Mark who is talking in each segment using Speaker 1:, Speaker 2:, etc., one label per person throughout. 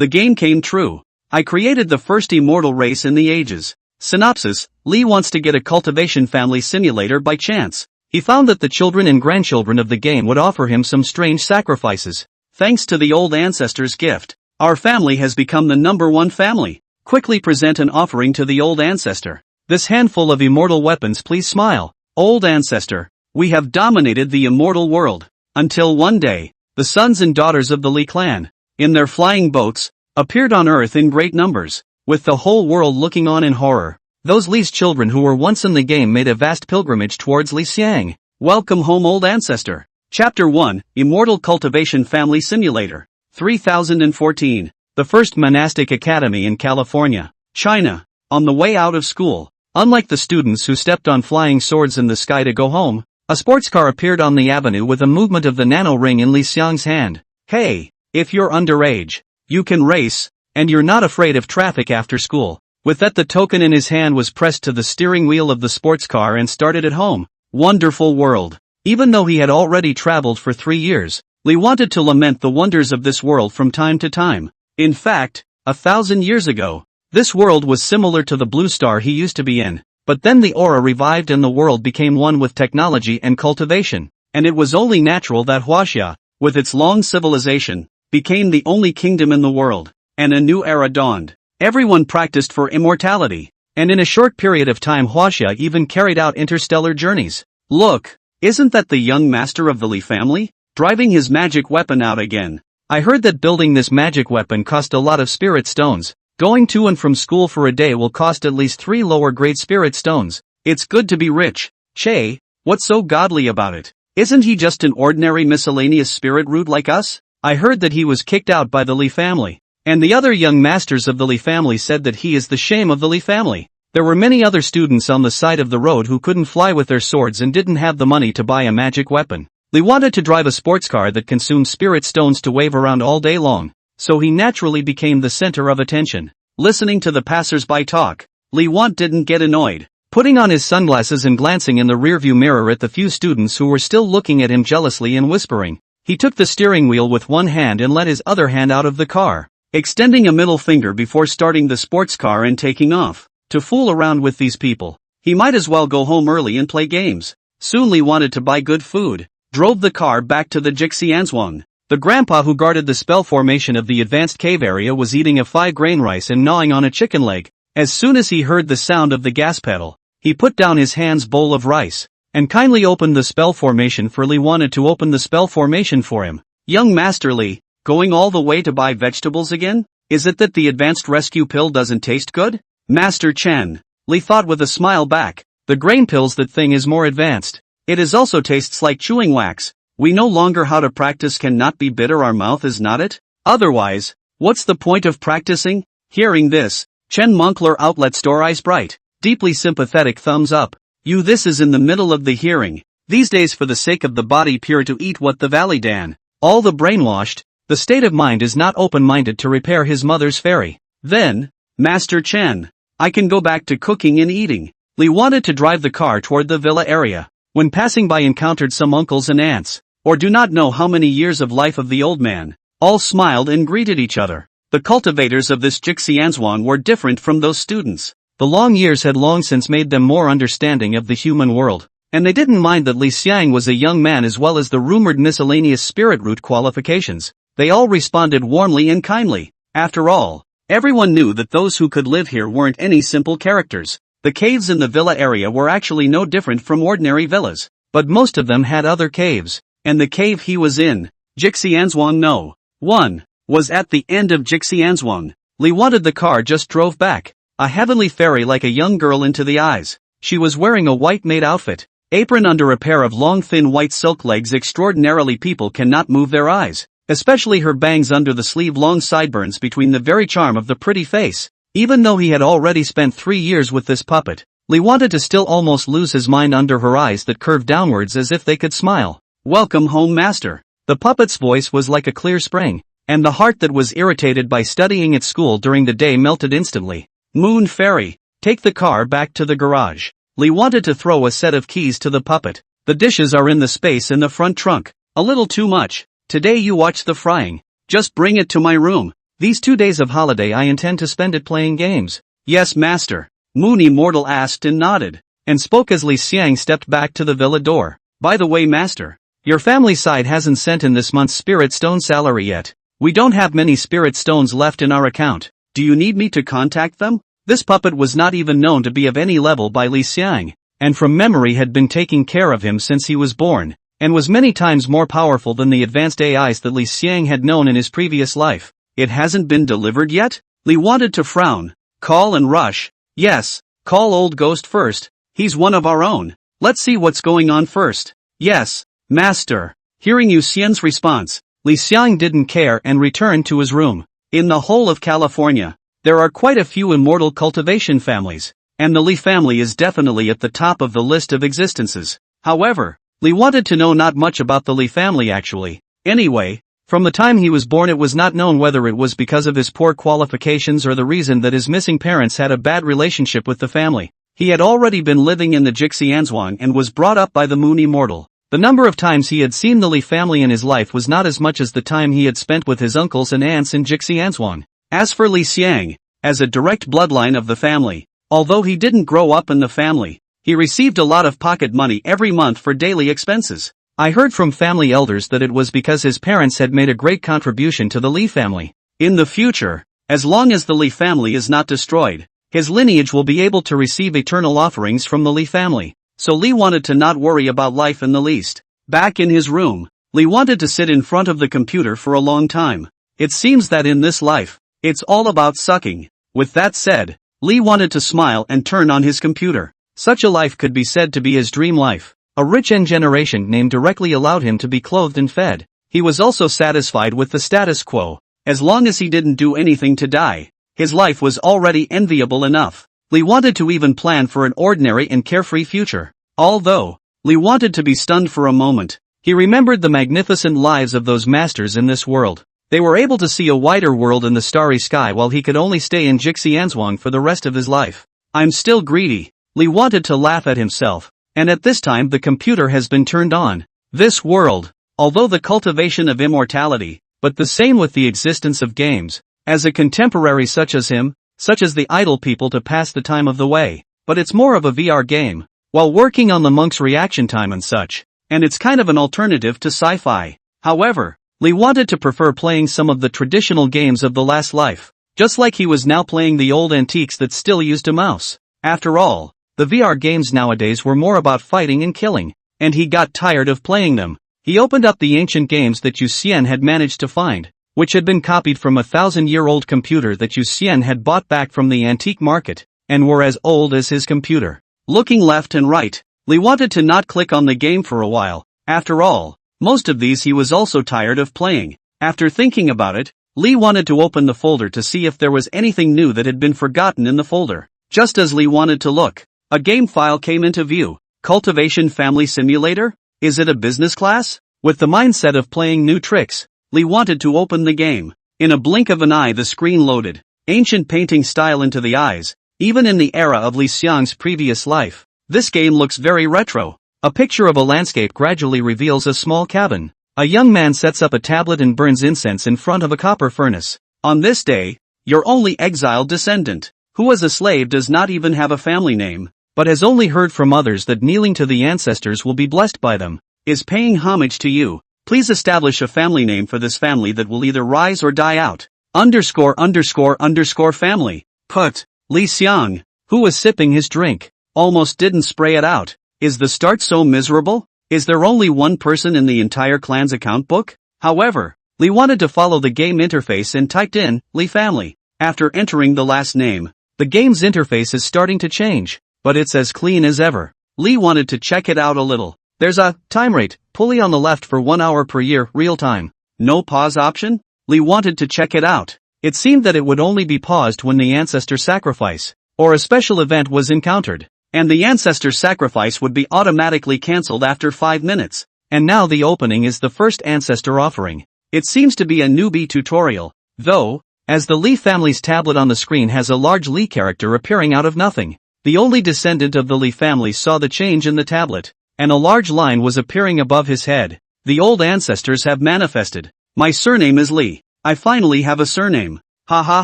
Speaker 1: the game came true. I created the first immortal race in the ages. Synopsis: Lee wants to get a cultivation family simulator by chance. He found that the children and grandchildren of the game would offer him some strange sacrifices. Thanks to the old ancestors' gift, our family has become the #1 family. Quickly present an offering to the old ancestor. This handful of immortal weapons, please smile. Old ancestor, we have dominated the immortal world. Until one day, the sons and daughters of the Lee clan, in their flying boats, appeared on Earth in great numbers, with the whole world looking on in horror. Those Lee's children who were once in the game made a vast pilgrimage towards Lee Xiang. Welcome home, old ancestor. Chapter 1, Immortal Cultivation Family Simulator. 3014. The first monastic academy in California, China. On the way out of school, unlike the students who stepped on flying swords in the sky to go home, a sports car appeared on the avenue with a movement of the nano ring in Lee Xiang's hand. Hey, if you're underage, you can race, and you're not afraid of traffic after school. With that, the token in his hand was pressed to the steering wheel of the sports car and started at home. Wonderful world. Even though he had already traveled for 3 years, Lee wanted to lament the wonders of this world from time to time. In fact, 1,000 years ago, this world was similar to the blue star he used to be in, but then the aura revived and the world became one with technology and cultivation, and it was only natural that Huaxia, with its long civilization, became the only kingdom in the world, and a new era dawned. Everyone practiced for immortality, and in a short period of time Huaxia even carried out interstellar journeys. Look, isn't that the young master of the Lee family, driving his magic weapon out again? I heard that building this magic weapon cost a lot of spirit stones. Going to and from school for a day will cost at least 3 lower grade spirit stones. It's good to be rich. Che, what's so godly about it? Isn't he just an ordinary miscellaneous spirit root like us? I heard that he was kicked out by the Lee family, and the other young masters of the Lee family said that he is the shame of the Lee family. There were many other students on the side of the road who couldn't fly with their swords and didn't have the money to buy a magic weapon. Lee wanted to drive a sports car that consumed spirit stones to wave around all day long, so he naturally became the center of attention. Listening to the passers-by talk, Lee didn't get annoyed. Putting on his sunglasses and glancing in the rearview mirror at the few students who were still looking at him jealously and whispering, he took the steering wheel with one hand and let his other hand out of the car, extending a middle finger before starting the sports car and taking off. To fool around with these people, he might as well go home early and play games. Soon Lee wanted to buy good food, drove the car back to the Jixianzhuang. The grandpa who guarded the spell formation of the advanced cave area was eating a 5-grain rice and gnawing on a chicken leg. As soon as he heard the sound of the gas pedal, he put down his hand's bowl of rice, and kindly opened the spell formation for Lee wanted to open the spell formation for him. Young Master Lee, going all the way to buy vegetables again? Is it that the advanced rescue pill doesn't taste good? Master Chen, Lee thought with a smile back, the grain pills, that thing is more advanced. It is also tastes like chewing wax. We no longer how to practice cannot be bitter, our mouth is not it? Otherwise, what's the point of practicing? Hearing this, Chen Moncler outlet store eyes bright, deeply sympathetic thumbs up. You, this is in the middle of the hearing. These days for the sake of the body pure to eat what the valley dan. All the brainwashed, the state of mind is not open-minded to repair his mother's fairy. Then, Master Chen, I can go back to cooking and eating. Lee wanted to drive the car toward the villa area, when passing by encountered some uncles and aunts, or do not know how many years of life of the old man. All smiled and greeted each other. The cultivators of this Jixianzhuang were different from those students. The long years had long since made them more understanding of the human world, and they didn't mind that Li Xiang was a young man as well as the rumored miscellaneous spirit root qualifications. They all responded warmly and kindly. After all, everyone knew that those who could live here weren't any simple characters. The caves in the villa area were actually no different from ordinary villas, but most of them had other caves. And the cave he was in, Jixianzhuang No. 1, was at the end of Jixianzhuang. Lee wanted the car just drove back, a heavenly fairy like a young girl into the eyes. She was wearing a white maid outfit, apron under a pair of long thin white silk legs. Extraordinarily people cannot move their eyes, especially her bangs under the sleeve, long sideburns between the very charm of the pretty face. Even though he had already spent 3 years with this puppet, Lee wanted to still almost lose his mind under her eyes that curved downwards as if they could smile. Welcome home, master. The puppet's voice was like a clear spring, and the heart that was irritated by studying at school during the day melted instantly. Moon Fairy, take the car back to the garage. Lee wanted to throw a set of keys to the puppet. The dishes are in the space in the front trunk. A little too much. Today you watch the frying. Just bring it to my room. These 2 days of holiday I intend to spend it playing games. Yes, master. Moon Immortal asked and nodded, and spoke as Li Xiang stepped back to the villa door. By the way, master, your family side hasn't sent in this month's spirit stone salary yet. We don't have many spirit stones left in our account. Do you need me to contact them? This puppet was not even known to be of any level by Li Xiang, and from memory had been taking care of him since he was born, and was many times more powerful than the advanced AIs that Li Xiang had known in his previous life. It hasn't been delivered yet? Li wanted to frown. Call and rush. Yes, call old ghost first. He's one of our own. Let's see what's going on first. Yes, master. Hearing Yu Xian's response, Li Xiang didn't care and returned to his room. In the whole of California, there are quite a few immortal cultivation families, and the Li family is definitely at the top of the list of existences. However, Li wanted to know not much about the Li family actually. Anyway, from the time he was born it was not known whether it was because of his poor qualifications or the reason that his missing parents had a bad relationship with the family. He had already been living in the Jixianzhuang and was brought up by the Moon Immortal. The number of times he had seen the Li family in his life was not as much as the time he had spent with his uncles and aunts in Jixianzhuang. As for Li Xiang, as a direct bloodline of the family, although he didn't grow up in the family, he received a lot of pocket money every month for daily expenses. I heard from family elders that it was because his parents had made a great contribution to the Li family. In the future, as long as the Li family is not destroyed, his lineage will be able to receive eternal offerings from the Li family. So Li wanted to not worry about life in the least. Back in his room, Li wanted to sit in front of the computer for a long time. It seems that in this life, it's all about sucking. With that said, Li wanted to smile and turn on his computer. Such a life could be said to be his dream life. A rich end generation name directly allowed him to be clothed and fed. He was also satisfied with the status quo. As long as he didn't do anything to die, his life was already enviable enough. Li wanted to even plan for an ordinary and carefree future. Although, Li wanted to be stunned for a moment, he remembered the magnificent lives of those masters in this world. They were able to see a wider world in the starry sky while he could only stay in Jixianzhuang for the rest of his life. I'm still greedy. Li wanted to laugh at himself. And at this time the computer has been turned on. This world, although the cultivation of immortality, but the same with the existence of games, as a contemporary such as him, such as the idle people to pass the time of the way, but it's more of a VR game, while working on the monk's reaction time and such, and it's kind of an alternative to sci-fi. However, Li wanted to prefer playing some of the traditional games of the last life, just like he was now playing the old antiques that still used a mouse. After all, the VR games nowadays were more about fighting and killing, and he got tired of playing them. He opened up the ancient games that Yu Xian had managed to find, which had been copied from a 1,000-year-old computer that Yu Xian had bought back from the antique market, and were as old as his computer. Looking left and right, Li wanted to not click on the game for a while. After all, most of these he was also tired of playing. After thinking about it, Li wanted to open the folder to see if there was anything new that had been forgotten in the folder. Just as Li wanted to look, a game file came into view. Cultivation Family Simulator? Is it a business class? With the mindset of playing new tricks, Li wanted to open the game. In a blink of an eye the screen loaded. Ancient painting style into the eyes, even in the era of Li Xiang's previous life. This game looks very retro. A picture of a landscape gradually reveals a small cabin. A young man sets up a tablet and burns incense in front of a copper furnace. On this day, your only exiled descendant, who as a slave does not even have a family name, but has only heard from others that kneeling to the ancestors will be blessed by them, is paying homage to you. Please establish a family name for this family that will either rise or die out. ____ family. Put. Li Xiang, who was sipping his drink, almost didn't spray it out. Is the start so miserable? Is there only one person in the entire clan's account book? However, Li wanted to follow the game interface and typed in, Li family. After entering the last name, the game's interface is starting to change, but it's as clean as ever. Li wanted to check it out a little. There's a time rate pulley on the left for 1 hour per year, real time. No pause option? Li wanted to check it out. It seemed that it would only be paused when the ancestor sacrifice, or a special event was encountered, and the ancestor sacrifice would be automatically cancelled after 5 minutes. And now the opening is the first ancestor offering. It seems to be a newbie tutorial, though, as the Li family's tablet on the screen has a large Li character appearing out of nothing. The only descendant of the Li family saw the change in the tablet, and a large line was appearing above his head. The old ancestors have manifested. My surname is Li. I finally have a surname. Ha ha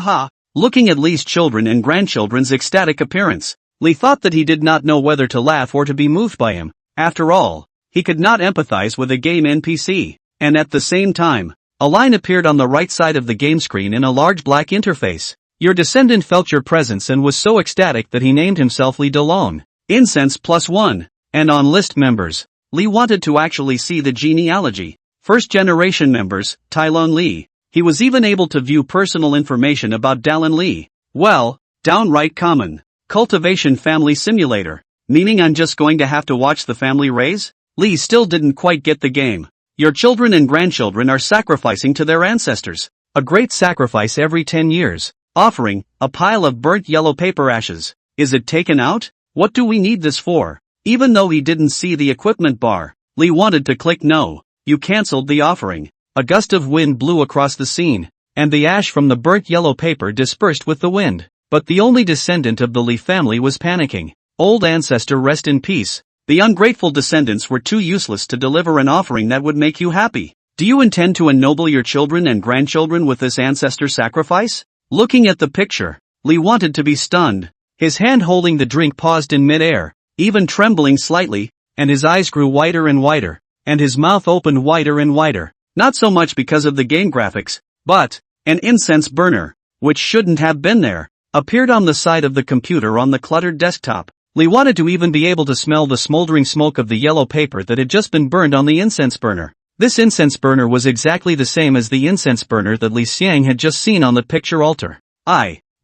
Speaker 1: ha. Looking at Lee's children and grandchildren's ecstatic appearance, Lee thought that he did not know whether to laugh or to be moved by him. After all, he could not empathize with a game NPC. And at the same time, a line appeared on the right side of the game screen in a large black interface. Your descendant felt your presence and was so ecstatic that he named himself Lee DeLong. Incense +1. And on list members, Lee wanted to actually see the genealogy. First generation members, Tylon Lee. He was even able to view personal information about Dallin Lee. Well, downright common. Cultivation family simulator. Meaning I'm just going to have to watch the family raise? Lee still didn't quite get the game. Your children and grandchildren are sacrificing to their ancestors. A great sacrifice every 10 years. Offering, a pile of burnt yellow paper ashes. Is it taken out? What do we need this for? Even though he didn't see the equipment bar, Lee wanted to click no. You cancelled the offering. A gust of wind blew across the scene, and the ash from the burnt yellow paper dispersed with the wind. But the only descendant of the Lee family was panicking. Old ancestor, rest in peace. The ungrateful descendants were too useless to deliver an offering that would make you happy. Do you intend to ennoble your children and grandchildren with this ancestor sacrifice? Looking at the picture, Lee wanted to be stunned. His hand holding the drink paused in midair, even trembling slightly, and his eyes grew wider and wider, and his mouth opened wider and wider. Not so much because of the game graphics, but an incense burner, which shouldn't have been there, appeared on the side of the computer on the cluttered desktop. Lee wanted to even be able to smell the smoldering smoke of the yellow paper that had just been burned on the incense burner. This incense burner was exactly the same as the incense burner that Lee Xiang had just seen on the picture altar.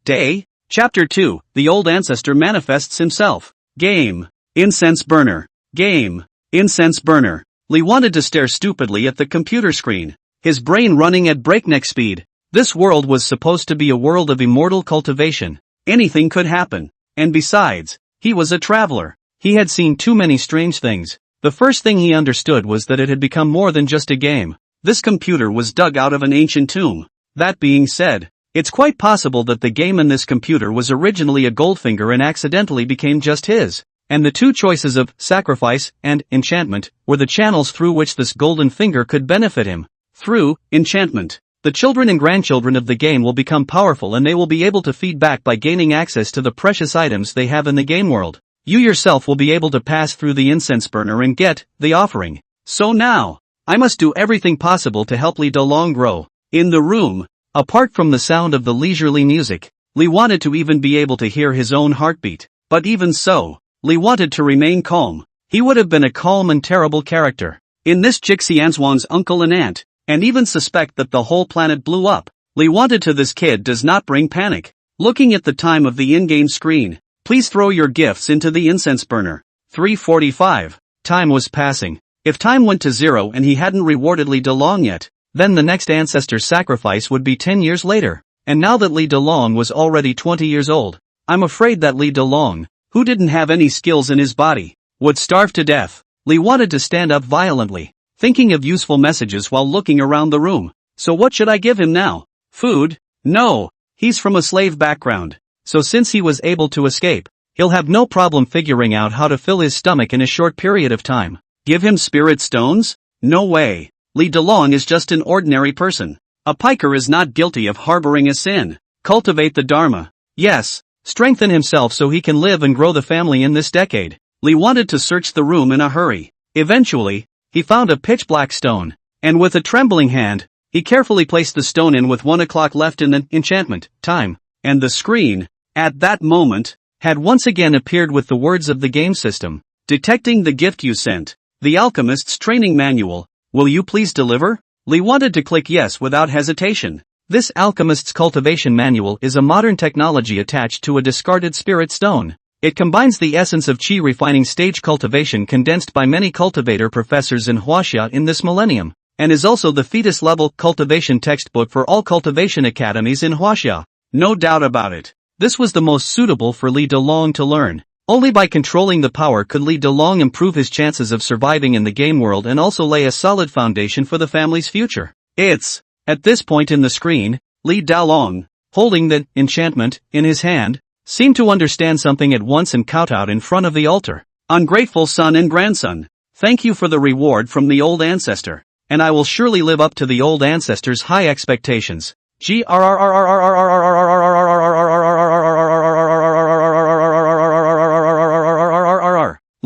Speaker 1: Day. Chapter 2, The Old Ancestor Manifests Himself. Game. Incense burner. Game. Incense burner. Lee wanted to stare stupidly at the computer screen, his brain running at breakneck speed. This world was supposed to be a world of immortal cultivation. Anything could happen. And besides, he was a traveler. He had seen too many strange things. The first thing he understood was that it had become more than just a game. This computer was dug out of an ancient tomb. That being said, it's quite possible that the game in this computer was originally a Goldfinger and accidentally became just his. And the two choices of sacrifice and enchantment were the channels through which this golden finger could benefit him. Through enchantment, the children and grandchildren of the game will become powerful and they will be able to feed back by gaining access to the precious items they have in the game world. You yourself will be able to pass through the incense burner and get the offering. So now, I must do everything possible to help Lee DeLong grow. In the room, apart from the sound of the leisurely music, Lee wanted to even be able to hear his own heartbeat. But even so, Lee wanted to remain calm. He would have been a calm and terrible character. In this Jixianzhuang's uncle and aunt, and even suspect that the whole planet blew up. Lee wanted to this kid does not bring panic. Looking at the time of the in-game screen, please throw your gifts into the incense burner. 3:45. Time was passing. If time went to 0 and he hadn't rewarded Lee DeLong yet, then the next ancestor sacrifice would be 10 years later. And now that Lee DeLong was already 20 years old, I'm afraid that Lee DeLong, who didn't have any skills in his body, would starve to death. Lee wanted to stand up violently, thinking of useful messages while looking around the room. So what should I give him now? Food? No. He's from a slave background. So since he was able to escape, he'll have no problem figuring out how to fill his stomach in a short period of time. Give him spirit stones? No way. Lee DeLong is just an ordinary person. A piker is not guilty of harboring a sin. Cultivate the Dharma. Yes, strengthen himself so he can live and grow the family in this decade. Lee wanted to search the room in a hurry. Eventually, he found a pitch-black stone, and with a trembling hand, he carefully placed the stone in with 1 o'clock left in the enchantment time, and the screen, at that moment, had once again appeared with the words of the game system. Detecting the gift you sent. The Alchemist's Training Manual. Will you please deliver? Lee wanted to click yes without hesitation. This Alchemist's Cultivation Manual is a modern technology attached to a discarded spirit stone. It combines the essence of Qi refining stage cultivation condensed by many cultivator professors in Huaxia in this millennium, and is also the fetus-level cultivation textbook for all cultivation academies in Huaxia. No doubt about it. This was the most suitable for Lee DeLong to learn. Only by controlling the power could Lee DeLong improve his chances of surviving in the game world and also lay a solid foundation for the family's future. At this point in the screen, Lee DeLong, holding the enchantment in his hand, seemed to understand something at once and kowtowed in front of the altar. Ungrateful son and grandson, thank you for the reward from the old ancestor, and I will surely live up to the old ancestor's high expectations. Lee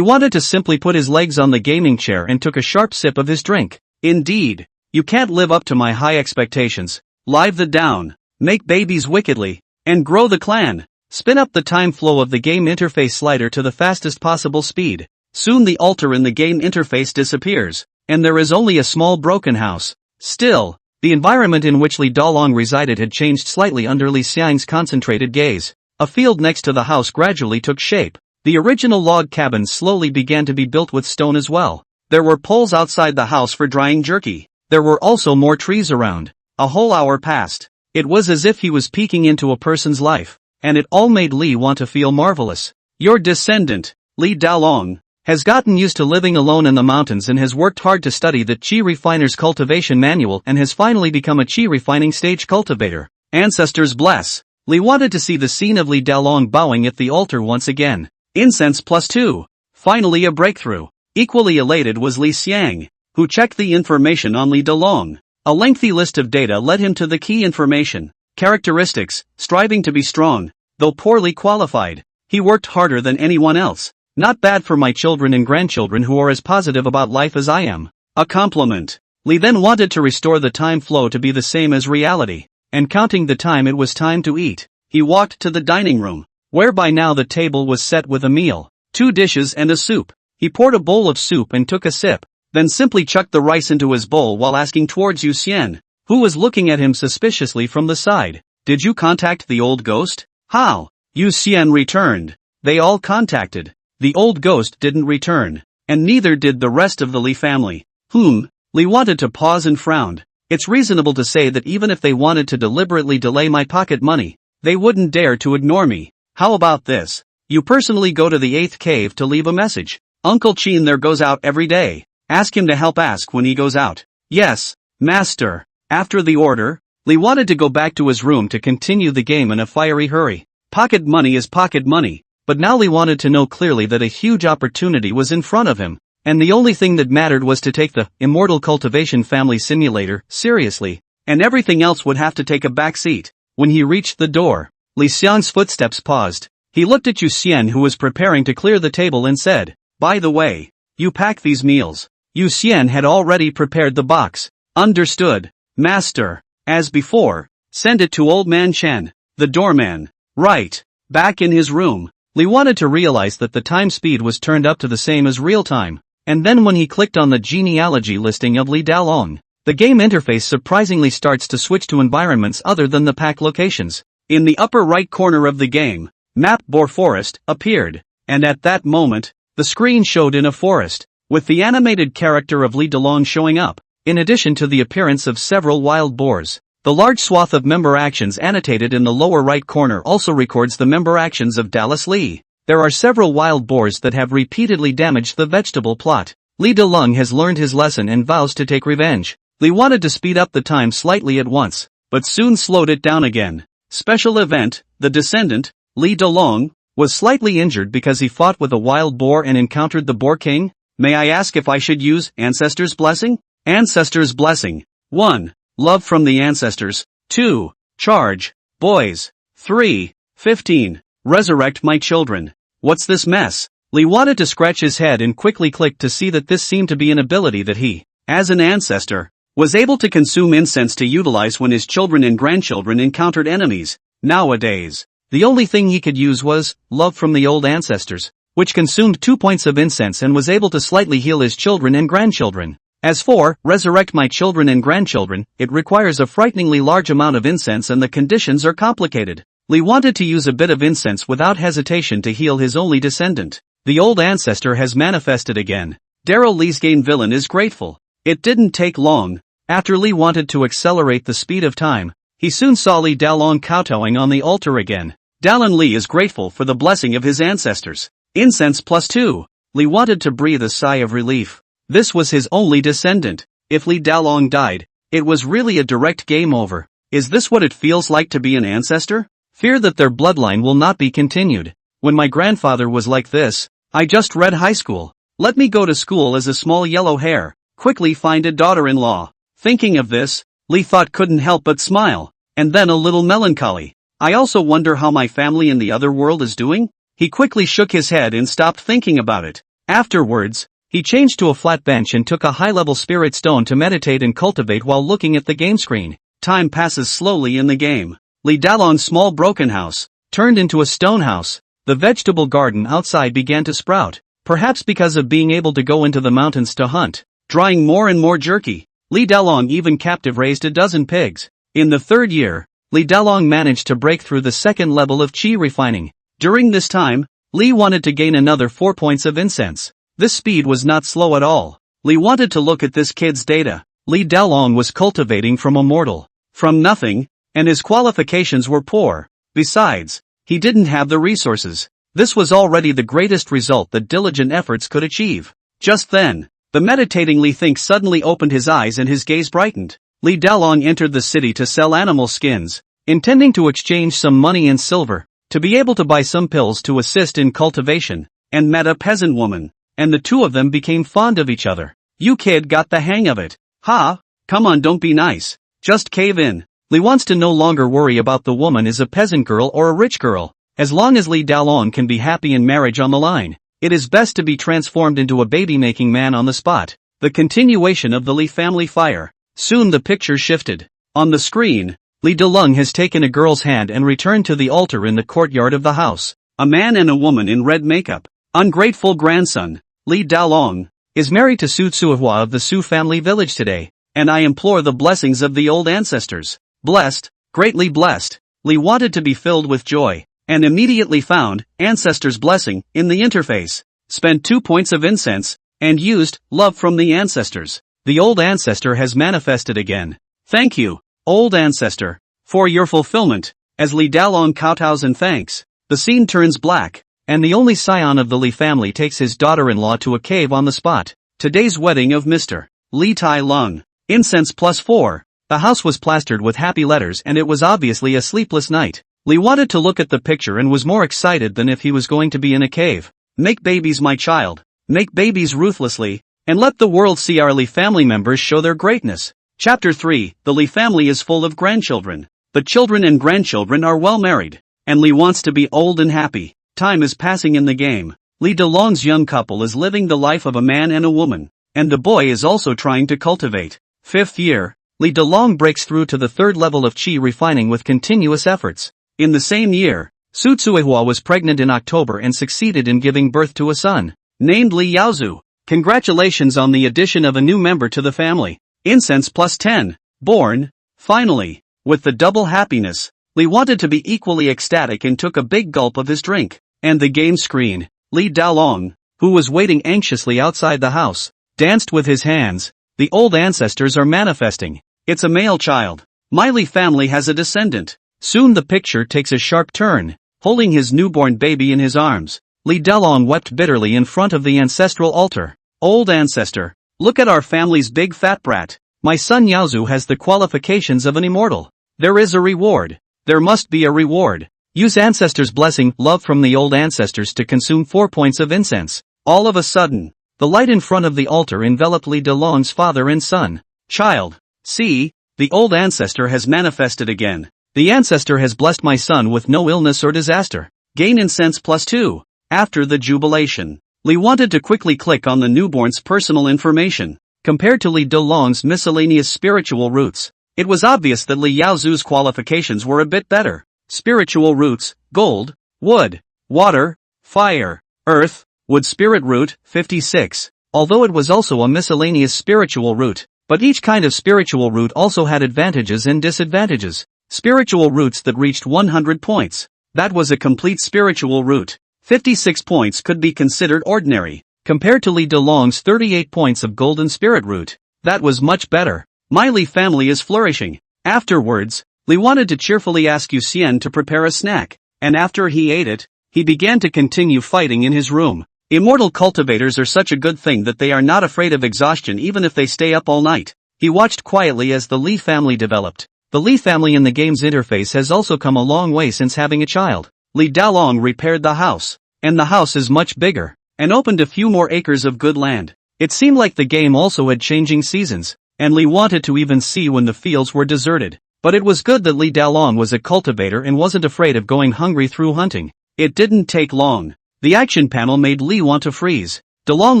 Speaker 1: wanted to simply put his legs on the gaming chair and took a sharp sip of his drink. Indeed. You can't live up to my high expectations. Live the down. Make babies wickedly. And grow the clan. Spin up the time flow of the game interface slider to the fastest possible speed. Soon the altar in the game interface disappears, and there is only a small broken house. Still, the environment in which Li Dalong resided had changed slightly under Li Xiang's concentrated gaze. A field next to the house gradually took shape. The original log cabins slowly began to be built with stone as well. There were poles outside the house for drying jerky. There were also more trees around. A whole hour passed. It was as if he was peeking into a person's life, and it all made Li want to feel marvelous. Your descendant, Li Dalong, has gotten used to living alone in the mountains and has worked hard to study the Qi Refiner's cultivation manual and has finally become a Qi refining stage cultivator. Ancestors bless. Li wanted to see the scene of Li Dalong bowing at the altar once again. Incense +2. Finally a breakthrough. Equally elated was Li Xiang, who checked the information on Li Dalong. A lengthy list of data led him to the key information. Characteristics: striving to be strong, though poorly qualified. He worked harder than anyone else. Not bad for my children and grandchildren who are as positive about life as I am. A compliment. Li then wanted to restore the time flow to be the same as reality, and counting the time it was time to eat. He walked to the dining room, where by now the table was set with a meal, 2 dishes and a soup. He poured a bowl of soup and took a sip, then simply chucked the rice into his bowl while asking towards Yu Xian, who was looking at him suspiciously from the side. Did you contact the old ghost? How? Yu Xian returned. They all contacted. The old ghost didn't return, and neither did the rest of the Li family. Li wanted to pause and frowned. It's reasonable to say that even if they wanted to deliberately delay my pocket money, they wouldn't dare to ignore me. How about this? You personally go to the 8th cave to leave a message. Uncle Qin there goes out every day. Ask him to help ask when he goes out. Yes, master. After the order, Li wanted to go back to his room to continue the game in a fiery hurry. Pocket money is pocket money, but now Li wanted to know clearly that a huge opportunity was in front of him, and the only thing that mattered was to take the immortal cultivation family simulator seriously, and everything else would have to take a back seat. When he reached the door, Li Xiang's footsteps paused. He looked at Yu Xian, who was preparing to clear the table, and said, "By the way, you pack these meals." Yu Xian had already prepared the box. Understood, master. As before, send it to old man Chen, the doorman. Right. Back in his room, Li wanted to realize that the time speed was turned up to the same as real time, and then when he clicked on the genealogy listing of Li Dalong, the game interface surprisingly starts to switch to environments other than the pack locations. In the upper right corner of the game, Map Boar Forest appeared, and at that moment, the screen showed in a forest, with the animated character of Li Dalong showing up, in addition to the appearance of several wild boars. The large swath of member actions annotated in the lower right corner also records the member actions of Dallas Li. There are several wild boars that have repeatedly damaged the vegetable plot. Li Dalong has learned his lesson and vows to take revenge. Li wanted to speed up the time slightly at once, but soon slowed it down again. Special event: the descendant, Li Dalong, was slightly injured because he fought with a wild boar and encountered the Boar King. May I ask if I should use Ancestors' Blessing? Ancestors' Blessing. 1. Love from the Ancestors. 2. Charge. Boys. 3. 15. Resurrect my children. What's this mess? Li wanted to scratch his head and quickly clicked to see that this seemed to be an ability that he, as an ancestor, was able to consume incense to utilize when his children and grandchildren encountered enemies. Nowadays, the only thing he could use was love from the old ancestors, which consumed 2 points of incense and was able to slightly heal his children and grandchildren. As for resurrect my children and grandchildren, it requires a frighteningly large amount of incense and the conditions are complicated. Li wanted to use a bit of incense without hesitation to heal his only descendant. The old ancestor has manifested again. Darrow Li's game villain is grateful. It didn't take long. After Li wanted to accelerate the speed of time, he soon saw Li Dalong kowtowing on the altar again. Dalong Li is grateful for the blessing of his ancestors. Incense +2. Li wanted to breathe a sigh of relief. This was his only descendant. If Li Dalong died, it was really a direct game over. Is this what it feels like to be an ancestor? Fear that their bloodline will not be continued. When my grandfather was like this, I just read high school. Let me go to school as a small yellow hair. Quickly find a daughter-in-law. Thinking of this, Li thought couldn't help but smile. and then a little melancholy. I also wonder how my family in the other world is doing? He quickly shook his head and stopped thinking about it. Afterwards, he changed to a flat bench and took a high-level spirit stone to meditate and cultivate while looking at the game screen. Time passes slowly in the game. Li Dalong's small broken house turned into a stone house. The vegetable garden outside began to sprout, perhaps because of being able to go into the mountains to hunt, drying more and more jerky. Li Dalong even captive raised a dozen pigs. In the third year, Li Dalong managed to break through the second level of qi refining. During this time, Li wanted to gain another 4 points of incense. This speed was not slow at all. Li wanted to look at this kid's data. Li Dalong was cultivating from immortal, from nothing, and his qualifications were poor. Besides, he didn't have the resources. This was already the greatest result that diligent efforts could achieve. Just then, the meditating Li Think suddenly opened his eyes and his gaze brightened. Li Dalong entered the city to sell animal skins, intending to exchange some money and silver, to be able to buy some pills to assist in cultivation, and met a peasant woman, and the two of them became fond of each other. You kid got the hang of it. Ha, come on, don't be nice. Just cave in. Li wants to no longer worry about the woman is a peasant girl or a rich girl. As long as Li Dalong can be happy in marriage on the line, it is best to be transformed into a baby-making man on the spot. The continuation of the Li family fire. Soon the picture shifted. On the screen, Li Dalong has taken a girl's hand and returned to the altar in the courtyard of the house. A man and a woman in red makeup. Ungrateful grandson, Li Dalong, is married to Su Tsuihua of the Su family village today, and I implore the blessings of the old ancestors. Blessed, greatly blessed. Li wanted to be filled with joy, and immediately found ancestors' blessing in the interface. Spent 2 points of incense, and used love from the ancestors. The old ancestor has manifested again. Thank you, old ancestor, for your fulfillment. As Li Dalong kowtows in thanks, the scene turns black, and the only scion of the Li family takes his daughter-in-law to a cave on the spot. Today's wedding of Mr. Li Tai Lung. Incense +4. The house was plastered with happy letters and it was obviously a sleepless night. Li wanted to look at the picture and was more excited than if he was going to be in a cave. Make babies, my child. Make babies ruthlessly, and let the world see our Li family members show their greatness. Chapter 3. The Li family is full of grandchildren. The children and grandchildren are well married, and Li wants to be old and happy. Time is passing in the game. Li Dalong's young couple is living the life of a man and a woman, and the boy is also trying to cultivate. 5th year, Li Dalong breaks through to the 3rd level of qi refining with continuous efforts. In the same year, Su Tsuihua was pregnant in October and succeeded in giving birth to a son, named Li Yaozu. Congratulations on the addition of a new member to the family. Incense +10. Born, finally. With the double happiness, Li wanted to be equally ecstatic and took a big gulp of his drink. And the game screen, Li Dalong, who was waiting anxiously outside the house, danced with his hands. The old ancestors are manifesting. It's a male child. My Li family has a descendant. Soon the picture takes a sharp turn. Holding his newborn baby in his arms, Li Dalong wept bitterly in front of the ancestral altar. Old ancestor, look at our family's big fat brat. My son Yaozu has the qualifications of an immortal. There is a reward. There must be a reward. Use ancestors' blessing, love from the old ancestors to consume 4 points of incense. All of a sudden, the light in front of the altar enveloped Li Dalong's father and son. Child, see, the old ancestor has manifested again. The ancestor has blessed my son with no illness or disaster. Gain incense +2. After the jubilation, Li wanted to quickly click on the newborn's personal information. Compared to Li Dalong's miscellaneous spiritual roots, it was obvious that Li Yaozu's qualifications were a bit better. Spiritual roots, gold, wood, water, fire, earth, wood spirit root, 56. Although it was also a miscellaneous spiritual root, but each kind of spiritual root also had advantages and disadvantages. Spiritual roots that reached 100 points. That was a complete spiritual root. 56 points could be considered ordinary, compared to Li Dalong's 38 points of golden spirit root. That was much better. My Li family is flourishing. Afterwards, Li wanted to cheerfully ask Yu Xian to prepare a snack, and after he ate it, he began to continue fighting in his room. Immortal cultivators are such a good thing that they are not afraid of exhaustion even if they stay up all night. He watched quietly as the Li family developed. The Li family in the game's interface has also come a long way since having a child. Li Dalong repaired the house, and the house is much bigger, and opened a few more acres of good land. It seemed like the game also had changing seasons, and Li wanted to even see when the fields were deserted. But it was good that Li Dalong was a cultivator and wasn't afraid of going hungry through hunting. It didn't take long. The action panel made Li want to freeze. Dalong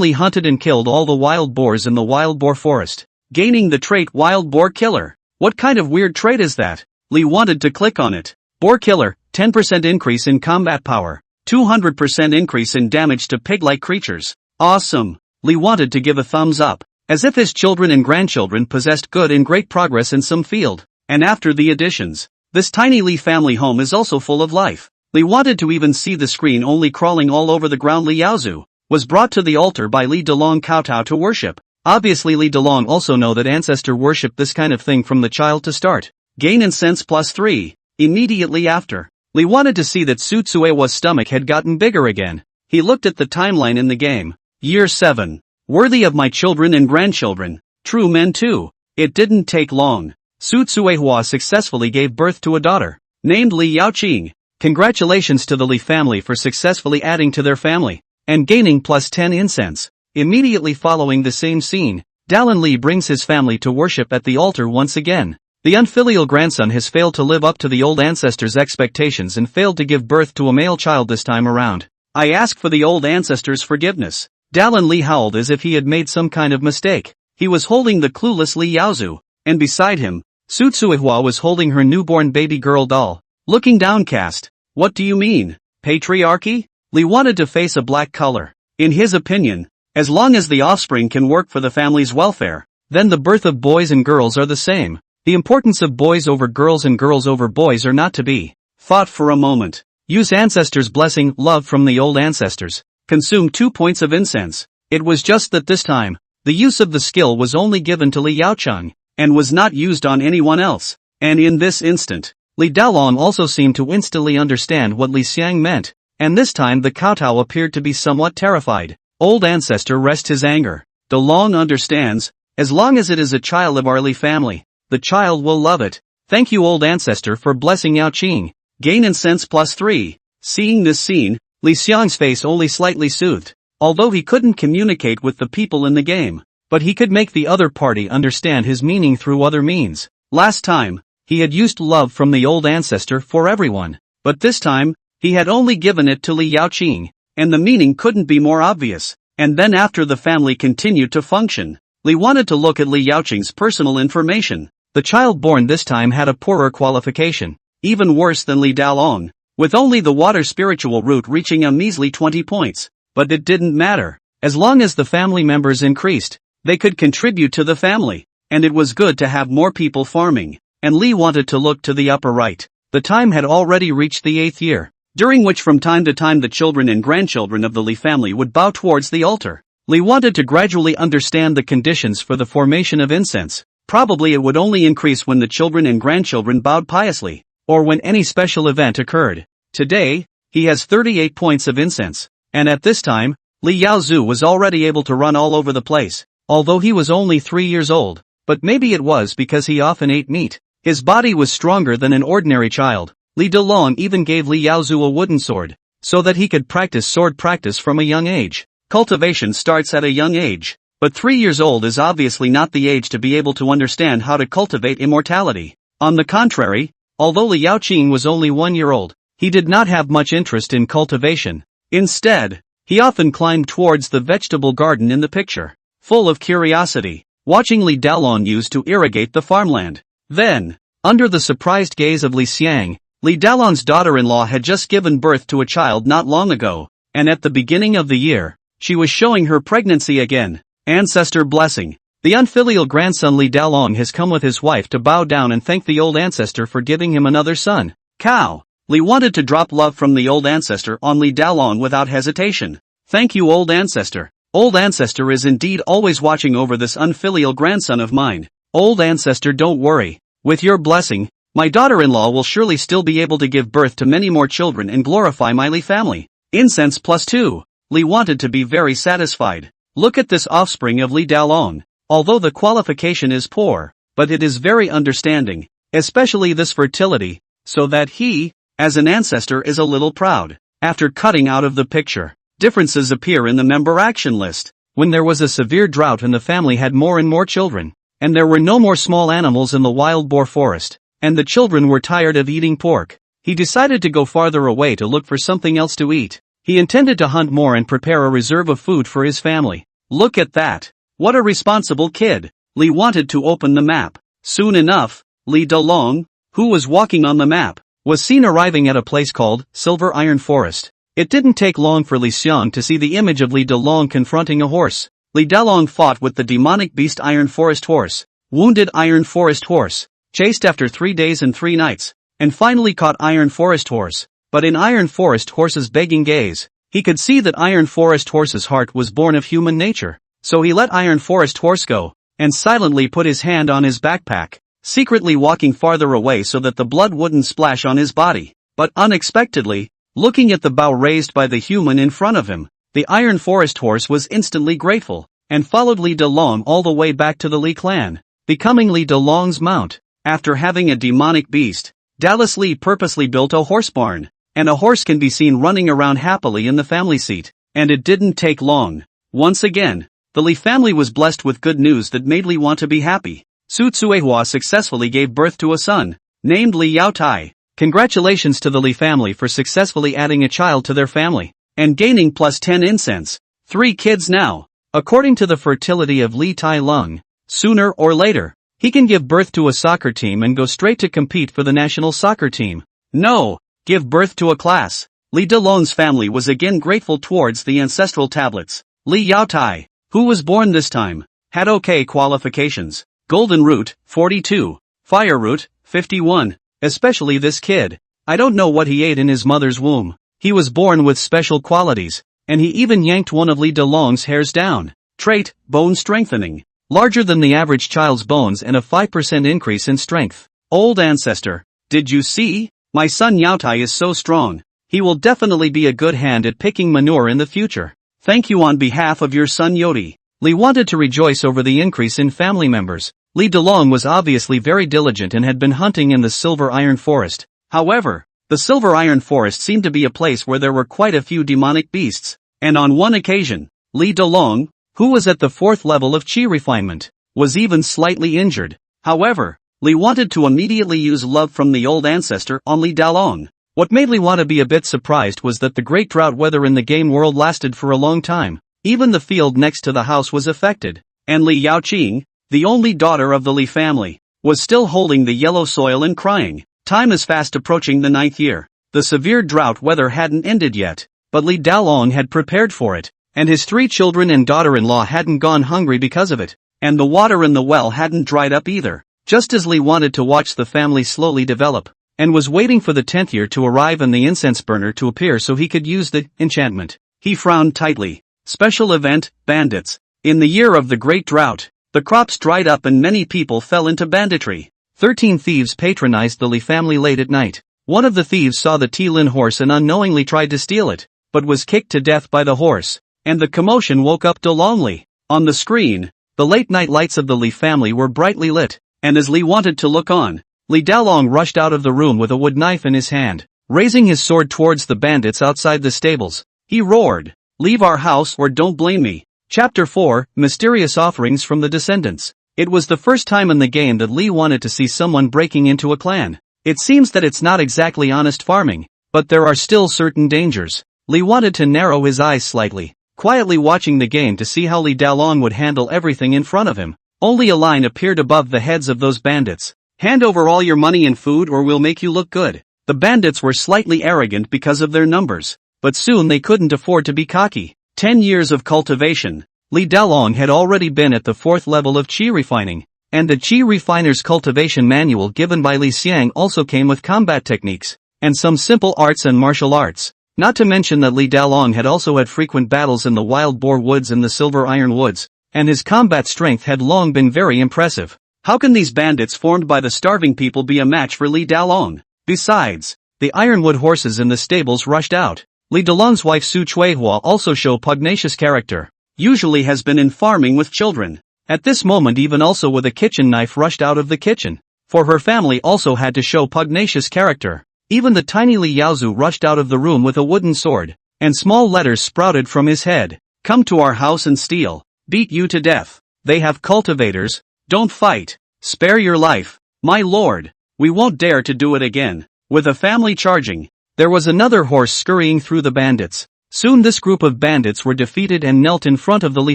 Speaker 1: Li hunted and killed all the wild boars in the wild boar forest, gaining the trait Wild Boar Killer. What kind of weird trait is that? Li wanted to click on it. Boar Killer, 10% increase in combat power, 200% increase in damage to pig-like creatures. Awesome. Li wanted to give a thumbs up, as if his children and grandchildren possessed good and great progress in some field. And after the additions, this tiny Li family home is also full of life. Li wanted to even see the screen only crawling all over the ground. Li Yaozu was brought to the altar by Li Dalong kowtow to worship. Obviously Li Dalong also know that ancestor worship this kind of thing from the child to start. Gain incense +3. Immediately after, Li wanted to see that Sutsuewa's stomach had gotten bigger again. He looked at the timeline in the game. Year 7. Worthy of my children and grandchildren. True men too. It didn't take long. Sutsuehua successfully gave birth to a daughter, named Li Yaoqing. Congratulations to the Li family for successfully adding to their family, and gaining +10 incense. Immediately following the same scene, Dalong Li brings his family to worship at the altar once again. The unfilial grandson has failed to live up to the old ancestors' expectations and failed to give birth to a male child this time around. I ask for the old ancestors' forgiveness. Dalong Li howled as if he had made some kind of mistake. He was holding the clueless Li Yaozu, and beside him, Sutsuehua was holding her newborn baby girl doll, looking downcast. What do you mean, patriarchy? Li wanted to face a black color. In his opinion, as long as the offspring can work for the family's welfare, then the birth of boys and girls are the same. The importance of boys over girls and girls over boys are not to be fought for a moment. Use ancestors' blessing, love from the old ancestors. Consume 2 points of incense. It was just that this time, the use of the skill was only given to Li Yaocheng, and was not used on anyone else. And in this instant, Li Dalong also seemed to instantly understand what Li Xiang meant, and this time the kowtow appeared to be somewhat terrified. Old ancestor rest his anger. Dalong understands, as long as it is a child of our Li family, the child will love it. Thank you old ancestor for blessing Yaoqing. Gain incense +3. Seeing this scene, Li Xiang's face only slightly soothed, although he couldn't communicate with the people in the game, but he could make the other party understand his meaning through other means. Last time, he had used love from the old ancestor for everyone, but this time, he had only given it to Li Yaoqing, and the meaning couldn't be more obvious. And then after the family continued to function, Li wanted to look at Li Yaoqing's personal information. The child born this time had a poorer qualification, even worse than Li Dalong, with only the water spiritual root reaching a measly 20 points. But it didn't matter. As long as the family members increased, they could contribute to the family, and it was good to have more people farming. And Li wanted to look to the upper right. The time had already reached the 8th year, during which from time to time the children and grandchildren of the Li family would bow towards the altar. Li wanted to gradually understand the conditions for the formation of incense. Probably it would only increase when the children and grandchildren bowed piously, or when any special event occurred. Today, he has 38 points of incense, and at this time, Li Yaozu was already able to run all over the place, although he was only 3 years old, but maybe it was because he often ate meat. His body was stronger than an ordinary child. Li Dalong even gave Li Yaozu a wooden sword, so that he could practice sword practice from a young age. Cultivation starts at a young age, but 3 years old is obviously not the age to be able to understand how to cultivate immortality. On the contrary, although Li Yaoqing was only 1 year old, he did not have much interest in cultivation. Instead, he often climbed towards the vegetable garden in the picture, full of curiosity, watching Li Dalong use to irrigate the farmland. Then, under the surprised gaze of Li Xiang, Li Dalong's daughter-in-law had just given birth to a child not long ago, and at the beginning of the year, she was showing her pregnancy again. Ancestor blessing. The unfilial grandson Li Dalong has come with his wife to bow down and thank the old ancestor for giving him another son. Cow. Li wanted to drop love from the old ancestor on Li Dalong without hesitation. Thank you old ancestor. Old ancestor is indeed always watching over this unfilial grandson of mine. Old ancestor don't worry. With your blessing, my daughter-in-law will surely still be able to give birth to many more children and glorify my Li family. Incense +2. Li wanted to be very satisfied. Look at this offspring of Li Dalong. Although the qualification is poor, but it is very understanding, especially this fertility, so that he, as an ancestor is a little proud. After cutting out of the picture, differences appear in the member action list. When there was a severe drought and the family had more and more children, and there were no more small animals in the wild boar forest, and the children were tired of eating pork. He decided to go farther away to look for something else to eat. He intended to hunt more and prepare a reserve of food for his family. Look at that. What a responsible kid. Li wanted to open the map. Soon enough, Li Dalong, who was walking on the map, was seen arriving at a place called Silver Iron Forest. It didn't take long for Li Xiang to see the image of Li Dalong confronting a horse. Li Dalong fought with the demonic beast Iron Forest Horse, wounded Iron Forest Horse, chased after 3 days and 3 nights, and finally caught Iron Forest Horse. But in Iron Forest Horse's begging gaze, he could see that Iron Forest Horse's heart was born of human nature. So he let Iron Forest Horse go, and silently put his hand on his backpack, secretly walking farther away so that the blood wouldn't splash on his body. But unexpectedly, looking at the bow raised by the human in front of him, the Iron Forest Horse was instantly grateful, and followed Li Dalong all the way back to the Li clan, becoming Li Dalong's mount. After having a demonic beast, Dallas Li purposely built a horse barn, and a horse can be seen running around happily in the family seat, and it didn't take long. Once again, the Li family was blessed with good news that made Li want to be happy. Su Tsuehua successfully gave birth to a son, named Li Yaotai. Congratulations to the Li family for successfully adding a child to their family, and gaining +10 incense. 3 kids now. According to the fertility of Li Tai Lung, sooner or later, he can give birth to a soccer team and go straight to compete for the national soccer team. No, give birth to a class. Li Dalong's family was again grateful towards the ancestral tablets. Li Yaotai, who was born this time, had okay qualifications. Golden Root, 42. Fire Root, 51. Especially this kid. I don't know what he ate in his mother's womb. He was born with special qualities, and he even yanked one of Li Dalong's hairs down. Trait, bone strengthening. Larger than the average child's bones and a 5% increase in strength. Old ancestor, did you see? My son Yaotai is so strong. He will definitely be a good hand at picking manure in the future. Thank you on behalf of your son Yodi. Li wanted to rejoice over the increase in family members. Li Dalong was obviously very diligent and had been hunting in the Silver Iron Forest. However, the Silver Iron Forest seemed to be a place where there were quite a few demonic beasts, and on one occasion, Li Dalong, who was at the 4th level of Qi refinement, was even slightly injured. However, Li wanted to immediately use love from the old ancestor on Li Dalong. What made Li want to be a bit surprised was that the great drought weather in the game world lasted for a long time. Even the field next to the house was affected, and Li Yaoqing, the only daughter of the Li family, was still holding the yellow soil and crying. Time is fast approaching the 9th year. The severe drought weather hadn't ended yet, but Li Dalong had prepared for it, and his 3 children and daughter-in-law hadn't gone hungry because of it, and the water in the well hadn't dried up either. Just as Li wanted to watch the family slowly develop, and was waiting for the 10th year to arrive and the incense burner to appear so he could use the enchantment, he frowned tightly. Special event, bandits. In the year of the great drought, the crops dried up and many people fell into banditry. 13 thieves patronized the Li family late at night. One of the thieves saw the T-Lin horse and unknowingly tried to steal it, but was kicked to death by the horse, and the commotion woke up Dalong Li. On the screen, the late-night lights of the Li family were brightly lit, and as Li wanted to look on, Li Dalong rushed out of the room with a wood knife in his hand. Raising his sword towards the bandits outside the stables, he roared, "Leave our house or don't blame me." Chapter 4, Mysterious Offerings from the Descendants. It was the first time in the game that Li wanted to see someone breaking into a clan. It seems that it's not exactly honest farming, but there are still certain dangers. Li wanted to narrow his eyes slightly, quietly watching the game to see how Li Dalong would handle everything in front of him. Only a line appeared above the heads of those bandits. "Hand over all your money and food or we'll make you look good." The bandits were slightly arrogant because of their numbers, but soon they couldn't afford to be cocky. 10 years of cultivation. Li Dalong had already been at the 4th level of Qi refining, and the Qi refiner's cultivation manual given by Li Xiang also came with combat techniques, and some simple arts and martial arts. Not to mention that Li Dalong had also had frequent battles in the Wild Boar Woods and the Silver Iron Woods, and his combat strength had long been very impressive. How can these bandits formed by the starving people be a match for Li Dalong? Besides, the ironwood horses in the stables rushed out. Li Dalong's wife Su Chuehua also show pugnacious character. Usually has been in farming with children. At this moment even also with a kitchen knife rushed out of the kitchen. For her family also had to show pugnacious character. Even the tiny Li Yaozu rushed out of the room with a wooden sword, and small letters sprouted from his head. "Come to our house and steal. Beat you to death. They have cultivators. Don't fight. Spare your life, my lord." We won't dare to do it again. With a family charging, there was another horse scurrying through the bandits. Soon this group of bandits were defeated and knelt in front of the Lee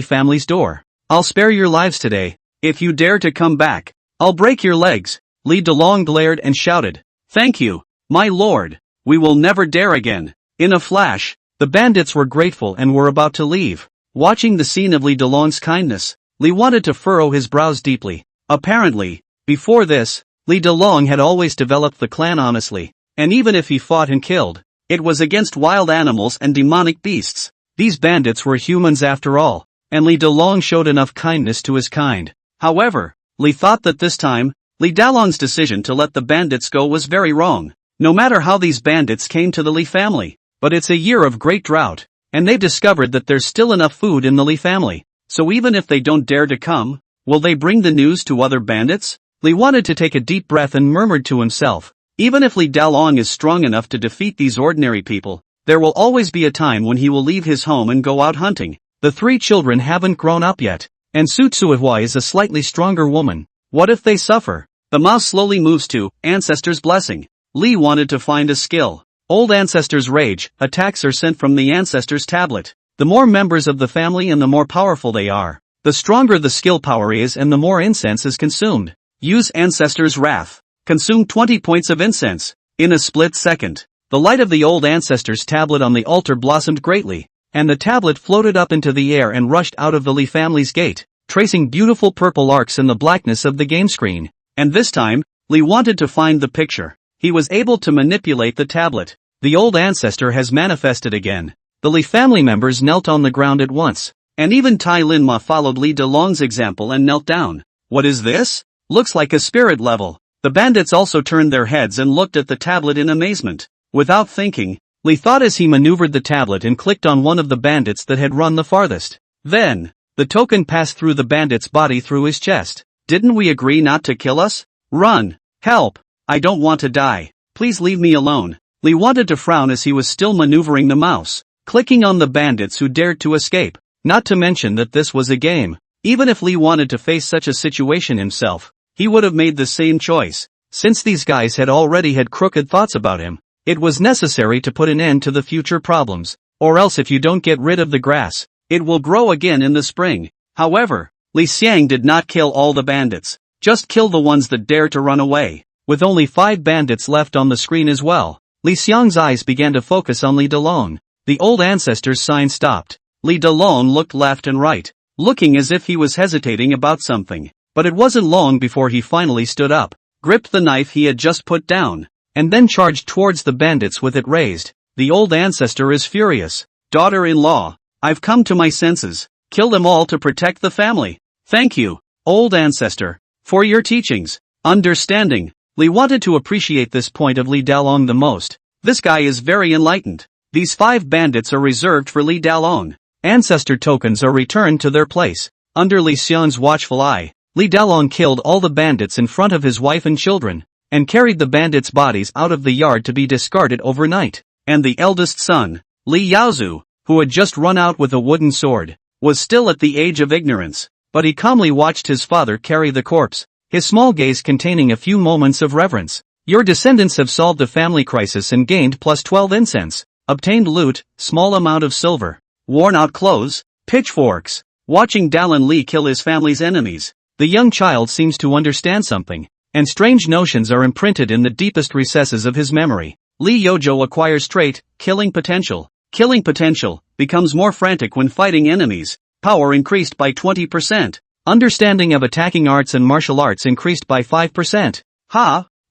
Speaker 1: family's door. I'll spare your lives today. If you dare to come back, I'll break your legs. Lee Dalong glared and shouted. Thank you, my lord. We will never dare again. In a flash, the bandits were grateful and were about to leave. Watching the scene of Lee Dalong's kindness, Lee wanted to furrow his brows deeply. Apparently, before this, Lee Dalong had always developed the clan honestly, and even if he fought and killed, it was against wild animals and demonic beasts. These bandits were humans after all, and Lee Dalong showed enough kindness to his kind. However, Lee thought that this time, Lee Dalong's decision to let the bandits go was very wrong. No matter how these bandits came to the Lee family, but it's a year of great drought, and they've discovered that there's still enough food in the Lee family, so even if they don't dare to come, will they bring the news to other bandits? Lee wanted to take a deep breath and murmured to himself, even if Lee Dalong is strong enough to defeat these ordinary people, there will always be a time when he will leave his home and go out hunting. The three children haven't grown up yet, and Su Tsuihua is a slightly stronger woman. What if they suffer? The mouse slowly moves to Ancestor's Blessing. Lee wanted to find a skill. Old Ancestor's Rage attacks are sent from the Ancestor's tablet. The more members of the family and the more powerful they are, the stronger the skill power is and the more incense is consumed. Use Ancestor's Wrath. Consume 20 points of incense. In a split second, the light of the old Ancestor's tablet on the altar blossomed greatly, and the tablet floated up into the air and rushed out of the Lee family's gate, tracing beautiful purple arcs in the blackness of the game screen. And this time, Lee wanted to find the picture. He was able to manipulate the tablet. The old ancestor has manifested again. The Lee family members knelt on the ground at once, and even Tai Lin Ma followed Lee Dalong's example and knelt down. What is this? Looks like a spirit level. The bandits also turned their heads and looked at the tablet in amazement. Without thinking, Lee thought as he maneuvered the tablet and clicked on one of the bandits that had run the farthest. Then, the token passed through the bandit's body through his chest. Didn't we agree not to kill us? Run! Help! I don't want to die. Please leave me alone. Lee wanted to frown as he was still maneuvering the mouse, clicking on the bandits who dared to escape. Not to mention that this was a game. Even if Lee wanted to face such a situation himself, he would have made the same choice. Since these guys had already had crooked thoughts about him, it was necessary to put an end to the future problems, or else if you don't get rid of the grass, it will grow again in the spring. However, Li Xiang did not kill all the bandits, just kill the ones that dare to run away. With only 5 bandits left on the screen as well, Li Xiang's eyes began to focus on Li Dalong. The old ancestor's sign stopped. Li Dalong looked left and right, looking as if he was hesitating about something. But it wasn't long before he finally stood up, gripped the knife he had just put down, and then charged towards the bandits with it raised. The old ancestor is furious. Daughter-in-law, I've come to my senses. Kill them all to protect the family. Thank you, old ancestor, for your teachings. Understanding. Li wanted to appreciate this point of Li Dalong the most. This guy is very enlightened. These 5 bandits are reserved for Li Dalong. Ancestor tokens are returned to their place. Under Li Xiang's watchful eye, Li Dalong killed all the bandits in front of his wife and children, and carried the bandits' bodies out of the yard to be discarded overnight. And the eldest son, Li Yaozu, who had just run out with a wooden sword, was still at the age of ignorance, but he calmly watched his father carry the corpse, his small gaze containing a few moments of reverence. Your descendants have solved the family crisis and gained plus 12 incense, obtained loot, small amount of silver, worn out clothes, pitchforks. Watching Dalin Li kill his family's enemies, the young child seems to understand something, and strange notions are imprinted in the deepest recesses of his memory. Li Yojo acquires trait, killing potential. Killing potential becomes more frantic when fighting enemies. Power increased by 20%. Understanding of attacking arts and martial arts increased by 5%.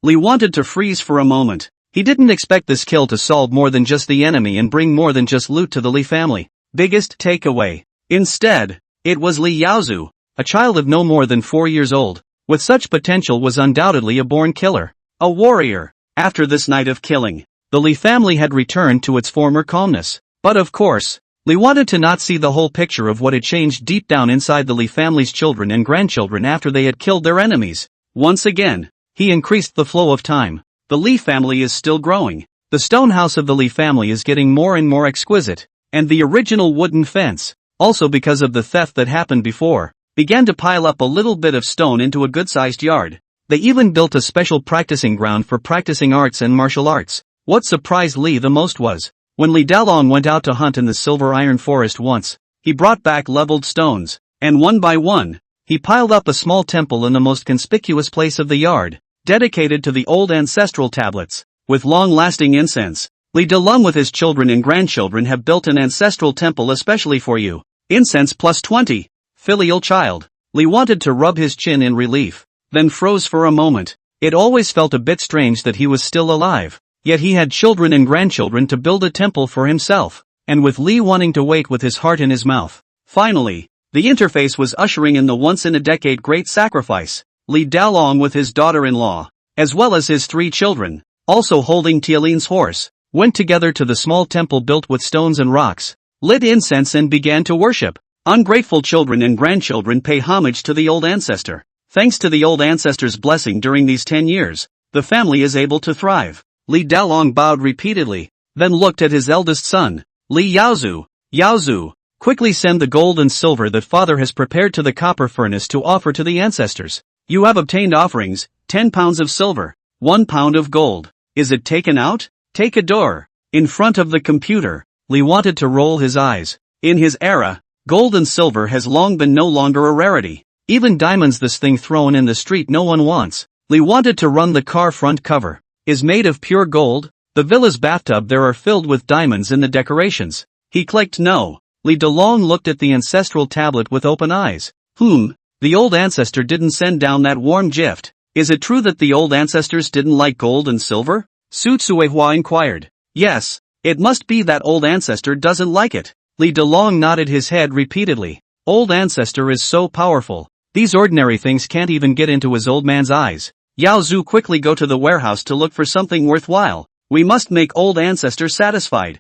Speaker 1: Li wanted to freeze for a moment. He didn't expect this kill to solve more than just the enemy and bring more than just loot to the Li family. Biggest takeaway. Instead, it was Li Yaozu, a child of no more than 4 years old, with such potential was undoubtedly a born killer. A warrior. After this night of killing, the Li family had returned to its former calmness. But of course, Li wanted to not see the whole picture of what had changed deep down inside the Li family's children and grandchildren after they had killed their enemies. Once again, he increased the flow of time. The Li family is still growing. The stone house of the Li family is getting more and more exquisite, and the original wooden fence, also because of the theft that happened before, began to pile up a little bit of stone into a good-sized yard. They even built a special practicing ground for practicing arts and martial arts. What surprised Li the most was, when Li Dalong went out to hunt in the silver iron forest once, he brought back leveled stones, and one by one, he piled up a small temple in the most conspicuous place of the yard, dedicated to the old ancestral tablets. With long-lasting incense, Li Dalong with his children and grandchildren have built an ancestral temple especially for you. Incense plus 20. Filial child. Li wanted to rub his chin in relief, then froze for a moment. It always felt a bit strange that he was still alive, yet he had children and grandchildren to build a temple for himself, and with Li wanting to wait with his heart in his mouth. Finally, the interface was ushering in the once-in-a-decade great sacrifice. Li Dalong with his daughter-in-law, as well as his 3 children, also holding Tialin's horse, went together to the small temple built with stones and rocks, lit incense and began to worship. Ungrateful children and grandchildren pay homage to the old ancestor. Thanks to the old ancestor's blessing during these 10 years, the family is able to thrive. Li Dalong bowed repeatedly, then looked at his eldest son, Li Yaozu. Yaozu, quickly send the gold and silver that father has prepared to the copper furnace to offer to the ancestors. You have obtained offerings, 10 pounds of silver, 1 pound of gold. Is it taken out? Take a door. In front of the computer, Li wanted to roll his eyes. In his era, gold and silver has long been no longer a rarity. Even diamonds, this thing thrown in the street, no one wants. Li wanted to run the car front cover. Is made of pure gold. The villa's bathtub there are filled with diamonds in the decorations. He clicked no. Li Dalong looked at the ancestral tablet with open eyes. The old ancestor didn't send down that warm gift. Is it true that the old ancestors didn't like gold and silver? Su Tsuehua inquired. Yes, it must be that old ancestor doesn't like it. Li Dalong nodded his head repeatedly. Old ancestor is so powerful. These ordinary things can't even get into his old man's eyes. Yao Zhu, quickly go to the warehouse to look for something worthwhile. We must make old ancestor satisfied.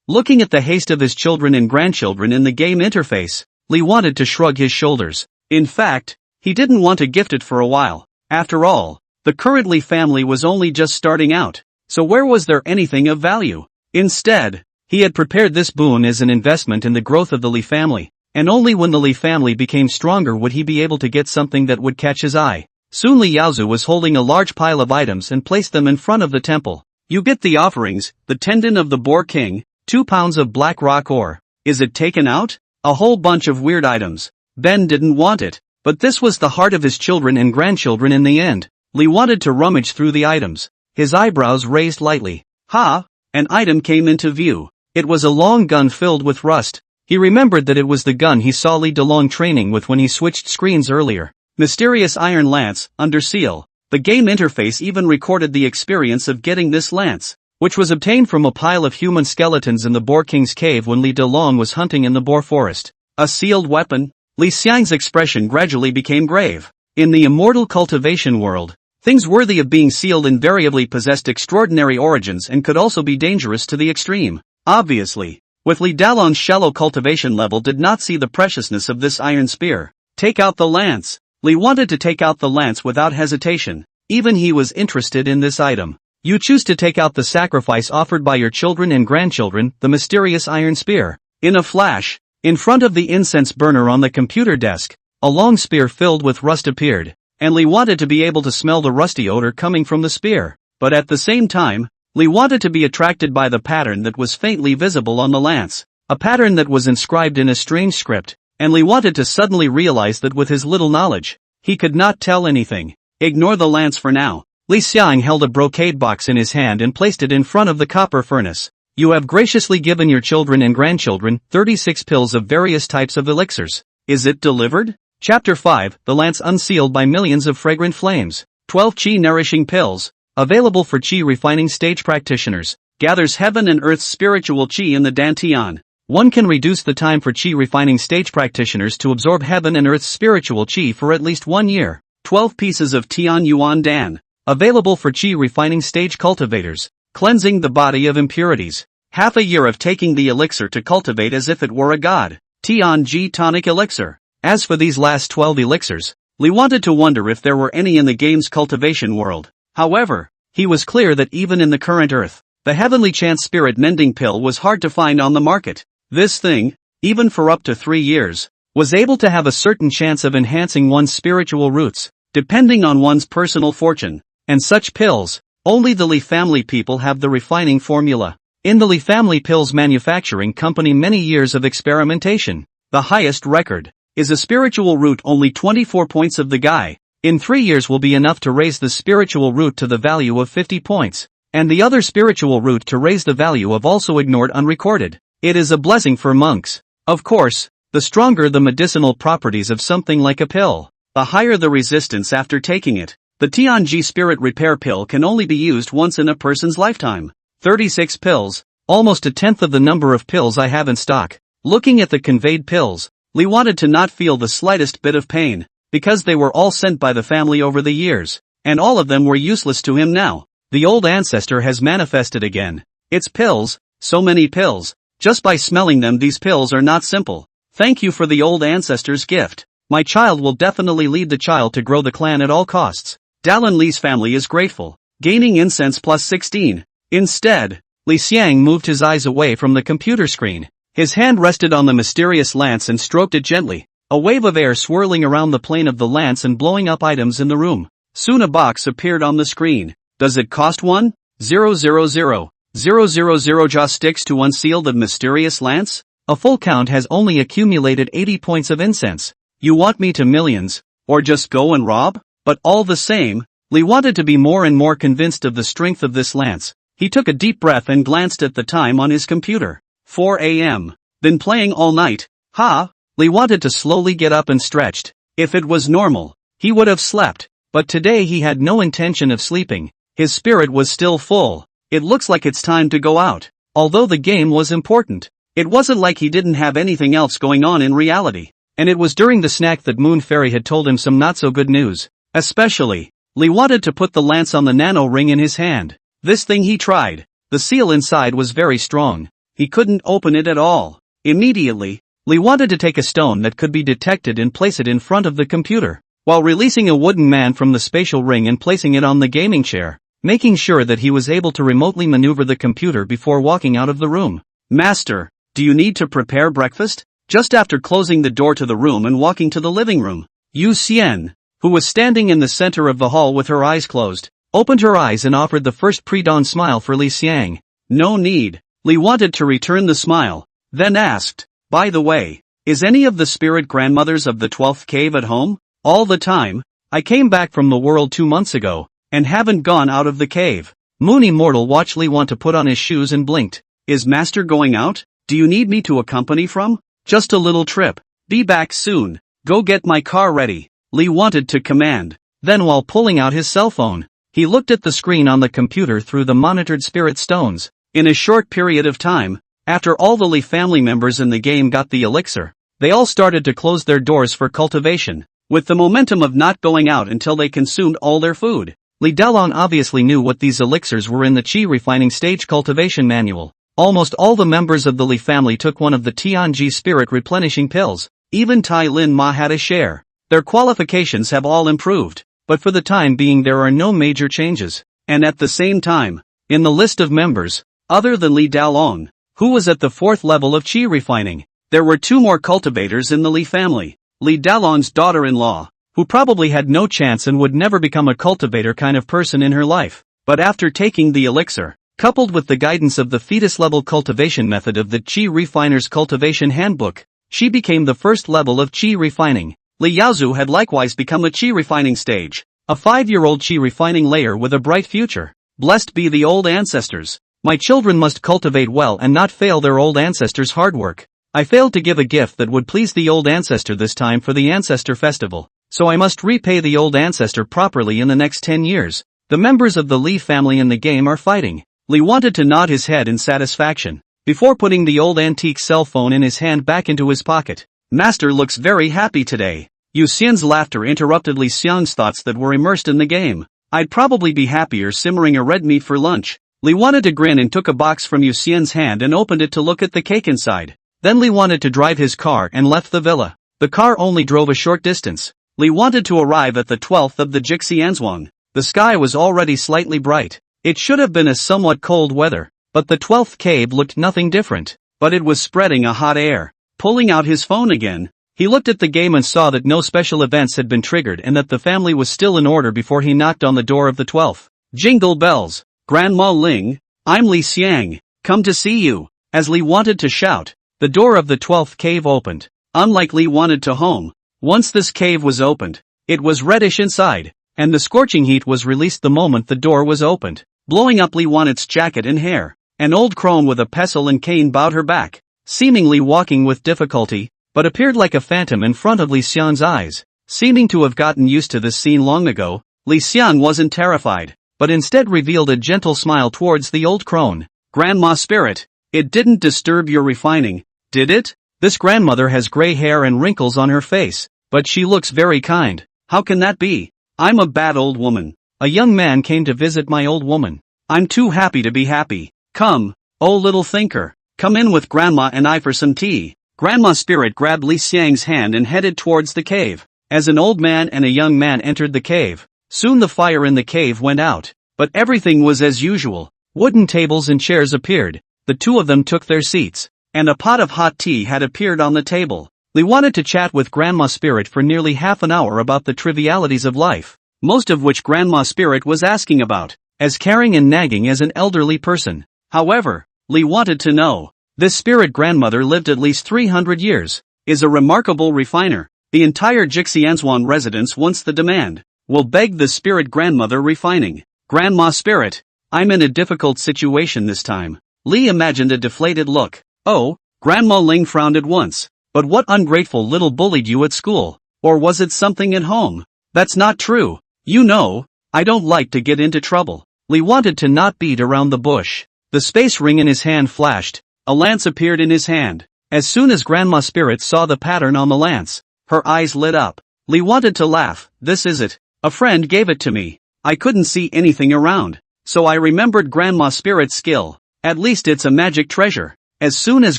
Speaker 1: Looking at the haste of his children and grandchildren in the game interface, Li wanted to shrug his shoulders. In fact, he didn't want to gift it for a while. After all, the current Li family was only just starting out, so where was there anything of value? Instead, he had prepared this boon as an investment in the growth of the Li family, and only when the Li family became stronger would he be able to get something that would catch his eye. Soon Li Yaozu was holding a large pile of items and placed them in front of the temple. You get the offerings, the tendon of the boar king, 2 pounds of black rock ore. Is it taken out? A whole bunch of weird items. Ben didn't want it, but this was the heart of his children and grandchildren in the end. Li wanted to rummage through the items. His eyebrows raised lightly. An item came into view. It was a long gun filled with rust. He remembered that it was the gun he saw Li Dalong training with when he switched screens earlier. Mysterious iron lance, under seal. The game interface even recorded the experience of getting this lance, which was obtained from a pile of human skeletons in the Boar King's cave when Li Dalong was hunting in the Boar Forest. A sealed weapon? Li Xiang's expression gradually became grave. In the immortal cultivation world, things worthy of being sealed invariably possessed extraordinary origins and could also be dangerous to the extreme. Obviously, with Li Dalong's shallow cultivation level did not see the preciousness of this iron spear. Take out the lance. Li wanted to take out the lance without hesitation. Even he was interested in this item. You choose to take out the sacrifice offered by your children and grandchildren, the mysterious iron spear. In a flash, in front of the incense burner on the computer desk, a long spear filled with rust appeared, and Li wanted to be able to smell the rusty odor coming from the spear. But at the same time, Li wanted to be attracted by the pattern that was faintly visible on the lance, a pattern that was inscribed in a strange script, and Li wanted to suddenly realize that with his little knowledge, he could not tell anything. Ignore the lance for now. Li Xiang held a brocade box in his hand and placed it in front of the copper furnace. You have graciously given your children and grandchildren 36 pills of various types of elixirs. Is it delivered? Chapter 5, The Lance Unsealed by Millions of Fragrant Flames. 12 Qi Nourishing Pills. Available for Qi Refining Stage Practitioners. Gathers heaven and earth's spiritual Qi in the Dantian. One can reduce the time for Qi Refining Stage Practitioners to absorb heaven and earth's spiritual Qi for at least 1 year. 12 pieces of Tian Yuan Dan. Available for Qi Refining Stage Cultivators. Cleansing the body of impurities. Half a year of taking the elixir to cultivate as if it were a god. Tian Ji Tonic Elixir. As for these last 12 elixirs, Li wanted to wonder if there were any in the game's cultivation world. However, he was clear that even in the current Earth, the Heavenly Chance Spirit Mending Pill was hard to find on the market. This thing, even for up to 3 years, was able to have a certain chance of enhancing one's spiritual roots. depending on one's personal fortune. And such pills, only the Li family people have the refining formula. In the Li family pills manufacturing company many years of experimentation. The highest record is a spiritual root. Only 24 points of the guy. In 3 years will be enough to raise the spiritual root to the value of 50 points. And the other spiritual root to raise the value of also ignored unrecorded. It is a blessing for monks. Of course, the stronger the medicinal properties of something like a pill, the higher the resistance after taking it. The Tianji Spirit Repair Pill can only be used once in a person's lifetime. 36 pills, almost a tenth of the number of pills I have in stock. Looking at the conveyed pills, Li wanted to not feel the slightest bit of pain, because they were all sent by the family over the years, and all of them were useless to him now. The old ancestor has manifested again. It's pills, so many pills. Just by smelling them, these pills are not simple. Thank you for the old ancestor's gift. My child will definitely lead the child to grow the clan at all costs. Dalin Li's family is grateful, gaining incense plus 16. Instead, Li Xiang moved his eyes away from the computer screen. His hand rested on the mysterious lance and stroked it gently. A wave of air swirling around the plane of the lance and blowing up items in the room. Soon a box appeared on the screen. Does it cost 1,000,000 joss sticks to unseal the mysterious lance? A full count has only accumulated 80 points of incense. You want me to millions, or just go and rob? But all the same, Li wanted to be more and more convinced of the strength of this lance. He took a deep breath and glanced at the time on his computer. 4 a.m. Been playing all night, huh? Li wanted to slowly get up and stretched. If it was normal, he would have slept, but today he had no intention of sleeping. His spirit was still full. It looks like it's time to go out. Although the game was important, it wasn't like he didn't have anything else going on in reality. And it was during the snack that Moon Fairy had told him some not so good news. Especially, Li wanted to put the lance on the nano ring in his hand. This thing he tried. The seal inside was very strong. He couldn't open it at all. Immediately, Li wanted to take a stone that could be detected and place it in front of the computer, while releasing a wooden man from the spatial ring and placing it on the gaming chair, making sure that he was able to remotely maneuver the computer before walking out of the room. Master, do you need to prepare breakfast? Just after closing the door to the room and walking to the living room, Yu Xian, who was standing in the center of the hall with her eyes closed, opened her eyes and offered the first pre-dawn smile for Li Xiang. No need. Li wanted to return the smile, then asked, by the way, is any of the spirit grandmothers of the 12th cave at home? All the time. I came back from the world 2 months ago, and haven't gone out of the cave. Moon Immortal watched Li want to put on his shoes and blinked. Is Master going out? Do you need me to accompany from? Just a little trip. Be back soon. Go get my car ready. Li wanted to command. Then while pulling out his cell phone, he looked at the screen on the computer through the monitored spirit stones. In a short period of time, after all the Li family members in the game got the elixir, they all started to close their doors for cultivation, with the momentum of not going out until they consumed all their food. Li Dalong obviously knew what these elixirs were in the Qi refining stage cultivation manual. Almost all the members of the Li family took one of the Tianji spirit replenishing pills. Even Tai Lin Ma had a share. Their qualifications have all improved, but for the time being there are no major changes. And at the same time, in the list of members, other than Li Dalong, who was at the 4th level of Qi refining, there were 2 more cultivators in the Li family. Li Dalong's daughter-in-law, who probably had no chance and would never become a cultivator kind of person in her life, but after taking the elixir, coupled with the guidance of the fetus-level cultivation method of the Qi Refiner's Cultivation Handbook, she became the 1st level of Qi refining. Li Yaozu had likewise become a Qi refining stage, a 5-year-old Qi refining layer with a bright future. Blessed be the old ancestors. My children must cultivate well and not fail their old ancestors' hard work. I failed to give a gift that would please the old ancestor this time for the ancestor festival, so I must repay the old ancestor properly in the next 10 years. The members of the Li family in the game are fighting. Li wanted to nod his head in satisfaction, before putting the old antique cell phone in his hand back into his pocket. Master looks very happy today. Yu Xian's laughter interrupted Li Xiang's thoughts that were immersed in the game. I'd probably be happier simmering a red meat for lunch. Li wanted to grin and took a box from Yu Xian's hand and opened it to look at the cake inside. Then Li wanted to drive his car and left the villa. The car only drove a short distance. Li wanted to arrive at the 12th of the Jixianzhuang. The sky was already slightly bright. It should have been a somewhat cold weather, but the 12th cave looked nothing different. But it was spreading a hot air. Pulling out his phone again, He looked at the game and saw that no special events had been triggered and that the family was still in order before he knocked on the door of the 12th. Jingle bells, Grandma Ling, I'm Li Xiang, come to see you. As Li wanted to shout, the door of the 12th cave opened. Unlike Li wanted to home, once this cave was opened, it was reddish inside, and the scorching heat was released the moment the door was opened, blowing up Li Wanet's jacket and hair. An old crone with a pestle and cane bowed her back, seemingly walking with difficulty, but appeared like a phantom in front of Li Xiang's eyes. Seeming to have gotten used to this scene long ago, Li Xiang wasn't terrified, but instead revealed a gentle smile towards the old crone. Grandma Spirit, it didn't disturb your refining, did it? This grandmother has gray hair and wrinkles on her face, but she looks very kind. How can that be? I'm a bad old woman. A young man came to visit my old woman. I'm too happy to be happy. Come, oh little thinker, come in with Grandma and I for some tea. Grandma Spirit grabbed Li Xiang's hand and headed towards the cave. As an old man and a young man entered the cave, soon the fire in the cave went out, but everything was as usual. Wooden tables and chairs appeared. The two of them took their seats, and a pot of hot tea had appeared on the table. Li wanted to chat with Grandma Spirit for nearly half an hour about the trivialities of life, most of which Grandma Spirit was asking about, as caring and nagging as an elderly person. However, Li wanted to know, this spirit grandmother lived at least 300 years, is a remarkable refiner. The entire Jixianzhuan residence wants the demand, will beg the spirit grandmother refining. Grandma Spirit, I'm in a difficult situation this time. Li imagined a deflated look. Oh, Grandma Ling frowned at once. But what ungrateful little bullied you at school? Or was it something at home? That's not true. You know, I don't like to get into trouble. Li wanted to not beat around the bush. The space ring in his hand flashed. A lance appeared in his hand. As soon as Grandma Spirit saw the pattern on the lance, her eyes lit up. Li wanted to laugh. This is it. A friend gave it to me. I couldn't see anything around, so I remembered Grandma Spirit's skill. At least it's a magic treasure. As soon as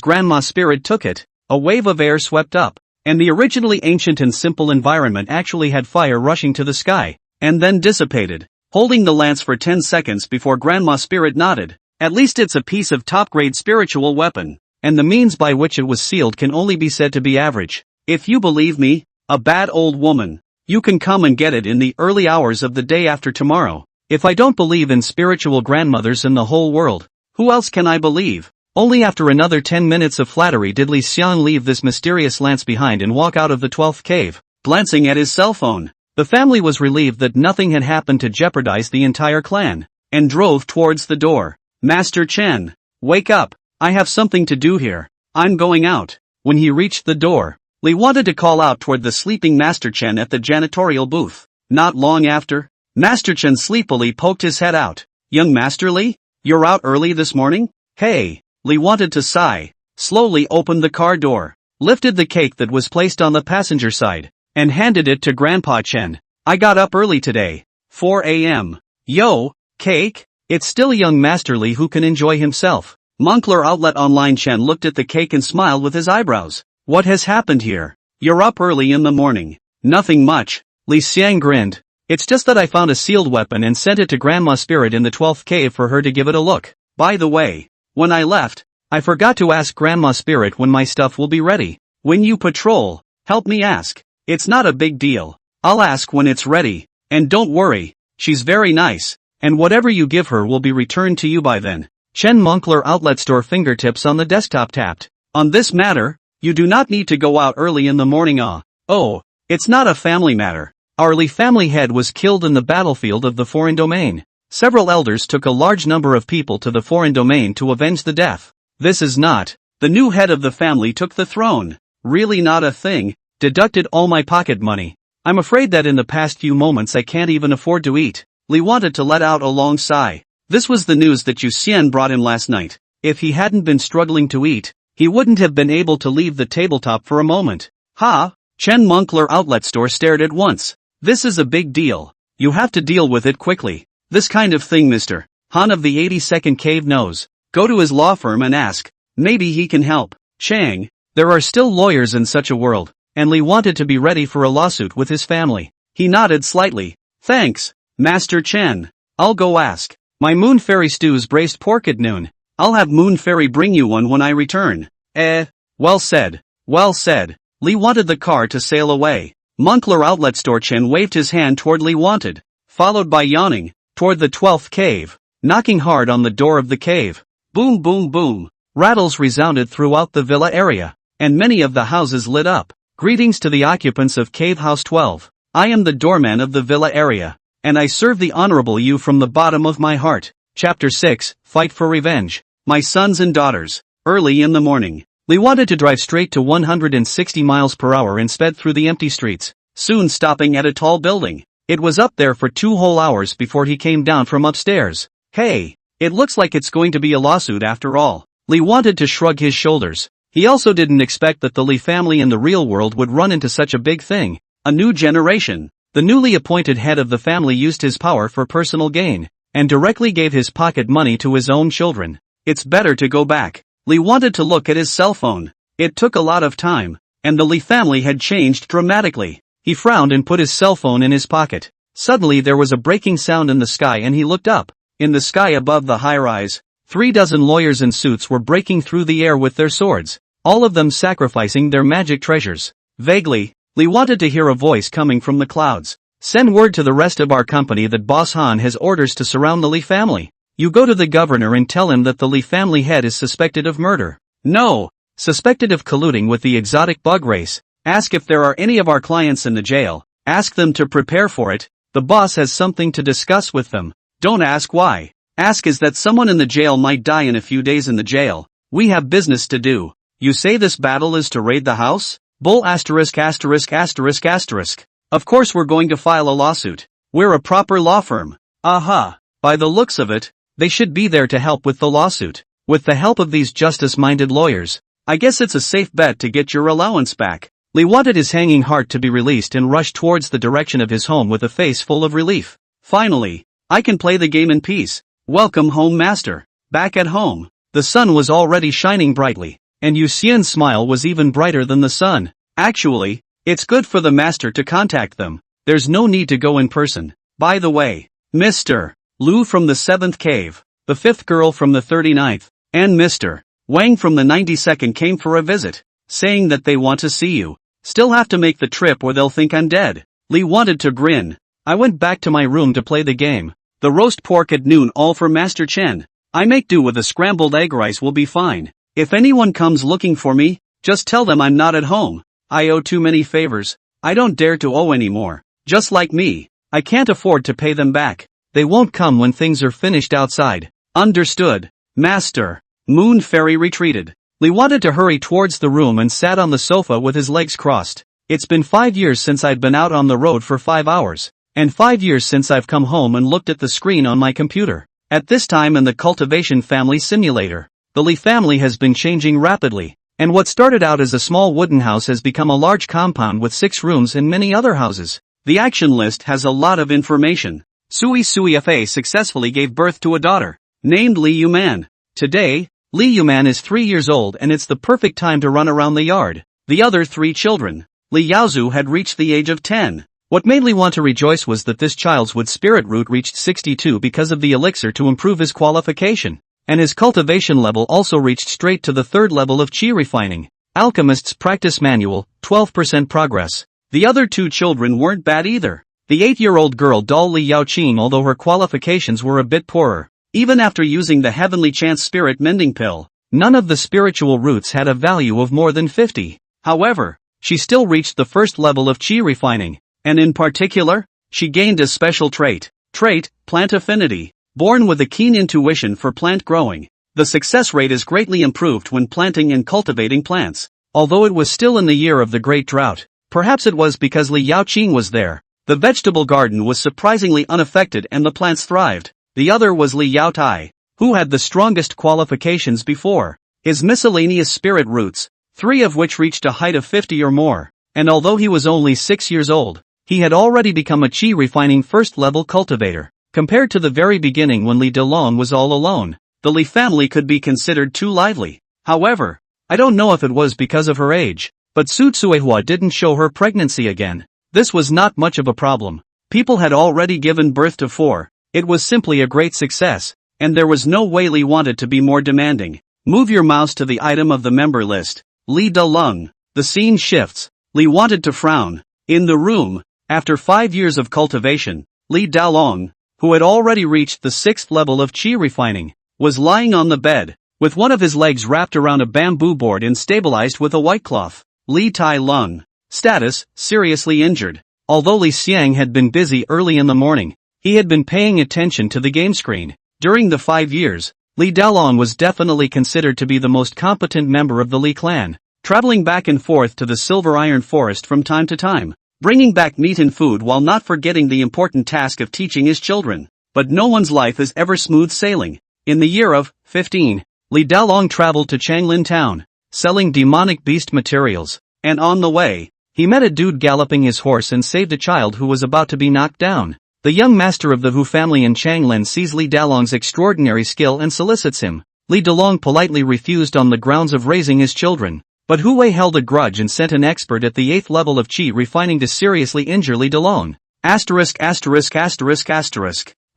Speaker 1: Grandma Spirit took it, a wave of air swept up, and the originally ancient and simple environment actually had fire rushing to the sky, and then dissipated. Holding the lance for 10 seconds before Grandma Spirit nodded. At least it's a piece of top-grade spiritual weapon, and the means by which it was sealed can only be said to be average. If you believe me, a bad old woman, you can come and get it in the early hours of the day after tomorrow. If I don't believe in spiritual grandmothers in the whole world, who else can I believe? Only after another 10 minutes of flattery did Li Xiang leave this mysterious lance behind and walk out of the 12th cave, glancing at his cell phone. The family was relieved that nothing had happened to jeopardize the entire clan, and drove towards the door. Master Chen, wake up, I have something to do here. I'm going out. When he reached the door, Li wanted to call out toward the sleeping Master Chen at the janitorial booth. Not long after, Master Chen sleepily poked his head out. Young Master Li, you're out early this morning? Hey, Li wanted to sigh, slowly opened the car door, lifted the cake that was placed on the passenger side, and handed it to Grandpa Chen. I got up early today. 4 a.m. Yo, cake? It's still young Master Li who can enjoy himself. Moncler Outlet Online Chen looked at the cake and smiled with his eyebrows. What has happened here? You're up early in the morning. Nothing much. Li Xiang grinned. It's just that I found a sealed weapon and sent it to Grandma Spirit in the 12th cave for her to give it a look. By the way, when I left, I forgot to ask Grandma Spirit when my stuff will be ready. When you patrol, help me ask. It's not a big deal. I'll ask when it's ready. And don't worry, she's very nice. And whatever you give her will be returned to you by then. Chen Moncler Outlet Store fingertips on the desktop tapped. On this matter, you do not need to go out early in the morning. Oh, it's not a family matter. Our Li family head was killed in the battlefield of the foreign domain. Several elders took a large number of people to the foreign domain to avenge the death. This is not. The new head of the family took the throne. Really not a thing. Deducted all my pocket money. I'm afraid that in the past few moments I can't even afford to eat. Li wanted to let out a long sigh. This was the news that Yu Xian brought him last night. If he hadn't been struggling to eat, he wouldn't have been able to leave the tabletop for a moment. Ha! Chen Moncler Outlet Store stared at once. This is a big deal. You have to deal with it quickly. This kind of thing Mr. Han of the 82nd Cave knows. Go to his law firm and ask. Maybe he can help. Chang, there are still lawyers in such a world, and Li wanted to be ready for a lawsuit with his family. He nodded slightly. Thanks, Master Chen. I'll go ask. My Moon Fairy stews braised pork at noon. I'll have Moon Fairy bring you one when I return. Well said. Well said. Li wanted the car to sail away. Moncler Outlet Store Chen waved his hand toward Li wanted, followed by yawning, toward the 12th cave, knocking hard on the door of the cave. Boom boom boom. Rattles resounded throughout the villa area, and many of the houses lit up. Greetings to the occupants of Cave House 12. I am the doorman of the villa area, and I serve the honorable you from the bottom of my heart. Chapter 6, Fight for Revenge. My sons and daughters. Early in the morning, Li wanted to drive straight to 160 miles per hour and sped through the empty streets, soon stopping at a tall building. It was up there for 2 whole hours before he came down from upstairs. Hey, it looks like it's going to be a lawsuit after all. Li wanted to shrug his shoulders. He also didn't expect that the Li family in the real world would run into such a big thing. A new generation. The newly appointed head of the family used his power for personal gain, and directly gave his pocket money to his own children. It's better to go back. Li wanted to look at his cell phone. It took a lot of time, and the Li family had changed dramatically. He frowned and put his cell phone in his pocket. Suddenly there was a breaking sound in the sky and he looked up. In the sky above the high-rise, 3 dozen lawyers in suits were breaking through the air with their swords, all of them sacrificing their magic treasures. Vaguely, Li wanted to hear a voice coming from the clouds. Send word to the rest of our company that Boss Han has orders to surround the Li family. You go to the governor and tell him that the Li family head is suspected of murder. No, suspected of colluding with the exotic bug race. Ask if there are any of our clients in the jail. Ask them to prepare for it. The boss has something to discuss with them. Don't ask why. Ask is that someone in the jail might die in a few days in the jail. We have business to do. You say this battle is to raid the house? Bull asterisk asterisk asterisk asterisk. Of course we're going to file a lawsuit. We're a proper law firm. Aha. By the looks of it, they should be there to help with the lawsuit. With the help of these justice-minded lawyers, I guess it's a safe bet to get your allowance back. Li wanted his hanging heart to be released and rushed towards the direction of his home with a face full of relief. Finally, I can play the game in peace. Welcome home, master. Back at home, the sun was already shining brightly, and Yu Xian's smile was even brighter than the sun. Actually, it's good for the master to contact them. There's no need to go in person. By the way, Mr. Lu from the 7th cave, the 5th girl from the 39th, and Mr. Wang from the 92nd came for a visit, saying that they want to see you. Still have to make the trip or they'll think I'm dead. Li wanted to grin. I went back to my room to play the game. The roast pork at noon all for Master Chen. I make do with a scrambled egg rice will be fine. If anyone comes looking for me, just tell them I'm not at home. I owe too many favors. I don't dare to owe anymore. Just like me, I can't afford to pay them back. They won't come when things are finished outside. Understood, Master. Moon Fairy retreated. Li wanted to hurry towards the room and sat on the sofa with his legs crossed. It's been 5 years since I'd been out on the road for 5 hours. And 5 years since I've come home and looked at the screen on my computer. At this time in the Cultivation Family Simulator, the Li family has been changing rapidly, and what started out as a small wooden house has become a large compound with 6 rooms and many other houses. The action list has a lot of information. Sui Sui Fa successfully gave birth to a daughter, named Li Yuman. Today, Li Yuman is 3 years old and it's the perfect time to run around the yard. The other 3 children, Li Yaozu had reached the age of 10. What made Li want to rejoice was that this child's wood spirit root reached 62 because of the elixir to improve his qualification, and his cultivation level also reached straight to the 3rd level of qi refining. Alchemist's Practice Manual, 12% progress. The other 2 children weren't bad either. The 8-year-old girl doll Li Yaoqing, although her qualifications were a bit poorer, even after using the Heavenly Chance Spirit Mending Pill, none of the spiritual roots had a value of more than 50. However, she still reached the 1st level of qi refining. And in particular, she gained a special trait, plant affinity. Born with a keen intuition for plant growing, the success rate is greatly improved when planting and cultivating plants. Although it was still in the year of the Great Drought, perhaps it was because Li Yaoqing was there, the vegetable garden was surprisingly unaffected and the plants thrived. The other was Li Yaotai, who had the strongest qualifications before. His miscellaneous spirit roots, 3 of which reached a height of 50 or more, and although he was only 6 years old, he had already become a qi refining 1st level cultivator. Compared to the very beginning when Li Delong was all alone, the Li family could be considered too lively. However, I don't know if it was because of her age, but Su Tsuehua didn't show her pregnancy again. This was not much of a problem. People had already given birth to 4. It was simply a great success, and there was no way Li wanted to be more demanding. Move your mouse to the item of the member list. Li Delong. The scene shifts. Li wanted to frown. In the room, after 5 years of cultivation, Li Daolong, who had already reached the 6th level of qi refining, was lying on the bed, with one of his legs wrapped around a bamboo board and stabilized with a white cloth. Li Tai Lung. Status, seriously injured. Although Li Xiang had been busy early in the morning, he had been paying attention to the game screen. During the 5 years, Li Daolong was definitely considered to be the most competent member of the Li clan, traveling back and forth to the Silver Iron Forest from time to time, bringing back meat and food while not forgetting the important task of teaching his children. But no one's life is ever smooth sailing. In the year of 15, Li Daolong traveled to Changlin town, selling demonic beast materials, and on the way, he met a dude galloping his horse and saved a child who was about to be knocked down. The young master of the Hu family in Changlin sees Li Daolong's extraordinary skill and solicits him. Li Daolong politely refused on the grounds of raising his children, but Hu Wei held a grudge and sent an expert at the 8th level of qi refining to seriously injure Li Daolong.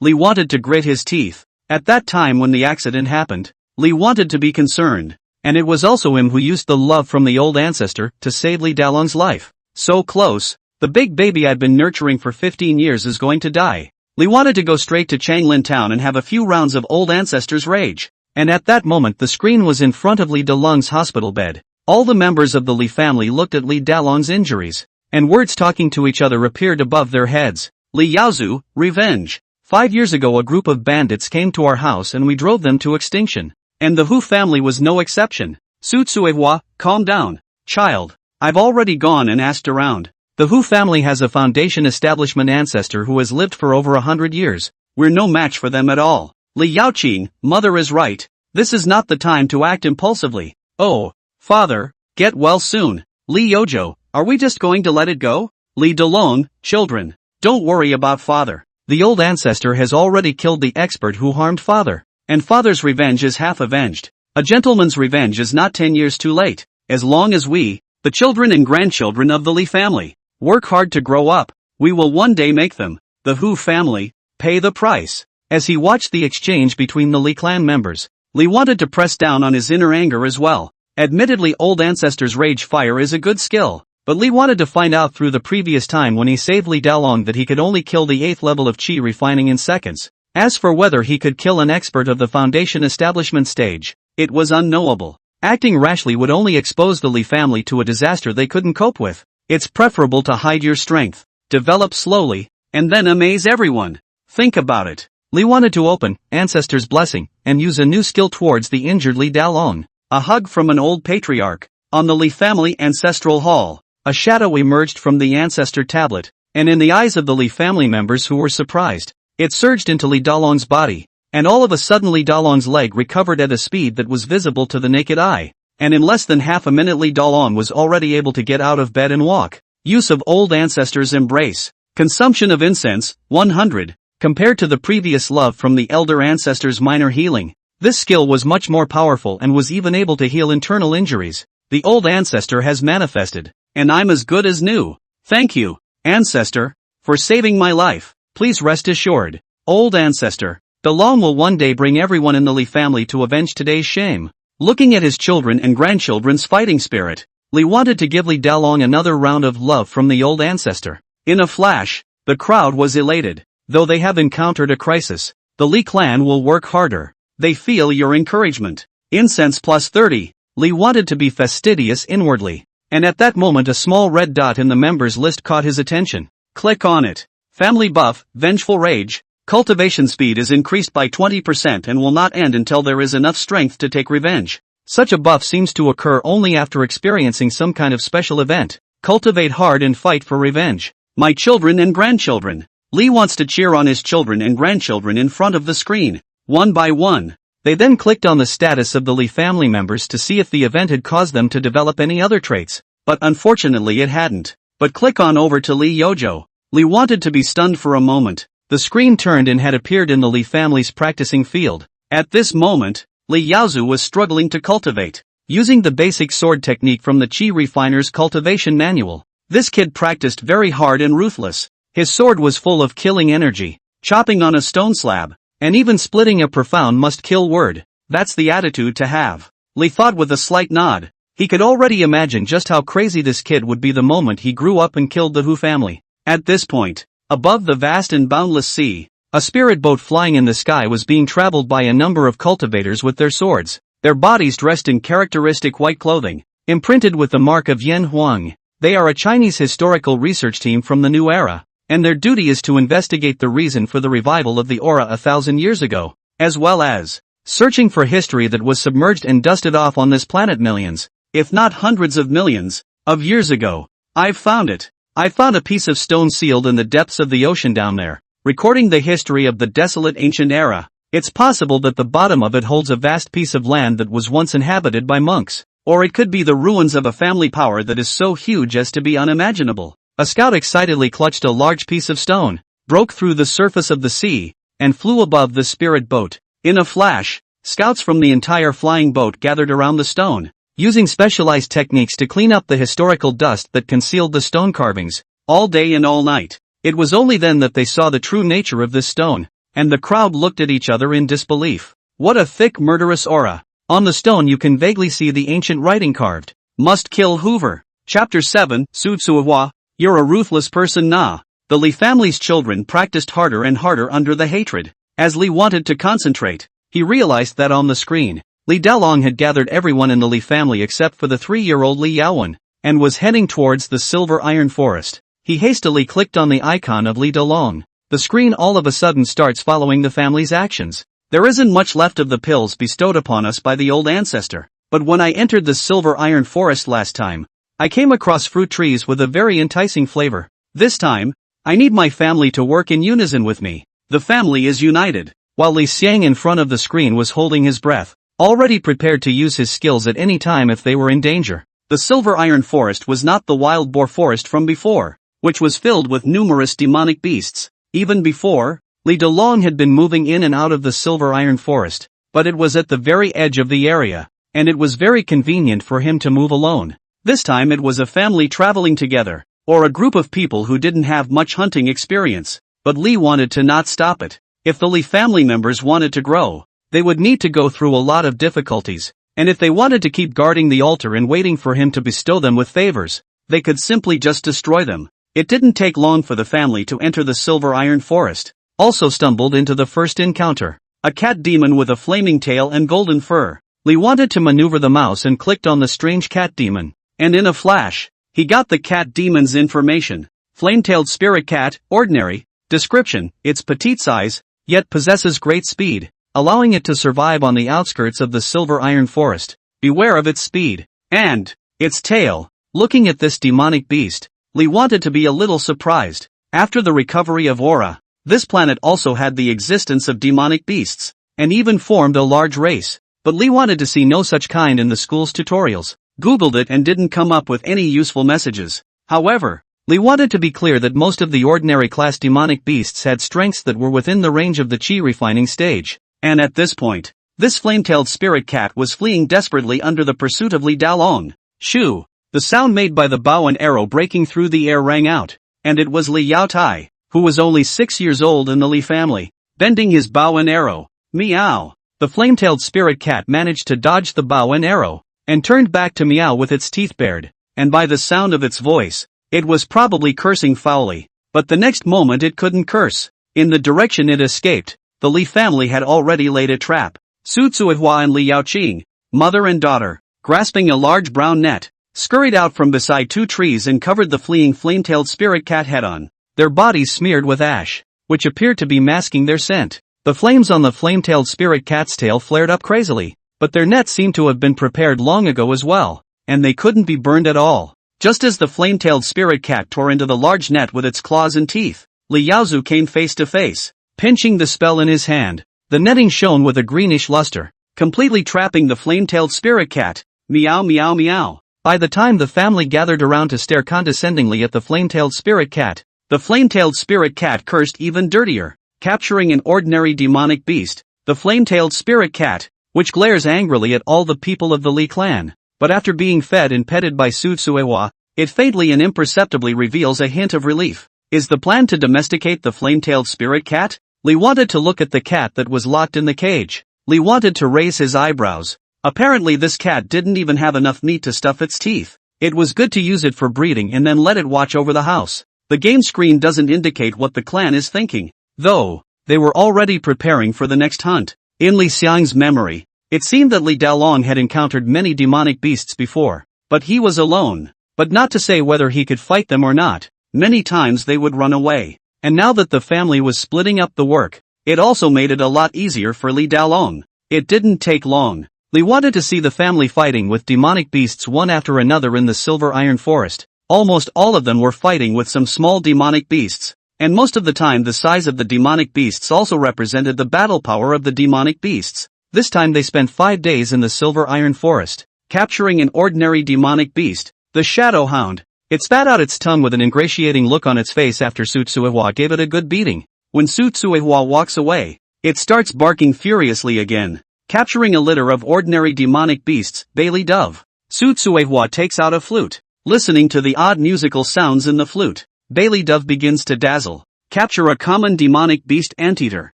Speaker 1: Li wanted to grit his teeth. At that time when the accident happened, Li wanted to be concerned, and it was also him who used the love from the old ancestor to save Li Daolong's life. So close. The big baby I've been nurturing for 15 years is going to die. Li wanted to go straight to Changlin town and have a few rounds of old ancestor's rage. And at that moment the screen was in front of Li Daolong's hospital bed. All the members of the Li family looked at Li Daolong's injuries, and words talking to each other appeared above their heads. Li Yaozu, revenge. 5 years ago a group of bandits came to our house and we drove them to extinction. And the Hu family was no exception. Su Tsuehua, calm down, child. I've already gone and asked around. The Hu family has a foundation establishment ancestor who has lived for over 100 years. We're no match for them at all. Li Yaoqing, mother is right. This is not the time to act impulsively. Oh, father, get well soon. Li Yojo, are we just going to let it go? Li Daolong, children, don't worry about father. The old ancestor has already killed the expert who harmed father. And father's revenge is half avenged. A gentleman's revenge is not 10 years too late. As long as we, the children and grandchildren of the Li family, work hard to grow up, we will one day make them, the Hu family, pay the price. As he watched the exchange between the Li clan members, Li wanted to press down on his inner anger as well. Admittedly, old ancestor's rage fire is a good skill, but Li wanted to find out through the previous time when he saved Li Daolong that he could only kill the 8th level of qi refining in seconds. As for whether he could kill an expert of the foundation establishment stage, it was unknowable. Acting rashly would only expose the Li family to a disaster they couldn't cope with. It's preferable to hide your strength, develop slowly, and then amaze everyone. Think about it. Li wanted to open Ancestor's Blessing and use a new skill towards the injured Li Daolong. A hug from an old patriarch. On the Li family ancestral hall, a shadow emerged from the ancestor tablet, and in the eyes of the Li family members who were surprised, it surged into Li Daolong's body, and all of a sudden Li Daolong's leg recovered at a speed that was visible to the naked eye. And in less than half a minute Li Daolong was already able to get out of bed and walk. Use of old ancestors' embrace. Consumption of incense, 100. Compared to the previous love from the elder ancestors' minor healing, this skill was much more powerful and was even able to heal internal injuries. The old ancestor has manifested, and I'm as good as new. Thank you, ancestor, for saving my life. Please rest assured, old ancestor, Daolong will one day bring everyone in the Li family to avenge today's shame. Looking at his children and grandchildren's fighting spirit, Li wanted to give Li Daolong another round of love from the old ancestor. In a flash, the crowd was elated. Though they have encountered a crisis, the Li clan will work harder. They feel your encouragement. Incense plus 30. Li wanted to be fastidious inwardly. And at that moment a small red dot in the members list caught his attention. Click on it. Family buff, vengeful rage. Cultivation speed is increased by 20% and will not end until there is enough strength to take revenge. Such a buff seems to occur only after experiencing some kind of special event. Cultivate hard and fight for revenge. My children and grandchildren. Li wants to cheer on his children and grandchildren in front of the screen, one by one. They then clicked on the status of the Li family members to see if the event had caused them to develop any other traits, but unfortunately it hadn't. But click on over to Li Yojo. Li wanted to be stunned for a moment. The screen turned and had appeared in the Li family's practicing field. At this moment, Li Yaozu was struggling to cultivate, using the basic sword technique from the Qi Refiner's cultivation manual. This kid practiced very hard and ruthless. His sword was full of killing energy, chopping on a stone slab, and even splitting a profound must-kill word. That's the attitude to have. Li thought with a slight nod. He could already imagine just how crazy this kid would be the moment he grew up and killed the Hu family. At this point, above the vast and boundless sea, a spirit boat flying in the sky was being traveled by a number of cultivators with their swords, their bodies dressed in characteristic white clothing, imprinted with the mark of Yan Huang. They are a Chinese historical research team from the new era, and their duty is to investigate the reason for the revival of the aura 1,000 years ago, as well as searching for history that was submerged and dusted off on this planet millions, if not hundreds of millions, of years ago. I've found it. I found a piece of stone sealed in the depths of the ocean down there, recording the history of the desolate ancient era. It's possible that the bottom of it holds a vast piece of land that was once inhabited by monks, or it could be the ruins of a family power that is so huge as to be unimaginable. A scout excitedly clutched a large piece of stone, broke through the surface of the sea, and flew above the spirit boat. In a flash, scouts from the entire flying boat gathered around the stone, using specialized techniques to clean up the historical dust that concealed the stone carvings, all day and all night. It was only then that they saw the true nature of this stone, and the crowd looked at each other in disbelief. What a thick murderous aura! On the stone you can vaguely see the ancient writing carved, "Must kill Hoover." Chapter 7, Su Tsuehua, you're a ruthless person nah. The Li family's children practiced harder and harder under the hatred. As Li wanted to concentrate, he realized that on the screen, Li Dalong had gathered everyone in the Li family except for the 3-year-old Li Yaowen, and was heading towards the silver iron forest. He hastily clicked on the icon of Li Dalong. The screen all of a sudden starts following the family's actions. There isn't much left of the pills bestowed upon us by the old ancestor, but when I entered the silver iron forest last time, I came across fruit trees with a very enticing flavor. This time, I need my family to work in unison with me. The family is united. While Li Xiang in front of the screen was holding his breath, already prepared to use his skills at any time if they were in danger. The silver iron forest was not the wild boar forest from before, which was filled with numerous demonic beasts. Even before, Li Dalong had been moving in and out of the silver iron forest, but it was at the very edge of the area, and it was very convenient for him to move alone. This time it was a family traveling together, or a group of people who didn't have much hunting experience, but Li wanted to not stop it. If the Li family members wanted to grow, they would need to go through a lot of difficulties, and if they wanted to keep guarding the altar and waiting for him to bestow them with favors, they could simply just destroy them. It didn't take long for the family to enter the silver iron forest. Also stumbled into the first encounter, a cat demon with a flaming tail and golden fur. Li wanted to maneuver the mouse and clicked on the strange cat demon, and in a flash, he got the cat demon's information. Flame-tailed spirit cat, ordinary. Description, it's petite size, yet possesses great speed, allowing it to survive on the outskirts of the silver iron forest. Beware of its speed, and its tail. Looking at this demonic beast, Li wanted to be a little surprised. After the recovery of aura, this planet also had the existence of demonic beasts, and even formed a large race, but Li wanted to see no such kind in the school's tutorials. Googled it and didn't come up with any useful messages. However, Li wanted to be clear that most of the ordinary class demonic beasts had strengths that were within the range of the chi refining stage, and at this point, this flame-tailed spirit cat was fleeing desperately under the pursuit of Li Dalong. Shoo! The sound made by the bow and arrow breaking through the air rang out, and it was Li Yao Tai, who was only 6 years old in the Li family, bending his bow and arrow. Meow! The flame-tailed spirit cat managed to dodge the bow and arrow, and turned back to meow with its teeth bared, and by the sound of its voice, it was probably cursing foully, but the next moment it couldn't curse. In the direction it escaped, the Li family had already laid a trap. Su Tsuehua and Li Yaoqing, mother and daughter, grasping a large brown net, scurried out from beside 2 trees and covered the fleeing flame-tailed spirit cat head-on, their bodies smeared with ash, which appeared to be masking their scent. The flames on the flame-tailed spirit cat's tail flared up crazily, but their net seemed to have been prepared long ago as well, and they couldn't be burned at all. Just as the flame-tailed spirit cat tore into the large net with its claws and teeth, Li Yaozu came face to face, pinching the spell in his hand. The netting shone with a greenish luster, completely trapping the flame-tailed spirit cat. Meow meow meow. By the time the family gathered around to stare condescendingly at the flame-tailed spirit cat, the flame-tailed spirit cat cursed even dirtier, capturing an ordinary demonic beast, the flame-tailed spirit cat, which glares angrily at all the people of the Li clan. But after being fed and petted by Su Tsuehua, it faintly and imperceptibly reveals a hint of relief. Is the plan to domesticate the flame-tailed spirit cat? Li wanted to look at the cat that was locked in the cage. Li wanted to raise his eyebrows, Apparently this cat didn't even have enough meat to stuff its teeth. It was good to use it for breeding and then let it watch over the house. The game screen doesn't indicate what the clan is thinking, though. They were already preparing for the next hunt. In Li Xiang's memory, it seemed that Li Daolong had encountered many demonic beasts before, but he was alone. But not to say whether he could fight them or not. Many times they would run away. And now that the family was splitting up the work, it also made it a lot easier for Li Daolong. It didn't take long. Li wanted to see the family fighting with demonic beasts one after another in the Silver Iron Forest. Almost all of them were fighting with some small demonic beasts. And most of the time the size of the demonic beasts also represented the battle power of the demonic beasts. This time they spent 5 days in the Silver Iron Forest, capturing an ordinary demonic beast, the Shadow Hound. It spat out its tongue with an ingratiating look on its face after Su Tsuehua gave it a good beating. When Su Tsuehua walks away, it starts barking furiously again, capturing a litter of ordinary demonic beasts, Bailey Dove. Su Tsuehua takes out a flute. Listening to the odd musical sounds in the flute, Bailey Dove begins to dazzle. Capture a common demonic beast anteater.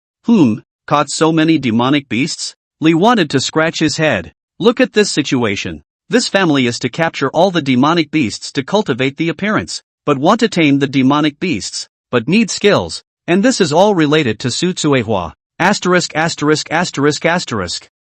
Speaker 1: Caught so many demonic beasts? Li wanted to scratch his head. Look at this situation. This family is to capture all the demonic beasts to cultivate the appearance, but want to tame the demonic beasts, but need skills. And this is all related to Su Tsuehua.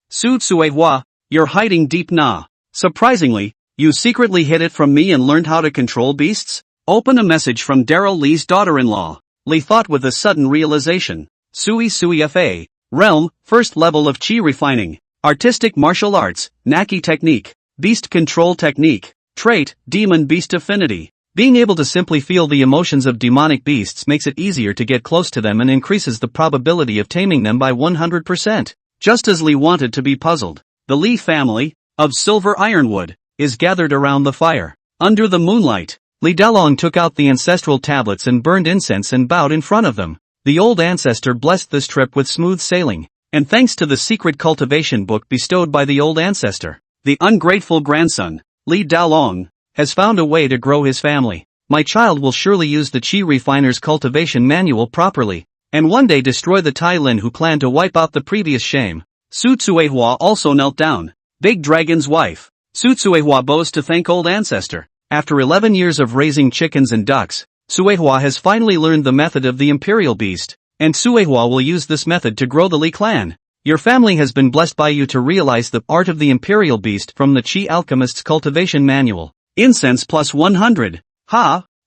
Speaker 1: Su Tsuehua, you're hiding deep na. Surprisingly, you secretly hid it from me and learned how to control beasts? Open a message from Daryl Li's daughter-in-law. Li thought with a sudden realization. Sui Fa. Realm, first level of Qi refining. Artistic martial arts, Naki technique. Beast control technique. Trait, demon beast affinity. Being able to simply feel the emotions of demonic beasts makes it easier to get close to them and increases the probability of taming them by 100%. Just as Li wanted to be puzzled, the Li family, of Silver Ironwood, is gathered around the fire. Under the moonlight, Li Daolong took out the ancestral tablets and burned incense and bowed in front of them. The old ancestor blessed this trip with smooth sailing, and thanks to the secret cultivation book bestowed by the old ancestor, the ungrateful grandson, Li Daolong, has found a way to grow his family. My child will surely use the Qi Refiner's cultivation manual properly, and one day destroy the Tai Lin who planned to wipe out the previous shame. Su Tsuehua also knelt down. Big Dragon's wife. Su Tsuehua bows to thank old ancestor. After 11 years of raising chickens and ducks, Tsuehua has finally learned the method of the imperial beast, and Tsuehua will use this method to grow the Li clan. Your family has been blessed by you to realize the art of the imperial beast from the Qi alchemist's cultivation manual. Incense plus 100.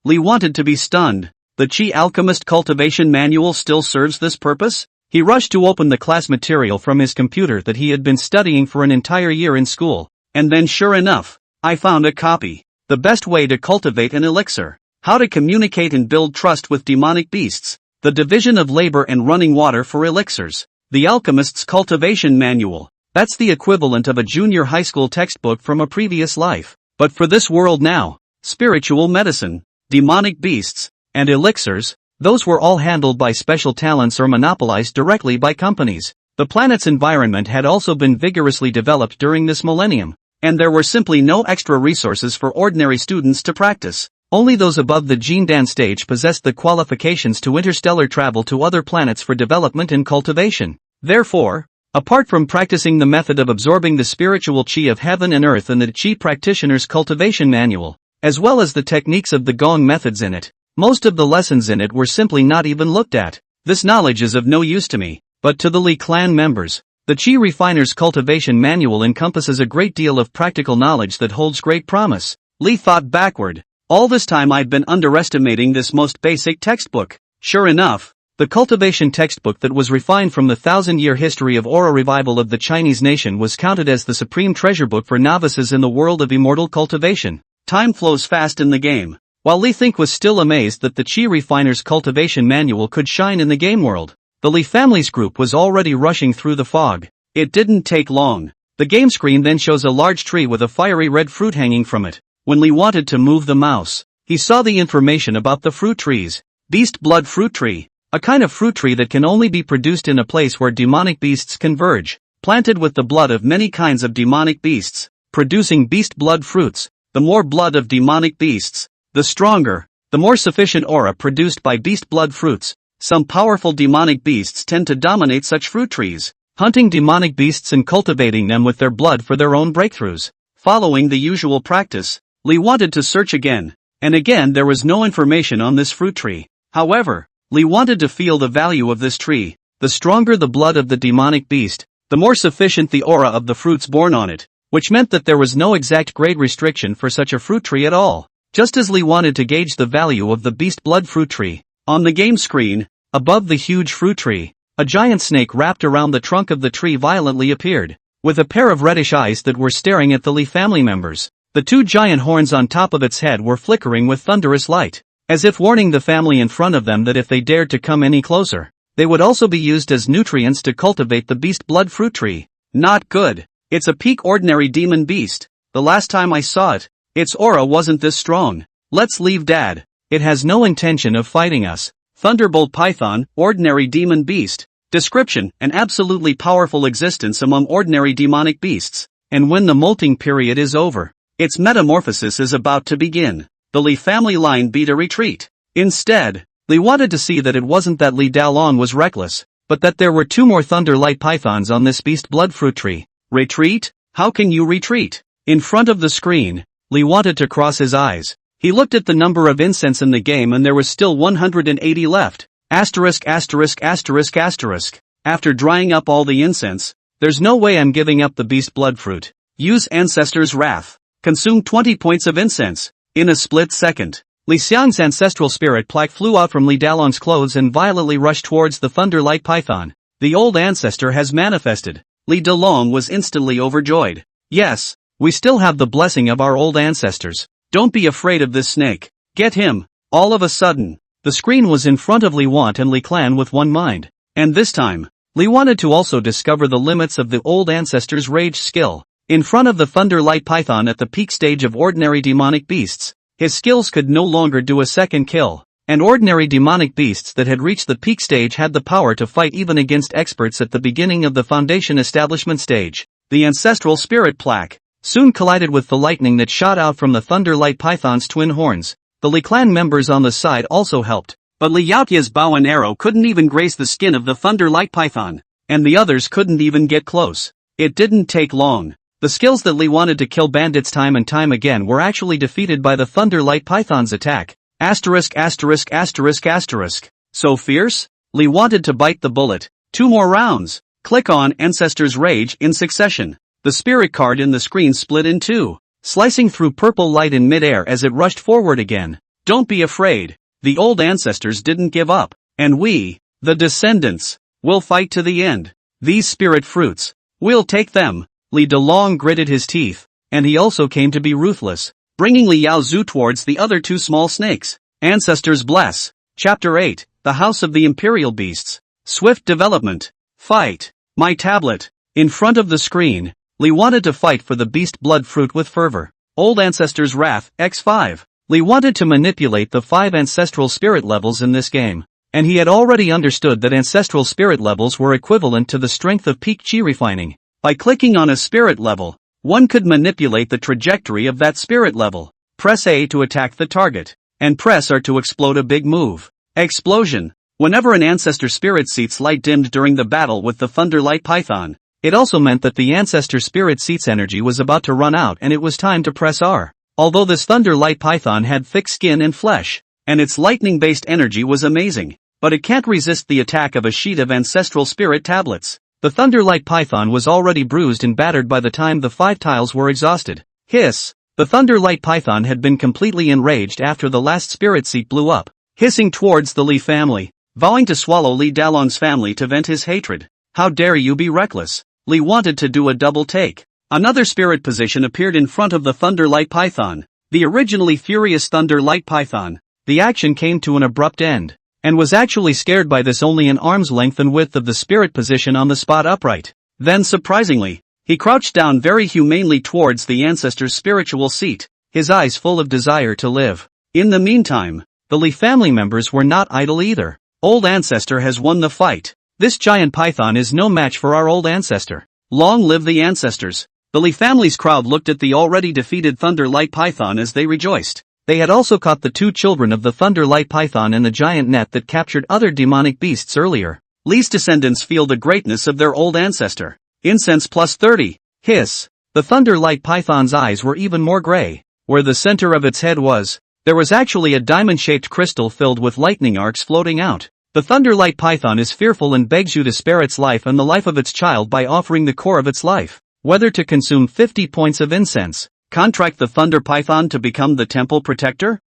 Speaker 1: Li wanted to be stunned. The Qi alchemist cultivation manual still serves this purpose? He rushed to open the class material from his computer that he had been studying for an entire year in school, and then sure enough, I found a copy. The best way to cultivate an elixir. How to communicate and build trust with demonic beasts. The division of labor and running water for elixirs. The alchemist's cultivation manual. That's the equivalent of a junior high school textbook from a previous life. But for this world now, spiritual medicine, demonic beasts, and elixirs, those were all handled by special talents or monopolized directly by companies. The planet's environment had also been vigorously developed during this millennium, and there were simply no extra resources for ordinary students to practice. Only those above the Jindan stage possessed the qualifications to interstellar travel to other planets for development and cultivation. Therefore, apart from practicing the method of absorbing the spiritual Qi of heaven and earth in the Qi practitioner's cultivation manual, as well as the techniques of the Gong methods in it, most of the lessons in it were simply not even looked at. This knowledge is of no use to me, but to the Li clan members. The Qi Refiner's cultivation manual encompasses a great deal of practical knowledge that holds great promise. Li thought backward. All this time I'd been underestimating this most basic textbook. Sure enough, the cultivation textbook that was refined from the 1,000-year history of Aura revival of the Chinese nation was counted as the supreme treasure book for novices in the world of immortal cultivation. Time flows fast in the game. While Li Think was still amazed that the Qi Refiner's cultivation manual could shine in the game world, the Li family's group was already rushing through the fog. It didn't take long. The game screen then shows a large tree with a fiery red fruit hanging from it. When Li wanted to move the mouse, he saw the information about the fruit trees. Beast blood fruit tree. A kind of fruit tree that can only be produced in a place where demonic beasts converge, planted with the blood of many kinds of demonic beasts, producing beast blood fruits. The more blood of demonic beasts, the stronger, the more sufficient aura produced by beast blood fruits. Some powerful demonic beasts tend to dominate such fruit trees. hunting demonic beasts and cultivating them with their blood for their own breakthroughs. Following the usual practice, Lee wanted to search again, and again there was no information on this fruit tree. However, Lee wanted to feel the value of this tree. The stronger the blood of the demonic beast, the more sufficient the aura of the fruits born on it, which meant that there was no exact grade restriction for such a fruit tree at all. Just as Lee wanted to gauge the value of the beast blood fruit tree, on the game screen, above the huge fruit tree, a giant snake wrapped around the trunk of the tree violently appeared, with a pair of reddish eyes that were staring at the Lee family members. The two giant horns on top of its head were flickering with thunderous light, as if warning the family in front of them that if they dared to come any closer, they would also be used as nutrients to cultivate the beast blood fruit tree. Not good. It's a peak ordinary demon beast. The last time I saw it, its aura wasn't this strong. Let's leave Dad. It has no intention of fighting us. Thunderbolt Python, ordinary demon beast. Description: an absolutely powerful existence among ordinary demonic beasts, and when the molting period is over, its metamorphosis is about to begin. The Lee family line beat a retreat. Instead, Lee wanted to see that it wasn't that Lee Dalong was reckless, but that there were two more Thunder Light Pythons on this beast blood fruit tree. Retreat? How can you retreat? In front of the screen, Lee wanted to cross his eyes. He looked at the number of incense in the game and there was still 180 left. Asterisk asterisk asterisk asterisk. After drying up all the incense, there's no way I'm giving up the beast blood fruit. Use Ancestor's Wrath. Consume 20 points of incense. In a split second, Li Xiang's ancestral spirit plaque flew out from Li Dalong's clothes and violently rushed towards the Thunder Light Python. The old ancestor has manifested. Li Dalong was instantly overjoyed. Yes, we still have the blessing of our old ancestors. Don't be afraid of this snake. Get him. All of a sudden, the screen was in front of Li Want and Li Clan with one mind. And this time, Li wanted to also discover the limits of the old ancestor's rage skill. In front of the Thunder Light Python at the peak stage of ordinary demonic beasts, his skills could no longer do a second kill, and ordinary demonic beasts that had reached the peak stage had the power to fight even against experts at the beginning of the Foundation establishment stage. The ancestral spirit plaque soon collided with the lightning that shot out from the Thunder Light Python's twin horns. The Li Clan members on the side also helped, but Li Yaotia's bow and arrow couldn't even graze the skin of the Thunder Light Python, and the others couldn't even get close. It didn't take long. The skills that Li wanted to kill bandits time and time again were actually defeated by the Thunder Light Python's attack. Asterisk asterisk asterisk asterisk. So fierce? Li wanted to bite the bullet. 2 more rounds. Click on Ancestor's Rage in succession. The spirit card in the screen split in two, slicing through purple light in midair as it rushed forward again. Don't be afraid. The old ancestors didn't give up, and we, the descendants, will fight to the end. These spirit fruits, we'll take them. Li Dalong gritted his teeth, and he also came to be ruthless, bringing Li Yaozu towards the other two small snakes. Ancestors Bless. Chapter 8, The House of the Imperial Beasts. Swift development. Fight. My tablet. In front of the screen, Li wanted to fight for the beast blood fruit with fervor. Old Ancestor's Wrath, X5. Li wanted to manipulate the 5 ancestral spirit levels in this game, and he had already understood that ancestral spirit levels were equivalent to the strength of peak chi refining. By clicking on a spirit level, one could manipulate the trajectory of that spirit level. Press A to attack the target, and press R to explode a big move. Explosion. Whenever an ancestor spirit seat's light dimmed during the battle with the Thunder Light Python, it also meant that the ancestor spirit seat's energy was about to run out and it was time to press R. Although this Thunder Light Python had thick skin and flesh, and its lightning-based energy was amazing, but it can't resist the attack of a sheet of ancestral spirit tablets. The Thunder Light Python was already bruised and battered by the time the 5 tiles were exhausted. Hiss! The Thunder Light Python had been completely enraged after the last spirit seat blew up, hissing towards the Li family, vowing to swallow Li Dalong's family to vent his hatred. How dare you be reckless? Li wanted to do a double take. Another spirit position appeared in front of the Thunder Light Python, the originally furious Thunder Light Python. The action came to an abrupt end, and was actually scared by this only an arm's length and width of the spirit position on the spot upright. Then surprisingly, he crouched down very humanely towards the ancestor's spiritual seat, his eyes full of desire to live. In the meantime, the Li family members were not idle either. Old Ancestor has won the fight. This giant python is no match for our old ancestor. Long live the ancestors. The Li family's crowd looked at the already defeated Thunder Light Python as they rejoiced. They had also caught the 2 children of the Thunder Light Python in the giant net that captured other demonic beasts earlier. Li's descendants feel the greatness of their old ancestor. Incense plus 30. Hiss. The thunder light python's eyes were even more gray. Where the center of its head was, there was actually a diamond-shaped crystal filled with lightning arcs floating out. The thunderlight python is fearful and begs you to spare its life and the life of its child by offering the core of its life. Whether to consume 50 points of incense, contract the thunder python to become the temple protector?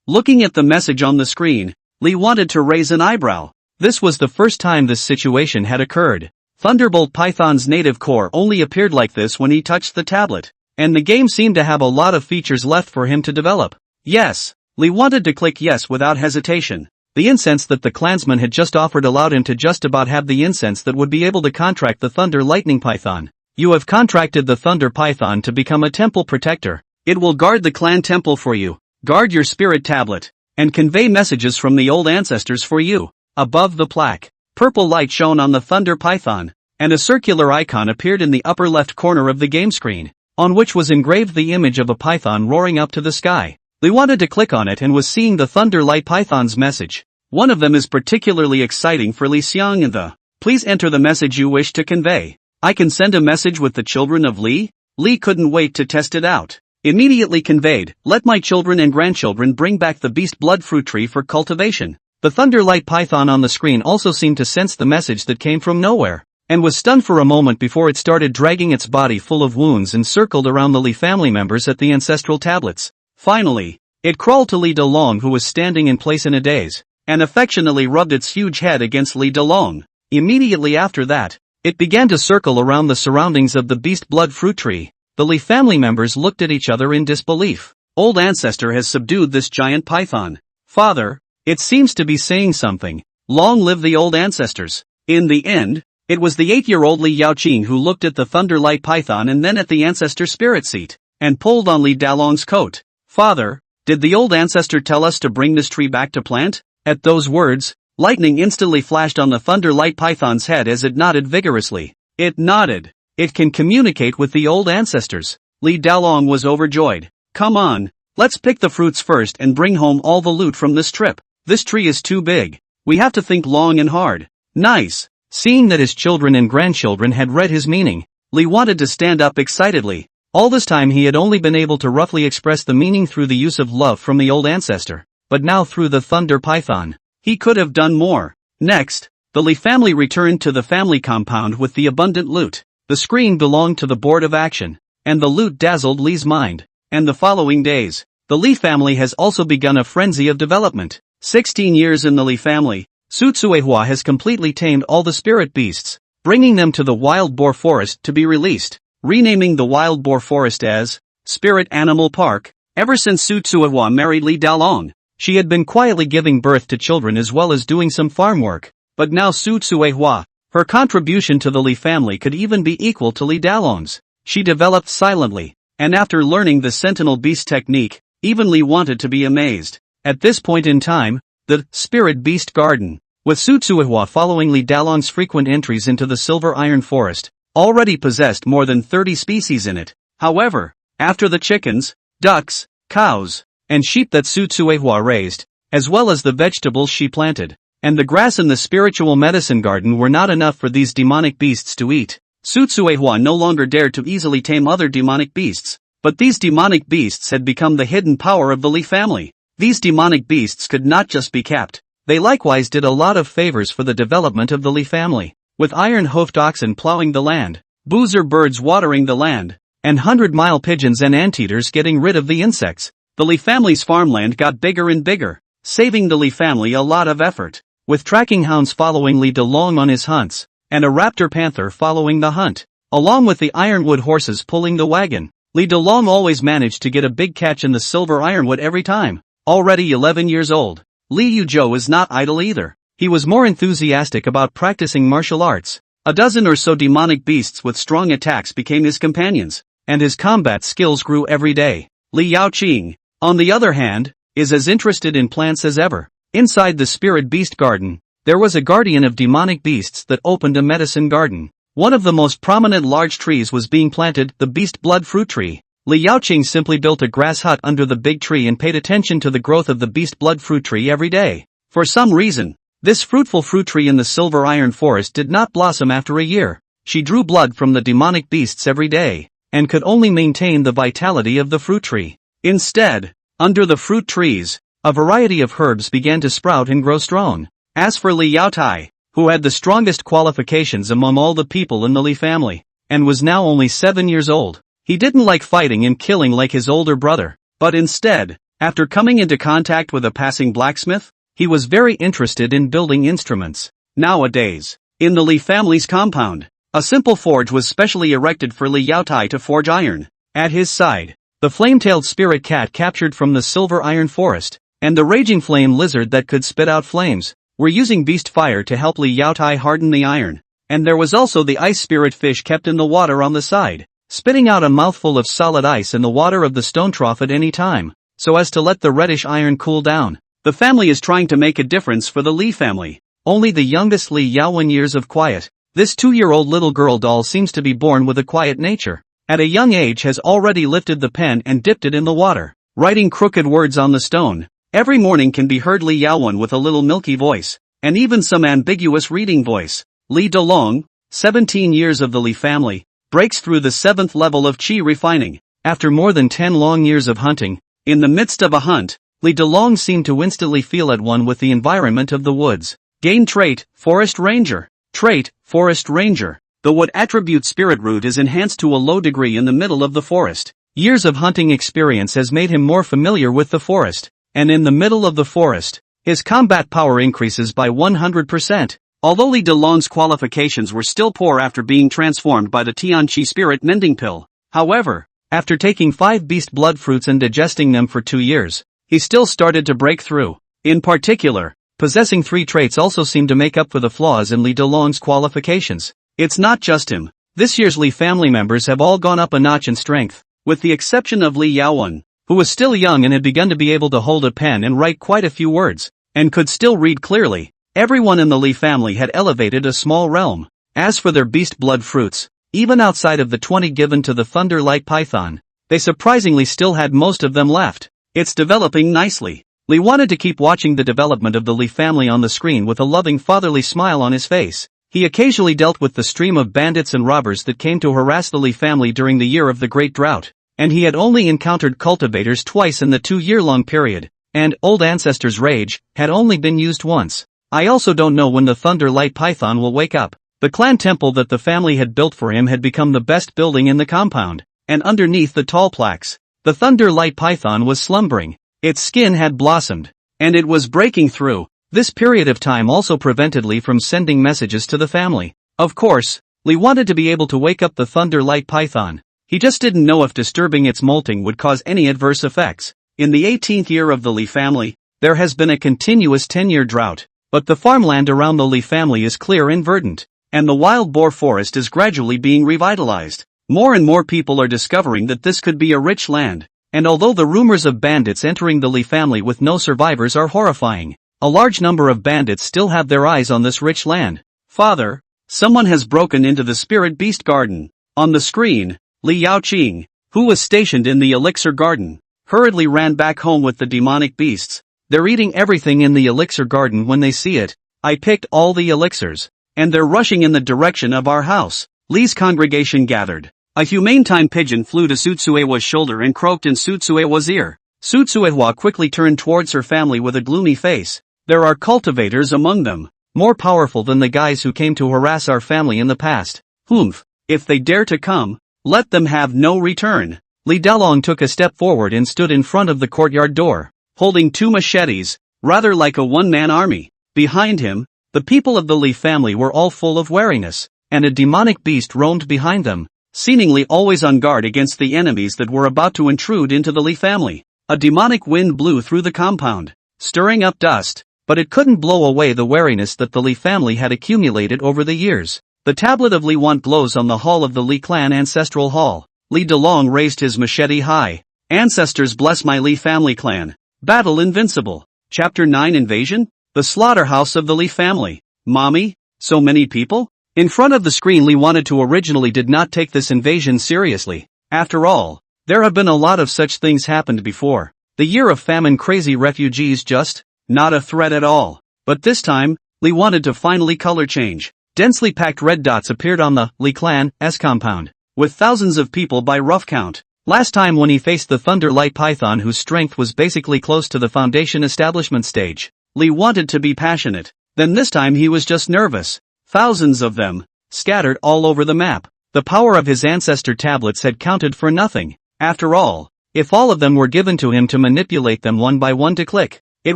Speaker 1: Looking at the message on the screen, Li wanted to raise an eyebrow. This was the first time this situation had occurred. Thunderbolt Python's native core only appeared like this when he touched the tablet, and the game seemed to have a lot of features left for him to develop. Yes, Li wanted to click yes without hesitation. The incense that the clansman had just offered allowed him to just about have the incense that would be able to contract the Thunder Lightning Python. You have contracted the Thunder Python to become a temple protector. It will guard the clan temple for you, guard your spirit tablet, and convey messages from the old ancestors for you. Above the plaque, purple light shone on the Thunder Python, and a circular icon appeared in the upper left corner of the game screen, on which was engraved the image of a python roaring up to the sky. They wanted to click on it and was seeing the Thunder Light Python's message. One of them is particularly exciting for Li Xiang and the. Please enter the message you wish to convey. I can send a message with the children of Li? Li couldn't wait to test it out. Immediately conveyed, let my children and grandchildren bring back the beast blood fruit tree for cultivation. The Thunder Light Python on the screen also seemed to sense the message that came from nowhere, and was stunned for a moment before it started dragging its body full of wounds and circled around the Li family members at the ancestral tablets. Finally, it crawled to Li Delong, who was standing in place in a daze, and affectionately rubbed its huge head against Li Delong. Immediately after that, it began to circle around the surroundings of the beast blood fruit tree. The Li family members looked at each other in disbelief. Old ancestor has subdued this giant python. Father, it seems to be saying something. Long live the old ancestors. In the end, it was the 8-year-old Li Yaoqing who looked at the Thunder Light Python and then at the ancestor spirit seat, and pulled on Li Dalong's coat. Father, did the old ancestor tell us to bring this tree back to plant? At those words, lightning instantly flashed on the Thunder Light Python's head as it nodded vigorously. It nodded. It can communicate with the old ancestors. Li Dalong was overjoyed. Come on, let's pick the fruits first and bring home all the loot from this trip. This tree is too big. We have to think long and hard. Nice. Seeing that his children and grandchildren had read his meaning, Li wanted to stand up excitedly. All this time he had only been able to roughly express the meaning through the use of love from the old ancestor, but now through the Thunder Python, he could have done more. Next, the Li family returned to the family compound with the abundant loot. The screen belonged to the board of action, and the loot dazzled Li's mind. And the following days, the Li family has also begun a frenzy of development. 16 years in the Li family, Su Tsuehua has completely tamed all the spirit beasts, bringing them to the wild boar forest to be released, renaming the wild boar forest as Spirit Animal Park. Ever since Su Tsuehua married Li Dalong, she had been quietly giving birth to children as well as doing some farm work, but now Su Tsuehua, her contribution to the Li family could even be equal to Li Dalong's. She developed silently, and after learning the Sentinel Beast technique, even Li wanted to be amazed. At this point in time, the Spirit Beast Garden, with Su Tsuehua following Li Dalong's frequent entries into the Silver Iron Forest, already possessed more than 30 species in it. However, after the chickens, ducks, cows, and sheep that Su Tsuehua raised, as well as the vegetables she planted, and the grass in the spiritual medicine garden were not enough for these demonic beasts to eat, Su Tsuehua no longer dared to easily tame other demonic beasts. But these demonic beasts had become the hidden power of the Li family. These demonic beasts could not just be kept. They likewise did a lot of favors for the development of the Li family. With iron-hoofed oxen plowing the land, boozer birds watering the land, and 100-mile pigeons and anteaters getting rid of the insects, the Li family's farmland got bigger and bigger, saving the Li family a lot of effort. With tracking hounds following Li Delong on his hunts, and a raptor panther following the hunt, along with the ironwood horses pulling the wagon, Li Delong always managed to get a big catch in the silver ironwood every time. Already 11 years old, Li Yuzhou is not idle either. He was more enthusiastic about practicing martial arts. A dozen or so demonic beasts with strong attacks became his companions, and his combat skills grew every day. Li Yaoqing, on the other hand, is as interested in plants as ever. Inside the Spirit Beast Garden, there was a guardian of demonic beasts that opened a medicine garden. One of the most prominent large trees was being planted, the beast blood fruit tree. Li Yaoqing simply built a grass hut under the big tree and paid attention to the growth of the beast blood fruit tree every day. For some reason, This fruitful fruit tree in the silver iron forest did not blossom after a year. She drew blood from the demonic beasts every day, and could only maintain the vitality of the fruit tree. Instead, under the fruit trees, a variety of herbs began to sprout and grow strong. As for Li Yaotai, who had the strongest qualifications among all the people in the Li family, and was now only 7 years old, he didn't like fighting and killing like his older brother, but instead, after coming into contact with a passing blacksmith, he was very interested in building instruments. Nowadays, in the Li family's compound, a simple forge was specially erected for Li Yaotai to forge iron. At his side, the flame-tailed spirit cat captured from the silver iron forest, and the raging flame lizard that could spit out flames, were using beast fire to help Li Yaotai harden the iron. And there was also the ice spirit fish kept in the water on the side, spitting out a mouthful of solid ice in the water of the stone trough at any time, so as to let the reddish iron cool down. The family is trying to make a difference for the Li family. Only the youngest Li Yaowen years of quiet. This 2-year-old little girl doll seems to be born with a quiet nature. At a young age has already lifted the pen and dipped it in the water, writing crooked words on the stone. Every morning can be heard Li Yaowen with a little milky voice, and even some ambiguous reading voice. Li Delong, 17 years of the Li family, breaks through the 7th level of qi refining. After more than 10 long years of hunting, in the midst of a hunt, Li Delong seemed to instantly feel at one with the environment of the woods. Gain trait, Forest Ranger. Trait, Forest Ranger. The wood attribute spirit root is enhanced to a low degree in the middle of the forest. Years of hunting experience has made him more familiar with the forest, and in the middle of the forest, his combat power increases by 100%. Although Li Delong's qualifications were still poor after being transformed by the Tianqi spirit mending pill, however, after taking 5 beast blood fruits and digesting them for 2 years, he still started to break through. In particular, possessing 3 traits also seemed to make up for the flaws in Li Delong's qualifications. It's not just him. This year's Li family members have all gone up a notch in strength, with the exception of Li Yaowen, who was still young and had begun to be able to hold a pen and write quite a few words, and could still read clearly. Everyone in the Li family had elevated a small realm. As for their beast blood fruits, even outside of the 20 given to the Thunder Light Python, they surprisingly still had most of them left. It's developing nicely. Li wanted to keep watching the development of the Li family on the screen with a loving fatherly smile on his face. He occasionally dealt with the stream of bandits and robbers that came to harass the Li family during the year of the Great Drought, and he had only encountered cultivators twice in the 2-year-long period, and Old Ancestor's Rage had only been used once. I also don't know when the Thunder Light Python will wake up. The clan temple that the family had built for him had become the best building in the compound, and underneath the tall plaques, the Thunder Light Python was slumbering. Its skin had blossomed, and it was breaking through. This period of time also prevented Li from sending messages to the family. Of course, Li wanted to be able to wake up the Thunder Light Python. He just didn't know if disturbing its molting would cause any adverse effects. In the 18th year of the Li family, there has been a continuous 10-year drought, but the farmland around the Li family is clear and verdant, and the wild boar forest is gradually being revitalized. More and more people are discovering that this could be a rich land, and although the rumors of bandits entering the Li family with no survivors are horrifying, a large number of bandits still have their eyes on this rich land. Father, someone has broken into the spirit beast garden. On the screen, Li Yaoqing, who was stationed in the elixir garden, hurriedly ran back home with the demonic beasts. They're eating everything in the elixir garden when they see it. I picked all the elixirs, and they're rushing in the direction of our house. Li's congregation gathered. A humane time pigeon flew to Sutsuewa's shoulder and croaked in Sutsuewa's ear. Sutsuewa quickly turned towards her family with a gloomy face. There are cultivators among them, more powerful than the guys who came to harass our family in the past. Humph, if they dare to come, let them have no return. Li Dalong took a step forward and stood in front of the courtyard door, holding 2 machetes, rather like a one-man army. Behind him, the people of the Li family were all full of wariness, and a demonic beast roamed behind them, seemingly always on guard against the enemies that were about to intrude into the Li family. A demonic wind blew through the compound, stirring up dust, but it couldn't blow away the wariness that the Li family had accumulated over the years. The tablet of Li Want glows on the hall of the Li clan ancestral hall. Li Delong raised his machete high. Ancestors bless my Li family clan. Battle invincible. Chapter 9 Invasion? The slaughterhouse of the Li family. Mommy? So many people? In front of the screen Li wanted to originally did not take this invasion seriously. After all, there have been a lot of such things happened before. The year of famine crazy refugees just, not a threat at all. But this time, Li wanted to finally color change. Densely packed red dots appeared on the Li clan's compound, with thousands of people by rough count. Last time when he faced the Thunder Light Python whose strength was basically close to the Foundation establishment stage, Li wanted to be passionate. Then this time he was just nervous. Thousands of them, scattered all over the map. The power of his ancestor tablets had counted for nothing. After all, if all of them were given to him to manipulate them one by one to click, it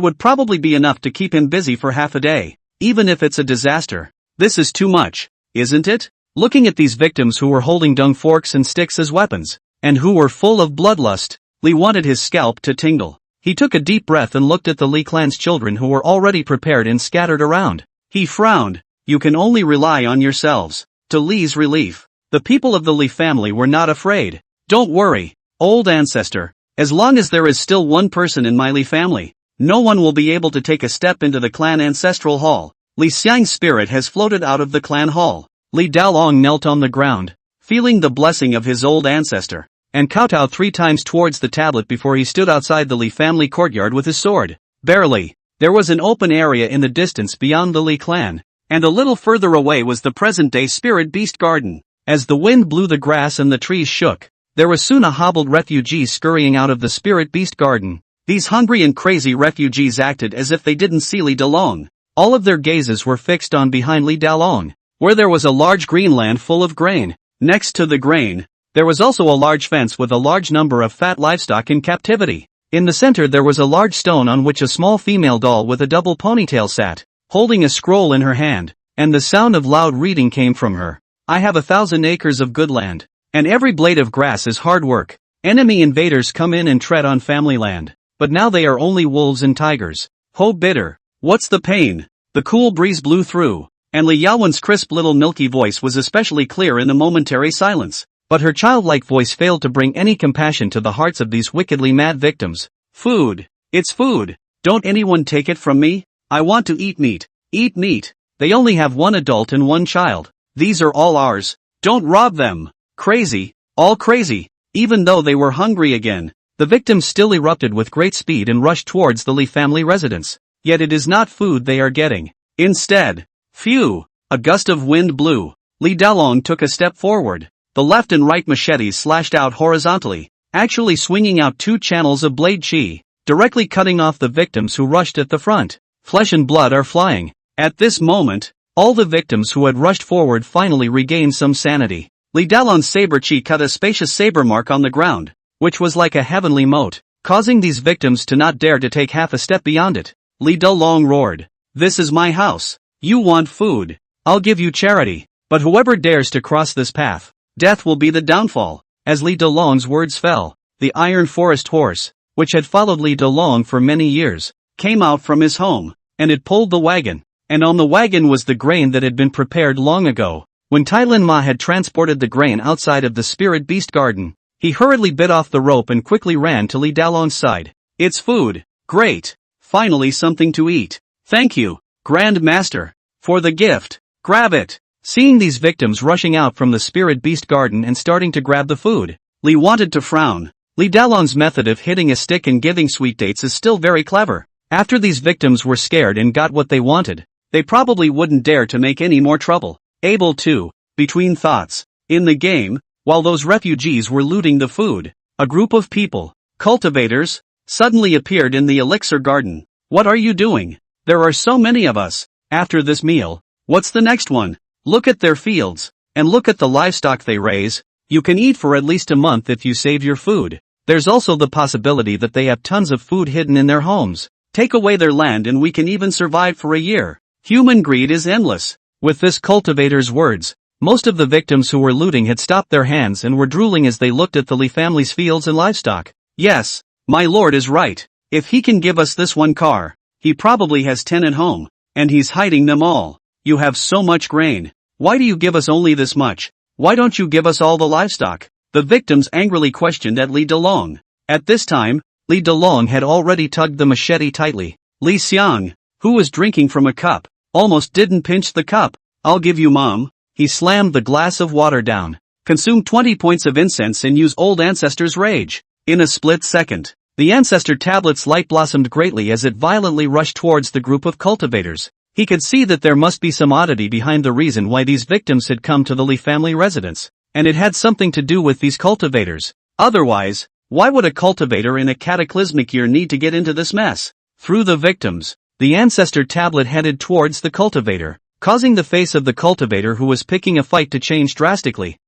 Speaker 1: would probably be enough to keep him busy for half a day. Even if it's a disaster. This is too much, isn't it? Looking at these victims who were holding dung forks and sticks as weapons, and who were full of bloodlust, Li wanted his scalp to tingle. He took a deep breath and looked at the Li clan's children who were already prepared and scattered around. He frowned. You can only rely on yourselves. To Li's relief, the people of the Li family were not afraid. Don't worry, old ancestor. As long as there is still one person in my Li family, no one will be able to take a step into the clan ancestral hall. Li Xiang's spirit has floated out of the clan hall. Li Dalong knelt on the ground, feeling the blessing of his old ancestor, and kowtowed 3 times towards the tablet before he stood outside the Li family courtyard with his sword. Barely. There was an open area in the distance beyond the Li clan, and a little further away was the present-day Spirit Beast Garden. As the wind blew the grass and the trees shook, there was soon a hobbled refugee scurrying out of the Spirit Beast Garden. These hungry and crazy refugees acted as if they didn't see Li Dalong. All of their gazes were fixed on behind Li Dalong, where there was a large green land full of grain. Next to the grain, there was also a large fence with a large number of fat livestock in captivity. In the center there was a large stone on which a small female doll with a double ponytail sat, holding a scroll in her hand, and the sound of loud reading came from her. I have 1,000 acres of good land, and every blade of grass is hard work. Enemy invaders come in and tread on family land, but now they are only wolves and tigers. Ho bitter. What's the pain? The cool breeze blew through, and Li Yaowen's crisp little milky voice was especially clear in the momentary silence. But her childlike voice failed to bring any compassion to the hearts of these wickedly mad victims. Food. It's food. Don't anyone take it from me? I want to eat meat. Eat meat. They only have 1 adult and 1 child. These are all ours. Don't rob them. Crazy. All crazy. Even though they were hungry again, the victims still erupted with great speed and rushed towards the Li family residence. Yet it is not food they are getting. Instead, phew, a gust of wind blew. Li Dalong took a step forward. The left and right machetes slashed out horizontally, actually swinging out 2 channels of blade chi, directly cutting off the victims who rushed at the front. Flesh and blood are flying. At this moment, all the victims who had rushed forward finally regained some sanity. Li Dalong's saber chi cut a spacious saber mark on the ground, which was like a heavenly moat, causing these victims to not dare to take half a step beyond it. Li Dalong roared. This is my house. You want food. I'll give you charity. But whoever dares to cross this path, death will be the downfall. As Li Dalong's words fell, the iron forest horse, which had followed Li Dalong for many years, came out from his home, and it pulled the wagon. And on the wagon was the grain that had been prepared long ago. When Tai Lin Ma had transported the grain outside of the Spirit Beast Garden, he hurriedly bit off the rope and quickly ran to Li Dalong's side. It's food. Great. Finally something to eat. Thank you, Grand Master, for the gift. Grab it. Seeing these victims rushing out from the Spirit Beast Garden and starting to grab the food, Li wanted to frown. Li Dalong's method of hitting a stick and giving sweet dates is still very clever. After these victims were scared and got what they wanted, they probably wouldn't dare to make any more trouble. Able to, between thoughts, in the game, while those refugees were looting the food, a group of people, cultivators, suddenly appeared in the elixir garden. What are you doing? There are so many of us. After this meal, what's the next one? Look at their fields, and look at the livestock they raise. You can eat for at least a month if you save your food. There's also the possibility that they have tons of food hidden in their homes. Take away their land and we can even survive for a year. Human greed is endless. With this cultivator's words, most of the victims who were looting had stopped their hands and were drooling as they looked at the Li family's fields and livestock. Yes, my lord is right. If he can give us this 1 car, he probably has 10 at home, and he's hiding them all. You have so much grain. Why do you give us only this much? Why don't you give us all the livestock? The victims angrily questioned at Li Dalong. At this time, Li Dalong had already tugged the machete tightly. Li Xiang, who was drinking from a cup, almost didn't pinch the cup. I'll give you mom. He slammed the glass of water down, consumed 20 points of incense and used old ancestor's rage. In a split second, the ancestor tablet's light blossomed greatly as it violently rushed towards the group of cultivators. He could see that there must be some oddity behind the reason why these victims had come to the Lee family residence, and it had something to do with these cultivators. Otherwise, why would a cultivator in a cataclysmic year need to get into this mess? Through the victims, the ancestor tablet headed towards the cultivator, causing the face of the cultivator who was picking a fight to change drastically.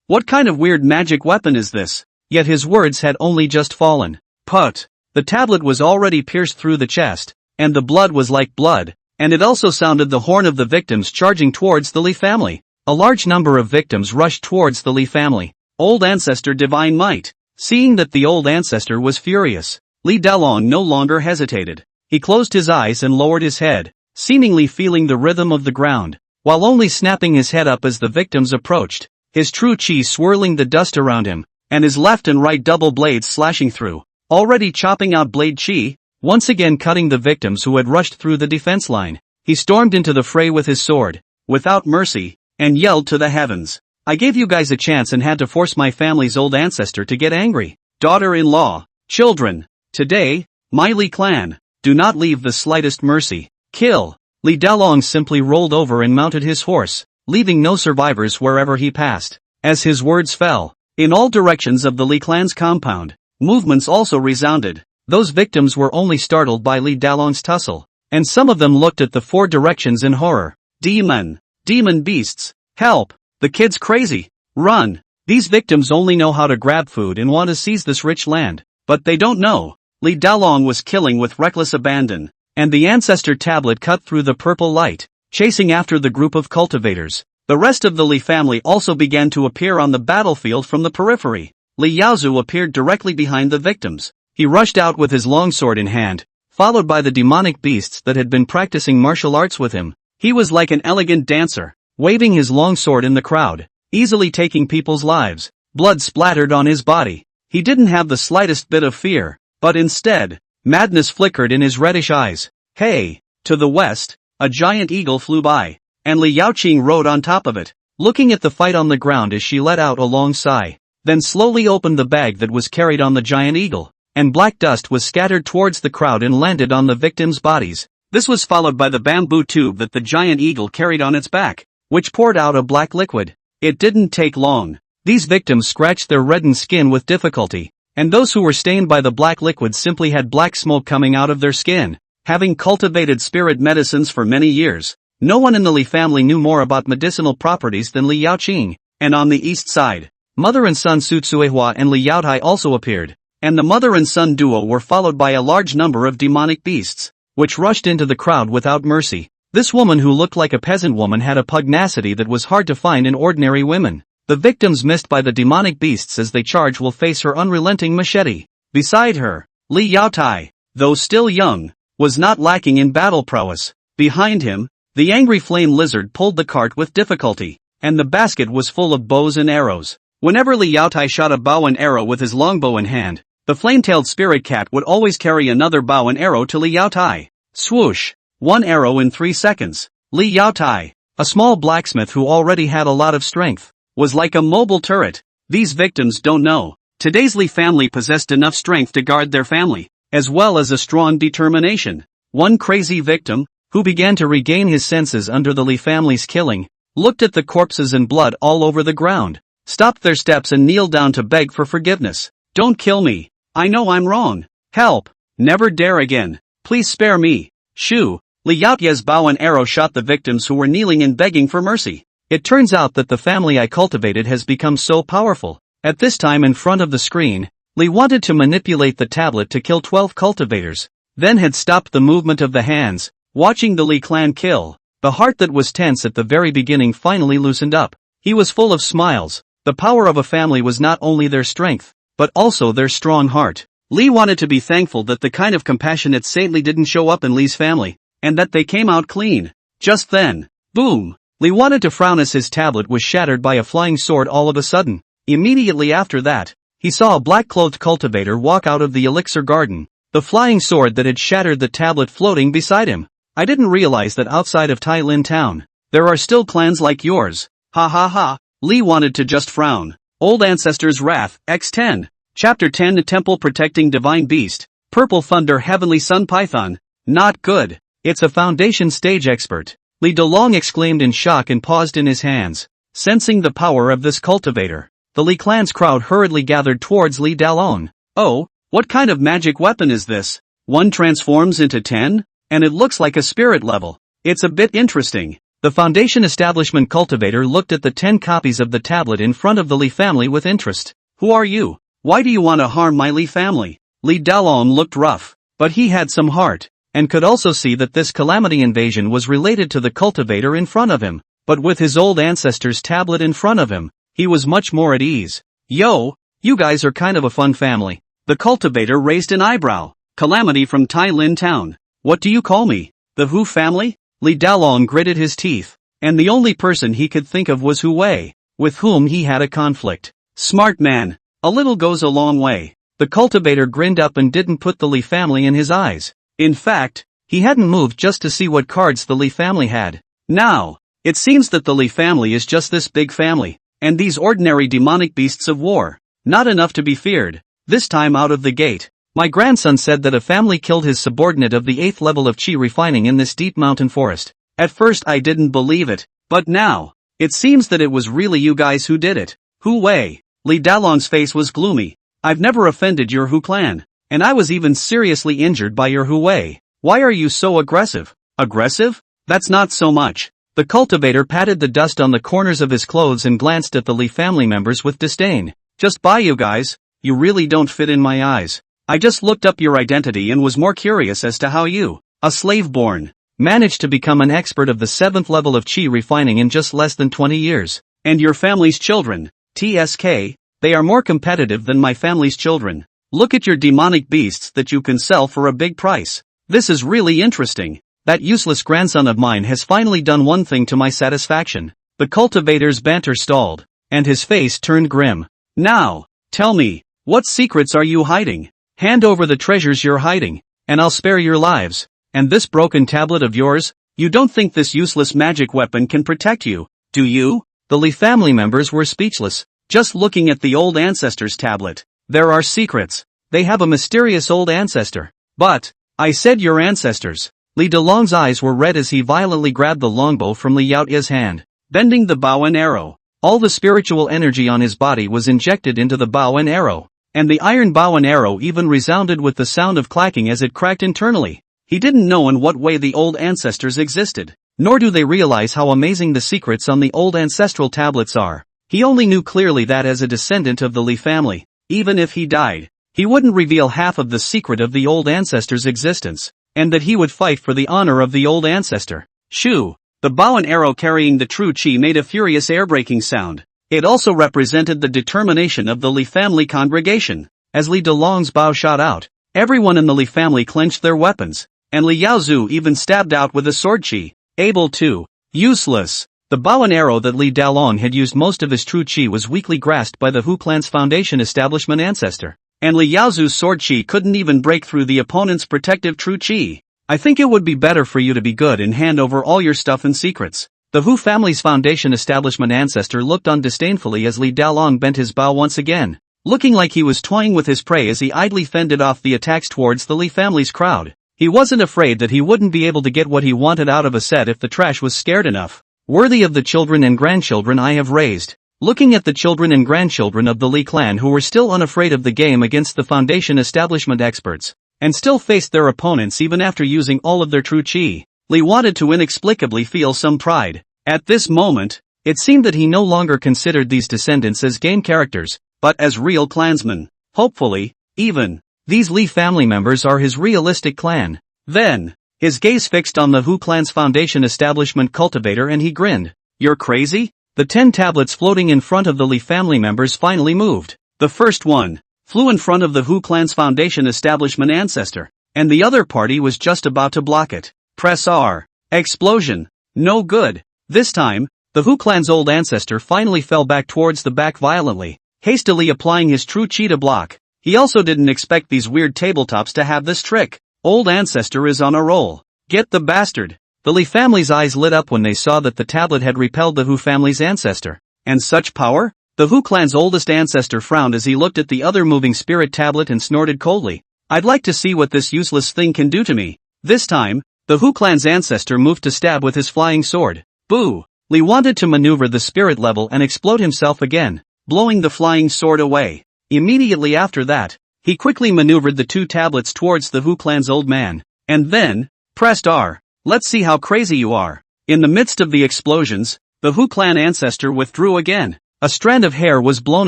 Speaker 1: What kind of weird magic weapon is this? Yet his words had only just fallen. Put. The tablet was already pierced through the chest, and the blood was like blood, and it also sounded the horn of the victims charging towards the Lee family. A large number of victims rushed towards the Lee family. Old ancestor divine might. Seeing that the old ancestor was furious, Li Dalong no longer hesitated. He closed his eyes and lowered his head, seemingly feeling the rhythm of the ground, while only snapping his head up as the victims approached, his true chi swirling the dust around him, and his left and right double blades slashing through, already chopping out blade chi, once again cutting the victims who had rushed through the defense line. He stormed into the fray with his sword, without mercy, and yelled to the heavens. I gave you guys a chance and had to force my family's old ancestor to get angry. Daughter-in-law, children, today, my Li clan, do not leave the slightest mercy. Kill. Li Dalong simply rolled over and mounted his horse, leaving no survivors wherever he passed. As his words fell, in all directions of the Li clan's compound, movements also resounded. Those victims were only startled by Li Dalong's tussle, and some of them looked at the four directions in horror. Demon beasts, help! The kid's crazy. Run. These victims only know how to grab food and want to seize this rich land, but they don't know. Li Dalong was killing with reckless abandon, and the ancestor tablet cut through the purple light, chasing after the group of cultivators. The rest of the Li family also began to appear on the battlefield from the periphery. Li Yaozu appeared directly behind the victims. He rushed out with his longsword in hand, followed by the demonic beasts that had been practicing martial arts with him. He was like an elegant dancer, waving his longsword in the crowd, easily taking people's lives. Blood splattered on his body. He didn't have the slightest bit of fear, but instead, madness flickered in his reddish eyes. Hey! To the west, a giant eagle flew by, and Li Yaoqing rode on top of it, looking at the fight on the ground as she let out a long sigh, then slowly opened the bag that was carried on the giant eagle, and black dust was scattered towards the crowd and landed on the victims' bodies. This was followed by the bamboo tube that the giant eagle carried on its back, which poured out a black liquid. It didn't take long. These victims scratched their reddened skin with difficulty, and those who were stained by the black liquid simply had black smoke coming out of their skin. Having cultivated spirit medicines for many years, no one in the Li family knew more about medicinal properties than Li Yaoqing. And on the east side, mother and son Su Tsuehua and Li Yaotai also appeared, and the mother and son duo were followed by a large number of demonic beasts, which rushed into the crowd without mercy. This woman who looked like a peasant woman had a pugnacity that was hard to find in ordinary women. The victims missed by the demonic beasts as they charge will face her unrelenting machete. Beside her, Li Yaotai, though still young, was not lacking in battle prowess. Behind him, the angry flame lizard pulled the cart with difficulty, and the basket was full of bows and arrows. Whenever Li Yaotai shot a bow and arrow with his longbow in hand, the flame-tailed spirit cat would always carry another bow and arrow to Li Yaotai. Swoosh! 1 arrow in 3 seconds. Li Yaotai, a small blacksmith who already had a lot of strength, was like a mobile turret. These victims don't know. Today's Li family possessed enough strength to guard their family, as well as a strong determination. One crazy victim, who began to regain his senses under the Li family's killing, looked at the corpses and blood all over the ground, stopped their steps and kneeled down to beg for forgiveness. Don't kill me. I know I'm wrong. Help. Never dare again. Please spare me. Shoo. Li Yaotia's bow and arrow shot the victims who were kneeling and begging for mercy. It turns out that the family I cultivated has become so powerful. At this time in front of the screen, Li wanted to manipulate the tablet to kill 12 cultivators, then had stopped the movement of the hands. Watching the Li clan kill, the heart that was tense at the very beginning finally loosened up. He was full of smiles. The power of a family was not only their strength, but also their strong heart. Li wanted to be thankful that the kind of compassionate saintly didn't show up in Li's family, and that they came out clean. Just then, boom! Li wanted to frown as his tablet was shattered by a flying sword all of a sudden. Immediately after that, he saw a black-clothed cultivator walk out of the elixir garden, the flying sword that had shattered the tablet floating beside him. I didn't realize that outside of Tai Lin town, there are still clans like yours. Ha ha ha. Li wanted to just frown. Old Ancestor's Wrath, X10. Chapter 10 Temple Protecting Divine Beast, Purple Thunder Heavenly Sun Python. Not good. It's a foundation stage expert. Li Delong exclaimed in shock and paused in his hands. Sensing the power of this cultivator, the Li clan's crowd hurriedly gathered towards Li Dalong. Oh, what kind of magic weapon is this? One transforms into 10? And it looks like a spirit level. It's a bit interesting. The foundation establishment cultivator looked at the 10 copies of the tablet in front of the Li family with interest. Who are you? Why do you want to harm my Li family? Li Dalong looked rough, but he had some heart, and could also see that this calamity invasion was related to the cultivator in front of him. But with his old ancestor's tablet in front of him, he was much more at ease. Yo, you guys are kind of a fun family. The cultivator raised an eyebrow. Calamity from Tai Lin Town. What do you call me? The Hu family? Li Dalong gritted his teeth, and the only person he could think of was Hu Wei, with whom he had a conflict. Smart man. A little goes a long way. The cultivator grinned up and didn't put the Li family in his eyes. In fact, he hadn't moved just to see what cards the Li family had. Now, it seems that the Li family is just this big family, and these ordinary demonic beasts of war. Not enough to be feared. This time out of the gate, my grandson said that a family killed his subordinate of the 8th level of Qi refining in this deep mountain forest. At first I didn't believe it, but now, it seems that it was really you guys who did it. Hu Wei. Li Dalong's face was gloomy. I've never offended your Hu clan, and I was even seriously injured by your Hu Wei. Why are you so aggressive? Aggressive? That's not so much. The cultivator patted the dust on the corners of his clothes and glanced at the Li family members with disdain. Just bye you guys, you really don't fit in my eyes. I just looked up your identity and was more curious as to how you, a slave born, managed to become an expert of the 7th level of Qi refining in just less than 20 years. And your family's children, TSK, they are more competitive than my family's children. Look at your demonic beasts that you can sell for a big price. This is really interesting. That useless grandson of mine has finally done one thing to my satisfaction. The cultivator's banter stalled, and his face turned grim. Now, tell me, what secrets are you hiding? Hand over the treasures you're hiding, and I'll spare your lives. And this broken tablet of yours? You don't think this useless magic weapon can protect you, do you? The Li family members were speechless, just looking at the old ancestor's tablet. There are secrets. They have a mysterious old ancestor. But, I said your ancestors. Li Delong's eyes were red as he violently grabbed the longbow from Li Yaotia's hand, bending the bow and arrow. All the spiritual energy on his body was injected into the bow and arrow, and the iron bow and arrow even resounded with the sound of clacking as it cracked internally. He didn't know in what way the old ancestors existed, nor do they realize how amazing the secrets on the old ancestral tablets are. He only knew clearly that as a descendant of the Li family, even if he died, he wouldn't reveal half of the secret of the old ancestor's existence, and that he would fight for the honor of the old ancestor. Shoo! The bow and arrow carrying the true Qi made a furious air-breaking sound. It also represented the determination of the Li family congregation. As Li Delong's bow shot out, everyone in the Li family clenched their weapons, and Li Yaozu even stabbed out with a sword Qi. Able to. Useless. The bow and arrow that Li Dalong had used most of his true Qi was weakly grasped by the Hu clan's foundation establishment ancestor, and Li Yaozu's sword Qi couldn't even break through the opponent's protective true Qi. I think it would be better for you to be good and hand over all your stuff and secrets. The Hu family's foundation establishment ancestor looked on disdainfully as Li Dalong bent his bow once again, looking like he was toying with his prey as he idly fended off the attacks towards the Li family's crowd. He wasn't afraid that he wouldn't be able to get what he wanted out of a set if the trash was scared enough. Worthy of the children and grandchildren I have raised. Looking at the children and grandchildren of the Li clan who were still unafraid of the game against the foundation establishment experts, and still faced their opponents even after using all of their true Qi, Li wanted to inexplicably feel some pride. At this moment, it seemed that he no longer considered these descendants as game characters, but as real clansmen. Hopefully, even, these Li family members are his realistic clan. Then, his gaze fixed on the Hu clan's foundation establishment cultivator and he grinned. You're crazy? The 10 tablets floating in front of the Li family members finally moved. The first one flew in front of the Hu clan's foundation establishment ancestor, and the other party was just about to block it. Press R. Explosion. No good. This time, the Hu clan's old ancestor finally fell back towards the back violently, hastily applying his true Qi to block. He also didn't expect these weird tabletops to have this trick. Old ancestor is on a roll. Get the bastard. The Li family's eyes lit up when they saw that the tablet had repelled the Hu family's ancestor. And such power? The Hu clan's oldest ancestor frowned as he looked at the other moving spirit tablet and snorted coldly. I'd like to see what this useless thing can do to me. This time, The Hu clan's ancestor moved to stab with his flying sword. Boo! Li wanted to maneuver the spirit level and explode himself again, blowing the flying sword away. Immediately after that, he quickly maneuvered the 2 tablets towards the Hu clan's old man, and then pressed R. Let's see how crazy you are. In the midst of the explosions, the Hu clan ancestor withdrew again. A strand of hair was blown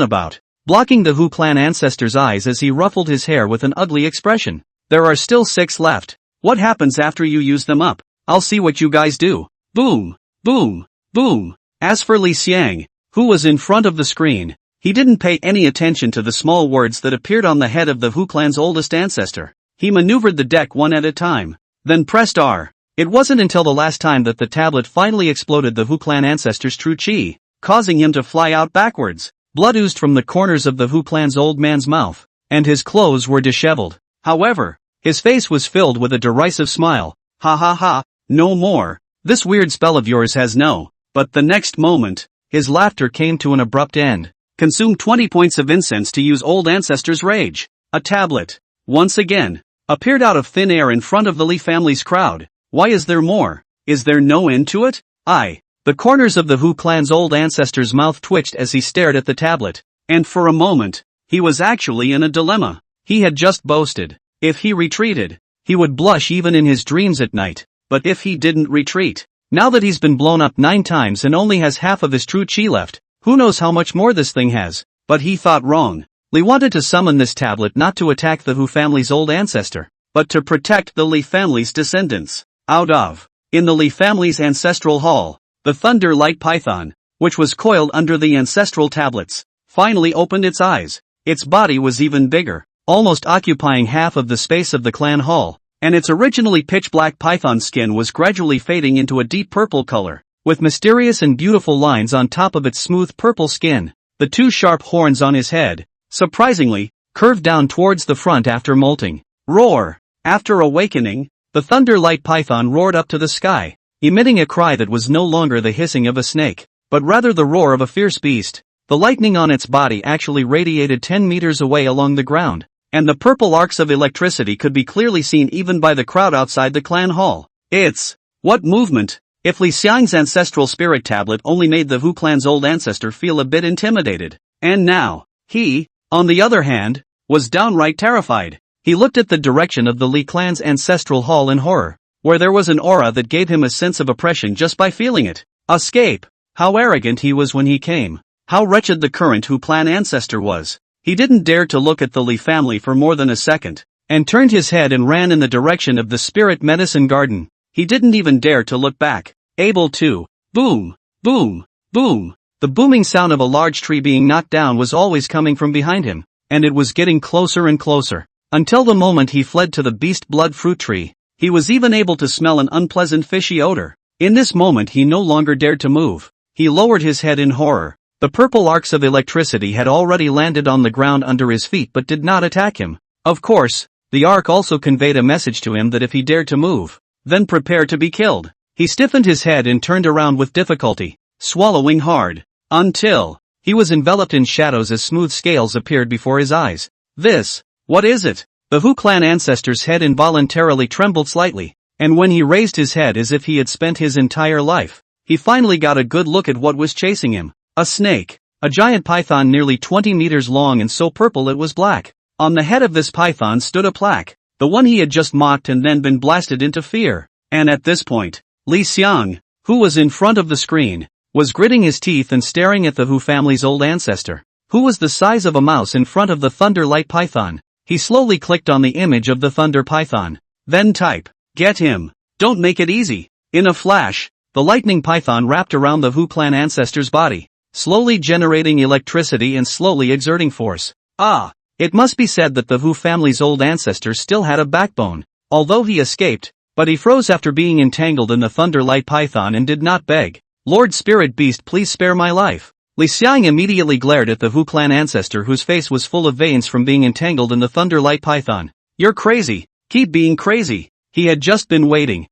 Speaker 1: about, blocking the Hu clan ancestor's eyes as he ruffled his hair with an ugly expression. There are still 6 left. What happens after you use them up? I'll see what you guys do. Boom! Boom! Boom! As for Li Xiang, who was in front of the screen, he didn't pay any attention to the small words that appeared on the head of the Hu clan's oldest ancestor. He maneuvered the deck one at a time, then pressed R. It wasn't until the last time that the tablet finally exploded the Hu clan ancestor's true chi, causing him to fly out backwards. Blood oozed from the corners of the Hu clan's old man's mouth, and his clothes were disheveled. However, his face was filled with a derisive smile. Ha ha ha, no more. This weird spell of yours has no. But the next moment, his laughter came to an abrupt end. Consume 20 points of incense to use old ancestor's rage. A tablet, once again, appeared out of thin air in front of the Li family's crowd. Why is there more? Is there no end to it? The corners of the Hu clan's old ancestor's mouth twitched as he stared at the tablet, and for a moment, he was actually in a dilemma. He had just boasted, if he retreated, he would blush even in his dreams at night, but if he didn't retreat, now that he's been blown up 9 times and only has half of his true chi left, who knows how much more this thing has? But he thought wrong. Li wanted to summon this tablet not to attack the Hu family's old ancestor, but to protect the Li family's descendants. In the Li family's ancestral hall, the thunder light python, which was coiled under the ancestral tablets, finally opened its eyes. Its body was even bigger, almost occupying half of the space of the clan hall, and its originally pitch-black python skin was gradually fading into a deep purple color, with mysterious and beautiful lines on top of its smooth purple skin. The 2 sharp horns on his head, surprisingly, curved down towards the front after molting. Roar! After awakening, the thunder light python roared up to the sky, emitting a cry that was no longer the hissing of a snake, but rather the roar of a fierce beast. The lightning on its body actually radiated 10 meters away along the ground, and the purple arcs of electricity could be clearly seen even by the crowd outside the clan hall. What movement? If Li Xiang's ancestral spirit tablet only made the Hu clan's old ancestor feel a bit intimidated, and now, he, on the other hand, was downright terrified. He looked at the direction of the Li clan's ancestral hall in horror, where there was an aura that gave him a sense of oppression just by feeling it. Escape! How arrogant he was when he came. How wretched the current Hu clan ancestor was. He didn't dare to look at the Li family for more than a second, and turned his head and ran in the direction of the spirit medicine garden. He didn't even dare to look back. Boom! Boom! Boom! The booming sound of a large tree being knocked down was always coming from behind him, and it was getting closer and closer, until the moment he fled to the beast blood fruit tree. He was even able to smell an unpleasant fishy odor. In this moment he no longer dared to move. He lowered his head in horror. The purple arcs of electricity had already landed on the ground under his feet but did not attack him. Of course, the arc also conveyed a message to him that if he dared to move, then prepare to be killed. He stiffened his head and turned around with difficulty, swallowing hard, until he was enveloped in shadows as smooth scales appeared before his eyes. What is it? The Hu clan ancestor's head involuntarily trembled slightly, and when he raised his head as if he had spent his entire life, he finally got a good look at what was chasing him. A snake, a giant python nearly 20 meters long and so purple it was black. On the head of this python stood a plaque, the one he had just mocked and then been blasted into fear. And at this point, Li Xiang, who was in front of the screen, was gritting his teeth and staring at the Hu family's old ancestor, who was the size of a mouse in front of the thunder light python. He slowly clicked on the image of the thunder python. Then type, "Get him." Don't make it easy. In a flash, the lightning python wrapped around the Hu clan ancestor's body, slowly generating electricity and slowly exerting force. It must be said that the Hu family's old ancestor still had a backbone, although he escaped, but he froze after being entangled in the thunder light python and did not beg, "Lord Spirit Beast, please spare my life." Li Xiang immediately glared at the Hu clan ancestor whose face was full of veins from being entangled in the thunder light python. "You're crazy. Keep being crazy." He had just been waiting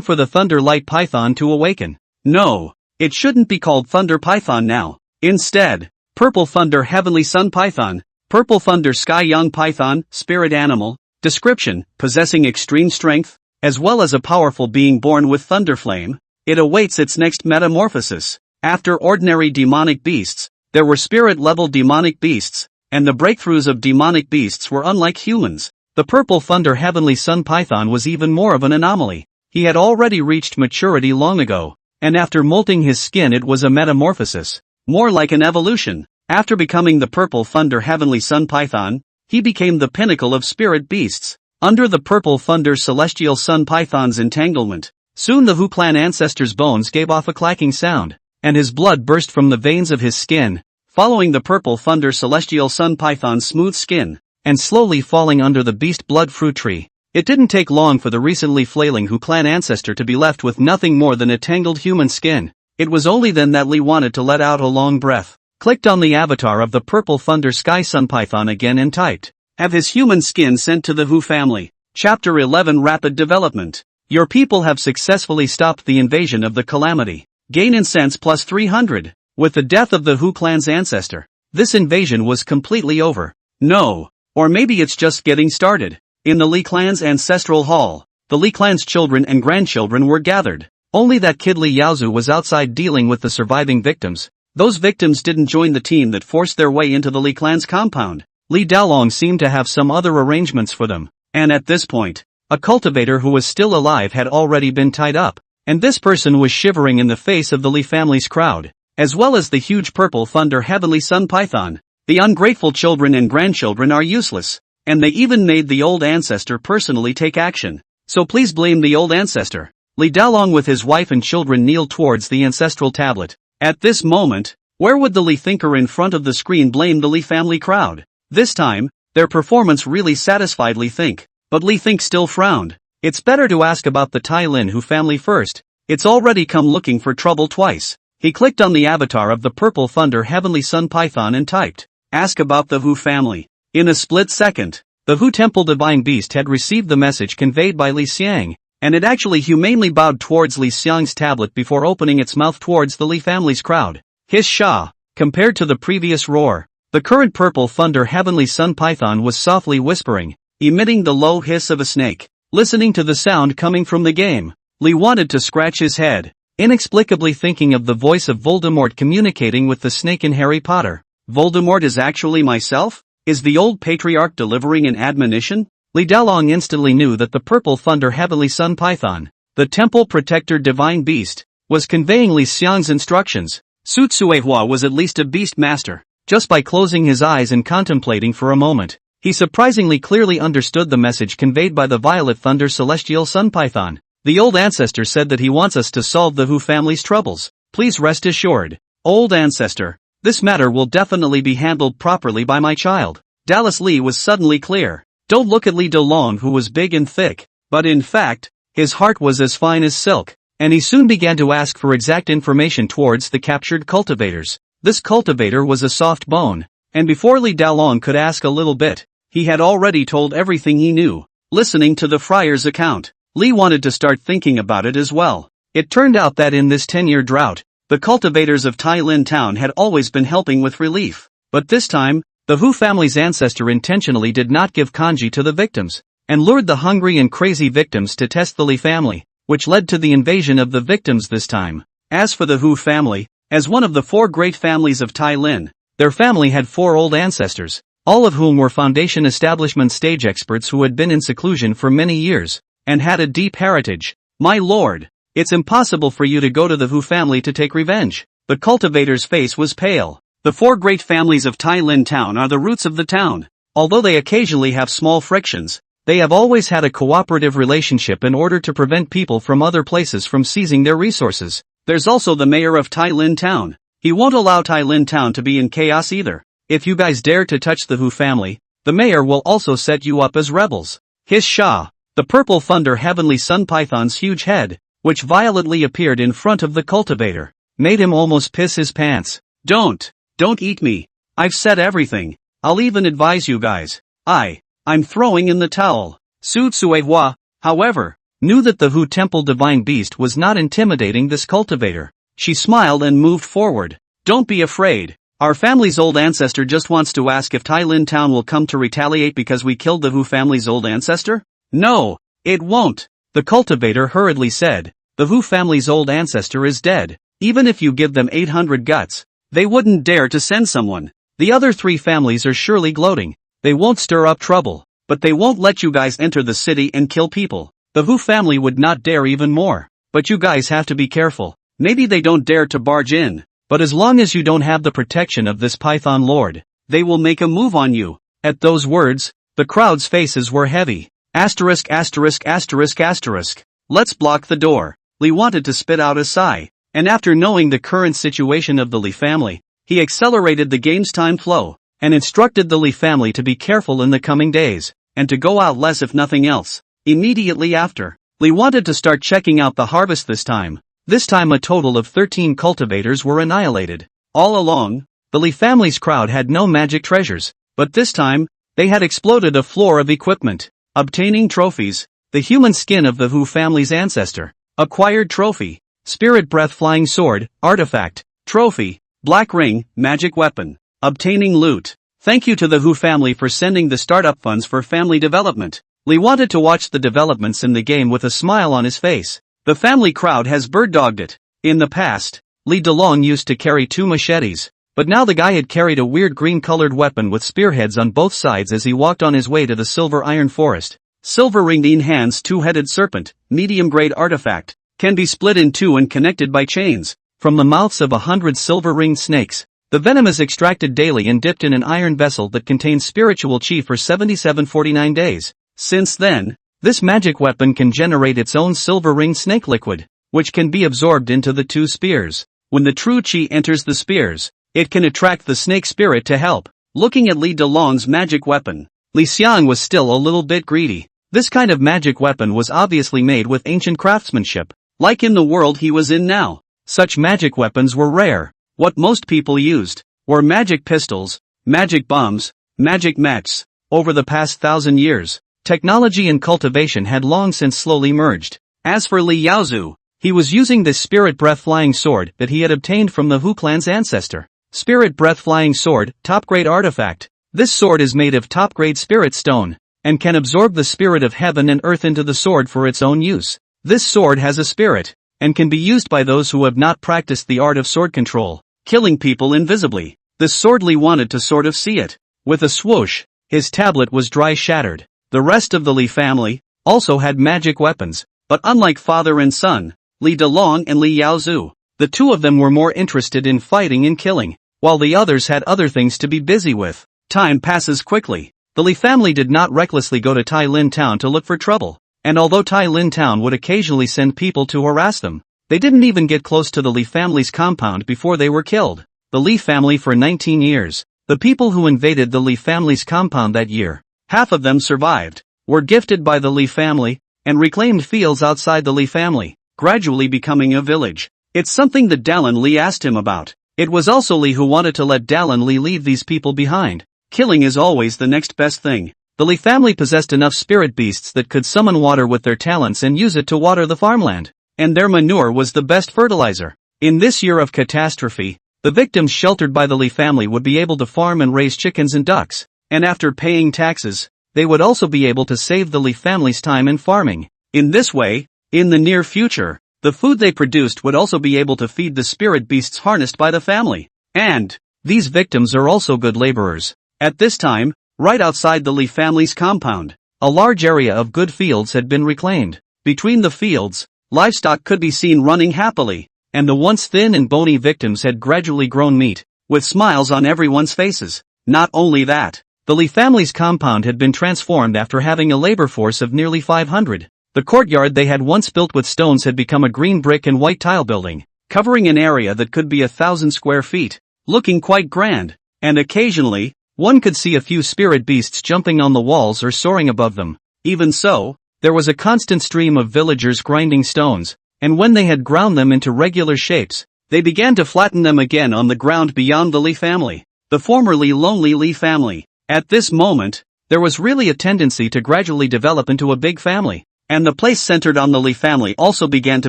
Speaker 1: for the thunder light python to awaken. No, it shouldn't be called thunder python now. Instead, purple thunder heavenly sun python, purple thunder sky young python, spirit animal. Description: possessing extreme strength, as well as a powerful being born with Thunderflame. It awaits its next metamorphosis. After ordinary demonic beasts, there were spirit-level demonic beasts, and the breakthroughs of demonic beasts were unlike humans. The Purple Thunder Heavenly Sun Python was even more of an anomaly. He had already reached maturity long ago, and after molting his skin it was a metamorphosis, more like an evolution. After becoming the Purple Thunder Heavenly Sun Python, he became the pinnacle of spirit beasts. Under the Purple Thunder Celestial Sun Python's entanglement, soon the Hu clan ancestor's bones gave off a clacking sound, and his blood burst from the veins of his skin, following the Purple Thunder Celestial Sun Python's smooth skin, and slowly falling under the beast blood fruit tree. It didn't take long for the recently flailing Hu clan ancestor to be left with nothing more than a tangled human skin. It was only then that Lee wanted to let out a long breath, clicked on the avatar of the Purple Thunder Sky Sun Python again and typed, "Have his human skin sent to the Hu family." Chapter 11 Rapid Development. Your people have successfully stopped the invasion of the Calamity. Gain incense plus 300. With the death of the Hu clan's ancestor, this invasion was completely over. No. Or maybe it's just getting started. In the Li clan's ancestral hall, the Li clan's children and grandchildren were gathered. Only that kid Li Yaozu was outside dealing with the surviving victims. Those victims didn't join the team that forced their way into the Li clan's compound. Li Daolong seemed to have some other arrangements for them, and at this point, a cultivator who was still alive had already been tied up, and this person was shivering in the face of the Li family's crowd, as well as the huge Purple Thunder Heavenly Sun Python. The ungrateful children and grandchildren are useless, and they even made the old ancestor personally take action. So please blame the old ancestor. Li Daolong with his wife and children kneeled towards the ancestral tablet. At this moment, where would the Li thinker in front of the screen blame the Li family crowd? This time, their performance really satisfied Li Think, but Li Think still frowned. It's better to ask about the Tai Lin Hu family first. It's already come looking for trouble twice. He clicked on the avatar of the Purple Thunder Heavenly Sun Python and typed, "Ask about the Hu family." In a split second, the Hu Temple Divine Beast had received the message conveyed by Li Xiang, and it actually humanely bowed towards Li Xiang's tablet before opening its mouth towards the Li family's crowd. Hiss Sha. Compared to the previous roar, the current Purple Thunder Heavenly Sun Python was softly whispering, emitting the low hiss of a snake. Listening to the sound coming from the game, Li wanted to scratch his head, inexplicably thinking of the voice of Voldemort communicating with the snake in Harry Potter. Voldemort is actually myself? Is the old patriarch delivering an admonition? Li Daolong instantly knew that the Purple Thunder Heavenly Sun Python, the Temple Protector Divine Beast, was conveying Li Xiang's instructions. Su Tsuehua was at least a beast master. Just by closing his eyes and contemplating for a moment, he surprisingly clearly understood the message conveyed by the Violet Thunder Celestial Sun Python. The old ancestor said that he wants us to solve the Hu family's troubles. Please rest assured, old ancestor, this matter will definitely be handled properly by my child. Dallas Li was suddenly clear. Don't look at Li Daolong, who was big and thick, but in fact, his heart was as fine as silk, and he soon began to ask for exact information towards the captured cultivators. This cultivator was a soft bone, and before Li Daolong could ask a little bit, he had already told everything he knew. Listening to the friar's account, Li wanted to start thinking about it as well. It turned out that in this 10-year drought, the cultivators of Tai Lin Town had always been helping with relief. But this time, the Hu family's ancestor intentionally did not give kanji to the victims, and lured the hungry and crazy victims to test the Li family, which led to the invasion of the victims this time. As for the Hu family, as one of the 4 great families of Tai Lin, their family had 4 old ancestors, all of whom were Foundation establishment stage experts who had been in seclusion for many years, and had a deep heritage. My lord, it's impossible for you to go to the Hu family to take revenge. The cultivator's face was pale. The 4 great families of Tai Lin Town are the roots of the town. Although they occasionally have small frictions, they have always had a cooperative relationship in order to prevent people from other places from seizing their resources. There's also the mayor of Tai Lin Town. He won't allow Tai Lin Town to be in chaos either. If you guys dare to touch the Hu family, the mayor will also set you up as rebels. Hiss Sha. The Purple Thunder Heavenly Sun Python's huge head, which violently appeared in front of the cultivator, made him almost piss his pants. Don't eat me. I've said everything. I'll even advise you guys. I'm throwing in the towel. Su Tsuehua, however, knew that the Hu Temple Divine Beast was not intimidating this cultivator. She smiled and moved forward. Don't be afraid. Our family's old ancestor just wants to ask if Tai Lin Town will come to retaliate because we killed the Hu family's old ancestor? No, it won't. The cultivator hurriedly said, "The Hu family's old ancestor is dead. Even if you give them 800 guts, they wouldn't dare to send someone. The other 3 families are surely gloating. They won't stir up trouble, but they won't let you guys enter the city and kill people. The Hu family would not dare even more. But you guys have to be careful. Maybe they don't dare to barge in, but as long as you don't have the protection of this Python Lord, they will make a move on you." At those words, the crowd's faces were heavy. Asterisk asterisk asterisk asterisk. Let's block the door. Li wanted to spit out a sigh, and after knowing the current situation of the Li family, he accelerated the game's time flow, and instructed the Li family to be careful in the coming days, and to go out less if nothing else. Immediately after, Li wanted to start checking out the harvest this time. This time a total of 13 cultivators were annihilated. All along, the Li family's crowd had no magic treasures, but this time, they had exploded a floor of equipment. Obtaining trophies: the human skin of the Hu family's ancestor. Acquired trophy: spirit breath flying sword, artifact. Trophy: black ring, magic weapon. Obtaining loot: thank you to the Hu family for sending the startup funds for family development. Li wanted to watch the developments in the game with a smile on his face. The family crowd has bird-dogged it. In the past, Li Delong used to carry 2 machetes, but now the guy had carried a weird green-colored weapon with spearheads on both sides as he walked on his way to the Silver Iron Forest. Silver Ringed in Hands Two-Headed Serpent, medium-grade artifact, can be split in 2 and connected by chains. From the mouths of 100 silver-ringed snakes, the venom is extracted daily and dipped in an iron vessel that contains spiritual chi for 7749 days. Since then, this magic weapon can generate its own silver-ringed snake liquid, which can be absorbed into the 2 spears. When the true chi enters the spears, it can attract the snake spirit to help. Looking at Li Delong's magic weapon, Li Xiang was still a little bit greedy. This kind of magic weapon was obviously made with ancient craftsmanship, like in the world he was in now. Such magic weapons were rare. What most people used were magic pistols, magic bombs, magic mechs. Over the past 1,000 years, technology and cultivation had long since slowly merged. As for Li Yaozu, he was using this spirit breath flying sword that he had obtained from the Hu clan's ancestor. Spirit breath flying sword, top-grade artifact. This sword is made of top-grade spirit stone, and can absorb the spirit of heaven and earth into the sword for its own use. This sword has a spirit, and can be used by those who have not practiced the art of sword control, killing people invisibly. This sword Li wanted to sort of see it. With a swoosh, his tablet was dry shattered. The rest of the Li family also had magic weapons, but unlike father and son, Li Delong and Li Yaozu, the 2 of them were more interested in fighting and killing, while the others had other things to be busy with. Time passes quickly. The Li family did not recklessly go to Tai Lin Town to look for trouble, and although Tai Lin Town would occasionally send people to harass them, they didn't even get close to the Li family's compound before they were killed. The Li family for 19 years. The people who invaded the Li family's compound that year, half of them survived, were gifted by the Li family, and reclaimed fields outside the Li family, gradually becoming a village. It's something that Dallin Li asked him about. It was also Li who wanted to let Dallin Li leave these people behind. Killing is always the next best thing. The Li family possessed enough spirit beasts that could summon water with their talents and use it to water the farmland, and their manure was the best fertilizer. In this year of catastrophe, the victims sheltered by the Li family would be able to farm and raise chickens and ducks, and after paying taxes, they would also be able to save the Li family's time in farming. In this way, in the near future, the food they produced would also be able to feed the spirit beasts harnessed by the family. And these victims are also good laborers. At this time, right outside the Li family's compound, a large area of good fields had been reclaimed. Between the fields, livestock could be seen running happily, and the once thin and bony victims had gradually grown meat, with smiles on everyone's faces. Not only that, the Li family's compound had been transformed after having a labor force of nearly 500. The courtyard they had once built with stones had become a green brick and white tile building, covering an area that could be 1,000 square feet, looking quite grand, and occasionally, one could see a few spirit beasts jumping on the walls or soaring above them. Even so, there was a constant stream of villagers grinding stones, and when they had ground them into regular shapes, they began to flatten them again on the ground beyond the Li family, the formerly lonely Li family. At this moment, there was really a tendency to gradually develop into a big family, and the place centered on the Li family also began to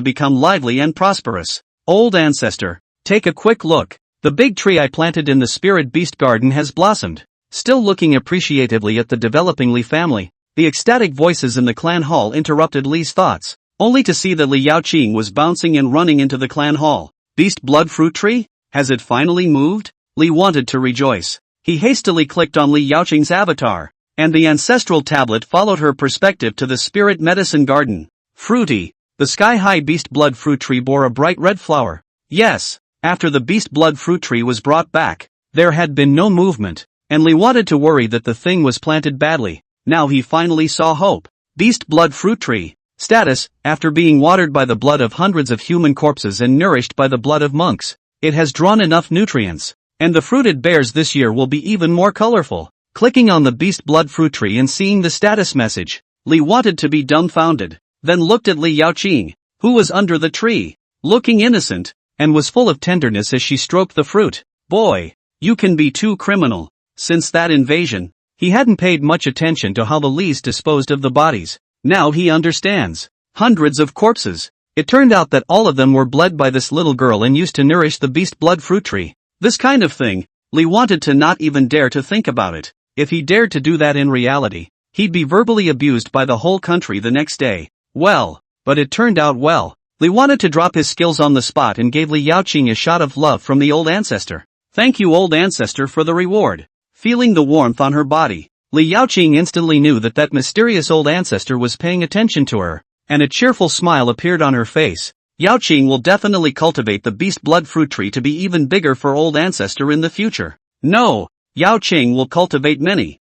Speaker 1: become lively and prosperous. Old ancestor, take a quick look. The big tree I planted in the spirit beast garden has blossomed. Still looking appreciatively at the developing Li family, The ecstatic voices in the clan hall interrupted Li's thoughts, only to see that Li Yaoqing was bouncing and running into the clan hall. Beast blood fruit tree? Has it finally moved? Li wanted to rejoice. He hastily clicked on Li Yaoqing's avatar, and the ancestral tablet followed her perspective to the spirit medicine garden. Fruity. The sky-high beast blood fruit tree bore a bright red flower. Yes, after the beast blood fruit tree was brought back, there had been no movement, and Li wanted to worry that the thing was planted badly. Now he finally saw hope. Beast blood fruit tree. Status: after being watered by the blood of hundreds of human corpses and nourished by the blood of monks, it has drawn enough nutrients, and the fruit it bears this year will be even more colorful. Clicking on the beast blood fruit tree and seeing the status message, Li wanted to be dumbfounded, then looked at Li Yaoqing, who was under the tree, looking innocent, and was full of tenderness as she stroked the fruit. Boy, you can be too criminal. Since that invasion, he hadn't paid much attention to how the Lis disposed of the bodies. Now he understands. Hundreds of corpses. It turned out that all of them were bled by this little girl and used to nourish the beast blood fruit tree. This kind of thing, Li wanted to not even dare to think about it. If he dared to do that in reality, he'd be verbally abused by the whole country the next day. Well, but it turned out well. Li wanted to drop his skills on the spot and gave Li Yaoqing a shot of love from the old ancestor. Thank you, old ancestor, for the reward. Feeling the warmth on her body, Li Yaoqing instantly knew that that mysterious old ancestor was paying attention to her, and a cheerful smile appeared on her face. Yaoqing will definitely cultivate the beast blood fruit tree to be even bigger for old ancestor in the future. No, Yaoqing will cultivate many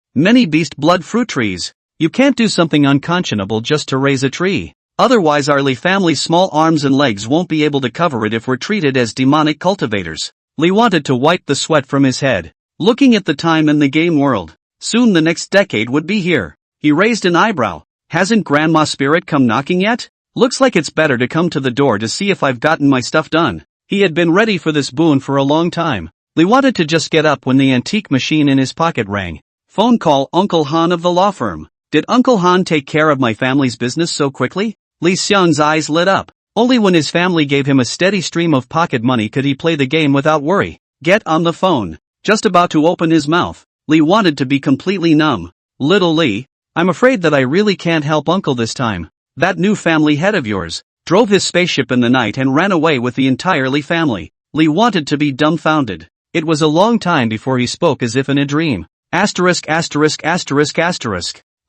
Speaker 1: beast blood fruit trees. You can't do something unconscionable just to raise a tree. Otherwise our Li family's small arms and legs won't be able to cover it if we're treated as demonic cultivators. Li wanted to wipe the sweat from his head, looking at the time in the game world. Soon the next decade would be here. He raised an eyebrow. Hasn't Grandma Spirit come knocking yet? Looks like it's better to come to the door to see if I've gotten my stuff done. He had been ready for this boon for a long time. Li wanted to just get up when the antique machine in his pocket rang. Phone call: Uncle Han of the law firm. Did Uncle Han take care of my family's business so quickly? Li Xiang's eyes lit up. Only when his family gave him a steady stream of pocket money could he play the game without worry. Get on the phone. Just about to open his mouth, Li wanted to be completely numb. Little Li, I'm afraid that I really can't help Uncle this time. That new family head of yours drove his spaceship in the night and ran away with the entire Li family. Li wanted to be dumbfounded. It was a long time before he spoke as if in a dream. Asterisk.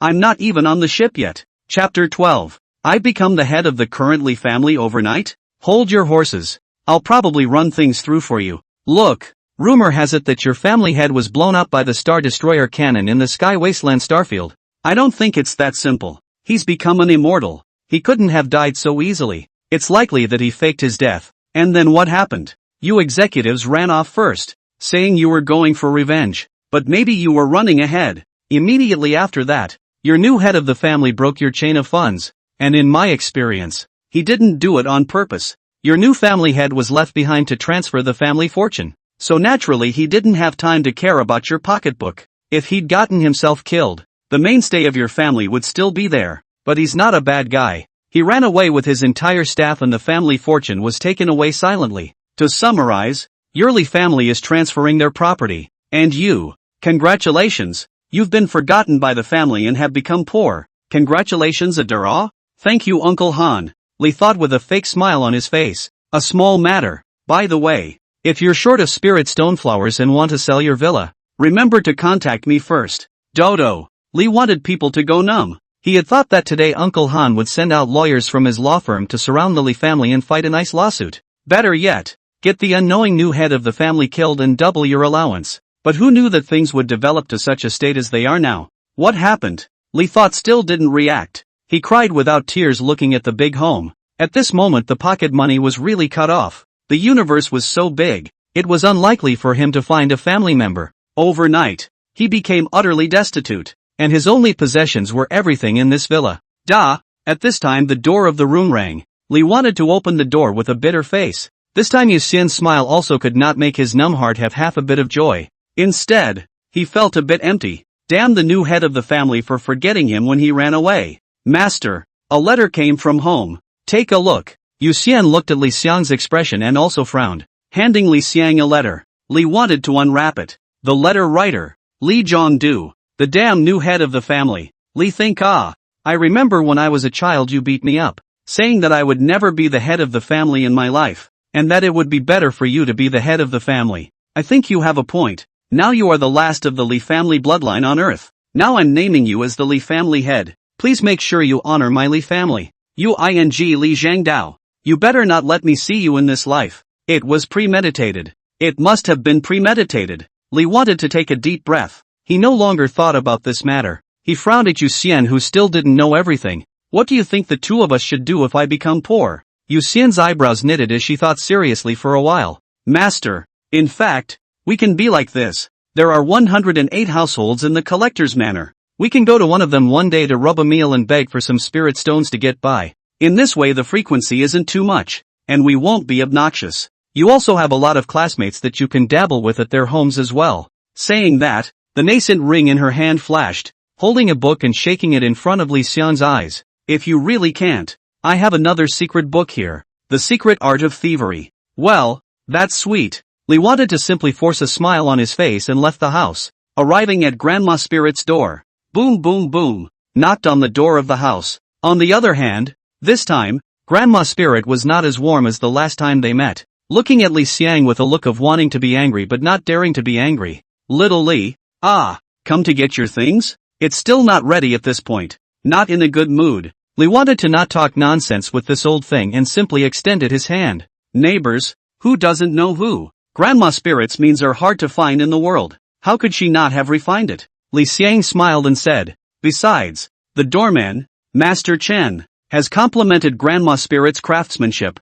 Speaker 1: I'm not even on the ship yet. Chapter 12. I've become the head of the current Li family overnight? Hold your horses. I'll probably run things through for you. Look, rumor has it that your family head was blown up by the Star Destroyer cannon in the Sky Wasteland Starfield. I don't think it's that simple. He's become an immortal. He couldn't have died so easily. It's likely that he faked his death. And then what happened? You executives ran off first, saying you were going for revenge. But maybe you were running ahead. Immediately after that, your new head of the family broke your chain of funds. And in my experience, he didn't do it on purpose. Your new family head was left behind to transfer the family fortune. So naturally he didn't have time to care about your pocketbook. If he'd gotten himself killed, the mainstay of your family would still be there. But he's not a bad guy. He ran away with his entire staff and the family fortune was taken away silently. To summarize, your Li family is transferring their property. And you, congratulations, you've been forgotten by the family and have become poor. Congratulations, Adara. Thank you, Uncle Han, Li thought with a fake smile on his face. A small matter. By the way, if you're short of spirit stoneflowers and want to sell your villa, remember to contact me first. Dodo. Li wanted people to go numb. He had thought that today Uncle Han would send out lawyers from his law firm to surround the Li family and fight a nice lawsuit. Better yet, get the unknowing new head of the family killed and double your allowance. But who knew that things would develop to such a state as they are now? What happened? Li thought still didn't react. He cried without tears looking at the big home. At this moment the pocket money was really cut off. The universe was so big, it was unlikely for him to find a family member. Overnight, he became utterly destitute, and his only possessions were everything in this villa. At this time the door of the room rang. Li wanted to open the door with a bitter face. This time Yuxian's smile also could not make his numb heart have half a bit of joy. Instead, he felt a bit empty. Damn the new head of the family for forgetting him when he ran away. Master, a letter came from home. Take a look. Yuxian looked at Li Xiang's expression and also frowned. Handing Li Xiang a letter, Li wanted to unwrap it. The letter writer, Li Zhongdu, the damn new head of the family. Li think I remember when I was a child you beat me up, saying that I would never be the head of the family in my life, and that it would be better for you to be the head of the family. I think you have a point. Now you are the last of the Li family bloodline on Earth. Now I'm naming you as the Li family head. Please make sure you honor my Li family. You ing Li Zhangdao. You better not let me see you in this life. It was premeditated. It must have been premeditated. Li wanted to take a deep breath. He no longer thought about this matter. He frowned at Yu Xian, who still didn't know everything. What do you think the two of us should do if I become poor? Yu Xian's eyebrows knitted as she thought seriously for a while. Master, in fact, we can be like this. There are 108 households in the Collector's Manor. We can go to one of them one day to rub a meal and beg for some spirit stones to get by. In this way the frequency isn't too much, and we won't be obnoxious. You also have a lot of classmates that you can dabble with at their homes as well. Saying that, the nascent ring in her hand flashed, holding a book and shaking it in front of Li Xian's eyes. If you really can't, I have another secret book here. The Secret Art of Thievery. Well, that's sweet. Li wanted to simply force a smile on his face and left the house, arriving at Grandma Spirit's door. Boom boom boom, knocked on the door of the house. On the other hand, this time, Grandma Spirit was not as warm as the last time they met, looking at Li Xiang with a look of wanting to be angry but not daring to be angry. Little Li, come to get your things? It's still not ready at this point. Not in a good mood. Li wanted to not talk nonsense with this old thing and simply extended his hand. Neighbors, who doesn't know who? Grandma Spirits means are hard to find in the world. How could she not have refined it? Li Xiang smiled and said, besides, the doorman, Master Chen, has complimented Grandma Spirit's craftsmanship.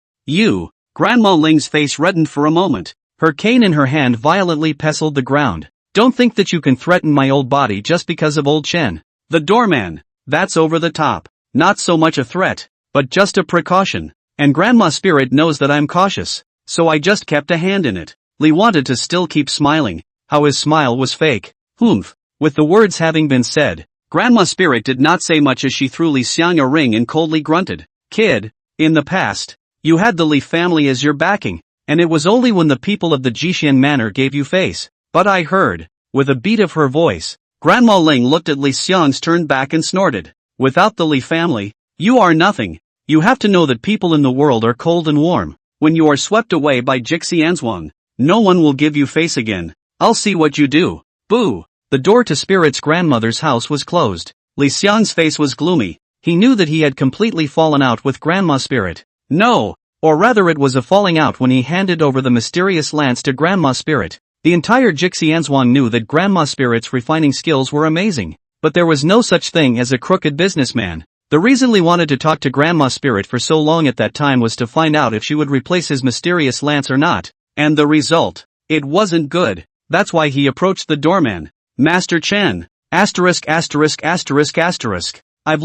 Speaker 1: Grandma Ling's face reddened for a moment. Her cane in her hand violently pestled the ground. Don't think that you can threaten my old body just because of old Chen. The doorman, that's over the top. Not so much a threat, but just a precaution. And Grandma Spirit knows that I'm cautious, so I just kept a hand in it. Li wanted to still keep smiling. How his smile was fake. Humph. With the words having been said, Grandma Spirit did not say much as she threw Li Xiang a ring and coldly grunted. Kid, in the past, you had the Li family as your backing, and it was only when the people of the Jixian Manor gave you face. But I heard, with a beat of her voice, Grandma Ling looked at Li Xiang's turned back and snorted. Without the Li family, you are nothing. You have to know that people in the world are cold and warm. When you are swept away by Jixi Anzhuang, no one will give you face again. I'll see what you do. Boo! The door to Spirit's grandmother's house was closed. Li Xiang's face was gloomy. He knew that he had completely fallen out with Grandma Spirit. No, or rather it was a falling out when he handed over the mysterious lance to Grandma Spirit. The entire Jixi Anzhuang knew that Grandma Spirit's refining skills were amazing, but there was no such thing as a crooked businessman. The reason Li wanted to talk to Grandma Spirit for so long at that time was to find out if she would replace his mysterious lance or not, and the result, it wasn't good. That's why he approached the doorman. Master Chen, I've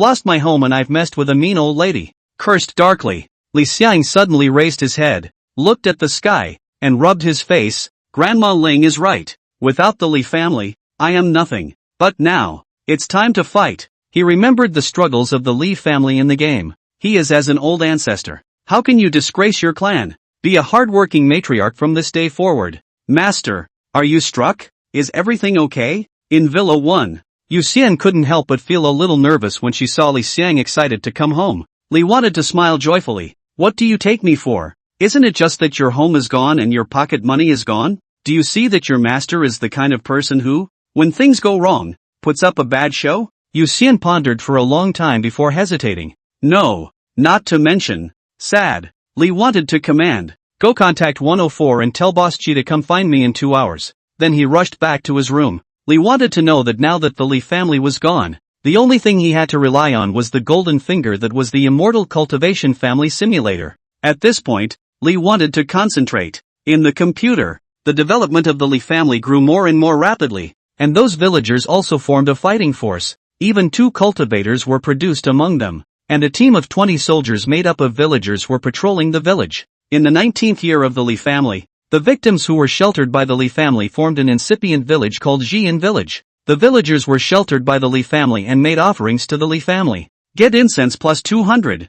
Speaker 1: lost my home and I've messed with a mean old lady. Cursed darkly. Li Xiang suddenly raised his head, looked at the sky, and rubbed his face. Grandma Ling is right. Without the Li family, I am nothing. But now, it's time to fight. He remembered the struggles of the Li family in the game. He is as an old ancestor. How can you disgrace your clan? Be a hard-working matriarch from this day forward. Master, are you struck? Is everything okay? In Villa 1, Yu Xian couldn't help but feel a little nervous when she saw Li Xiang excited to come home. Li wanted to smile joyfully. What do you take me for? Isn't it just that your home is gone and your pocket money is gone? Do you see that your master is the kind of person who, when things go wrong, puts up a bad show? Yu Xian pondered for a long time before hesitating. No, not to mention, sad. Li wanted to command, go contact 104 and tell Boss Chi to come find me in 2 hours. Then he rushed back to his room. Li wanted to know that now that the Li family was gone, the only thing he had to rely on was the golden finger that was the immortal cultivation family simulator. At this point, Li wanted to concentrate. In the computer, the development of the Li family grew more and more rapidly, and those villagers also formed a fighting force. Even 2 cultivators were produced among them, and a team of 20 soldiers made up of villagers were patrolling the village. In the 19th year of the Li family, the victims who were sheltered by the Li family formed an incipient village called Jian Village. The villagers were sheltered by the Li family and made offerings to the Li family. Get incense plus 200.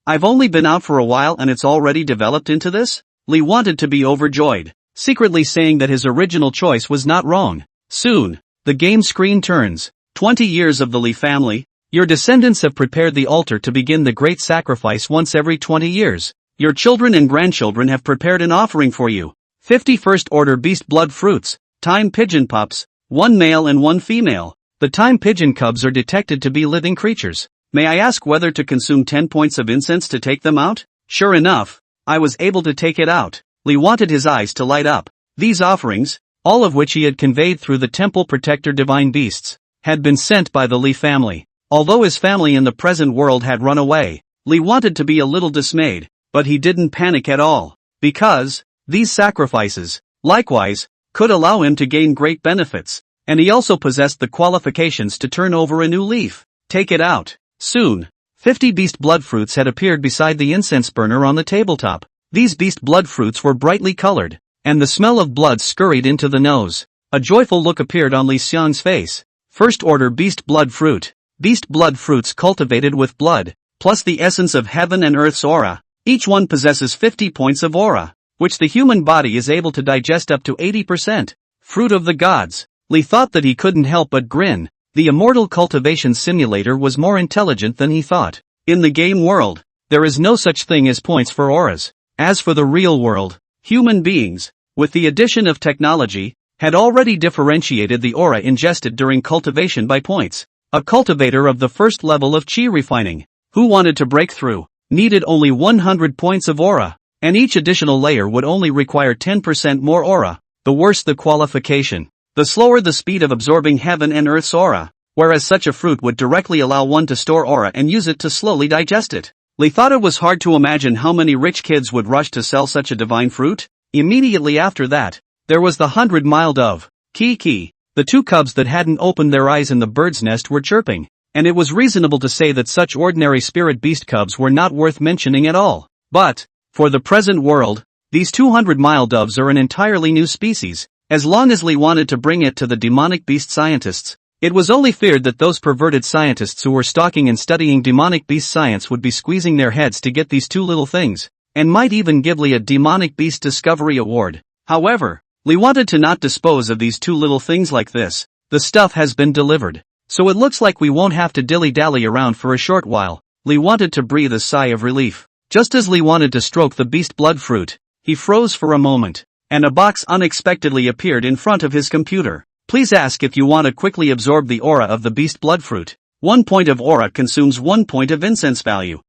Speaker 1: I've only been out for a while and it's already developed into this? Li wanted to be overjoyed, secretly saying that his original choice was not wrong. Soon, The game screen turns. 20 years of the Li family. Your descendants have prepared the altar to begin the great sacrifice once every 20 years. Your children and grandchildren have prepared an offering for you. 50 first order beast blood fruits, time pigeon pups, 1 male and 1 female. The time pigeon cubs are detected to be living creatures. May I ask whether to consume 10 points of incense to take them out? Sure enough, I was able to take it out. Li wanted his eyes to light up. These offerings, all of which he had conveyed through the temple protector divine beasts, had been sent by the Li family. Although his family in the present world had run away, Li wanted to be a little dismayed, but he didn't panic at all, because these sacrifices, likewise, could allow him to gain great benefits, and he also possessed the qualifications to turn over a new leaf. Take it out. Soon, 50 beast blood fruits had appeared beside the incense burner on the tabletop. These beast blood fruits were brightly colored, and the smell of blood scurried into the nose. A joyful look appeared on Li Xiang's face. First order beast blood fruit. Beast blood fruits cultivated with blood, plus the essence of heaven and earth's aura. Each one possesses 50 points of aura, which the human body is able to digest up to 80%. Fruit of the gods. Li thought that he couldn't help but grin. The immortal cultivation simulator was more intelligent than he thought. In the game world, there is no such thing as points for auras. As for the real world, human beings, with the addition of technology, had already differentiated the aura ingested during cultivation by points. A cultivator of the first level of chi refining, who wanted to break through, needed only 100 points of aura, and each additional layer would only require 10% more aura. The worse the qualification, the slower the speed of absorbing heaven and earth's aura, whereas such a fruit would directly allow one to store aura and use it to slowly digest it. Li thought it was hard to imagine how many rich kids would rush to sell such a divine fruit. Immediately after that, there was the 100-mile dove, Kiki. The 2 cubs that hadn't opened their eyes in the bird's nest were chirping, and it was reasonable to say that such ordinary spirit beast cubs were not worth mentioning at all. But, for the present world, these 200-mile doves are an entirely new species. As long as Li wanted to bring it to the demonic beast scientists, it was only feared that those perverted scientists who were stalking and studying demonic beast science would be squeezing their heads to get these 2 little things, and might even give Li a demonic beast discovery award. However, Li wanted to not dispose of these 2 little things like this. The stuff has been delivered, so it looks like we won't have to dilly-dally around for a short while. Li wanted to breathe a sigh of relief. Just as Li wanted to stroke the beast blood fruit, he froze for a moment, and a box unexpectedly appeared in front of his computer. Please ask if you want to quickly absorb the aura of the beast blood fruit. 1 point of aura consumes 1 point of incense value.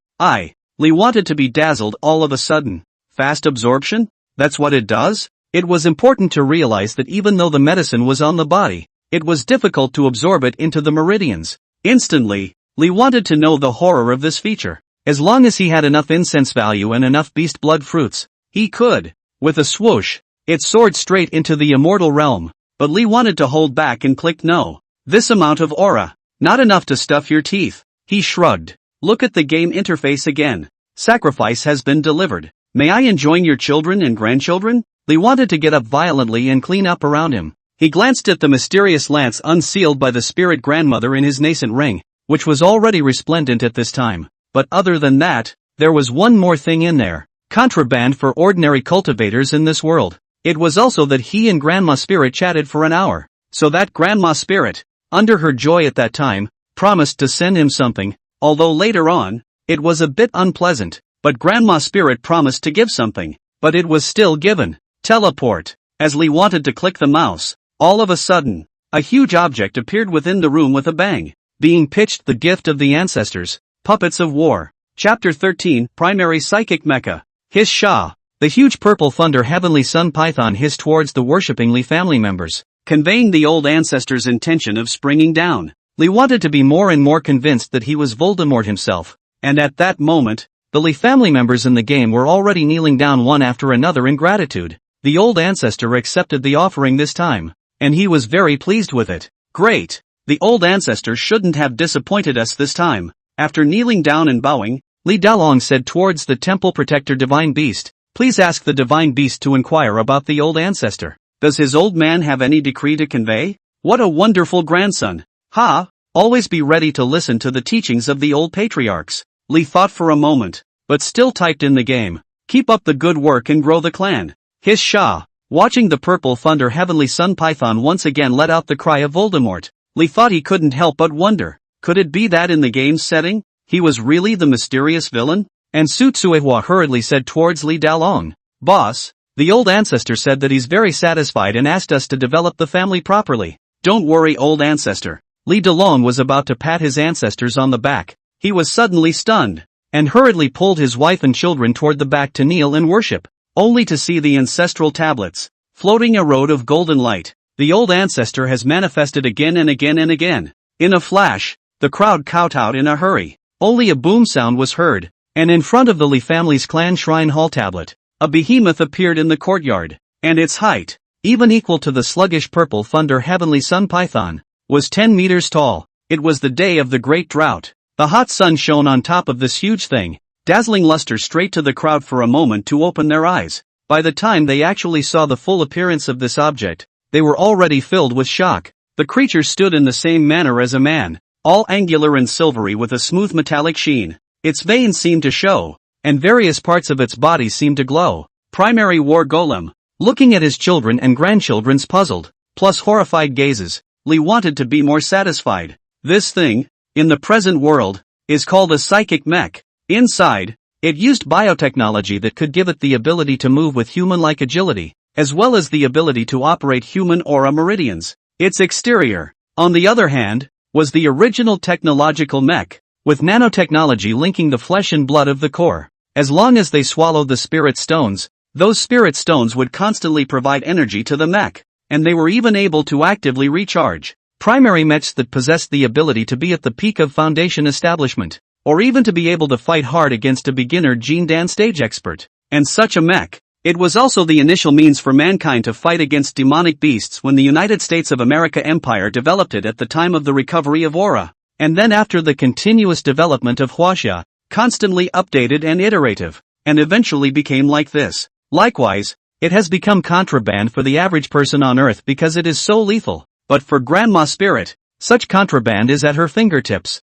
Speaker 1: Li wanted to be dazzled all of a sudden. Fast absorption? That's what it does? It was important to realize that even though the medicine was on the body, it was difficult to absorb it into the meridians. Instantly, Li wanted to know the horror of this feature. As long as he had enough incense value and enough beast blood fruits, he could, with a swoosh, it soared straight into the immortal realm. But Li wanted to hold back and clicked no. This amount of aura, not enough to stuff your teeth. He shrugged. Look at the game interface again. Sacrifice has been delivered. May I enjoin your children and grandchildren? Li wanted to get up violently and clean up around him. He glanced at the mysterious lance unsealed by the spirit grandmother in his nascent ring, which was already resplendent at this time. But other than that, there was one more thing in there. Contraband for ordinary cultivators in this world. It was also that he and Grandma Spirit chatted for an hour. So that Grandma Spirit, under her joy at that time, promised to send him something, although later on, it was a bit unpleasant, but Grandma Spirit promised to give something, but it was still given. Teleport. As Li wanted to click the mouse, all of a sudden, a huge object appeared within the room with a bang, being pitched the gift of the ancestors, puppets of war. Chapter 13, Primary Psychic Mecha. Hiss Shah. The huge purple thunder heavenly sun python hissed towards the worshipping Li family members, conveying the old ancestors' intention of springing down. Li wanted to be more and more convinced that he was Voldemort himself, and at that moment, the Li family members in the game were already kneeling down one after another in gratitude. The old ancestor accepted the offering this time, and he was very pleased with it. Great! The old ancestor shouldn't have disappointed us this time. After kneeling down and bowing, Li Dalong said towards the temple protector divine beast, please ask the divine beast to inquire about the old ancestor. Does his old man have any decree to convey? What a wonderful grandson! Ha! Always be ready to listen to the teachings of the old patriarchs. Li thought for a moment, but still typed in the game. Keep up the good work and grow the clan. Hiss Shah. Watching the purple thunder heavenly sun python once again let out the cry of Voldemort, Lee thought he couldn't help but wonder, could it be that in the game's setting, he was really the mysterious villain? And Su Tsuehua hurriedly said towards Li Dalong, "Boss, the old ancestor said that he's very satisfied and asked us to develop the family properly." "Don't worry, old ancestor." Li Dalong was about to pat his ancestors on the back. He was suddenly stunned, and hurriedly pulled his wife and children toward the back to kneel and worship, only to see the ancestral tablets, floating a road of golden light. The old ancestor has manifested again and again and again. In a flash, the crowd kowtowed in a hurry. Only a boom sound was heard, and in front of the Li family's clan shrine hall tablet, a behemoth appeared in the courtyard, and its height, even equal to the sluggish purple thunder heavenly sun python, was 10 meters tall. It was the day of the great drought. The hot sun shone on top of this huge thing, dazzling luster straight to the crowd for a moment to open their eyes. By the time they actually saw the full appearance of this object, they were already filled with shock. The creature stood in the same manner as a man, all angular and silvery with a smooth metallic sheen. Its veins seemed to show, and various parts of its body seemed to glow. Primary War Golem. Looking at his children and grandchildren's puzzled, plus horrified gazes, Lee wanted to be more satisfied. This thing, in the present world, is called a psychic mech. Inside, it used biotechnology that could give it the ability to move with human-like agility, as well as the ability to operate human aura meridians. Its exterior, on the other hand, was the original technological mech, with nanotechnology linking the flesh and blood of the core. As long as they swallowed the spirit stones, those spirit stones would constantly provide energy to the mech, and they were even able to actively recharge. Primary mechs that possessed the ability to be at the peak of foundation establishment, or even to be able to fight hard against a beginner Gene Dan stage expert. And such a mech, it was also the initial means for mankind to fight against demonic beasts when the United States of America Empire developed it at the time of the recovery of aura, and then after the continuous development of Huaxia, constantly updated and iterative, and eventually became like this. Likewise, it has become contraband for the average person on Earth because it is so lethal, but for Grandma Spirit, such contraband is at her fingertips.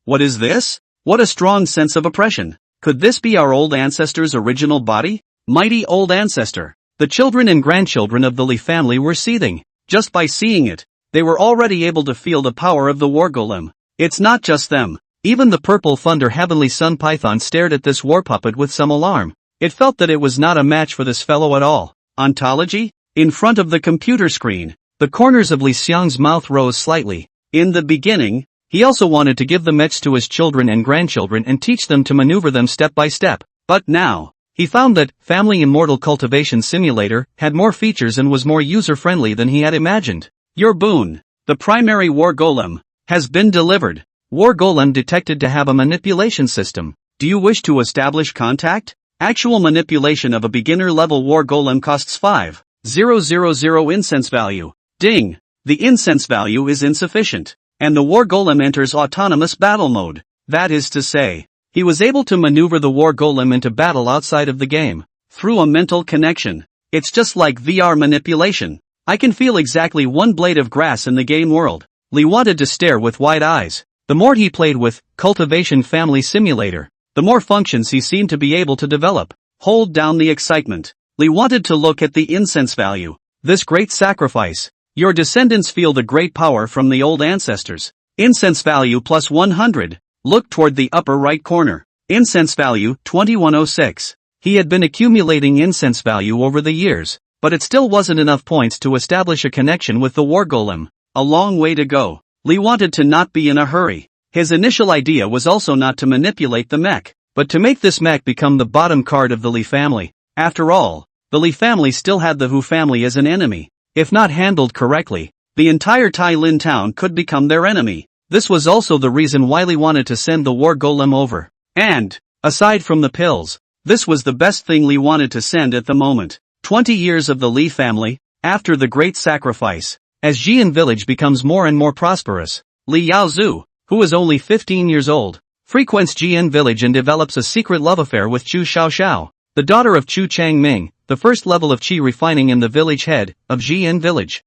Speaker 1: What is this? What a strong sense of oppression. Could this be our old ancestor's original body? Mighty old ancestor. The children and grandchildren of the Li family were seething. Just by seeing it, they were already able to feel the power of the war golem. It's not just them. Even the purple thunder heavenly sun python stared at this war puppet with some alarm. It felt that it was not a match for this fellow at all. Ontology? In front of the computer screen, the corners of Li Xiang's mouth rose slightly. In the beginning, he also wanted to give the mechs to his children and grandchildren and teach them to maneuver them step by step. But now, he found that Family Immortal Cultivation Simulator had more features and was more user-friendly than he had imagined. Your boon, the primary War Golem, has been delivered. War Golem detected to have a manipulation system. Do you wish to establish contact? Actual manipulation of a beginner-level War Golem costs 5,000 incense value. Ding! The incense value is insufficient, and the War Golem enters autonomous battle mode. That is to say, he was able to maneuver the War Golem into battle outside of the game, through a mental connection. It's just like VR manipulation. I can feel exactly one blade of grass in the game world. Lee wanted to stare with wide eyes. The more he played with Cultivation Family Simulator, the more functions he seemed to be able to develop. Hold down the excitement. Lee wanted to look at the incense value. This great sacrifice. Your descendants feel the great power from the old ancestors. Incense value plus 100. Look toward the upper right corner. Incense value 2106. He had been accumulating incense value over the years, but it still wasn't enough points to establish a connection with the War Golem. A long way to go. Lee wanted to not be in a hurry. His initial idea was also not to manipulate the mech, but to make this mech become the bottom card of the Lee family. After all, the Lee family still had the Hu family as an enemy. If not handled correctly, the entire Tai Lin town could become their enemy. This was also the reason why Lee wanted to send the War Golem over. And, aside from the pills, this was the best thing Lee wanted to send at the moment. 20 years of the Lee family, after the great sacrifice. As Jian village becomes more and more prosperous, Li Yaozu, who is only 15 years old, frequents Jian village and develops a secret love affair with Chu Xiaoxiao, the daughter of Chu Changming, the first level of Qi refining in the village head of Jian village.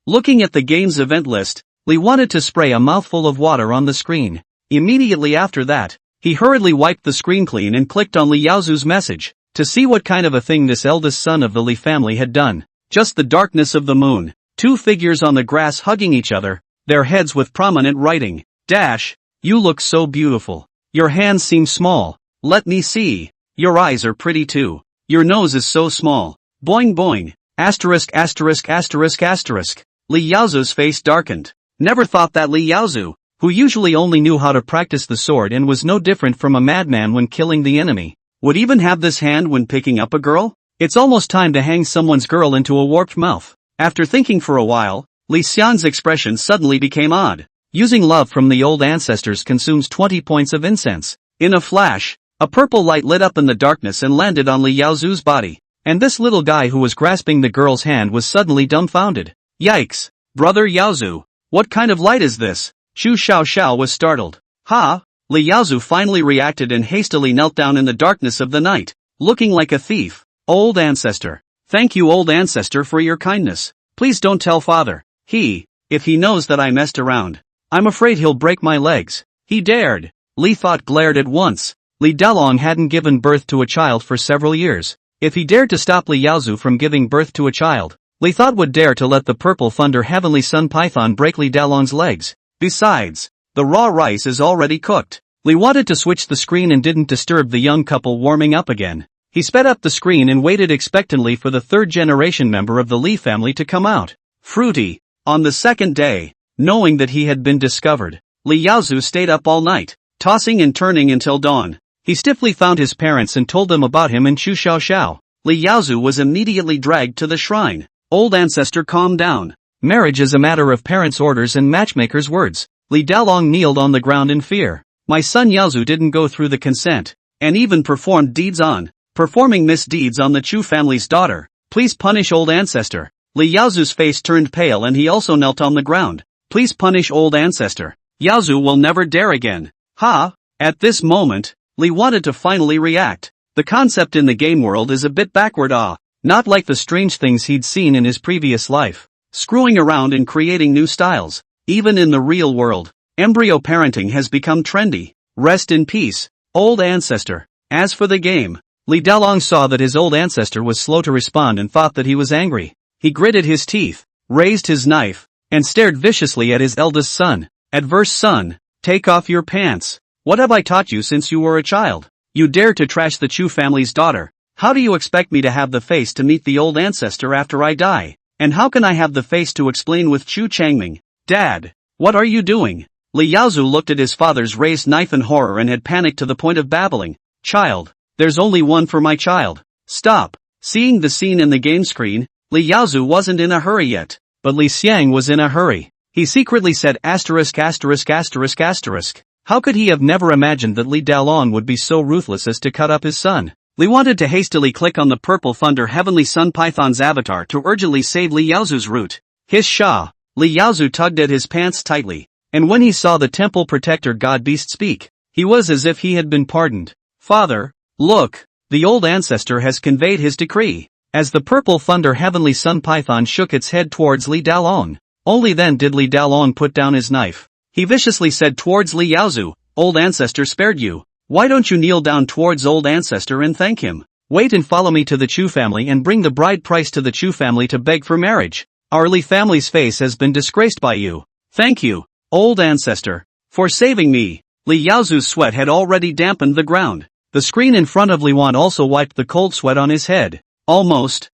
Speaker 1: Looking at the game's event list, Li wanted to spray a mouthful of water on the screen. Immediately after that, he hurriedly wiped the screen clean and clicked on Li Yaozu's message. to see what kind of a thing this eldest son of the Li family had done. Just the darkness of the moon, two figures on the grass hugging each other, their heads with prominent writing. Dash, you look so beautiful. Your hands seem small. Let me see. Your eyes are pretty too. Your nose is so small. Boing boing. Asterisk asterisk asterisk asterisk. Li Yaozu's face darkened. Never thought that Li Yaozu, who usually only knew how to practice the sword and was no different from a madman when killing the enemy, would even have this hand when picking up a girl? It's almost time to hang someone's girl into a warped mouth. After thinking for a while, Li Xian's expression suddenly became odd. Using love from the old ancestors consumes 20 points of incense. In a flash, a purple light lit up in the darkness and landed on Li Yaozu's body. And this little guy who was grasping the girl's hand was suddenly dumbfounded. Yikes! Brother Yaozu, what kind of light is this? Chu Xiao was startled. Ha! Li Yaozu finally reacted and hastily knelt down in the darkness of the night, looking like a thief. Old ancestor. Thank you, old ancestor, for your kindness. Please don't tell father. If he knows that I messed around, I'm afraid he'll break my legs. He dared. Li thought glared at once. Li Dalong hadn't given birth to a child for several years. If he dared to stop Li Yaozu from giving birth to a child, Li thought would dare to let the purple thunder heavenly sun python break Li Dalong's legs. Besides, the raw rice is already cooked. Li wanted to switch the screen and didn't disturb the young couple warming up again. He sped up the screen and waited expectantly for the third-generation member of the Li family to come out. Fruity. On the second day, knowing that he had been discovered, Li Yaozu stayed up all night, tossing and turning until dawn. He stiffly found his parents and told them about him and Chu Xiao. Li Yaozu was immediately dragged to the shrine. Old ancestor, calm down. Marriage is a matter of parents' orders and matchmakers' words. Li Dalong kneeled on the ground in fear. My son Yaozu didn't go through the consent, and even performing misdeeds on the Chu family's daughter. Please punish old ancestor. Li Yaozu's face turned pale and he also knelt on the ground. Please punish old ancestor. Yaozu will never dare again. Ha! At this moment, Li wanted to finally react. The concept in the game world is a bit backward, not like the strange things he'd seen in his previous life. Screwing around and creating new styles. Even in the real world, embryo parenting has become trendy. Rest in peace, old ancestor. As for the game, Li Dalong saw that his old ancestor was slow to respond and thought that he was angry. He gritted his teeth, raised his knife, and stared viciously at his eldest son. Adverse son, take off your pants. What have I taught you since you were a child? You dare to trash the Chu family's daughter. How do you expect me to have the face to meet the old ancestor after I die? And how can I have the face to explain with Chu Changming? Dad, what are you doing? Li Yaozu looked at his father's raised knife in horror and had panicked to the point of babbling. Child, there's only one for my child. Stop. Seeing the scene in the game screen, Li Yaozu wasn't in a hurry yet, but Li Xiang was in a hurry. He secretly said asterisk asterisk asterisk asterisk. How could he have never imagined that Li Dalong would be so ruthless as to cut up his son? Li wanted to hastily click on the purple thunder heavenly sun python's avatar to urgently save Li Yaozu's root. His Sha. Li Yaozu tugged at his pants tightly, and when he saw the temple protector god beast speak, he was as if he had been pardoned. Father, look, the old ancestor has conveyed his decree. As the purple thunder heavenly sun python shook its head towards Li Dalong, only then did Li Dalong put down his knife. He viciously said towards Li Yaozu, old ancestor spared you. Why don't you kneel down towards old ancestor and thank him? Wait and follow me to the Chu family and bring the bride price to the Chu family to beg for marriage. Our Li family's face has been disgraced by you. Thank you, old ancestor, for saving me. Li Yaozu's sweat had already dampened the ground. The screen in front of Li Wan also wiped the cold sweat on his head. Almost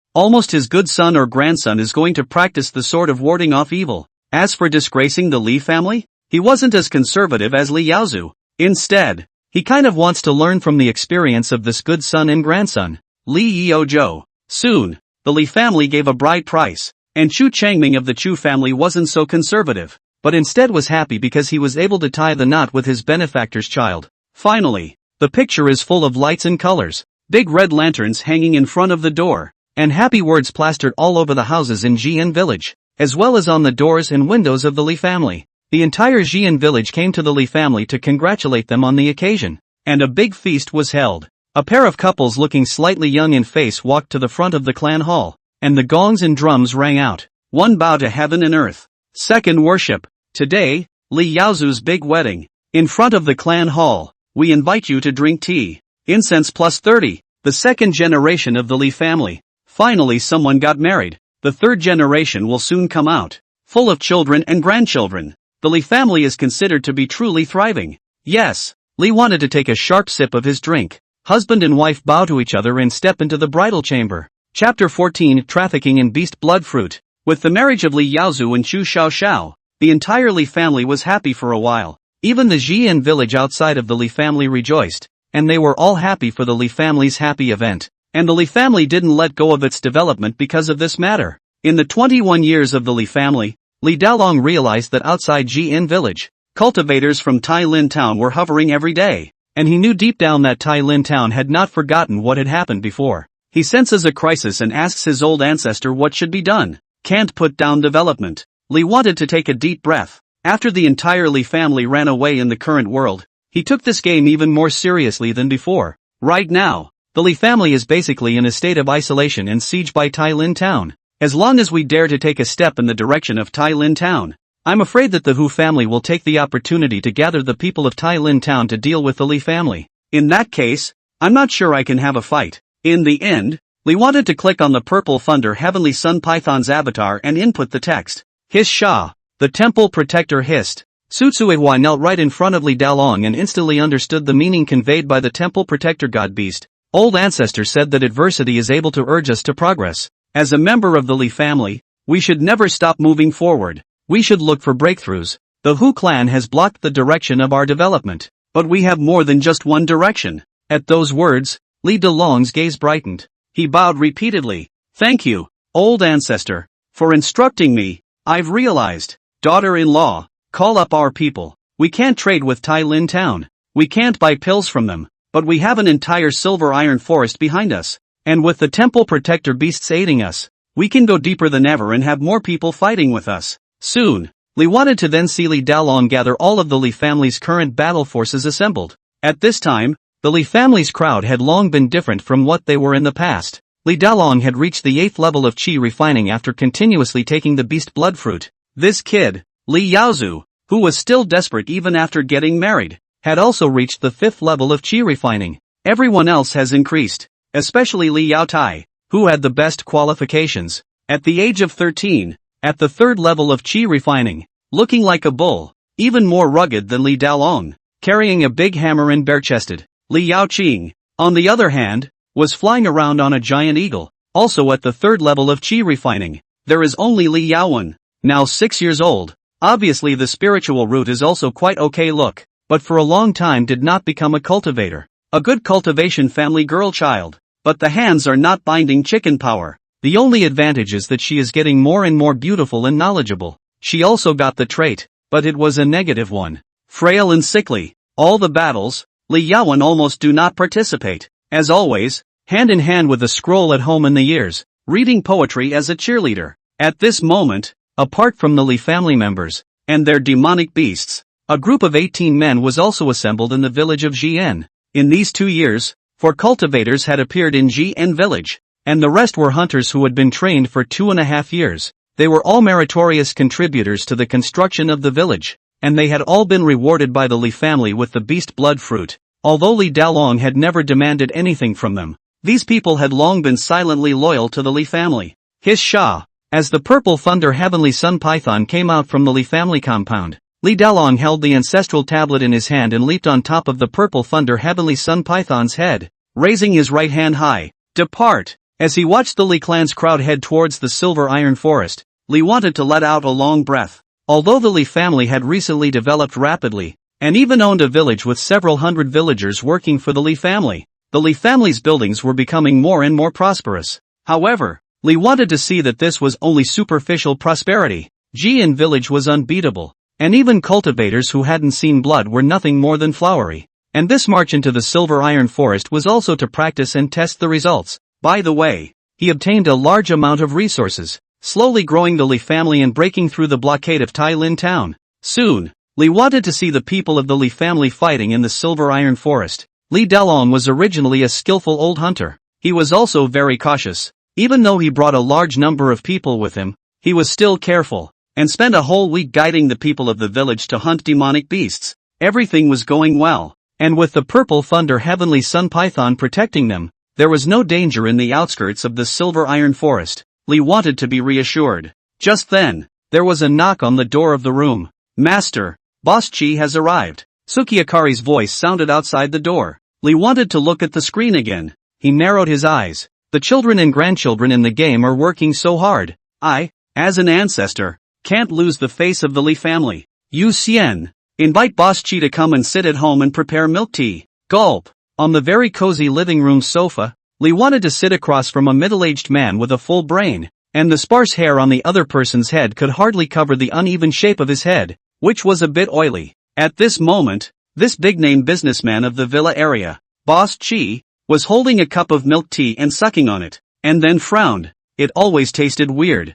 Speaker 1: his good son or grandson is going to practice the sort of warding off evil. As for disgracing the Li family, he wasn't as conservative as Li Yaozu. Instead, he kind of wants to learn from the experience of this good son and grandson. Li Yaozhou. Soon, the Li family gave a bride price, and Chu Changming of the Chu family wasn't so conservative, but instead was happy because he was able to tie the knot with his benefactor's child. Finally, the picture is full of lights and colors, big red lanterns hanging in front of the door, and happy words plastered all over the houses in Jian village, as well as on the doors and windows of the Li family. The entire Jian village came to the Li family to congratulate them on the occasion, and a big feast was held. A pair of couples looking slightly young in face walked to the front of the clan hall, and the gongs and drums rang out. One bow to heaven and earth. Second worship. Today, Li Yaozu's big wedding. In front of the clan hall, we invite you to drink tea. Incense plus 30. the second generation of the Li family. Finally someone got married. The third generation will soon come out, full of children and grandchildren. The Li family is considered to be truly thriving. Yes, Li wanted to take a sharp sip of his drink. Husband and wife bow to each other and step into the bridal chamber. Chapter 14 Trafficking in Beast Blood Fruit. With the marriage of Li Yaozu and Chu Xiaoxiao, the entire Li family was happy for a while. Even the Jian village outside of the Li family rejoiced, and they were all happy for the Li family's happy event. And the Li family didn't let go of its development because of this matter. In the 21 years of the Li family, Li Daolong realized that outside Jian village, cultivators from Tai Lin town were hovering every day, and he knew deep down that Tai Lin town had not forgotten what had happened before. He senses a crisis and asks his old ancestor what should be done. Can't put down development. Li wanted to take a deep breath. After the entire Li family ran away in the current world, he took this game even more seriously than before. Right now, the Li family is basically in a state of isolation and siege by Tai Lin town. As long as we dare to take a step in the direction of Tai Lin town, I'm afraid that the Hu family will take the opportunity to gather the people of Tai Lin town to deal with the Li family. In that case, I'm not sure I can have a fight. In the end, Li wanted to click on the purple thunder heavenly sun python's avatar and input the text. Hiss Sha, the temple protector hissed. Su Tsuehua knelt right in front of Li Daolong and instantly understood the meaning conveyed by the temple protector god beast. Old ancestor said that adversity is able to urge us to progress. As a member of the Li family, we should never stop moving forward. We should look for breakthroughs. The Hu clan has blocked the direction of our development, but we have more than just one direction. At those words, Li Daolong's gaze brightened. He bowed repeatedly. Thank you, old ancestor, for instructing me. I've realized. Daughter-in-law, call up our people. We can't trade with Tai Lin town. We can't buy pills from them, but we have an entire silver iron forest behind us. And with the temple protector beasts aiding us, we can go deeper than ever and have more people fighting with us. Soon, Li wanted to then see Li Daolong gather all of the Li family's current battle forces assembled. At this time, the Li family's crowd had long been different from what they were in the past. Li Daolong had reached the 8th level of qi refining after continuously taking the beast blood fruit. This kid, Li Yaozu, who was still desperate even after getting married, had also reached the 5th level of qi refining. Everyone else has increased, especially Li Yaotai, who had the best qualifications. At the age of 13, at the 3rd level of qi refining, looking like a bull, even more rugged than Li Daolong, carrying a big hammer and bare-chested. Li Yaoqing, on the other hand, was flying around on a giant eagle, also at the 3rd level of qi refining. There is only Li Yaowen, now 6 years old. Obviously the spiritual route is also quite okay look, but for a long time did not become a cultivator. A good cultivation family girl child, but the hands are not binding chicken power. The only advantage is that she is getting more and more beautiful and knowledgeable. She also got the trait, but it was a negative one. Frail and sickly. All the battles, Li Yaowen almost do not participate. As always, hand in hand with a scroll at home in the years, reading poetry as a cheerleader. At this moment, apart from the Li family members, and their demonic beasts, a group of 18 men was also assembled in the village of Jian. In these 2 years, 4 cultivators had appeared in Jian village, and the rest were hunters who had been trained for 2.5 years. They were all meritorious contributors to the construction of the village, and they had all been rewarded by the Li family with the beast blood fruit. Although Li Daolong had never demanded anything from them, these people had long been silently loyal to the Li family. Hiss Sha, as the purple thunder heavenly sun python came out from the Li family compound, Li Daolong held the ancestral tablet in his hand and leaped on top of the purple thunder heavenly sun python's head, raising his right hand high. Depart! As he watched the Li clan's crowd head towards the silver iron forest, Li wanted to let out a long breath. Although the Li family had recently developed rapidly, and even owned a village with several hundred villagers working for the Li family, the Li family's buildings were becoming more and more prosperous. However, Li wanted to see that this was only superficial prosperity. Jian village was unbeatable, and even cultivators who hadn't seen blood were nothing more than flowery. And this march into the silver iron forest was also to practice and test the results. By the way, he obtained a large amount of resources, slowly growing the Li family and breaking through the blockade of Tai Lin town. Soon, Li wanted to see the people of the Li family fighting in the silver iron forest. Li Daolong was originally a skillful old hunter. He was also very cautious. Even though he brought a large number of people with him, he was still careful, and spent a whole week guiding the people of the village to hunt demonic beasts. Everything was going well, and with the purple thunder heavenly sun python protecting them, There was no danger in the outskirts of the silver iron forest. Lee wanted to be reassured. Just then, there was a knock on the door of the room. Master, Boss Chi has arrived. Sukiakari's voice sounded outside the door. Lee wanted to look at the screen again. He narrowed his eyes. The children and grandchildren in the game are working so hard. I, as an ancestor, can't lose the face of the Lee family. Yu Xian, invite Boss Chi to come and sit at home and prepare milk tea. Gulp. On the very cozy living room sofa, Lee wanted to sit across from a middle-aged man with a full brain, and the sparse hair on the other person's head could hardly cover the uneven shape of his head, which was a bit oily. At this moment, this big-name businessman of the villa area, Boss Chi, was holding a cup of milk tea and sucking on it, and then frowned. It always tasted weird.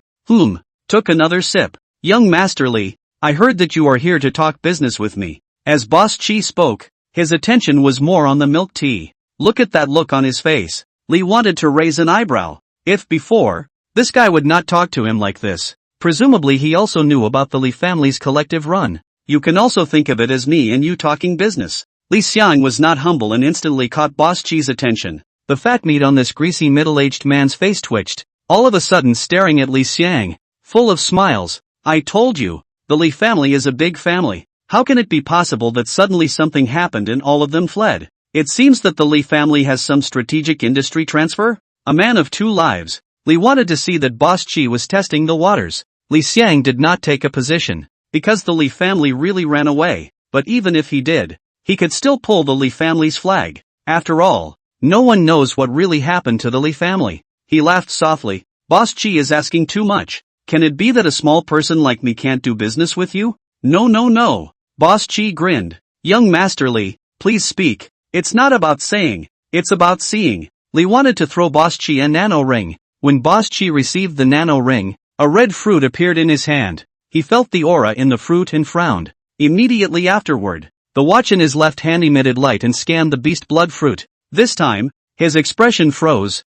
Speaker 1: Took another sip. Young Master Lee, I heard that you are here to talk business with me. As Boss Chi spoke, his attention was more on the milk tea. Look at that look on his face. Lee wanted to raise an eyebrow. If before, this guy would not talk to him like this. Presumably he also knew about the Lee family's collective run. You can also think of it as me and you talking business. Li Xiang was not humble and instantly caught Boss Chi's attention. The fat meat on this greasy middle-aged man's face twitched, all of a sudden staring at Li Xiang, full of smiles. I told you, the Li family is a big family. How can it be possible that suddenly something happened and all of them fled? It seems that the Li family has some strategic industry transfer? A man of two lives. Li wanted to see that Boss Chi was testing the waters. Li Xiang did not take a position, because the Li family really ran away, but even if he did, he could still pull the Li family's flag. After all, no one knows what really happened to the Li family. He laughed softly. Boss Chi is asking too much. Can it be that a small person like me can't do business with you? No. Boss Chi grinned. Young Master Li, please speak. It's not about saying, it's about seeing. Li wanted to throw Boss Chi a nano ring. When Boss Chi received the nano ring, a red fruit appeared in his hand. He felt the aura in the fruit and frowned. Immediately afterward, the watch in his left hand emitted light and scanned the beast blood fruit. This time, his expression froze.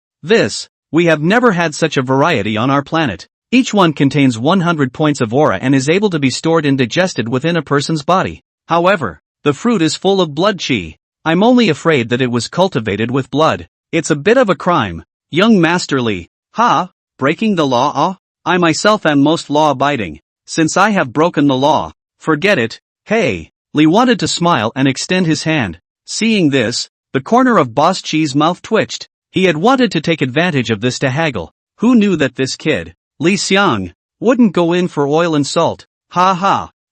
Speaker 1: We have never had such a variety on our planet. Each one contains 100 points of aura and is able to be stored and digested within a person's body. However, the fruit is full of blood chi. I'm only afraid that it was cultivated with blood. It's a bit of a crime. Young Master Li. Breaking the law? I myself am most law-abiding. Since I have broken the law, forget it. Hey. Li wanted to smile and extend his hand. Seeing this, the corner of Boss Chi's mouth twitched. He had wanted to take advantage of this to haggle. Who knew that this kid, Li Xiang, wouldn't go in for oil and salt?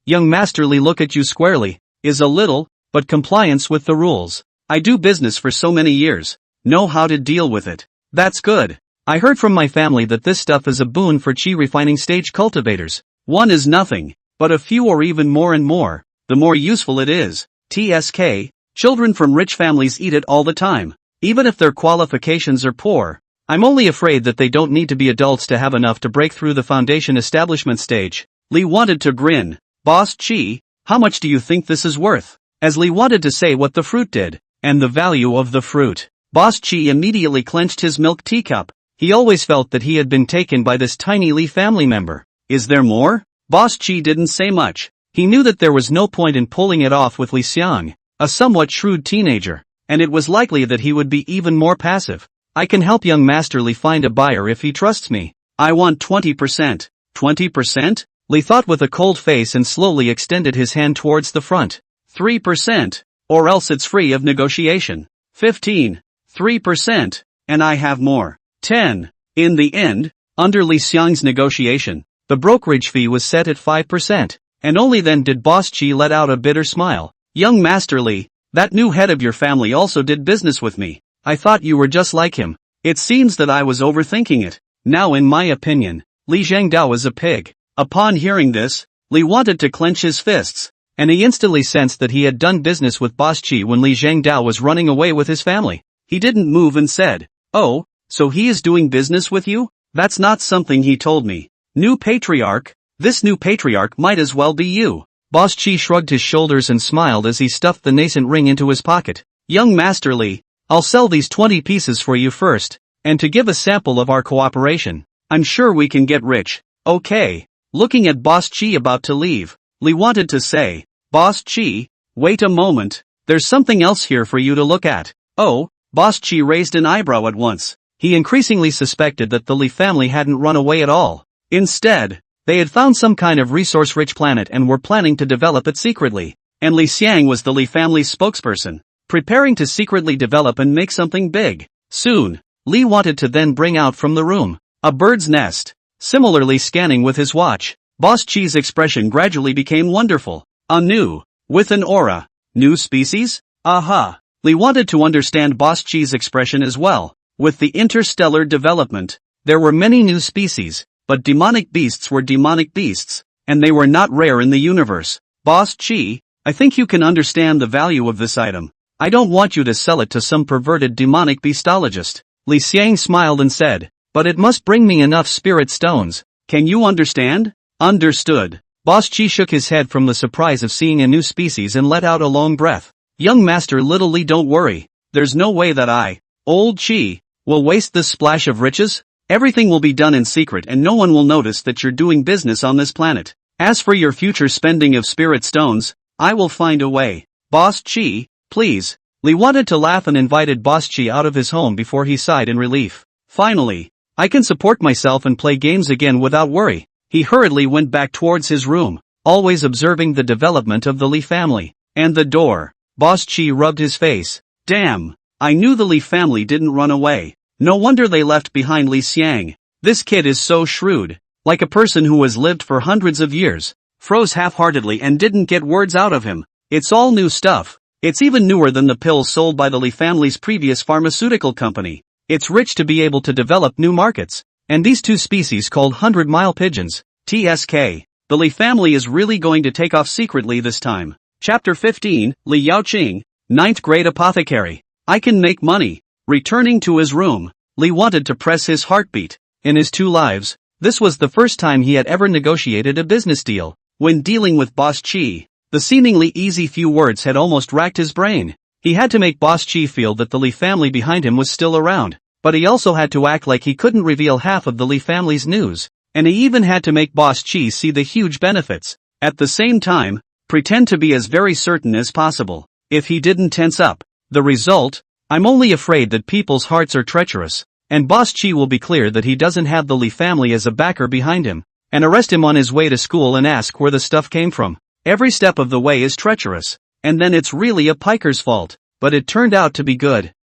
Speaker 1: Young Master Li, look at you squarely. Is a little, but compliance with the rules. I do business for so many years. Know how to deal with it. That's good. I heard from my family that this stuff is a boon for chi refining stage cultivators. One is nothing, but a few or even more and more, the more useful it is. TSK, children from rich families eat it all the time, even if their qualifications are poor. I'm only afraid that they don't need to be adults to have enough to break through the foundation establishment stage. Li wanted to grin. Boss Chi, how much do you think this is worth? As Li wanted to say what the fruit did, and the value of the fruit, Boss Chi immediately clenched his milk teacup. He always felt that he had been taken by this tiny Li family member. Is there more? Boss Chi didn't say much. He knew that there was no point in pulling it off with Li Xiang, a somewhat shrewd teenager, and it was likely that he would be even more passive. I can help young Master Li find a buyer if he trusts me. I want 20%. 20%? Li thought with a cold face and slowly extended his hand towards the front. 3%. Or else it's free of negotiation. 15. 3%. And I have more. 10. In the end, under Li Xiang's negotiation, the brokerage fee was set at 5%. And only then did Boss Chi let out a bitter smile. Young Master Li, that new head of your family also did business with me. I thought you were just like him. It seems that I was overthinking it. Now in my opinion, Li Zhangdao is a pig. Upon hearing this, Li wanted to clench his fists, and he instantly sensed that he had done business with Boss Chi when Li Zhangdao was running away with his family. He didn't move and said, "Oh, so he is doing business with you? That's not something he told me. New patriarch? This new patriarch might as well be you." Boss Chi shrugged his shoulders and smiled as he stuffed the nascent ring into his pocket. Young Master Li, I'll sell these 20 pieces for you first, and to give a sample of our cooperation. I'm sure we can get rich. Okay. Looking at Boss Chi about to leave, Li wanted to say, Boss Chi, wait a moment, there's something else here for you to look at. Oh, Boss Chi raised an eyebrow at once. He increasingly suspected that the Li family hadn't run away at all. Instead, they had found some kind of resource-rich planet and were planning to develop it secretly. And Li Xiang was the Li family's spokesperson, preparing to secretly develop and make something big. Soon, Li wanted to then bring out from the room a bird's nest. Similarly scanning with his watch, Boss Chi's expression gradually became wonderful. With an aura. New species? Aha! Li wanted to understand Boss Chi's expression as well. With the interstellar development, there were many new species, but demonic beasts were demonic beasts, and they were not rare in the universe. Boss Chi, I think you can understand the value of this item. I don't want you to sell it to some perverted demonic beastologist. Li Xiang smiled and said, but it must bring me enough spirit stones. Can you understand? Understood. Boss Chi shook his head from the surprise of seeing a new species and let out a long breath. Young Master Little Li, don't worry. There's no way that I, Old Chi, will waste this splash of riches. Everything will be done in secret and no one will notice that you're doing business on this planet. As for your future spending of spirit stones, I will find a way. Boss Chi, please. Li wanted to laugh and invited Boss Chi out of his home before he sighed in relief. Finally, I can support myself and play games again without worry. He hurriedly went back towards his room, always observing the development of the Li family. And the door. Boss Chi rubbed his face. Damn, I knew the Li family didn't run away. No wonder they left behind Li Xiang. This kid is so shrewd. Like a person who has lived for hundreds of years. Froze half-heartedly and didn't get words out of him. It's all new stuff. It's even newer than the pills sold by the Li family's previous pharmaceutical company. It's rich to be able to develop new markets. And these two species called 100-mile pigeons, TSK. The Li family is really going to take off secretly this time. Chapter 15, Li Yaoqing, 9th grade apothecary. I can make money. Returning to his room, Li wanted to press his heartbeat. In his 2 lives, this was the first time he had ever negotiated a business deal. When dealing with Boss Chi, the seemingly easy few words had almost racked his brain. He had to make Boss Chi feel that the Li family behind him was still around, but he also had to act like he couldn't reveal half of the Li family's news, and he even had to make Boss Chi see the huge benefits. At the same time, pretend to be as very certain as possible. If he didn't tense up, the result? I'm only afraid that people's hearts are treacherous, and Boss Chi will be clear that he doesn't have the Li family as a backer behind him, and arrest him on his way to school and ask where the stuff came from. Every step of the way is treacherous, and then it's really a piker's fault, but it turned out to be good.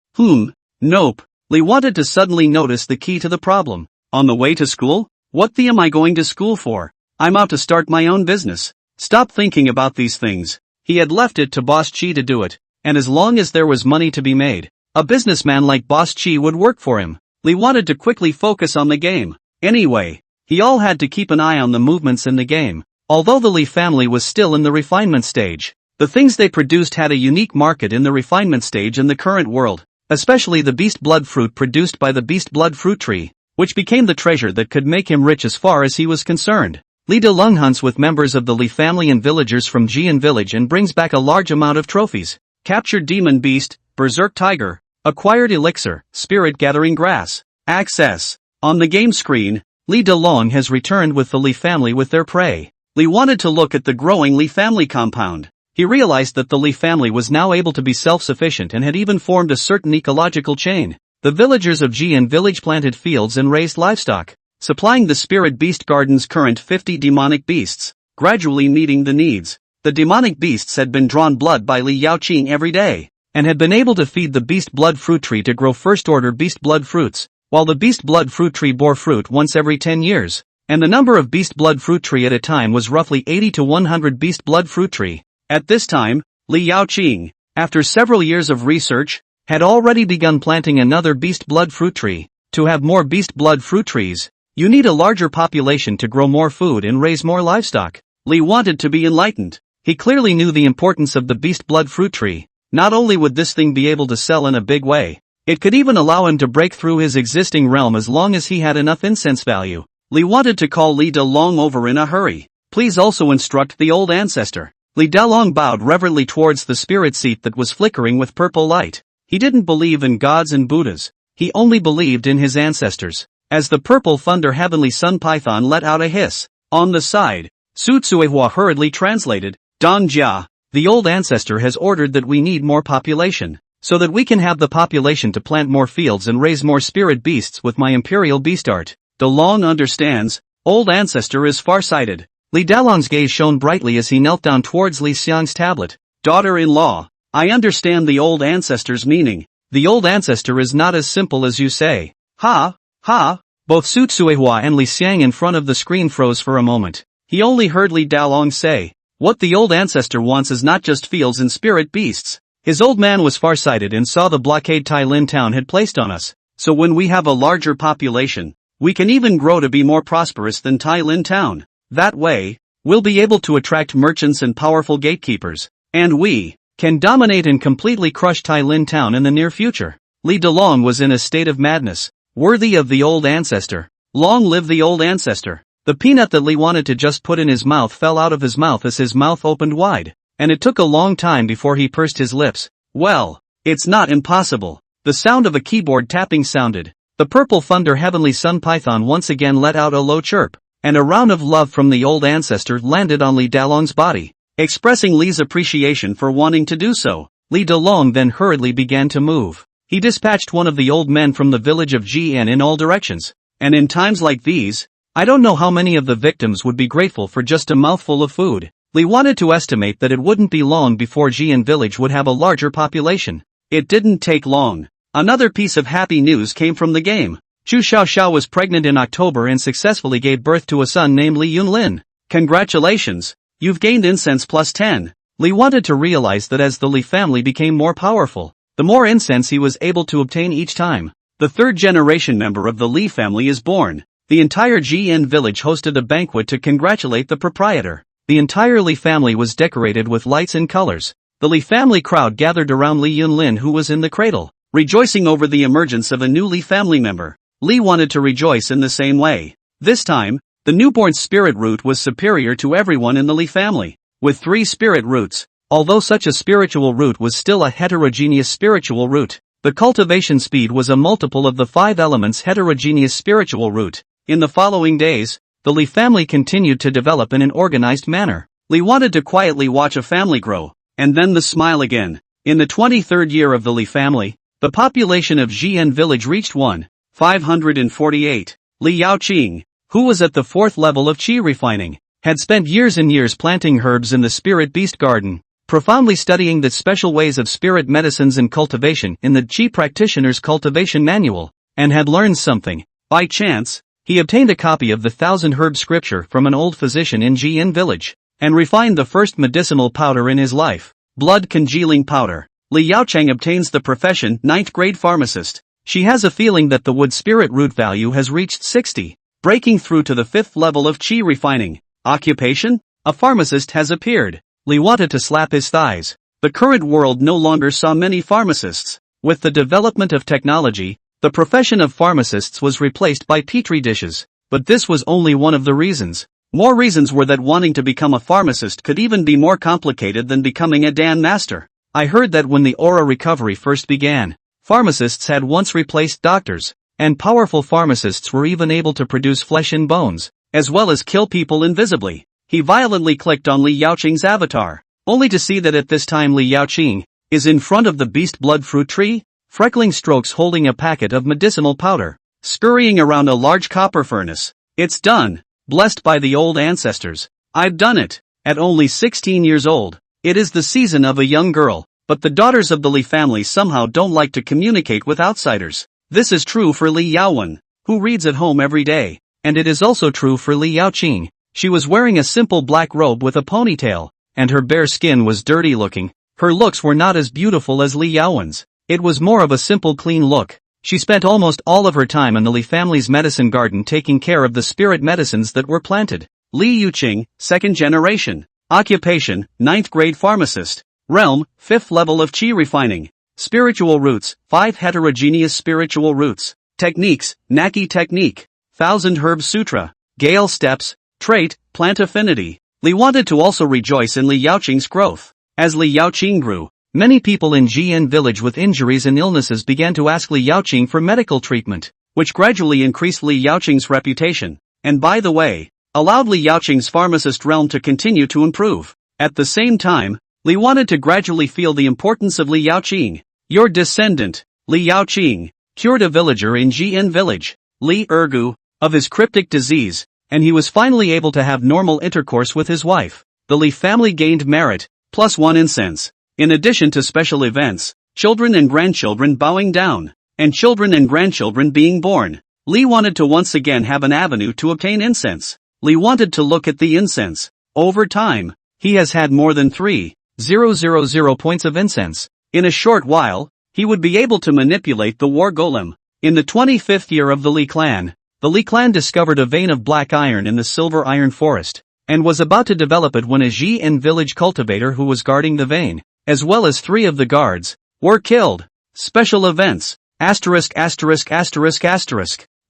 Speaker 1: Nope. Li wanted to suddenly notice the key to the problem. On the way to school? What the am I going to school for? I'm out to start my own business. Stop thinking about these things. He had left it to Boss Chi to do it, and as long as there was money to be made, a businessman like Boss Chi would work for him. Li wanted to quickly focus on the game. Anyway, he all had to keep an eye on the movements in the game. Although the Li family was still in the refinement stage, the things they produced had a unique market in the refinement stage in the current world, especially the beast blood fruit produced by the beast blood fruit tree, which became the treasure that could make him rich as far as he was concerned. Li Delong hunts with members of the Li family and villagers from Jian village and brings back a large amount of trophies. Captured demon beast, berserk tiger, acquired elixir, spirit gathering grass. Access. On the game screen, Li Delong has returned with the Li family with their prey. Li wanted to look at the growing Li family compound. He realized that the Li family was now able to be self-sufficient and had even formed a certain ecological chain. The villagers of Jian village planted fields and raised livestock, supplying the spirit beast garden's current 50 demonic beasts, gradually meeting the needs. The demonic beasts had been drawn blood by Li Yaoqing every day, and had been able to feed the beast blood fruit tree to grow first-order beast blood fruits, while the beast blood fruit tree bore fruit once every 10 years. And the number of beast blood fruit tree at a time was roughly 80 to 100 beast blood fruit tree. At this time, Li Yaoqing, after several years of research, had already begun planting another beast blood fruit tree. To have more beast blood fruit trees, you need a larger population to grow more food and raise more livestock. Li wanted to be enlightened. He clearly knew the importance of the beast blood fruit tree. Not only would this thing be able to sell in a big way, it could even allow him to break through his existing realm as long as he had enough incense value. Li wanted to call Li Delong over in a hurry. Please also instruct the old ancestor. Li Delong bowed reverently towards the spirit seat that was flickering with purple light. He didn't believe in gods and Buddhas. He only believed in his ancestors. As the purple thunder heavenly sun python let out a hiss, on the side, Su Tsuehua hurriedly translated, Don Jia, the old ancestor has ordered that we need more population. so that we can have the population to plant more fields and raise more spirit beasts with my imperial beast art. De Long understands, old ancestor is far-sighted. Li Dalong's gaze shone brightly as he knelt down towards Li Xiang's tablet. Daughter-in-law, I understand the old ancestor's meaning. The old ancestor is not as simple as you say. Ha, ha. Both Su Tsuehua and Li Xiang in front of the screen froze for a moment. He only heard Li Dalong say, what the old ancestor wants is not just fields and spirit beasts. His old man was far-sighted and saw the blockade Tai Lin town had placed on us. So when we have a larger population, we can even grow to be more prosperous than Tai Lin town. That way, we'll be able to attract merchants and powerful gatekeepers. And we can dominate and completely crush Tai Lin town in the near future. Li Dalong was in a state of madness, worthy of the old ancestor. Long live the old ancestor. The peanut that Li wanted to just put in his mouth fell out of his mouth as his mouth opened wide, and it took a long time before he pursed his lips. Well, it's not impossible. The sound of a keyboard tapping sounded. The purple thunder heavenly sun python once again let out a low chirp, and a round of love from the old ancestor landed on Li Dalong's body, expressing Li's appreciation for wanting to do so. Li Dalong then hurriedly began to move. He dispatched one of the old men from the village of Jian in all directions, and in times like these, I don't know how many of the victims would be grateful for just a mouthful of food. Li wanted to estimate that it wouldn't be long before Jian village would have a larger population. It didn't take long. Another piece of happy news came from the game. Chu Xiaoxiao was pregnant in October and successfully gave birth to a son named Li Yunlin. Congratulations, you've gained incense plus 10. Li wanted to realize that as the Li family became more powerful, the more incense he was able to obtain each time. The third generation member of the Li family is born. The entire Jian village hosted a banquet to congratulate the proprietor. The entire Li family was decorated with lights and colors. The Li family crowd gathered around Li Yunlin who was in the cradle, rejoicing over the emergence of a new Li family member. Li wanted to rejoice in the same way. This time, the newborn's spirit root was superior to everyone in the Li family, with 3 spirit roots. Although such a spiritual root was still a heterogeneous spiritual root, the cultivation speed was a multiple of the 5 elements heterogeneous spiritual root. In the following days, the Li family continued to develop in an organized manner. Li wanted to quietly watch a family grow, and then the smile again. In the 23rd year of the Li family, the population of Jian village reached 1,548. Li Yaoqing, who was at the 4th level of qi refining, had spent years and years planting herbs in the spirit beast garden, profoundly studying the special ways of spirit medicines and cultivation in the qi practitioner's cultivation manual, and had learned something. By chance, he obtained a copy of the 1,000 herb scripture from an old physician in Jian village, and refined the first medicinal powder in his life, blood congealing powder. Li Yaocheng obtains the profession 9th grade pharmacist. She has a feeling that the wood spirit root value has reached 60, breaking through to the 5th level of qi refining. Occupation? A pharmacist has appeared. Li wanted to slap his thighs. The current world no longer saw many pharmacists. With the development of technology, the profession of pharmacists was replaced by petri dishes. But this was only one of the reasons. More reasons were that wanting to become a pharmacist could even be more complicated than becoming a Dan master. I heard that when the aura recovery first began, pharmacists had once replaced doctors, and powerful pharmacists were even able to produce flesh and bones, as well as kill people invisibly. He violently clicked on Li Yaoqing's avatar, only to see that at this time Li Yaoqing is in front of the beast blood fruit tree, freckling strokes holding a packet of medicinal powder, scurrying around a large copper furnace. It's done, blessed by the old ancestors. I've done it, at only 16 years old. It is the season of a young girl, but the daughters of the Li family somehow don't like to communicate with outsiders. This is true for Li Yaowen, who reads at home every day, and it is also true for Li Yaoqing. She was wearing a simple black robe with a ponytail, and her bare skin was dirty looking. Her looks were not as beautiful as Li Yaowen's. It was more of a simple clean look. She spent almost all of her time in the Li family's medicine garden taking care of the spirit medicines that were planted. Li Yuqing, 2nd generation. Occupation, 9th grade pharmacist. Realm, 5th level of qi refining. Spiritual roots, 5 heterogeneous spiritual roots. Techniques, Naki technique. 1,000 herb sutra. Gale steps. Trait, plant affinity. Li wanted to also rejoice in Li Yaoqing's growth. As Li Yaoqing grew, many people in Jian village with injuries and illnesses began to ask Li Yaoqing for medical treatment, which gradually increased Li Yaoqing's reputation, and by the way, allowed Li Yaoqing's pharmacist realm to continue to improve. At the same time, Li wanted to gradually feel the importance of Li Yaoqing. Your descendant, Li Yaoqing, cured a villager in Jian village, Li Ergu, of his cryptic disease, and he was finally able to have normal intercourse with his wife. The Li family gained merit, +1 incense. In addition to special events, children and grandchildren bowing down, and children and grandchildren being born, Li wanted to once again have an avenue to obtain incense. Li wanted to look at the incense. Over time, he has had more than 3,000 points of incense. In a short while, he would be able to manipulate the war golem. In the 25th year of the Li clan discovered a vein of black iron in the silver iron forest, and was about to develop it when a Jian village cultivator who was guarding the vein, as well as 3 of the guards, were killed. Special events, ********.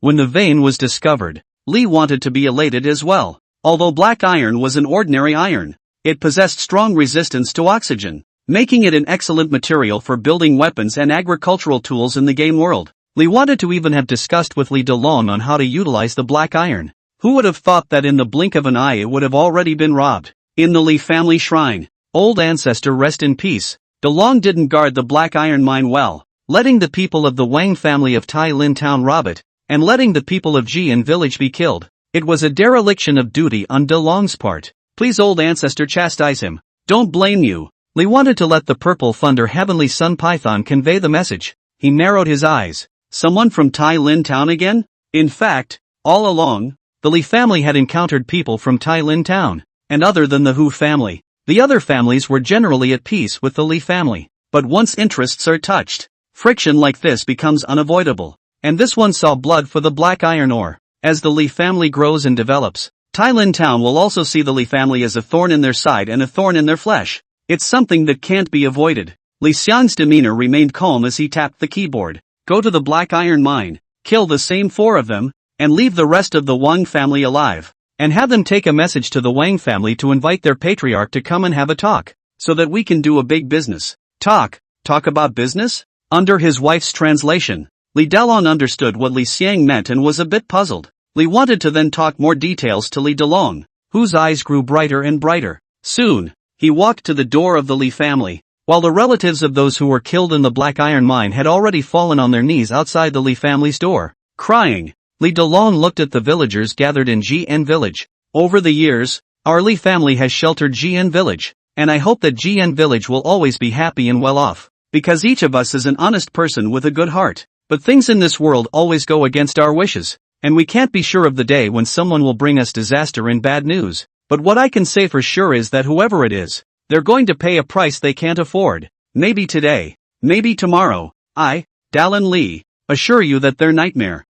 Speaker 1: When the vein was discovered, Li wanted to be elated as well. Although black iron was an ordinary iron, it possessed strong resistance to oxygen, making it an excellent material for building weapons and agricultural tools in the game world. Li wanted to even have discussed with Li Delong on how to utilize the black iron. Who would have thought that in the blink of an eye it would have already been robbed? In the Li family shrine, old ancestor rest in peace, Delong didn't guard the black iron mine well, letting the people of the Wang family of Tai Lin town rob it, and letting the people of Jian village be killed. It was a dereliction of duty on Delong's part. Please old ancestor chastise him. Don't blame you. Li wanted to let the purple thunder heavenly sun python convey the message. He narrowed his eyes. Someone from Tai Lin town again? In fact, all along, the Li family had encountered people from Tai Lin town, and other than the Hu family, the other families were generally at peace with the Li family. But once interests are touched, friction like this becomes unavoidable. And this one saw blood for the black iron ore. As the Li family grows and develops, Tai Lin town will also see the Li family as a thorn in their side and a thorn in their flesh. It's something that can't be avoided. Li Xiang's demeanor remained calm as he tapped the keyboard. Go to the black iron mine, kill the same 4 of them, and leave the rest of the Wang family alive. And have them take a message to the Wang family to invite their patriarch to come and have a talk, so that we can do a big business. Talk about business? Under his wife's translation, Li Delong understood what Li Xiang meant and was a bit puzzled. Li wanted to then talk more details to Li Delong, whose eyes grew brighter and brighter. Soon, he walked to the door of the Li family, while the relatives of those who were killed in the black iron mine had already fallen on their knees outside the Li family's door, crying. Li Delong looked at the villagers gathered in Jian village. Over the years, our Li family has sheltered Jian village, and I hope that Jian village will always be happy and well off, because each of us is an honest person with a good heart. But things in this world always go against our wishes, and we can't be sure of the day when someone will bring us disaster and bad news. But what I can say for sure is that whoever it is, they're going to pay a price they can't afford. Maybe today, maybe tomorrow. I, Dalin Li, assure you that their nightmare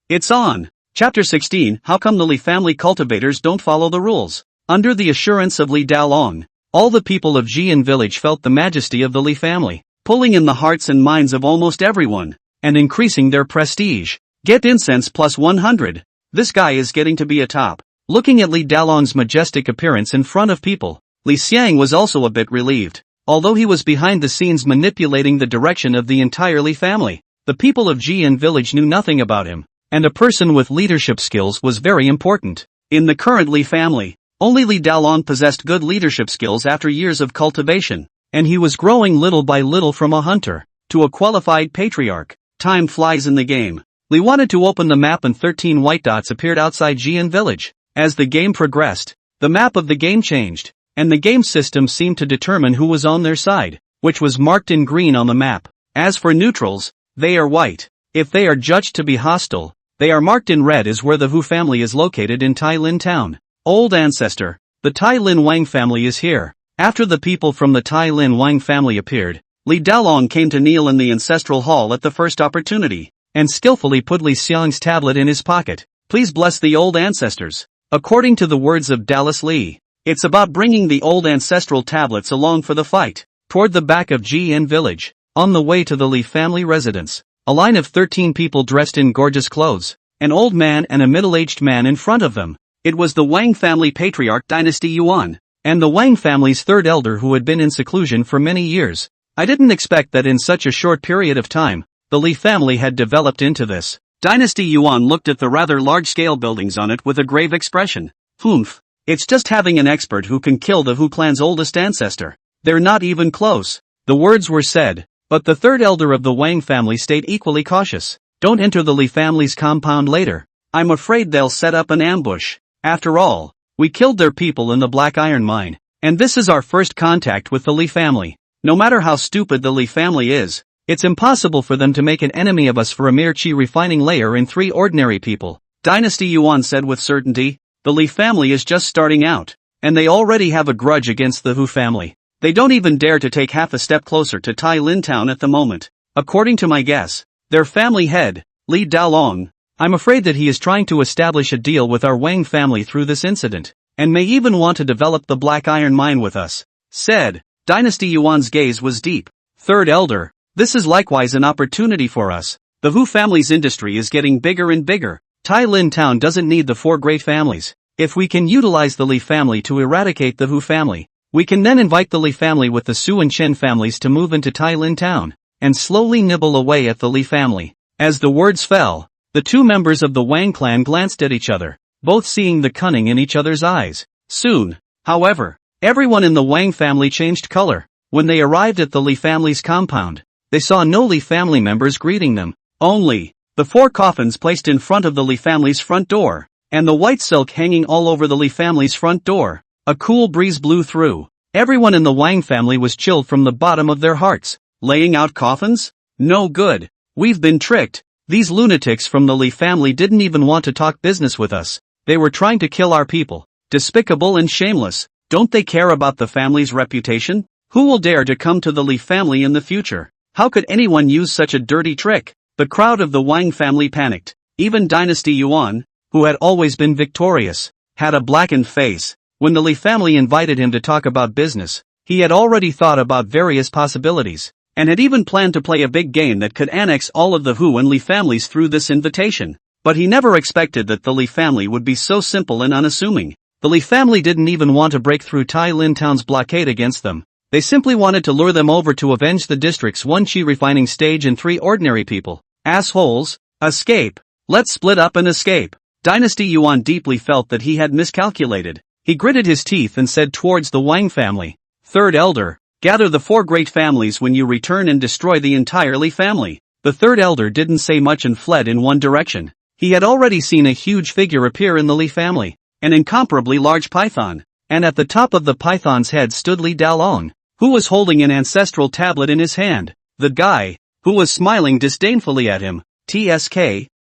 Speaker 1: it's on. Chapter 16. How come the Li family cultivators don't follow the rules? Under the assurance of Li Dalong, all the people of Jian village felt the majesty of the Li family, pulling in the hearts and minds of almost everyone, and increasing their prestige. Get incense +100. This guy is getting to be a top. Looking at Li Dalong's majestic appearance in front of people, Li Xiang was also a bit relieved. Although he was behind the scenes manipulating the direction of the entire Li family, the people of Jian village knew nothing about him, and a person with leadership skills was very important. In the current Li family, only Li Dalong possessed good leadership skills after years of cultivation, and he was growing little by little from a hunter to a qualified patriarch. Time flies in the game. Li wanted to open the map and 13 white dots appeared outside Jian village. As the game progressed, the map of the game changed, and the game system seemed to determine who was on their side, which was marked in green on the map. As for neutrals, they are white. If they are judged to be hostile, they are marked in red as where the Hu family is located in Tai Lin town. Old ancestor, the Tai Lin Wang family is here. After the people from the Tai Lin Wang family appeared, Li Dalong came to kneel in the ancestral hall at the first opportunity, and skillfully put Li Xiang's tablet in his pocket. Please bless the old ancestors. According to the words of Dallas Li, it's about bringing the old ancestral tablets along for the fight. Toward the back of Jian village, on the way to the Li family residence, a line of 13 people dressed in gorgeous clothes, an old man and a middle-aged man in front of them. It was the Wang family patriarch Dynasty Yuan, and the Wang family's third elder who had been in seclusion for many years. I didn't expect that in such a short period of time, the Li family had developed into this. Dynasty Yuan looked at the rather large-scale buildings on it with a grave expression. Humph. It's just having an expert who can kill the Hu clan's oldest ancestor. They're not even close. The words were said, But the third elder of the Wang family stayed equally cautious. Don't enter the Li family's compound later. I'm afraid they'll set up an ambush. After all, we killed their people in the Black Iron Mine, and this is our first contact with the Li family. No matter how stupid the Li family is, it's impossible for them to make an enemy of us for a mere chi refining layer in 3 ordinary people. Dynasty Yuan said with certainty. The Li family is just starting out, and they already have a grudge against the Hu family. They don't even dare to take half a step closer to Tai Lin Town at the moment. According to my guess, their family head, Li Daolong, I'm afraid that he is trying to establish a deal with our Wang family through this incident, and may even want to develop the Black Iron Mine with us, said. Dynasty Yuan's gaze was deep. Third elder, this is likewise an opportunity for us. The Hu family's industry is getting bigger and bigger. Tai Lin Town doesn't need the 4 great families. If we can utilize the Li family to eradicate the Hu family, we can then invite the Li family with the Su and Chen families to move into Tai Lin Town, and slowly nibble away at the Li family. As the words fell, the 2 members of the Wang clan glanced at each other, both seeing the cunning in each other's eyes. Soon, however, everyone in the Wang family changed color. When they arrived at the Li family's compound, they saw no Li family members greeting them, only the 4 coffins placed in front of the Li family's front door, and the white silk hanging all over the Li family's front door. A cool breeze blew through. Everyone in the Wang family was chilled from the bottom of their hearts. Laying out coffins? No good. We've been tricked. These lunatics from the Li family didn't even want to talk business with us. They were trying to kill our people. Despicable and shameless. Don't they care about the family's reputation? Who will dare to come to the Li family in the future? How could anyone use such a dirty trick? The crowd of the Wang family panicked. Even Dynasty Yuan, who had always been victorious, had a blackened face. When the Li family invited him to talk about business, he had already thought about various possibilities, and had even planned to play a big game that could annex all of the Hu and Li families through this invitation. But he never expected that the Li family would be so simple and unassuming. The Li family didn't even want to break through Tai Lin Town's blockade against them. They simply wanted to lure them over to avenge the district's 1 chi refining stage and 3 ordinary people. Assholes. Escape. Let's split up and escape. Dynasty Yuan deeply felt that he had miscalculated. He gritted his teeth and said towards the Wang family, Third elder, gather the 4 great families when you return and destroy the entire Li family. The third elder didn't say much and fled in one direction. He had already seen a huge figure appear in the Li family, an incomparably large python, and at the top of the python's head stood Li Daolong, who was holding an ancestral tablet in his hand. The guy, who was smiling disdainfully at him, TSK,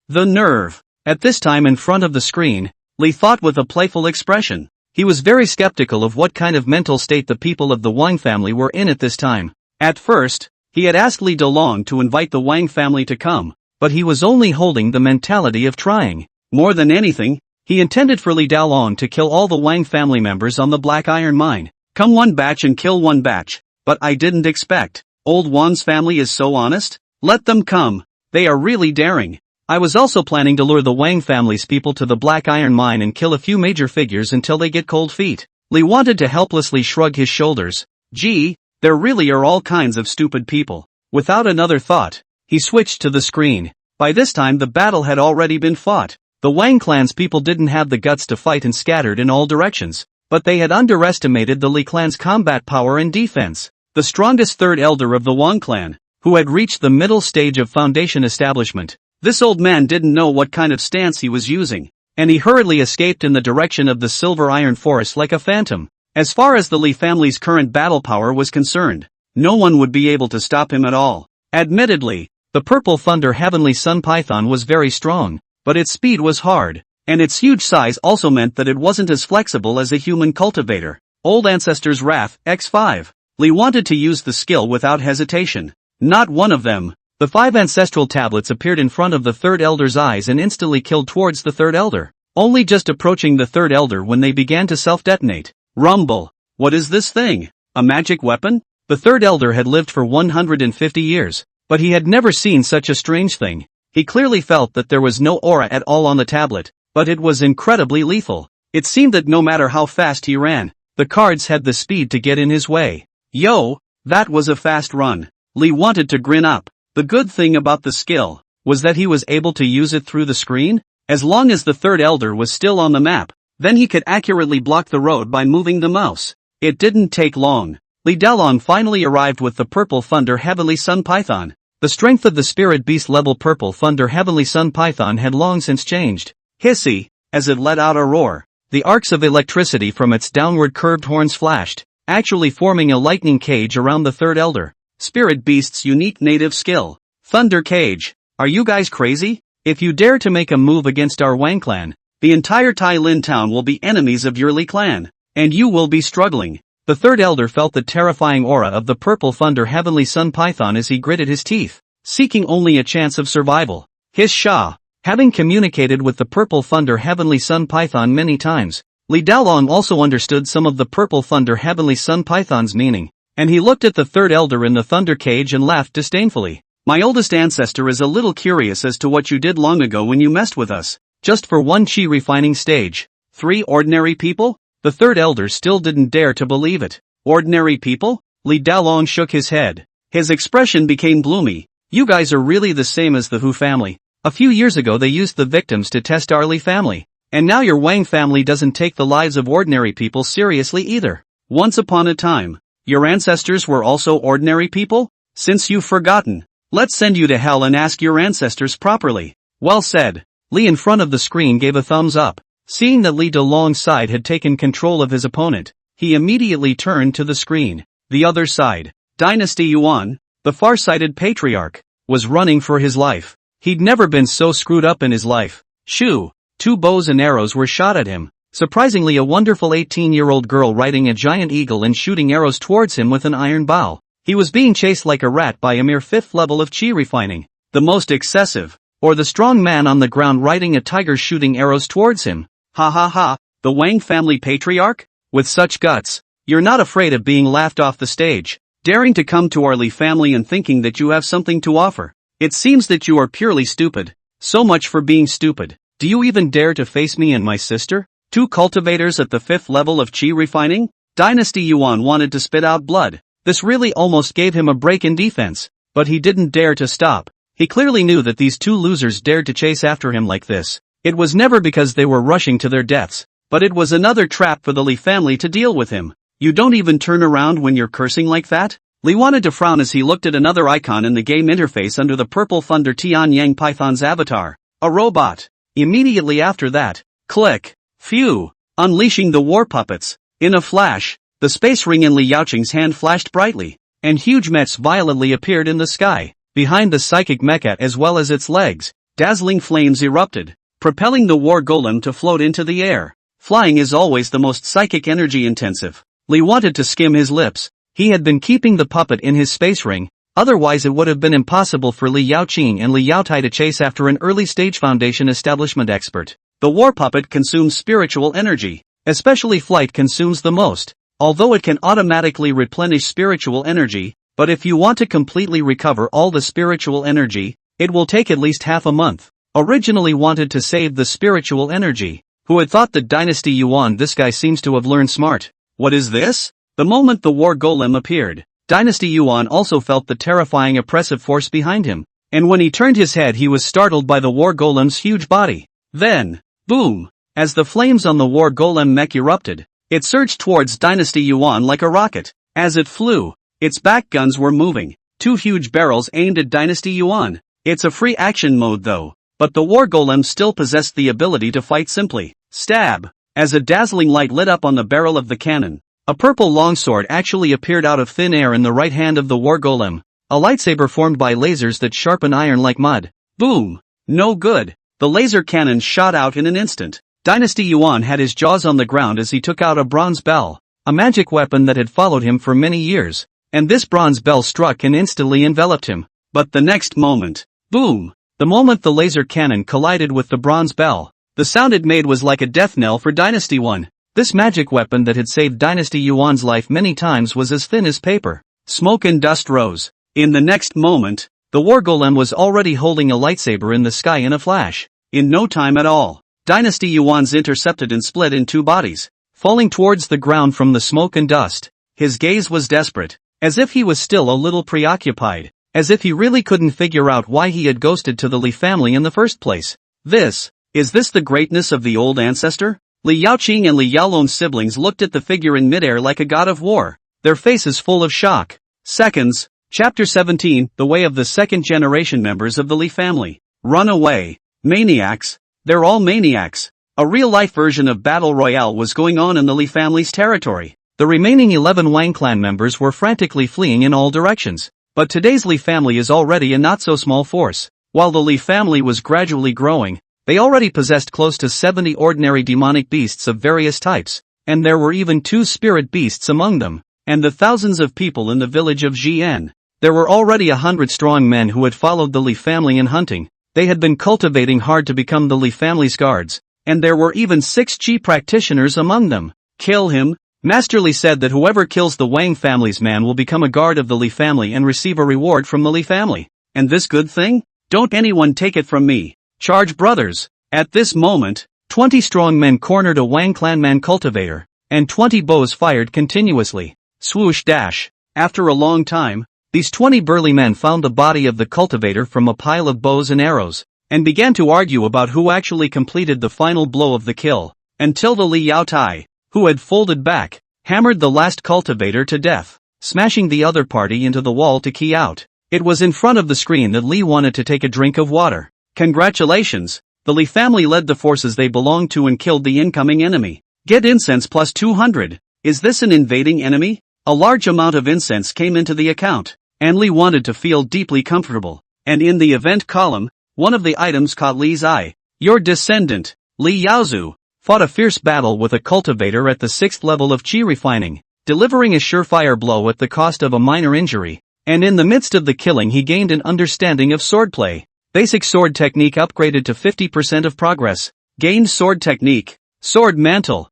Speaker 1: the nerve. At this time in front of the screen, Li thought with a playful expression. He was very skeptical of what kind of mental state the people of the Wang family were in at this time. At first, he had asked Li Daolong to invite the Wang family to come, but he was only holding the mentality of trying. More than anything, he intended for Li Daolong to kill all the Wang family members on the Black Iron Mine. Come one batch and kill one batch. But I didn't expect. Old Wan's family is so honest? Let them come. They are really daring. I was also planning to lure the Wang family's people to the Black Iron Mine and kill a few major figures until they get cold feet. Li wanted to helplessly shrug his shoulders. Gee, there really are all kinds of stupid people. Without another thought, he switched to the screen. By this time the battle had already been fought. The Wang clan's people didn't have the guts to fight and scattered in all directions, but they had underestimated the Li clan's combat power and defense. The strongest third elder of the Wang clan, who had reached the middle stage of foundation establishment. This old man didn't know what kind of stance he was using, and he hurriedly escaped in the direction of the silver iron forest like a phantom. As far as the Li family's current battle power was concerned, no one would be able to stop him at all. Admittedly, the purple thunder heavenly sun python was very strong, but its speed was hard, and its huge size also meant that it wasn't as flexible as a human cultivator. Old Ancestor's Wrath, X5. Li wanted to use the skill without hesitation. Not one of them. The 5 ancestral tablets appeared in front of the third elder's eyes and instantly killed towards the third elder, only just approaching the third elder when they began to self-detonate. Rumble. What is this thing? A magic weapon? The third elder had lived for 150 years, but he had never seen such a strange thing. He clearly felt that there was no aura at all on the tablet, but it was incredibly lethal. It seemed that no matter how fast he ran, the cards had the speed to get in his way. Yo, that was a fast run. Li wanted to grin up. The good thing about the skill was that he was able to use it through the screen. As long as the third elder was still on the map, then he could accurately block the road by moving the mouse. It didn't take long. Li Daolong finally arrived with the Purple Thunder Heavenly Sun Python. The strength of the Spirit Beast level Purple Thunder Heavenly Sun Python had long since changed. Hissy, as it let out a roar. The arcs of electricity from its downward curved horns flashed, actually forming a lightning cage around the third elder. Spirit Beast's unique native skill. Thunder Cage. Are you guys crazy? If you dare to make a move against our Wang clan, the entire Tai Lin town will be enemies of your Li clan, and you will be struggling. The third elder felt the terrifying aura of the Purple Thunder Heavenly Sun Python as he gritted his teeth, seeking only a chance of survival. His Sha. Having communicated with the Purple Thunder Heavenly Sun Python many times, Li Daolong also understood some of the Purple Thunder Heavenly Sun Python's meaning, and he looked at the third elder in the Thunder Cage and laughed disdainfully. My oldest ancestor is a little curious as to what you did long ago when you messed with us, just for one chi refining stage. 3 ordinary people? The third elder still didn't dare to believe it. Ordinary people? Li Daolong shook his head. His expression became gloomy. You guys are really the same as the Hu family. A few years ago they used the victims to test our Li family. And now your Wang family doesn't take the lives of ordinary people seriously either. Once upon a time, your ancestors were also ordinary people? Since you've forgotten, let's send you to hell and ask your ancestors properly. Well said. Li in front of the screen gave a thumbs up. Seeing that Li Daolong's side had taken control of his opponent, he immediately turned to the screen. The other side, Dynasty Yuan, the far-sighted patriarch, was running for his life. He'd never been so screwed up in his life. Shoo! 2 bows and arrows were shot at him. Surprisingly, a wonderful 18-year-old girl riding a giant eagle and shooting arrows towards him with an iron bow. He was being chased like a rat by a mere 5th level of chi refining. The most excessive. Or the strong man on the ground riding a tiger shooting arrows towards him. Ha ha ha, the Wang family patriarch? With such guts, you're not afraid of being laughed off the stage, daring to come to our Li family and thinking that you have something to offer. It seems that you are purely stupid. So much for being stupid. Do you even dare to face me and my sister? 2 cultivators at the 5th level of chi refining? Dynasty Yuan wanted to spit out blood. This really almost gave him a break in defense, but he didn't dare to stop. He clearly knew that these 2 losers dared to chase after him like this. It was never because they were rushing to their deaths, but it was another trap for the Li family to deal with him. You don't even turn around when you're cursing like that? Li wanted to frown as he looked at another icon in the game interface under the Purple Thunder Tianyang Python's avatar. A robot. Immediately after that, click. Phew. Unleashing the war puppets. In a flash, the space ring in Li Yaoqing's hand flashed brightly, and huge mechs violently appeared in the sky. Behind the psychic mecha as well as its legs, dazzling flames erupted, propelling the war golem to float into the air. Flying is always the most psychic energy intensive. Li wanted to skim his lips. He had been keeping the puppet in his space ring, otherwise it would have been impossible for Li Yaoqing and Li Yaotai to chase after an early stage foundation establishment expert. The war puppet consumes spiritual energy, especially flight consumes the most, although it can automatically replenish spiritual energy, but if you want to completely recover all the spiritual energy, it will take at least half a month. Originally wanted to save the spiritual energy. Who had thought that Dynasty Yuan? This guy seems to have learned smart. What is this? The moment the war golem appeared, Dynasty Yuan also felt the terrifying oppressive force behind him, and when he turned his head he was startled by the war golem's huge body. Then, boom! As the flames on the war golem mech erupted, it surged towards Dynasty Yuan like a rocket. As it flew, its back guns were moving, 2 huge barrels aimed at Dynasty Yuan. It's a free action mode though, but the war golem still possessed the ability to fight simply. Stab! As a dazzling light lit up on the barrel of the cannon, a purple longsword actually appeared out of thin air in the right hand of the war golem, a lightsaber formed by lasers that sharpen iron like mud. Boom! No good. The laser cannon shot out in an instant. Dynasty Yuan had his jaws on the ground as he took out a bronze bell, a magic weapon that had followed him for many years, and this bronze bell struck and instantly enveloped him. But the next moment, boom! The moment the laser cannon collided with the bronze bell, the sound it made was like a death knell for Dynasty Yuan. This magic weapon that had saved Dynasty Yuan's life many times was as thin as paper. Smoke and dust rose. In the next moment, the war golem was already holding a lightsaber in the sky in a flash. In no time at all, Dynasty Yuan's intercepted and split in 2 bodies, falling towards the ground from the smoke and dust. His gaze was desperate, as if he was still a little preoccupied, as if he really couldn't figure out why he had ghosted to the Li family in the first place. Is this the greatness of the old ancestor? Li Yaoqing and Li Yaolong's siblings looked at the figure in midair like a god of war. their faces full of shock. Seconds. Chapter 17, The Way of the Second-Generation Members of the Lee Family. Run away. Maniacs. They're all maniacs. A real-life version of Battle Royale was going on in the Lee family's territory. The remaining 11 Wang clan members were frantically fleeing in all directions. But today's Lee family is already a not-so-small force. While the Lee family was gradually growing, they already possessed close to 70 ordinary demonic beasts of various types, and there were even 2 spirit beasts among them, and the thousands of people in the village of Jian. There were already 100 strong men who had followed the Lee family in hunting. They had been cultivating hard to become the Lee family's guards, and there were even 6 Qi practitioners among them. Kill him. Master Li said that whoever kills the Wang family's man will become a guard of the Lee family and receive a reward from the Lee family. And this good thing? Don't anyone take it from me. Charge, brothers. At this moment, 20 strong men cornered a Wang clan man cultivator, and 20 bows fired continuously. Swoosh dash. After a long time, these 20 burly men found the body of the cultivator from a pile of bows and arrows, and began to argue about who actually completed the final blow of the kill, until the Li Yao Tai, who had folded back, hammered the last cultivator to death, smashing the other party into the wall to key out. It was in front of the screen that Li wanted to take a drink of water. Congratulations! The Li family led the forces they belonged to and killed the incoming enemy. Get incense plus 200. Is this an invading enemy? A large amount of incense came into the account, and Li wanted to feel deeply comfortable. And in the event column, one of the items caught Li's eye. Your descendant, Li Yaozu, fought a fierce battle with a cultivator at the 6th level of Qi refining, delivering a surefire blow at the cost of a minor injury, and in the midst of the killing he gained an understanding of swordplay. Basic sword technique upgraded to 50% of progress. Gained sword technique. Sword mantle,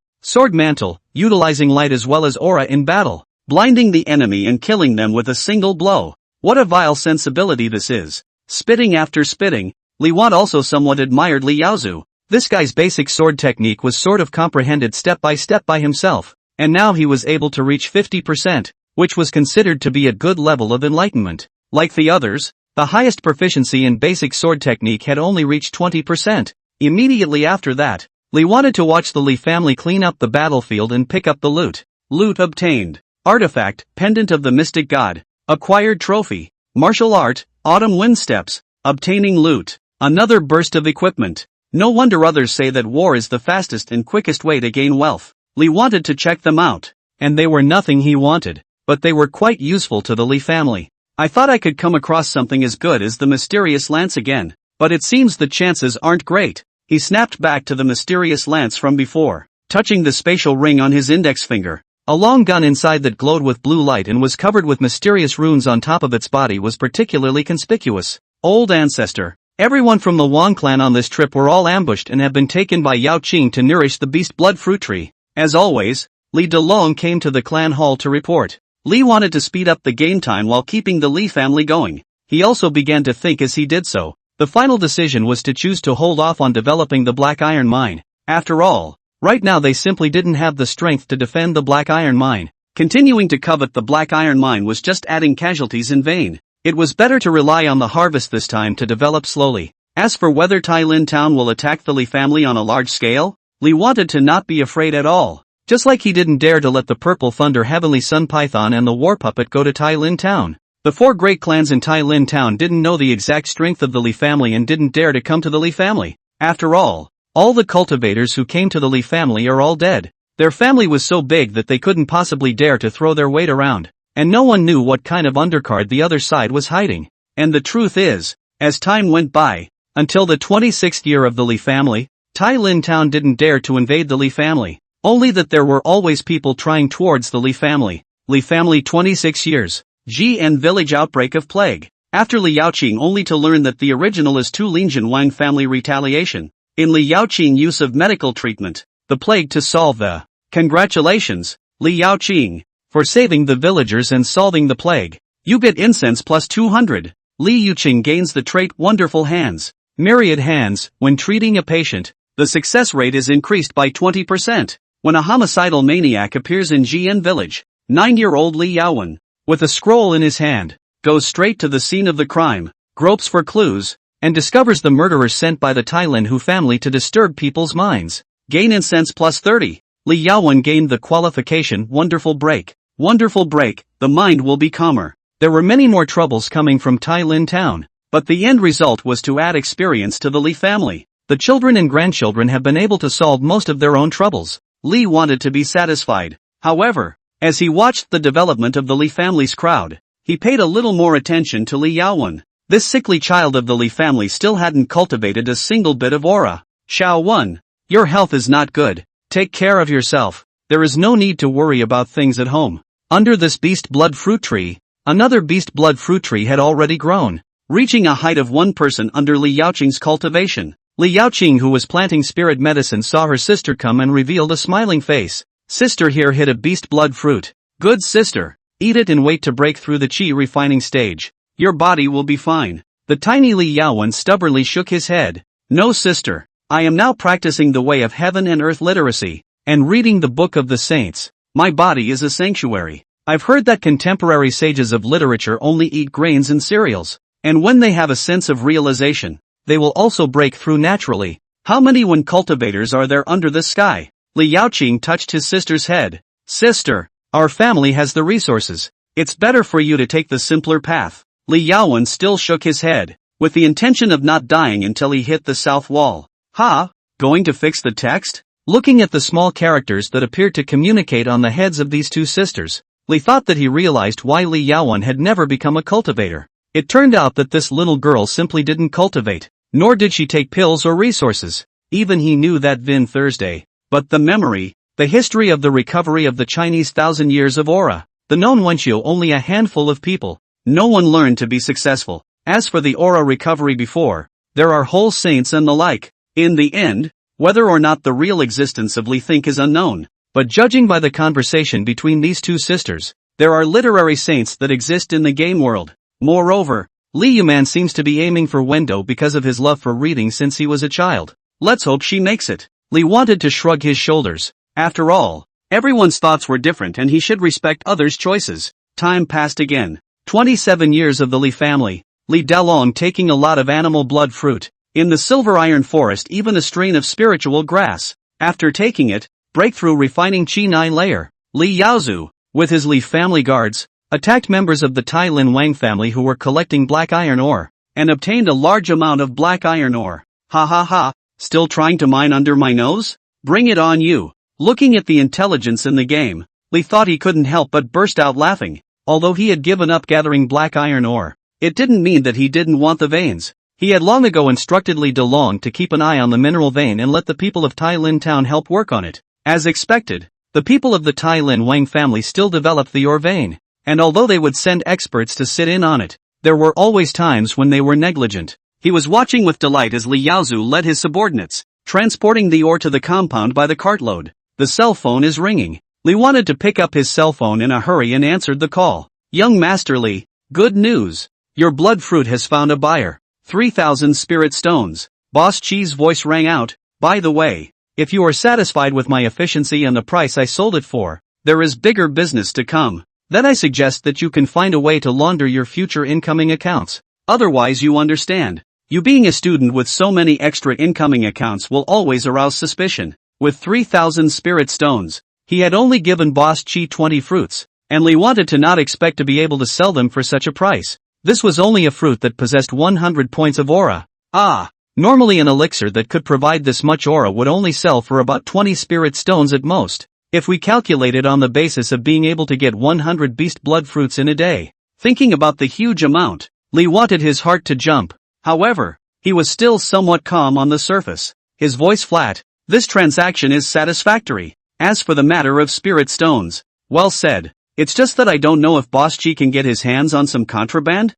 Speaker 1: utilizing light as well as aura in battle, blinding the enemy and killing them with a single blow. What a vile sensibility this is. Spitting after spitting. Li Wan also somewhat admired Li Yaozu. This guy's basic sword technique was sort of comprehended step by step by himself, and now he was able to reach 50%, which was considered to be a good level of enlightenment. Like the others, the highest proficiency in basic sword technique had only reached 20%. Immediately after that, Li wanted to watch the Li family clean up the battlefield and pick up the loot. Loot obtained. Artifact, Pendant of the Mystic God. Acquired trophy. Martial art, Autumn Wind Steps. Obtaining loot. Another burst of equipment. No wonder others say that war is the fastest and quickest way to gain wealth. Li wanted to check them out, and they were nothing he wanted, but they were quite useful to the Li family. I thought I could come across something as good as the mysterious lance again, but it seems the chances aren't great. He snapped back to the mysterious lance from before, touching the spatial ring on his index finger. A long gun inside that glowed with blue light and was covered with mysterious runes on top of its body was particularly conspicuous. Old ancestor. Everyone from the Wang clan on this trip were all ambushed and have been taken by Yao Qing to nourish the beast blood fruit tree. As always, Li Delong came to the clan hall to report. Li wanted to speed up the game time while keeping the Li family going. He also began to think as he did so. The final decision was to choose to hold off on developing the Black Iron Mine. After all, right now they simply didn't have the strength to defend the Black Iron Mine. Continuing to covet the Black Iron Mine was just adding casualties in vain. It was better to rely on the harvest this time to develop slowly. As for whether Tai Lin Town will attack the Li family on a large scale, Li wanted to not be afraid at all. Just like he didn't dare to let the Purple Thunder Heavenly Sun Python and the War Puppet go to Tai Lin Town. The 4 great clans in Tai Lin Town didn't know the exact strength of the Li family and didn't dare to come to the Li family. After all the cultivators who came to the Li family are all dead. Their family was so big that they couldn't possibly dare to throw their weight around. And no one knew what kind of undercard the other side was hiding. And the truth is, as time went by, until the 26th year of the Li family, Tai Lin Town didn't dare to invade the Li family. Only that there were always people trying towards the Li family. Li family 26 years. GN village outbreak of plague. After Li Yaoqing only to learn that the original is Tu Linjin Wang family retaliation. In Li Yaoqing use of medical treatment, the plague to solve the. Congratulations, Li Yaoqing, for saving the villagers and solving the plague. You get incense plus 200. Li Yuqing gains the trait Wonderful Hands. Myriad hands. When treating a patient, the success rate is increased by 20%. When a homicidal maniac appears in GN village, 9-year-old Li Yaowen, with a scroll in his hand, goes straight to the scene of the crime, gropes for clues, and discovers the murderers sent by the Thailand Hu family to disturb people's minds. Gain incense plus 30. Li Yaowen gained the qualification Wonderful Break. Wonderful break, the mind will be calmer. There were many more troubles coming from Tai Lin Town, but the end result was to add experience to the Li family. The children and grandchildren have been able to solve most of their own troubles. Li wanted to be satisfied. However, as he watched the development of the Li family's crowd, he paid a little more attention to Li Yaowen. This sickly child of the Li family still hadn't cultivated a single bit of aura. Xiao Wen, your health is not good. Take care of yourself. There is no need to worry about things at home. Under this beast blood fruit tree, another beast blood fruit tree had already grown, reaching a height of one person under Li Yaoqing's cultivation. Li Yaoqing, who was planting spirit medicine, saw her sister come and revealed a smiling face. Sister here hid a beast blood fruit. Good sister. Eat it and wait to break through the qi refining stage. Your body will be fine. The tiny Li Yaowen stubbornly shook his head. No sister. I am now practicing the way of heaven and earth literacy, and reading the book of the saints. My body is a sanctuary. I've heard that contemporary sages of literature only eat grains and cereals, and when they have a sense of realization, they will also break through naturally. How many Wen cultivators are there under the sky? Li Yaoqing touched his sister's head. Sister, our family has the resources. It's better for you to take the simpler path. Li Yaowen still shook his head, with the intention of not dying until he hit the south wall. Going to fix the text? Looking at the small characters that appeared to communicate on the heads of these two sisters, Li thought that he realized why Li Yaowen had never become a cultivator. It turned out that this little girl simply didn't cultivate, nor did she take pills or resources. Even he knew that Vin Thursday. But the memory, the history of the recovery of the Chinese 1,000 years of aura, the known Wenqiu only a handful of people. No one learned to be successful. As for the aura recovery before, there are whole saints and the like. In the end, whether or not the real existence of Li Think is unknown, but judging by the conversation between these two sisters, there are literary saints that exist in the game world. Moreover, Li Yuman seems to be aiming for Wendo because of his love for reading since he was a child. Let's hope she makes it. Li wanted to shrug his shoulders. After all, everyone's thoughts were different and he should respect others' choices. Time passed again. 27 years of the Li family. Li Dalong taking a lot of animal blood fruit. In the silver iron forest, even a strain of spiritual grass. After taking it, breakthrough refining Qi 9 layer. Li Yaozu, with his Li family guards, attacked members of the Tai Lin Wang family who were collecting black iron ore, and obtained a large amount of black iron ore. Ha ha ha, still trying to mine under my nose? Bring it on you. Looking at the intelligence in the game, Li thought he couldn't help but burst out laughing. Although he had given up gathering black iron ore, it didn't mean that he didn't want the veins. He had long ago instructed Li Dalong to keep an eye on the mineral vein and let the people of Tai Lin Town help work on it. As expected, the people of the Tai Lin Wang family still developed the ore vein, and although they would send experts to sit in on it, there were always times when they were negligent. He was watching with delight as Li Yaozu led his subordinates, transporting the ore to the compound by the cartload. The cell phone is ringing. Li wanted to pick up his cell phone in a hurry and answered the call. Young Master Li, good news. Your blood fruit has found a buyer. 3,000 spirit stones. Boss Chi's voice rang out. By the way, if you are satisfied with my efficiency and the price I sold it for, there is bigger business to come. Then I suggest that you can find a way to launder your future incoming accounts. Otherwise, you understand. You being a student with so many extra incoming accounts will always arouse suspicion. With 3,000 spirit stones, he had only given Boss Chi 20 fruits, and Li wanted to not expect to be able to sell them for such a price. This was only a fruit that possessed 100 points of aura. Normally an elixir that could provide this much aura would only sell for about 20 spirit stones at most, if we calculated on the basis of being able to get 100 beast blood fruits in a day. Thinking about the huge amount, Li wanted his heart to jump. However, he was still somewhat calm on the surface. His voice flat. This transaction is satisfactory. As for the matter of spirit stones, well said. It's just that I don't know if Boss Chi can get his hands on some contraband?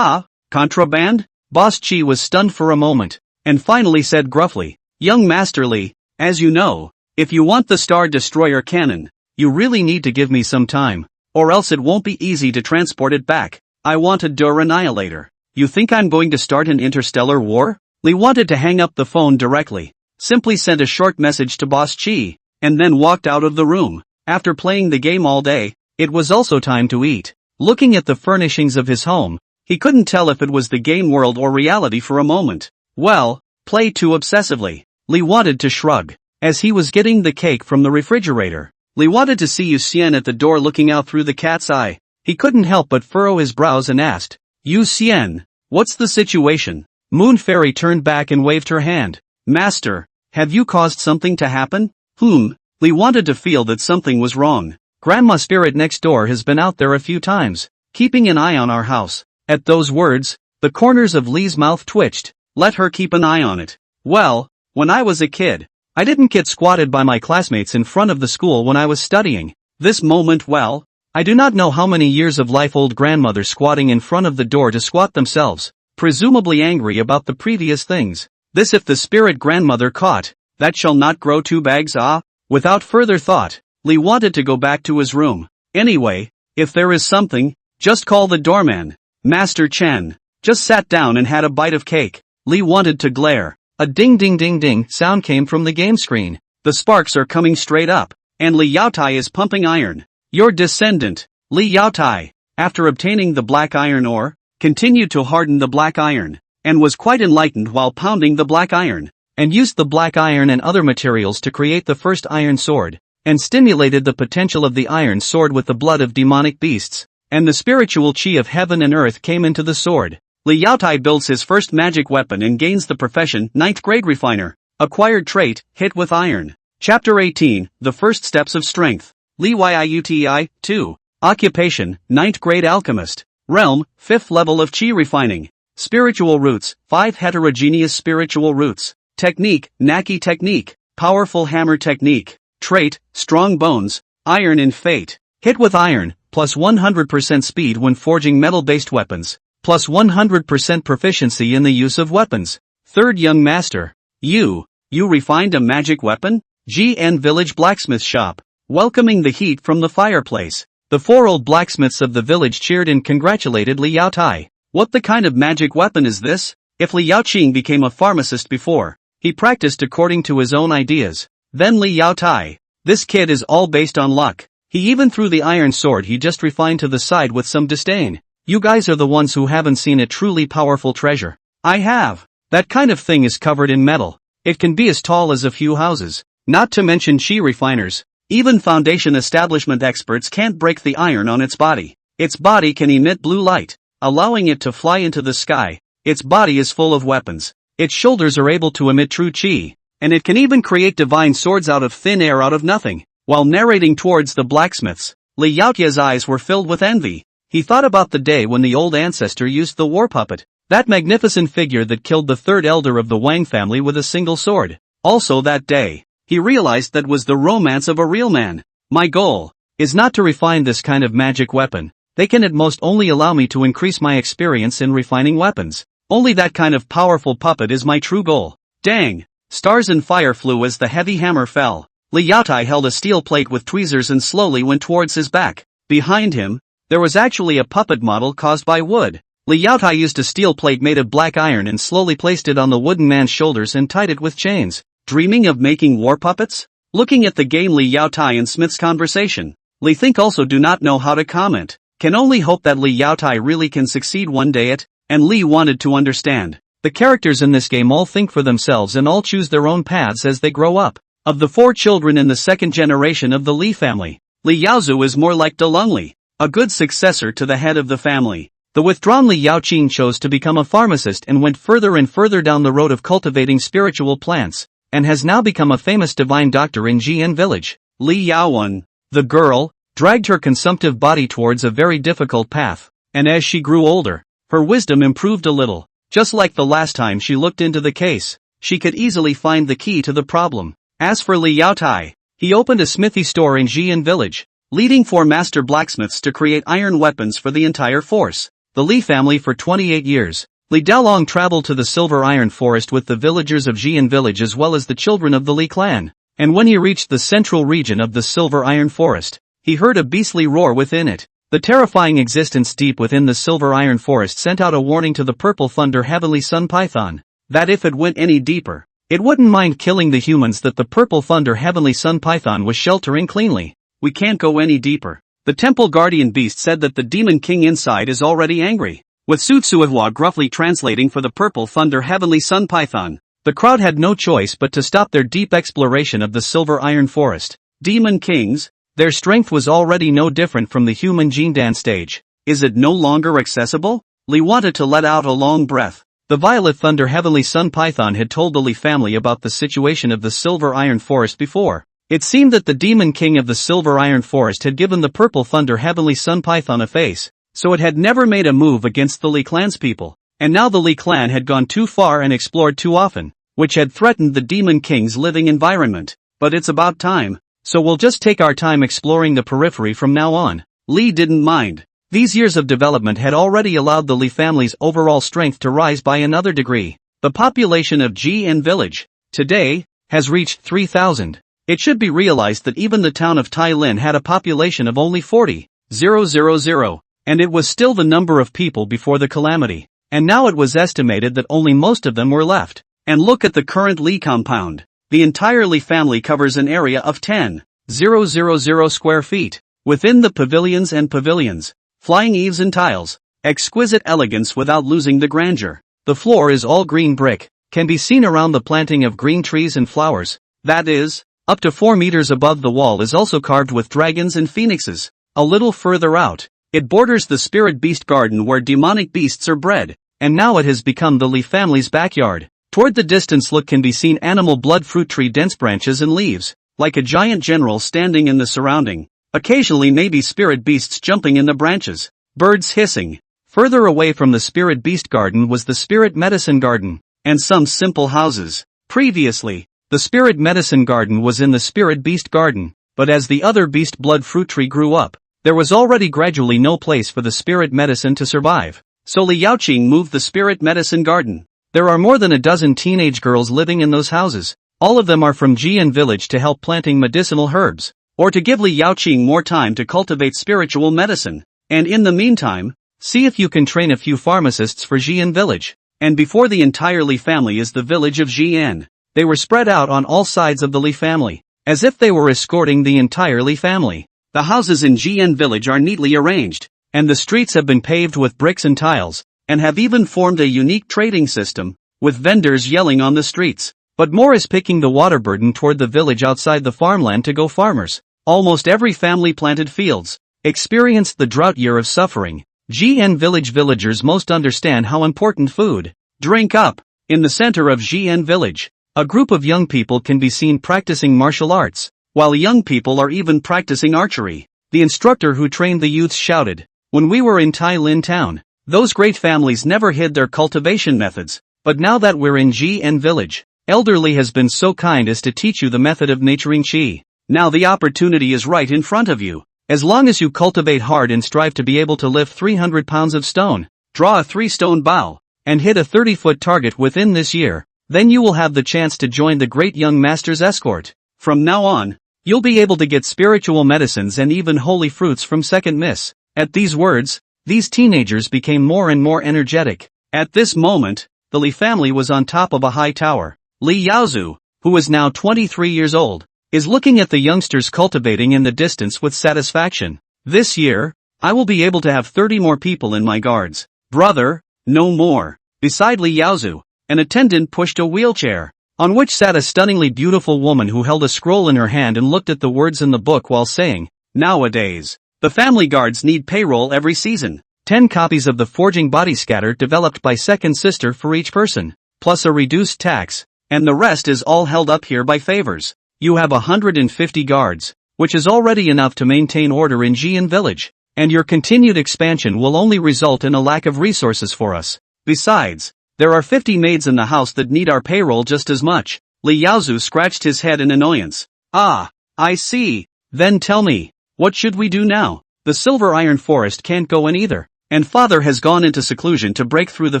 Speaker 1: Contraband? Boss Chi was stunned for a moment, and finally said gruffly, Young Master Li, as you know, if you want the Star Destroyer cannon, you really need to give me some time, or else it won't be easy to transport it back. I want a Dur Annihilator. You think I'm going to start an interstellar war? Li wanted to hang up the phone directly, simply sent a short message to Boss Chi, and then walked out of the room. After playing the game all day, it was also time to eat. Looking at the furnishings of his home, he couldn't tell if it was the game world or reality for a moment. Well, play too obsessively. Li wanted to shrug. As he was getting the cake from the refrigerator, Li wanted to see Yu Xian at the door looking out through the cat's eye. He couldn't help but furrow his brows and asked, Yu Xian, what's the situation? Moon Fairy turned back and waved her hand. Master, have you caused something to happen? Li wanted to feel that something was wrong. Grandma Spirit next door has been out there a few times, keeping an eye on our house. At those words, the corners of Li's mouth twitched. Let her keep an eye on it. Well, when I was a kid, I didn't get squatted by my classmates in front of the school when I was studying. This moment, well, I do not know how many years of life old grandmother squatting in front of the door to squat themselves, presumably angry about the previous things. This if the spirit grandmother caught, that shall not grow two bags ah? Without further thought, Li wanted to go back to his room. Anyway, if there is something, just call the doorman. Master Chen just sat down and had a bite of cake. Li wanted to glare. A ding ding ding ding sound came from the game screen. The sparks are coming straight up, and Li Yaotai is pumping iron. Your descendant, Li Yaotai, after obtaining the black iron ore, continued to harden the black iron, and was quite enlightened while pounding the black iron, and used the black iron and other materials to create the first iron sword, and stimulated the potential of the iron sword with the blood of demonic beasts, and the spiritual chi of heaven and earth came into the sword. Li Yaotai builds his first magic weapon and gains the profession 9th grade refiner. Acquired trait, hit with iron. Chapter 18, The First Steps of Strength. Li Yiuti 2. Occupation, 9th grade alchemist. Realm, 5th level of chi refining. Spiritual roots, 5 heterogeneous spiritual roots. Technique, Naki technique. Powerful hammer technique. Trait, strong bones, iron in fate. Hit with iron, plus 100% speed when forging metal-based weapons. Plus 100% proficiency in the use of weapons. Third young master. You refined a magic weapon? GN Village Blacksmith Shop. Welcoming the heat from the fireplace. The 4 old blacksmiths of the village cheered and congratulated Li Yaotai. What the kind of magic weapon is this? If Li Yaoqing became a pharmacist before, he practiced according to his own ideas. Then Li Yaotai. This kid is all based on luck. He even threw the iron sword he just refined to the side with some disdain. You guys are the ones who haven't seen a truly powerful treasure. I have. That kind of thing is covered in metal. It can be as tall as a few houses. Not to mention chi refiners. Even foundation establishment experts can't break the iron on its body. Its body can emit blue light, allowing it to fly into the sky. Its body is full of weapons. Its shoulders are able to emit true chi, and it can even create divine swords out of thin air out of nothing. While narrating towards the blacksmiths, Li Yaotia's eyes were filled with envy. He thought about the day when the old ancestor used the war puppet, that magnificent figure that killed the third elder of the Wang family with a single sword. Also that day, he realized that was the romance of a real man. My goal is not to refine this kind of magic weapon. They can at most only allow me to increase my experience in refining weapons. Only that kind of powerful puppet is my true goal. Dang! Stars and fire flew as the heavy hammer fell. Li Yaotai held a steel plate with tweezers and slowly went towards his back. Behind him, there was actually a puppet model caused by wood. Li Yaotai used a steel plate made of black iron and slowly placed it on the wooden man's shoulders and tied it with chains. Dreaming of making war puppets? Looking at the game Li Yaotai and Smith's conversation, Li think also do not know how to comment. Can only hope that Li Yaotai really can succeed one day at, and Li wanted to understand. The characters in this game all think for themselves and all choose their own paths as they grow up. Of the 4 children in the second generation of the Li family, Li Yaozu is more like DeLong Li, a good successor to the head of the family. The withdrawn Li Yaoqing chose to become a pharmacist and went further and further down the road of cultivating spiritual plants, and has now become a famous divine doctor in GN village. Li Yaowen, the girl, dragged her consumptive body towards a very difficult path, and as she grew older, her wisdom improved a little. Just like the last time she looked into the case, she could easily find the key to the problem. As for Li Yaotai, he opened a smithy store in Jian village, leading 4 master blacksmiths to create iron weapons for the entire force. The Li family for 28 years. Li Daolong traveled to the Silver Iron Forest with the villagers of Jian village as well as the children of the Li clan, and when he reached the central region of the Silver Iron Forest, he heard a beastly roar within it. The terrifying existence deep within the Silver Iron Forest sent out a warning to the Purple Thunder Heavenly Sun Python, that if it went any deeper, it wouldn't mind killing the humans that the Purple Thunder Heavenly Sun Python was sheltering cleanly. We can't go any deeper. The Temple Guardian Beast said that the Demon King inside is already angry, with Sutsuihua gruffly translating for the Purple Thunder Heavenly Sun Python. The crowd had no choice but to stop their deep exploration of the Silver Iron Forest. Demon Kings? Their strength was already no different from the human Jindan stage. Is it no longer accessible? Li wanted to let out a long breath. The Violet Thunder Heavenly Sun Python had told the Li family about the situation of the Silver Iron Forest before. It seemed that the Demon King of the Silver Iron Forest had given the Purple Thunder Heavenly Sun Python a face, so it had never made a move against the Li clan's people, and now the Li clan had gone too far and explored too often, which had threatened the Demon King's living environment. But it's about time, so we'll just take our time exploring the periphery from now on. Li didn't mind. These years of development had already allowed the Li family's overall strength to rise by another degree. The population of Jian Village, today, has reached 3,000. It should be realized that even the town of Tailin had a population of only 40,000, and it was still the number of people before the calamity. And now it was estimated that only most of them were left. And look at the current Li compound. The entire Li family covers an area of 10,000 square feet. Within the pavilions and pavilions, flying eaves and tiles, exquisite elegance without losing the grandeur. The floor is all green brick, can be seen around the planting of green trees and flowers. That is, up to 4 meters above the wall is also carved with dragons and phoenixes. A little further out, it borders the spirit beast garden where demonic beasts are bred, and now it has become the Li family's backyard. Toward the distance look can be seen animal blood fruit tree dense branches and leaves, like a giant general standing in the surrounding. Occasionally maybe spirit beasts jumping in the branches, birds hissing. Further away from the spirit beast garden was the spirit medicine garden, and some simple houses. Previously, the spirit medicine garden was in the spirit beast garden, but as the other beast blood fruit tree grew up, there was already gradually no place for the spirit medicine to survive. So Li Yaoqing moved the spirit medicine garden. There are more than a dozen teenage girls living in those houses. All of them are from Jian village to help planting medicinal herbs, or to give Li Yaoqing more time to cultivate spiritual medicine. And in the meantime, see if you can train a few pharmacists for Jian village. And before the entire Li family is the village of Jian. They were spread out on all sides of the Li family, as if they were escorting the entire Li family. The houses in Jian village are neatly arranged, and the streets have been paved with bricks and tiles, and have even formed a unique trading system, with vendors yelling on the streets. But more is picking the water burden toward the village outside the farmland to go farmers. Almost every family planted fields, experienced the drought year of suffering. Jian village villagers most understand how important food, drink up. In the center of Jian village, a group of young people can be seen practicing martial arts, while young people are even practicing archery. The instructor who trained the youths shouted, "When we were in Tailin town, those great families never hid their cultivation methods, but now that we're in Jian village, Elderly has been so kind as to teach you the method of naturing qi. Now the opportunity is right in front of you. As long as you cultivate hard and strive to be able to lift 300 pounds of stone, draw a 3-stone bow, and hit a 30-foot target within this year, then you will have the chance to join the great young master's escort. From now on, you'll be able to get spiritual medicines and even holy fruits from Second Miss." At these words, these teenagers became more and more energetic. At this moment, the Li family was on top of a high tower. Li Yaozu, who is now 23 years old, is looking at the youngsters cultivating in the distance with satisfaction. "This year, I will be able to have 30 more people in my guards. Brother, no more." Beside Li Yaozu, an attendant pushed a wheelchair, on which sat a stunningly beautiful woman who held a scroll in her hand and looked at the words in the book while saying, "Nowadays, the family guards need payroll every season. 10 copies of the Forging Body Scatter developed by second sister for each person, plus a reduced tax, and the rest is all held up here by favors. You have 150 guards, which is already enough to maintain order in Jian village, and your continued expansion will only result in a lack of resources for us. Besides, there are 50 maids in the house that need our payroll just as much." Li Yaozu scratched his head in annoyance. "Ah, I see. Then tell me, what should we do now? The Silver Iron Forest can't go in either, and father has gone into seclusion to break through the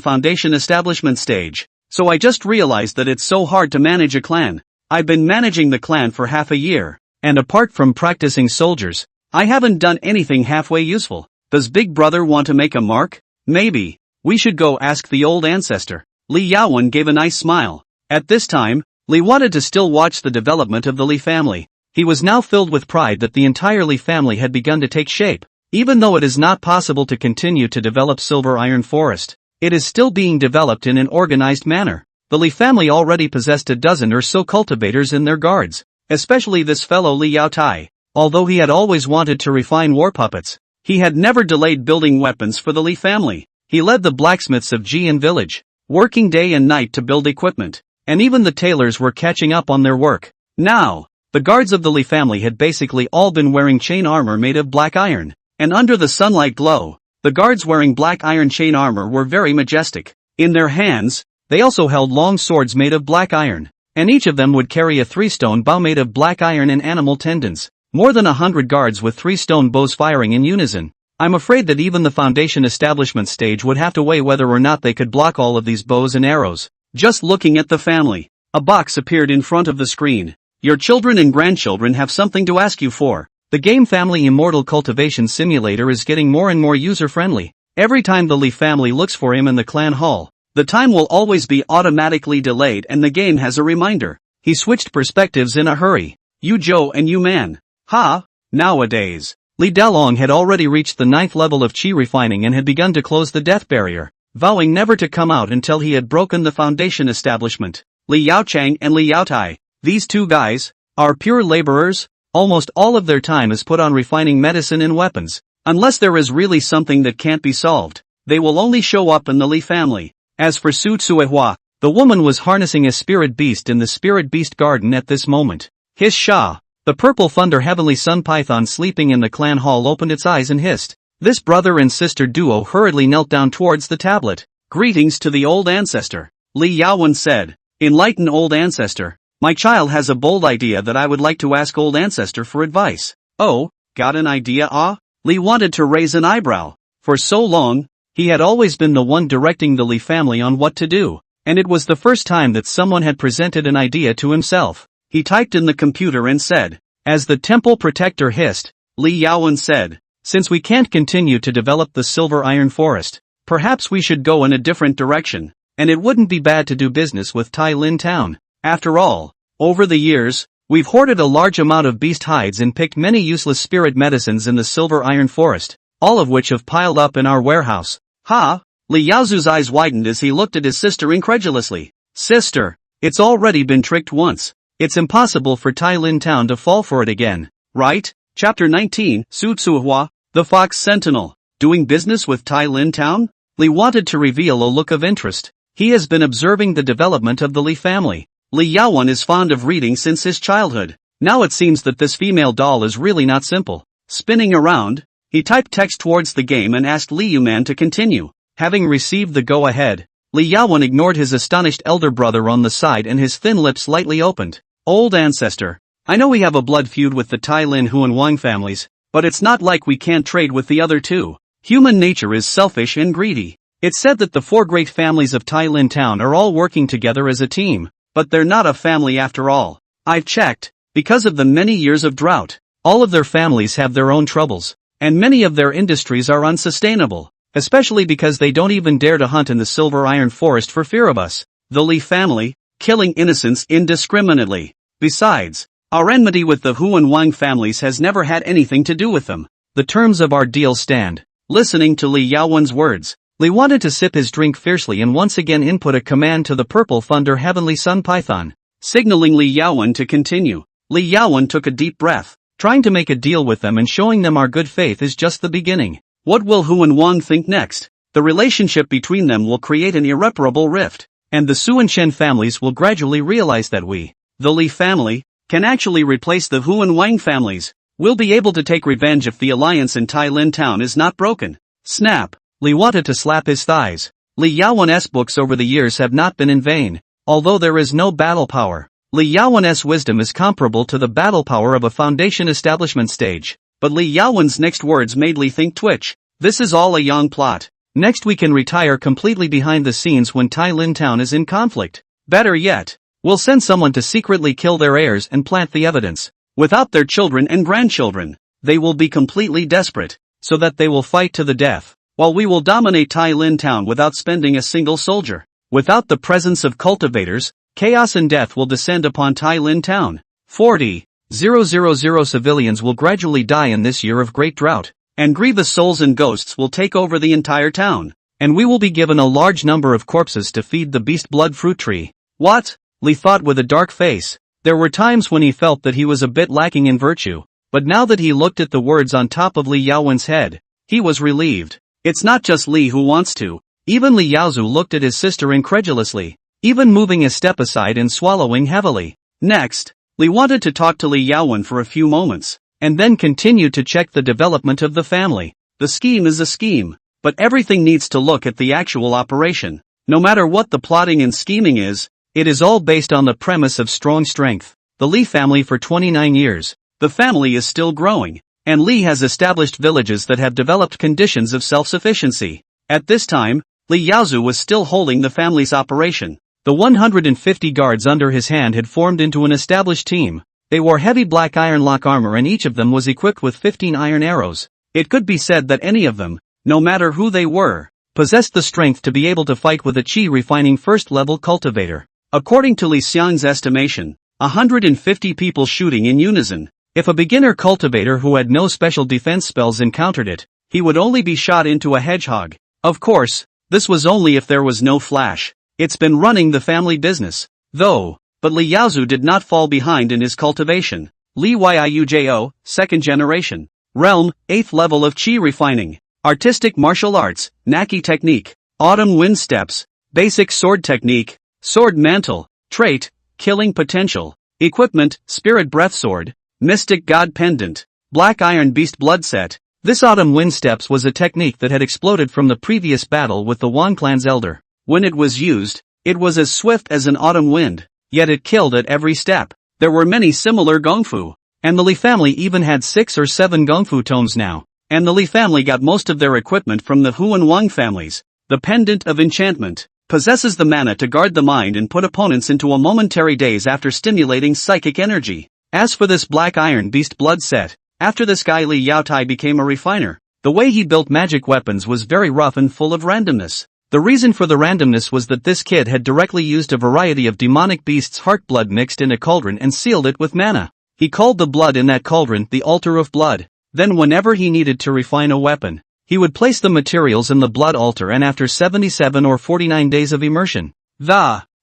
Speaker 1: foundation establishment stage. So I just realized that it's so hard to manage a clan. I've been managing the clan for half a year, and apart from practicing soldiers, I haven't done anything halfway useful. Does Big Brother want to make a mark? Maybe we should go ask the old ancestor." Li Yaowen gave a nice smile. At this time, Li wanted to still watch the development of the Li family. He was now filled with pride that the entire Li family had begun to take shape. Even though it is not possible to continue to develop Silver Iron Forest, it is still being developed in an organized manner. The Li family already possessed a dozen or so cultivators in their guards, especially this fellow Li Yaotai. Although he had always wanted to refine war puppets, he had never delayed building weapons for the Li family. He led the blacksmiths of Jian village, working day and night to build equipment, and even the tailors were catching up on their work. Now, the guards of the Li family had basically all been wearing chain armor made of black iron, and under the sunlight glow, the guards wearing black iron chain armor were very majestic. In their hands, they also held long swords made of black iron, and each of them would carry a 3-stone bow made of black iron and animal tendons. More than 100 guards with 3-stone bows firing in unison. I'm afraid that even the foundation establishment stage would have to weigh whether or not they could block all of these bows and arrows. Just looking at the family, a box appeared in front of the screen. Your children and grandchildren have something to ask you for. The game family Immortal Cultivation Simulator is getting more and more user-friendly. Every time the Li family looks for him in the clan hall, the time will always be automatically delayed and the game has a reminder. He switched perspectives in a hurry. You Joe and you man. Ha! Nowadays, Li Dalong had already reached the 9th level of Qi refining and had begun to close the death barrier, vowing never to come out until he had broken the foundation establishment. Li Yaochang and Li Yaotai, these two guys, are pure laborers. Almost all of their time is put on refining medicine and weapons. Unless there is really something that can't be solved, they will only show up in the Li family. As for Su Tsuehua, the woman was harnessing a spirit beast in the spirit beast garden at this moment. Hiss Sha. The purple thunder heavenly sun python sleeping in the clan hall opened its eyes and hissed. This brother and sister duo hurriedly knelt down towards the tablet. Greetings to the old ancestor. Li Yaowen said. Enlighten old ancestor. My child has a bold idea that I would like to ask old ancestor for advice. Oh, got an idea ah? Li wanted to raise an eyebrow. For so long, he had always been the one directing the Li family on what to do, and it was the first time that someone had presented an idea to himself. He typed in the computer and said, as the temple protector hissed, Li Yaowen said, since we can't continue to develop the silver iron forest, perhaps we should go in a different direction, and it wouldn't be bad to do business with Tai Lin Town. After all, over the years, we've hoarded a large amount of beast hides and picked many useless spirit medicines in the silver iron forest, all of which have piled up in our warehouse. Ha! Li Yaozu's eyes widened as he looked at his sister incredulously. Sister, it's already been tricked once. It's impossible for Tai Lin Town to fall for it again, right? Chapter 19, Su Tsuehua, the Fox Sentinel. Doing business with Tai Lin Town? Li wanted to reveal a look of interest. He has been observing the development of the Li family. Li Yaowen is fond of reading since his childhood. Now it seems that this female doll is really not simple. Spinning around, he typed text towards the game and asked Li Yuman to continue. Having received the go-ahead, Li Yaowen ignored his astonished elder brother on the side and his thin lips slightly opened. Old ancestor, I know we have a blood feud with the Tai Lin Huan Wang families, but it's not like we can't trade with the other two. Human nature is selfish and greedy. It's said that the 4 great families of Tai Lin Town are all working together as a team, but they're not a family after all. I've checked, because of the many years of drought, all of their families have their own troubles, and many of their industries are unsustainable, especially because they don't even dare to hunt in the silver iron forest for fear of us, the Li family, killing innocents indiscriminately. Besides, our enmity with the Huan Wang families has never had anything to do with them. The terms of our deal stand. Listening to Li Yaowen's words, Li wanted to sip his drink fiercely and once again input a command to the purple thunder heavenly sun python, signaling Li Yaowen to continue. Li Yaowen took a deep breath, trying to make a deal with them and showing them our good faith is just the beginning. What will Huan Wang think next? The relationship between them will create an irreparable rift, and the Su and Shen families will gradually realize that we, the Li family, can actually replace the Huan Wang families. We'll be able to take revenge if the alliance in Tai Lin Town is not broken. Snap! Li wanted to slap his thighs. Li Yaowen's books over the years have not been in vain. Although there is no battle power, Li Yaowen's wisdom is comparable to the battle power of a foundation establishment stage. But Li Yaowen's next words made Li think twitch. This is all a young plot. Next we can retire completely behind the scenes when Tai Lin Town is in conflict. Better yet, we'll send someone to secretly kill their heirs and plant the evidence. Without their children and grandchildren, they will be completely desperate, so that they will fight to the death, while we will dominate Tai Lin Town without spending a single soldier. Without the presence of cultivators, chaos and death will descend upon Tai Lin Town. 40,000 civilians will gradually die in this year of great drought, and grievous souls and ghosts will take over the entire town, and we will be given a large number of corpses to feed the beast blood fruit tree. What? Li thought with a dark face. There were times when he felt that he was a bit lacking in virtue. but now that he looked at the words on top of Li Yaowen's head, he was relieved. It's not just Li who wants to. Even Li Yaozu looked at his sister incredulously, even moving a step aside and swallowing heavily. Next, Li wanted to talk to Li Yaowen for a few moments, and then continued to check the development of the family. The scheme is a scheme, but everything needs to look at the actual operation. No matter what the plotting and scheming is, it is all based on the premise of strong strength. The Li family for 29 years. The family is still growing, and Li has established villages that have developed conditions of self-sufficiency. At this time, Li Yaozu was still holding the family's operation. The 150 guards under his hand had formed into an established team. They wore heavy black iron lock armor and each of them was equipped with 15 iron arrows. It could be said that any of them, no matter who they were, possessed the strength to be able to fight with a chi-refining first-level cultivator. According to Li Xiang's estimation, 150 people shooting in unison. If a beginner cultivator who had no special defense spells encountered it, he would only be shot into a hedgehog. Of course, this was only if there was no flash. It's been running the family business, though, but Li Yaozu did not fall behind in his cultivation. Li Yiujo, second generation. Realm, 8th level of chi refining. Artistic martial arts, Naki technique. Autumn wind steps. Basic sword technique. Sword mantle. Trait, killing potential. Equipment, spirit breath sword. Mystic god pendant. Black iron beast blood set. This autumn wind steps was a technique that had exploded from the previous battle with the Wan clan's elder. When it was used, it was as swift as an autumn wind, yet it killed at every step. There were many similar gongfu, and the Li family even had 6 or 7 gongfu tomes now, and the Li family got most of their equipment from the Hu and Wang families. The pendant of enchantment possesses the mana to guard the mind and put opponents into a momentary daze after stimulating psychic energy. As for this black iron beast blood set, after this guy Li Yaotai became a refiner, the way he built magic weapons was very rough and full of randomness. The reason for the randomness was that this kid had directly used a variety of demonic beasts' heart blood mixed in a cauldron and sealed it with mana. He called the blood in that cauldron the altar of blood. Then whenever he needed to refine a weapon, he would place the materials in the blood altar, and after 77 or 49 days of immersion,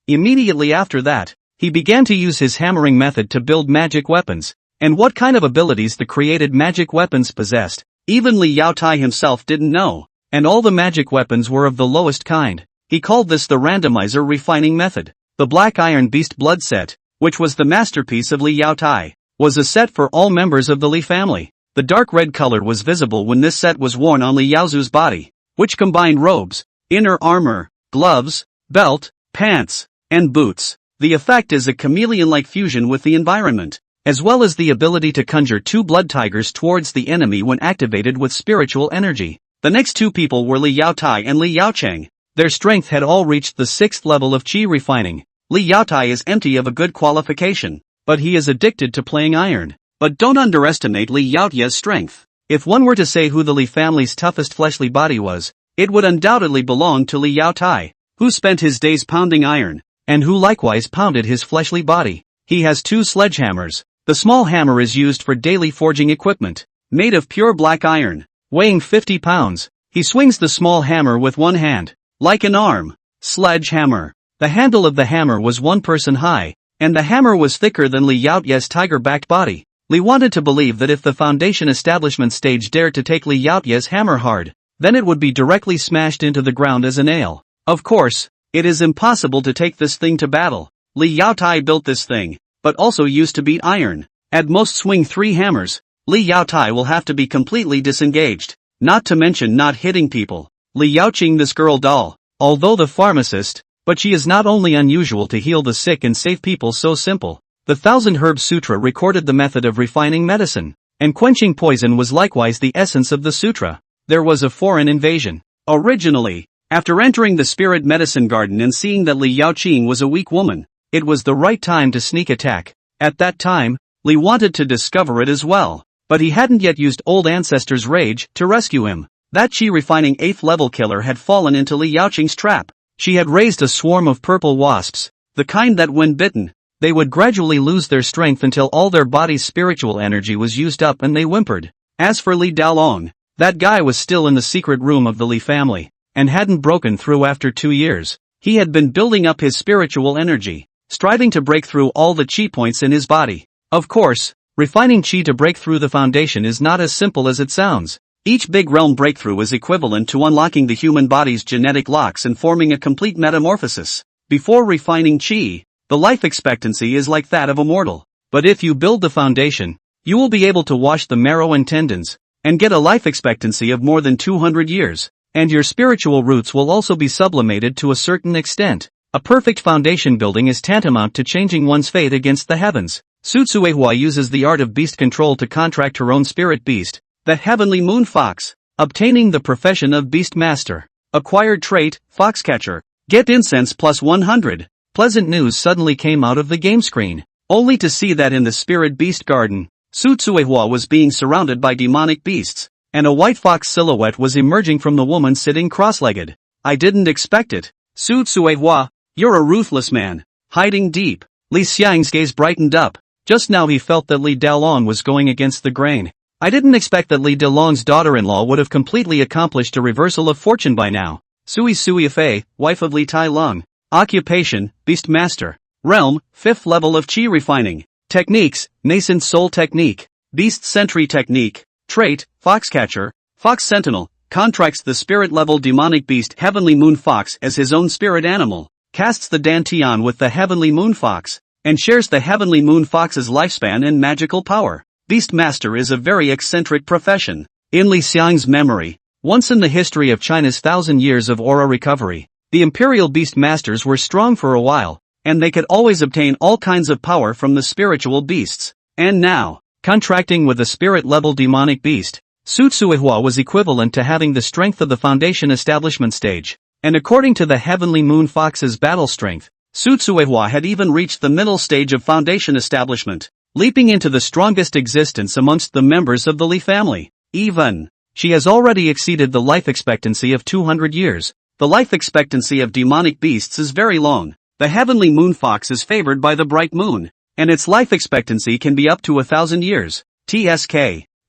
Speaker 1: immediately after that, he began to use his hammering method to build magic weapons. And what kind of abilities the created magic weapons possessed, even Li Yaotai himself didn't know. And all the magic weapons were of the lowest kind. He called this the randomizer refining method. The black iron beast blood set, which was the masterpiece of Li Yaotai, was a set for all members of the Li family. The dark red color was visible when this set was worn on Li Yaozu's body, which combined robes, inner armor, gloves, belt, pants, and boots. The effect is a chameleon-like fusion with the environment, as well as the ability to conjure 2 blood tigers towards the enemy when activated with spiritual energy. The next 2 people were Li Yaotai and Li Yaocheng. Their strength had all reached the 6th level of chi refining. Li Yaotai is empty of a good qualification, but he is addicted to playing iron. But don't underestimate Li Yaotia's strength. If one were to say who the Li family's toughest fleshly body was, it would undoubtedly belong to Li Yaotai, who spent his days pounding iron, and who likewise pounded his fleshly body. He has 2 sledgehammers. The small hammer is used for daily forging equipment, made of pure black iron, weighing 50 pounds. He swings the small hammer with one hand, like an arm. Sledgehammer. The handle of the hammer was 1 person high, and the hammer was thicker than Li Yaotia's tiger-backed body. Li wanted to believe that if the Foundation establishment stage dared to take Li Yaotia's hammer hard, then it would be directly smashed into the ground as a nail. Of course, it is impossible to take this thing to battle. Li Yaotai built this thing, but also used to beat iron. At most swing 3 hammers. Li Yaotai will have to be completely disengaged, not to mention not hitting people. Li Yaoqing, this girl doll, although the pharmacist, but she is not only unusual to heal the sick and save people so simple. The 1000 Herb Sutra recorded the method of refining medicine, and quenching poison was likewise the essence of the sutra. There was a foreign invasion. Originally, after entering the spirit medicine garden and seeing that Li Yaoqing was a weak woman, it was the right time to sneak attack. At that time, Li wanted to discover it as well, but he hadn't yet used old ancestor's rage to rescue him. That chi-refining 8th level killer had fallen into Li Yaoqing's trap. She had raised a swarm of purple wasps, the kind that when bitten, they would gradually lose their strength until all their body's spiritual energy was used up and they whimpered. As for Li Dalong, that guy was still in the secret room of the Li family, and hadn't broken through after 2 years. He had been building up his spiritual energy, striving to break through all the chi points in his body. Of course, Refining chi to break through the foundation is not as simple as it sounds. Each big realm breakthrough is equivalent to unlocking the human body's genetic locks and forming a complete metamorphosis. Before refining chi, the life expectancy is like that of a mortal. But if you build the foundation, you will be able to wash the marrow and tendons, and get a life expectancy of more than 200 years. And your spiritual roots will also be sublimated to a certain extent. A perfect foundation building is tantamount to changing one's fate against the heavens. Su Tsuehua uses the art of beast control to contract her own spirit beast, the heavenly moon fox, obtaining the profession of beast master. Acquired trait, foxcatcher. Get incense plus 100. Pleasant news suddenly came out of the game screen, only to see that in the spirit beast garden, Su Tsuehua was being surrounded by demonic beasts, and a white fox silhouette was emerging from the woman sitting cross-legged. I didn't expect it. Su Tsuehua, you're a ruthless man. Hiding deep. Li Xiang's gaze brightened up. Just now he felt that Li Dalong was going against the grain. I didn't expect that Li Dalong's daughter-in-law would have completely accomplished a reversal of fortune by now. Sui Fei, wife of Li Tai Lung. Occupation, beast master. Realm, 5th level of chi refining. Techniques, nascent soul technique. Beast sentry technique. Trait, foxcatcher. Fox sentinel. Contracts the spirit-level demonic beast Heavenly Moon Fox as his own spirit animal. Casts the Dantian with the Heavenly Moon Fox, and shares the Heavenly Moon Fox's lifespan and magical power. Beastmaster is a very eccentric profession. In Li Xiang's memory, once in the history of China's 1,000 years of aura recovery, the imperial beastmasters were strong for a while, and they could always obtain all kinds of power from the spiritual beasts. And now, contracting with a spirit-level demonic beast, Su Tsuehua was equivalent to having the strength of the foundation establishment stage. And according to the Heavenly Moon Fox's battle strength, Su Tsuehua had even reached the middle stage of foundation establishment, leaping into the strongest existence amongst the members of the Li family. Even, she has already exceeded the life expectancy of 200 years. The life expectancy of demonic beasts is very long. The Heavenly Moon Fox is favored by the bright moon, and its life expectancy can be up to 1,000 years. TSK.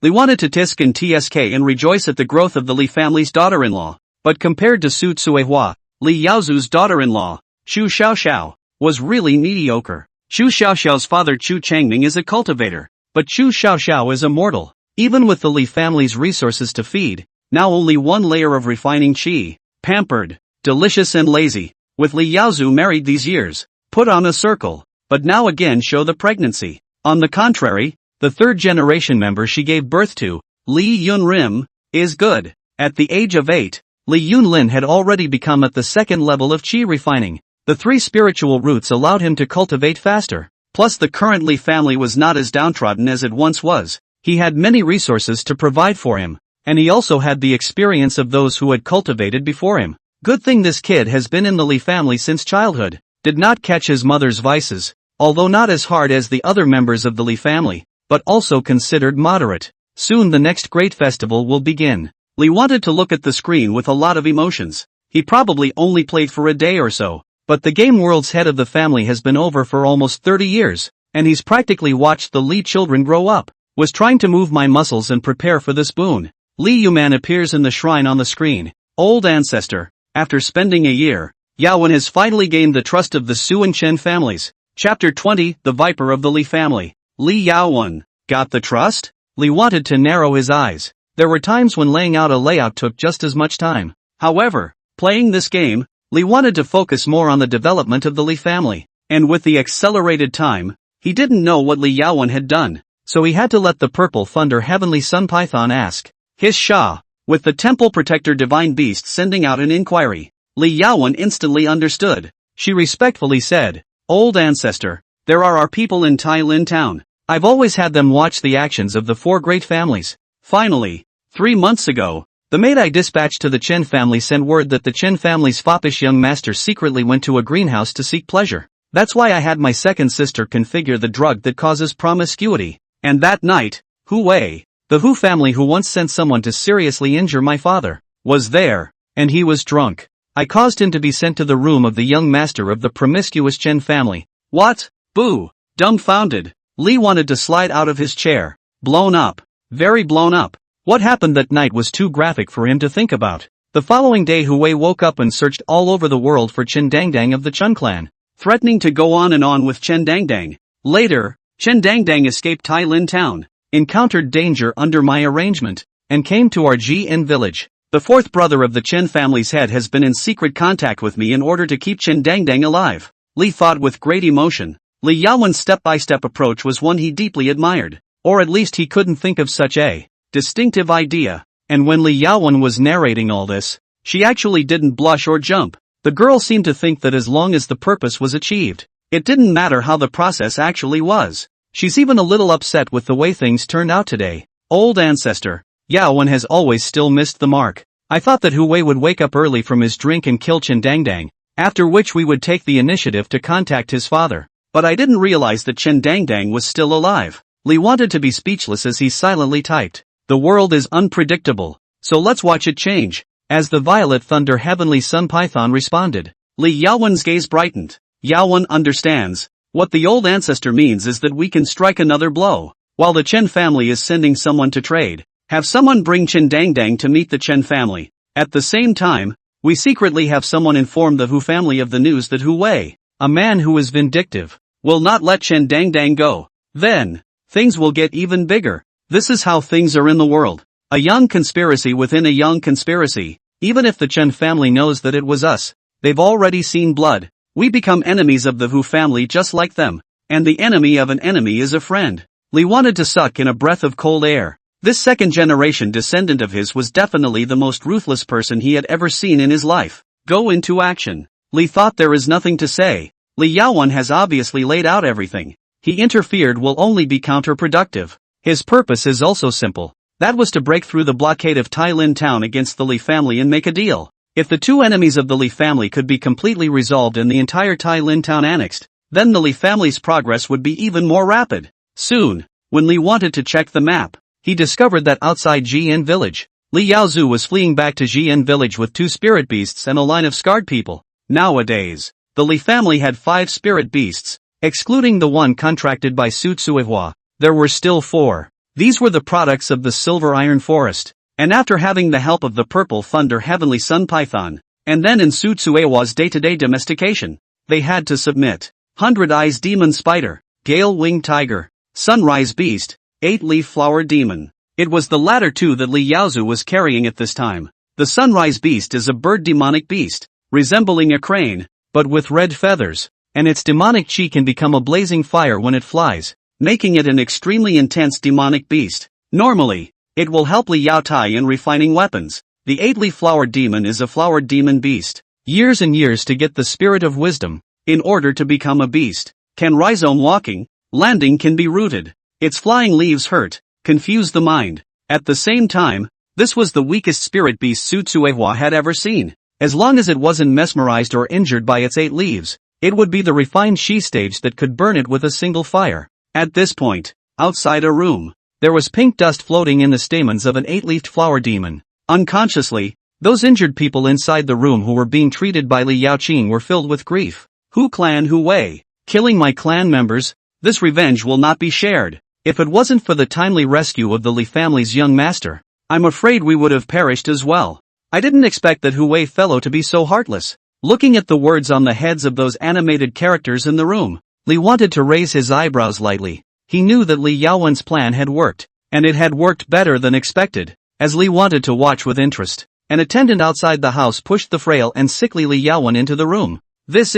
Speaker 1: Li wanted to tisk and TSK and rejoice at the growth of the Li family's daughter-in-law. But compared to Su Tsuehua, Li Yaozu's daughter-in-law, Chu Xiaoxiao, was really mediocre. Chu Xiaoxiao's father Chu Changming is a cultivator, but Chu Xiaoxiao is immortal. Even with the Li family's resources to feed, now only one layer of refining chi, pampered, delicious and lazy, with Li Yaozu married these years, put on a circle, but now again show the pregnancy. On the contrary, the third-generation member she gave birth to, Li Yunrim, is good. At the age of 8, Li Yunlin had already become at the 2nd level of chi refining. The 3 spiritual roots allowed him to cultivate faster. Plus the current Li family was not as downtrodden as it once was. He had many resources to provide for him, and he also had the experience of those who had cultivated before him. Good thing this kid has been in the Li family since childhood. Did not catch his mother's vices, although not as hard as the other members of the Li family, but also considered moderate. Soon the next great festival will begin. Li wanted to look at the screen with a lot of emotions. He probably only played for a day or so, but the game world's head of the family has been over for almost 30 years, and he's practically watched the Li children grow up. Was trying to move my muscles and prepare for this boon. Li Yuman appears in the shrine on the screen. Old ancestor. After spending a year, Yaowen has finally gained the trust of the Su and Chen families. Chapter 20, The Viper of the Li Family. Li Yaowen. Got the trust? Li wanted to narrow his eyes. There were times when laying out a layout took just as much time. However, playing this game, Li wanted to focus more on the development of the Li family. And with the accelerated time, he didn't know what Li Yaowen had done. So he had to let the purple thunder heavenly sun python ask. His Shah. With the temple protector divine beast sending out an inquiry, Li Yaowen instantly understood. She respectfully said, Old ancestor, there are our people in Tai Lin town. I've always had them watch the actions of the 4 great families. Finally, 3 months ago, the maid I dispatched to the Chen family sent word that the Chen family's foppish young master secretly went to a greenhouse to seek pleasure. That's why I had my second sister configure the drug that causes promiscuity. And that night, Hu Wei, the Hu family who once sent someone to seriously injure my father, was there, and he was drunk. I caused him to be sent to the room of the young master of the promiscuous Chen family. What? Boo! Dumbfounded, Li wanted to slide out of his chair. Blown up. Very blown up. What happened that night was too graphic for him to think about. The following day Hu Wei woke up and searched all over the world for Chen Dangdang of the Chun clan, threatening to go on and on with Chen Dangdang. Later, Chen Dangdang escaped Tai Lin town, encountered danger under my arrangement, and came to our Jin village. The fourth brother of the Chen family's head has been in secret contact with me in order to keep Chen Dangdang alive. Li thought with great emotion. Li Yaowen's step-by-step approach was one he deeply admired, or at least he couldn't think of such a distinctive idea. And when Li Yaowen was narrating all this, she actually didn't blush or jump. The girl seemed to think that as long as the purpose was achieved, it didn't matter how the process actually was. She's even a little upset with the way things turned out today. Old ancestor, Yaowen has always still missed the mark. I thought that Hu Wei would wake up early from his drink and kill Chen Dangdang, after which we would take the initiative to contact his father. But I didn't realize that Chen Dangdang was still alive. Li wanted to be speechless as he silently typed. The world is unpredictable, so let's watch it change. As the violet thunder heavenly sun python responded, Li Yaowen's gaze brightened. Yaowen understands. What the old ancestor means is that we can strike another blow. While the Chen family is sending someone to trade, have someone bring Chen Dangdang to meet the Chen family. At the same time, we secretly have someone inform the Hu family of the news that Hu Wei, a man who is vindictive, will not let Chen Dangdang go. Then, things will get even bigger. This is how things are in the world. A young conspiracy within a young conspiracy. Even if the Chen family knows that it was us, they've already seen blood. We become enemies of the Hu family just like them. And the enemy of an enemy is a friend. Li wanted to suck in a breath of cold air. This second-generation descendant of his was definitely the most ruthless person he had ever seen in his life. Go into action. Li thought there is nothing to say. Li Yaowen has obviously laid out everything. He interfered will only be counterproductive. His purpose is also simple. That was to break through the blockade of Tai Lin town against the Li family and make a deal. If the two enemies of the Li family could be completely resolved and the entire Tai Lin town annexed, then the Li family's progress would be even more rapid. Soon, when Li wanted to check the map, he discovered that outside Jin village, Li Yaozu was fleeing back to Jin village with 2 spirit beasts and a line of scarred people. Nowadays, the Li family had 5 spirit beasts, excluding the one contracted by Su Tsuehua. There were still 4. These were the products of the Silver Iron Forest, and after having the help of the Purple Thunder Heavenly Sun Python, and then in Su Tsuehwa's day-to-day domestication, they had to submit. 100 Eyes Demon Spider, Gale Winged Tiger, Sunrise Beast, 8-Leaf Flower Demon. It was the latter two that Li Yaozu was carrying at this time. The Sunrise Beast is a bird demonic beast, resembling a crane, but with red feathers, and its demonic chi can become a blazing fire when it flies, making it an extremely intense demonic beast. Normally, it will help Li Yaotai in refining weapons. The 8-Leaf Flower Demon is a flower demon beast. Years and years to get the spirit of wisdom, in order to become a beast. Can rhizome walking, landing can be rooted. Its flying leaves hurt, confuse the mind. At the same time, this was the weakest spirit beast Su Tsuehua had ever seen. As long as it wasn't mesmerized or injured by its 8 leaves, it would be the refined she stage that could burn it with a single fire. At this point, outside a room, there was pink dust floating in the stamens of an 8-leafed flower demon. Unconsciously, those injured people inside the room who were being treated by Li Yaoqing were filled with grief. Hu clan Hu Wei, killing my clan members, this revenge will not be shared. If it wasn't for the timely rescue of the Li family's young master, I'm afraid we would have perished as well. I didn't expect that Hu Wei fellow to be so heartless. Looking at the words on the heads of those animated characters in the room, Li wanted to raise his eyebrows lightly. He knew that Li Yaowen's plan had worked, and it had worked better than expected. As Li wanted to watch with interest, an attendant outside the house pushed the frail and sickly Li Yaowen into the room. This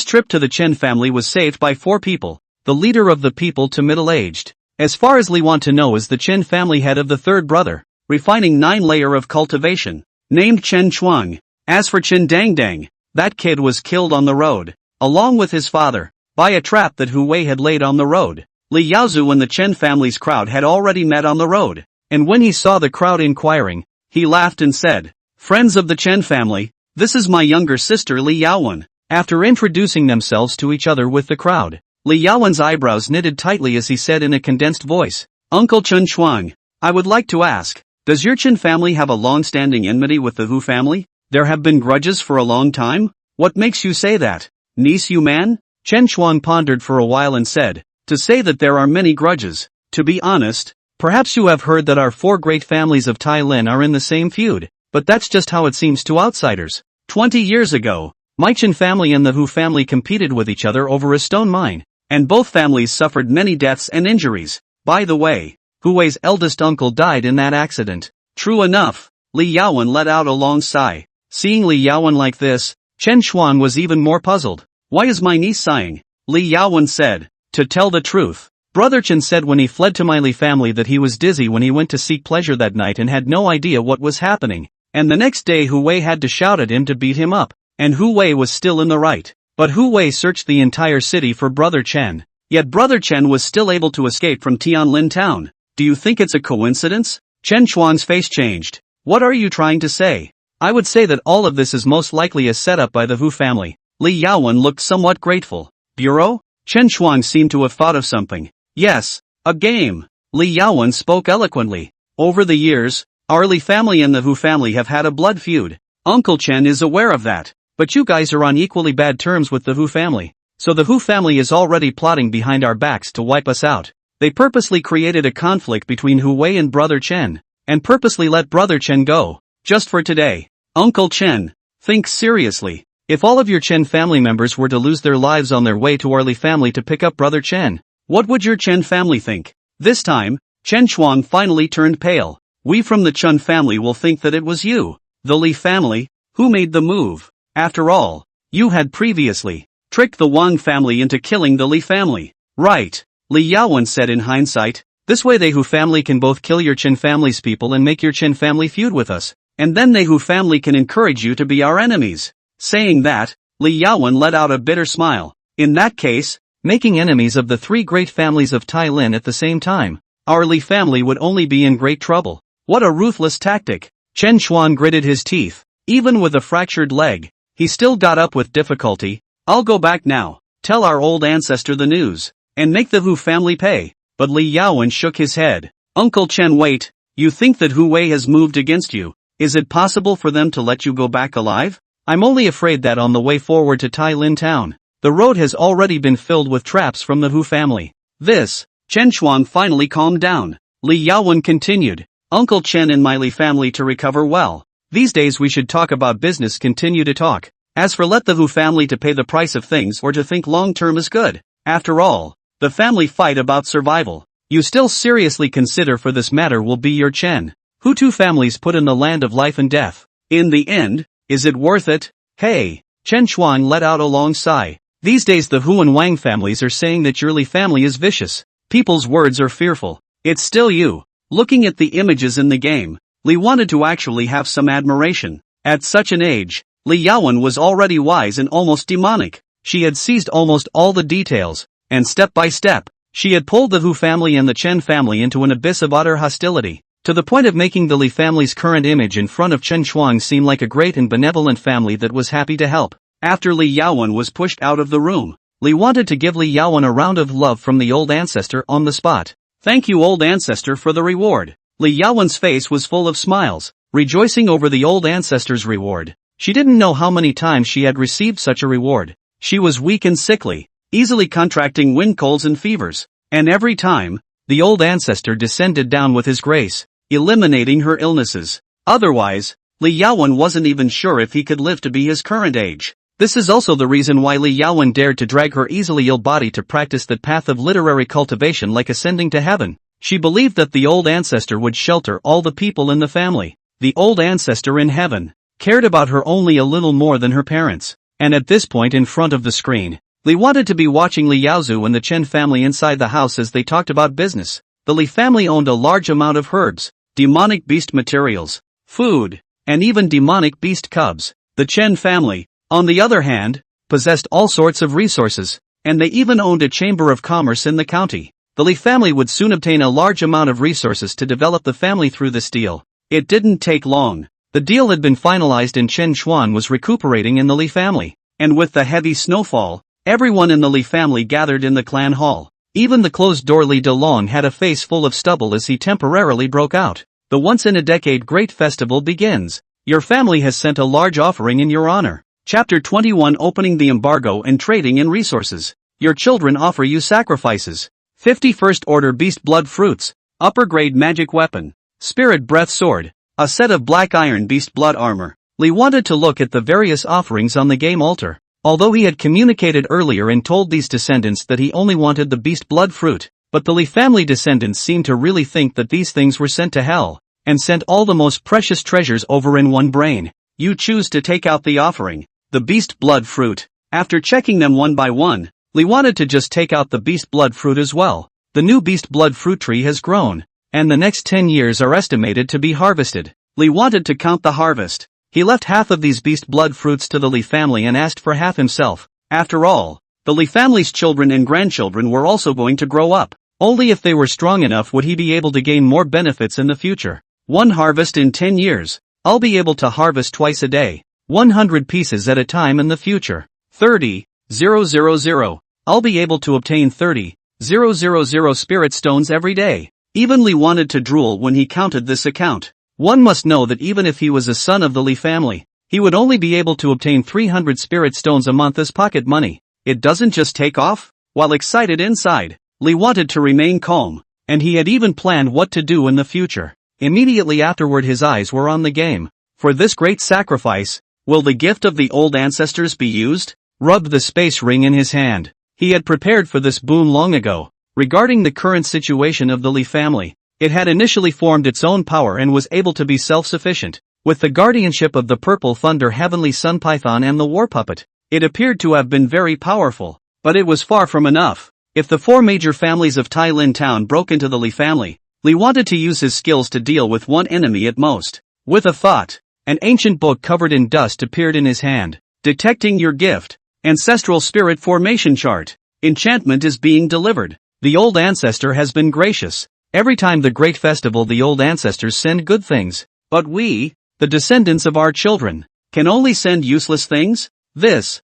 Speaker 1: trip to the Chen family was saved by 4 people, the leader of the people to middle-aged. As far as Li want to know is the Chen family head of the 3rd brother, refining 9-layer of cultivation, named Chen Chuang. As for Chen Dangdang, that kid was killed on the road, along with his father, by a trap that Hu Wei had laid on the road. Li Yaozu and the Chen family's crowd had already met on the road, and when he saw the crowd inquiring, he laughed and said, "Friends of the Chen family, this is my younger sister Li Yaowen." After introducing themselves to each other with the crowd, Li Yaowen's eyebrows knitted tightly as he said in a condensed voice, "Uncle Chen Chuang, I would like to ask, does your Chen family have a long-standing enmity with the Hu family? There have been grudges for a long time? What makes you say that? Niece you man?" Chen Chuang pondered for a while and said, "To say that there are many grudges. To be honest, perhaps you have heard that our 4 great families of Tai Lin are in the same feud, but that's just how it seems to outsiders. 20 years ago, my Chen family and the Hu family competed with each other over a stone mine, and both families suffered many deaths and injuries. By the way, Hu Wei's eldest uncle died in that accident. True enough, Li Yaowen let out a long sigh. Seeing Li Yaowen like this, Chen Xuan was even more puzzled. Why is my niece sighing? Li Yaowen said. To tell the truth, Brother Chen said when he fled to my Li family that he was dizzy when he went to seek pleasure that night and had no idea what was happening. And the next day Hu Wei had to shout at him to beat him up. And Hu Wei was still in the right. But Hu Wei searched the entire city for Brother Chen. Yet Brother Chen was still able to escape from Tianlin town. Do you think it's a coincidence? Chen Xuan's face changed. What are you trying to say? I would say that all of this is most likely a setup by the Hu family. Li Yaowen looked somewhat grateful. Bureau? Chen Xuan seemed to have thought of something. Yes, a game. Li Yaowen spoke eloquently. Over the years, our Li family and the Hu family have had a blood feud. Uncle Chen is aware of that. But you guys are on equally bad terms with the Hu family. So the Hu family is already plotting behind our backs to wipe us out. They purposely created a conflict between Hu Wei and Brother Chen, and purposely let Brother Chen go, just for today. Uncle Chen, think seriously. If all of your Chen family members were to lose their lives on their way to our Li family to pick up Brother Chen, what would your Chen family think? This time, Chen Xuan finally turned pale. We from the Chen family will think that it was you, the Li family, who made the move. After all, you had previously tricked the Wang family into killing the Li family. Right, Li Yaowen said in hindsight. This way the Hu family can both kill your Chen family's people and make your Chen family feud with us. And then the Hu family can encourage you to be our enemies. Saying that, Li Yaowen let out a bitter smile. In that case, making enemies of the three great families of Tailin at the same time, our Li family would only be in great trouble. What a ruthless tactic. Chen Xuan gritted his teeth. Even with a fractured leg, he still got up with difficulty. I'll go back now, tell our old ancestor the news, and make the Hu family pay. But Li Yaowen shook his head. Uncle Chen, wait, you think that Hu Wei has moved against you? Is it possible for them to let you go back alive? I'm only afraid that on the way forward to Tailin town, the road has already been filled with traps from the Hu family. Chen Xuan finally calmed down. Li Yaowen continued. Uncle Chen and my Li family to recover well. These days we should talk about business, continue to talk. As for let the Hu family to pay the price of things or to think long term is good. After all, the family fight about survival. You still seriously consider for this matter will be your Chen Hu two families put in the land of life and death. In the end, is it worth it? Hey, Chen Xuan let out a long sigh. These days the Hu and Wang families are saying that your Li family is vicious. People's words are fearful. It's still you. Looking at the images in the game, Li wanted to actually have some admiration. At such an age, Li Yaowen was already wise and almost demonic. She had seized almost all the details, and step by step, she had pulled the Hu family and the Chen family into an abyss of utter hostility, to the point of making the Li family's current image in front of Chen Xuan seem like a great and benevolent family that was happy to help. After Li Yaowen was pushed out of the room, Li wanted to give Li Yaowen a round of love from the old ancestor on the spot. Thank you, old ancestor, for the reward. Li Yaowen's face was full of smiles, rejoicing over the old ancestor's reward. She didn't know how many times she had received such a reward. She was weak and sickly, easily contracting wind colds and fevers, and every time, the old ancestor descended down with his grace, eliminating her illnesses. Otherwise, Li Yaowen wasn't even sure if he could live to be his current age. This is also the reason why Li Yaowen dared to drag her easily ill body to practice that path of literary cultivation like ascending to heaven. She believed that the old ancestor would shelter all the people in the family. The old ancestor in heaven cared about her only a little more than her parents. And at this point in front of the screen, Li wanted to be watching Li Yaozu and the Chen family inside the house as they talked about business. The Li family owned a large amount of herbs, demonic beast materials, food, and even demonic beast cubs. The Chen family, on the other hand, possessed all sorts of resources, and they even owned a chamber of commerce in the county. The Li family would soon obtain a large amount of resources to develop the family through this deal. It didn't take long. The deal had been finalized and Chen Xuan was recuperating in the Li family. And with the heavy snowfall, everyone in the Li family gathered in the clan hall. Even the closed-door Li Delong had a face full of stubble as he temporarily broke out. The once-in-a-decade great festival begins. Your family has sent a large offering in your honor. Chapter 21, Opening the Embargo and Trading in Resources. Your children offer you sacrifices. 51st Order Beast Blood Fruits, Upper Grade Magic Weapon, Spirit Breath Sword, a set of Black Iron Beast Blood Armor. Li wanted to look at the various offerings on the game altar. Although he had communicated earlier and told these descendants that he only wanted the beast blood fruit, but the Li family descendants seemed to really think that these things were sent to hell, and sent all the most precious treasures over in one brain. You choose to take out the offering, the beast blood fruit. After checking them one by one, Li wanted to just take out the beast blood fruit as well. The new beast blood fruit tree has grown, and the next 10 years are estimated to be harvested. Li wanted to count the harvest. He left half of these beast blood fruits to the Li family and asked for half himself. After all, the Li family's children and grandchildren were also going to grow up. Only if they were strong enough would he be able to gain more benefits in the future. One harvest in 10 years. I'll be able to harvest twice a day. 100 pieces at a time in the future. 30,000. I'll be able to obtain 30,000 spirit stones every day. Even Li wanted to drool when he counted this account. One must know that even if he was a son of the Li family, he would only be able to obtain 300 spirit stones a month as pocket money. It doesn't just take off? While excited inside, Li wanted to remain calm, and he had even planned what to do in the future. Immediately afterward his eyes were on the game. For this great sacrifice, will the gift of the old ancestors be used? Rubbed the space ring in his hand. He had prepared for this boon long ago. Regarding the current situation of the Li family, it had initially formed its own power and was able to be self-sufficient. With the guardianship of the Purple Thunder Heavenly Sun Python and the War Puppet, it appeared to have been very powerful. But it was far from enough. If the four major families of Tai Lin Town broke into the Li family, Li wanted to use his skills to deal with one enemy at most. With a thought, an ancient book covered in dust appeared in his hand. Detecting your gift. Ancestral Spirit Formation Chart. Enchantment is being delivered. The old ancestor has been gracious. Every time the great festival the old ancestors send good things. But we, the descendants of our children, can only send useless things?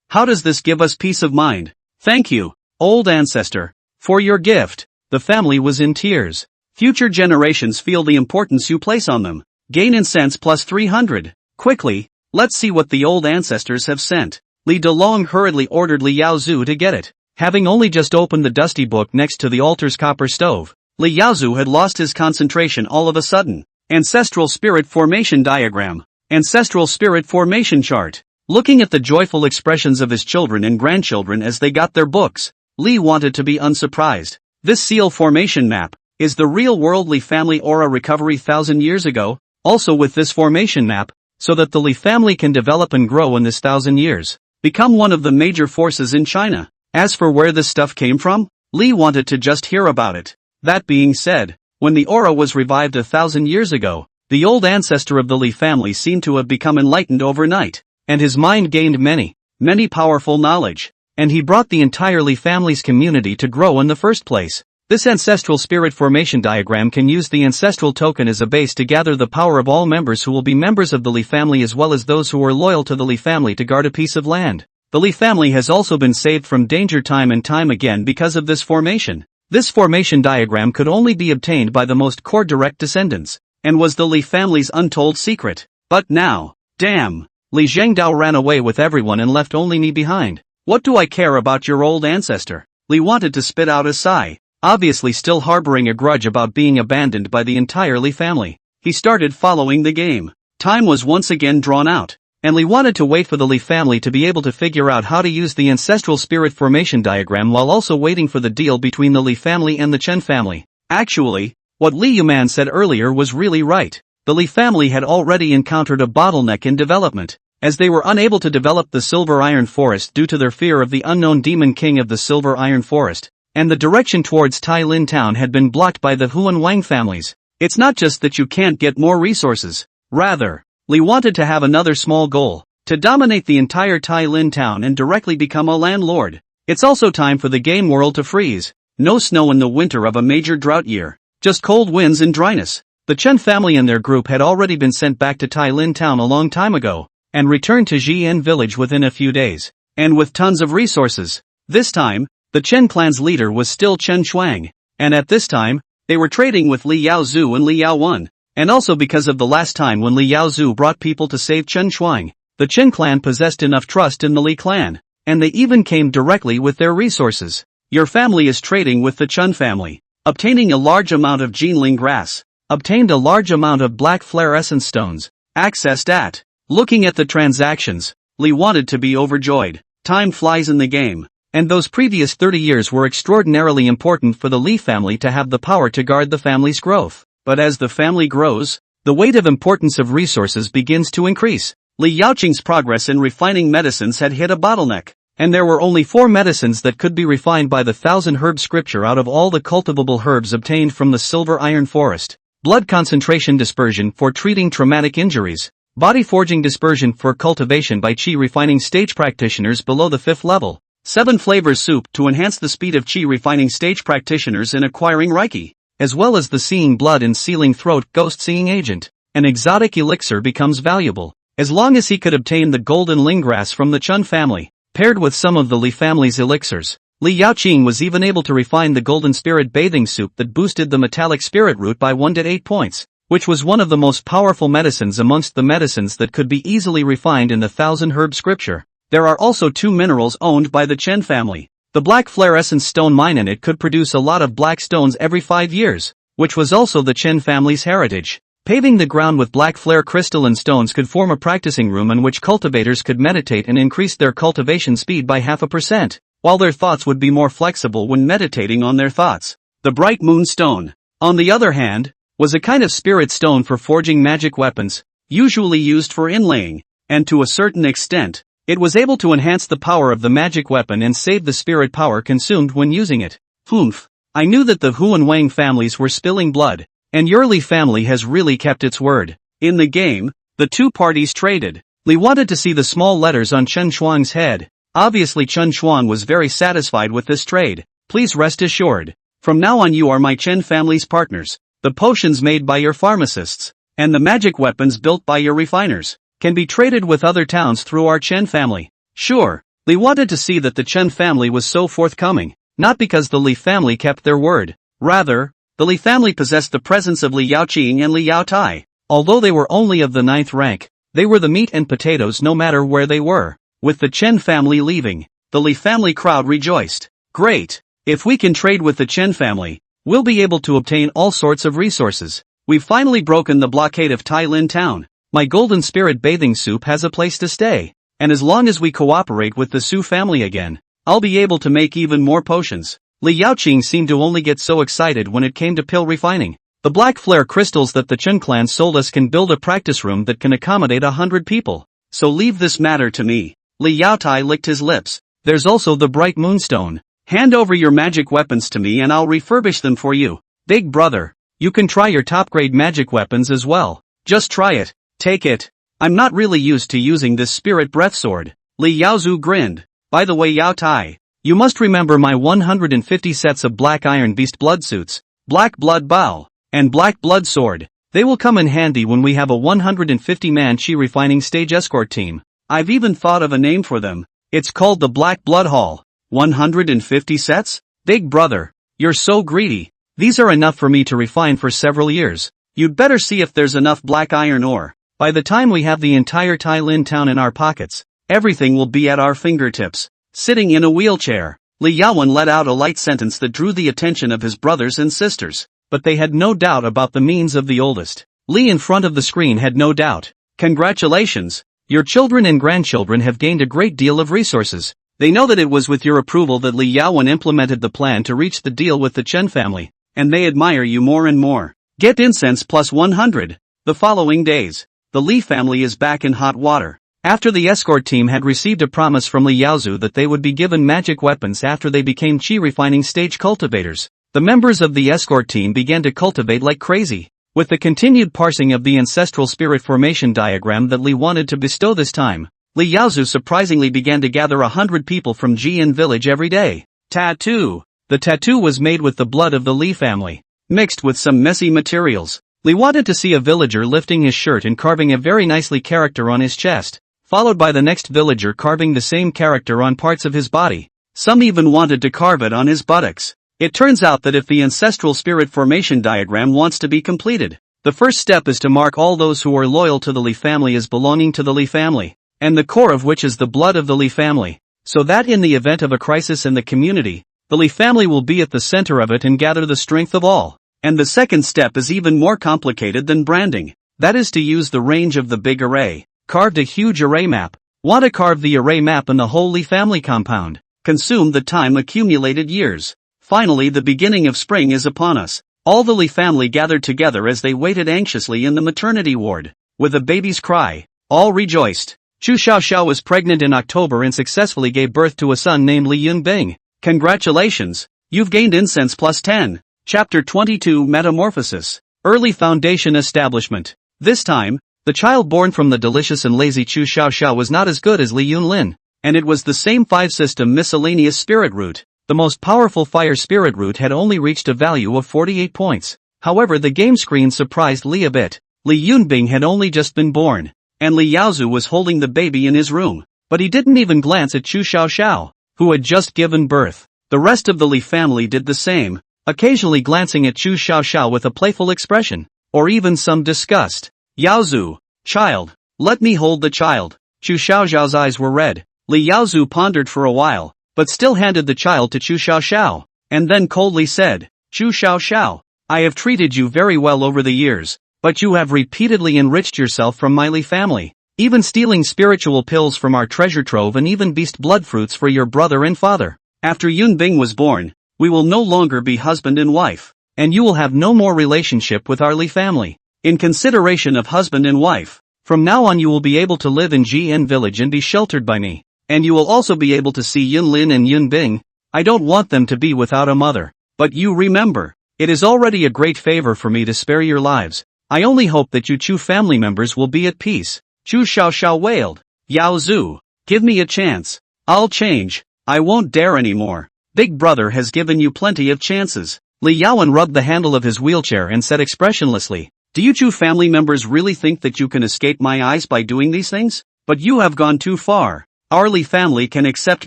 Speaker 1: How does this give us peace of mind? Thank you, old ancestor, for your gift. The family was in tears. Future generations feel the importance you place on them. Gain incense plus 300. Quickly, let's see what the old ancestors have sent. Li Delong hurriedly ordered Li Yaozu to get it. Having only just opened the dusty book next to the altar's copper stove, Li Yaozu had lost his concentration all of a sudden. Ancestral Spirit Formation Diagram. Ancestral Spirit Formation Chart. Looking at the joyful expressions of his children and grandchildren as they got their books, Li wanted to be unsurprised. This seal formation map is the real-world Li family aura recovery 1,000 years ago, also with this formation map, so that the Li family can develop and grow in this 1,000 years, become one of the major forces in China. As for where this stuff came from, Li wanted to just hear about it. That being said, when the aura was revived 1,000 years ago, the old ancestor of the Li family seemed to have become enlightened overnight, and his mind gained many powerful knowledge, and he brought the entire Li family's community to grow in the first place. This ancestral spirit formation diagram can use the ancestral token as a base to gather the power of all members who will be members of the Li family as well as those who are loyal to the Li family to guard a piece of land. The Li family has also been saved from danger time and time again because of this formation. This formation diagram could only be obtained by the most core direct descendants, and was the Li family's untold secret. But now, damn, Li Zhengdao ran away with everyone and left only me behind. What do I care about your old ancestor? Li wanted to spit out a sigh, obviously still harboring a grudge about being abandoned by the entire Li family. He started following the game. Time was once again drawn out, and Li wanted to wait for the Li family to be able to figure out how to use the ancestral spirit formation diagram while also waiting for the deal between the Li family and the Chen family. Actually, what Li Yuman said earlier was really right. The Li family had already encountered a bottleneck in development, as they were unable to develop the Silver Iron Forest due to their fear of the unknown demon king of the Silver Iron Forest, and the direction towards Tai Lin Town had been blocked by the Huan Wang families. It's not just that you can't get more resources, rather, Li wanted to have another small goal, to dominate the entire Tai Lin Town and directly become a landlord. It's also time for the game world to freeze. No snow in the winter of a major drought year, just cold winds and dryness. The Chen family and their group had already been sent back to Tai Lin Town a long time ago, and returned to Jian village within a few days, and with tons of resources. This time, the Chen clan's leader was still Chen Shuang, and at this time, they were trading with Li Yaozu and Li Yaowen. And also because of the last time when Li Yaozu brought people to save Chen Shuang, the Chen clan possessed enough trust in the Li clan, and they even came directly with their resources. Your family is trading with the Chen family, obtaining a large amount of Jinling grass, obtained a large amount of black fluorescent stones, accessed at. Looking at the transactions, Li wanted to be overjoyed. Time flies in the game. And those previous 30 years were extraordinarily important for the Li family to have the power to guard the family's growth. But as the family grows, the weight of importance of resources begins to increase. Li Yaoqing's progress in refining medicines had hit a bottleneck. And there were only 4 medicines that could be refined by the 1,000 herb scripture out of all the cultivable herbs obtained from the silver iron forest. Blood concentration dispersion for treating traumatic injuries. Body forging dispersion for cultivation by qi refining stage practitioners below the 5th level. 7 flavors soup to enhance the speed of qi refining stage practitioners in acquiring reiki. As well as the seeing blood and sealing throat ghost seeing agent. An exotic elixir becomes valuable. As long as he could obtain the golden linggrass from the Chun family. Paired with some of the Li family's elixirs, Li Yaoqing was even able to refine the golden spirit bathing soup that boosted the metallic spirit root by 1 to 8 points, which was one of the most powerful medicines amongst the medicines that could be easily refined in the 1,000 herb scripture. There are also 2 minerals owned by the Chen family. The black fluorescent stone mine in it could produce a lot of black stones every 5 years, which was also the Chen family's heritage. Paving the ground with black flare crystalline stones could form a practicing room in which cultivators could meditate and increase their cultivation speed by 0.5%, while their thoughts would be more flexible when meditating on their thoughts. The bright moon stone, on the other hand, was a kind of spirit stone for forging magic weapons, usually used for inlaying, and to a certain extent, it was able to enhance the power of the magic weapon and save the spirit power consumed when using it. Humph. I knew that the Hu and Wang families were spilling blood. And your Li family has really kept its word. In the game, the 2 parties traded. Li wanted to see the small letters on Chen Shuang's head. Obviously Chen Shuang was very satisfied with this trade. Please rest assured. From now on you are my Chen family's partners. The potions made by your pharmacists, and the magic weapons built by your refiners, can be traded with other towns through our Chen family. Sure, Li wanted to see that the Chen family was so forthcoming. Not because the Li family kept their word. Rather, the Li family possessed the presence of Li Yaoqing and Li Yaotai. Although they were only of the 9th rank, they were the meat and potatoes no matter where they were. With the Chen family leaving, the Li family crowd rejoiced. Great! If we can trade with the Chen family, we'll be able to obtain all sorts of resources. We've finally broken the blockade of Tai Lin town. My golden spirit bathing soup has a place to stay. And as long as we cooperate with the Su family again, I'll be able to make even more potions. Li Yaoqing seemed to only get so excited when it came to pill refining. The black flare crystals that the Chen clan sold us can build a practice room that can accommodate 100 people. So leave this matter to me. Li Yaotai licked his lips. There's also the bright moonstone. Hand over your magic weapons to me and I'll refurbish them for you. Big brother, you can try your top grade magic weapons as well. Just try it. Take it. I'm not really used to using this spirit breath sword. Li Yaozu grinned. By the way Yaotai, you must remember my 150 sets of black iron beast blood suits, black blood bow, and black blood sword. They will come in handy when we have a 150-man chi refining stage escort team. I've even thought of a name for them. It's called the Black Blood Hall. 150 sets? Big brother, you're so greedy. These are enough for me to refine for several years. You'd better see if there's enough black iron ore. By the time we have the entire Tai Lin town in our pockets, everything will be at our fingertips. Sitting in a wheelchair, Li Yaowen let out a light sentence that drew the attention of his brothers and sisters, but they had no doubt about the means of the oldest. Li in front of the screen had no doubt. Congratulations! Your children and grandchildren have gained a great deal of resources. They know that it was with your approval that Li Yaowen implemented the plan to reach the deal with the Chen family, and they admire you more and more. Get incense plus 100. The following days, the Li family is back in hot water. After the escort team had received a promise from Li Yaozu that they would be given magic weapons after they became chi refining stage cultivators, the members of the escort team began to cultivate like crazy. With the continued parsing of the ancestral spirit formation diagram that Li wanted to bestow this time, Li Yaozu surprisingly began to gather 100 people from Jian village every day. Tattoo. The tattoo was made with the blood of the Li family, mixed with some messy materials. Li wanted to see a villager lifting his shirt and carving a very nicely character on his chest, followed by the next villager carving the same character on parts of his body. Some even wanted to carve it on his buttocks. It turns out that if the ancestral spirit formation diagram wants to be completed, the first step is to mark all those who are loyal to the Li family as belonging to the Li family, and the core of which is the blood of the Li family, so that in the event of a crisis in the community, the Li family will be at the center of it and gather the strength of all. And the second step is even more complicated than branding. That is to use the range of the big array. Carved a huge array map. Want to carve the array map in the whole Li family compound. Consume the time accumulated years. Finally the beginning of spring is upon us. All the Li family gathered together as they waited anxiously in the maternity ward. With a baby's cry, all rejoiced. Chu Xiaoxiao was pregnant in October and successfully gave birth to a son named Li Yunbing. Congratulations, you've gained incense plus 10. Chapter 22 Metamorphosis. Early Foundation Establishment. This time, the child born from the delicious and lazy Chu Xiaoxiao was not as good as Li Yunlin, and it was the same 5-system miscellaneous spirit root. The most powerful fire spirit root had only reached a value of 48 points. However, the game screen surprised Li a bit. Li Yunbing had only just been born, and Li Yaozu was holding the baby in his room, but he didn't even glance at Chu Xiaoxiao, who had just given birth. The rest of the Li family did the same, occasionally glancing at Chu Xiaoxiao with a playful expression, or even some disgust. Yaozu, child, let me hold the child. Chu Xiaoxiao's eyes were red. Li Yaozu pondered for a while, but still handed the child to Chu Xiaoxiao, and then coldly said, Chu Xiaoxiao, I have treated you very well over the years, but you have repeatedly enriched yourself from my Li family, even stealing spiritual pills from our treasure trove and even beast blood fruits for your brother and father. After Yunbing was born, we will no longer be husband and wife, and you will have no more relationship with our Li family. In consideration of husband and wife, from now on you will be able to live in Jian village and be sheltered by me. And you will also be able to see Yunlin and Yunbing. I don't want them to be without a mother. But you remember, it is already a great favor for me to spare your lives. I only hope that you Chu family members will be at peace. Chu Xiaoxiao wailed. Yaozu, give me a chance. I'll change. I won't dare anymore. Big brother has given you plenty of chances. Li Yaowen rubbed the handle of his wheelchair and said expressionlessly, do you Chu family members really think that you can escape my eyes by doing these things? But you have gone too far. Our Li family can accept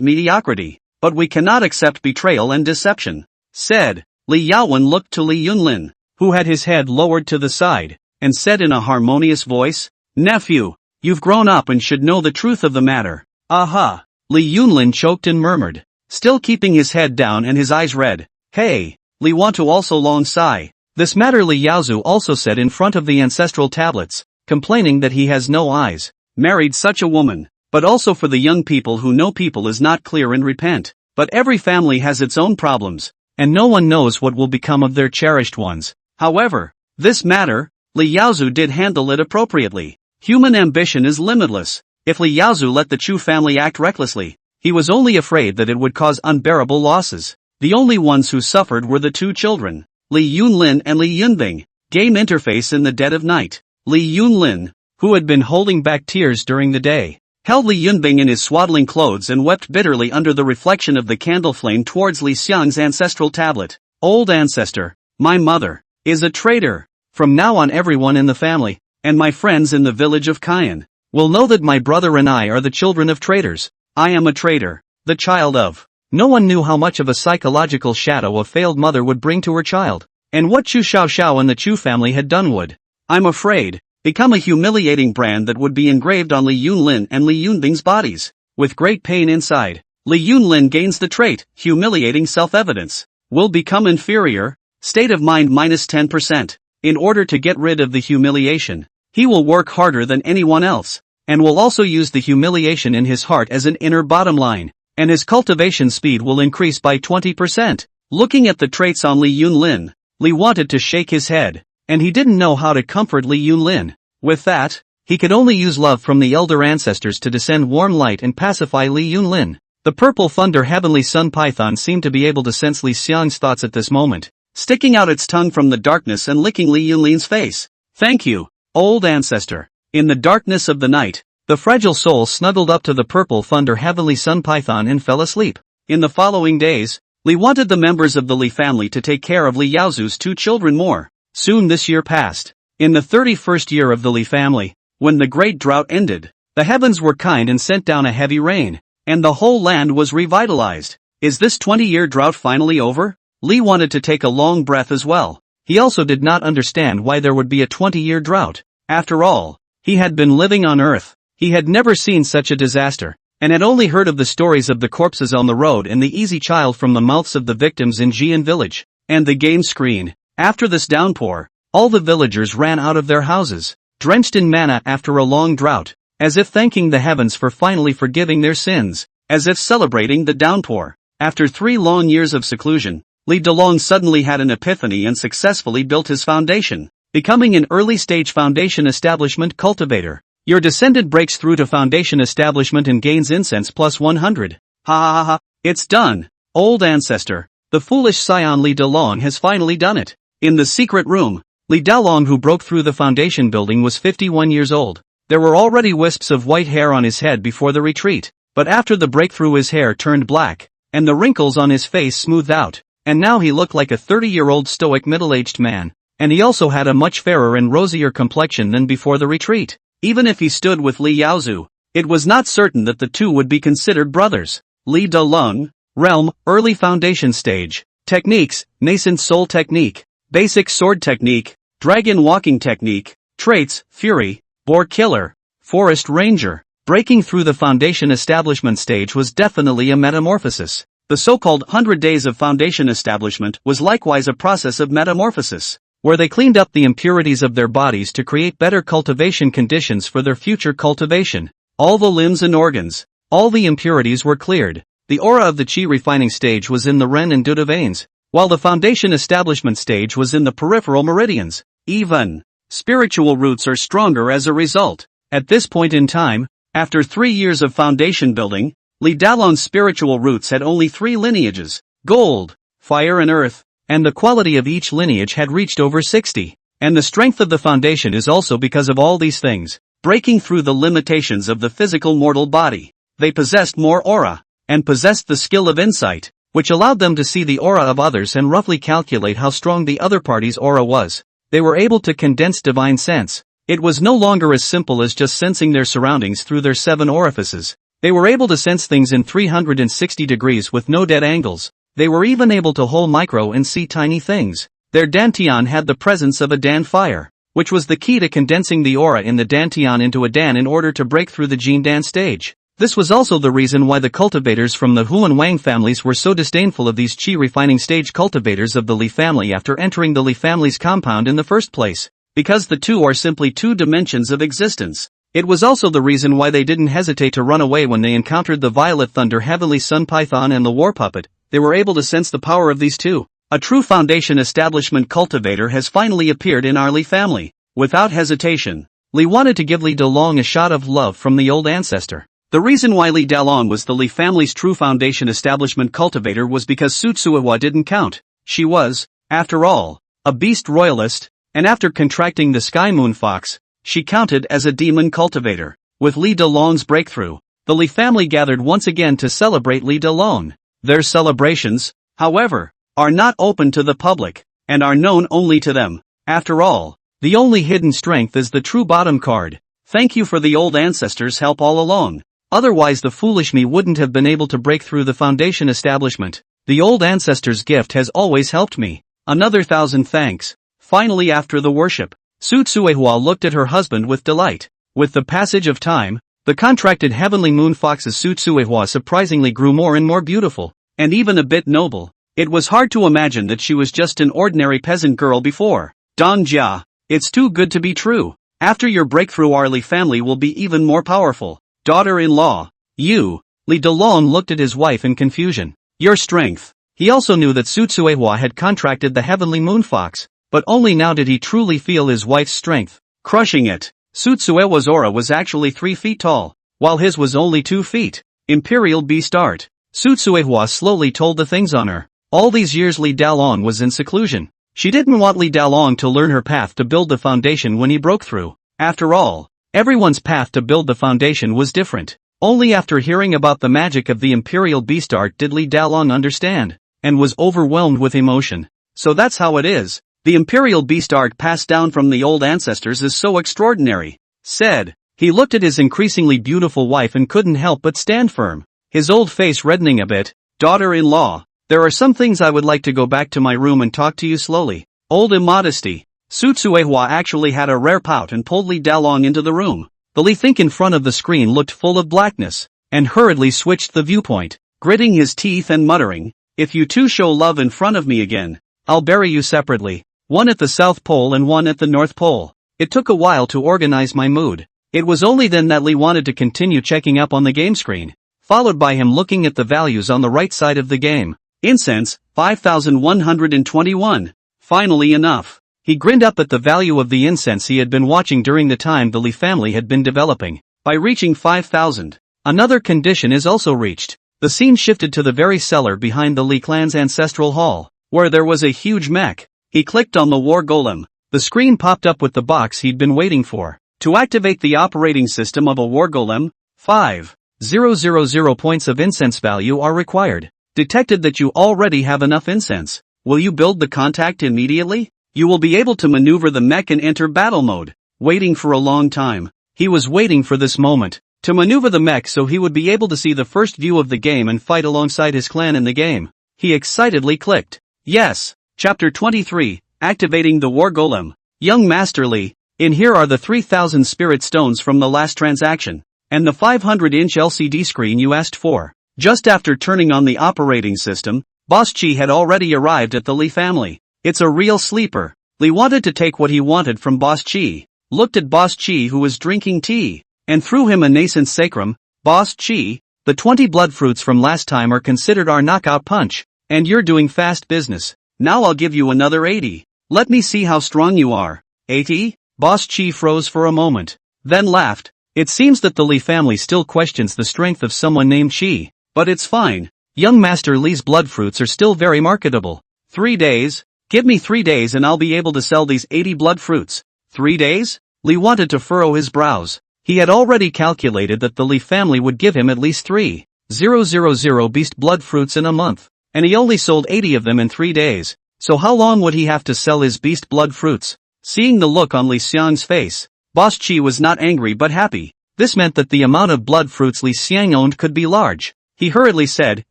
Speaker 1: mediocrity, but we cannot accept betrayal and deception. Said. Li Yaowen looked to Li Yunlin, who had his head lowered to the side, and said in a harmonious voice, Nephew, you've grown up and should know the truth of the matter. Aha. Li Yunlin choked and murmured, still keeping his head down and his eyes red. Hey, Li want to also long sigh. This matter Li Yaozu also said in front of the ancestral tablets, complaining that he has no eyes. Married such a woman. But also for the young people who know people is not clear and repent. But every family has its own problems, and no one knows what will become of their cherished ones. However, this matter, Li Yaozu did handle it appropriately. Human ambition is limitless. If Li Yaozu let the Chu family act recklessly, he was only afraid that it would cause unbearable losses. The only ones who suffered were the two children, Li Yunlin and Li Yunbing. Game interface in the dead of night. Li Yunlin, who had been holding back tears during the day, held Li Yunbing in his swaddling clothes and wept bitterly under the reflection of the candle flame towards Li Xiang's ancestral tablet. Old ancestor, my mother, is a traitor. From now on everyone in the family, and my friends in the village of Kayan, will know that my brother and I are the children of traitors. I am a traitor, the child of. No one knew how much of a psychological shadow a failed mother would bring to her child, and what Chu Xiaoxiao and the Chu family had done would, I'm afraid, become a humiliating brand that would be engraved on Li Yunlin and Li Yunbing's bodies. With great pain inside, Li Yunlin gains the trait, humiliating self-evidence. Will become inferior, state of mind minus 10%. In order to get rid of the humiliation, he will work harder than anyone else, and will also use the humiliation in his heart as an inner bottom line, and his cultivation speed will increase by 20%. Looking at the traits on Li Yunlin, Li wanted to shake his head, and he didn't know how to comfort Li Yunlin. With that, he could only use love from the elder ancestors to descend warm light and pacify Li Yunlin. The purple thunder heavenly sun python seemed to be able to sense Li Xiang's thoughts at this moment, sticking out its tongue from the darkness and licking Li Yunlin's face. Thank you, old ancestor. In the darkness of the night, the fragile soul snuggled up to the purple thunder heavenly sun python and fell asleep. In the following days, Li wanted the members of the Li family to take care of Li Yaozu's two children more. Soon this year passed. In the 31st year of the Li family, when the great drought ended, the heavens were kind and sent down a heavy rain, and the whole land was revitalized. Is this 20-year drought finally over? Li wanted to take a long breath as well. He also did not understand why there would be a 20-year drought. After all, he had been living on Earth. He had never seen such a disaster, and had only heard of the stories of the corpses on the road and the easy child from the mouths of the victims in Jian village, and the game screen. After this downpour, all the villagers ran out of their houses, drenched in manna after a long drought. as if thanking the heavens for finally forgiving their sins, as if celebrating the downpour. After 3 long years of seclusion, Li Delong suddenly had an epiphany and successfully built his foundation, becoming an early-stage foundation establishment cultivator. Your descendant breaks through to foundation establishment and gains incense plus 100. Ha ha ha ha, it's done. Old ancestor, the foolish scion Li Delong has finally done it. In the secret room, Li Dalong, who broke through the foundation building, was 51 years old. There were already wisps of white hair on his head before the retreat, but after the breakthrough his hair turned black, and the wrinkles on his face smoothed out, and now he looked like a 30-year-old stoic middle-aged man, and he also had a much fairer and rosier complexion than before the retreat. Even if he stood with Li Yaozu, it was not certain that the two would be considered brothers. Li Delong, realm, early foundation stage, techniques, nascent soul technique, basic sword technique, dragon walking technique, traits, fury, boar killer, forest ranger. Breaking through the foundation establishment stage was definitely a metamorphosis. The so-called 100 days of foundation establishment was likewise a process of metamorphosis, where they cleaned up the impurities of their bodies to create better cultivation conditions for their future cultivation. All the limbs and organs, all the impurities were cleared. The aura of the chi refining stage was in the Ren and Duda veins, while the foundation establishment stage was in the peripheral meridians. Even spiritual roots are stronger as a result. At this point in time, after 3 years of foundation building, Li Dalong's spiritual roots had only 3 lineages: gold, fire and earth, and the quality of each lineage had reached over 60. And the strength of the foundation is also because of all these things. Breaking through the limitations of the physical mortal body, they possessed more aura, and possessed the skill of insight, which allowed them to see the aura of others and roughly calculate how strong the other party's aura was. They were able to condense divine sense. It was no longer as simple as just sensing their surroundings through their 7 orifices. They were able to sense things in 360 degrees with no dead angles. They were even able to hold micro and see tiny things. Their dantian had the presence of a dan fire, which was the key to condensing the aura in the dantian into a dan in order to break through the Jin Dan stage. This was also the reason why the cultivators from the Huan Wang families were so disdainful of these chi refining stage cultivators of the Li family after entering the Li family's compound in the first place, because the two are simply 2 dimensions of existence. It was also the reason why they didn't hesitate to run away when they encountered the Violet Thunder Heavenly Sun Python and the War Puppet. They were able to sense the power of these two. A true foundation establishment cultivator has finally appeared in our Li family. Without hesitation, Li wanted to give Li Delong a shot of love from the old ancestor. The reason why Li Delong was the Li family's true foundation establishment cultivator was because Sutsuehua didn't count. She was, after all, a beast royalist, and after contracting the Sky Moon Fox, she counted as a demon cultivator. With Li Delong's breakthrough, the Li family gathered once again to celebrate Li Delong. Their celebrations, however, are not open to the public, and are known only to them. After all, the only hidden strength is the true bottom card. Thank you for the old ancestors' help all along. Otherwise the foolish me wouldn't have been able to break through the foundation establishment. The old ancestors' gift has always helped me. Another 1,000 thanks. Finally, after the worship, Sutsuehua looked at her husband with delight. With the passage of time, the contracted heavenly moon fox's Sutsuehua surprisingly grew more and more beautiful, and even a bit noble. It was hard to imagine that she was just an ordinary peasant girl before. Dong Jia, it's too good to be true. After your breakthrough, our Li family will be even more powerful. Daughter-in-law, you. Li Delong looked at his wife in confusion. Your strength. He also knew that Sutsuehua had contracted the heavenly moon fox, but only now did he truly feel his wife's strength. Crushing it. Sutsuehua's aura was actually 3 feet tall, while his was only 2 feet. Imperial Beast Art. Sutsuehua slowly told the things on her. All these years Li Dalong was in seclusion. She didn't want Li Dalong to learn her path to build the foundation when he broke through. After all, everyone's path to build the foundation was different. Only after hearing about the magic of the Imperial Beast Art did Li Dalong understand, and was overwhelmed with emotion. So that's how it is. The Imperial Beast Art passed down from the old ancestors is so extraordinary, said. He looked at his increasingly beautiful wife and couldn't help but stand firm, his old face reddening a bit. Daughter-in-law, there are some things I would like to go back to my room and talk to you slowly. Old immodesty. Sutsuehua actually had a rare pout and pulled Li Dalong into the room. The Li Think in front of the screen looked full of blackness, and hurriedly switched the viewpoint, gritting his teeth and muttering, "If you two show love in front of me again, I'll bury you separately. One at the South Pole and one at the North Pole." It took a while to organize my mood. It was only then that Lee wanted to continue checking up on the game screen, followed by him looking at the values on the right side of the game. Incense, 5,121. Finally enough. He grinned up at the value of the incense he had been watching during the time the Lee family had been developing. By reaching 5,000, another condition is also reached. The scene shifted to the very cellar behind the Lee clan's ancestral hall, where there was a huge mech. He clicked on the war golem. The screen popped up with the box he'd been waiting for. To activate the operating system of a war golem, 5,000 points of incense value are required. Detected that you already have enough incense. Will you build the contact immediately? You will be able to maneuver the mech and enter battle mode. Waiting for a long time. He was waiting for this moment. To maneuver the mech so he would be able to see the first view of the game and fight alongside his clan in the game. He excitedly clicked. Yes. Chapter 23, Activating the War Golem. Young Master Lee, in here are the 3,000 spirit stones from the last transaction, and the 500-inch LCD screen you asked for. Just after turning on the operating system, Boss Chi had already arrived at the Lee family. It's a real sleeper. Lee wanted to take what he wanted from Boss Chi, looked at Boss Chi who was drinking tea, and threw him a nascent sacrum. Boss Chi, the 20 blood fruits from last time are considered our knockout punch, and you're doing fast business. Now I'll give you another 80. Let me see how strong you are. 80? Boss Chi froze for a moment, then laughed. It seems that the Lee family still questions the strength of someone named Chi, but it's fine. Young Master Lee's blood fruits are still very marketable. 3 days? Give me 3 days and I'll be able to sell these 80 blood fruits. 3 days? Lee wanted to furrow his brows. He had already calculated that the Lee family would give him at least 3,000 beast blood fruits in a month, and he only sold 80 of them in 3 days. So how long would he have to sell his beast blood fruits? Seeing the look on Lee Xiang's face, Boss Chi was not angry but happy. This meant that the amount of blood fruits Lee Xiang owned could be large. He hurriedly said,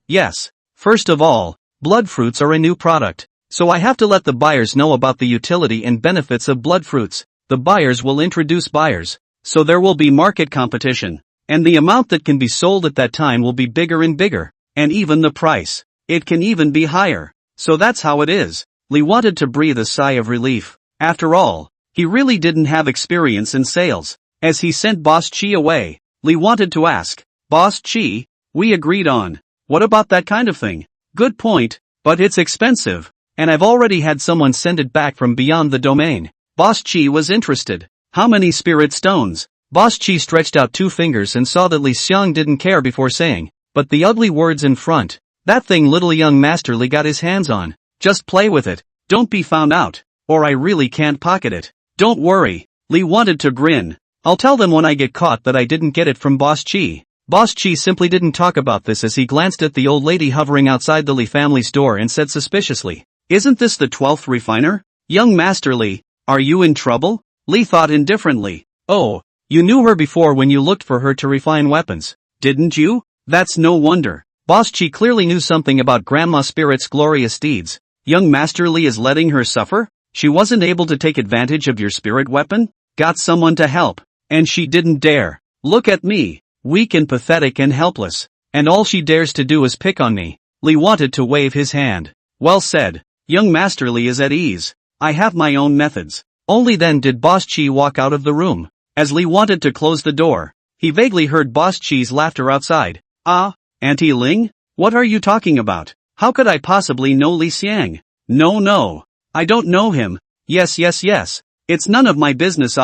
Speaker 1: yes. First of all, blood fruits are a new product, so I have to let the buyers know about the utility and benefits of blood fruits. The buyers will introduce buyers, so there will be market competition, and the amount that can be sold at that time will be bigger and bigger, and even the price. It can even be higher. So that's how it is. Lee wanted to breathe a sigh of relief. After all, he really didn't have experience in sales. As he sent Boss Chi away, Lee wanted to ask, Boss Chi, we agreed on. What about that kind of thing? Good point, but it's expensive, and I've already had someone send it back from beyond the domain. Boss Chi was interested. How many spirit stones? Boss Chi stretched out 2 fingers and saw that Lee Xiang didn't care before saying, but the ugly words in front. That thing little young Master Lee got his hands on. Just play with it. Don't be found out, or I really can't pocket it. Don't worry. Lee wanted to grin. I'll tell them when I get caught that I didn't get it from Boss Chi. Boss Chi simply didn't talk about this as he glanced at the old lady hovering outside the Lee family's door and said suspiciously, isn't this the 12th refiner? Young Master Lee, are you in trouble? Lee thought indifferently. Oh, you knew her before when you looked for her to refine weapons, didn't you? That's no wonder. Boss Chi clearly knew something about Grandma Spirit's glorious deeds. Young Master Lee is letting her suffer? She wasn't able to take advantage of your spirit weapon? Got someone to help, and she didn't dare. Look at me, weak and pathetic and helpless, and all she dares to do is pick on me. Lee wanted to wave his hand. Well said. Young Master Lee is at ease. I have my own methods. Only then did Boss Chi walk out of the room. As Lee wanted to close the door, he vaguely heard Boss Chi's laughter outside. Ah, Auntie Ling? What are you talking about? How could I possibly know Lee Xiang? No. I don't know him. Yes. It's none of my business.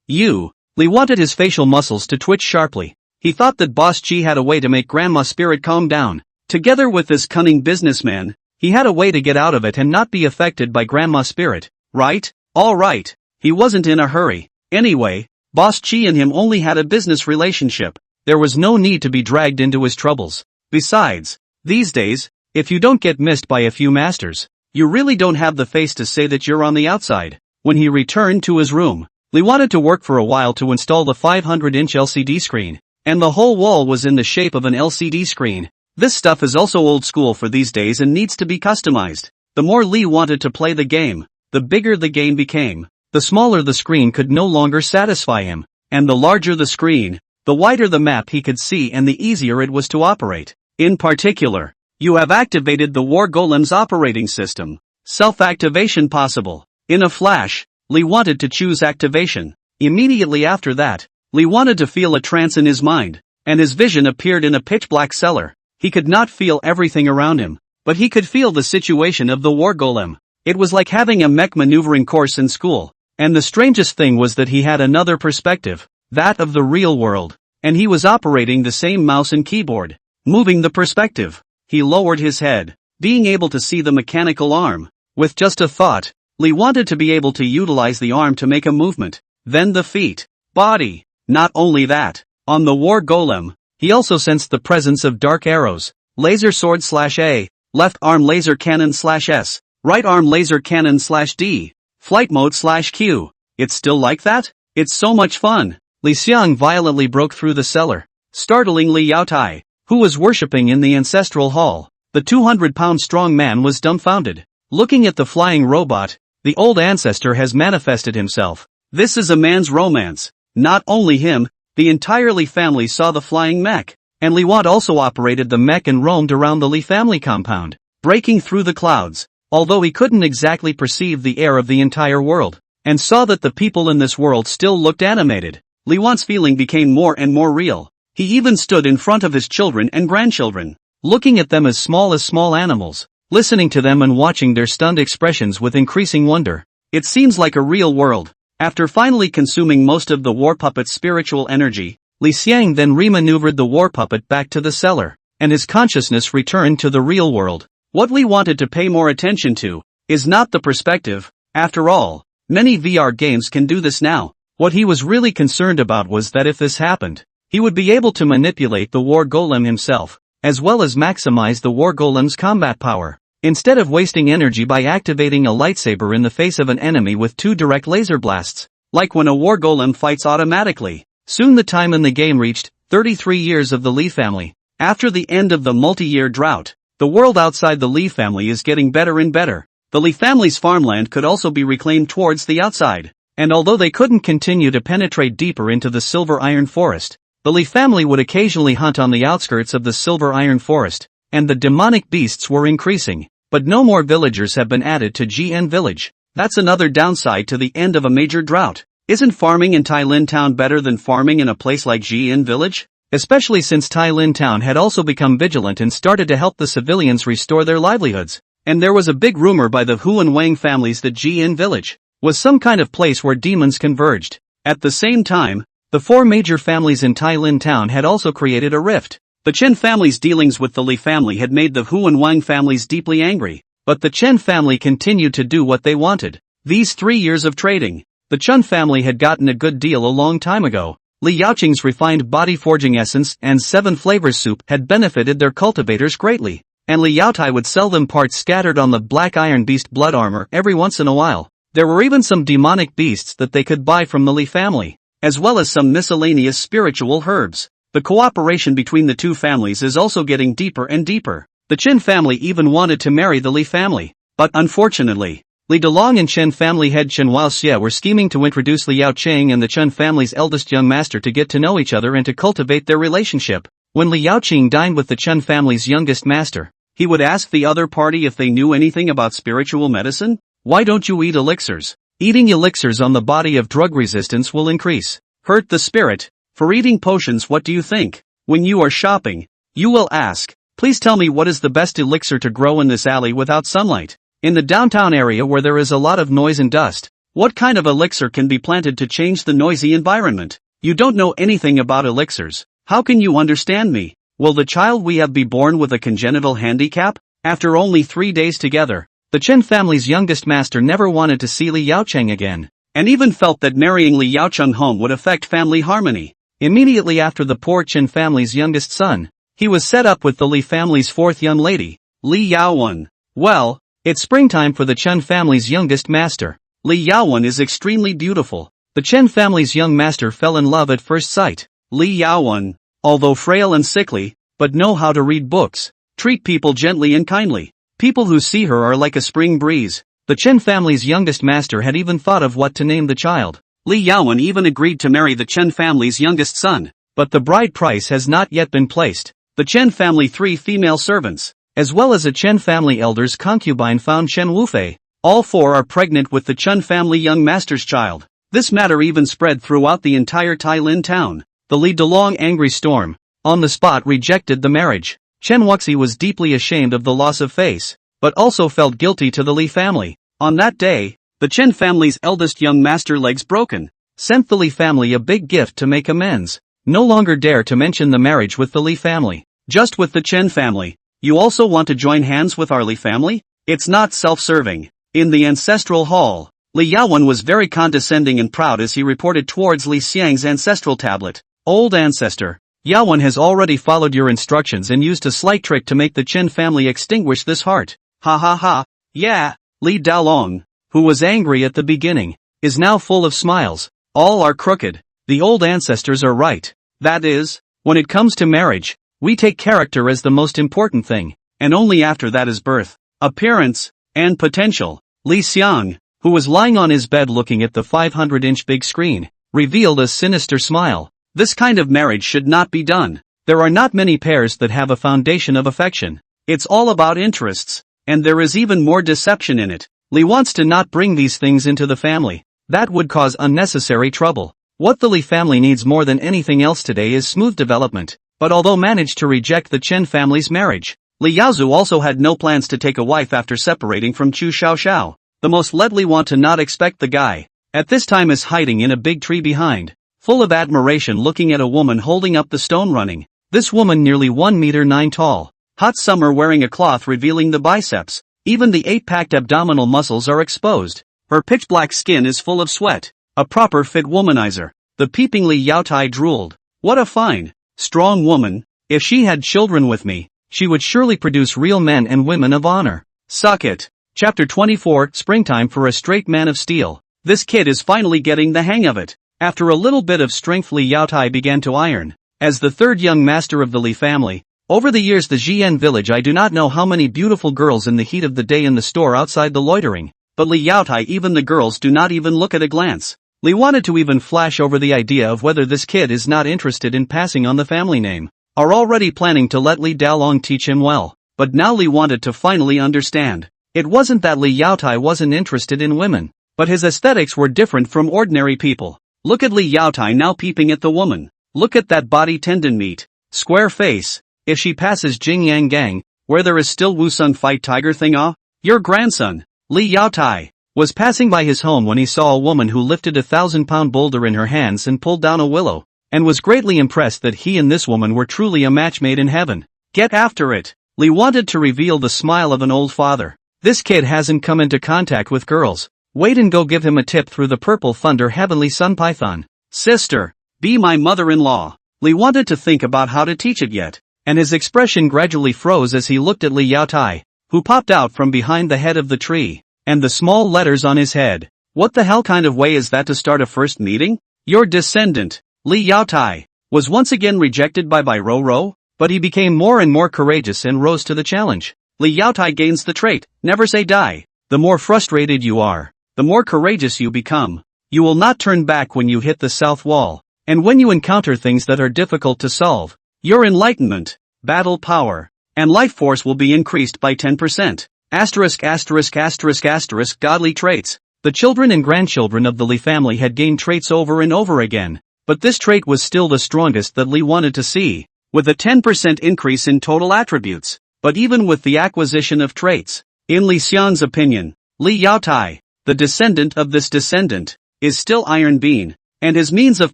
Speaker 1: You. Lee wanted his facial muscles to twitch sharply. He thought that Boss Chi had a way to make Grandma Spirit calm down. Together with this cunning businessman, he had a way to get out of it and not be affected by Grandma Spirit, right? All right. He wasn't in a hurry. Anyway, Boss Chi and him only had a business relationship. There was no need to be dragged into his troubles. Besides, these days, if you don't get missed by a few masters, you really don't have the face to say that you're on the outside. When he returned to his room, Lee wanted to work for a while to install the 500-inch LCD screen, and the whole wall was in the shape of an LCD screen. This stuff is also old school for these days and needs to be customized. The more Lee wanted to play the game, the bigger the game became. The smaller the screen could no longer satisfy him, and the larger the screen, the wider the map he could see and the easier it was to operate. In particular, you have activated the War Golem's operating system. Self-activation possible. In a flash, Lee wanted to choose activation. Immediately after that, Li wanted to feel a trance in his mind, and his vision appeared in a pitch-black cellar. He could not feel everything around him, but he could feel the situation of the war golem. It was like having a mech maneuvering course in school, and the strangest thing was that he had another perspective, that of the real world, and he was operating the same mouse and keyboard, moving the perspective. He lowered his head, being able to see the mechanical arm. With just a thought, Li wanted to be able to utilize the arm to make a movement, then the feet, body. Not only that, on the war golem, he also sensed the presence of dark arrows, laser sword /A, left arm laser cannon /S, right arm laser cannon /D, flight mode /Q. It's still like that? It's so much fun. Li Xiang violently broke through the cellar, startling Li Yaotai, who was worshipping in the ancestral hall. The 200-pound strong man was dumbfounded. Looking at the flying robot, the old ancestor has manifested himself. This is a man's romance. Not only him, the entire Li family saw the flying mech, and Li Want also operated the mech and roamed around the Li family compound, breaking through the clouds, although he couldn't exactly perceive the air of the entire world, and saw that the people in this world still looked animated. Li Want's feeling became more and more real. He even stood in front of his children and grandchildren, looking at them as small animals, listening to them and watching their stunned expressions with increasing wonder. It seems like a real world. After finally consuming most of the war puppet's spiritual energy, Li Xiang then remaneuvered the war puppet back to the cellar, and his consciousness returned to the real world. What Li wanted to pay more attention to is not the perspective. After all, many VR games can do this now. What he was really concerned about was that if this happened, he would be able to manipulate the war golem himself, as well as maximize the war golem's combat power. Instead of wasting energy by activating a lightsaber in the face of an enemy with 2 direct laser blasts, like when a war golem fights automatically. Soon the time in the game reached 33 years of the Li family. After the end of the multi-year drought, the world outside the Li family is getting better and better. The Li family's farmland could also be reclaimed towards the outside, and although they couldn't continue to penetrate deeper into the silver iron forest, the Li family would occasionally hunt on the outskirts of the silver iron forest, and the demonic beasts were increasing. But no more villagers have been added to GN village. That's another downside to the end of a major drought. Isn't farming in Tai Lin town better than farming in a place like GN village? Especially since Tai Lin town had also become vigilant and started to help the civilians restore their livelihoods. And there was a big rumor by the Hu and Wang families that GN village was some kind of place where demons converged. At the same time, the 4 major families in Tai Lin town had also created a rift. The Chen family's dealings with the Li family had made the Hu and Wang families deeply angry, but the Chen family continued to do what they wanted. These 3 years of trading, the Chen family had gotten a good deal a long time ago. Li Yaoqing's refined body forging essence and 7 flavors soup had benefited their cultivators greatly, and Li Yaotai would sell them parts scattered on the black iron beast blood armor every once in a while. There were even some demonic beasts that they could buy from the Li family, as well as some miscellaneous spiritual herbs. The cooperation between the 2 families is also getting deeper and deeper. The Chen family even wanted to marry the Li family, but unfortunately, Li Delong and Chen family head Chen Waoxie were scheming to introduce Li Yaoqing and the Chen family's eldest young master to get to know each other and to cultivate their relationship. When Li Yaoqing dined with the Chen family's youngest master, he would ask the other party if they knew anything about spiritual medicine. Why don't you eat elixirs? Eating elixirs on the body of drug resistance will increase. Hurt the spirit. For eating potions, what do you think? When you are shopping, you will ask, please tell me what is the best elixir to grow in this alley without sunlight. In the downtown area where there is a lot of noise and dust, what kind of elixir can be planted to change the noisy environment? You don't know anything about elixirs. How can you understand me? Will the child we have be born with a congenital handicap? After only 3 days together, the Chen family's youngest master never wanted to see Li Yaocheng again, and even felt that marrying Li Yaocheng home would affect family harmony. Immediately after the poor Chen family's youngest son, he was set up with the Li family's 4th young lady, Li Yaowen. Well, it's springtime for the Chen family's youngest master. Li Yaowen is extremely beautiful. The Chen family's young master fell in love at first sight. Li Yaowen, although frail and sickly, but know how to read books, treat people gently and kindly. People who see her are like a spring breeze. The Chen family's youngest master had even thought of what to name the child. Li Yaowen even agreed to marry the Chen family's youngest son, but the bride price has not yet been placed. The Chen family 3 female servants, as well as a Chen family elder's concubine found Chen Wufei. All 4 are pregnant with the Chen family young master's child. This matter even spread throughout the entire Tai Lin town. The Li Delong angry storm, on the spot rejected the marriage. Chen Wuxi was deeply ashamed of the loss of face, but also felt guilty to the Li family. On that day, the Chen family's eldest young master, legs broken, sent the Li family a big gift to make amends. No longer dare to mention the marriage with the Li family. Just with the Chen family. You also want to join hands with our Li family? It's not self-serving. In the ancestral hall, Li Yaowen was very condescending and proud as he reported towards Li Xiang's ancestral tablet. Old ancestor, Yaowen has already followed your instructions and used a slight trick to make the Chen family extinguish this heart. Ha ha ha. Yeah, Li Daolong, who was angry at the beginning, is now full of smiles. All are crooked. The old ancestors are right. That is, when it comes to marriage, we take character as the most important thing, and only after that is birth, appearance, and potential. Li Xiang, who was lying on his bed looking at the 500-inch big screen, revealed a sinister smile. This kind of marriage should not be done. There are not many pairs that have a foundation of affection. It's all about interests, and there is even more deception in it. Li wants to not bring these things into the family. That would cause unnecessary trouble. What the Li family needs more than anything else today is smooth development. But although managed to reject the Chen family's marriage, Li Yaozu also had no plans to take a wife after separating from Chu Xiaoxiao. The most ledly want to not expect the guy. At this time is hiding in a big tree behind, full of admiration looking at a woman holding up the stone running. This woman nearly 1 meter 9 tall. Hot summer wearing a cloth revealing the biceps. Even the 8-packed abdominal muscles are exposed. Her pitch black skin is full of sweat. A proper fit womanizer. The peeping Li Yaotai drooled. What a fine, strong woman. If she had children with me, she would surely produce real men and women of honor. Suck it. Chapter 24, Springtime for a Straight Man of Steel. This kid is finally getting the hang of it. After a little bit of strength, Li Yaotai began to iron. As the third young master of the Li family, over the years the Jian village, I do not know how many beautiful girls in the heat of the day in the store outside the loitering. But Li Yaotai, even the girls do not even look at a glance. Li wanted to even flash over the idea of whether this kid is not interested in passing on the family name. Are already planning to let Li Daolong teach him well. But now Li wanted to finally understand. It wasn't that Li Yaotai wasn't interested in women, but his aesthetics were different from ordinary people. Look at Li Yaotai now peeping at the woman. Look at that body, tendon meat, square face. If she passes Jingyang Gang, where there is still Wusung fight tiger thing, your grandson, Li Yaotai, was passing by his home when he saw a woman who lifted a 1,000-pound boulder in her hands and pulled down a willow, and was greatly impressed that he and this woman were truly a match made in heaven. Get after it. Li wanted to reveal the smile of an old father. This kid hasn't come into contact with girls. Wait and go give him a tip through the purple thunder heavenly sun python. Sister, be my mother-in-law. Li wanted to think about how to teach it yet, and his expression gradually froze as he looked at Li Yaotai, who popped out from behind the head of the tree, and the small letters on his head. What the hell kind of way is that to start a first meeting? Your descendant, Li Yaotai, was once again rejected by Bai Roro, but he became more and more courageous and rose to the challenge. Li Yaotai gains the trait, never say die. The more frustrated you are, the more courageous you become. You will not turn back when you hit the south wall, and when you encounter things that are difficult to solve. Your enlightenment, battle power, and life force will be increased by 10%. ******** Godly traits. The children and grandchildren of the Li family had gained traits over and over again, but this trait was still the strongest that Li wanted to see, with a 10% increase in total attributes. But even with the acquisition of traits, in Li Xian's opinion, Li Yaotai, the descendant of this descendant, is still Iron Bean, and his means of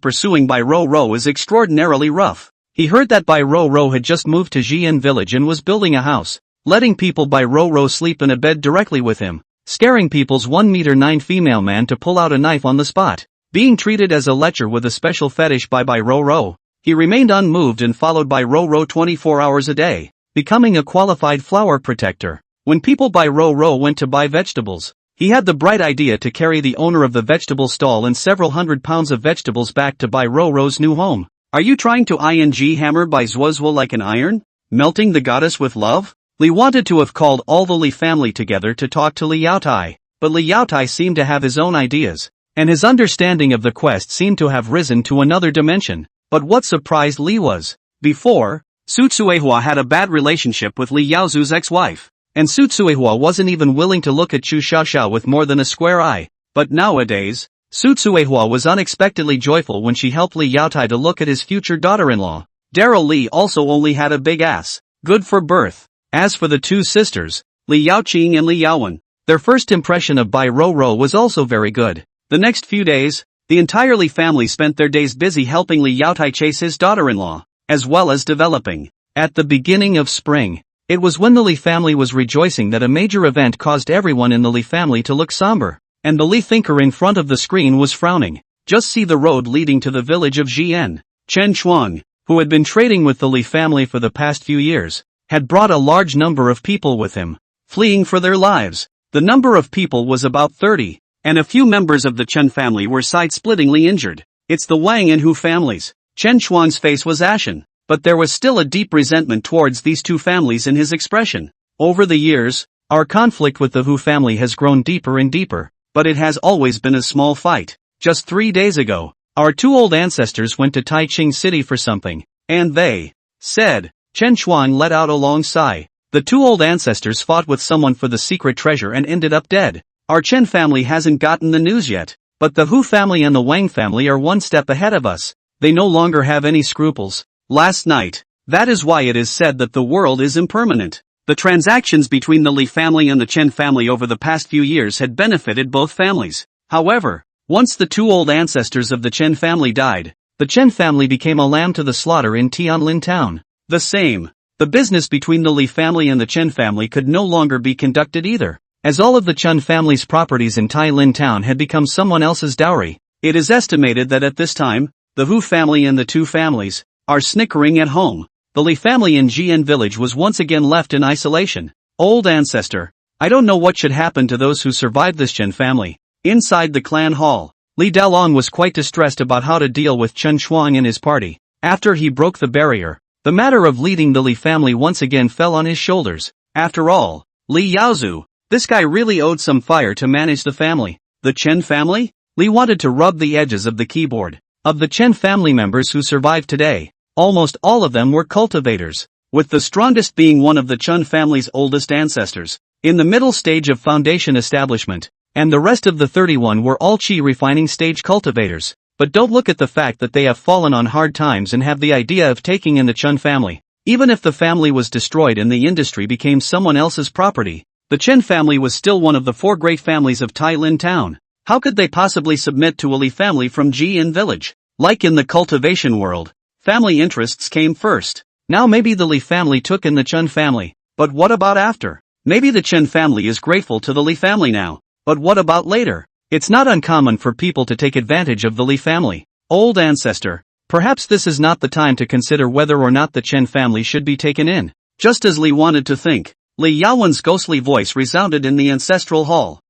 Speaker 1: pursuing Bai Roro is extraordinarily rough. He heard that Bai Roro had just moved to Jian village and was building a house, letting people Bai Roro sleep in a bed directly with him, scaring people's 1 meter 9 female man to pull out a knife on the spot, being treated as a lecher with a special fetish by Bai Roro. He remained unmoved and followed Bai Roro 24 hours a day, becoming a qualified flower protector. When people Bai Roro went to buy vegetables, he had the bright idea to carry the owner of the vegetable stall and several hundred pounds of vegetables back to Bai Roro's new home. Are you trying to ing hammer Bai Zuozhuo like an iron? Melting the goddess with love? Li wanted to have called all the Li family together to talk to Li Yaotai, but Li Yaotai seemed to have his own ideas, and his understanding of the quest seemed to have risen to another dimension. But what surprised Li was, before, Su Tsuehua had a bad relationship with Li Yaozu's ex-wife, and Su Tsuehua wasn't even willing to look at Chu Xiaoxiao with more than a square eye. But nowadays, Su Tsuehua was unexpectedly joyful when she helped Li Yaotai to look at his future daughter-in-law. Daryl Li also only had a big ass. Good for birth. As for the two sisters, Li Yaoqing and Li Yaowen, their first impression of Bai Roro was also very good. The next few days, the entire Li family spent their days busy helping Li Yaotai chase his daughter-in-law, as well as developing. At the beginning of spring, it was when the Li family was rejoicing that a major event caused everyone in the Li family to look somber, and the Li thinker in front of the screen was frowning. Just see the road leading to the village of Jian. Chen Chuang, who had been trading with the Li family for the past few years, had brought a large number of people with him, fleeing for their lives. The number of people was about 30, and a few members of the Chen family were side-splittingly injured. It's the Wang and Hu families. Chen Chuang's face was ashen, but there was still a deep resentment towards these two families in his expression. Over the years, our conflict with the Hu family has grown deeper and deeper, but it has always been a small fight. Just 3 days ago, our two old ancestors went to Taiching City for something, and they said. Chen Chuang let out a long sigh. The two old ancestors fought with someone for the secret treasure and ended up dead. Our Chen family hasn't gotten the news yet, but the Hu family and the Wang family are one step ahead of us. They no longer have any scruples. Last night, that is why it is said that the world is impermanent. The transactions between the Li family and the Chen family over the past few years had benefited both families. However, once the two old ancestors of the Chen family died, the Chen family became a lamb to the slaughter in Tianlin town. The business between the Li family and the Chen family could no longer be conducted either, as all of the Chen family's properties in Tailin town had become someone else's dowry. It is estimated that at this time, the Hu family and the two families are snickering at home. The Li family in Jian village was once again left in isolation. Old ancestor, I don't know what should happen to those who survived this Chen family. Inside the clan hall, Li Dalong was quite distressed about how to deal with Chen Chuang and his party. After he broke the barrier, the matter of leading the Li family once again fell on his shoulders. After all, Li Yaozu, this guy really owed some fire to manage the family. The Chen family? Li wanted to rub the edges of the keyboard. Of the Chen family members who survived today, almost all of them were cultivators, with the strongest being one of the Chen family's oldest ancestors, in the middle stage of foundation establishment, and the rest of the 31 were all qi refining stage cultivators. But don't look at the fact that they have fallen on hard times and have the idea of taking in the Chen family. Even if the family was destroyed and the industry became someone else's property, the Chen family was still one of the 4 great families of Tailin town. How could they possibly submit to a Li family from Jian village? Like in the cultivation world, family interests came first. Now maybe the Li family took in the Chen family, but what about after? Maybe the Chen family is grateful to the Li family now, but what about later? It's not uncommon for people to take advantage of the Li family. Old ancestor, perhaps this is not the time to consider whether or not the Chen family should be taken in. Just as Li wanted to think, Li Yaowen's ghostly voice resounded in the ancestral hall.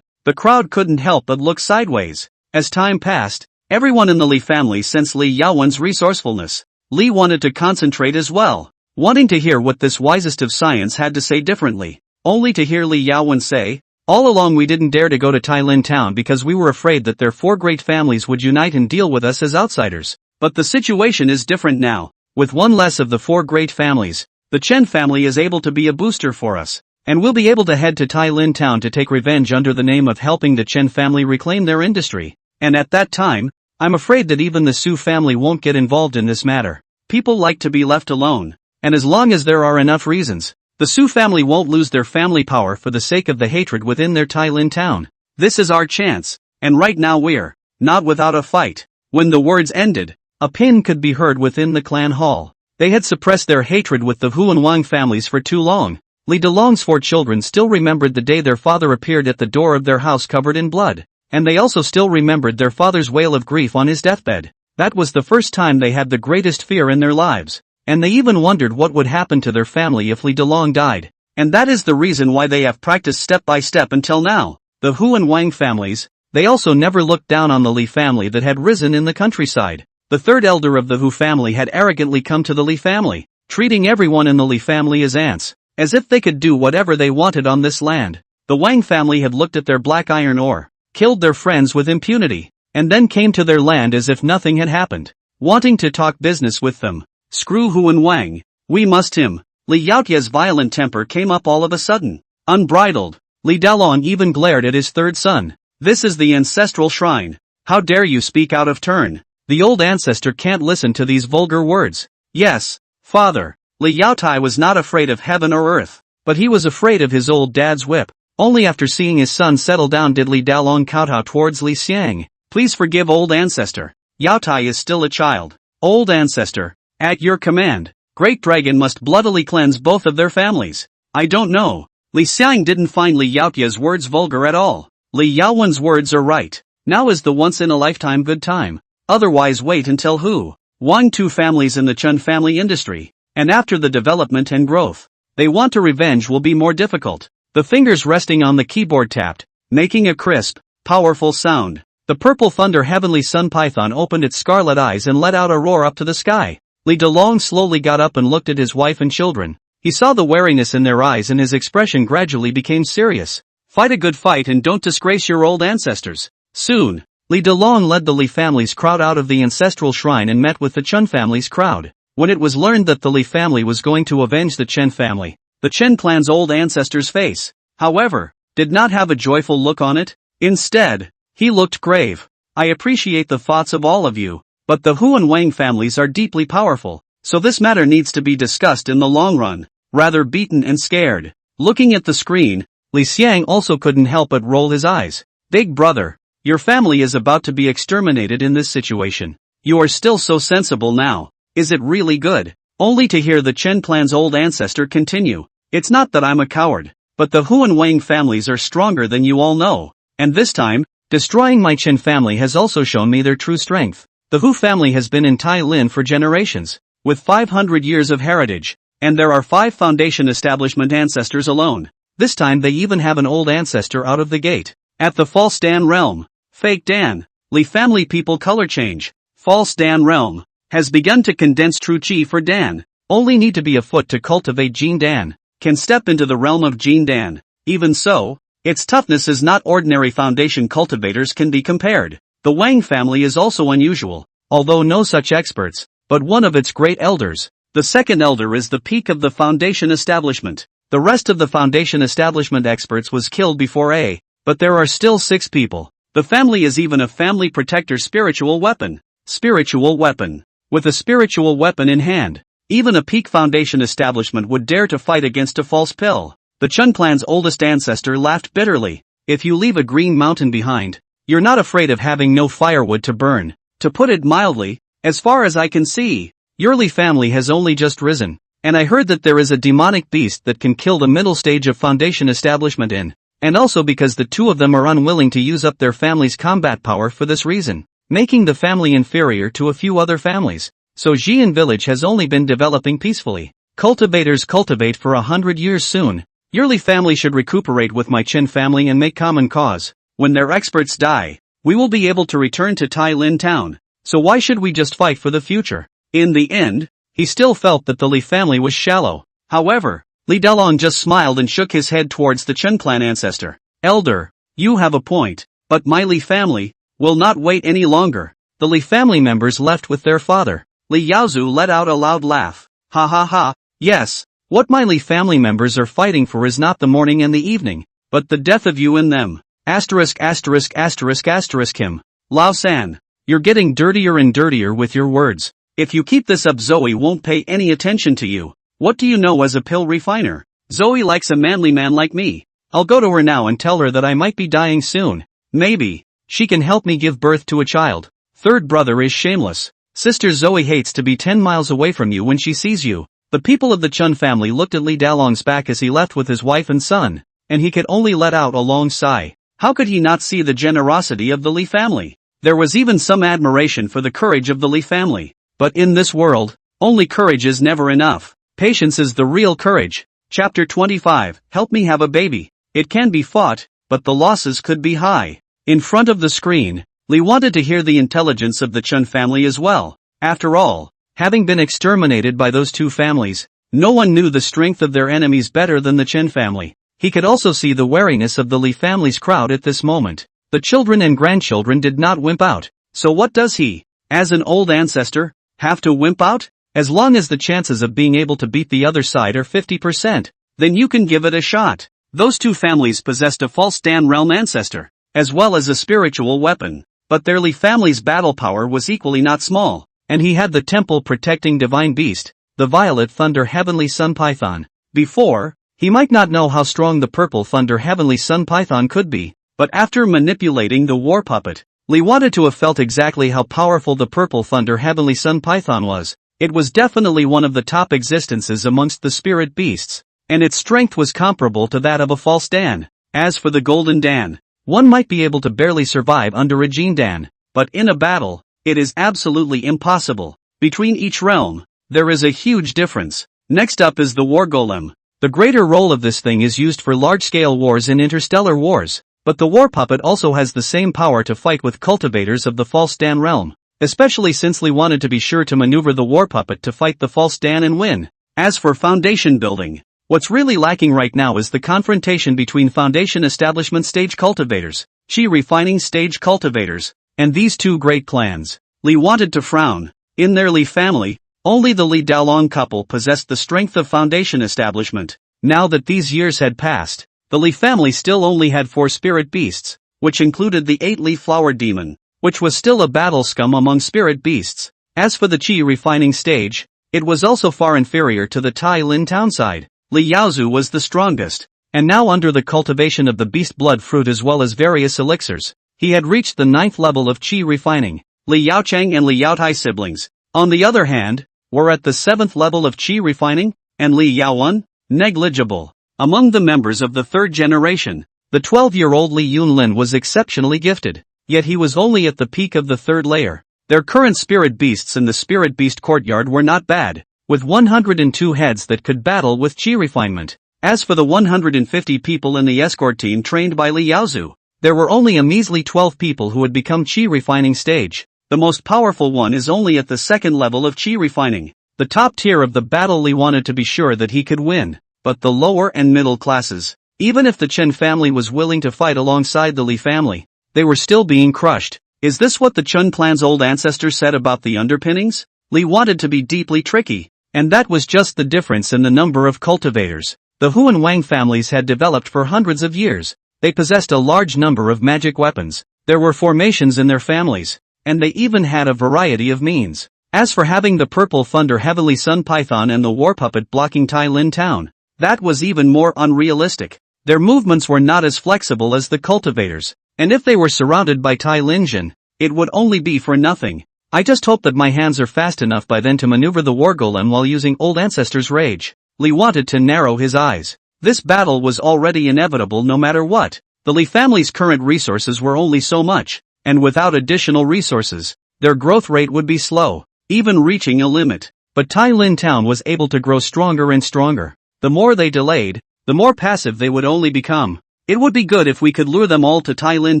Speaker 1: The crowd couldn't help but look sideways. As time passed, everyone in the Li family sensed Li Yaowen's resourcefulness. Li wanted to concentrate as well, wanting to hear what this wisest of science had to say differently, only to hear Li Yaowen say, all along we didn't dare to go to Tailin town because we were afraid that their 4 great families would unite and deal with us as outsiders. But the situation is different now. With one less of the 4 great families, the Chen family is able to be a booster for us, and we'll be able to head to Tailin town to take revenge under the name of helping the Chen family reclaim their industry. And at that time, I'm afraid that even the Su family won't get involved in this matter. People like to be left alone, and as long as there are enough reasons, the Su family won't lose their family power for the sake of the hatred within their Tailin town. This is our chance, and right now we're not without a fight. When the words ended, a pin could be heard within the clan hall. They had suppressed their hatred with the Hu and Wang families for too long. Li Delong's 4 children still remembered the day their father appeared at the door of their house covered in blood, and they also still remembered their father's wail of grief on his deathbed. That was the first time they had the greatest fear in their lives. And they even wondered what would happen to their family if Li Delong died. And that is the reason why they have practiced step by step until now. The Hu and Wang families, they also never looked down on the Li family that had risen in the countryside. The 3rd elder of the Hu family had arrogantly come to the Li family, treating everyone in the Li family as ants, as if they could do whatever they wanted on this land. The Wang family had looked at their black iron ore, killed their friends with impunity, and then came to their land as if nothing had happened, wanting to talk business with them. Screw Hu and Wang, we must him. Li Yaotia's violent temper came up all of a sudden. Unbridled, Li Dalong even glared at his 3rd son. This is the ancestral shrine. How dare you speak out of turn? The old ancestor can't listen to these vulgar words. Yes, father. Li Yaotai was not afraid of heaven or earth, but he was afraid of his old dad's whip. Only after seeing his son settle down did Li Dalong kowtow towards Li Xiang. Please forgive old ancestor. Yaotai is still a child. Old ancestor, at your command, Great Dragon must bloodily cleanse both of their families. I don't know. Li Xiang didn't find Li Yaotia's words vulgar at all. Li Yaowen's words are right. Now is the once-in-a-lifetime good time. Otherwise wait until who? Wang two families in the Chun family industry. And after the development and growth they want to revenge will be more difficult. The fingers resting on the keyboard tapped, making a crisp, powerful sound. The purple thunder heavenly sun python opened its scarlet eyes and let out a roar up to the sky. Li Dalong slowly got up and looked at his wife and children. He saw the wariness in their eyes and his expression gradually became serious. Fight a good fight and don't disgrace your old ancestors. Soon, Li Dalong led the Li family's crowd out of the ancestral shrine and met with the Chun family's crowd. When it was learned that the Li family was going to avenge the Chen family, the Chen clan's old ancestor's face, however, did not have a joyful look on it. Instead, he looked grave. I appreciate the thoughts of all of you, but the Hu and Wang families are deeply powerful, so this matter needs to be discussed in the long run. Rather beaten and scared, looking at the screen, Li Xiang also couldn't help but roll his eyes. Big brother, your family is about to be exterminated in this situation. You are still so sensible now. Is it really good? Only to hear the Chen clan's old ancestor continue. It's not that I'm a coward, but the Hu and Wang families are stronger than you all know. And this time, destroying my Chen family has also shown me their true strength. The Hu family has been in Tai Lin for generations, with 500 years of heritage, and there are 5 foundation establishment ancestors alone. This time they even have an old ancestor out of the gate. At the false Dan realm, fake Dan, Li family people color change. False Dan realm has begun to condense true chi for Dan. Only need to be a foot to cultivate Jin Dan. Can step into the realm of Jin Dan. Even so, its toughness is not ordinary foundation cultivators can be compared. The Wang family is also unusual, although no such experts, but one of its great elders. The second elder is the peak of the foundation establishment. The rest of the foundation establishment experts was killed before but there are still 6 people. The family is even a family protector spiritual weapon. Spiritual weapon. With a spiritual weapon in hand, even a peak foundation establishment would dare to fight against a false pill. The Chun clan's oldest ancestor laughed bitterly. If you leave a green mountain behind, you're not afraid of having no firewood to burn. To put it mildly, as far as I can see, your Li family has only just risen, and I heard that there is a demonic beast that can kill the middle stage of foundation establishment and also because the 2 of them are unwilling to use up their family's combat power for this reason, making the family inferior to a few other families. So Xi'an village has only been developing peacefully. Cultivators cultivate for 100 years soon. Your Li family should recuperate with my Chen family and make common cause. When their experts die, we will be able to return to Tai Lin town. So why should we just fight for the future? In the end, he still felt that the Li family was shallow. However, Li Dalong just smiled and shook his head towards the Chen clan ancestor. Elder, you have a point, but my Li family will not wait any longer. The Li family members left with their father. Li Yaozu let out a loud laugh. Ha ha ha, yes, what my Li family members are fighting for is not the morning and the evening, but the death of you and them. Asterisk asterisk asterisk asterisk him. Lao San, you're getting dirtier and dirtier with your words. If you keep this up Zoe won't pay any attention to you. What do you know as a pill refiner? Zoe likes a manly man like me. I'll go to her now and tell her that I might be dying soon. Maybe she can help me give birth to a child. Third brother is shameless. Sister Zoe hates to be 10 miles away from you when she sees you. The people of the Chun family looked at Li Dalong's back as he left with his wife and son, and he could only let out a long sigh. How could he not see the generosity of the Li family? There was even some admiration for the courage of the Li family. But in this world, only courage is never enough. Patience is the real courage. Chapter 25, Help me have a baby. It can be fought, but the losses could be high. In front of the screen, Li wanted to hear the intelligence of the Chun family as well. After all, having been exterminated by those 2 families, no one knew the strength of their enemies better than the Chen family. He could also see the wariness of the Li family's crowd at this moment. The children and grandchildren did not wimp out. So what does he, as an old ancestor, have to wimp out? As long as the chances of being able to beat the other side are 50%, then you can give it a shot. Those 2 families possessed a false Dan realm ancestor. as well as a spiritual weapon. But their Li family's battle power was equally not small, and he had the temple protecting divine beast, the Violet Thunder Heavenly Sun Python. Before, he might not know how strong the Purple Thunder Heavenly Sun Python could be, but after manipulating the war puppet, Li wanted to have felt exactly how powerful the Purple Thunder Heavenly Sun Python was. It was definitely one of the top existences amongst the spirit beasts, and its strength was comparable to that of a false Dan. As for the Golden Dan, one might be able to barely survive under a Gene Dan, but in a battle, it is absolutely impossible. Between each realm, there is a huge difference. Next up is the War Golem. The greater role of this thing is used for large-scale wars in interstellar wars, but the war puppet also has the same power to fight with cultivators of the false Dan realm, especially since Li wanted to be sure to maneuver the war puppet to fight the false Dan and win. As for foundation building, what's really lacking right now is the confrontation between foundation establishment stage cultivators, chi refining stage cultivators, and these two great clans. Li wanted to frown. In their Li family, only the Li Daolong couple possessed the strength of foundation establishment. Now that these years had passed, the Li family still only had 4 spirit beasts, which included the 8 Li flower demon, which was still a battle scum among spirit beasts. As for the chi refining stage, it was also far inferior to the Tai Lin town side. Li Yaozu was the strongest, and now under the cultivation of the beast blood fruit as well as various elixirs, he had reached the 9th level of chi refining. Li Yaocheng and Li Yaotai siblings, on the other hand, were at the 7th level of chi refining, and Li Yaowen, negligible. Among the members of the 3rd generation, the 12-year-old Li Yunlin was exceptionally gifted, yet he was only at the peak of the 3rd layer. Their current spirit beasts in the spirit beast courtyard were not bad, with 102 heads that could battle with chi refinement. As for the 150 people in the escort team trained by Li Yaozu, there were only a measly 12 people who had become chi refining stage. The most powerful one is only at the 2nd level of chi refining. The top tier of the battle Li wanted to be sure that he could win, but the lower and middle classes, even if the Chen family was willing to fight alongside the Li family, they were still being crushed. Is this what the Chen clan's old ancestors said about the underpinnings? Li wanted to be deeply tricky. And that was just the difference in the number of cultivators. The Hu and Wang families had developed for hundreds of years. They possessed a large number of magic weapons. There were formations in their families, and they even had a variety of means. As for having the Purple Thunder Heavenly Sun Python and the war puppet blocking Tai Lin town, that was even more unrealistic. Their movements were not as flexible as the cultivators, and if they were surrounded by Tai Linjin, it would only be for nothing. I just hope that my hands are fast enough by then to maneuver the War Golem while using Old Ancestor's Rage. Li wanted to narrow his eyes. This battle was already inevitable no matter what. The Li family's current resources were only so much, and without additional resources, their growth rate would be slow, even reaching a limit. But Tai Lin town was able to grow stronger and stronger. The more they delayed, the more passive they would only become. It would be good if we could lure them all to Tai Lin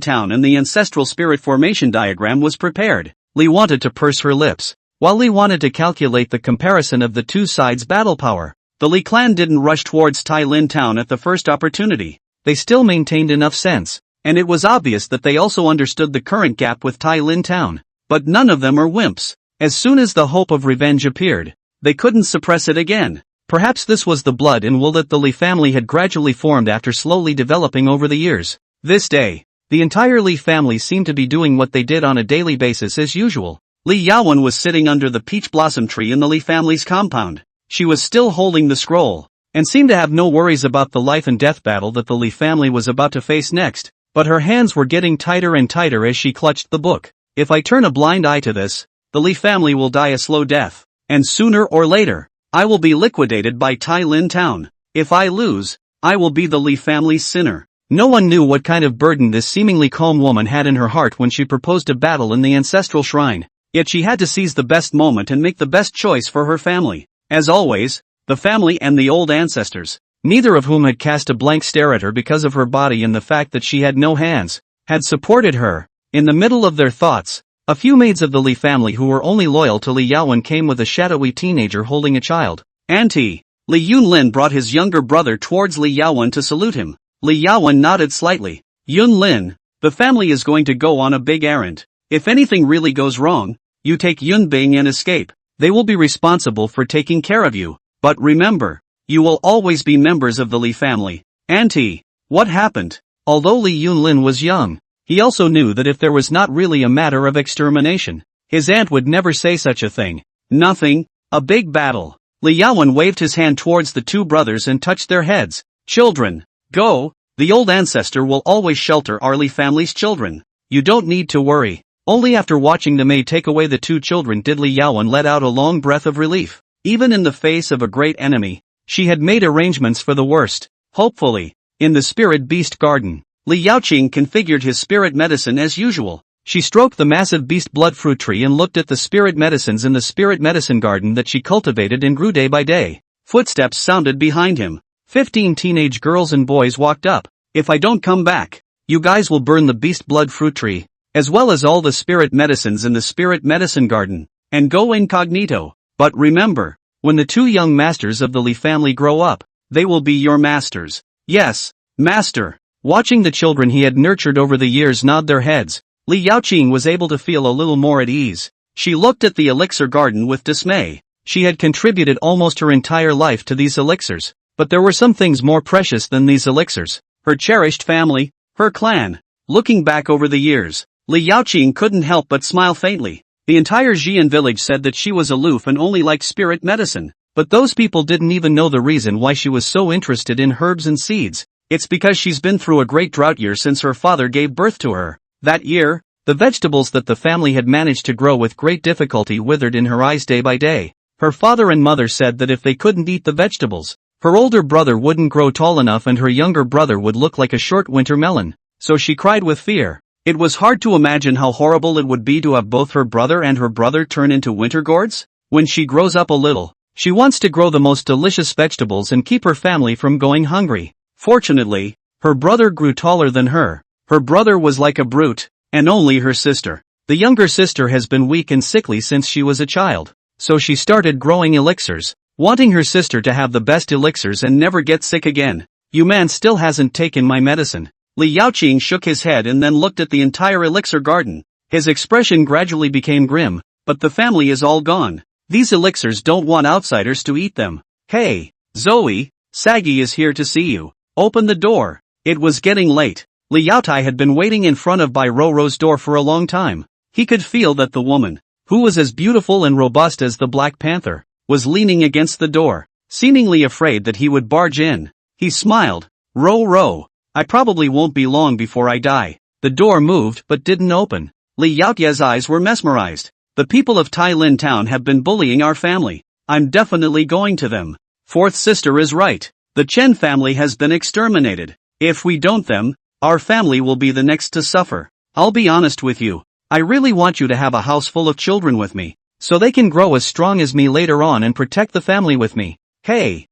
Speaker 1: town and the ancestral spirit formation diagram was prepared. Li wanted to purse her lips. While Li wanted to calculate the comparison of the two sides' battle power, the Li clan didn't rush towards Tai Lin town at the first opportunity. They still maintained enough sense, and it was obvious that they also understood the current gap with Tai Lin town. But none of them are wimps. As soon as the hope of revenge appeared, they couldn't suppress it again. Perhaps this was the blood and will that the Li family had gradually formed after slowly developing over the years. This day, the entire Li family seemed to be doing what they did on a daily basis as usual. Li Yaowen was sitting under the peach blossom tree in the Li family's compound. She was still holding the scroll, and seemed to have no worries about the life and death battle that the Li family was about to face next, but her hands were getting tighter and tighter as she clutched the book. If I turn a blind eye to this, the Li family will die a slow death, and sooner or later, I will be liquidated by Tai Lin town. If I lose, I will be the Li family's sinner. No one knew what kind of burden this seemingly calm woman had in her heart when she proposed a battle in the ancestral shrine. Yet she had to seize the best moment and make the best choice for her family. As always, the family and the old ancestors, neither of whom had cast a blank stare at her because of her body and the fact that she had no hands, had supported her. In the middle of their thoughts, a few maids of the Li family who were only loyal to Li Yaowen came with a shadowy teenager holding a child. Auntie. Li Yunlin brought his younger brother towards Li Yaowen to salute him. Li Yaowen nodded slightly. Yunlin, the family is going to go on a big errand. If anything really goes wrong, you take Yunbing and escape. They will be responsible for taking care of you. But remember, you will always be members of the Li family. Auntie, what happened? Although Li Yunlin was young, He also knew that if there was not really a matter of extermination, his aunt would never say such a thing. Nothing. A big battle. Li Yaowen waved his hand towards the two brothers and touched their heads. Children, go. The old ancestor will always shelter our Li family's children. You don't need to worry. Only after watching the maid take away the two children did Li Yaowen let out a long breath of relief. Even in the face of a great enemy, she had made arrangements for the worst. Hopefully, in the spirit beast garden, Li Yaoqing configured his spirit medicine as usual. She stroked the massive beast blood fruit tree and looked at the spirit medicines in the spirit medicine garden that she cultivated and grew day by day. Footsteps sounded behind him. 15 teenage girls and boys walked up. If I don't come back, you guys will burn the beast blood fruit tree, as well as all the spirit medicines in the spirit medicine garden, and go incognito. But remember, when the two young masters of the Li family grow up, they will be your masters. Yes, master. Watching the children he had nurtured over the years nod their heads, Li Yaoqing was able to feel a little more at ease. She looked at the elixir garden with dismay. She had contributed almost her entire life to these elixirs, but there were some things more precious than these elixirs. Her cherished family, her clan. Looking back over the years, Li Yaoqing couldn't help but smile faintly. The entire Xian village said that she was aloof and only liked spirit medicine, but those people didn't even know the reason why she was so interested in herbs and seeds. It's because she's been through a great drought year since her father gave birth to her. That year, the vegetables that the family had managed to grow with great difficulty withered in her eyes day by day. Her father and mother said that if they couldn't eat the vegetables, her older brother wouldn't grow tall enough and her younger brother would look like a short winter melon. So she cried with fear. It was hard to imagine how horrible it would be to have both her brother and her brother turn into winter gourds. When she grows up a little, she wants to grow the most delicious vegetables and keep her family from going hungry. Fortunately, her brother grew taller than her. Her brother was like a brute, and only her sister. The younger sister has been weak and sickly since she was a child, so she started growing elixirs, wanting her sister to have the best elixirs and never get sick again. You man still hasn't taken my medicine. Li Yaoqing shook his head and then looked at the entire elixir garden. His expression gradually became grim. But the family is all gone. These elixirs don't want outsiders to eat them. Hey, Zoe, Saggy is here to see you. Open the door. It was getting late. Li Yaotai had been waiting in front of Bai Roro's door for a long time. He could feel that the woman, who was as beautiful and robust as the Black Panther, was leaning against the door, seemingly afraid that he would barge in. He smiled. Ro, I probably won't be long before I die. The door moved but didn't open. Li Yaotia's eyes were mesmerized. The people of Tai Lin town have been bullying our family. I'm definitely going to them. Fourth sister is right. The Chen family has been exterminated. If we don't them, our family will be the next to suffer. I'll be honest with you. I really want you to have a house full of children with me, so they can grow as strong as me later on and protect the family with me. Hey,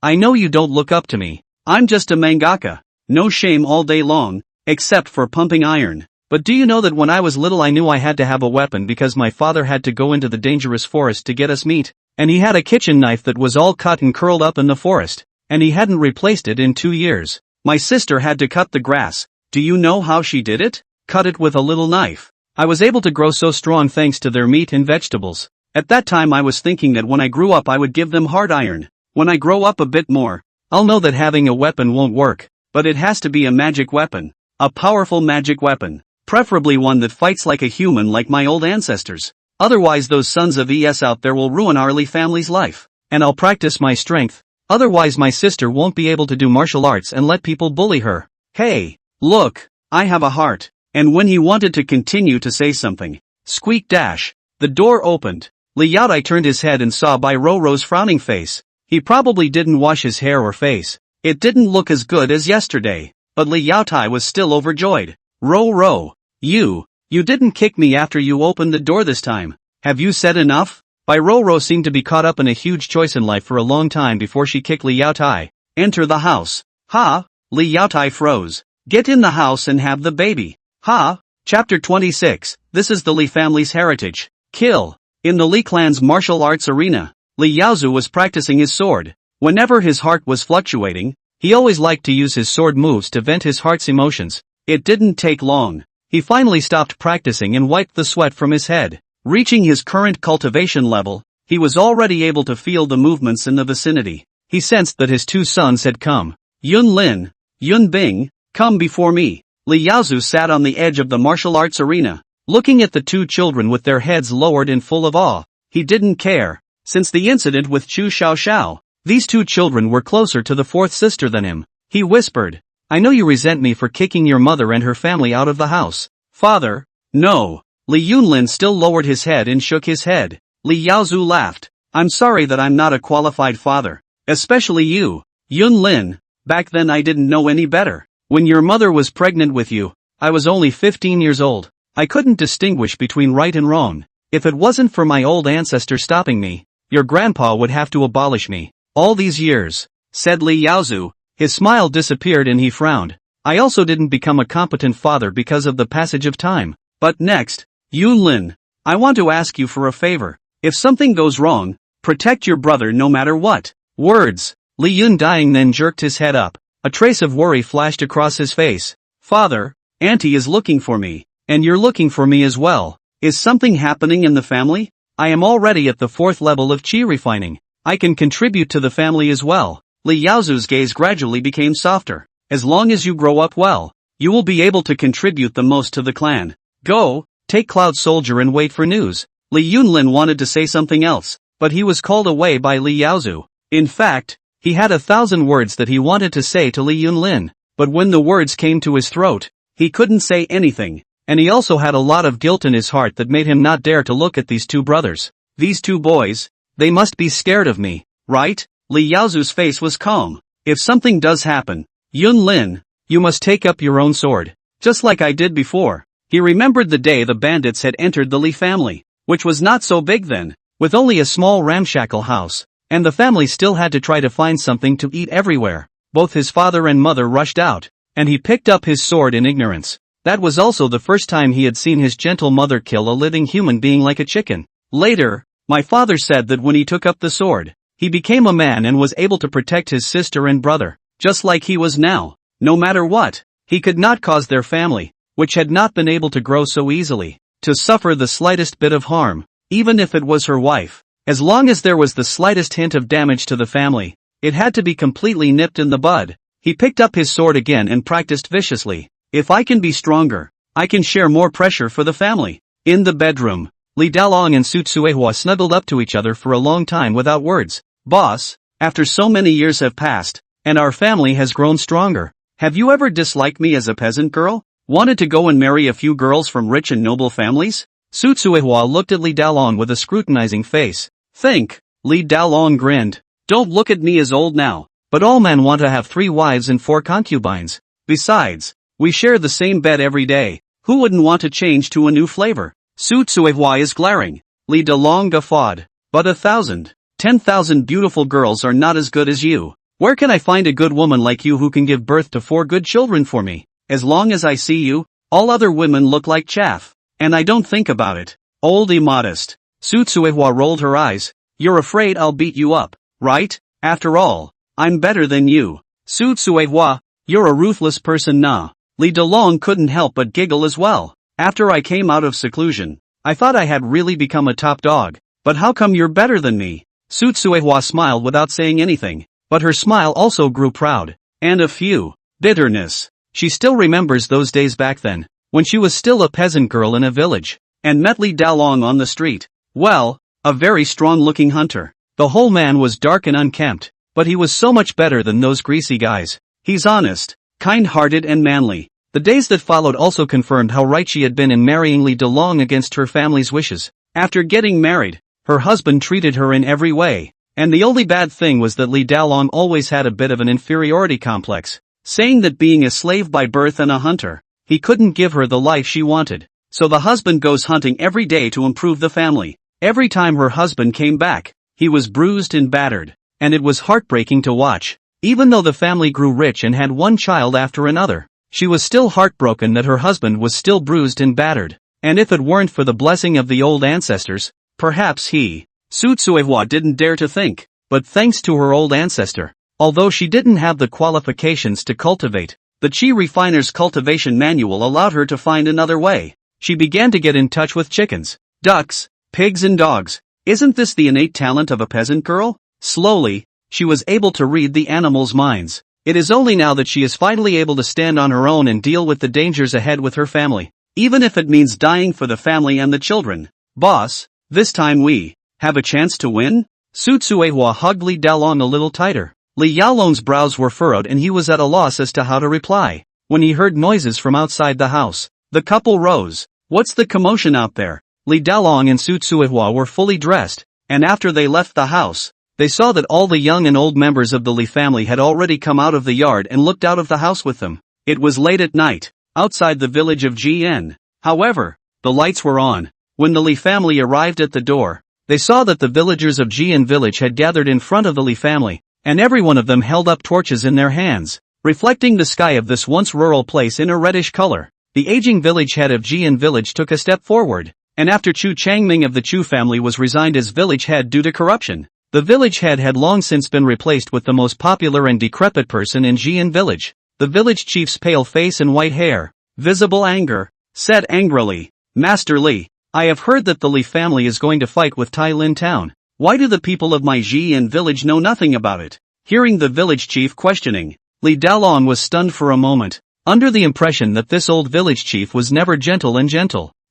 Speaker 1: I know you don't look up to me. I'm just a mangaka. No shame all day long, except for pumping iron. But do you know that when I was little I knew I had to have a weapon because my father had to go into the dangerous forest to get us meat, and he had a kitchen knife that was all cut and curled up in the forest, and he hadn't replaced it in 2 years. My sister had to cut the grass. Do you know how she did it? Cut it with a little knife. I was able to grow so strong thanks to their meat and vegetables. At that time I was thinking that when I grew up I would give them hard iron. When I grow up a bit more, I'll know that having a weapon won't work, but it has to be a magic weapon. A powerful magic weapon. Preferably one that fights like a human like my old ancestors. Otherwise those sons of ES out there will ruin our Li family's life. And I'll practice my strength. Otherwise my sister won't be able to do martial arts and let people bully her. Hey, look, I have a heart. And when he wanted to continue to say something, squeak dash, the door opened. Li Yaotai turned his head and saw Bai Roro's frowning face. He probably didn't wash his hair or face. It didn't look as good as yesterday. But Li Yaotai was still overjoyed. Ro, you didn't kick me after you opened the door this time. Have you said enough? Bai Roro seemed to be caught up in a huge choice in life for a long time before she kicked Li Yaotai. Enter the house. Ha! Li Yaotai froze. Get in the house and have the baby. Ha! Chapter 26. This is the Li family's heritage. Kill. In the Li clan's martial arts arena, Li Yaozu was practicing his sword. Whenever his heart was fluctuating, he always liked to use his sword moves to vent his heart's emotions. It didn't take long. He finally stopped practicing and wiped the sweat from his head. Reaching his current cultivation level, he was already able to feel the movements in the vicinity. He sensed that his two sons had come. Yun Lin, Yun Bing, come before me. Li Yaozu sat on the edge of the martial arts arena, looking at the two children with their heads lowered and full of awe. He didn't care. Since the incident with Chu Xiaoxiao, these two children were closer to the fourth sister than him. He whispered, "I know you resent me for kicking your mother and her family out of the house." "Father, no." Li Yunlin still lowered his head and shook his head. Li Yaozu laughed. "I'm sorry that I'm not a qualified father. Especially you, Yunlin. Back then I didn't know any better. When your mother was pregnant with you, I was only 15 years old. I couldn't distinguish between right and wrong. If it wasn't for my old ancestor stopping me, your grandpa would have to abolish me. All these years," said Li Yaozu. His smile disappeared and he frowned. "I also didn't become a competent father because of the passage of time. But next, Yunlin, I want to ask you for a favor. If something goes wrong, protect your brother no matter what." Words. Li Yun dying then jerked his head up. A trace of worry flashed across his face. "Father, Auntie is looking for me, and you're looking for me as well. Is something happening in the family? I am already at the 4th level of qi refining. I can contribute to the family as well." Li Yaozu's gaze gradually became softer. "As long as you grow up well, you will be able to contribute the most to the clan. Go, take Cloud Soldier and wait for news." Li Yunlin wanted to say something else, but he was called away by Li Yaozu. In fact, he had 1,000 words that he wanted to say to Li Yunlin, but when the words came to his throat, he couldn't say anything, and he also had a lot of guilt in his heart that made him not dare to look at these two brothers. These two boys, they must be scared of me, right? Li Yaozu's face was calm. "If something does happen, Yunlin, you must take up your own sword, just like I did before." He remembered the day the bandits had entered the Li family, which was not so big then, with only a small ramshackle house, and the family still had to try to find something to eat everywhere. Both his father and mother rushed out, and he picked up his sword in ignorance. That was also the first time he had seen his gentle mother kill a living human being like a chicken. Later, my father said that when he took up the sword, he became a man and was able to protect his sister and brother, just like he was now. No matter what, he could not cause their family, which had not been able to grow so easily, to suffer the slightest bit of harm, even if it was her wife. As long as there was the slightest hint of damage to the family, it had to be completely nipped in the bud. He picked up his sword again and practiced viciously. "If I can be stronger, I can share more pressure for the family." In the bedroom, Li Dalong and Su Tsuehua snuggled up to each other for a long time without words. "Boss, after so many years have passed, and our family has grown stronger, have you ever disliked me as a peasant girl? Wanted to go and marry a few girls from rich and noble families?" Su Tsuehua looked at Li Dalong with a scrutinizing face. "Think." Li Dalong grinned. "Don't look at me as old now, but all men want to have 3 wives and 4 concubines. Besides, we share the same bed every day. Who wouldn't want to change to a new flavor?" Su Tsuehua is glaring. Li Dalong guffawed. "But 1,000, 10,000 beautiful girls are not as good as you. Where can I find a good woman like you who can give birth to 4 good children for me? As long as I see you, all other women look like chaff, and I don't think about it." Old immodest. Su Tsuehua rolled her eyes. "You're afraid I'll beat you up, right? After all, I'm better than you." Su Tsuehua, you're a ruthless person nah. Li Dalong couldn't help but giggle as well. "After I came out of seclusion, I thought I had really become a top dog, but how come you're better than me?" Su Tsuehua smiled without saying anything, but her smile also grew proud, and a few bitterness. She still remembers those days back then, when she was still a peasant girl in a village, and met Li Dalong on the street. Well, a very strong-looking hunter. The whole man was dark and unkempt, but he was so much better than those greasy guys. He's honest, kind-hearted and manly. The days that followed also confirmed how right she had been in marrying Li Dalong against her family's wishes. After getting married, her husband treated her in every way, and the only bad thing was that Li Dalong always had a bit of an inferiority complex, saying that being a slave by birth and a hunter, he couldn't give her the life she wanted. So the husband goes hunting every day to improve the family. Every time her husband came back, he was bruised and battered, and it was heartbreaking to watch. Even though the family grew rich and had one child after another, she was still heartbroken that her husband was still bruised and battered. And if it weren't for the blessing of the old ancestors, perhaps he, Su Tsuehua didn't dare to think, but thanks to her old ancestor, although she didn't have the qualifications to cultivate, the Qi Refiner's cultivation manual allowed her to find another way. She began to get in touch with chickens, ducks, pigs and dogs. Isn't this the innate talent of a peasant girl? Slowly, she was able to read the animals' minds. It is only now that she is finally able to stand on her own and deal with the dangers ahead with her family. Even if it means dying for the family and the children. Boss, this time we have a chance to win? Su Tsuehua hugged Li Dalong a little tighter. Li Yaolong's brows were furrowed and he was at a loss as to how to reply. When he heard noises from outside the house, the couple rose. What's the commotion out there? Li Dalong and Su Tsuehua were fully dressed, and after they left the house, they saw that all the young and old members of the Li family had already come out of the yard and looked out of the house with them. It was late at night, outside the village of Gn. However, the lights were on. When the Li family arrived at the door, they saw that the villagers of Gn village had gathered in front of the Li family, and every one of them held up torches in their hands, reflecting the sky of this once rural place in a reddish color. The aging village head of Gn village took a step forward, and after Chu Changming of the Chu family was resigned as village head due to corruption, the village head had long since been replaced with the most popular and decrepit person in Gn village. The village chief's pale face and white hair, visible anger, said angrily, Master Li, I have heard that the Li family is going to fight with Tai Lin town. Why do the people of my Gn village know nothing about it? Hearing the village chief questioning, Li Dalong was stunned for a moment, under the impression that this old village chief was never gentle,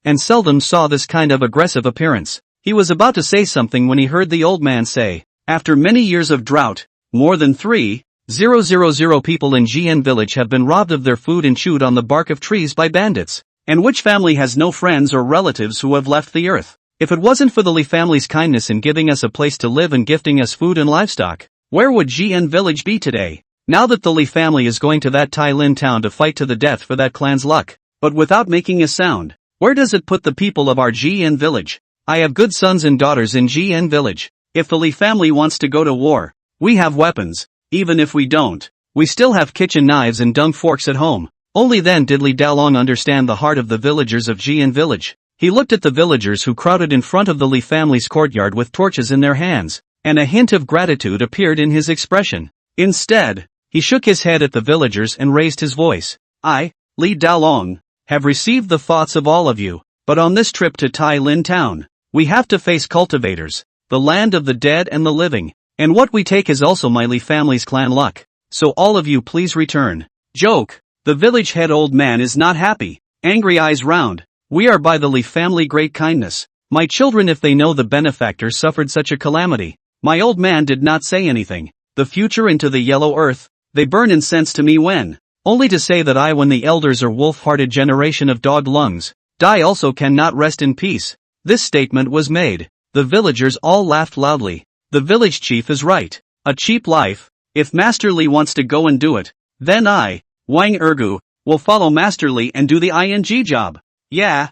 Speaker 1: and seldom saw this kind of aggressive appearance. He was about to say something when he heard the old man say, after many years of drought, more than 3,000 people in Gn village have been robbed of their food and chewed on the bark of trees by bandits. And which family has no friends or relatives who have left the earth? If it wasn't for the Li family's kindness in giving us a place to live and gifting us food and livestock, where would Gn village be today? Now that the Li family is going to that Tai Lin town to fight to the death for that clan's luck, but without making a sound, where does it put the people of our Gn village? I have good sons and daughters in Gn village. If the Li family wants to go to war, we have weapons. Even if we don't, we still have kitchen knives and dung forks at home. Only then did Li Dalong understand the heart of the villagers of Gn village. He looked at the villagers who crowded in front of the Li family's courtyard with torches in their hands, and a hint of gratitude appeared in his expression. Instead, he shook his head at the villagers and raised his voice. I, Li Dalong, have received the thoughts of all of you, but on this trip to Tai Lin town, we have to face cultivators, the land of the dead and the living, and what we take is also my Li family's clan luck. So all of you please return. Joke. The village head old man is not happy, angry eyes round. We are by the Li family great kindness. My children, if they know the benefactor suffered such a calamity. My old man did not say anything. The future into the yellow earth, they burn incense to me when, only to say that I when the elders or wolf-hearted generation of dog lungs, die also cannot rest in peace. This statement was made. The villagers all laughed loudly. The village chief is right. A cheap life. If Master Li wants to go and do it, then I, Wang Ergu, will follow Master Li and do the ing job. Yeah,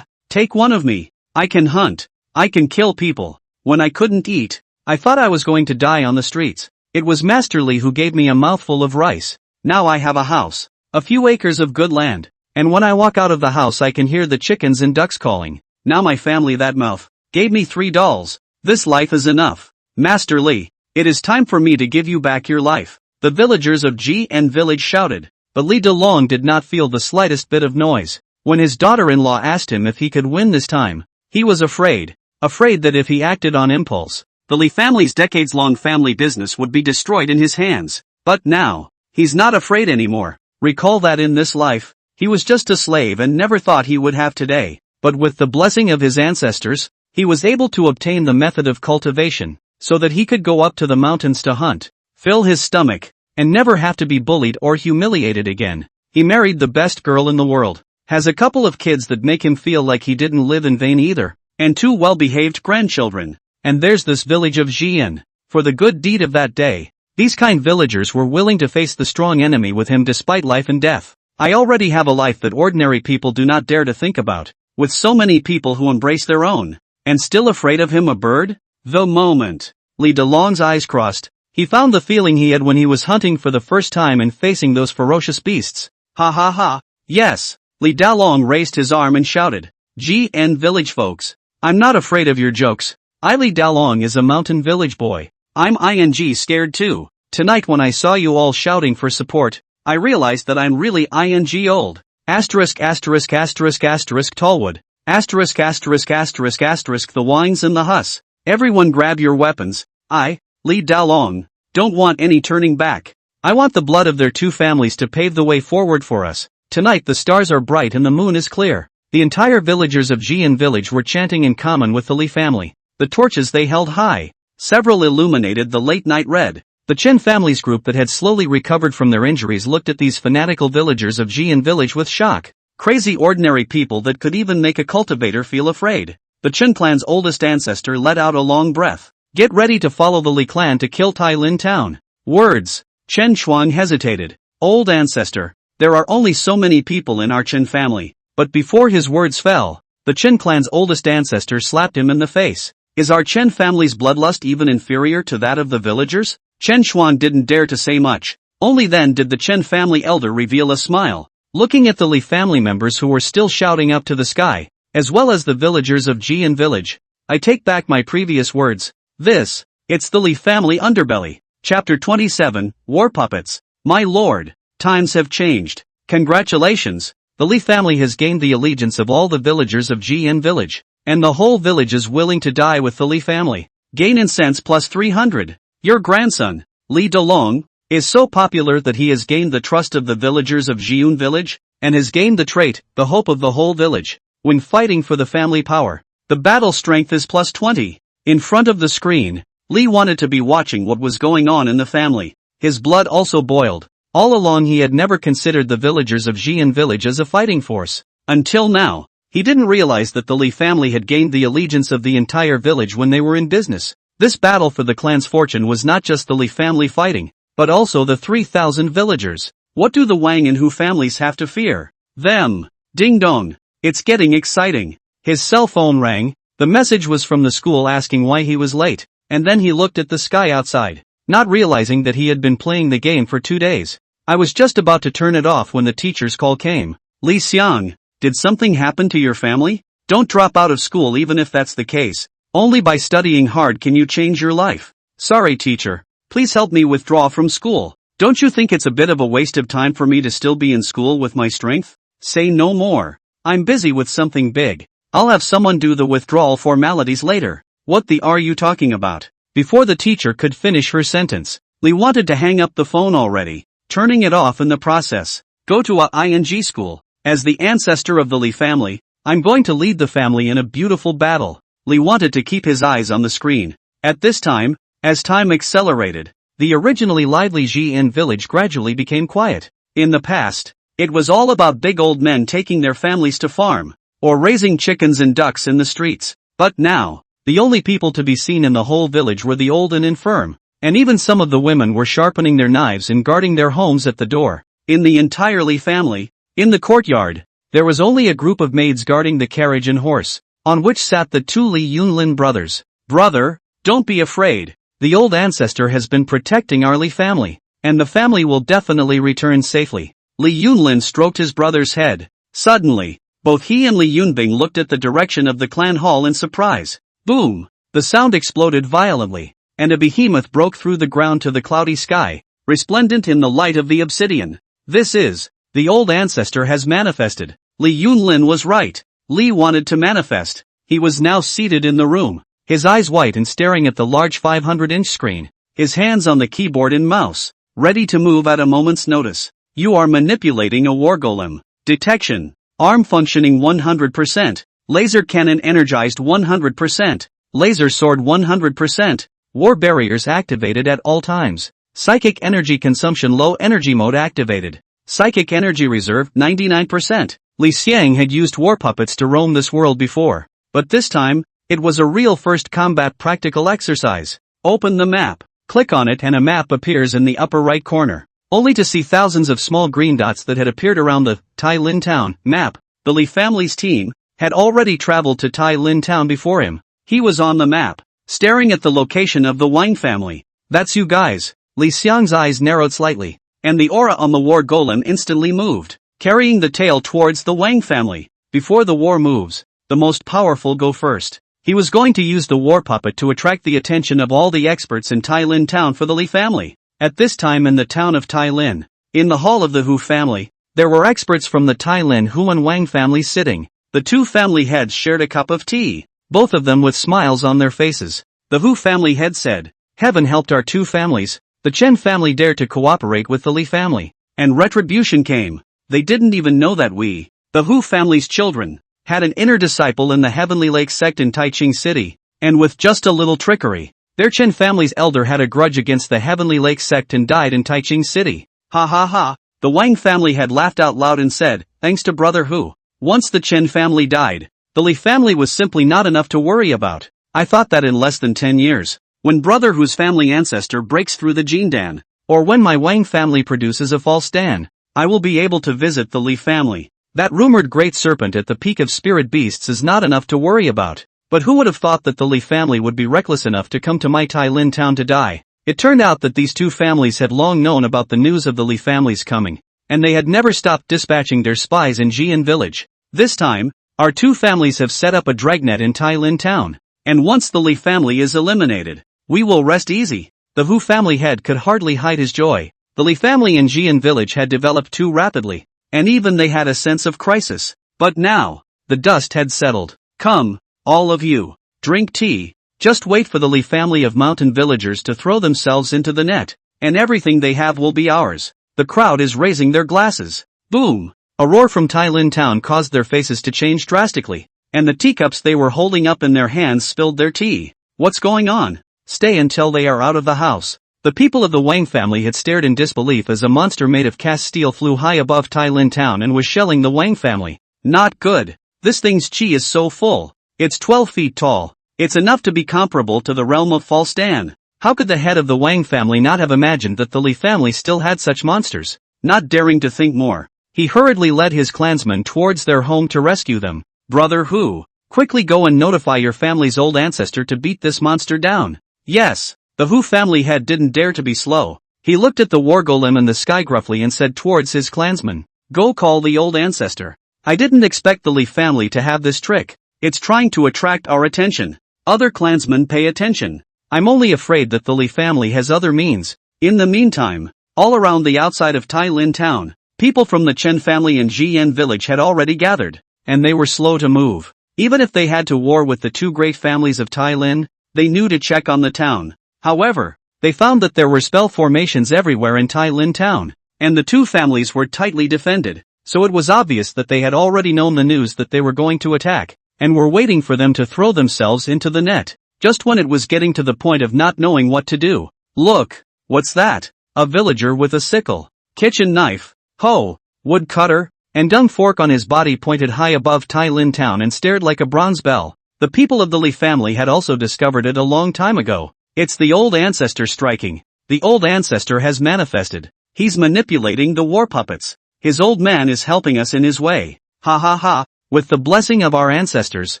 Speaker 1: take one of me. I can hunt. I can kill people. When I couldn't eat, I thought I was going to die on the streets. It was Master Li who gave me a mouthful of rice. Now I have a house, a few acres of good land, and when I walk out of the house I can hear the chickens and ducks calling. Now my family that mouth gave me 3 dolls. This life is enough. Master Li, it is time for me to give you back your life. The villagers of Gn village shouted, but Li Dalong did not feel the slightest bit of noise. When his daughter-in-law asked him if he could win this time, he was afraid that if he acted on impulse, the Li family's decades-long family business would be destroyed in his hands. But now, he's not afraid anymore. Recall that in this life, he was just a slave and never thought he would have today. But with the blessing of his ancestors, he was able to obtain the method of cultivation, so that he could go up to the mountains to hunt, fill his stomach, and never have to be bullied or humiliated again. He married the best girl in the world, has a couple of kids that make him feel like he didn't live in vain either, and 2 well-behaved grandchildren. And there's this village of Jian. For the good deed of that day, these kind villagers were willing to face the strong enemy with him despite life and death. I already have a life that ordinary people do not dare to think about, with so many people who embrace their own, and still afraid of him a bird? The moment Li Dalong's eyes crossed, he found the feeling he had when he was hunting for the first time and facing those ferocious beasts. Ha ha ha, yes! Li Dalong raised his arm and shouted, Gn village folks, I'm not afraid of your jokes. I Li Dalong is a mountain village boy. I'm ing scared too. Tonight when I saw you all shouting for support, I realized that I'm really ing old. Asterisk asterisk asterisk asterisk Tallwood. Asterisk asterisk asterisk asterisk the wines and the hus. Everyone grab your weapons. I, Li Dalong, don't want any turning back. I want the blood of their two families to pave the way forward for us. Tonight the stars are bright and the moon is clear. The entire villagers of Jian village were chanting in common with the Li family. The torches they held high. Several illuminated the late night red. The Chen family's group that had slowly recovered from their injuries looked at these fanatical villagers of Jian village with shock. Crazy ordinary people that could even make a cultivator feel afraid. The Chen clan's oldest ancestor let out a long breath. Get ready to follow the Li clan to kill Tai Lin town. Words. Chen Shuang hesitated. Old ancestor. There are only so many people in our Chen family. But before his words fell, the Chen clan's oldest ancestor slapped him in the face. Is our Chen family's bloodlust even inferior to that of the villagers? Chen Xuan didn't dare to say much. Only then did the Chen family elder reveal a smile. Looking at the Li family members who were still shouting up to the sky, as well as the villagers of Jian village. I take back my previous words. It's the Li family underbelly. Chapter 27, War Puppets. My lord, times have changed. Congratulations. The Li family has gained the allegiance of all the villagers of Jian village. And the whole village is willing to die with the Li family. Gain incense plus 300. Your grandson, Li Delong, is so popular that he has gained the trust of the villagers of Jiun village, and has gained the trait, the hope of the whole village. When fighting for the family power, the battle strength is plus 20. In front of the screen, Li wanted to be watching what was going on in the family. His blood also boiled. All along he had never considered the villagers of Jian village as a fighting force. Until now. He didn't realize that the Li family had gained the allegiance of the entire village when they were in business. This battle for the clan's fortune was not just the Li family fighting, but also the 3,000 villagers. What do the Wang and Hu families have to fear? Them. Ding dong. It's getting exciting. His cell phone rang. The message was from the school asking why he was late, and then he looked at the sky outside, not realizing that he had been playing the game for 2 days. I was just about to turn it off when the teacher's call came. Li Xiang. Did something happen to your family? Don't drop out of school even if that's the case. Only by studying hard can you change your life. Sorry teacher. Please help me withdraw from school. Don't you think it's a bit of a waste of time for me to still be in school with my strength? Say no more. I'm busy with something big. I'll have someone do the withdrawal formalities later. What the are you talking about? Before the teacher could finish her sentence, Li wanted to hang up the phone already, turning it off in the process. Go to a ing school. As the ancestor of the Li family, I'm going to lead the family in a beautiful battle. Li wanted to keep his eyes on the screen. At this time, as time accelerated, the originally lively Jian village gradually became quiet. In the past, it was all about big old men taking their families to farm, or raising chickens and ducks in the streets. But now, the only people to be seen in the whole village were the old and infirm, and even some of the women were sharpening their knives and guarding their homes at the door. In the entire Li family, in the courtyard, there was only a group of maids guarding the carriage and horse, on which sat the two Li Yunlin brothers. Brother, don't be afraid. The old ancestor has been protecting our Li family, and the family will definitely return safely. Li Yunlin stroked his brother's head. Suddenly, both he and Li Yunbing looked at the direction of the clan hall in surprise. Boom! The sound exploded violently, and a behemoth broke through the ground to the cloudy sky, resplendent in the light of the obsidian. The old ancestor has manifested. Li Yunlin was right. Li wanted to manifest. He was now seated in the room, his eyes white and staring at the large 500-inch screen, his hands on the keyboard and mouse, ready to move at a moment's notice. You are manipulating a war golem. Detection. Arm functioning 100%. Laser cannon energized 100%. Laser sword 100%. War barriers activated at all times. Psychic energy consumption low energy mode activated. Psychic energy reserve 99%. Li Xiang had used war puppets to roam this world before, but this time, it was a real first combat practical exercise. Open the map. Click on it and a map appears in the upper right corner, only to see thousands of small green dots that had appeared around the Tai Lin town map. The Li family's team had already traveled to Tai Lin town before him. He was on the map, staring at the location of the Wang family. That's you guys. Li Xiang's eyes narrowed slightly, and the aura on the war golem instantly moved, carrying the tail towards the Wang family. Before the war moves, the most powerful go first. He was going to use the war puppet to attract the attention of all the experts in Tai Lin town for the Li family. At this time in the town of Tai Lin, in the hall of the Hu family, there were experts from the Tai Lin Hu and Wang families sitting. The two family heads shared a cup of tea, both of them with smiles on their faces. The Hu family head said, "Heaven helped our two families." The Chen family dared to cooperate with the Li family. And retribution came. They didn't even know that we, the Hu family's children, had an inner disciple in the Heavenly Lake sect in Taiching City. And with just a little trickery, their Chen family's elder had a grudge against the Heavenly Lake sect and died in Taiching City. Ha ha ha. The Wang family had laughed out loud and said, thanks to Brother Hu. Once the Chen family died, the Li family was simply not enough to worry about. I thought that in less than 10 years, when Brother Hu's family ancestor breaks through the gene Dan, or when my Wang family produces a false Dan, I will be able to visit the Li family. That rumored great serpent at the peak of spirit beasts is not enough to worry about. But who would have thought that the Li family would be reckless enough to come to my Tai Lin town to die? It turned out that these two families had long known about the news of the Li family's coming, and they had never stopped dispatching their spies in Jian village. This time, our two families have set up a dragnet in Tai Lin town, and once the Li family is eliminated, we will rest easy. The Hu family head could hardly hide his joy. The Li family in Jian village had developed too rapidly, and even they had a sense of crisis. But now, the dust had settled. Come, all of you, drink tea. Just wait for the Li family of mountain villagers to throw themselves into the net, and everything they have will be ours. The crowd is raising their glasses. Boom! A roar from Tai Lin town caused their faces to change drastically, and the teacups they were holding up in their hands spilled their tea. What's going on? Stay until they are out of the house. The people of the Wang family had stared in disbelief as a monster made of cast steel flew high above Tai Lin town and was shelling the Wang family. Not good. This thing's chi is so full. It's 12 feet tall. It's enough to be comparable to the realm of false Dan. How could the head of the Wang family not have imagined that the Li family still had such monsters? Not daring to think more, he hurriedly led his clansmen towards their home to rescue them. Brother Hu, quickly go and notify your family's old ancestor to beat this monster down. Yes, the Hu family head didn't dare to be slow. He looked at the war golem in the sky gruffly and said towards his clansmen, go call the old ancestor. I didn't expect the Li family to have this trick. It's trying to attract our attention. Other clansmen pay attention. I'm only afraid that the Li family has other means. In the meantime, all around the outside of Tai Lin town, people from the Chen family in Jian village had already gathered, and they were slow to move. Even if they had to war with the two great families of Tai Lin, they knew to check on the town. However, they found that there were spell formations everywhere in Tai Lin town, and the two families were tightly defended, so it was obvious that they had already known the news that they were going to attack, and were waiting for them to throw themselves into the net. Just when it was getting to the point of not knowing what to do. Look, what's that? A villager with a sickle, kitchen knife, hoe, wood cutter, and dung fork on his body pointed high above Tai Lin town and stared like a bronze bell. The people of the Li family had also discovered it a long time ago. It's the old ancestor striking. The old ancestor has manifested. He's manipulating the war puppets. His old man is helping us in his way. Ha ha ha. With the blessing of our ancestors,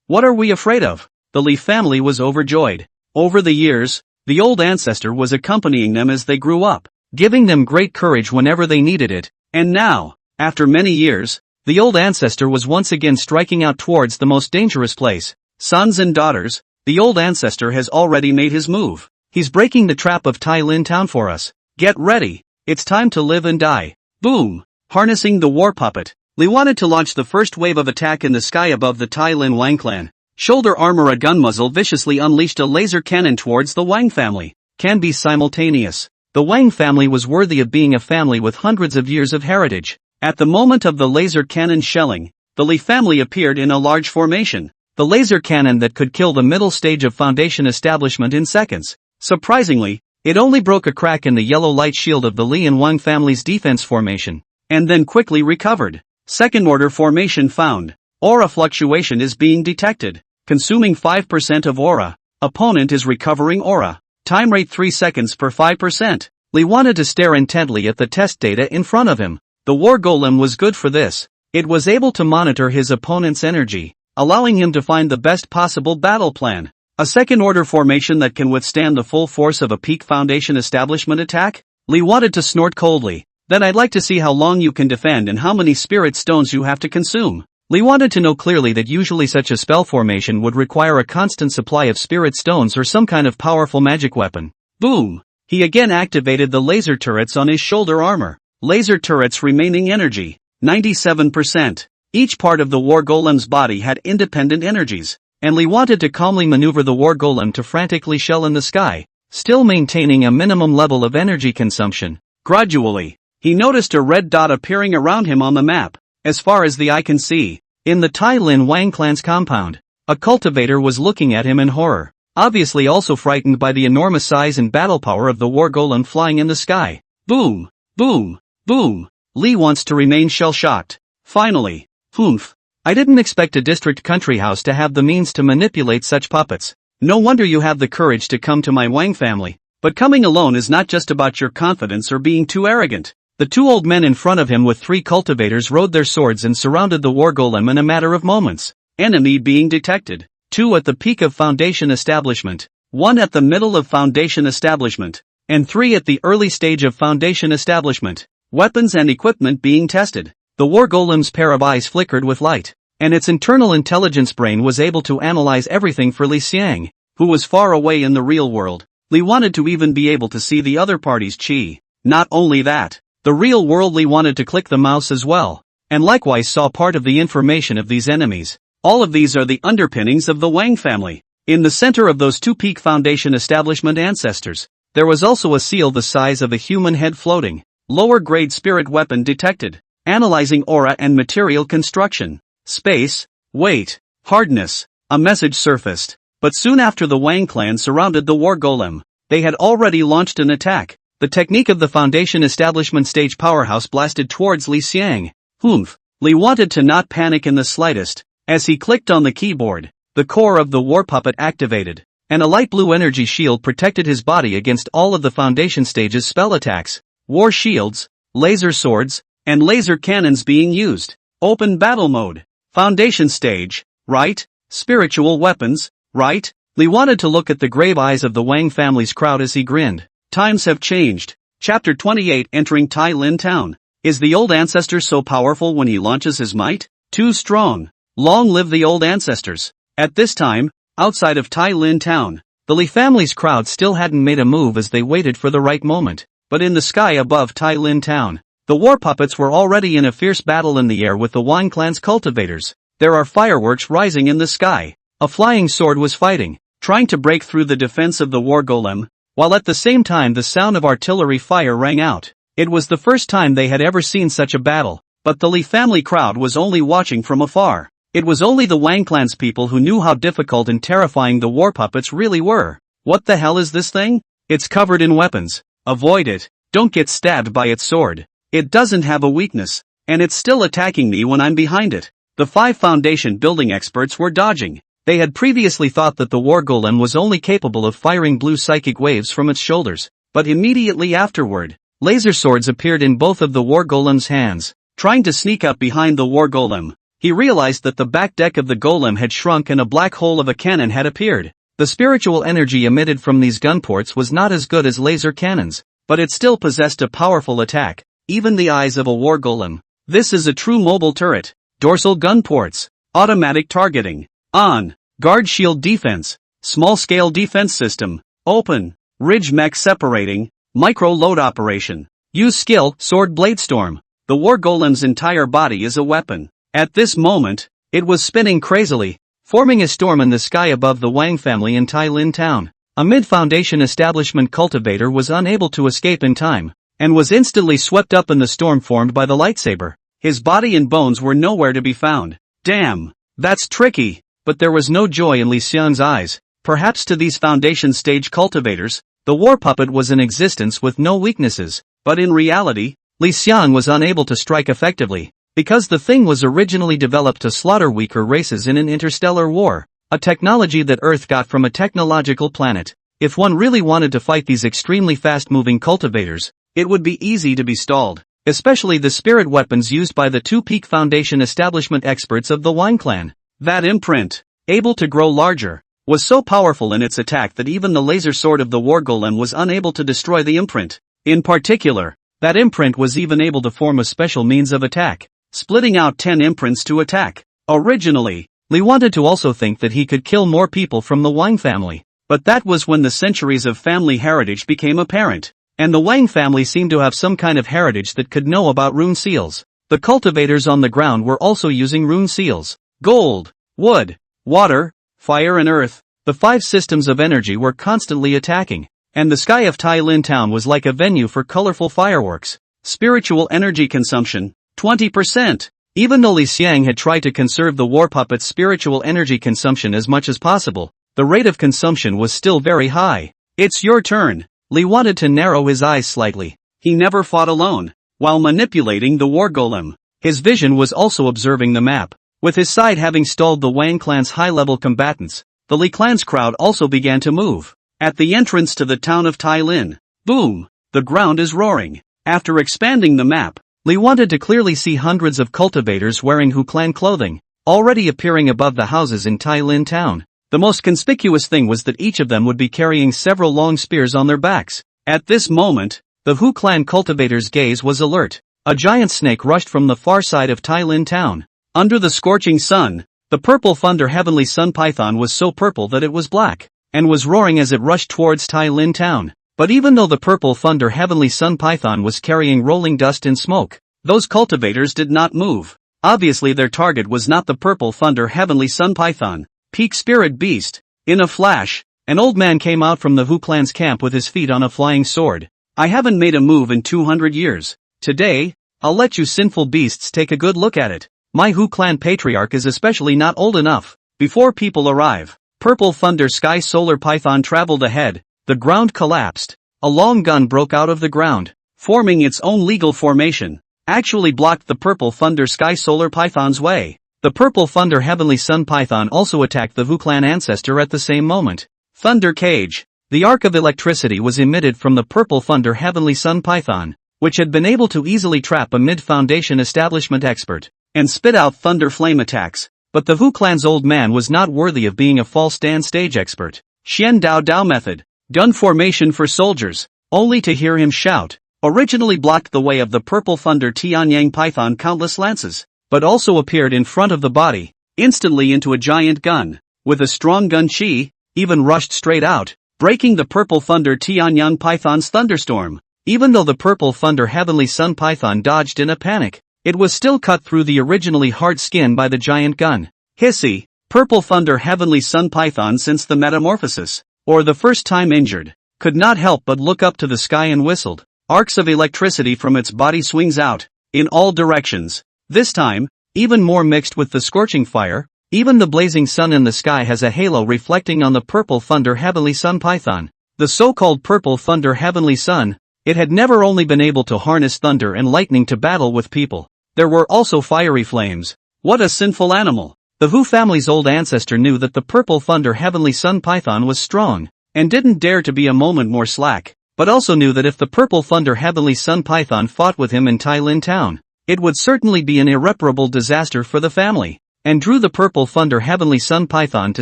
Speaker 1: what are we afraid of? The Li family was overjoyed. Over the years, the old ancestor was accompanying them as they grew up, giving them great courage whenever they needed it. And now, after many years, the old ancestor was once again striking out towards the most dangerous place. Sons and daughters, the old ancestor has already made his move. He's breaking the trap of Tai Lin town for us. Get ready. It's time to live and die. Boom! Harnessing the war puppet, Li wanted to launch the first wave of attack in the sky above the Tai Lin Wang clan. Shoulder armor, a gun muzzle viciously unleashed a laser cannon towards the Wang family. Can be simultaneous. The Wang family was worthy of being a family with hundreds of years of heritage. At the moment of the laser cannon shelling, the Li family appeared in a large formation. The laser cannon that could kill the middle stage of Foundation establishment in seconds. Surprisingly, it only broke a crack in the yellow light shield of the Li and Wang family's defense formation, and then quickly recovered. Second order formation found. Aura fluctuation is being detected. Consuming 5% of aura. Opponent is recovering aura. Time rate 3 seconds per 5%. Li wanted to stare intently at the test data in front of him. The war golem was good for this. It was able to monitor his opponent's energy, allowing him to find the best possible battle plan. A second order formation that can withstand the full force of a peak Foundation establishment attack? Li wanted to snort coldly. Then I'd like to see how long you can defend and how many spirit stones you have to consume. Li wanted to know clearly that usually such a spell formation would require a constant supply of spirit stones or some kind of powerful magic weapon. Boom! He again activated the laser turrets on his shoulder armor. Laser turrets remaining energy, 97%. Each part of the war golem's body had independent energies, and Li wanted to calmly maneuver the war golem to frantically shell in the sky. still maintaining a minimum level of energy consumption. Gradually, he noticed a red dot appearing around him on the map, as far as the eye can see. In the Tai Lin Wang clan's compound, a cultivator was looking at him in horror, obviously also frightened by the enormous size and battle power of the war golem flying in the sky. Boom! Boom! Boom! Lee wants to remain shell-shocked. Finally. Humph. I didn't expect a district country house to have the means to manipulate such puppets. No wonder you have the courage to come to my Wang family. But coming alone is not just about your confidence or being too arrogant. The two old men in front of him with 3 cultivators rode their swords and surrounded the war golem in a matter of moments. Enemy being detected. 2 at the peak of Foundation establishment. 1 at the middle of Foundation establishment. And 3 at the early stage of Foundation establishment. Weapons and equipment being tested. The war golem's pair of eyes flickered with light, and its internal intelligence brain was able to analyze everything for Li Xiang, who was far away in the real world. Li wanted to even be able to see the other party's chi. Not only that, the real world Li wanted to click the mouse as well, and likewise saw part of the information of these enemies. All of these are the underpinnings of the Wang family. In the center of those 2 peak Foundation establishment ancestors, there was also a seal the size of a human head floating. Lower grade spirit weapon detected. Analyzing aura and material construction. Space, weight, hardness. A message surfaced. But soon after the Wang clan surrounded the war golem, they had already launched an attack. The technique of the Foundation establishment stage powerhouse blasted towards Li Xiang. Humph. Li wanted to not panic in the slightest. As he clicked on the keyboard, the core of the war puppet activated, and a light blue energy shield protected his body against all of the Foundation stage's spell attacks. War shields, laser swords, and laser cannons being used. Open battle mode. Foundation stage, right? Spiritual weapons, right? Li wanted to look at the grave eyes of the Wang family's crowd as he grinned. Times have changed. Chapter 28 Entering Tai Lin Town. Is the old ancestor so powerful when he launches his might? Too strong. Long live the old ancestors. At this time, outside of Tai Lin Town, the Li family's crowd still hadn't made a move as they waited for the right moment. But in the sky above Tai Lin Town, the war puppets were already in a fierce battle in the air with the Wang clan's cultivators. There are fireworks rising in the sky. A flying sword was fighting, trying to break through the defense of the war golem, while at the same time the sound of artillery fire rang out. It was the first time they had ever seen such a battle, but the Li family crowd was only watching from afar. It was only the Wang clan's people who knew how difficult and terrifying the war puppets really were. What the hell is this thing? It's covered in weapons. Avoid it. Don't get stabbed by its sword. It doesn't have a weakness, and it's still attacking me when I'm behind it. The 5 Foundation building experts were dodging. They had previously thought that the war golem was only capable of firing blue psychic waves from its shoulders, but immediately afterward, laser swords appeared in both of the war golem's hands. Trying to sneak up behind the war golem, he realized that the back deck of the golem had shrunk and a black hole of a cannon had appeared. The spiritual energy emitted from these gun ports was not as good as laser cannons, but it still possessed a powerful attack, even the eyes of a war golem. This is a true mobile turret. Dorsal gun ports. Automatic targeting. On. Guard shield defense. Small-scale defense system. Open. Ridge mech separating. Micro-load operation. Use skill, sword blade storm. The war golem's entire body is a weapon. At this moment, it was spinning crazily, forming a storm in the sky above the Wang family in Tai Lin Town. A mid-Foundation establishment cultivator was unable to escape in time, and was instantly swept up in the storm formed by the lightsaber. His body and bones were nowhere to be found. Damn, that's tricky. But there was no joy in Li Xiang's eyes. Perhaps to these Foundation stage cultivators, the war puppet was an existence with no weaknesses, but in reality, Li Xiang was unable to strike effectively, because the thing was originally developed to slaughter weaker races in an interstellar war, a technology that Earth got from a technological planet. If one really wanted to fight these extremely fast-moving cultivators, it would be easy to be stalled, especially the spirit weapons used by the 2 peak Foundation establishment experts of the Wang clan. That imprint, able to grow larger, was so powerful in its attack that even the laser sword of the war golem was unable to destroy the imprint. In particular, that imprint was even able to form a special means of attack, splitting out 10 imprints to attack. Originally, Li wanted to also think that he could kill more people from the Wang family, but that was when the centuries of family heritage became apparent, and the Wang family seemed to have some kind of heritage that could know about rune seals. The cultivators on the ground were also using rune seals. Gold, wood, water, fire and earth, the 5 systems of energy were constantly attacking. and the sky of Tai Lin town was like a venue for colorful fireworks. Spiritual energy consumption, 20%. Even though Li Xiang had tried to conserve the war puppet's spiritual energy consumption as much as possible, the rate of consumption was still very high. It's your turn. Li wanted to narrow his eyes slightly. He never fought alone. While manipulating the war golem, his vision was also observing the map. With his side having stalled the Wang clan's high-level combatants, the Li clan's crowd also began to move. At the entrance to the town of Tai Lin, boom, the ground is roaring. After expanding the map, Li wanted to clearly see hundreds of cultivators wearing Hu clan clothing, already appearing above the houses in Tai Lin town. The most conspicuous thing was that each of them would be carrying several long spears on their backs. At this moment, the Hu clan cultivator's gaze was alert. A giant snake rushed from the far side of Tai Lin town. Under the scorching sun, the purple thunder heavenly sun python was so purple that it was black, and was roaring as it rushed towards Tai Lin town. But even though the purple thunder heavenly sun python was carrying rolling dust and smoke, those cultivators did not move. Obviously their target was not the purple thunder heavenly sun python, peak spirit beast. In a flash, an old man came out from the Hu clan's camp with his feet on a flying sword. I haven't made a move in 200 years. Today, I'll let you sinful beasts take a good look at it. My Hu clan patriarch is especially not old enough. Before people arrive, purple thunder sky solar python traveled ahead. The ground collapsed. A long gun broke out of the ground, forming its own legal formation, actually blocked the purple thunder sky solar python's way. The purple thunder heavenly sun python also attacked the Hu clan ancestor at the same moment. Thunder cage. The arc of electricity was emitted from the purple thunder heavenly sun python, which had been able to easily trap a mid-foundation establishment expert, and spit out thunder flame attacks. But the Hu clan's old man was not worthy of being a false stand stage expert. Xian Dao Dao method. Gun formation for soldiers, only to hear him shout. Originally blocked the way of the purple thunder Tianyang python countless lances, but also appeared in front of the body, instantly into a giant gun. With a strong gun chi, even rushed straight out, breaking the purple thunder Tianyang python's thunderstorm. Even though the purple thunder heavenly sun python dodged in a panic, it was still cut through the originally hard skin by the giant gun. Hissy, purple thunder heavenly sun python since the metamorphosis, or the first time injured, could not help but look up to the sky and whistled. Arcs of electricity from its body swings out, in all directions. This time, even more mixed with the scorching fire, even the blazing sun in the sky has a halo reflecting on the purple thunder heavenly sun python. The so-called purple thunder heavenly sun, it had never only been able to harness thunder and lightning to battle with people. There were also fiery flames. What a sinful animal. The Hu family's old ancestor knew that the purple thunder heavenly sun python was strong, and didn't dare to be a moment more slack, but also knew that if the purple thunder heavenly sun python fought with him in Tai Lin town, it would certainly be an irreparable disaster for the family, and drew the purple thunder heavenly sun python to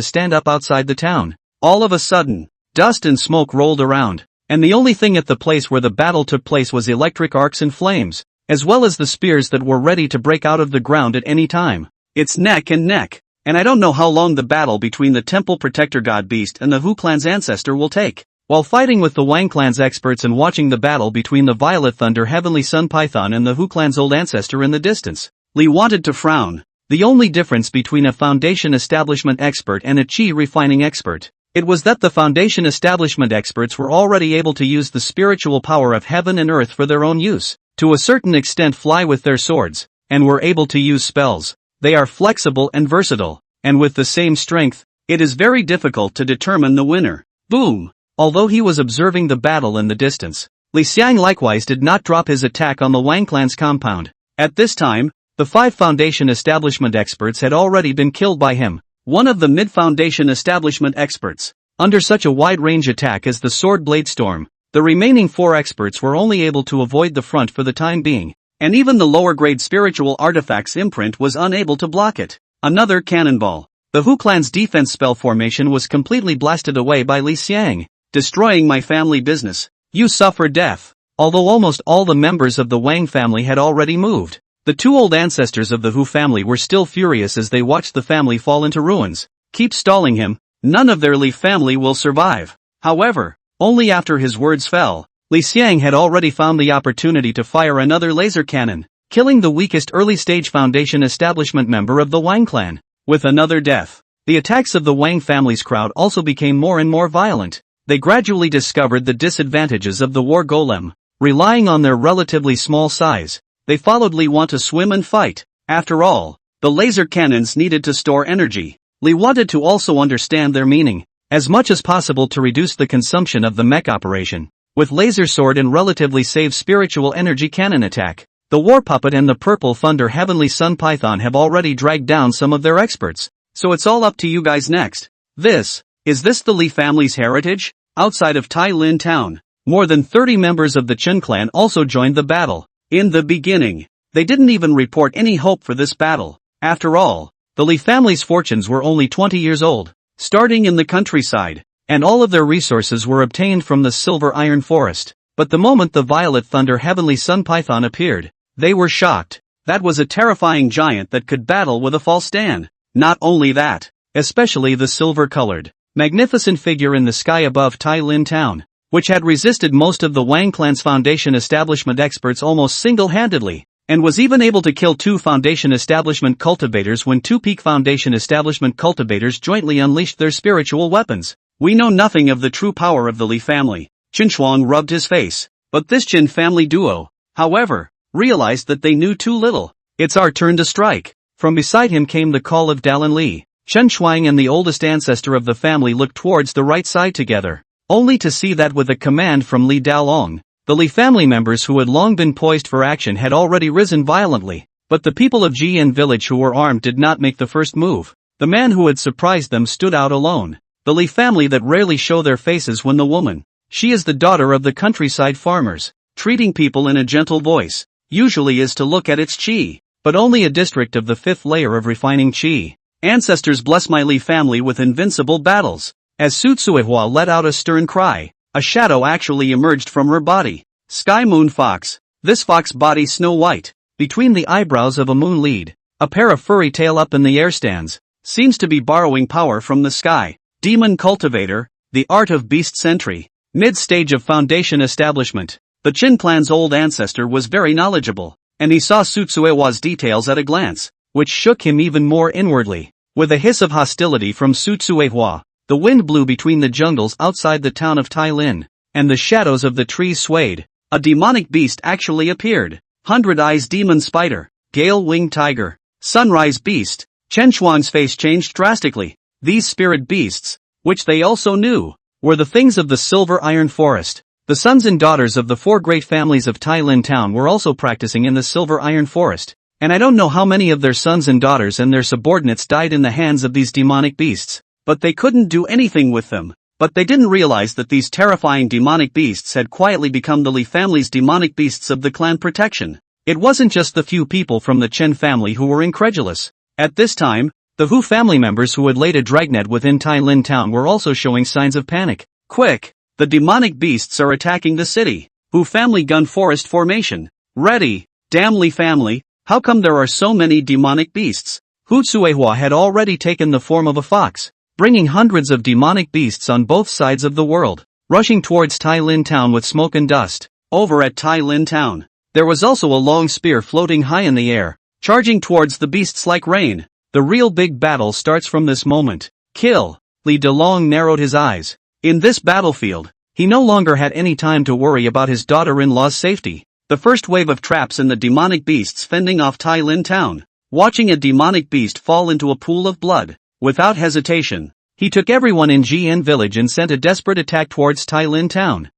Speaker 1: stand up outside the town. All of a sudden, dust and smoke rolled around, and the only thing at the place where the battle took place was electric arcs and flames, as well as the spears that were ready to break out of the ground at any time. It's neck and neck, and I don't know how long the battle between the temple protector god beast and the Hu clan's ancestor will take. While fighting with the Wang clan's experts and watching the battle between the violet thunder heavenly sun python and the Hu clan's old ancestor in the distance, Li wanted to frown. The only difference between a foundation establishment expert and a chi refining expert, it was that the foundation establishment experts were already able to use the spiritual power of heaven and earth for their own use, to a certain extent fly with their swords, and were able to use spells. They are flexible and versatile, and with the same strength, it is very difficult to determine the winner. Boom! Although he was observing the battle in the distance, Li Xiang likewise did not drop his attack on the Wang clan's compound. At this time, the 5 foundation establishment experts had already been killed by him, one of the mid-foundation establishment experts. Under such a wide-range attack as the sword blade storm, the remaining 4 experts were only able to avoid the front for the time being, and even the lower-grade spiritual artifact's imprint was unable to block it. Another cannonball. The Hu clan's defense spell formation was completely blasted away by Li Xiang. Destroying my family business. You suffer death. Although almost all the members of the Wang family had already moved, the 2 old ancestors of the Hu family were still furious as they watched the family fall into ruins. Keep stalling him. None of their Li family will survive. However, only after his words fell, Li Xiang had already found the opportunity to fire another laser cannon, killing the weakest early-stage foundation establishment member of the Wang clan. With another death, the attacks of the Wang family's crowd also became more and more violent. they gradually discovered the disadvantages of the war golem. Relying on their relatively small size, they followed Li Want to swim and fight. After all, the laser cannons needed to store energy. Li wanted to also understand their meaning, as much as possible to reduce the consumption of the mech operation. With laser sword and relatively safe spiritual energy cannon attack, the war puppet and the purple thunder heavenly sun python have already dragged down some of their experts. So it's all up to you guys next. Is this the Li family's heritage? Outside of Tai Lin town, more than 30 members of the Chen clan also joined the battle. In the beginning, they didn't even report any hope for this battle. After all, the Li family's fortunes were only 20 years old, starting in the countryside, and all of their resources were obtained from the silver iron forest. But the moment the violet thunder heavenly sun python appeared, they were shocked. That was a terrifying giant that could battle with a false stand. Not only that, especially the silver-colored, magnificent figure in the sky above Tai Lin town, which had resisted most of the Wang clan's foundation establishment experts almost single-handedly, and was even able to kill 2 foundation establishment cultivators when 2 peak foundation establishment cultivators jointly unleashed their spiritual weapons. We know nothing of the true power of the Li family. Qin Shuang rubbed his face, but this Qin family duo, however, realized that they knew too little. It's our turn to strike. From beside him came the call of Dalin Li. Chen Shuang and the oldest ancestor of the family looked towards the right side together, only to see that with a command from Li Dalong, the Li family members who had long been poised for action had already risen violently, but the people of Jian village who were armed did not make the first move. The man who had surprised them stood out alone. The Li family that rarely show their faces when the woman. She is the daughter of the countryside farmers, treating people in a gentle voice, usually is to look at its qi, but only a district of the 5th layer of refining qi. Ancestors bless my Li family with invincible battles. As Su Tsuehua let out a stern cry, a shadow actually emerged from her body. Sky Moon Fox. This fox body snow white, between the eyebrows of a moon lead, a pair of furry tail up in the air stands, seems to be borrowing power from the sky. Demon Cultivator, the art of beast sentry, mid-stage of foundation establishment. The Qin clan's old ancestor was very knowledgeable, and he saw Su Tsuehua's details at a glance, which shook him even more inwardly. With a hiss of hostility from Su Tsuehua, the wind blew between the jungles outside the town of Tai Lin, and the shadows of the trees swayed. A demonic beast actually appeared. 100 Eyes Demon Spider, Gale-Winged Tiger, Sunrise Beast. Chen Shuang's face changed drastically. These spirit beasts, which they also knew, were the things of the Silver Iron Forest. The sons and daughters of the 4 great families of Tai Lin town were also practicing in the Silver Iron Forest, and I don't know how many of their sons and daughters and their subordinates died in the hands of these demonic beasts, but they couldn't do anything with them. But they didn't realize that these terrifying demonic beasts had quietly become the Li family's demonic beasts of the clan protection. It wasn't just the few people from the Chen family who were incredulous. At this time, the Hu family members who had laid a dragnet within Tai Lin town were also showing signs of panic. Quick! The demonic beasts are attacking the city. Hu family gun forest formation. Ready! Damn Li family, how come there are so many demonic beasts? Hu Tsuehua had already taken the form of a fox, bringing hundreds of demonic beasts on both sides of the world, rushing towards Tai Lin town with smoke and dust. Over at Tai Lin town, there was also a long spear floating high in the air, charging towards the beasts like rain. The real big battle starts from this moment. Kill! Li Delong narrowed his eyes. In this battlefield, he no longer had any time to worry about his daughter-in-law's safety. The first wave of traps and the demonic beasts fending off Tai Lin town. Watching a demonic beast fall into a pool of blood, without hesitation, he took everyone in Jian village and sent a desperate attack towards Tai Lin town.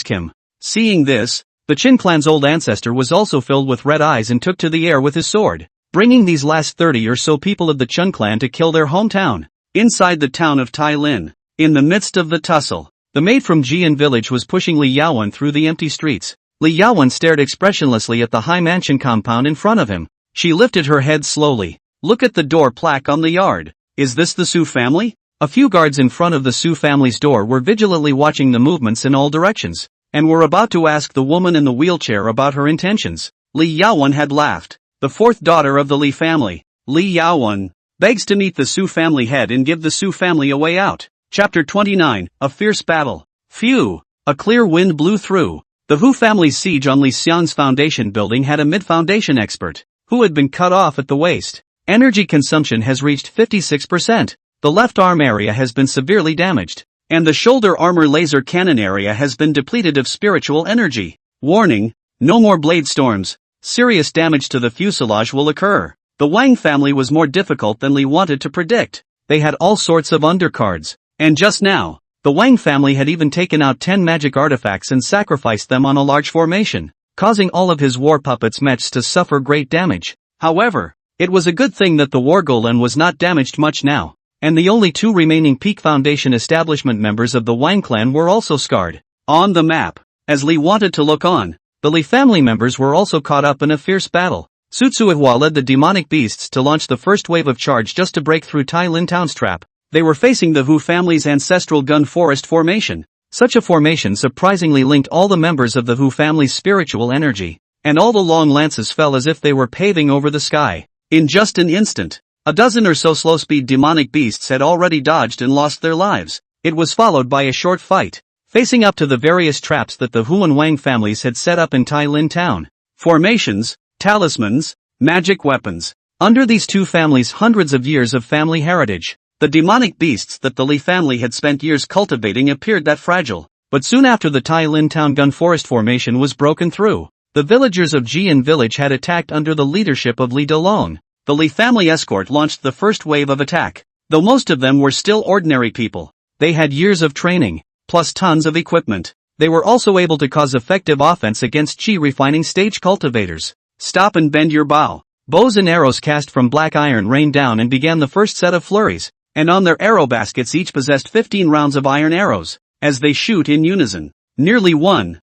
Speaker 1: Him. Seeing this, the Qin clan's old ancestor was also filled with red eyes and took to the air with his sword, bringing these last 30 or so people of the Chen clan to kill their hometown. Inside the town of Tai Lin, in the midst of the tussle, the maid from Jian village was pushing Li Yaowen through the empty streets. Li Yaowen stared expressionlessly at the high mansion compound in front of him. She lifted her head slowly. Look at the door plaque on the yard. Is this the Su family? A few guards in front of the Su family's door were vigilantly watching the movements in all directions, and were about to ask the woman in the wheelchair about her intentions. Li Yaowen had laughed. The 4th daughter of the Li family, Li Yaowen, begs to meet the Su family head and give the Su family a way out. Chapter 29, A Fierce Battle. Phew! A clear wind blew through. The Hu family's siege on Li Xiang's foundation building had a mid-foundation expert, who had been cut off at the waist. Energy consumption has reached 56%. The left arm area has been severely damaged, and the shoulder armor laser cannon area has been depleted of spiritual energy. Warning, no more blade storms. Serious damage to the fuselage will occur. The Wang family was more difficult than Lee wanted to predict. They had all sorts of undercards. And just now, the Wang family had even taken out 10 magic artifacts and sacrificed them on a large formation, causing all of his war puppets mechs to suffer great damage. However, it was a good thing that the war golem was not damaged much now, and the only 2 remaining Peak Foundation establishment members of the Wang clan were also scarred. On the map, as Lee wanted to look on, the Lee family members were also caught up in a fierce battle. Sutsuihua led the demonic beasts to launch the first wave of charge just to break through Tai Lin Town's trap. They were facing the Hu family's ancestral gun forest formation. Such a formation surprisingly linked all the members of the Hu family's spiritual energy, and all the long lances fell as if they were paving over the sky. In just an instant, a dozen or so slow-speed demonic beasts had already dodged and lost their lives. It was followed by a short fight, facing up to the various traps that the Hu and Wang families had set up in Tai Lin Town. Formations, talismans, magic weapons. Under these 2 families' hundreds of years of family heritage, the demonic beasts that the Lee family had spent years cultivating appeared that fragile. But soon after the Tai Lin Town gun forest formation was broken through, the villagers of Jian village had attacked under the leadership of Li Delong. The Lee family escort launched the first wave of attack. Though most of them were still ordinary people, they had years of training, plus tons of equipment. They were also able to cause effective offense against chi refining stage cultivators. Stop and bend your bow. Bows and arrows cast from black iron rained down and began the first set of flurries, and on their arrow baskets each possessed 15 rounds of iron arrows, as they shoot in unison. Nearly 1,000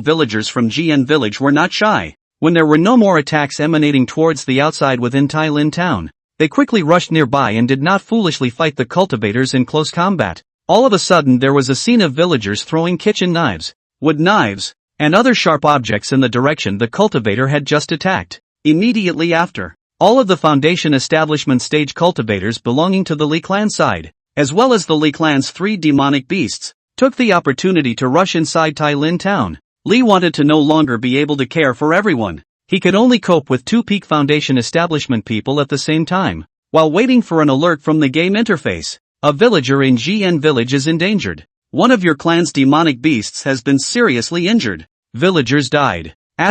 Speaker 1: villagers from Jian village were not shy. When there were no more attacks emanating towards the outside within Tai Lin Town, they quickly rushed nearby and did not foolishly fight the cultivators in close combat. All of a sudden there was a scene of villagers throwing kitchen knives, wood knives, and other sharp objects in the direction the cultivator had just attacked. Immediately after, all of the Foundation establishment stage cultivators belonging to the Li clan side, as well as the Li clan's 3 demonic beasts, took the opportunity to rush inside Tai Lin Town. Li wanted to no longer be able to care for everyone. He could only cope with 2 Peak Foundation establishment people at the same time. While waiting for an alert from the game interface, a villager in Jian village is endangered. One of your clan's demonic beasts has been seriously injured. Villagers died. Li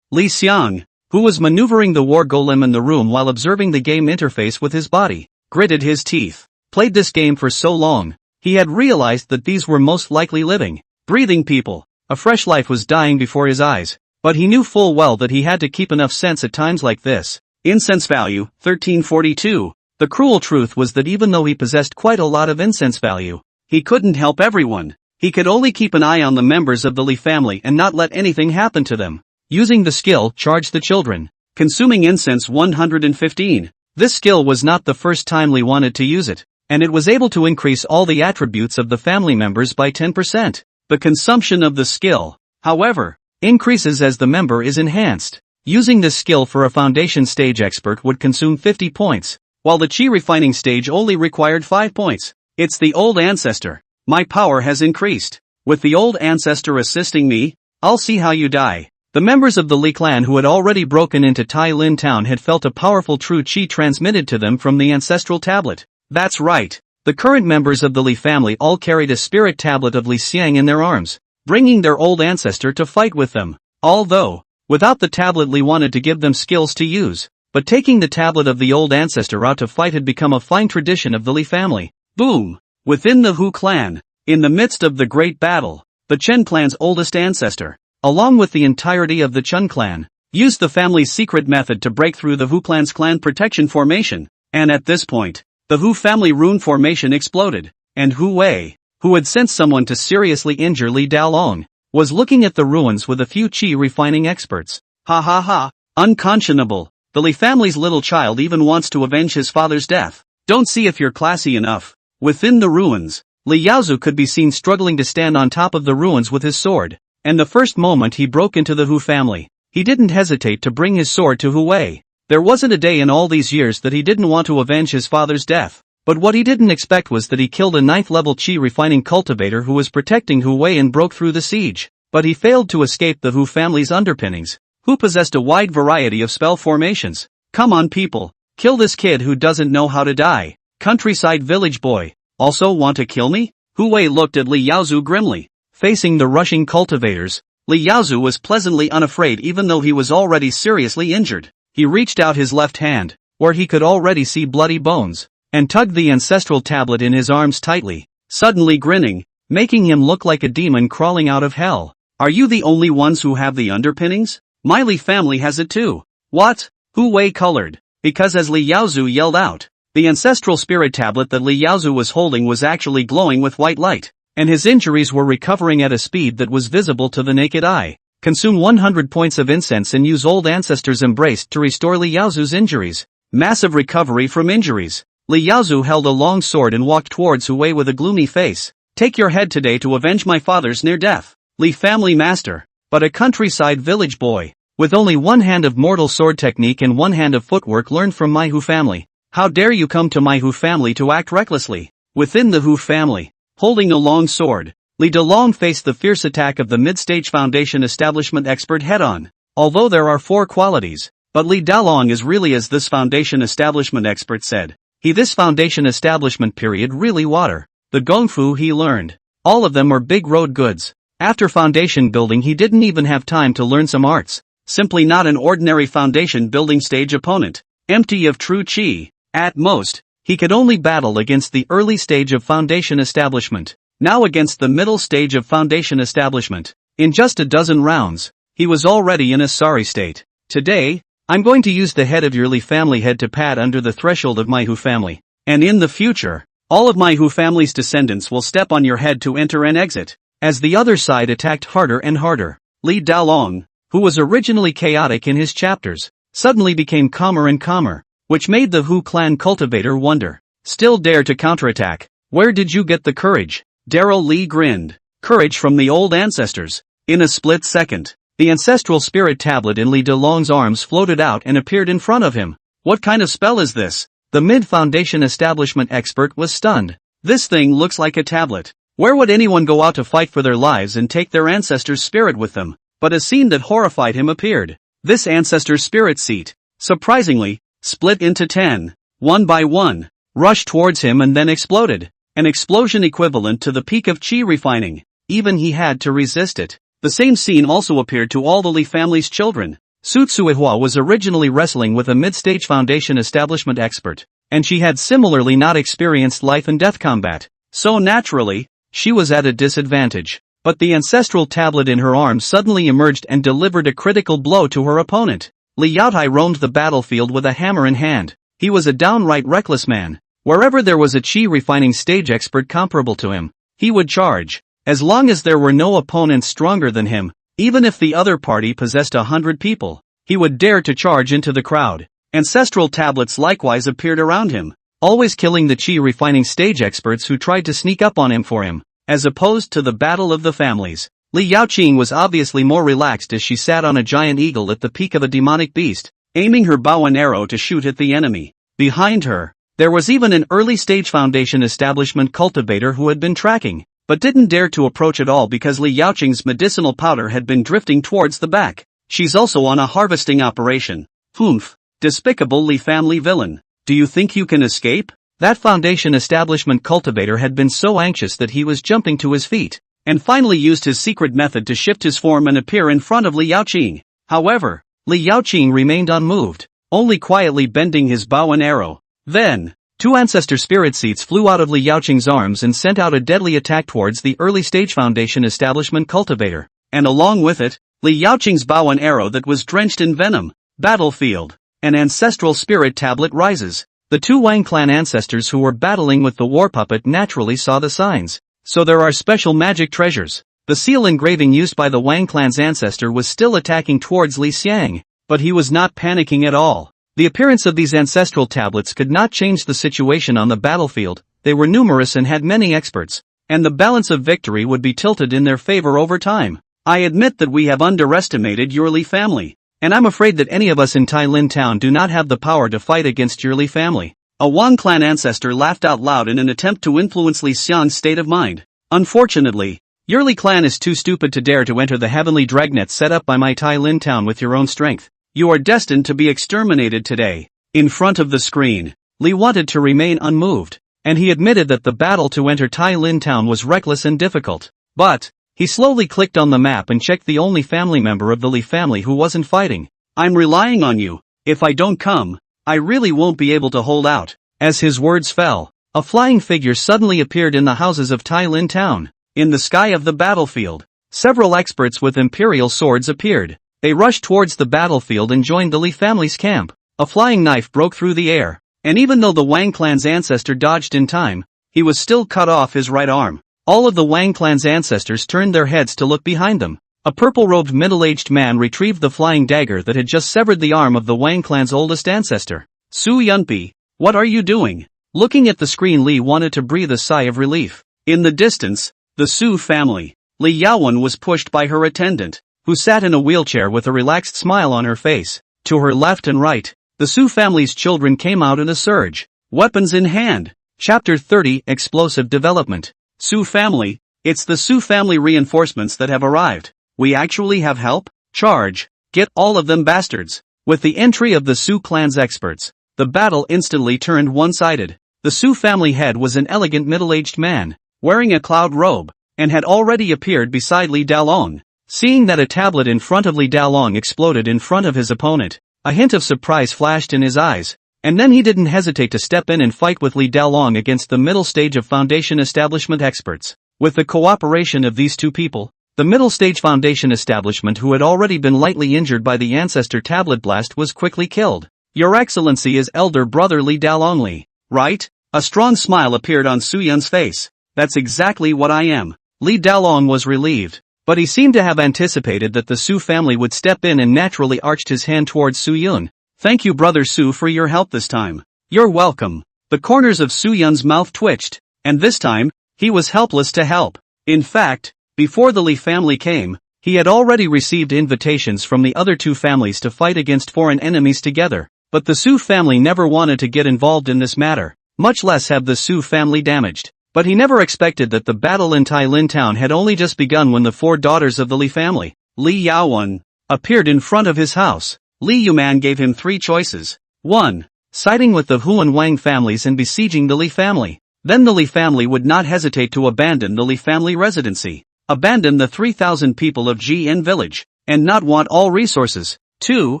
Speaker 1: Xiang, who was maneuvering the war golem in the room while observing the game interface with his body, gritted his teeth. Played this game for so long, he had realized that these were most likely living, breathing people. A fresh life was dying before his eyes, but he knew full well that he had to keep enough sense at times like this. Incense value, 1342. The cruel truth was that even though he possessed quite a lot of incense value, he couldn't help everyone. He could only keep an eye on the members of the Li family and not let anything happen to them. Using the skill, Charge the Children. Consuming incense 115. This skill was not the first time Lee wanted to use it, and it was able to increase all the attributes of the family members by 10%. The consumption of the skill, however, increases as the member is enhanced. Using this skill for a foundation stage expert would consume 50 points, while the chi refining stage only required 5 points. It's the old ancestor. My power has increased. With the old ancestor assisting me, I'll see how you die. The members of the Li clan who had already broken into Tai Lin Town had felt a powerful true chi transmitted to them from the ancestral tablet. That's right. The current members of the Li family all carried a spirit tablet of Li Xiang in their arms, bringing their old ancestor to fight with them. Although, without the tablet Li wanted to give them skills to use, but taking the tablet of the old ancestor out to fight had become a fine tradition of the Li family. Boom! Within the Hu clan, in the midst of the great battle, the Chen clan's oldest ancestor, along with the entirety of the Chun clan, used the family's secret method to break through the Hu clan's clan protection formation, and at this point, the Hu family rune formation exploded, and Hu Wei, who had sent someone to seriously injure Li Daolong, was looking at the ruins with a few chi refining experts. Ha ha ha, unconscionable. The Li family's little child even wants to avenge his father's death. Don't see if you're classy enough. Within the ruins, Li Yaozu could be seen struggling to stand on top of the ruins with his sword. And the first moment he broke into the Hu family, he didn't hesitate to bring his sword to Hu Wei. There wasn't a day in all these years that he didn't want to avenge his father's death. But what he didn't expect was that he killed a 9th level chi refining cultivator who was protecting Hu Wei and broke through the siege. But he failed to escape the Hu family's underpinnings, who possessed a wide variety of spell formations. Come on people, Kill this kid who doesn't know how to die. Countryside village boy. Also want to kill me? Hu Wei looked at Li Yaozu grimly. Facing the rushing cultivators, Li Yaozu was pleasantly unafraid even though he was already seriously injured. He reached out his left hand, where he could already see bloody bones, and tugged the ancestral tablet in his arms tightly, suddenly grinning, making him look like a demon crawling out of hell. Are you the only ones who have the underpinnings? My Li family has it too. What? Hu Wei colored, because as Li Yaozu yelled out, the ancestral spirit tablet that Li Yaozu was holding was actually glowing with white light, and his injuries were recovering at a speed that was visible to the naked eye. Consume 100 points of incense and use Old Ancestors Embraced to restore Li Yaozu's injuries. Massive recovery from injuries. Li Yaozu held a long sword and walked towards Hu Wei with a gloomy face. Take your head today to avenge my father's near death. Li family master, but a countryside village boy, with only one hand of mortal sword technique and one hand of footwork learned from my Hu family. How dare you come to my Hu family to act recklessly? Within the Hu family, holding a long sword, Li Dalong faced the fierce attack of the mid-stage foundation establishment expert head-on. Although there are 4 qualities, but Li Dalong is really as this foundation establishment expert said. This foundation establishment period really water. The gongfu he learned, all of them were big road goods. After foundation building he didn't even have time to learn some arts. Simply not an ordinary foundation building stage opponent, empty of true chi. At most, he could only battle against the early stage of foundation establishment. Now against the middle stage of foundation establishment. In just a dozen rounds, he was already in a sorry state. Today, I'm going to use the head of your Li family head to pad under the threshold of my Hu family. And in the future, all of my Hu family's descendants will step on your head to enter and exit. As the other side attacked harder and harder, Li Dalong, who was originally chaotic in his chapters, suddenly became calmer and calmer, which made the Hu clan cultivator wonder. Still dare to counterattack? Where did you get the courage? Daryl Li grinned. Courage from the old ancestors. In a split second, the ancestral spirit tablet in Li Dalong's arms floated out and appeared in front of him. What kind of spell is this? The mid-foundation establishment expert was stunned. This thing looks like a tablet. Where would anyone go out to fight for their lives and take their ancestor's spirit with them? But a scene that horrified him appeared. This ancestor's spirit seat, surprisingly, split into 10, one by one, rushed towards him and then exploded. An explosion equivalent to the peak of chi refining. Even he had to resist it. The same scene also appeared to all the Li family's children. Su Tsuihua was originally wrestling with a mid-stage foundation establishment expert, and she had similarly not experienced life and death combat. So naturally, she was at a disadvantage. But the ancestral tablet in her arms suddenly emerged and delivered a critical blow to her opponent. Li Yaotai roamed the battlefield with a hammer in hand. He was a downright reckless man. Wherever there was a chi refining stage expert comparable to him, he would charge. As long as there were no opponents stronger than him, even if the other party possessed 100 people, he would dare to charge into the crowd. Ancestral tablets likewise appeared around him, always killing the chi refining stage experts who tried to sneak up on him for him. As opposed to the battle of the families, Li Yaoqing was obviously more relaxed as she sat on a giant eagle at the peak of a demonic beast, aiming her bow and arrow to shoot at the enemy. Behind her, there was even an early-stage foundation establishment cultivator who had been tracking, but didn't dare to approach at all because Li Yaoqing's medicinal powder had been drifting towards the back. She's also on a harvesting operation. Humph, despicable Li family villain. Do you think you can escape? That foundation establishment cultivator had been so anxious that he was jumping to his feet, and finally used his secret method to shift his form and appear in front of Li Yaoqing. However, Li Yaoqing remained unmoved, only quietly bending his bow and arrow. Then, 2 ancestor spirit seeds flew out of Li Yaoqing's arms and sent out a deadly attack towards the early stage foundation establishment cultivator, and along with it, Li Yaoqing's bow and arrow that was drenched in venom. Battlefield. An ancestral spirit tablet rises. The 2 Wang clan ancestors who were battling with the war puppet naturally saw the signs. So there are special magic treasures. The seal engraving used by the Wang clan's ancestor was still attacking towards Li Xiang, but he was not panicking at all. The appearance of these ancestral tablets could not change the situation on the battlefield. They were numerous and had many experts, and the balance of victory would be tilted in their favor over time. I admit that we have underestimated your Li family. And I'm afraid that any of us in Tai Lin Town do not have the power to fight against your Li family. A Wang clan ancestor laughed out loud in an attempt to influence Li Xiang's state of mind. Unfortunately, your Li clan is too stupid to dare to enter the heavenly dragnet set up by my Tai Lin Town with your own strength. You are destined to be exterminated today. In front of the screen, Li wanted to remain unmoved, and he admitted that the battle to enter Tai Lin town was reckless and difficult. But, he slowly clicked on the map and checked the only family member of the Li family who wasn't fighting. I'm relying on you. If I don't come, I really won't be able to hold out. As his words fell, a flying figure suddenly appeared in the houses of Tai Lin town. In the sky of the battlefield, several experts with imperial swords appeared. They rushed towards the battlefield and joined the Li family's camp. A flying knife broke through the air, and even though the Wang clan's ancestor dodged in time, he was still cut off his right arm. All of the Wang clan's ancestors turned their heads to look behind them. A purple-robed middle-aged man retrieved the flying dagger that had just severed the arm of the Wang clan's oldest ancestor. Su Yunpi, what are you doing? Looking at the screen, Li wanted to breathe a sigh of relief. In the distance, the Su family. Li Yaowen was pushed by her attendant, who sat in a wheelchair with a relaxed smile on her face. To her left and right, the Su family's children came out in a surge, weapons in hand. Chapter 30 Explosive Development. Su family, it's the Su family reinforcements that have arrived. We actually have help? Charge, get all of them bastards. With the entry of the Su clan's experts, the battle instantly turned one-sided. The Su family head was an elegant middle-aged man, wearing a cloud robe, and had already appeared beside Li Dalong. Seeing that a tablet in front of Li Dalong exploded in front of his opponent, a hint of surprise flashed in his eyes, and then he didn't hesitate to step in and fight with Li Dalong against the middle stage of Foundation establishment experts. With the cooperation of these two people, the middle stage Foundation establishment, who had already been lightly injured by the ancestor tablet blast, was quickly killed. Your Excellency is elder brother Li Dalong Li, right? A strong smile appeared on Su Yun's face. That's exactly what I am. Li Dalong was relieved, but he seemed to have anticipated that the Su family would step in and naturally arched his hand towards Su Yun. Thank you, brother Su, for your help this time. You're welcome. The corners of Su Yun's mouth twitched, and this time, he was helpless to help. In fact, before the Li family came, he had already received invitations from the other two families to fight against foreign enemies together, but the Su family never wanted to get involved in this matter, much less have the Su family damaged. But he never expected that the battle in Tai Lin town had only just begun when the four daughters of the Li family, Li Yaowen, appeared in front of his house. Li Yuman gave him three choices. 1. Siding with the Huan Wang families and besieging the Li family. Then the Li family would not hesitate to abandon the Li family residency, abandon the 3,000 people of Jian village, and not want all resources. 2.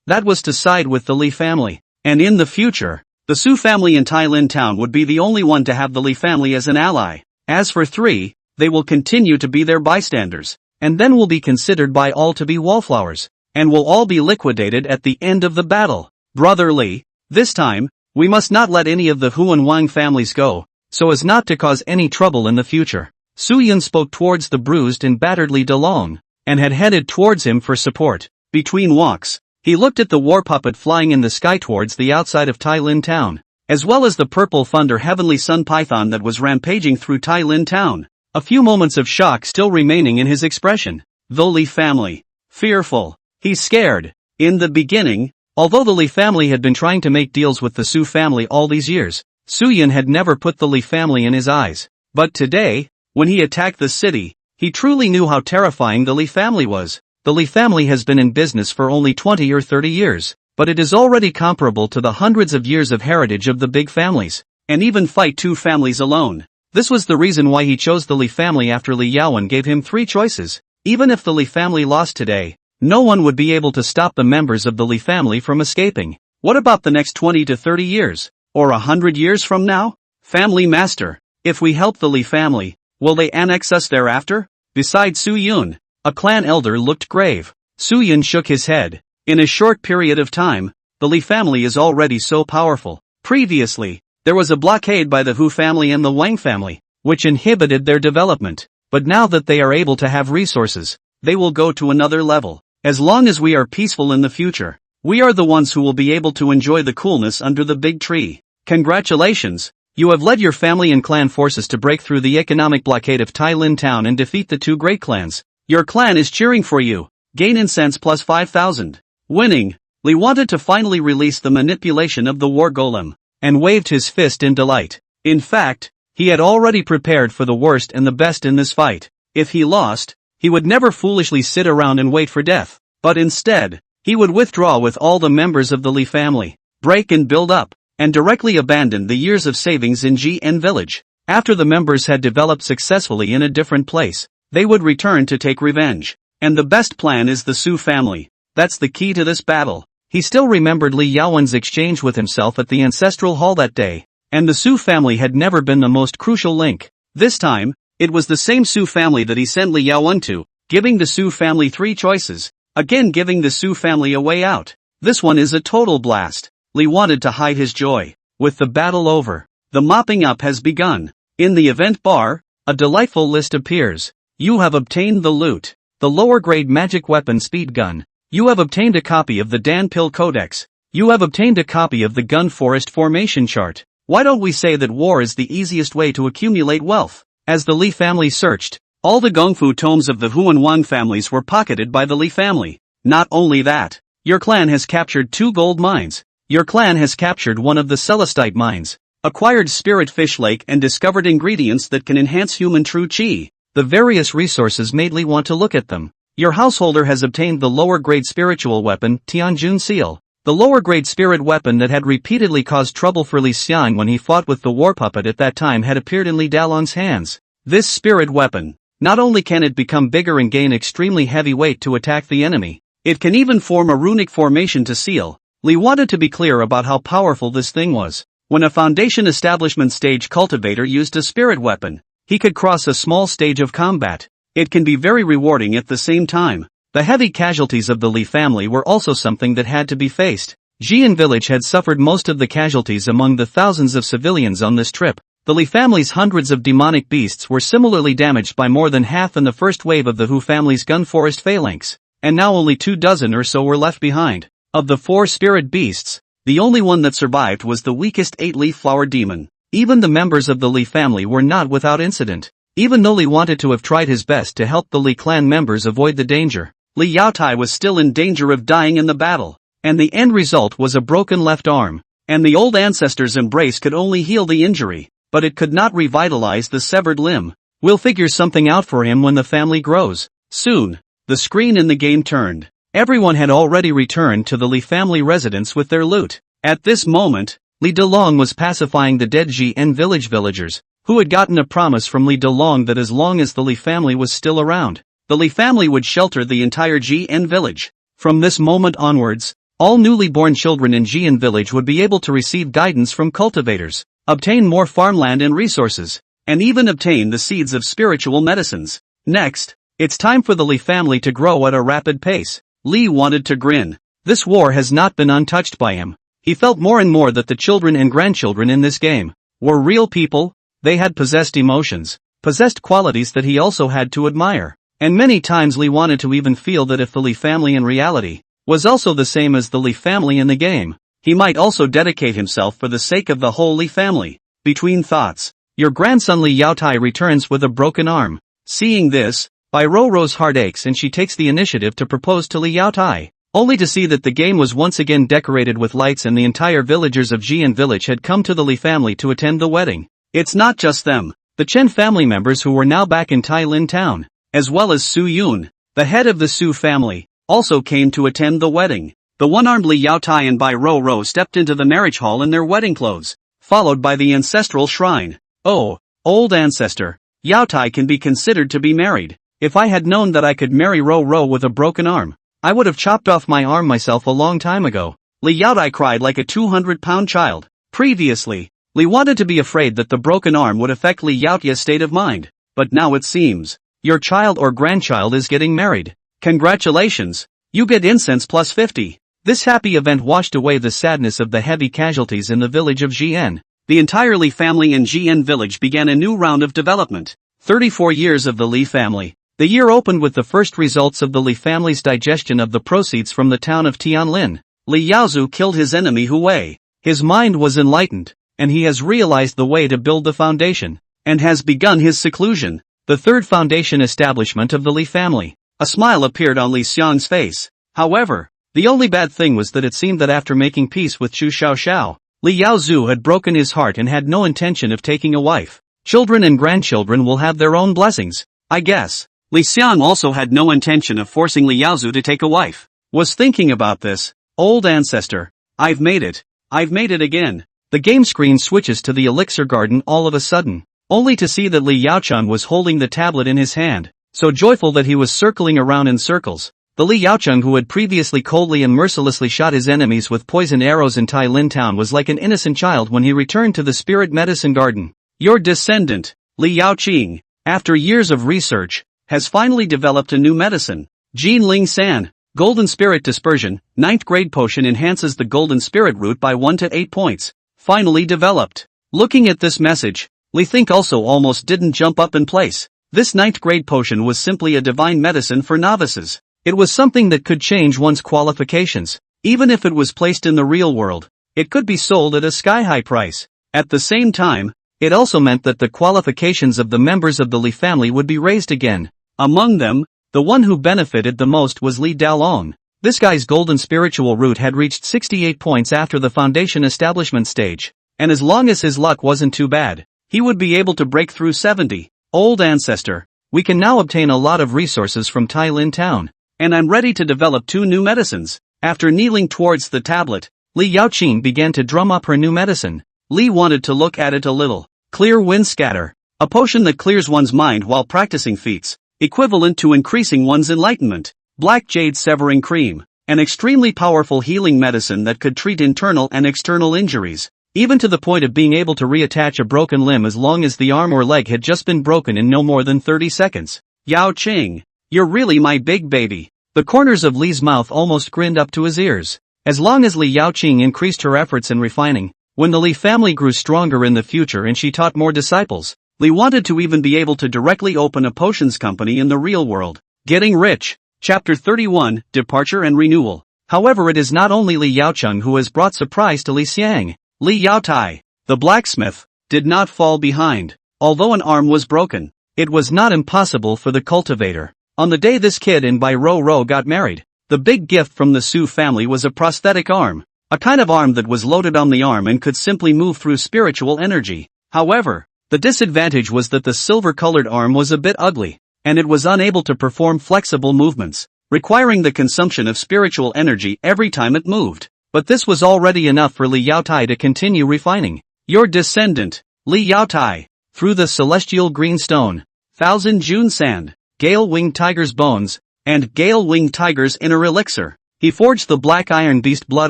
Speaker 1: That was to side with the Li family, and in the future, the Su family in Tai Lin town would be the only one to have the Li family as an ally. As for 3, they will continue to be their bystanders, and then will be considered by all to be wallflowers, and will all be liquidated at the end of the battle. Brother Li, this time, we must not let any of the Huan Wang families go, so as not to cause any trouble in the future. Su Yun spoke towards the bruised and battered Li Dalong, and had headed towards him for support. Between walks, he looked at the war puppet flying in the sky towards the outside of Tai Lin town, as well as the purple thunder heavenly sun python that was rampaging through Tai Lin town, a few moments of shock still remaining in his expression. The Li family. Fearful. He's scared. In the beginning, although the Li family had been trying to make deals with the Su family all these years, Su Yun had never put the Li family in his eyes. But today, when he attacked the city, he truly knew how terrifying the Li family was. The Li family has been in business for only 20 or 30 years, but it is already comparable to the hundreds of years of heritage of the big families, and even fight two families alone. This was the reason why he chose the Li family after Li Yaowen gave him three choices. Even if the Li family lost today, no one would be able to stop the members of the Li family from escaping. What about the next 20 to 30 years? Or 100 years from now? Family master, if we help the Li family, will they annex us thereafter? Besides Su Yun, a clan elder looked grave. Su Yun shook his head. In a short period of time, the Li family is already so powerful. Previously, there was a blockade by the Hu family and the Wang family, which inhibited their development. But now that they are able to have resources, they will go to another level. As long as we are peaceful in the future, we are the ones who will be able to enjoy the coolness under the big tree. Congratulations! You have led your family and clan forces to break through the economic blockade of Tai Lin town and defeat the two great clans. Your clan is cheering for you. Gain incense plus 5,000. Winning. Li wanted to finally release the manipulation of the war golem, and waved his fist in delight. In fact, he had already prepared for the worst and the best in this fight. If he lost, he would never foolishly sit around and wait for death, but instead, he would withdraw with all the members of the Li family. break and build up, and directly abandoned the years of savings in GN village. After the members had developed successfully in a different place, they would return to take revenge. And the best plan is the Su family. That's the key to this battle. He still remembered Li Yaowen's exchange with himself at the ancestral hall that day. And the Su family had never been the most crucial link. This time, it was the same Su family that he sent Li Yaowen to, giving the Su family 3 choices. Again giving the Su family a way out. This one is a total blast. Li wanted to hide his joy. With the battle over, the mopping up has begun. In the event bar, a delightful list appears. You have obtained the loot. The lower grade magic weapon speed gun. You have obtained a copy of the Dan Pill Codex. You have obtained a copy of the Gun Forest Formation Chart. Why don't we say that war is the easiest way to accumulate wealth? As the Li family searched, all the Gongfu tomes of the Huan Wang families were pocketed by the Li family. Not only that, your clan has captured 2 gold mines. Your clan has captured one of the Celestite mines, acquired Spirit Fish Lake and discovered ingredients that can enhance human true chi. The various resources made Li want to look at them. Your householder has obtained the lower grade spiritual weapon, Tianjun Seal. The lower grade spirit weapon that had repeatedly caused trouble for Li Xiang when he fought with the war puppet at that time had appeared in Li Dalong's hands. This spirit weapon, not only can it become bigger and gain extremely heavy weight to attack the enemy, it can even form a runic formation to seal. Li wanted to be clear about how powerful this thing was. When a foundation establishment stage cultivator used a spirit weapon, he could cross a small stage of combat. It can be very rewarding at the same time. The heavy casualties of the Li family were also something that had to be faced. Jian village had suffered most of the casualties among the thousands of civilians on this trip. The Li family's hundreds of demonic beasts were similarly damaged by more than half in the first wave of the Hu family's gun forest phalanx, and now only 24 or so were left behind. Of the 4 spirit beasts, the only one that survived was the weakest 8-leaf flower demon. Even the members of the Li family were not without incident. Even though Li wanted to have tried his best to help the Li clan members avoid the danger, Li Yaotai was still in danger of dying in the battle, and the end result was a broken left arm, and the old ancestor's embrace could only heal the injury, but it could not revitalize the severed limb. We'll figure something out for him when the family grows. Soon, the screen in the game turned. Everyone had already returned to the Li family residence with their loot. At this moment, Li Delong was pacifying the dead GN village villagers, who had gotten a promise from Li Delong that as long as the Li family was still around, the Li family would shelter the entire GN village. From this moment onwards, all newly born children in GN village would be able to receive guidance from cultivators, obtain more farmland and resources, and even obtain the seeds of spiritual medicines. Next, it's time for the Li family to grow at a rapid pace. Li wanted to grin. This war has not been untouched by him. He felt more and more that the children and grandchildren in this game were real people. They had possessed emotions, possessed qualities that he also had to admire. And many times Li wanted to even feel that if the Li family in reality was also the same as the Li family in the game, he might also dedicate himself for the sake of the whole Li family. Between thoughts, your grandson Li Yaotai returns with a broken arm. Seeing this, Bai Roro's heart aches and she takes the initiative to propose to Li Yaotai, only to see that the game was once again decorated with lights and the entire villagers of Jian village had come to the Li family to attend the wedding. It's not just them, the Chen family members who were now back in Tai Lin town, as well as Su Yun, the head of the Su family, also came to attend the wedding. The one-armed Li Yaotai and Bai Roro stepped into the marriage hall in their wedding clothes, followed by the ancestral shrine. Oh, old ancestor, Yaotai can be considered to be married. If I had known that I could marry Roro with a broken arm, I would have chopped off my arm myself a long time ago. Li Yaotai cried like a 200-pound child. Previously, Li wanted to be afraid that the broken arm would affect Li Yaotia's state of mind, but now it seems, your child or grandchild is getting married. Congratulations, you get incense plus 50. This happy event washed away the sadness of the heavy casualties in the village of Jian. The entire Li family in Jian village began a new round of development. 34 years of the Li family. The year opened with the first results of the Li family's digestion of the proceeds from the town of Tianlin. Li Yaozu killed his enemy Hu Wei. His mind was enlightened, and he has realized the way to build the foundation, and has begun his seclusion, the third foundation establishment of the Li family. A smile appeared on Li Xiang's face. However, the only bad thing was that it seemed that after making peace with Chu Xiaoxiao, Li Yaozu had broken his heart and had no intention of taking a wife. Children and grandchildren will have their own blessings, I guess. Li Xiang also had no intention of forcing Li Yaozu to take a wife. Was thinking about this, old ancestor, I've made it. I've made it again. The game screen switches to the elixir garden all of a sudden, only to see that Li Yaocheng was holding the tablet in his hand, so joyful that he was circling around in circles. The Li Yaocheng who had previously coldly and mercilessly shot his enemies with poisoned arrows in Tai Lin Town was like an innocent child when he returned to the spirit medicine garden. Your descendant, Li Yaocheng, after years of research, has finally developed a new medicine. Jin Ling San, Golden Spirit Dispersion, 9th grade potion enhances the Golden Spirit root by 1 to 8 points. Finally developed. Looking at this message, Li Think also almost didn't jump up in place. This 9th grade potion was simply a divine medicine for novices. It was something that could change one's qualifications. Even if it was placed in the real world, it could be sold at a sky-high price. At the same time, it also meant that the qualifications of the members of the Li family would be raised again. Among them, the one who benefited the most was Li Daolong. This guy's golden spiritual root had reached 68 points after the foundation establishment stage, and as long as his luck wasn't too bad, he would be able to break through 70. Old ancestor, we can now obtain a lot of resources from Tai Lin Town, and I'm ready to develop 2 new medicines. After kneeling towards the tablet, Li Yaocheng began to drum up her new medicine. Li wanted to look at it a little. Clear Wind Scatter, a potion that clears one's mind while practicing feats, equivalent to increasing one's enlightenment. Black Jade Severing Cream, an extremely powerful healing medicine that could treat internal and external injuries, even to the point of being able to reattach a broken limb as long as the arm or leg had just been broken in no more than 30 seconds. Yaocheng, you're really my big baby. The corners of Li's mouth almost grinned up to his ears. As long as Li Yaocheng increased her efforts in refining, when the Li family grew stronger in the future and she taught more disciples, Li wanted to even be able to directly open a potions company in the real world. Getting rich. Chapter 31, Departure and Renewal. However, it is not only Li Yaocheng who has brought surprise to Li Xiang. Li Yaotai, the blacksmith, did not fall behind. Although an arm was broken, it was not impossible for the cultivator. On the day this kid and Bai Ro got married, the big gift from the Su family was a prosthetic arm. A kind of arm that was loaded on the arm and could simply move through spiritual energy. However, the disadvantage was that the silver-colored arm was a bit ugly, and it was unable to perform flexible movements, requiring the consumption of spiritual energy every time it moved. But this was already enough for Li Yaotai to continue refining. Your descendant, Li Yaotai, through the celestial green stone, 1000 June Sand, Gale-winged tiger's bones, and Gale-winged tiger's inner elixir. He forged the Black Iron Beast blood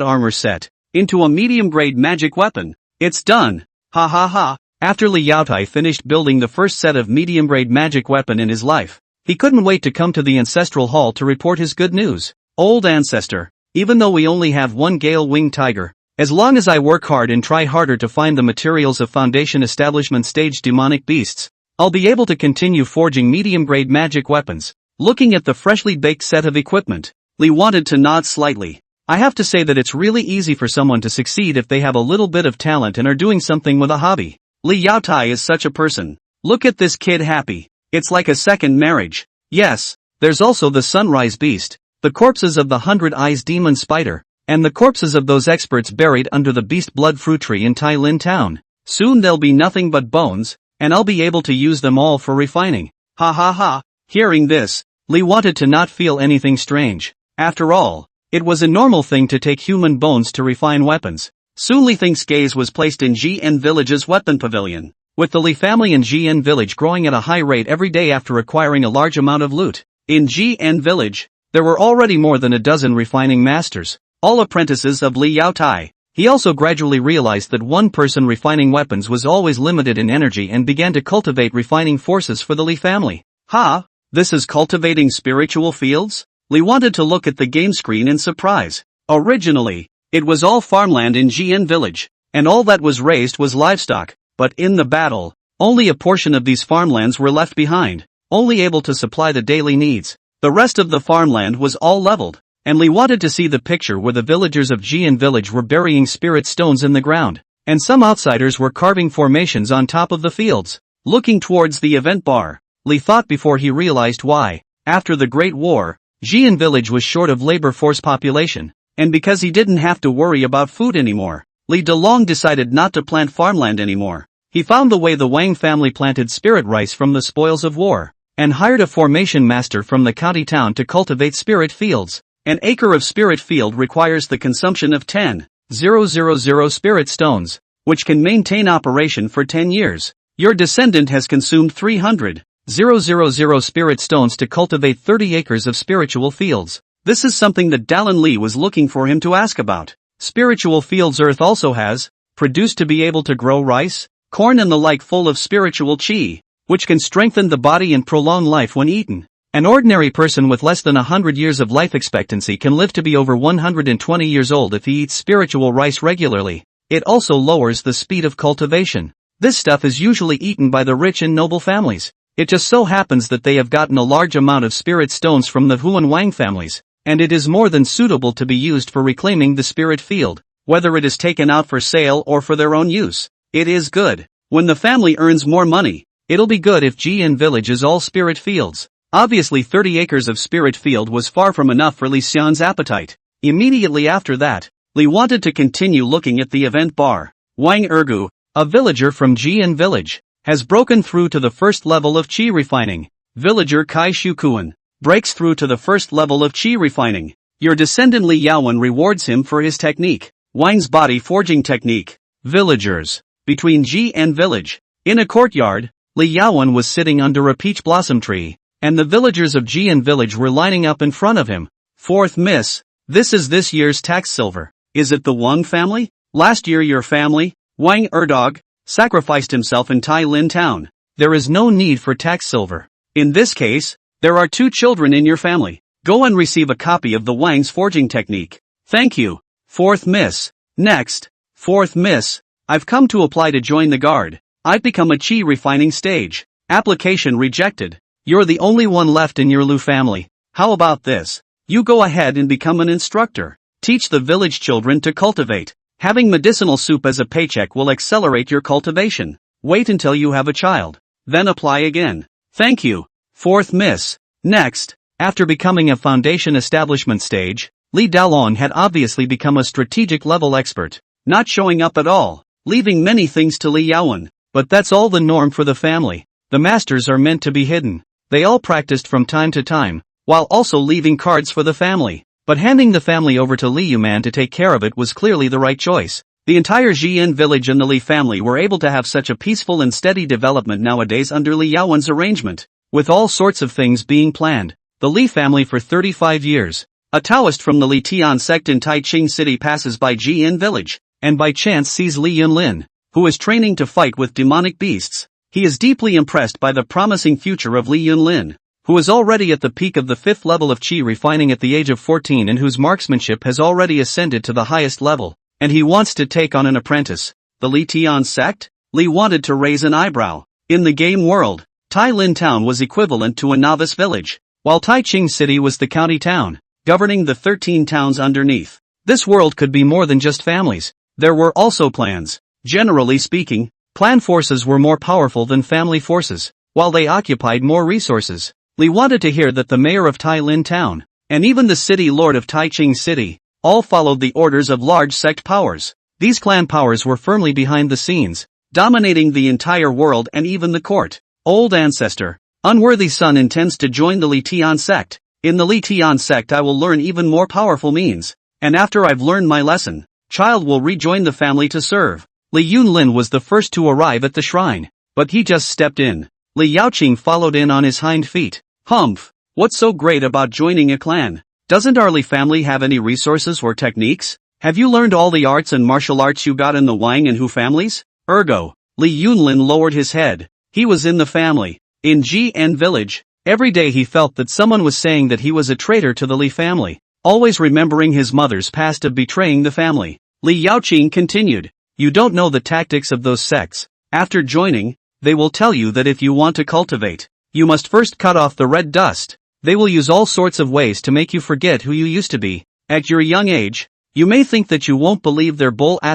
Speaker 1: armor set into a medium-grade magic weapon. It's done. Ha ha ha. After Li Yaotai finished building the first set of medium-grade magic weapon in his life, he couldn't wait to come to the ancestral hall to report his good news. Old ancestor, even though we only have one Gale-winged tiger, as long as I work hard and try harder to find the materials of foundation establishment stage demonic beasts, I'll be able to continue forging medium-grade magic weapons. Looking at the freshly baked set of equipment, Li wanted to nod slightly. I have to say that it's really easy for someone to succeed if they have a little bit of talent and are doing something with a hobby. Li Yaotai is such a person. Look at this kid happy. It's like a second marriage. Yes, there's also the Sunrise Beast, the corpses of the 100 Eyes Demon Spider, and the corpses of those experts buried under the Beast Blood Fruit Tree in Tai Lin Town. Soon there'll be nothing but bones, and I'll be able to use them all for refining. Ha ha ha. Hearing this, Li wanted to not feel anything strange. After all, it was a normal thing to take human bones to refine weapons. Soon Li Thing's gaze was placed in GN Village's weapon pavilion, with the Li family in GN Village growing at a high rate every day after acquiring a large amount of loot. In GN Village, there were already more than a dozen refining masters, all apprentices of Li Yaotai. He also gradually realized that one person refining weapons was always limited in energy and began to cultivate refining forces for the Li family. Ha! This is cultivating spiritual fields? Li wanted to look at the game screen in surprise. Originally, it was all farmland in GN Village, and all that was raised was livestock, but in the battle, only a portion of these farmlands were left behind, only able to supply the daily needs. The rest of the farmland was all leveled, and Li wanted to see the picture where the villagers of GN Village were burying spirit stones in the ground, and some outsiders were carving formations on top of the fields. Looking towards the event bar, Li thought before he realized why. After the Great War, GN Village was short of labor force population, and because he didn't have to worry about food anymore, Li Delong decided not to plant farmland anymore. He found the way the Wang family planted spirit rice from the spoils of war, and hired a formation master from the county town to cultivate spirit fields. An acre of spirit field requires the consumption of 10 000 spirit stones, which can maintain operation for 10 years. Your descendant has consumed 300,000 spirit stones to cultivate 30 acres of spiritual fields. This is something that Dallin Lee was looking for him to ask about. Spiritual fields Earth also has, produced to be able to grow rice, corn and the like full of spiritual chi, which can strengthen the body and prolong life when eaten. An ordinary person with less than 100 years of life expectancy can live to be over 120 years old if he eats spiritual rice regularly. It also lowers the speed of cultivation. This stuff is usually eaten by the rich and noble families. It just so happens that they have gotten a large amount of spirit stones from the Huan Wang families, and it is more than suitable to be used for reclaiming the spirit field, whether it is taken out for sale or for their own use. It is good. When the family earns more money, it'll be good if Jian village is all spirit fields. Obviously 30 acres of spirit field was far from enough for Li Xian's appetite. Immediately after that, Li wanted to continue looking at the event bar. Wang Ergu, a villager from Jian village, has broken through to the first level of qi refining. Villager Kai Shukuan breaks through to the first level of qi refining. Your descendant Li Yaowen rewards him for his technique. Wang's body forging technique. Villagers. Between Jian village. In a courtyard, Li Yaowen was sitting under a peach blossom tree, and the villagers of Jian village were lining up in front of him. Fourth miss, this is this year's tax silver. Is it the Wang family? Last year your family, Wang Erdog, sacrificed himself in Tai Lin town. There is no need for tax silver. In this case, there are 2 children in your family. Go and receive a copy of the Wang's forging technique. Thank you. Fourth miss. Next, fourth miss, I've come to apply to join the guard. I've become a qi refining stage. Application rejected. You're the only one left in your Lu family. How about this? You go ahead and become an instructor. Teach the village children to cultivate. Having medicinal soup as a paycheck will accelerate your cultivation. Wait until you have a child. Then apply again. Thank you. Fourth miss. Next, after becoming a foundation establishment stage, Li Dalong had obviously become a strategic level expert. Not showing up at all, leaving many things to Li Yaowen. But that's all the norm for the family. The masters are meant to be hidden. They all practiced from time to time, while also leaving cards for the family. But handing the family over to Li Yuman to take care of it was clearly the right choice. The entire Jian village and the Li family were able to have such a peaceful and steady development nowadays under Li Yaowen's arrangement, with all sorts of things being planned. The Li family for 35 years. A Taoist from the Li Tian sect in Taiching City passes by Jian village, and by chance sees Li Yunlin, who is training to fight with demonic beasts. He is deeply impressed by the promising future of Li Yunlin, who is already at the peak of the 5th level of qi refining at the age of 14 and whose marksmanship has already ascended to the highest level, and he wants to take on an apprentice. The Li Tian sect? Li wanted to raise an eyebrow. In the game world, Tai Lin town was equivalent to a novice village, while Taiching City was the county town, governing the 13 towns underneath. This world could be more than just families. There were also clans. Generally speaking, clan forces were more powerful than family forces, while they occupied more resources. Li wanted to hear that the mayor of Tai Lin town, and even the city lord of Taiching City, all followed the orders of large sect powers. These clan powers were firmly behind the scenes, dominating the entire world and even the court. Old ancestor, unworthy son intends to join the Li Tian sect. In the Li Tian sect I will learn even more powerful means, and after I've learned my lesson, child will rejoin the family to serve. Li Yunlin was the first to arrive at the shrine, but he just stepped in. Li Yaoqing followed in on his hind feet. Humph, what's so great about joining a clan? Doesn't our Li family have any resources or techniques? Have you learned all the arts and martial arts you got in the Wang and Hu families? Ergo, Li Yunlin lowered his head. He was in the family. In Jian village, every day he felt that someone was saying that he was a traitor to the Li family, always remembering his mother's past of betraying the family. Li Yaoqing continued. You don't know the tactics of those sects. After joining, they will tell you that if you want to cultivate, you must first cut off the red dust. They will use all sorts of ways to make you forget who you used to be. At your young age, you may think that you won't believe their bull ********,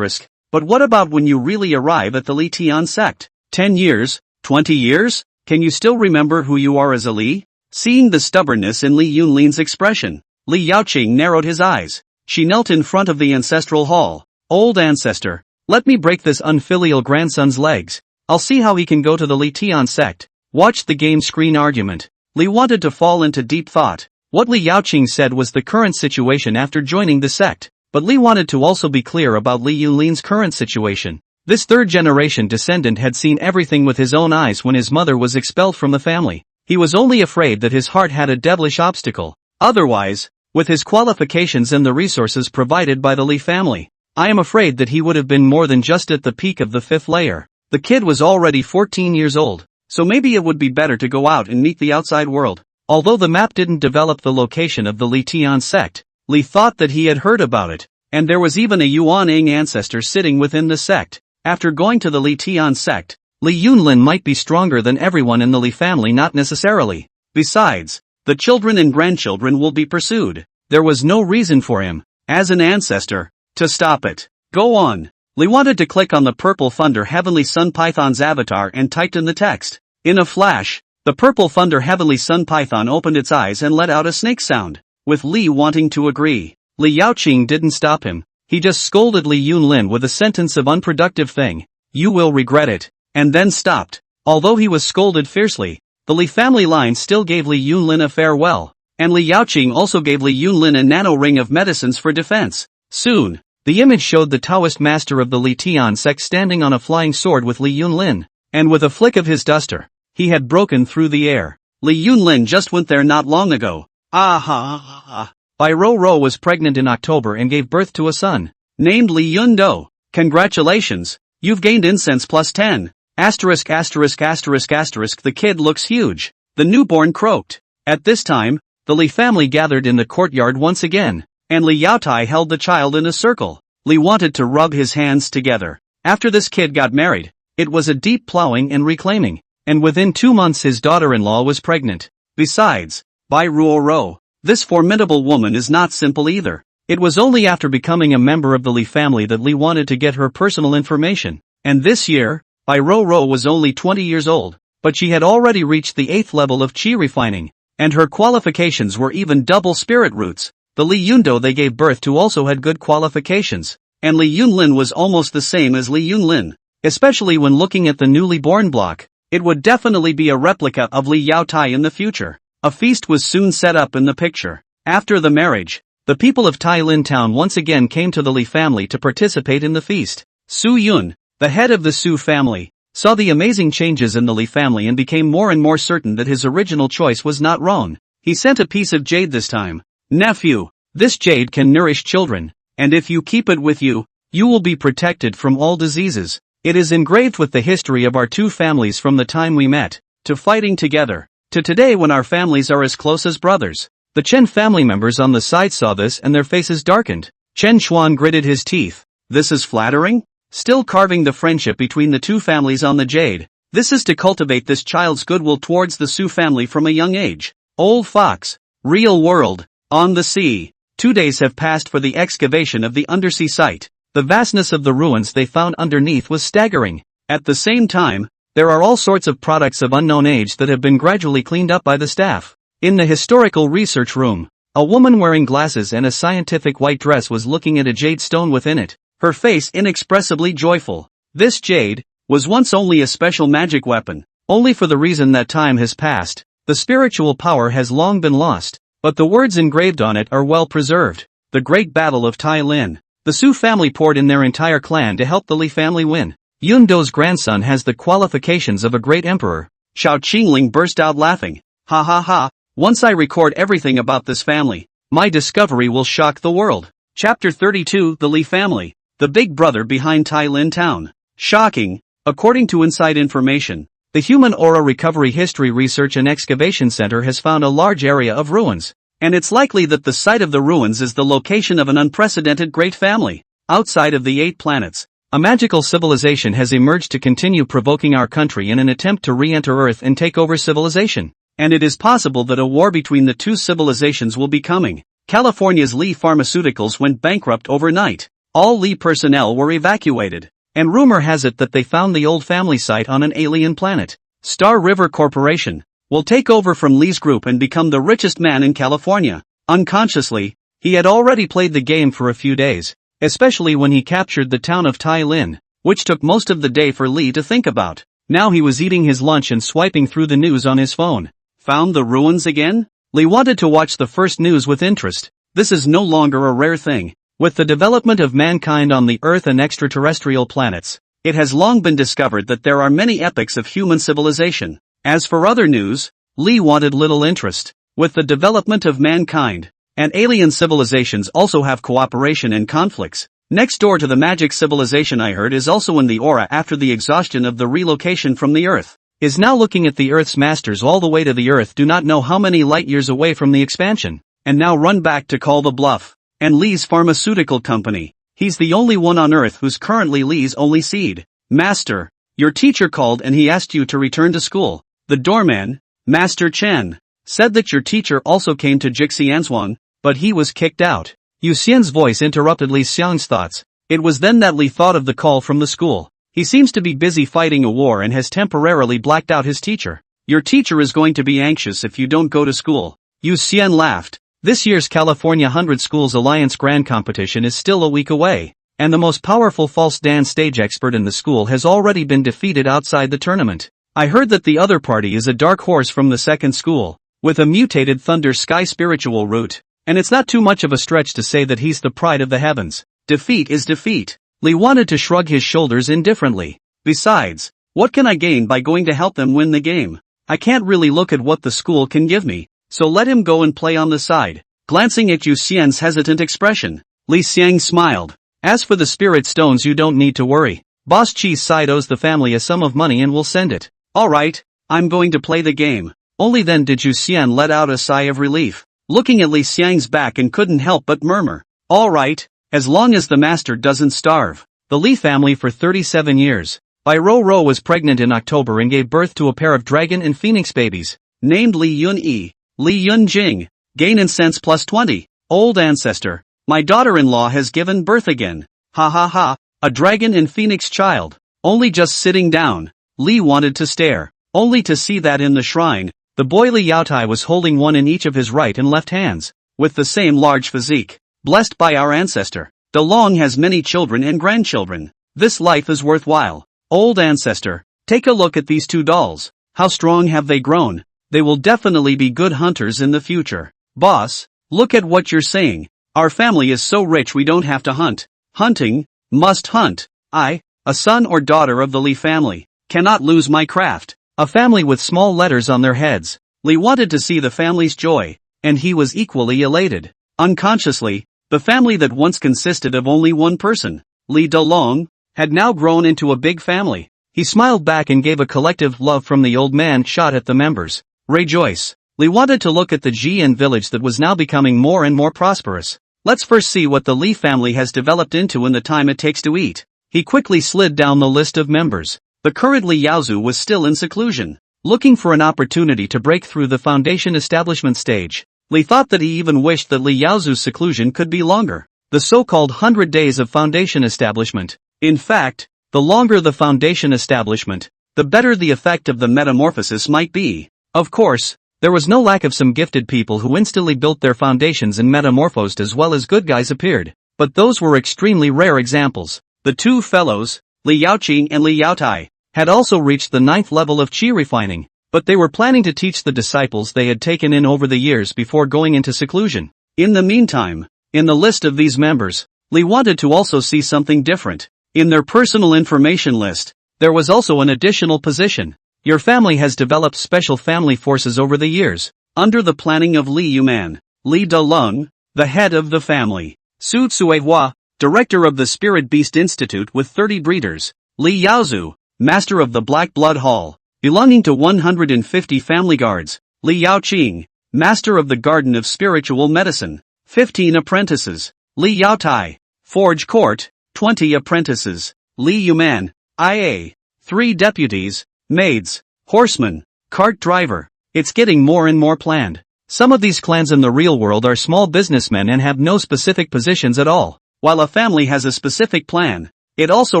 Speaker 1: but what about when you really arrive at the Li Tian sect? 10 years? 20 years? Can you still remember who you are as a Li? Seeing the stubbornness in Li Yunlin's expression, Li Yaoqing narrowed his eyes. She knelt in front of the ancestral hall. Old ancestor, let me break this unfilial grandson's legs. I'll see how he can go to the Li Tian sect. Watched the game screen argument. Li wanted to fall into deep thought. What Li Yaoqing said was the current situation after joining the sect, but Li wanted to also be clear about Li Yunlin's current situation. This third-generation descendant had seen everything with his own eyes when his mother was expelled from the family. He was only afraid that his heart had a devilish obstacle. Otherwise, with his qualifications and the resources provided by the Li family, I am afraid that he would have been more than just at the peak of the 5th layer. The kid was already 14 years old, so maybe it would be better to go out and meet the outside world. Although the map didn't develop the location of the Li Tian sect, Li thought that he had heard about it, and there was even a Yuan-Ing ancestor sitting within the sect. After going to the Li Tian sect, Li Yunlin might be stronger than everyone in the Li family, not necessarily. Besides, the children and grandchildren will be pursued. There was no reason for him, as an ancestor, to stop it. Go on. Li wanted to click on the purple thunder heavenly sun python's avatar and typed in the text. In a flash, the purple thunder heavenly sun python opened its eyes and let out a snake sound. With Li wanting to agree, Li Yaoqing didn't stop him. He just scolded Li Yunlin with a sentence of unproductive thing. You will regret it. And then stopped. Although he was scolded fiercely, the Li family line still gave Li Yunlin a farewell, and Li Yaoqing also gave Li Yunlin a nano ring of medicines for defense. Soon, the image showed the Taoist master of the Li Tian sect standing on a flying sword with Li Yunlin, and with a flick of his duster, he had broken through the air. Li Yunlin just went there not long ago. Bai Ro was pregnant in October and gave birth to a son, named Li Yundo. Congratulations, you've gained incense plus 10. The kid looks huge. The newborn croaked. At this time, the Li family gathered in the courtyard once again, and Li Yaotai held the child in a circle. Li wanted to rub his hands together. After this kid got married, it was a deep plowing and reclaiming, and within 2 months his daughter-in-law was pregnant. Besides, Bai Ruo, this formidable woman is not simple either. It was only after becoming a member of the Li family that Li wanted to get her personal information. And this year, Bai Ro was only 20 years old, but she had already reached the 8th level of qi refining, and her qualifications were even double spirit roots. The Li Yundo they gave birth to also had good qualifications, and Li Yunlin was almost the same as Li Yunlin. Especially when looking at the newly born block, it would definitely be a replica of Li Yaotai in the future. A feast was soon set up in the picture. After the marriage, the people of Tailin town once again came to the Li family to participate in the feast. Su Yun, the head of the Su family, saw the amazing changes in the Li family and became more and more certain that his original choice was not wrong. He sent a piece of jade this time. Nephew, this jade can nourish children, and if you keep it with you, you will be protected from all diseases. It is engraved with the history of our two families from the time we met, to fighting together, to today when our families are as close as brothers. The Chen family members on the side saw this and their faces darkened. Chen Xuan gritted his teeth. This is flattering? Still carving the friendship between the two families on the jade. This is to cultivate this child's goodwill towards the Su family from a young age. Old Fox. Real world. On the sea. 2 days have passed for the excavation of the undersea site. The vastness of the ruins they found underneath was staggering. At the same time, there are all sorts of products of unknown age that have been gradually cleaned up by the staff. In the historical research room, a woman wearing glasses and a scientific white dress was looking at a jade stone within it, her face inexpressibly joyful. This jade was once only a special magic weapon, only for the reason that time has passed. The spiritual power has long been lost, but the words engraved on it are well preserved. The Great Battle of Tailin. The Su family poured in their entire clan to help the Li family win. Yun Do's grandson has the qualifications of a great emperor. Xiao Qingling burst out laughing. Ha ha ha, once I record everything about this family, my discovery will shock the world. Chapter 32 The Li family, the big brother behind Tailin town. Shocking. According to inside information, the Human Aura Recovery History Research and Excavation Center has found a large area of ruins, and it's likely that the site of the ruins is the location of an unprecedented great family. Outside of the 8 planets, a magical civilization has emerged to continue provoking our country in an attempt to re-enter Earth and take over civilization. And it is possible that a war between the two civilizations will be coming. California's Li Pharmaceuticals went bankrupt overnight. All Li personnel were evacuated. And rumor has it that they found the old family site on an alien planet. Star River Corporation will take over from Li's group and become the richest man in California. Unconsciously, he had already played the game for a few days, especially when he captured the town of Tailin, which took most of the day for Li to think about. Now he was eating his lunch and swiping through the news on his phone. Found the ruins again? Li wanted to watch the first news with interest. This is no longer a rare thing. With the development of mankind on the Earth and extraterrestrial planets, it has long been discovered that there are many epochs of human civilization. As for other news, Li wanted little interest. With the development of mankind, and alien civilizations also have cooperation and conflicts. Next door to the magic civilization I heard is also in the aura after the exhaustion of the relocation from the Earth. Is now looking at the Earth's masters all the way to the Earth do not know how many light years away from the expansion, and now run back to call the bluff. And Li's pharmaceutical company. He's the only one on Earth who's currently Li's only seed. Master, your teacher called and he asked you to return to school. The doorman, Master Chen, said that your teacher also came to Jixianzhuang, but he was kicked out. Yu Xian's voice interrupted Li Xiang's thoughts. It was then that Li thought of the call from the school. He seems to be busy fighting a war and has temporarily blacked out his teacher. Your teacher is going to be anxious if you don't go to school. Yu Xian laughed. This year's California 100 Schools Alliance Grand Competition is still a week away, and the most powerful false dance stage expert in the school has already been defeated outside the tournament. I heard that the other party is a dark horse from the second school, with a mutated Thunder Sky spiritual root, and it's not too much of a stretch to say that he's the pride of the heavens. Defeat is defeat. Li wanted to shrug his shoulders indifferently. Besides, what can I gain by going to help them win the game? I can't really look at what the school can give me, so let him go and play on the side. Glancing at Yu Xian's hesitant expression, Li Xiang smiled. As for the spirit stones, you don't need to worry. Boss Chi's side owes the family a sum of money and will send it. Alright, I'm going to play the game. Only then did Yu Xian let out a sigh of relief, looking at Li Xiang's back, and couldn't help but murmur. Alright, as long as the master doesn't starve. The Li family for 37 years. Bai Ro was pregnant in October and gave birth to a pair of dragon and phoenix babies, named Li Yun-yi, Li Yun-jing. Gain incense plus 20. Old ancestor, my daughter-in-law has given birth again. Ha ha ha, a dragon and phoenix child. Only just sitting down, Li wanted to stare, only to see that in the shrine, the boy Li Yaotai was holding one in each of his right and left hands, with the same large physique. Blessed by our ancestor, De Long has many children and grandchildren. This life is worthwhile. Old ancestor, take a look at these two dolls. How strong have they grown? They will definitely be good hunters in the future. Boss, look at what you're saying. Our family is so rich we don't have to hunt. Hunting, must hunt. I, a son or daughter of the Li family, cannot lose my craft. A family with small letters on their heads. Li wanted to see the family's joy, and he was equally elated. Unconsciously, the family that once consisted of only one person, Li Delong, had now grown into a big family. He smiled back and gave a collective love from the old man shot at the members. Rejoice. Li wanted to look at the Jian village that was now becoming more and more prosperous. Let's first see what the Li family has developed into in the time it takes to eat. He quickly slid down the list of members. The current Li Yaozu was still in seclusion, looking for an opportunity to break through the foundation establishment stage. Li thought that he even wished that Li Yaozu's seclusion could be longer. The so-called 100 days of foundation establishment. In fact, the longer the foundation establishment, the better the effect of the metamorphosis might be. Of course, there was no lack of some gifted people who instantly built their foundations and metamorphosed as well as good guys appeared, but those were extremely rare examples. The two fellows, Li Yaoqing and Li Yaotai, had also reached the 9th level of qi refining, but they were planning to teach the disciples they had taken in over the years before going into seclusion. In the meantime, in the list of these members, Li wanted to also see something different. In their personal information list, there was also an additional position. Your family has developed special family forces over the years, under the planning of Li Yuman, Li Delong, the head of the family, Su Tsuehua, director of the Spirit Beast Institute with 30 breeders, Li Yaozu, master of the Black Blood Hall, belonging to 150 family guards, Li Yaoqing, master of the Garden of Spiritual Medicine, 15 apprentices, Li Yaotai, Forge Court, 20 apprentices, Li Yuman, IA, 3 deputies, maids, horsemen, cart driver. It's getting more and more planned. Some of these clans in the real world are small businessmen and have no specific positions at all. While a family has a specific plan, it also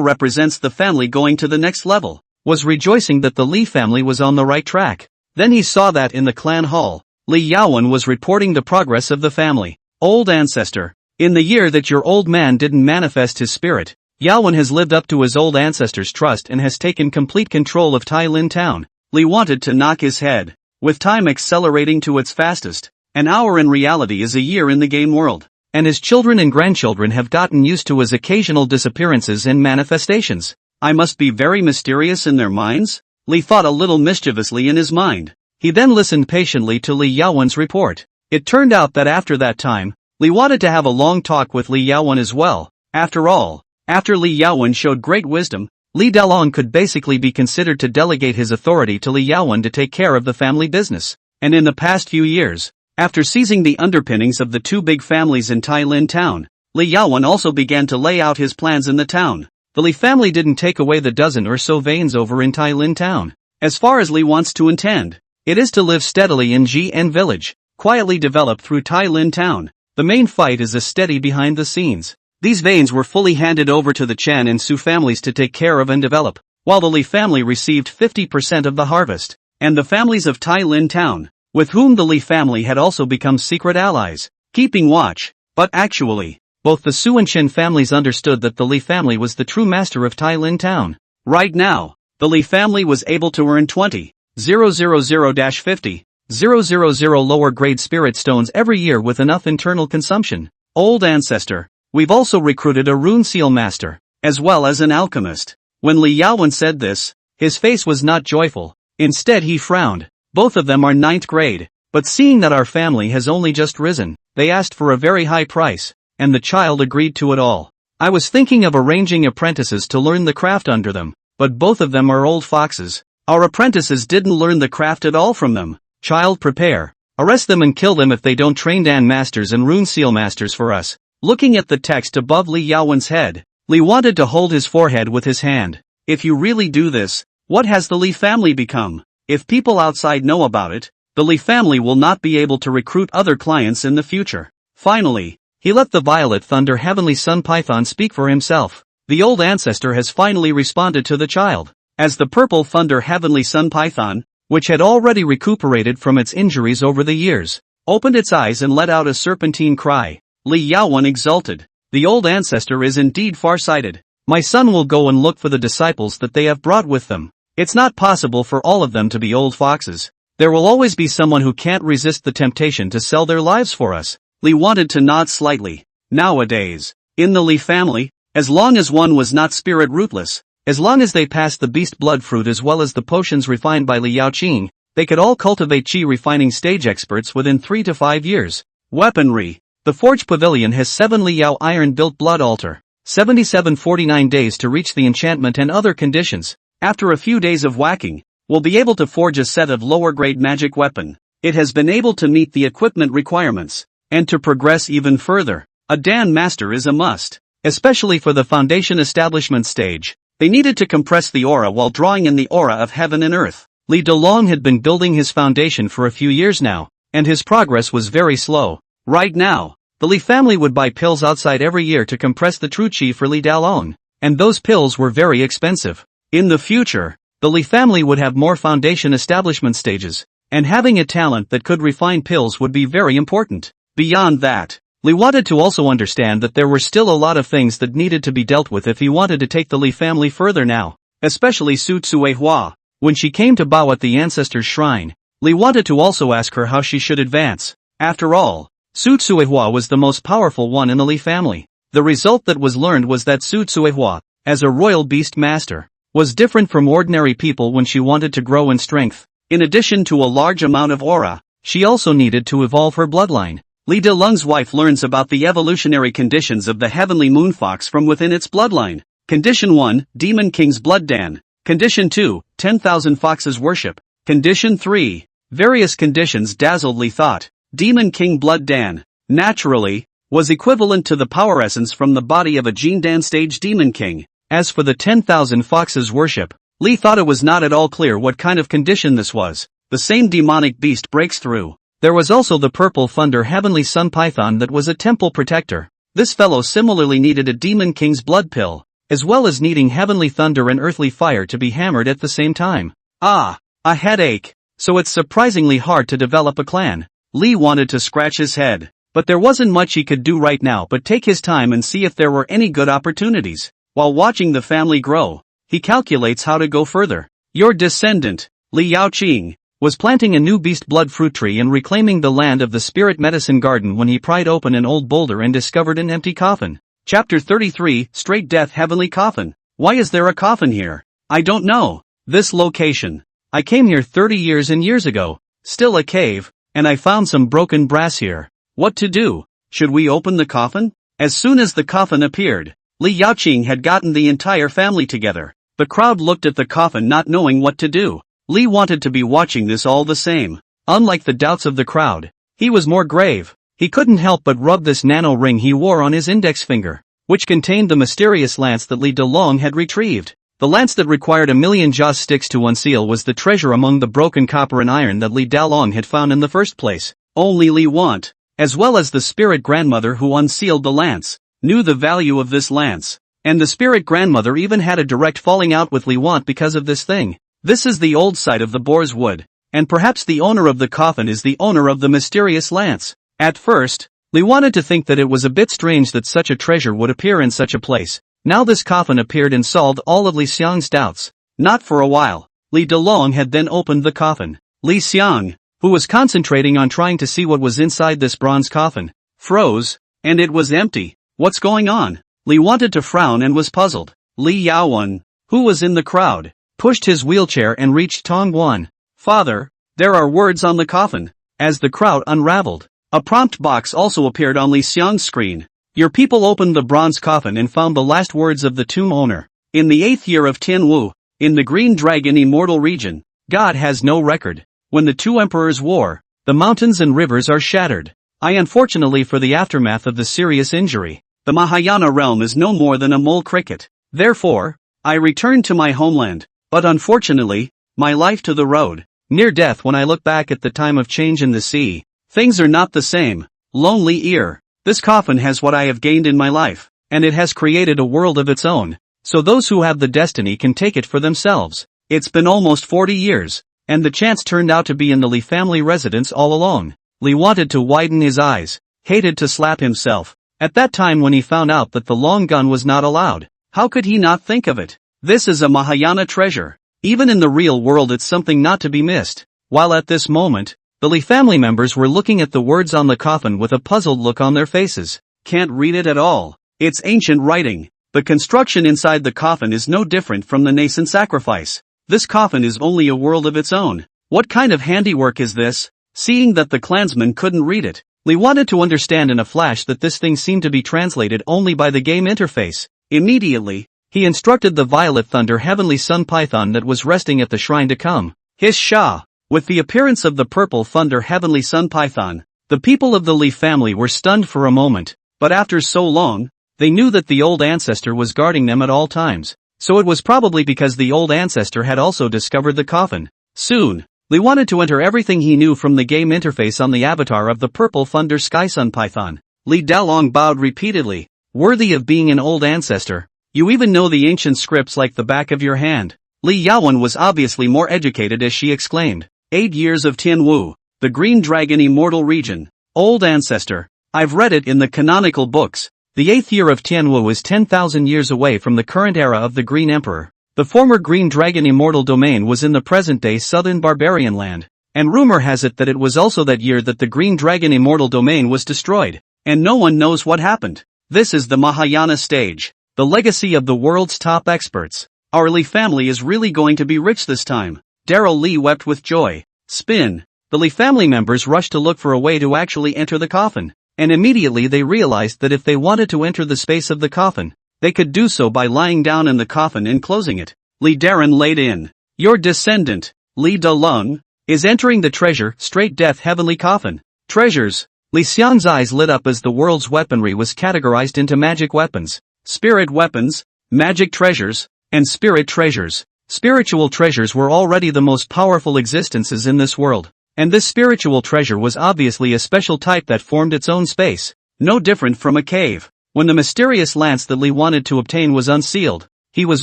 Speaker 1: represents the family going to the next level. Was rejoicing that the Li family was on the right track. Then he saw that in the clan hall, Li Yaowen was reporting the progress of the family. Old ancestor, in the year that your old man didn't manifest his spirit, Yaowen has lived up to his old ancestor's trust and has taken complete control of Tai Lin town. Li wanted to knock his head, with time accelerating to its fastest. An hour in reality is a year in the game world. And his children and grandchildren have gotten used to his occasional disappearances and manifestations. I must be very mysterious in their minds? Li thought a little mischievously in his mind. He then listened patiently to Li Yaowen's report. It turned out that after that time, Li wanted to have a long talk with Li Yaowen as well. After all, after Li Yaowen showed great wisdom, Li Dalong could basically be considered to delegate his authority to Li Yaowen to take care of the family business. And in the past few years, after seizing the underpinnings of the two big families in Tai Lin town, Li Yaowen also began to lay out his plans in the town. The Li family didn't take away the dozen or so veins over in Tai Lin town. As far as Li wants to intend, it is to live steadily in GN village, quietly develop through Tai Lin town. The main fight is a steady behind the scenes. These veins were fully handed over to the Chan and Su families to take care of and develop, while the Li family received 50% of the harvest. And the families of Tai Lin town, with whom the Li family had also become secret allies, keeping watch. But actually, both the Su and Chen families understood that the Li family was the true master of Tai Lin town. Right now, the Li family was able to earn 20,000-50,000 lower grade spirit stones every year with enough internal consumption. Old ancestor, we've also recruited a rune seal master, as well as an alchemist. When Li Yaowen said this, his face was not joyful. Instead he frowned. Both of them are 9th grade, but seeing that our family has only just risen, they asked for a very high price, and the child agreed to it all. I was thinking of arranging apprentices to learn the craft under them, but both of them are old foxes. Our apprentices didn't learn the craft at all from them. Child, prepare. Arrest them and kill them if they don't train Dan masters and rune seal masters for us. Looking at the text above Li Yaowen's head, Li wanted to hold his forehead with his hand. If you really do this, what has the Li family become? If people outside know about it, the Li family will not be able to recruit other clients in the future. Finally, he let the Violet Thunder Heavenly Sun Python speak for himself. The old ancestor has finally responded to the child. As the Purple Thunder Heavenly Sun Python, which had already recuperated from its injuries over the years, opened its eyes and let out a serpentine cry. Li Yaowen exulted. The old ancestor is indeed far-sighted. My son will go and look for the disciples that they have brought with them. It's not possible for all of them to be old foxes. There will always be someone who can't resist the temptation to sell their lives for us. Li wanted to nod slightly. Nowadays, in the Li family, as long as one was not spirit rootless, as long as they passed the beast blood fruit as well as the potions refined by Li Yaoqing, they could all cultivate chi refining stage experts within 3 to 5 years. Weaponry. The Forge Pavilion has 7 Li Yao iron built blood altar. 49 days to reach the enchantment and other conditions. After a few days of whacking, we'll be able to forge a set of lower grade magic weapon. It has been able to meet the equipment requirements. And to progress even further, a Dan master is a must, especially for the foundation establishment stage. They needed to compress the aura while drawing in the aura of heaven and earth. Li Dalong had been building his foundation for a few years now, and his progress was very slow. Right now, the Li family would buy pills outside every year to compress the true chi for Li Dalong, and those pills were very expensive. In the future, the Li family would have more foundation establishment stages, and having a talent that could refine pills would be very important. Beyond that, Li wanted to also understand that there were still a lot of things that needed to be dealt with if he wanted to take the Li family further now, especially Su Tsuehua. When she came to bow at the ancestor's shrine, Li wanted to also ask her how she should advance. After all, Su Tsuehua was the most powerful one in the Li family. The result that was learned was that Su Tsuehua, as a royal beast master, was different from ordinary people when she wanted to grow in strength. In addition to a large amount of aura, she also needed to evolve her bloodline. Li Dalong's wife learns about the evolutionary conditions of the heavenly moonfox from within its bloodline. Condition 1, Demon King's Blood Dan. Condition 2, 10,000 Foxes Worship. Condition 3, various conditions dazzled Li thought. Demon King Blood Dan, naturally, was equivalent to the power essence from the body of a Jin Dan stage Demon King. As for the 10,000 Foxes Worship, Li thought it was not at all clear what kind of condition this was. The same demonic beast breaks through. There was also the Purple Thunder Heavenly Sun Python that was a temple protector. This fellow similarly needed a Demon King's blood pill, as well as needing Heavenly Thunder and Earthly Fire to be hammered at the same time. A headache. So it's surprisingly hard to develop a clan. Li wanted to scratch his head, but there wasn't much he could do right now but take his time and see if there were any good opportunities. While watching the family grow, he calculates how to go further. Your descendant, Li Yaoqing, was planting a new beast blood fruit tree and reclaiming the land of the spirit medicine garden when he pried open an old boulder and discovered an empty coffin. Chapter 33, Straight Death Heavenly Coffin. Why is there a coffin here? I don't know. This location. I came here 30 years and years ago. Still a cave, and I found some broken brass here. What to do? Should we open the coffin? As soon as the coffin appeared, Li Yaoqing had gotten the entire family together. The crowd looked at the coffin not knowing what to do. Li wanted to be watching this all the same. Unlike the doubts of the crowd, he was more grave. He couldn't help but rub this nano ring he wore on his index finger, which contained the mysterious lance that Li Delong had retrieved. The lance that required 1,000,000 jaws sticks to unseal was the treasure among the broken copper and iron that Li Dalong had found in the first place. Only Li Want, as well as the spirit grandmother who unsealed the lance, knew the value of this lance. And the spirit grandmother even had a direct falling out with Li Want because of this thing. This is the old site of the boar's wood, and perhaps the owner of the coffin is the owner of the mysterious lance. At first, Li wanted to think that it was a bit strange that such a treasure would appear in such a place. Now this coffin appeared and solved all of Li Xiang's doubts. Not for a while. Li Delong had then opened the coffin. Li Xiang, who was concentrating on trying to see what was inside this bronze coffin, froze, and it was empty. What's going on? Li wanted to frown and was puzzled. Li Yaowen, who was in the crowd, pushed his wheelchair and reached Tong Guan. Father, there are words on the coffin. As the crowd unraveled, a prompt box also appeared on Li Xiang's screen. Your people opened the bronze coffin and found the last words of the tomb owner. In the 8th year of Tianwu, in the Green Dragon Immortal region, God has no record. When the two emperors war, the mountains and rivers are shattered. Unfortunately for the aftermath of the serious injury, the Mahayana realm is no more than a mole cricket. Therefore, I returned to my homeland. But unfortunately, my life to the road, near death when I look back at the time of change in the sea, things are not the same. Lonely ear. This coffin has what I have gained in my life, and it has created a world of its own, so those who have the destiny can take it for themselves. It's been almost 40 years, and the chance turned out to be in the Li family residence all along. Li wanted to widen his eyes, hated to slap himself. At that time when he found out that the long gun was not allowed, how could he not think of it? This is a Mahayana treasure. Even in the real world it's something not to be missed. While at this moment, the Li family members were looking at the words on the coffin with a puzzled look on their faces. Can't read it at all. It's ancient writing. The construction inside the coffin is no different from the nascent sacrifice. This coffin is only a world of its own. What kind of handiwork is this? Seeing that the clansman couldn't read it, Li wanted to understand in a flash that this thing seemed to be translated only by the game interface. Immediately, he instructed the Violet Thunder Heavenly Sun Python that was resting at the shrine to come. Hiss Sha. With the appearance of the Purple Thunder Heavenly Sun Python, the people of the Li family were stunned for a moment, but after so long, they knew that the old ancestor was guarding them at all times, so it was probably because the old ancestor had also discovered the coffin. Soon, Li wanted to enter everything he knew from the game interface on the avatar of the Purple Thunder Sky Sun Python. Li Dalong bowed repeatedly. Worthy of being an old ancestor. You even know the ancient scripts like the back of your hand. Li Yaowen was obviously more educated as she exclaimed. 8 years of Tianwu, the Green Dragon Immortal region. Old ancestor. I've read it in the canonical books. The 8th year of Tianwu is 10,000 years away from the current era of the Green Emperor. The former Green Dragon Immortal domain was in the present-day southern barbarian land, and rumor has it that it was also that year that the Green Dragon Immortal domain was destroyed, and no one knows what happened. This is the Mahayana stage. The legacy of the world's top experts. Our Li family is really going to be rich this time. Daryl Li wept with joy. Spin. The Li family members rushed to look for a way to actually enter the coffin, and immediately they realized that if they wanted to enter the space of the coffin, they could do so by lying down in the coffin and closing it. Li Darren laid in. Your descendant, Li Dalung, is entering the treasure, straight death heavenly coffin. Treasures. Li Xiang's eyes lit up as the world's weaponry was categorized into magic weapons, spirit weapons, magic treasures, and spirit treasures. Spiritual treasures were already the most powerful existences in this world, and this spiritual treasure was obviously a special type that formed its own space, no different from a cave. When the mysterious lance that Li wanted to obtain was unsealed, he was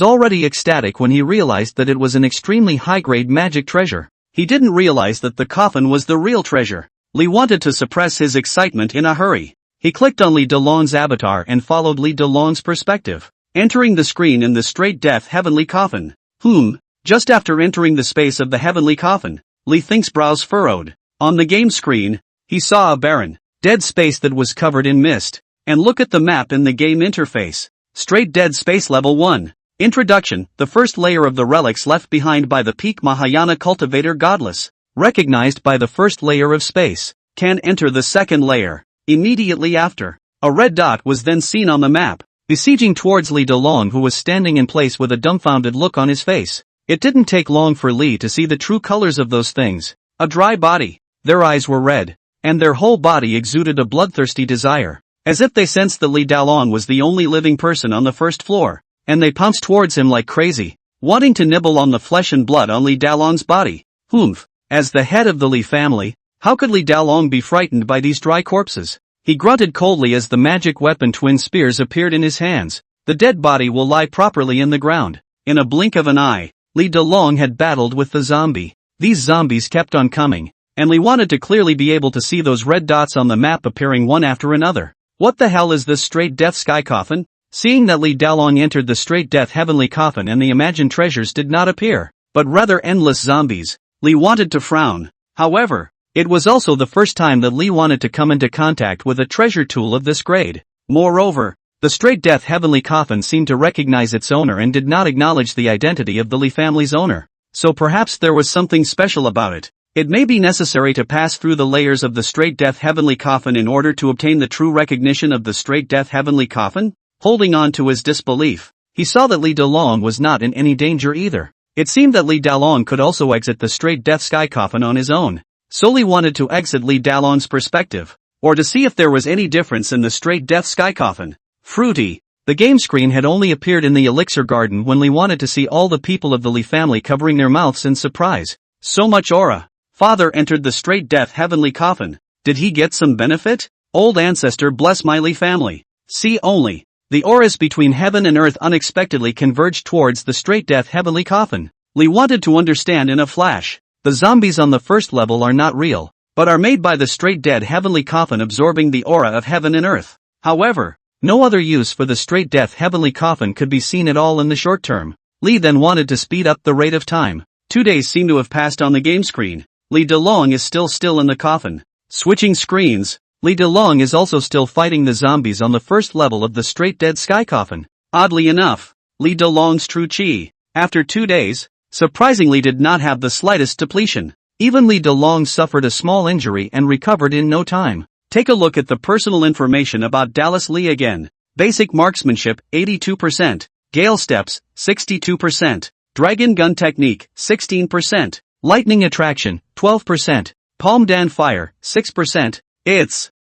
Speaker 1: already ecstatic when he realized that it was an extremely high-grade magic treasure. He didn't realize that the coffin was the real treasure. Li wanted to suppress his excitement in a hurry. He clicked on Li Delong's avatar and followed Li Delong's perspective, entering the screen in the straight death heavenly coffin. Just after entering the space of the heavenly coffin, Li thinks brows furrowed. On the game screen, he saw a barren, dead space that was covered in mist. And look at the map in the game interface. Straight dead space level 1. Introduction, the first layer of the relics left behind by the peak Mahayana cultivator godless, recognized by the first layer of space, can enter the second layer. Immediately after, a red dot was then seen on the map, besieging towards Li Delong, who was standing in place with a dumbfounded look on his face. It didn't take long for Li to see the true colors of those things. A dry body, their eyes were red, and their whole body exuded a bloodthirsty desire. As if they sensed that Li Dalong was the only living person on the first floor, and they pounced towards him like crazy, wanting to nibble on the flesh and blood on Li Dalong's body. Humph! As the head of the Li family, how could Li Dalong be frightened by these dry corpses? He grunted coldly as the magic weapon twin spears appeared in his hands. The dead body will lie properly in the ground. In a blink of an eye, Li Dalong had battled with the zombie. These zombies kept on coming, and Li wanted to clearly be able to see those red dots on the map appearing one after another. What the hell is this straight death sky coffin? Seeing that Li Dalong entered the straight death heavenly coffin and the imagined treasures did not appear, but rather endless zombies, Li wanted to frown. However, it was also the first time that Li wanted to come into contact with a treasure tool of this grade. Moreover, the straight death heavenly coffin seemed to recognize its owner and did not acknowledge the identity of the Li family's owner. So perhaps there was something special about it. It may be necessary to pass through the layers of the straight death heavenly coffin in order to obtain the true recognition of the straight death heavenly coffin? Holding on to his disbelief, he saw that Li Dalong was not in any danger either. It seemed that Li Dalong could also exit the straight death sky coffin on his own. So Li wanted to exit Li Dalong's perspective, or to see if there was any difference in the straight death sky coffin. Fruity. The game screen had only appeared in the elixir garden when Li wanted to see all the people of the Li family covering their mouths in surprise. So much aura. Father entered the straight death heavenly coffin. Did he get some benefit? Old ancestor bless my Li family. See only. The auras between heaven and earth unexpectedly converged towards the straight death heavenly coffin. Li wanted to understand in a flash. The zombies on the first level are not real, but are made by the straight dead heavenly coffin absorbing the aura of heaven and earth. However, no other use for the straight death heavenly coffin could be seen at all in the short term. Li then wanted to speed up the rate of time. 2 days seem to have passed on the game screen. Li Dalong is still in the coffin. Switching screens, Li Dalong is also still fighting the zombies on the first level of the straight dead sky coffin. Oddly enough, Li Dalong's true chi, after 2 days, surprisingly did not have the slightest depletion. Even Li Dalong suffered a small injury and recovered in no time. Take a look at the personal information about Dallas Li again. Basic marksmanship, 82%. Gale steps, 62%. Dragon gun technique, 16%. Lightning attraction, 12%. Palm dan fire, 6%.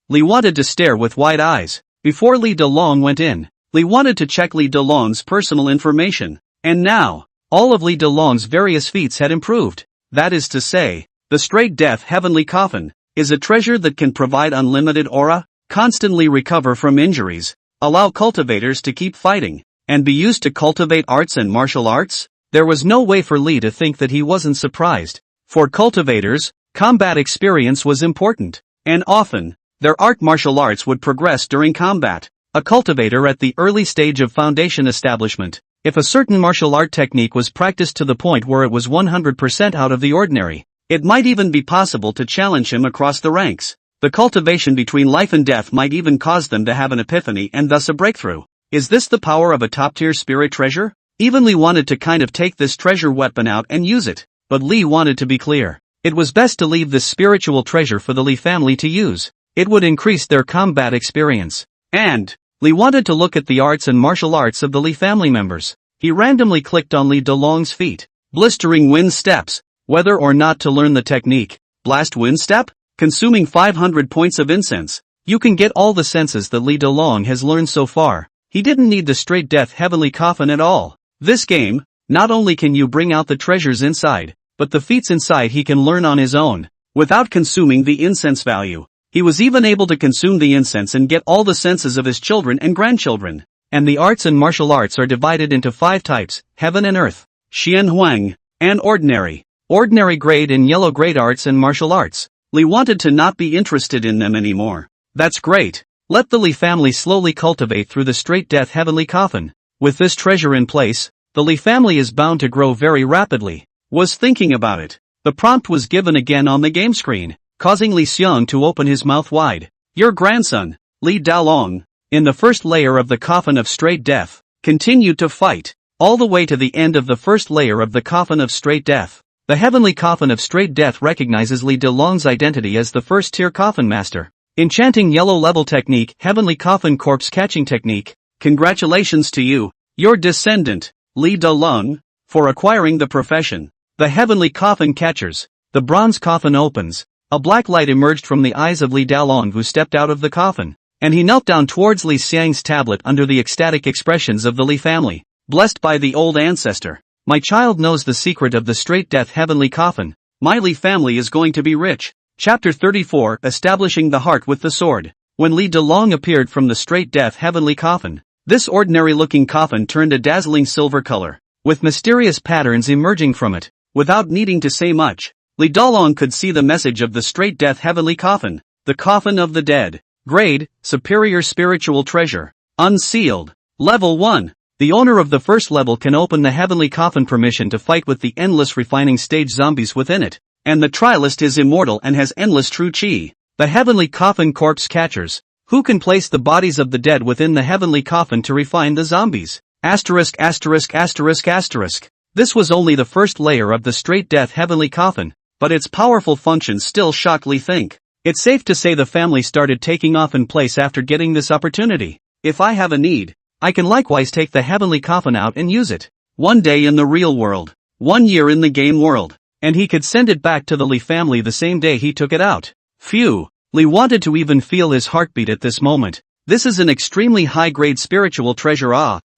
Speaker 1: Li wanted to stare with wide eyes. Before Li Dalong went in, Li wanted to check Li Dalong's personal information. And now, all of Li Dalong's various feats had improved. That is to say, the straight death heavenly coffin is a treasure that can provide unlimited aura, constantly recover from injuries, allow cultivators to keep fighting, and be used to cultivate arts and martial arts. There was no way for Li to think that he wasn't surprised. For cultivators, combat experience was important, and often, their art martial arts would progress during combat. A cultivator at the early stage of foundation establishment, if a certain martial art technique was practiced to the point where it was 100% out of the ordinary, it might even be possible to challenge him across the ranks. The cultivation between life and death might even cause them to have an epiphany and thus a breakthrough. Is this the power of a top-tier spirit treasure? Even Li wanted to kind of take this treasure weapon out and use it, but Li wanted to be clear. It was best to leave this spiritual treasure for the Li family to use. It would increase their combat experience. And Li wanted to look at the arts and martial arts of the Li family members. He randomly clicked on Li Dalong's feet. Blistering wind steps. Whether or not to learn the technique. Blast wind step? Consuming 500 points of incense. You can get all the senses that Li Dalong has learned so far. He didn't need the straight death heavenly coffin at all. This game, not only can you bring out the treasures inside, but the feats inside he can learn on his own, without consuming the incense value. He was even able to consume the incense and get all the senses of his children and grandchildren. And the arts and martial arts are divided into 5 types, heaven and earth, Xian Huang, and ordinary. Ordinary grade and yellow grade arts and martial arts. Li wanted to not be interested in them anymore. That's great. Let the Li family slowly cultivate through the straight death heavenly coffin. With this treasure in place, the Li family is bound to grow very rapidly. Was thinking about it. The prompt was given again on the game screen, causing Li Xiong to open his mouth wide. Your grandson, Li Daolong, in the first layer of the coffin of straight death, continued to fight, all the way to the end of the first layer of the coffin of straight death. The heavenly coffin of straight death recognizes Li Daolong's identity as the first-tier coffin master. Enchanting yellow level technique, heavenly coffin corpse catching technique. Congratulations to you, your descendant, Li Daolong, for acquiring the profession. The heavenly coffin catchers. The bronze coffin opens. A black light emerged from the eyes of Li Daolong, who stepped out of the coffin, and he knelt down towards Li Xiang's tablet under the ecstatic expressions of the Li family. Blessed by the old ancestor. My child knows the secret of the straight death heavenly coffin. My Li family is going to be rich. Chapter 34, Establishing the Heart with the Sword. When Li Daolong appeared from the straight death heavenly coffin, this ordinary-looking coffin turned a dazzling silver color, with mysterious patterns emerging from it. Without needing to say much, Li Daolong could see the message of the straight death heavenly coffin. The coffin of the dead. Grade, Superior Spiritual Treasure. Unsealed. Level 1. The owner of the first level can open the heavenly coffin, permission to fight with the endless refining stage zombies within it. And the trialist is immortal and has endless true chi. The heavenly coffin corpse catchers. Who can place the bodies of the dead within the heavenly coffin to refine the zombies? Asterisk asterisk asterisk asterisk. This was only the first layer of the straight death heavenly coffin, but its powerful functions still shock Li think. It's safe to say the family started taking off in place after getting this opportunity. If I have a need, I can likewise take the heavenly coffin out and use it. 1 day in the real world. 1 year in the game world. And he could send it back to the Li family the same day he took it out. Phew. Li wanted to even feel his heartbeat at this moment. This is an extremely high-grade spiritual treasure.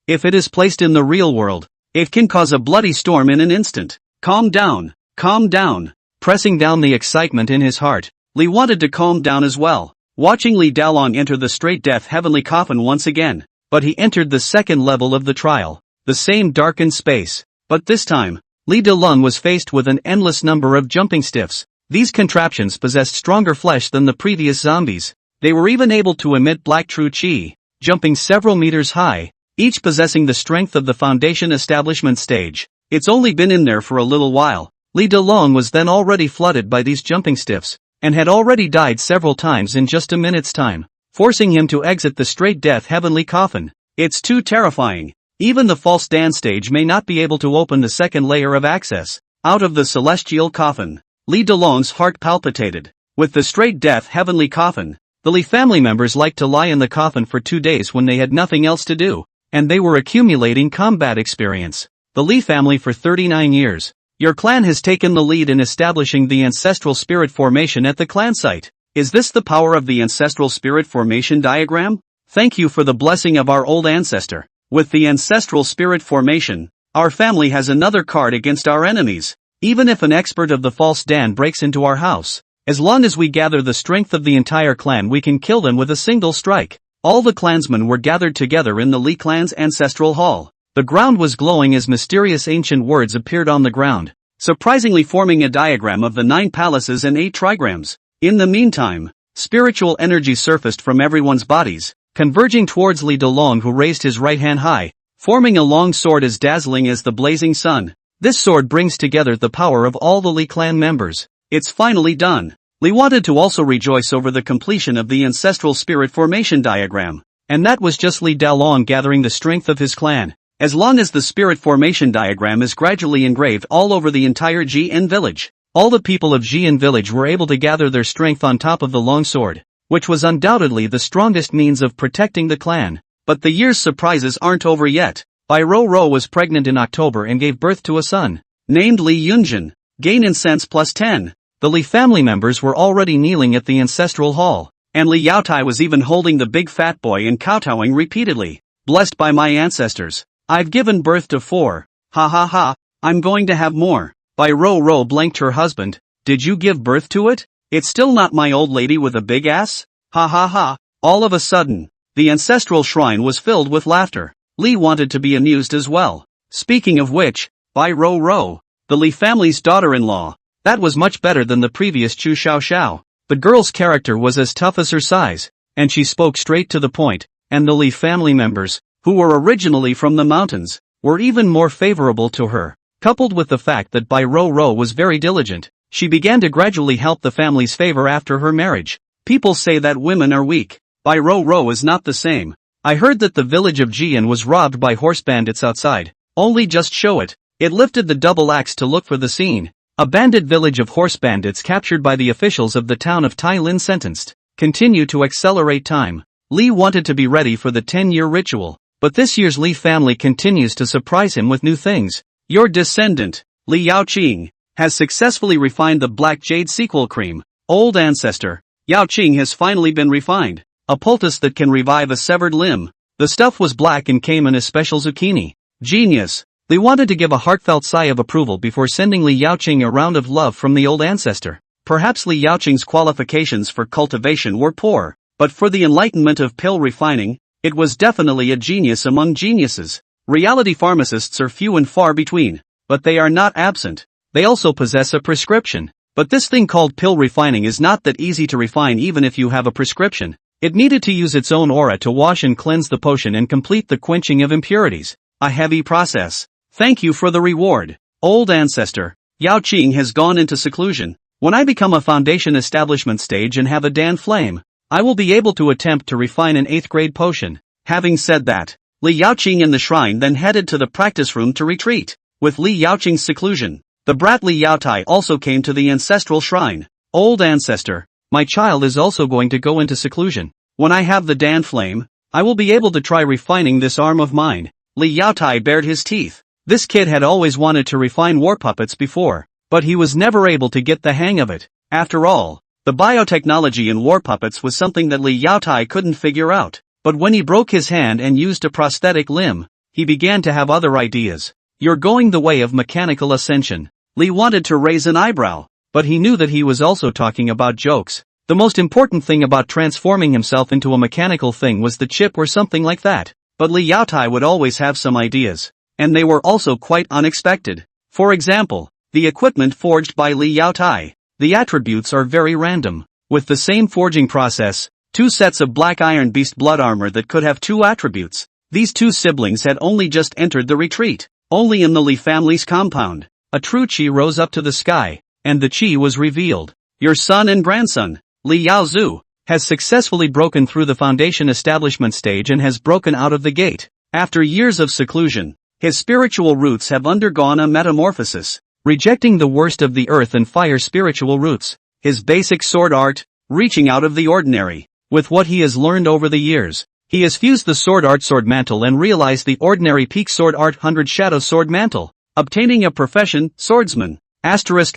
Speaker 1: If it is placed in the real world, it can cause a bloody storm in an instant. Calm down. Calm down. Pressing down the excitement in his heart, Li wanted to calm down as well. Watching Li Daolong enter the straight death heavenly coffin once again. But he entered the second level of the trial. The same darkened space. But this time, Li Daolong was faced with an endless number of jumping stiffs. These contraptions possessed stronger flesh than the previous zombies. They were even able to emit black true chi, jumping several meters high, each possessing the strength of the foundation establishment stage. It's only been in there for a little while. Li Daolong was then already flooded by these jumping stiffs, and had already died several times in just a minute's time, forcing him to exit the straight death heavenly coffin. It's too terrifying. Even the false Dan stage may not be able to open the second layer of access. Out of the celestial coffin, Li Daolong's heart palpitated. With the straight death heavenly coffin, the Li family members liked to lie in the coffin for 2 days when they had nothing else to do, and they were accumulating combat experience. The Li family for 39 years. Your clan has taken the lead in establishing the ancestral spirit formation at the clan site. Is this the power of the ancestral spirit formation diagram? Thank you for the blessing of our old ancestor. With the ancestral spirit formation, our family has another card against our enemies. Even if an expert of the false Dan breaks into our house, as long as we gather the strength of the entire clan, we can kill them with a single strike. All the clansmen were gathered together in the Li clan's ancestral hall. The ground was glowing as mysterious ancient words appeared on the ground, surprisingly forming a diagram of the 9 palaces and 8 trigrams. In the meantime, spiritual energy surfaced from everyone's bodies, converging towards Li Daolong, who raised his right hand high, forming a long sword as dazzling as the blazing sun. This sword brings together the power of all the Li clan members. It's finally done. Li wanted to also rejoice over the completion of the ancestral spirit formation diagram. And that was just Li Daolong gathering the strength of his clan. As long as the spirit formation diagram is gradually engraved all over the entire GN village, all the people of GN village were able to gather their strength on top of the long sword, which was undoubtedly the strongest means of protecting the clan. But the year's surprises aren't over yet. Bai Ro was pregnant in October and gave birth to a son, named Li Yunjin. Gain incense +10. The Li family members were already kneeling at the ancestral hall, and Li Yaotai was even holding the big fat boy and kowtowing repeatedly. Blessed by my ancestors, I've given birth to 4. Ha ha ha, I'm going to have more. Bai Ro blanked her husband. Did you give birth to it? It's still not my old lady with a big ass? Ha ha ha. All of a sudden, the ancestral shrine was filled with laughter. Li wanted to be amused as well. Speaking of which, Bai Ro, the Li family's daughter-in-law, that was much better than the previous Chu Xiao. The girl's character was as tough as her size, and she spoke straight to the point, and the Li family members, who were originally from the mountains, were even more favorable to her. Coupled with the fact that Bai Ro was very diligent, She began to gradually help the family's favor after her marriage. People say that women are weak. By Ro is not the same. I heard that the village of Jian was robbed by horse bandits outside. Only just show it. It lifted the double axe to look for the scene. A bandit village of horse bandits captured by the officials of the town of Tai Lin sentenced. Continue to accelerate time. Li wanted to be ready for the 10-year ritual, but this year's Li family continues to surprise him with new things. Your descendant, Li Yaoqing, has successfully refined the black jade sequel cream. Old ancestor, Yaoqing has finally been refined. A poultice that can revive a severed limb. The stuff was black and came in a special zucchini. Genius. Li wanted to give a heartfelt sigh of approval before sending Li Yaoqing a round of love from the old ancestor. Perhaps Li Yaoqing's qualifications for cultivation were poor, but for the enlightenment of pill refining, it was definitely a genius among geniuses. Reality pharmacists are few and far between, but they are not absent. They also possess a prescription. But this thing called pill refining is not that easy to refine even if you have a prescription. It needed to use its own aura to wash and cleanse the potion and complete the quenching of impurities. A heavy process. Thank you for the reward, old ancestor. Yaoqing has gone into seclusion. When I become a foundation establishment stage and have a Dan flame, I will be able to attempt to refine an 8th grade potion. Having said that, Li Yaoqing in the shrine then headed to the practice room to retreat. With Li Yaoqing's seclusion, the brat Li Yaotai also came to the ancestral shrine. Old ancestor, my child is also going to go into seclusion. When I have the Dan flame, I will be able to try refining this arm of mine. Li Yaotai bared his teeth. This kid had always wanted to refine war puppets before, but he was never able to get the hang of it. After all, the biotechnology in war puppets was something that Li Yaotai couldn't figure out. But when he broke his hand and used a prosthetic limb, he began to have other ideas. You're going the way of mechanical ascension. Li wanted to raise an eyebrow, but he knew that he was also talking about jokes. The most important thing about transforming himself into a mechanical thing was the chip or something like that. But Li Yaotai would always have some ideas. And they were also quite unexpected. For example, the equipment forged by Li Yaotai. The attributes are very random. With the same forging process, 2 sets of black iron beast blood armor that could have 2 attributes. These 2 siblings had only just entered the retreat. Only in the Li family's compound. A true chi rose up to the sky, and the chi was revealed. Your son and grandson, Li Yaozu, has successfully broken through the foundation establishment stage and has broken out of the gate. After years of seclusion, his spiritual roots have undergone a metamorphosis, rejecting the worst of the earth and fire spiritual roots. His basic sword art, reaching out of the ordinary. With what he has learned over the years, he has fused the sword art sword mantle and realized the ordinary peak sword art 100 shadow sword mantle, obtaining a profession, swordsman. Asterisk.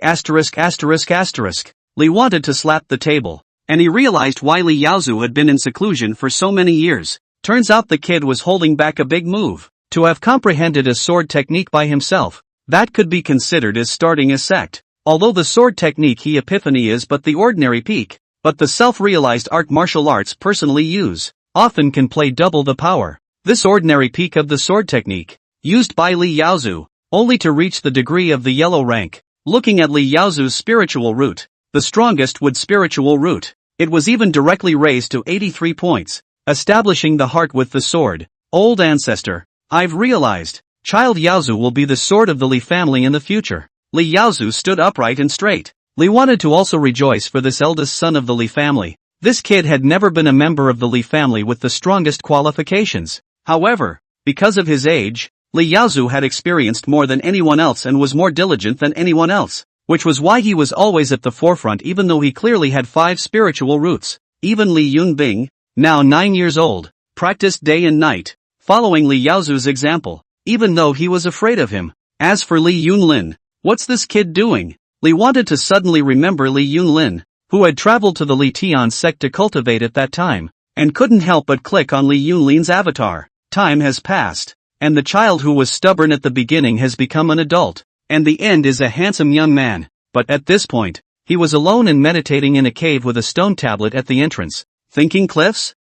Speaker 1: Li wanted to slap the table, and he realized why Li Yaozu had been in seclusion for so many years. Turns out the kid was holding back a big move. To have comprehended a sword technique by himself, that could be considered as starting a sect. Although the sword technique he epiphany is but the ordinary peak, but the self-realized art martial arts personally use, often can play double the power. This ordinary peak of the sword technique, used by Li Yaozu, only to reach the degree of the yellow rank. Looking at Li Yaozu's spiritual root, the strongest would spiritual root, it was even directly raised to 83 points, establishing the heart with the sword. Old ancestor, I've realized, child Yaozu will be the sword of the Li family in the future. Li Yaozu stood upright and straight. Li wanted to also rejoice for this eldest son of the Li family. This kid had never been a member of the Li family with the strongest qualifications. However, because of his age, Li Yaozu had experienced more than anyone else and was more diligent than anyone else, which was why he was always at the forefront even though he clearly had 5 spiritual roots. Even Li Yunbing, now 9 years old, practiced day and night, following Li Yaozu's example, even though he was afraid of him. As for Li Yunlin, what's this kid doing? Li wanted to suddenly remember Li Yunlin, who had traveled to the Li Tian sect to cultivate at that time, and couldn't help but click on Li Yunlin's avatar. Time has passed, and the child who was stubborn at the beginning has become an adult, and the end is a handsome young man. But at this point, he was alone and meditating in a cave with a stone tablet at the entrance. Thinking cliffs?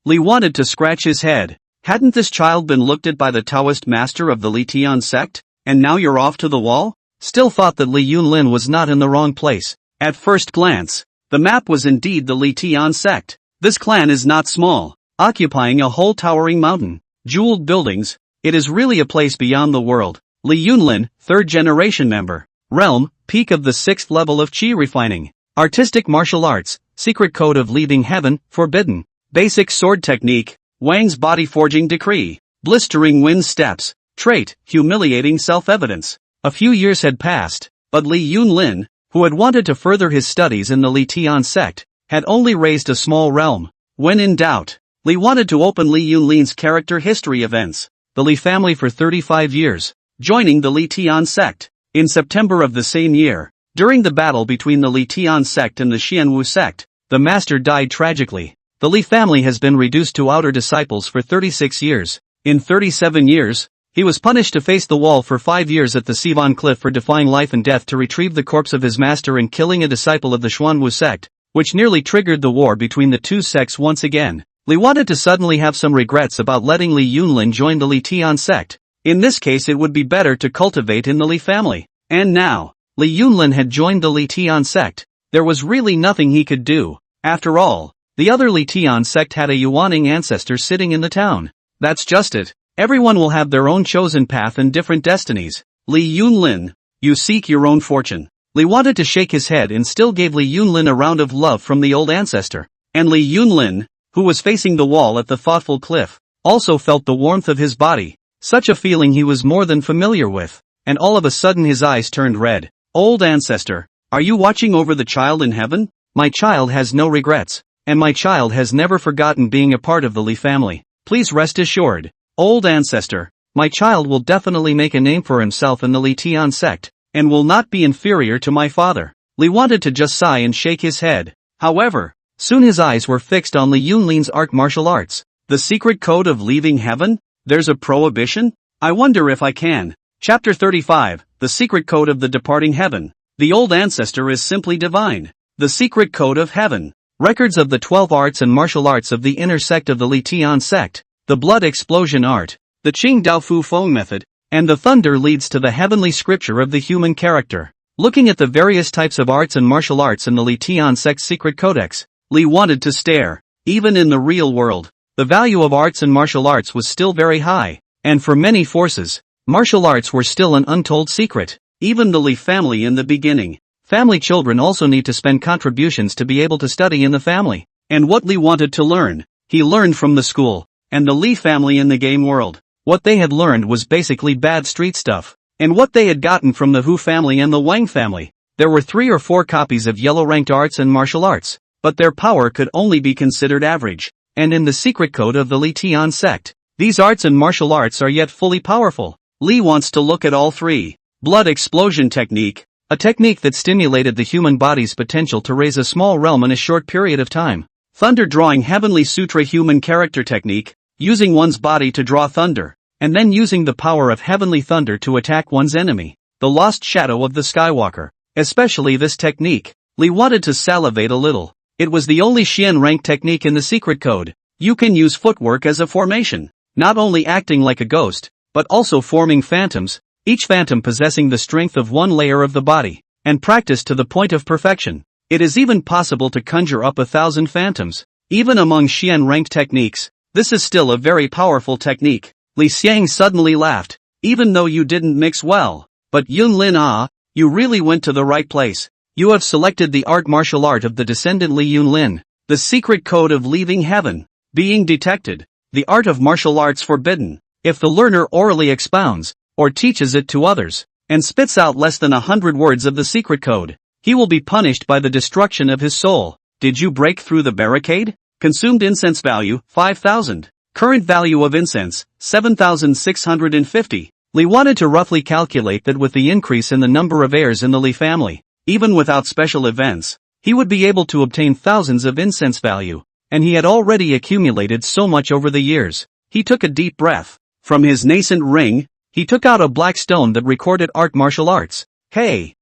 Speaker 1: Li wanted to scratch his head. Hadn't this child been looked at by the Taoist master of the Li Tian sect, and now you're off to the wall? Still thought that Li Yunlin was not in the wrong place. At first glance, the map was indeed the Li Tian sect. This clan is not small, occupying a whole towering mountain, jeweled buildings. It is really a place beyond the world. Li Yunlin, 3rd generation member. Realm, peak of the 6th level of Qi refining. Artistic martial arts, secret code of leaving heaven, forbidden. Basic sword technique, Wang's body forging decree. Blistering wind steps, trait, humiliating self-evidence. A few years had passed, but Li Yunlin, who had wanted to further his studies in the Li Tian sect, had only raised a small realm. When in doubt, Li wanted to open Li Yunlin's character history events. The Li family for 35 years, joining the Li Tian sect. In September of the same year, during the battle between the Li Tian sect and the Xianwu sect, the master died tragically. The Li family has been reduced to outer disciples for 36 years. In 37 years, he was punished to face the wall for 5 years at the Sivan Cliff for defying life and death to retrieve the corpse of his master and killing a disciple of the Xuanwu sect, which nearly triggered the war between the two sects once again. Li wanted to suddenly have some regrets about letting Li Yunlin join the Li Tian sect. In this case it would be better to cultivate in the Li family. And now, Li Yunlin had joined the Li Tian sect. There was really nothing he could do. After all, the other Li Tian sect had a Yuaning ancestor sitting in the town. That's just it. Everyone will have their own chosen path and different destinies. Li Yunlin, you seek your own fortune. Li wanted to shake his head and still gave Li Yunlin a round of love from the old ancestor. And Li Yunlin, who was facing the wall at the thoughtful cliff, also felt the warmth of his body. Such a feeling he was more than familiar with. And all of a sudden his eyes turned red. Old ancestor, are you watching over the child in heaven? My child has no regrets. And my child has never forgotten being a part of the Li family. Please rest assured. Old ancestor, my child will definitely make a name for himself in the Li Tian sect, and will not be inferior to my father. Li wanted to just sigh and shake his head. However, soon his eyes were fixed on Li Yunlin's art martial arts. The secret code of leaving heaven? There's a prohibition? I wonder if I can. Chapter 35, The Secret Code of the Departing Heaven. The old ancestor is simply divine. The secret code of heaven. Records of the 12 arts and martial arts of the inner sect of the Li Tian sect. The blood explosion art, the Qing Dao Fu Feng method, and the thunder leads to the heavenly scripture of the human character. Looking at the various types of arts and martial arts in the Li Tian sect's secret codex, Li wanted to stare. Even in the real world, the value of arts and martial arts was still very high, and for many forces, martial arts were still an untold secret. Even the Li family in the beginning. Family children also need to spend contributions to be able to study in the family. And what Li wanted to learn, he learned from the school. And the Li family in the game world. What they had learned was basically bad street stuff. And what they had gotten from the Hu family and the Wang family. There were 3 or 4 copies of yellow-ranked arts and martial arts, but their power could only be considered average. And in the secret code of the Li Tian sect, these arts and martial arts are yet fully powerful. Li wants to look at all 3. Blood explosion technique, a technique that stimulated the human body's potential to raise a small realm in a short period of time. Thunder drawing heavenly sutra human character technique, using one's body to draw thunder, and then using the power of heavenly thunder to attack one's enemy. The lost shadow of the Skywalker. Especially this technique. Li wanted to salivate a little. It was the only Xian rank technique in the secret code. You can use footwork as a formation, not only acting like a ghost, but also forming phantoms, each phantom possessing the strength of one layer of the body, and practice to the point of perfection. It is even possible to conjure up 1,000 phantoms. Even among Xian ranked techniques, this is still a very powerful technique. Li Xiang suddenly laughed. Even though you didn't mix well. But Yunlin, you really went to the right place. You have selected the art martial art of the descendant Li Yunlin. The secret code of leaving heaven. Being detected. The art of martial arts forbidden. If the learner orally expounds, or teaches it to others, and spits out less than 100 words of the secret code, he will be punished by the destruction of his soul. Did you break through the barricade? Consumed incense value, 5,000. Current value of incense, 7,650. Li wanted to roughly calculate that with the increase in the number of heirs in the Li family, even without special events, he would be able to obtain thousands of incense value, and he had already accumulated so much over the years. He took a deep breath. From his nascent ring, he took out a black stone that recorded art martial arts. Hey,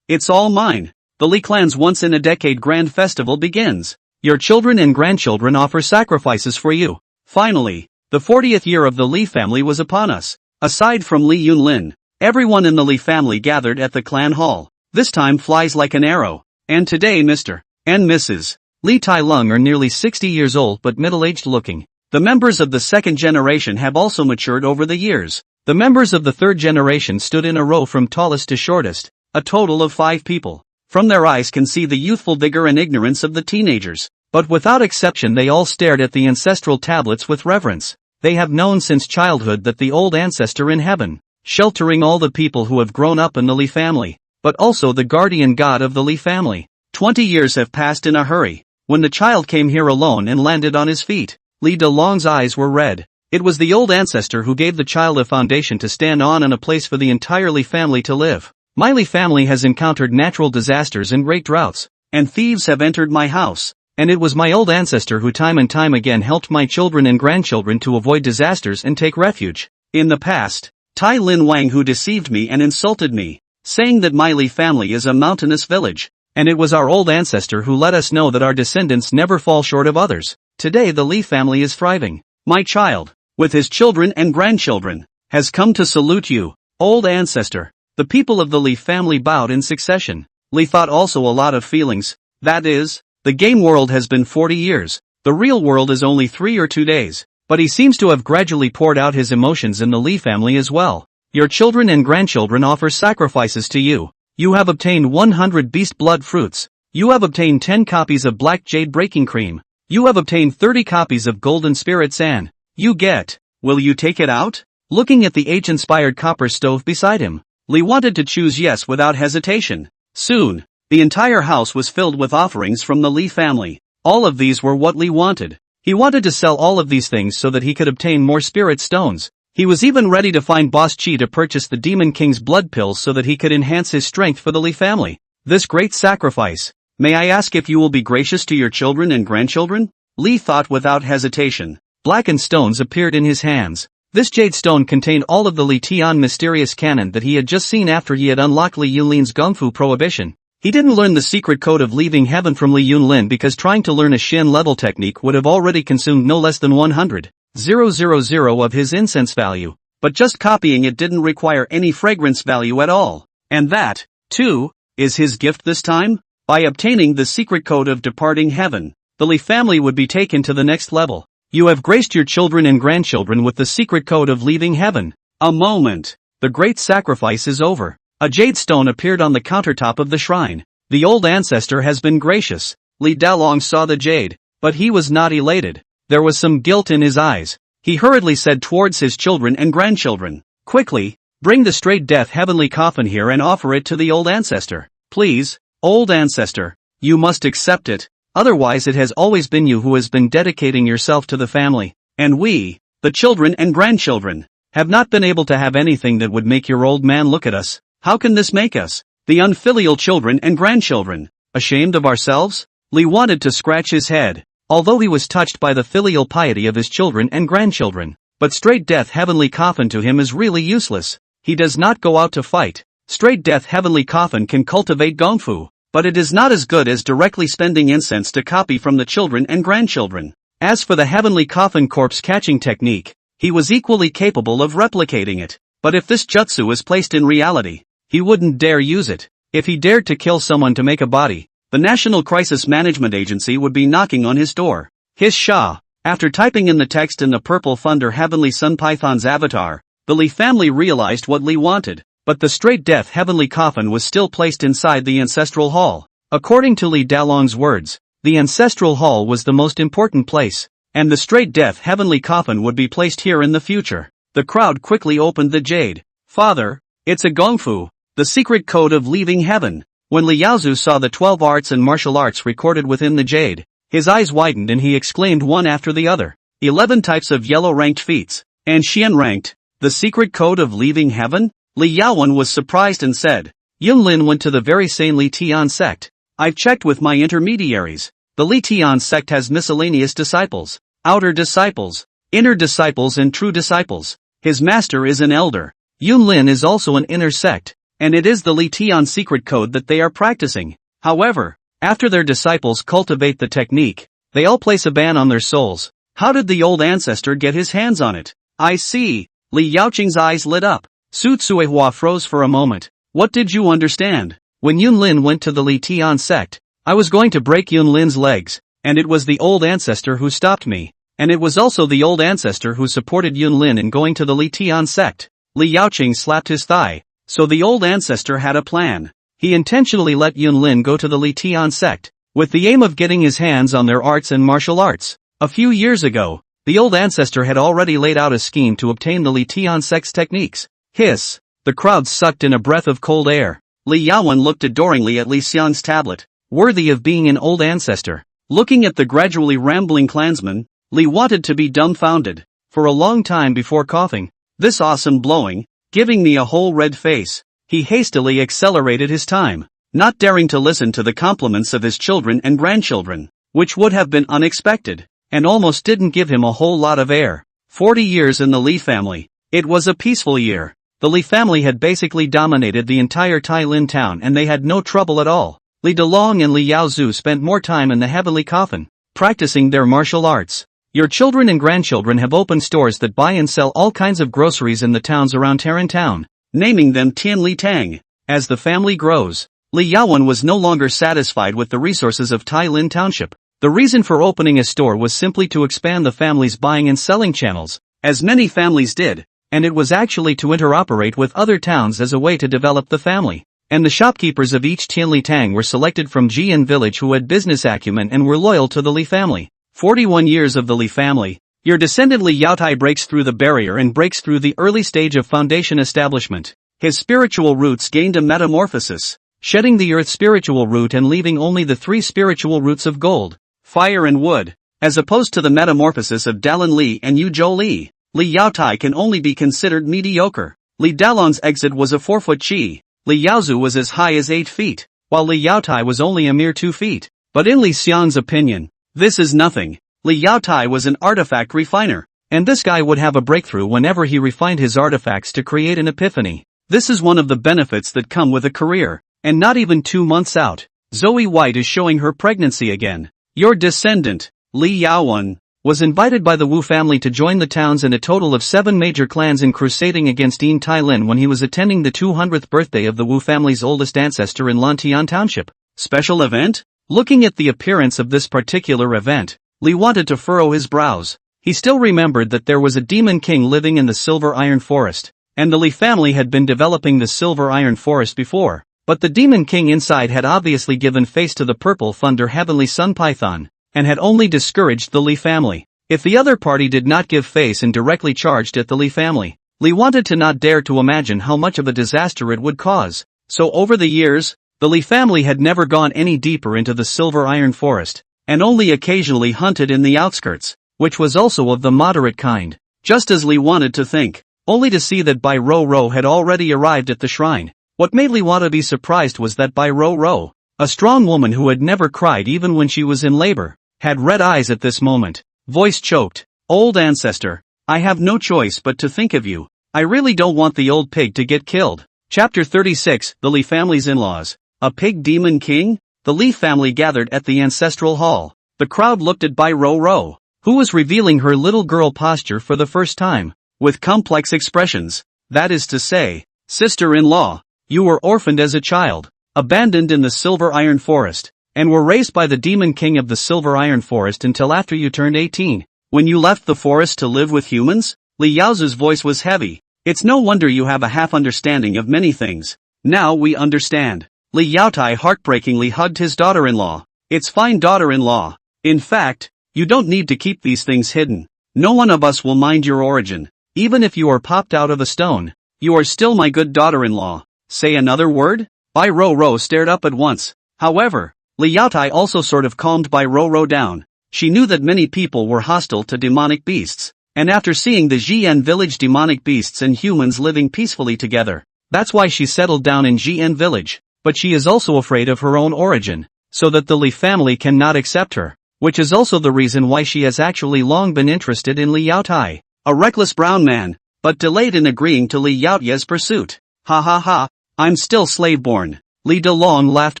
Speaker 1: it's all mine. The Li clan's once-in-a-decade grand festival begins. Your children and grandchildren offer sacrifices for you. Finally, the 40th year of the Li family was upon us. Aside from Li Yunlin, everyone in the Li family gathered at the clan hall. This time flies like an arrow. And today Mr. and Mrs. Li Tai-lung are nearly 60 years old but middle-aged looking. The members of the second generation have also matured over the years. The members of the third generation stood in a row from tallest to shortest, a total of 5 people. From their eyes can see the youthful vigor and ignorance of the teenagers. But without exception they all stared at the ancestral tablets with reverence. They have known since childhood that the old ancestor in heaven, sheltering all the people who have grown up in the Li family, but also the guardian god of the Li family. 20 years have passed in a hurry. When the child came here alone and landed on his feet, Li Delong's eyes were red. It was the old ancestor who gave the child a foundation to stand on and a place for the entire Li family to live. My Li family has encountered natural disasters and great droughts, and thieves have entered my house. And it was my old ancestor who time and time again helped my children and grandchildren to avoid disasters and take refuge. In the past, Tai Lin Wang who deceived me and insulted me, saying that my Li family is a mountainous village, and it was our old ancestor who let us know that our descendants never fall short of others. Today the Li family is thriving. My child, with his children and grandchildren, has come to salute you, old ancestor. The people of the Li family bowed in succession. Li thought also a lot of feelings, that is, the game world has been 40 years, the real world is only 3 or 2 days, but he seems to have gradually poured out his emotions in the Li family as well. Your children and grandchildren offer sacrifices to you. You have obtained 100 beast blood fruits. You have obtained 10 copies of black jade breaking cream. You have obtained 30 copies of golden spirit sand. You get. Will you take it out? Looking at the age-inspired copper stove beside him, Li wanted to choose yes without hesitation. Soon, the entire house was filled with offerings from the Li family. All of these were what Li wanted. He wanted to sell all of these things so that he could obtain more spirit stones. He was even ready to find Boss Chi to purchase the Demon King's blood pills so that he could enhance his strength for the Li family. This great sacrifice. May I ask if you will be gracious to your children and grandchildren? Li thought without hesitation. Blackened stones appeared in his hands. This jade stone contained all of the Li Tian mysterious canon that he had just seen after he had unlocked Li Yunlin's Kung Fu prohibition. He didn't learn the secret code of leaving heaven from Li Yunlin because trying to learn a Shin level technique would have already consumed no less than 100,000 of his incense value, but just copying it didn't require any fragrance value at all. And that, too, is his gift this time? By obtaining the secret code of departing heaven, the Li family would be taken to the next level. You have graced your children and grandchildren with the secret code of leaving heaven. A moment. The great sacrifice is over. A jade stone appeared on the countertop of the shrine. The old ancestor has been gracious. Li Dalong saw the jade, but he was not elated. There was some guilt in his eyes. He hurriedly said towards his children and grandchildren, "Quickly, bring the straight death heavenly coffin here and offer it to the old ancestor. Please, old ancestor, you must accept it, otherwise it has always been you who has been dedicating yourself to the family, and we, the children and grandchildren, have not been able to have anything that would make your old man look at us. How can this make us, the unfilial children and grandchildren, ashamed of ourselves?" Li wanted to scratch his head, although he was touched by the filial piety of his children and grandchildren. But straight death heavenly coffin to him is really useless. He does not go out to fight. Straight death heavenly coffin can cultivate gongfu, but it is not as good as directly spending incense to copy from the children and grandchildren. As for the heavenly coffin corpse catching technique, he was equally capable of replicating it. But if this jutsu is placed in reality, he wouldn't dare use it. If he dared to kill someone to make a body, the National Crisis Management Agency would be knocking on his door. His Shah. After typing in the text in the purple thunder heavenly sun python's avatar, the Li family realized what Li wanted, but the straight death heavenly coffin was still placed inside the ancestral hall. According to Li Dalong's words, the ancestral hall was the most important place, and the straight death heavenly coffin would be placed here in the future. The crowd quickly opened the jade. "Father, it's a gongfu, the secret code of leaving heaven." When Li Yaozu saw the 12 arts and martial arts recorded within the jade, his eyes widened and he exclaimed one after the other. 11 types of yellow ranked feats, and Xian ranked, the secret code of leaving heaven? Li Yaowen was surprised and said, "Yunlin went to the very same Li Tian sect. I've checked with my intermediaries. The Li Tian sect has miscellaneous disciples, outer disciples, inner disciples and true disciples. His master is an elder. Yunlin is also an inner sect, and it is the Li Tian secret code that they are practicing. However, after their disciples cultivate the technique, they all place a ban on their souls. How did the old ancestor get his hands on it?" "I see." Li Yaoqing's eyes lit up. Su Tsuehua froze for a moment. "What did you understand?" "When Yunlin went to the Li Tian sect, I was going to break Yunlin's legs, and it was the old ancestor who stopped me, and it was also the old ancestor who supported Yunlin in going to the Li Tian sect." Li Yaoqing slapped his thigh. So the old ancestor had a plan. He intentionally let Yunlin go to the Li Tian sect, with the aim of getting his hands on their arts and martial arts. A few years ago, the old ancestor had already laid out a scheme to obtain the Li Tian sect's techniques. Hiss! The crowd sucked in a breath of cold air. Li Yaowen looked adoringly at Li Xiang's tablet, worthy of being an old ancestor. Looking at the gradually rambling clansman, Li wanted to be dumbfounded, for a long time before coughing. This awesome blowing, giving me a whole red face. He hastily accelerated his time, not daring to listen to the compliments of his children and grandchildren, which would have been unexpected, and almost didn't give him a whole lot of air. 40 years in the Li family. It was a peaceful year. The Li family had basically dominated the entire Tailin town and they had no trouble at all. Li Delong and Li Yaozu spent more time in the heavenly coffin, practicing their martial arts. Your children and grandchildren have opened stores that buy and sell all kinds of groceries in the towns around Tarin Town, naming them Tian Li Tang. As the family grows, Li Yaowen was no longer satisfied with the resources of Tailin Township. The reason for opening a store was simply to expand the family's buying and selling channels, as many families did, and it was actually to interoperate with other towns as a way to develop the family. And the shopkeepers of each Tian Li Tang were selected from Jian village who had business acumen and were loyal to the Li family. 41 years of the Li family. Your descendant Li Yaotai breaks through the barrier and breaks through the early stage of foundation establishment. His spiritual roots gained a metamorphosis, shedding the earth spiritual root and leaving only the 3 spiritual roots of gold, fire and wood. As opposed to the metamorphosis of Dalin Li and Yuzhou Li, Li Yaotai can only be considered mediocre. Li Dalon's exit was a 4-foot chi. Li Yaozu was as high as 8 feet, while Li Yaotai was only a mere 2 feet. But in Li Xiang's opinion, this is nothing. Li Yaotai was an artifact refiner, and this guy would have a breakthrough whenever he refined his artifacts to create an epiphany. This is one of the benefits that come with a career, and not even 2 months out, Zoe White is showing her pregnancy again. Your descendant, Li Yaowen, was invited by the Wu family to join the towns and a total of 7 major clans in crusading against Yin Tailin when he was attending the 200th birthday of the Wu family's oldest ancestor in Lantian Township. Special event? Looking at the appearance of this particular event, Li wanted to furrow his brows. He still remembered that there was a demon king living in the Silver Iron Forest, and the Li family had been developing the Silver Iron Forest before, but the demon king inside had obviously given face to the Purple Thunder Heavenly Sun Python, and had only discouraged the Li family. If the other party did not give face and directly charged at the Li family, Li wanted to not dare to imagine how much of a disaster it would cause. So over the years, the Li family had never gone any deeper into the Silver Iron Forest, and only occasionally hunted in the outskirts, which was also of the moderate kind, just as Li wanted to think, only to see that Bai Ro Ro had already arrived at the shrine. What made Li want to be surprised was that Bai Ro Ro, a strong woman who had never cried even when she was in labor, had red eyes at this moment. Voice choked. Old ancestor, I have no choice but to think of you. I really don't want the old pig to get killed. Chapter 36, The Li family's in-laws. A pig demon king? The Li family gathered at the ancestral hall. The crowd looked at Bai Ro Ro, who was revealing her little girl posture for the first time, with complex expressions. That is to say, sister-in-law, you were orphaned as a child, abandoned in the Silver Iron Forest, and were raised by the demon king of the Silver Iron Forest until after you turned 18. When you left the forest to live with humans? Li Yaozu's voice was heavy. It's no wonder you have a half understanding of many things. Now we understand. Li Yaotai heartbreakingly hugged his daughter-in-law. It's fine, daughter-in-law. In fact, you don't need to keep these things hidden. No one of us will mind your origin. Even if you are popped out of a stone, you are still my good daughter-in-law. Say another word? Bai Ro Ro stared up at once. However, Li Yaotai also sort of calmed Bai Ro Ro down. She knew that many people were hostile to demonic beasts, and after seeing the Jian village demonic beasts and humans living peacefully together, that's why she settled down in Jian village. But she is also afraid of her own origin, so that the Li family cannot accept her, which is also the reason why she has actually long been interested in Li Yaotai, a reckless brown man, but delayed in agreeing to Li Yaoye's pursuit. Ha ha ha, I'm still slave-born. Li Delong laughed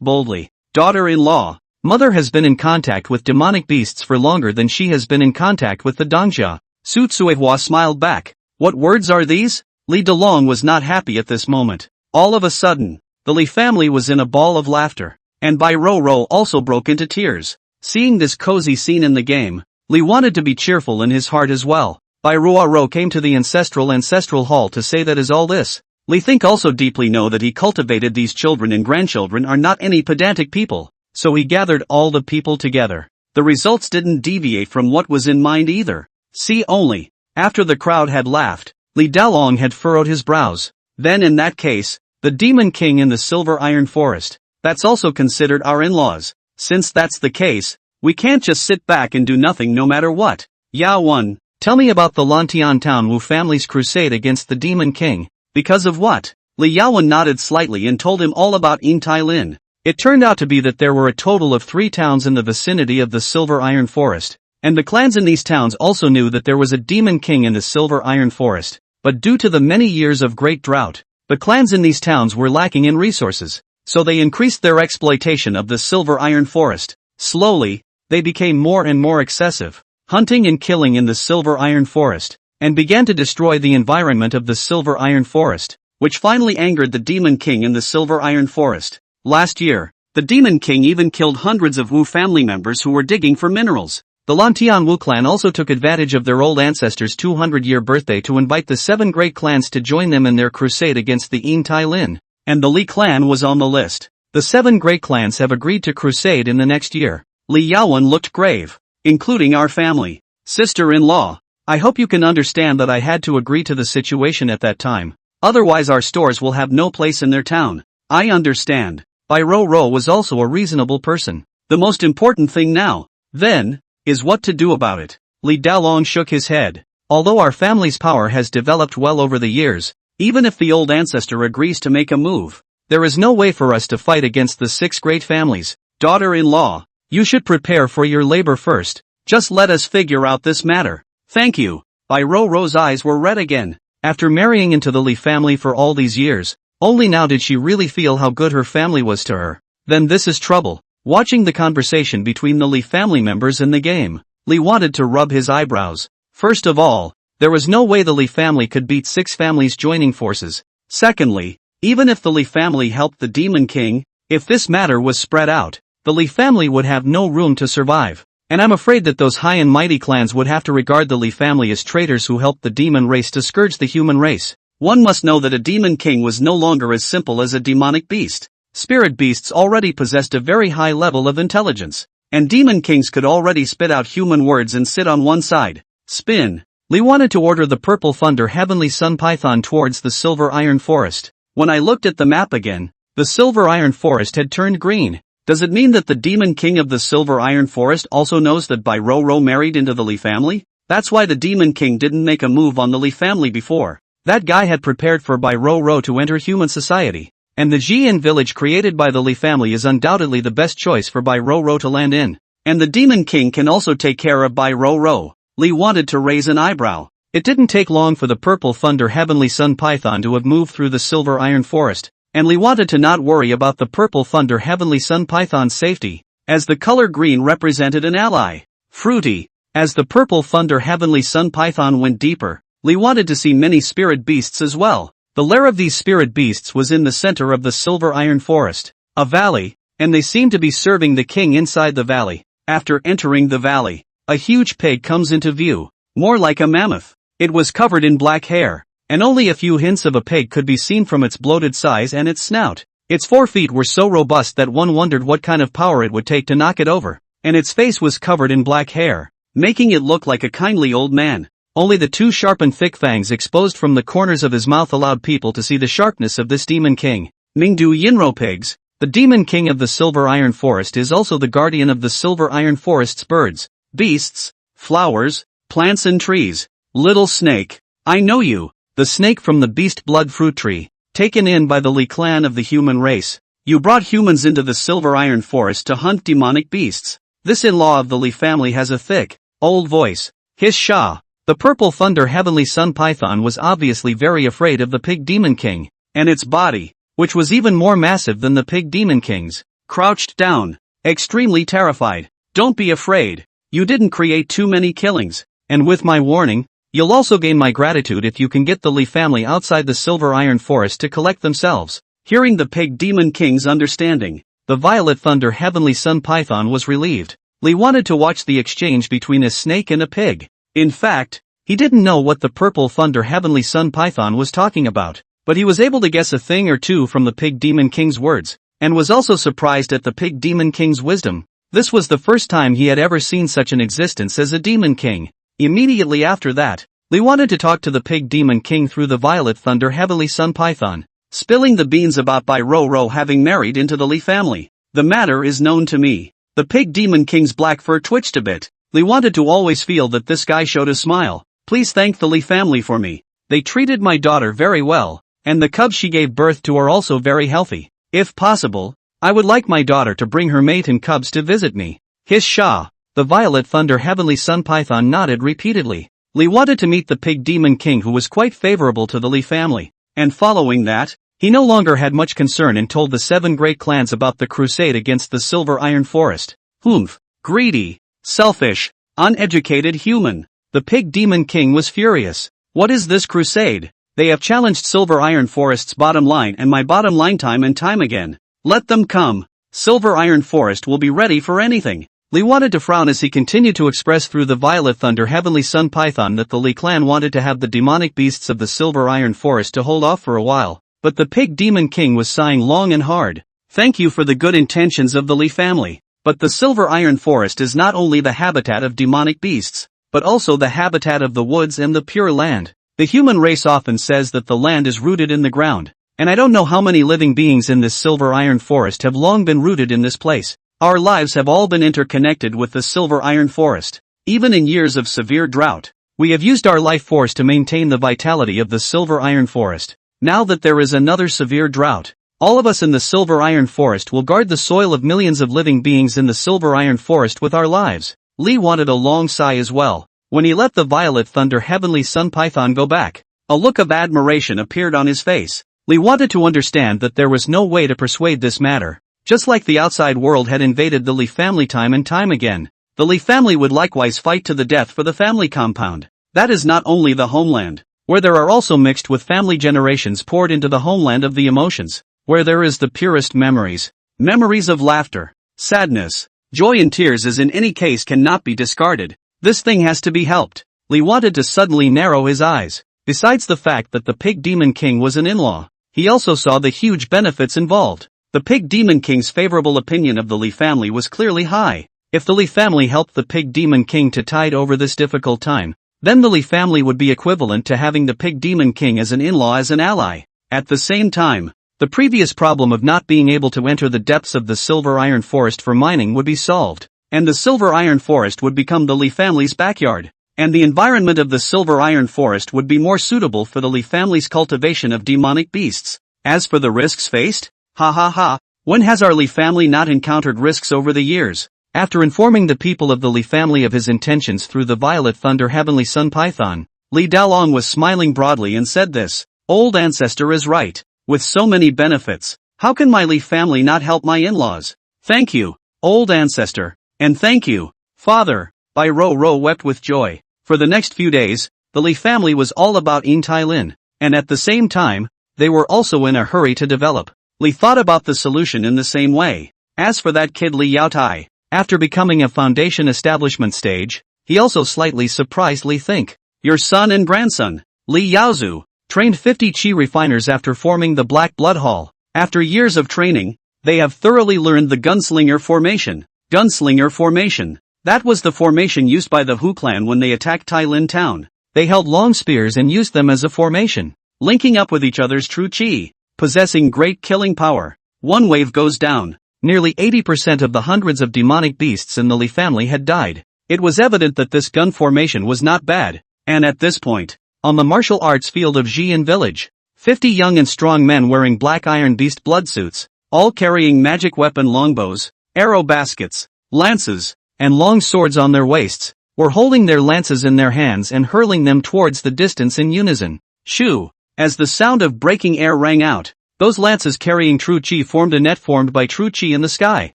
Speaker 1: boldly. Daughter-in-law, mother has been in contact with demonic beasts for longer than she has been in contact with the Dongjia. Su Tsuehua smiled back. What words are these? Li Delong was not happy at this moment. All of a sudden, the Li family was in a ball of laughter, and Bai Ro Ro also broke into tears. Seeing this cozy scene in the game, Li wanted to be cheerful in his heart as well. Bai Ruo came to the ancestral hall to say that is all this. Li think also deeply know that he cultivated these children and grandchildren are not any pedantic people, so he gathered all the people together. The results didn't deviate from what was in mind either. See only. After the crowd had laughed, Li Dalong had furrowed his brows. Then in that case, the Demon King in the Silver Iron Forest, that's also considered our in-laws. Since that's the case, we can't just sit back and do nothing no matter what. Yao 1, tell me about the Lantian Town Wu family's crusade against the Demon King. Because of what? Li Yaowen nodded slightly and told him all about Yin Tai Lin. It turned out to be that there were a total of 3 towns in the vicinity of the Silver Iron Forest, and the clans in these towns also knew that there was a Demon King in the Silver Iron Forest, but due to the many years of great drought, the clans in these towns were lacking in resources, so they increased their exploitation of the Silver Iron Forest. Slowly, they became more and more excessive, hunting and killing in the Silver Iron Forest, and began to destroy the environment of the Silver Iron Forest, which finally angered the Demon King in the Silver Iron Forest. Last year, the Demon King even killed hundreds of Wu family members who were digging for minerals. The Lantian Wu clan also took advantage of their old ancestors' 200-year birthday to invite the 7 great clans to join them in their crusade against the Yin Tai Lin, and the Li clan was on the list. The 7 great clans have agreed to crusade in the next year. Li Yaowen looked grave. Including our family. Sister-in-law. I hope you can understand that I had to agree to the situation at that time. Otherwise our stores will have no place in their town. I understand. Bai Ro was also a reasonable person. The most important thing now, then, is what to do about it. Li Dalong shook his head. Although our family's power has developed well over the years, even if the old ancestor agrees to make a move, there is no way for us to fight against the 6 great families. Daughter-in-law, you should prepare for your labor first. Just let us figure out this matter. Thank you. Bai Ro's eyes were red again. After marrying into the Li family for all these years, only now did she really feel how good her family was to her. Then this is trouble. Watching the conversation between the Li family members in the game, Li wanted to rub his eyebrows. First of all, there was no way the Li family could beat 6 families joining forces. Secondly, even if the Li family helped the Demon King, if this matter was spread out, the Li family would have no room to survive. And I'm afraid that those high and mighty clans would have to regard the Li family as traitors who helped the demon race to scourge the human race. One must know that a Demon King was no longer as simple as a demonic beast. Spirit beasts already possessed a very high level of intelligence, and Demon Kings could already spit out human words and sit on one side. Spin. Li wanted to order the Purple Thunder Heavenly Sun Python towards the Silver Iron Forest. When I looked at the map again, the Silver Iron Forest had turned green. Does it mean that the Demon King of the Silver Iron Forest also knows that Bai Ro married into the Li family? That's why the Demon King didn't make a move on the Li family before. That guy had prepared for Bai Ro to enter human society. And the Jian village created by the Li family is undoubtedly the best choice for Bai Ro to land in. And the Demon King can also take care of Bai Ro. Li wanted to raise an eyebrow. It didn't take long for the Purple Thunder Heavenly Sun Python to have moved through the Silver Iron Forest, and Li wanted to not worry about the Purple Thunder Heavenly Sun Python's safety, as the color green represented an ally. Fruity. As the Purple Thunder Heavenly Sun Python went deeper, Li wanted to see many spirit beasts as well. The lair of these spirit beasts was in the center of the Silver Iron Forest, a valley, and they seemed to be serving the king inside the valley. After entering the valley, a huge pig comes into view, more like a mammoth. It was covered in black hair, and only a few hints of a pig could be seen from its bloated size and its snout. Its 4 feet were so robust that one wondered what kind of power it would take to knock it over, and its face was covered in black hair, making it look like a kindly old man. Only the 2 sharp and thick fangs exposed from the corners of his mouth allowed people to see the sharpness of this Demon King. Mingdu Yinro pigs. The Demon King of the Silver Iron Forest is also the guardian of the Silver Iron Forest's birds, beasts, flowers, plants and trees. Little snake, I know you, the snake from the beast blood fruit tree, taken in by the Li clan of the human race. You brought humans into the Silver Iron Forest to hunt demonic beasts. This in-law of the Li family has a thick, old voice. Hiss Shah. The Purple Thunder Heavenly Sun Python was obviously very afraid of the Pig Demon King, and its body, which was even more massive than the Pig Demon King's, crouched down, extremely terrified. Don't be afraid. You didn't create too many killings, and with my warning, you'll also gain my gratitude if you can get the Li family outside the Silver Iron Forest to collect themselves. Hearing the Pig Demon King's understanding, the Violet Thunder Heavenly Sun Python was relieved. Li wanted to watch the exchange between a snake and a pig. In fact, He didn't know what the purple thunder heavenly sun python was talking about, but he was able to guess a thing or two from the pig demon king's words, and was also surprised at the pig demon king's wisdom. This was the first time he had ever seen such an existence as a demon king. Immediately after that, Lee wanted to talk to the pig demon king through the violet thunder heavenly sun python, spilling the beans about Bai Ro having married into the Lee family. The matter is known to me. The pig demon king's black fur twitched a bit. Lee wanted to always feel that this guy showed a smile. Please thank the Lee family for me. They treated my daughter very well, and the cubs she gave birth to are also very healthy. If possible, I would like my daughter to bring her mate and cubs to visit me. Hiss Shah. The violet thunder heavenly sun python nodded repeatedly. Lee wanted to meet the pig demon king who was quite favorable to the Lee family, and following that, he no longer had much concern and told the 7 great clans about the crusade against the Silver Iron Forest. Humph. Greedy, selfish, uneducated human. The pig demon king was furious. What is this crusade? They have challenged Silver Iron Forest's bottom line and my bottom line time and time again. Let them come. Silver Iron Forest will be ready for anything. Lee wanted to frown as he continued to express through the violet thunder heavenly sun python that the Lee clan wanted to have the demonic beasts of the Silver Iron Forest to hold off for a while, but the pig demon king was sighing long and hard. Thank you for the good intentions of the Lee family, but the Silver Iron Forest is not only the habitat of demonic beasts, but also the habitat of the woods and the pure land. The human race often says that the land is rooted in the ground, and I don't know how many living beings in this Silver Iron Forest have long been rooted in this place. Our lives have all been interconnected with the Silver Iron Forest. Even in years of severe drought, we have used our life force to maintain the vitality of the Silver Iron Forest. Now that there is another severe drought, all of us in the Silver Iron Forest will guard the soil of millions of living beings in the Silver Iron Forest with our lives. Lee wanted a long sigh as well, when he let the violet thunder heavenly sun python go back. A look of admiration appeared on his face. Lee wanted to understand that there was no way to persuade this matter. Just like the outside world had invaded the Lee family time and time again, the Lee family would likewise fight to the death for the family compound. That is not only the homeland, where there are also mixed with family generations poured into the homeland of the emotions, where there is the purest memories. Memories of laughter, sadness, joy and tears as in any case cannot be discarded. This thing has to be helped. Lee wanted to suddenly narrow his eyes. Besides the fact that the pig demon king was an in-law, he also saw the huge benefits involved. The pig demon king's favorable opinion of the Lee family was clearly high. If the Lee family helped the pig demon king to tide over this difficult time, then the Lee family would be equivalent to having the pig demon king as an in-law as an ally. At the same time, the previous problem of not being able to enter the depths of the Silver Iron Forest for mining would be solved, and the Silver Iron Forest would become the Lee family's backyard, and the environment of the Silver Iron Forest would be more suitable for the Lee family's cultivation of demonic beasts. As for the risks faced, ha ha ha, when has our Lee family not encountered risks over the years? After informing the people of the Lee family of his intentions through the violet thunder heavenly sun python, Lee Dalong was smiling broadly and said this, old ancestor is right. With so many benefits, how can my Lee family not help my in-laws? Thank you, old ancestor, and thank you, father. Bai Ro wept with joy. For the next few days, the Lee family was all about In Tai Lin, and at the same time, they were also in a hurry to develop. Lee thought about the solution in the same way. As for that kid Li Yao Tai, after becoming a foundation establishment stage, he also slightly surprised Lee think. Your son and grandson, Li Yaozu, trained 50 chi refiners after forming the Black Blood Hall. After years of training, they have thoroughly learned the gunslinger formation. Gunslinger formation. That was the formation used by the Hu clan when they attacked Tai Lin town. They held long spears and used them as a formation, linking up with each other's true chi, possessing great killing power. One wave goes down. Nearly 80% of the hundreds of demonic beasts in the Lee family had died. It was evident that this gun formation was not bad, and at this point, on the martial arts field of Xi'an village, 50 young and strong men wearing black iron beast blood suits, all carrying magic weapon longbows, arrow baskets, lances, and long swords on their waists, were holding their lances in their hands and hurling them towards the distance in unison. Shoo! As the sound of breaking air rang out, those lances carrying true chi formed a net formed by true chi in the sky.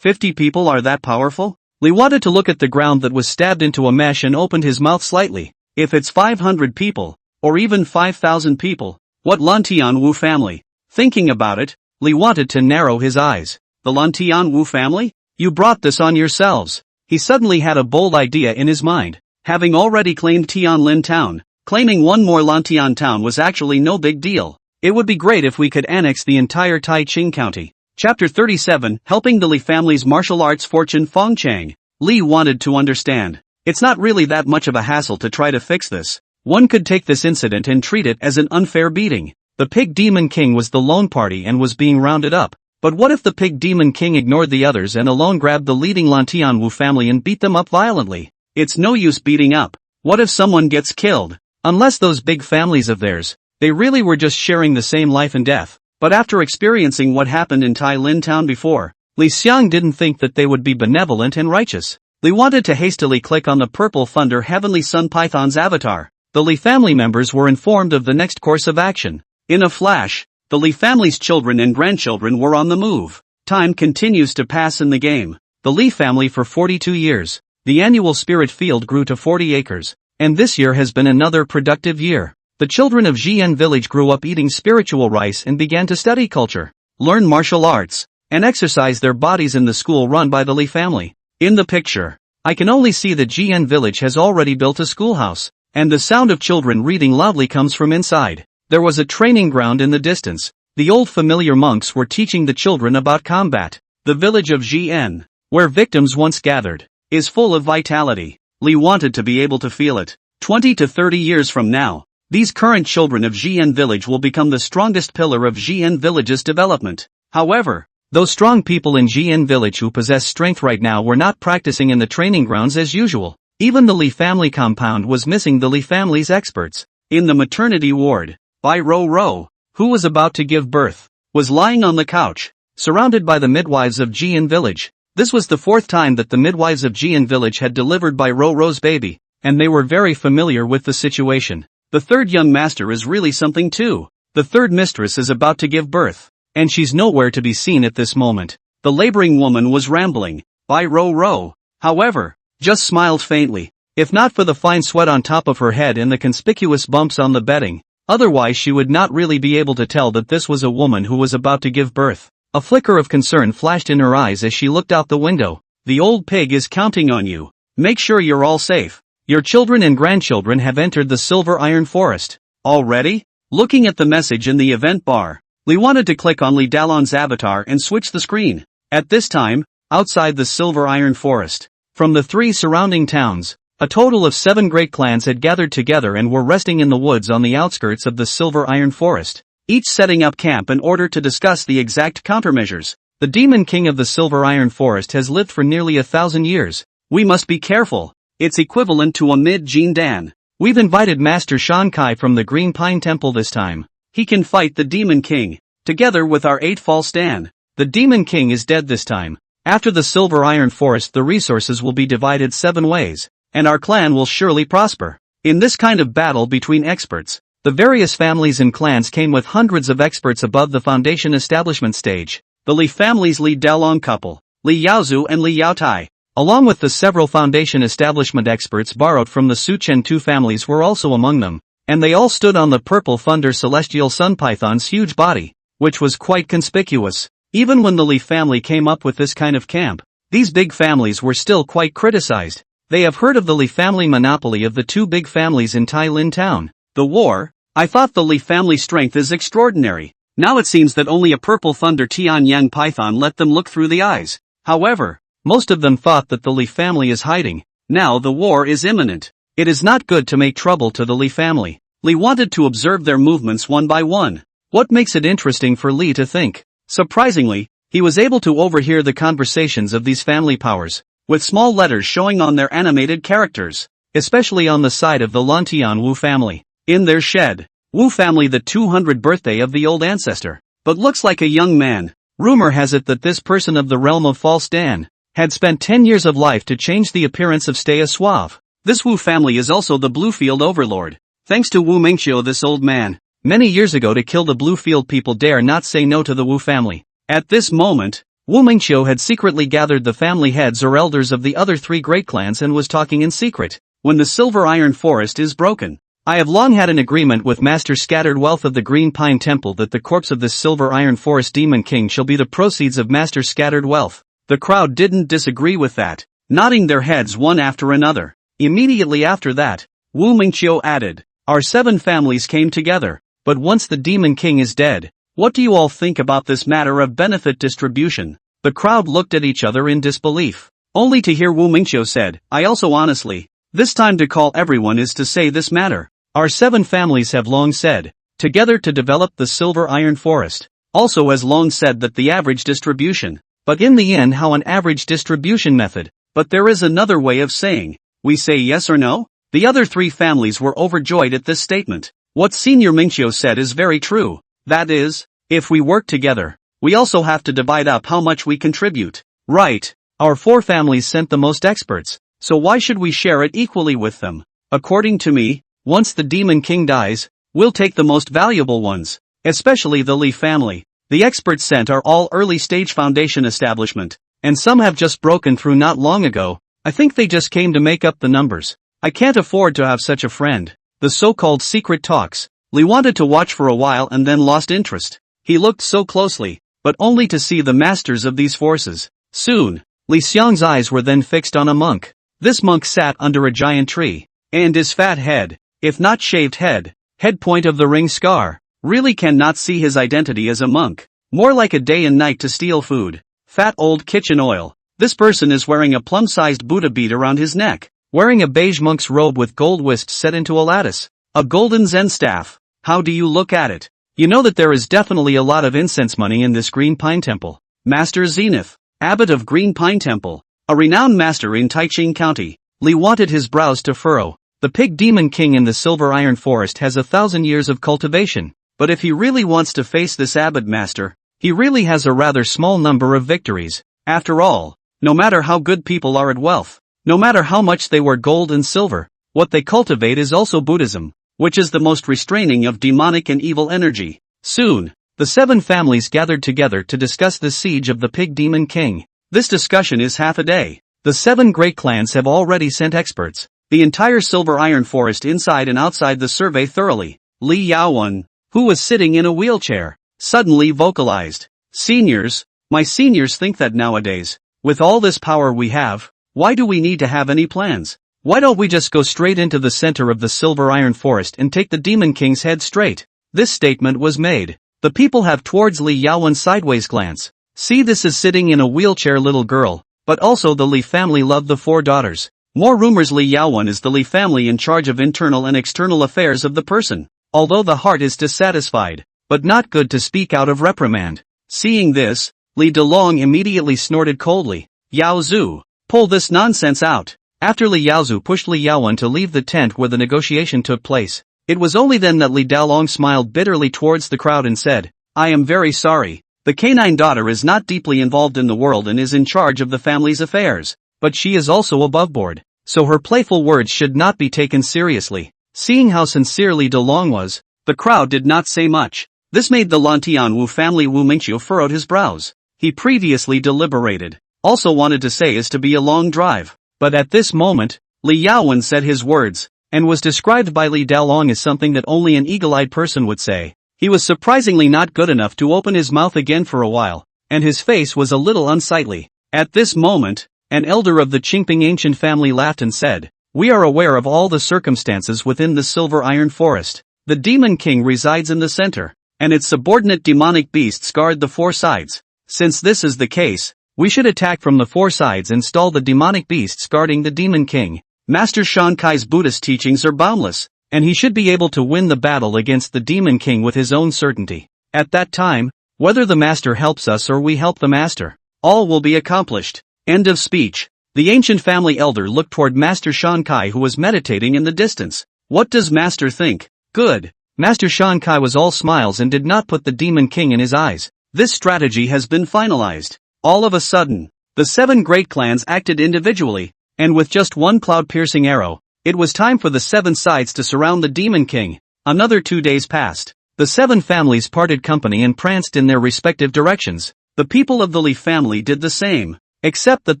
Speaker 1: 50 people are that powerful? Lee wanted to look at the ground that was stabbed into a mesh and opened his mouth slightly. If it's 500 people, or even 5,000 people, what Lantian Wu family? Thinking about it, Lee wanted to narrow his eyes. The Lantian Wu family? You brought this on yourselves. He suddenly had a bold idea in his mind. having already claimed Tianlin town. Claiming one more Lantian town was actually no big deal. It would be great if we could annex the entire Taiching County. Chapter 37, Helping the Li family's martial arts fortune. Fengchang. Li wanted to understand. It's not really that much of a hassle to try to fix this. One could take this incident and treat it as an unfair beating. The Pig Demon King was the lone party and was being rounded up. But what if the Pig Demon King ignored the others and alone grabbed the leading Lantianwu family and beat them up violently? It's no use beating up. What if someone gets killed? Unless those big families of theirs, they really were just sharing the same life and death. But after experiencing what happened in Tai Lin town before, Li Xiang didn't think that they would be benevolent and righteous. Li wanted to hastily click on the purple thunder heavenly sun python's avatar. The Li family members were informed of the next course of action. In a flash, the Li family's children and grandchildren were on the move. Time continues to pass in the game. The Li family for 42 years. The annual spirit field grew to 40 acres. And this year has been another productive year. The children of Jian village grew up eating spiritual rice and began to study culture, learn martial arts, and exercise their bodies in the school run by the Li family. In the picture, I can only see that Jian village has already built a schoolhouse, and the sound of children reading loudly comes from inside. There was a training ground in the distance. The old familiar monks were teaching the children about combat. The village of Jian, where victims once gathered, is full of vitality. Li wanted to be able to feel it. 20 to 30 years from now, these current children of Jian village will become the strongest pillar of Jian village's development. However, those strong people in Jian village who possess strength right now were not practicing in the training grounds as usual. Even the Li family compound was missing the Li family's experts. In the maternity ward, Bai Ro, who was about to give birth, was lying on the couch, surrounded by the midwives of Jian village. This was the fourth time that the midwives of Jian village had delivered Bai Ro's baby, and they were very familiar with the situation. The third young master is really something too. The third mistress is about to give birth, and she's nowhere to be seen at this moment. The laboring woman was rambling. Bai Ro, however, just smiled faintly. If not for the fine sweat on top of her head and the conspicuous bumps on the bedding, otherwise she would not really be able to tell that this was a woman who was about to give birth. A flicker of concern flashed in her eyes as she looked out the window. The old pig is counting on you. Make sure you're all safe. Your children and grandchildren have entered the Silver Iron Forest. Already? Looking at the message in the event bar, Li wanted to click on Li Dalon's avatar and switch the screen. At this time, outside the Silver Iron Forest, from the 3 surrounding towns, a total of 7 great clans had gathered together and were resting in the woods on the outskirts of the Silver Iron Forest, each setting up camp in order to discuss the exact countermeasures. The Demon King of the Silver Iron Forest has lived for nearly 1,000 years. We must be careful. It's equivalent to a mid-Jin Dan. We've invited Master Shan Kai from the Green Pine Temple this time. He can fight the Demon King, together with our 8 false Dan. The Demon King is dead this time. After the Silver Iron Forest, the resources will be divided 7 ways, and our clan will surely prosper. In this kind of battle between experts, the various families and clans came with hundreds of experts above the foundation establishment stage. The Li family's Li Dalong couple, Li Yaozu and Li Yaotai, along with the several foundation establishment experts borrowed from the Su Chen 2 families were also among them, and they all stood on the purple thunder celestial sun python's huge body, which was quite conspicuous. Even when the Li family came up with this kind of camp, these big families were still quite criticized. They have heard of the Li family monopoly of the 2 big families in Tai Lin town. The war? I thought the Li family strength is extraordinary. Now it seems that only a purple thunder Tianyang python let them look through the eyes. However, most of them thought that the Li family is hiding. Now the war is imminent. It is not good to make trouble to the Li family. Li wanted to observe their movements one by one. What makes it interesting for Li to think? Surprisingly, he was able to overhear the conversations of these family powers, with small letters showing on their animated characters, especially on the side of the Lantian Wu family. In their shed, Wu family, the 200th birthday of the old ancestor, but looks like a young man. Rumor has it that this person of the realm of false Dan had spent 10 years of life to change the appearance of Stay Suave. This Wu family is also the Bluefield overlord. Thanks to Wu Mingqiu, this old man, many years ago, to kill the Bluefield people dare not say no to the Wu family. At this moment, Wu Mingqiu had secretly gathered the family heads or elders of the other 3 great clans and was talking in secret. When the Silver Iron Forest is broken, I have long had an agreement with Master Scattered Wealth of the Green Pine Temple that the corpse of this Silver Iron Forest Demon King shall be the proceeds of Master Scattered Wealth. The crowd didn't disagree with that, nodding their heads one after another. Immediately after that, Wu Mingqiu added, our 7 families came together, but once the Demon King is dead, what do you all think about this matter of benefit distribution? The crowd looked at each other in disbelief, only to hear Wu Mingqiu said, I also honestly, this time to call everyone is to say this matter. Our 7 families have long said, together to develop the silver iron forest, also has long said that the average distribution, but in the end how an average distribution method, but there is another way of saying, we say yes or no? The other 3 families were overjoyed at this statement. What Senior Mingqiu said is very true, that is, if we work together, we also have to divide up how much we contribute. Right, our 4 families sent the most experts, so why should we share it equally with them? According to me, once the Demon King dies, we'll take the most valuable ones, especially the Li family. The experts sent are all early stage foundation establishment, and some have just broken through not long ago. I think they just came to make up the numbers. I can't afford to have such a friend. The so-called secret talks. Li wanted to watch for a while and then lost interest. He looked so closely, but only to see the masters of these forces. Soon, Li Xiang's eyes were then fixed on a monk. This monk sat under a giant tree, and his fat head, if not shaved head point of the ring scar, really cannot see his identity as a monk. More like a day and night to steal food. Fat old kitchen oil. This person is wearing a plum-sized Buddha bead around his neck, wearing a beige monk's robe with gold wisps set into a lattice, a golden Zen staff. How do you look at it? You know that there is definitely a lot of incense money in this Green Pine Temple. Master Zenith, abbot of Green Pine Temple, a renowned master in Taiching County. Li wanted his brows to furrow. The Pig Demon King in the Silver Iron Forest has 1,000 years of cultivation, but if he really wants to face this abbot master, he really has a rather small number of victories. After all, no matter how good people are at wealth, no matter how much they wear gold and silver, what they cultivate is also Buddhism, which is the most restraining of demonic and evil energy. Soon, the 7 families gathered together to discuss the siege of the Pig Demon King. This discussion is half a day. The 7 great clans have already sent experts. The entire Silver Iron Forest inside and outside the survey thoroughly. Li Yaowen, who was sitting in a wheelchair, suddenly vocalized, Seniors, my seniors think that nowadays, with all this power we have, why do we need to have any plans? Why don't we just go straight into the center of the Silver Iron Forest and take the Demon King's head straight? This statement was made. The people have towards Li Yaowen sideways glance. See, this is sitting in a wheelchair little girl, but also the Li family love the 4 daughters. More rumors. Li Yaowen is the Li family in charge of internal and external affairs of the person, although the heart is dissatisfied, but not good to speak out of reprimand. Seeing this, Li Delong immediately snorted coldly, Yao Zhu, pull this nonsense out. After Li Yaozu pushed Li Yaowen to leave the tent where the negotiation took place, it was only then that Li Dalong smiled bitterly towards the crowd and said, I am very sorry. The canine daughter is not deeply involved in the world and is in charge of the family's affairs, but she is also above board, so her playful words should not be taken seriously. Seeing how sincere Li Dalong was, the crowd did not say much. This made the Lantianwu family Wu Mingqiu furrowed his brows. He previously deliberated, also wanted to say is to be a long drive, but at this moment, Li Yaowen said his words, and was described by Li Dalong as something that only an eagle-eyed person would say. He was surprisingly not good enough to open his mouth again for a while, and his face was a little unsightly. At this moment, an elder of the Qingping ancient family laughed and said, we are aware of all the circumstances within the Silver Iron Forest. The Demon King resides in the center, and its subordinate demonic beasts guard the 4 sides. Since this is the case, we should attack from the 4 sides and stall the demonic beasts guarding the Demon King. Master Shankai's Buddhist teachings are boundless, and he should be able to win the battle against the Demon King with his own certainty. At that time, whether the master helps us or we help the master, all will be accomplished. End of speech. The ancient family elder looked toward Master Shankai, who was meditating in the distance. What does master think? Good. Master Shankai was all smiles and did not put the Demon King in his eyes. This strategy has been finalized. All of a sudden, the 7 great clans acted individually, and with just one cloud-piercing arrow, it was time for the 7 sides to surround the Demon King. Another 2 days passed. The 7 families parted company and pranced in their respective directions. The people of the Li family did the same, except that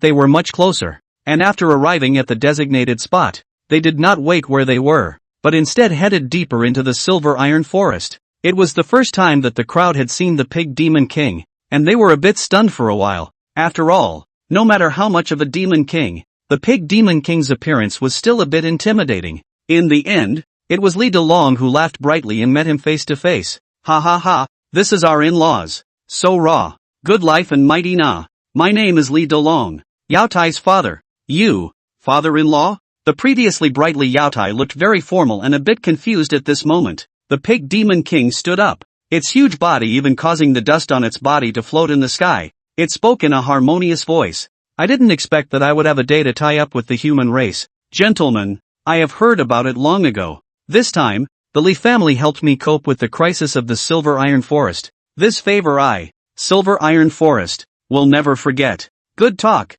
Speaker 1: they were much closer, and after arriving at the designated spot, they did not wait where they were, but instead headed deeper into the Silver Iron Forest. It was the first time that the crowd had seen the Pig Demon King, and they were a bit stunned for a while. After all, no matter how much of a Demon King, the Pig Demon King's appearance was still a bit intimidating. In the end, it was Li Delong who laughed brightly and met him face to face. Ha ha ha, this is our in-laws. So raw. Good life and mighty na. My name is Li Delong, Yao Tai's father. You, father-in-law? The previously brightly Yao Tai looked very formal and a bit confused at this moment. The Pig Demon King stood up, its huge body even causing the dust on its body to float in the sky. It spoke in a harmonious voice. I didn't expect that I would have a day to tie up with the human race. Gentlemen, I have heard about it long ago. This time, the Li family helped me cope with the crisis of the Silver Iron Forest. This favor I, Silver Iron Forest, will never forget. Good talk,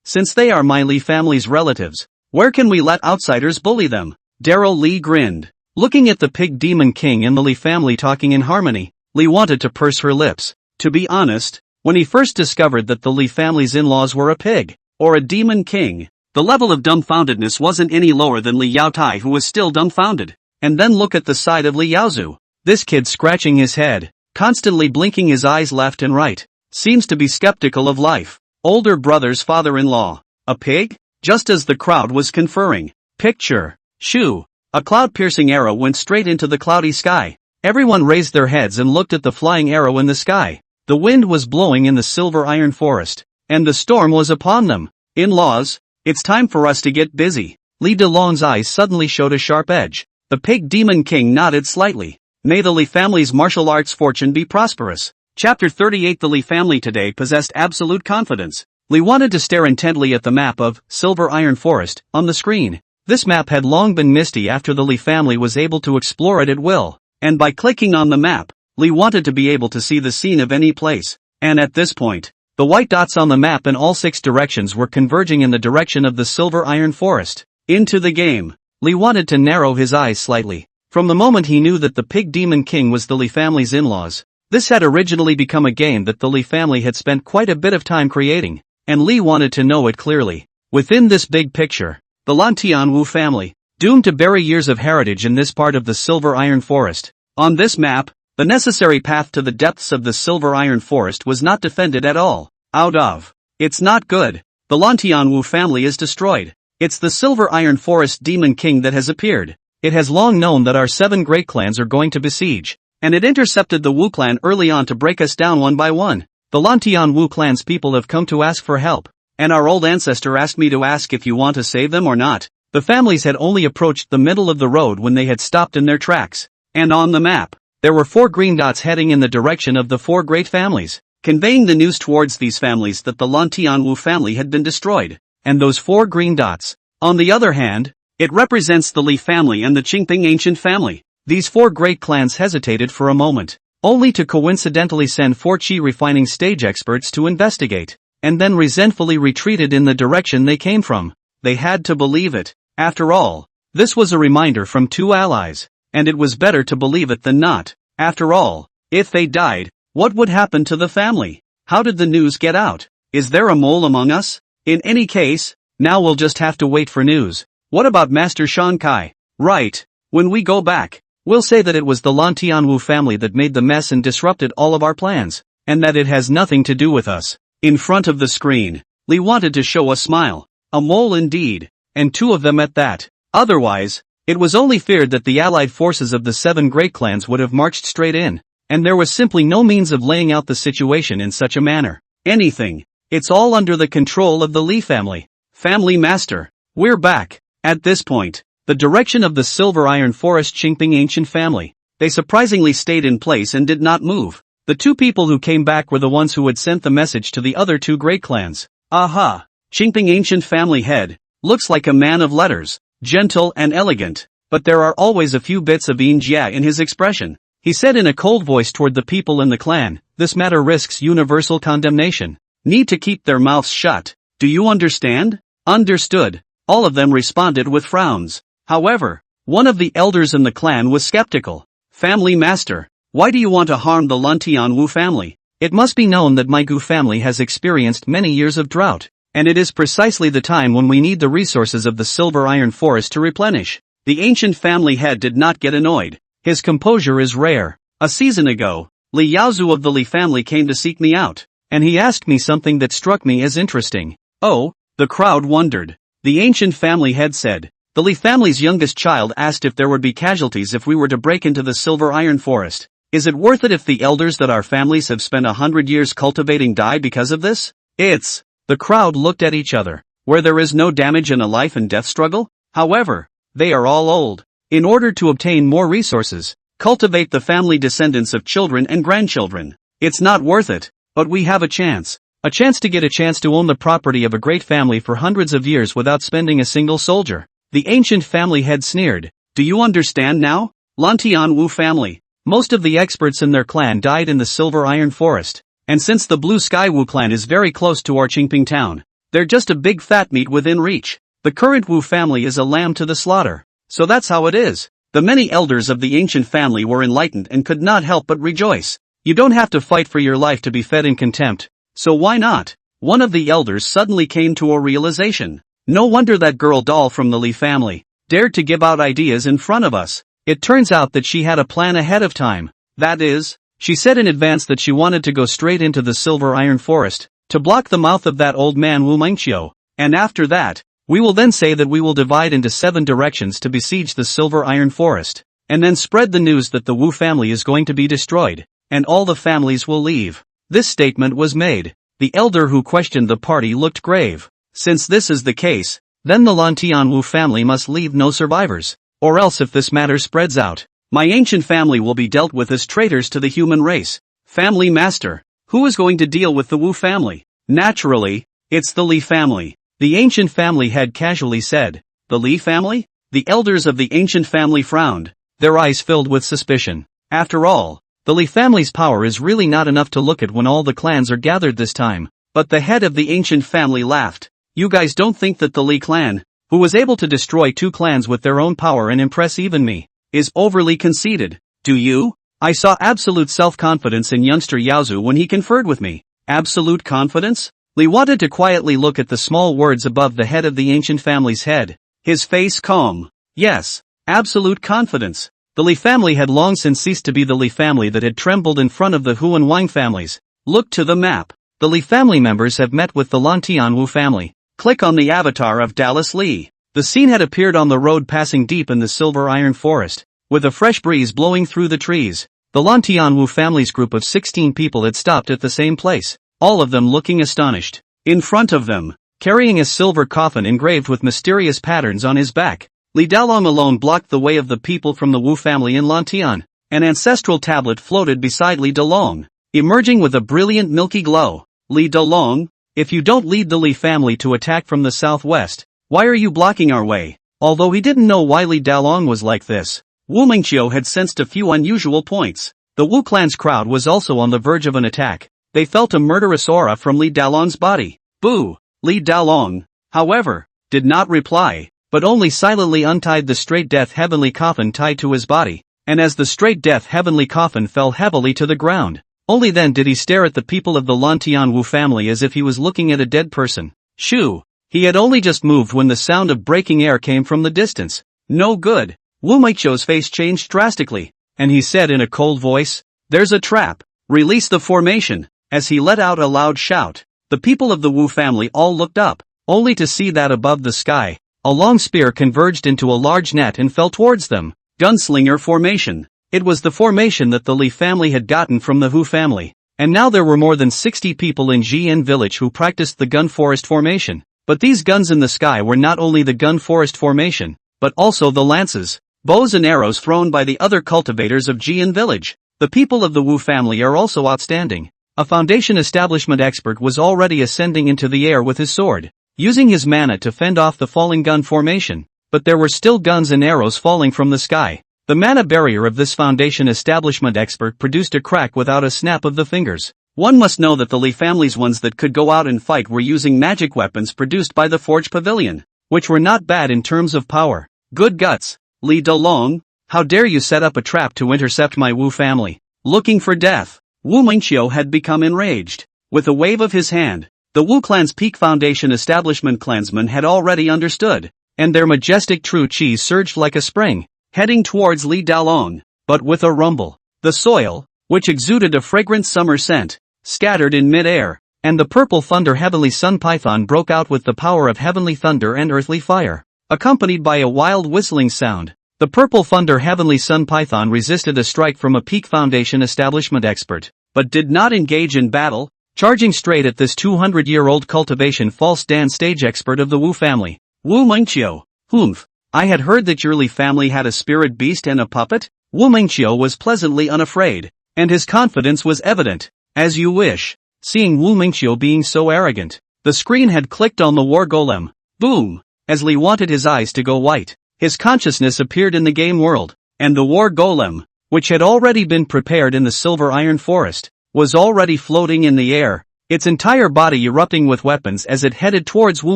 Speaker 1: since they are my Li family's relatives. Where can we let outsiders bully them? Daryl Li grinned. Looking at the Pig Demon King and the Li family talking in harmony, Li wanted to purse her lips. To be honest, when he first discovered that the Li family's in-laws were a pig, or a demon king, the level of dumbfoundedness wasn't any lower than Li Yao Tai, who was still dumbfounded. And then look at the side of Li Yaozu. This kid scratching his head, constantly blinking his eyes left and right, seems to be skeptical of life. Older brother's father-in-law, a pig? Just as the crowd was conferring. Picture. Shoo. A cloud-piercing arrow went straight into the cloudy sky. Everyone raised their heads and looked at the flying arrow in the sky. The wind was blowing in the Silver Iron Forest, and the storm was upon them. In-laws, it's time for us to get busy. Li Delong's eyes suddenly showed a sharp edge. The Pig Demon King nodded slightly. May the Li family's martial arts fortune be prosperous. Chapter 38. The Li family today possessed absolute confidence. Li wanted to stare intently at the map of Silver Iron Forest on the screen. This map had long been misty after the Li family was able to explore it at will, and by clicking on the map, Li wanted to be able to see the scene of any place. And at this point, the white dots on the map in all 6 directions were converging in the direction of the Silver Iron Forest. Into the game, Li wanted to narrow his eyes slightly. From the moment he knew that the Pig Demon King was the Li family's in-laws, this had originally become a game that the Li family had spent quite a bit of time creating, and Li wanted to know it clearly. Within this big picture, the Lan Tianwu family, doomed to bury years of heritage in this part of the Silver Iron Forest. On this map, the necessary path to the depths of the Silver Iron Forest was not defended at all. Out of. It's not good. The Lan Tianwu family is destroyed. It's the Silver Iron Forest Demon King that has appeared. It has long known that our 7 great clans are going to besiege, and it intercepted the Wu clan early on to break us down one by one. The Lan Tianwu clan's people have come to ask for help, and our old ancestor asked me to ask if you want to save them or not. The families had only approached the middle of the road when they had stopped in their tracks, and on the map, there were 4 green dots heading in the direction of the 4 great families, conveying the news towards these families that the Lan Tianwu family had been destroyed. And those 4 green dots, on the other hand, it represents the Li family and the Qingping ancient family. These 4 great clans hesitated for a moment, only to coincidentally send 4 qi refining stage experts to investigate, and then resentfully retreated in the direction they came from. They had to believe it. After all, this was a reminder from 2 allies, and it was better to believe it than not. After all, if they died, what would happen to the family? How did the news get out? Is there a mole among us? In any case, now we'll just have to wait for news. What about Master Shan Kai? Right. When we go back, we'll say that it was the Lan Tianwu family that made the mess and disrupted all of our plans, and that it has nothing to do with us. In front of the screen, Li wanted to show a smile. A mole indeed, and 2 of them at that. Otherwise, it was only feared that the allied forces of the 7 great clans would have marched straight in, and there was simply no means of laying out the situation in such a manner. Anything. It's all under the control of the Li family. Family Master, we're back. At this point, the direction of the Silver Iron Forest Qingping ancient family, they surprisingly stayed in place and did not move. The 2 people who came back were the ones who had sent the message to the other 2 great clans. Aha! Qingping ancient family head, looks like a man of letters, gentle and elegant, but there are always a few bits of yin jia in his expression. He said in a cold voice toward the people in the clan, this matter risks universal condemnation. Need to keep their mouths shut. Do you understand? Understood. All of them responded with frowns. However, one of the elders in the clan was skeptical. Family Master, why do you want to harm the Lan Tianwu family? It must be known that my Gu family has experienced many years of drought, and it is precisely the time when we need the resources of the Silver Iron Forest to replenish. The ancient family head did not get annoyed. His composure is rare. A season ago, Li Yaozu of the Li family came to seek me out, and he asked me something that struck me as interesting. Oh, The crowd wondered. The ancient family head said. The Li family's youngest child asked if there would be casualties if we were to break into the silver iron forest. Is it worth it if the elders that our families have spent 100 years cultivating die because of this? It's. The crowd looked at each other. Where there is no damage in a life and death struggle? However, they are all old. In order to obtain more resources, cultivate the family descendants of children and grandchildren. It's not worth it, but we have a chance. A chance to own the property of a great family for hundreds of years without spending a single soldier. The ancient family head sneered. Do you understand now? Lantian Wu family. Most of the experts in their clan died in the silver iron forest. And since the blue sky Wu clan is very close to our Qingping town, they're just a big fat meat within reach. The current Wu family is a lamb to the slaughter. So that's how it is. The many elders of the ancient family were enlightened and could not help but rejoice. You don't have to fight for your life to be fed in contempt. So why not? One of the elders suddenly came to a realization. No wonder that girl doll from the Li family dared to give out ideas in front of us. It turns out that she had a plan ahead of time. That is, she said in advance that she wanted to go straight into the silver iron forest, to block the mouth of that old man Wu Mengqiu, and after that, we will then say that we will divide into 7 directions to besiege the silver iron forest, and then spread the news that the Wu family is going to be destroyed, and all the families will leave. This statement was made. The elder who questioned the party looked grave. Since this is the case, then the Lantian Wu family must leave no survivors, or else if this matter spreads out, my ancient family will be dealt with as traitors to the human race. Family master, who is going to deal with the Wu family? Naturally, it's the Li family. The ancient family head casually said. The Li family? The elders of the ancient family frowned, their eyes filled with suspicion. After all, the Li family's power is really not enough to look at when all the clans are gathered this time. But the head of the ancient family laughed. You guys don't think that the Li clan, who was able to destroy 2 clans with their own power and impress even me, is overly conceited, do you? I saw absolute self-confidence in youngster Yaozu when he conferred with me. Absolute confidence? Li wanted to quietly look at the small words above the head of the ancient family's head. His face calm. Yes, absolute confidence. The Li family had long since ceased to be the Li family that had trembled in front of the Hu and Wang families. Look to the map. The Li family members have met with the Lantian Wu family. Click on the avatar of Dallas Li. The scene had appeared on the road passing deep in the silver iron forest, with a fresh breeze blowing through the trees. The Lantian Wu family's group of 16 people had stopped at the same place, all of them looking astonished. In front of them, carrying a silver coffin engraved with mysterious patterns on his back, Li Daolong alone blocked the way of the people from the Wu family in Lantian. An ancestral tablet floated beside Li Daolong, emerging with a brilliant milky glow. Li Daolong, if you don't lead the Li family to attack from the southwest, why are you blocking our way? Although he didn't know why Li Daolong was like this, Wu Mengqiu had sensed a few unusual points. The Wu clan's crowd was also on the verge of an attack. They felt a murderous aura from Li Daolong's body. Boo! Li Daolong, however, did not reply, but only silently untied the straight death heavenly coffin tied to his body, and as the straight death heavenly coffin fell heavily to the ground, only then did he stare at the people of the Lantian Wu family as if he was looking at a dead person. Shoo! He had only just moved when the sound of breaking air came from the distance. No good! Wu Meiqiu's face changed drastically, and he said in a cold voice, "There's a trap. Release the formation." As he let out a loud shout, the people of the Wu family all looked up, only to see that above the sky, a long spear converged into a large net and fell towards them. Gunslinger formation. It was the formation that the Li family had gotten from the Hu family, and now there were more than 60 people in Jian village who practiced the gun forest formation. But these guns in the sky were not only the gun forest formation, but also the lances, bows and arrows thrown by the other cultivators of Jian village. The people of the Wu family are also outstanding. A foundation establishment expert was already ascending into the air with his sword, using his mana to fend off the falling gun formation, but there were still guns and arrows falling from the sky. The mana barrier of this foundation establishment expert produced a crack without a snap of the fingers. One must know that the Li family's ones that could go out and fight were using magic weapons produced by the Forge Pavilion, which were not bad in terms of power. Good guts, Li Daolong, how dare you set up a trap to intercept my Wu family? Looking for death. Wu Mengqiu had become enraged. With a wave of his hand, the Wu clan's peak foundation establishment clansmen had already understood, and their majestic true chi surged like a spring, heading towards Li Daolong, but with a rumble. The soil, which exuded a fragrant summer scent, scattered in mid-air. and the purple thunder heavenly sun python broke out with the power of heavenly thunder and earthly fire, accompanied by a wild whistling sound. The purple thunder heavenly sun python resisted a strike from a peak foundation establishment expert, but did not engage in battle, charging straight at this 200-year-old cultivation false dance stage expert of the Wu family. Wu Mengqiu, humph. I had heard that your Li family had a spirit beast and a puppet? Wu Mengqiu was pleasantly unafraid, and his confidence was evident. As you wish. Seeing Wu Mengqiu being so arrogant, the screen had clicked on the war golem. Boom! As Li wanted his eyes to go white, his consciousness appeared in the game world, and the war golem, which had already been prepared in the silver iron forest, was already floating in the air, its entire body erupting with weapons as it headed towards Wu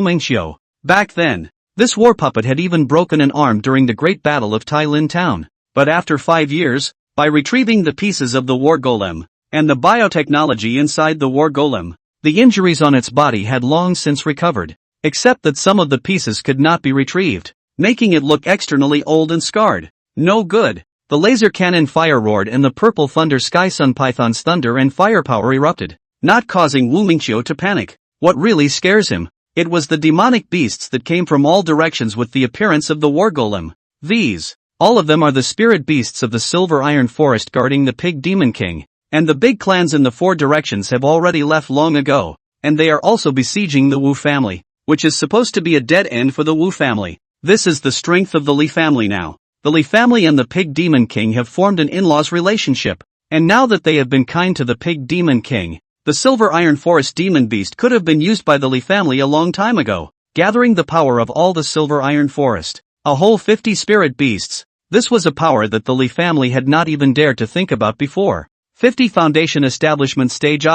Speaker 1: Mengqiu. Back then, this war puppet had even broken an arm during the Great Battle of Tailin Town, but after 5 years, by retrieving the pieces of the war golem, and the biotechnology inside the war golem, the injuries on its body had long since recovered, except that some of the pieces could not be retrieved, making it look externally old and scarred. No good. The laser cannon fire roared and the purple thunder sky sun python's thunder and firepower erupted, not causing Wu Mengqiu to panic. What really scares him? It was the demonic beasts that came from all directions with the appearance of the war golem. These, all of them are the spirit beasts of the silver iron forest guarding the pig demon king, and the big clans in the 4 directions have already left long ago, and they are also besieging the Wu family, which is supposed to be a dead end for the Wu family. This is the strength of the Li family now. The Li family and the pig demon king have formed an in-laws relationship, and now that they have been kind to the pig demon king, the silver iron forest demon beast could have been used by the Li family a long time ago, gathering the power of all the silver iron forest, a whole 50 spirit beasts. This was a power that the Li family had not even dared to think about before. 50 foundation establishment stage.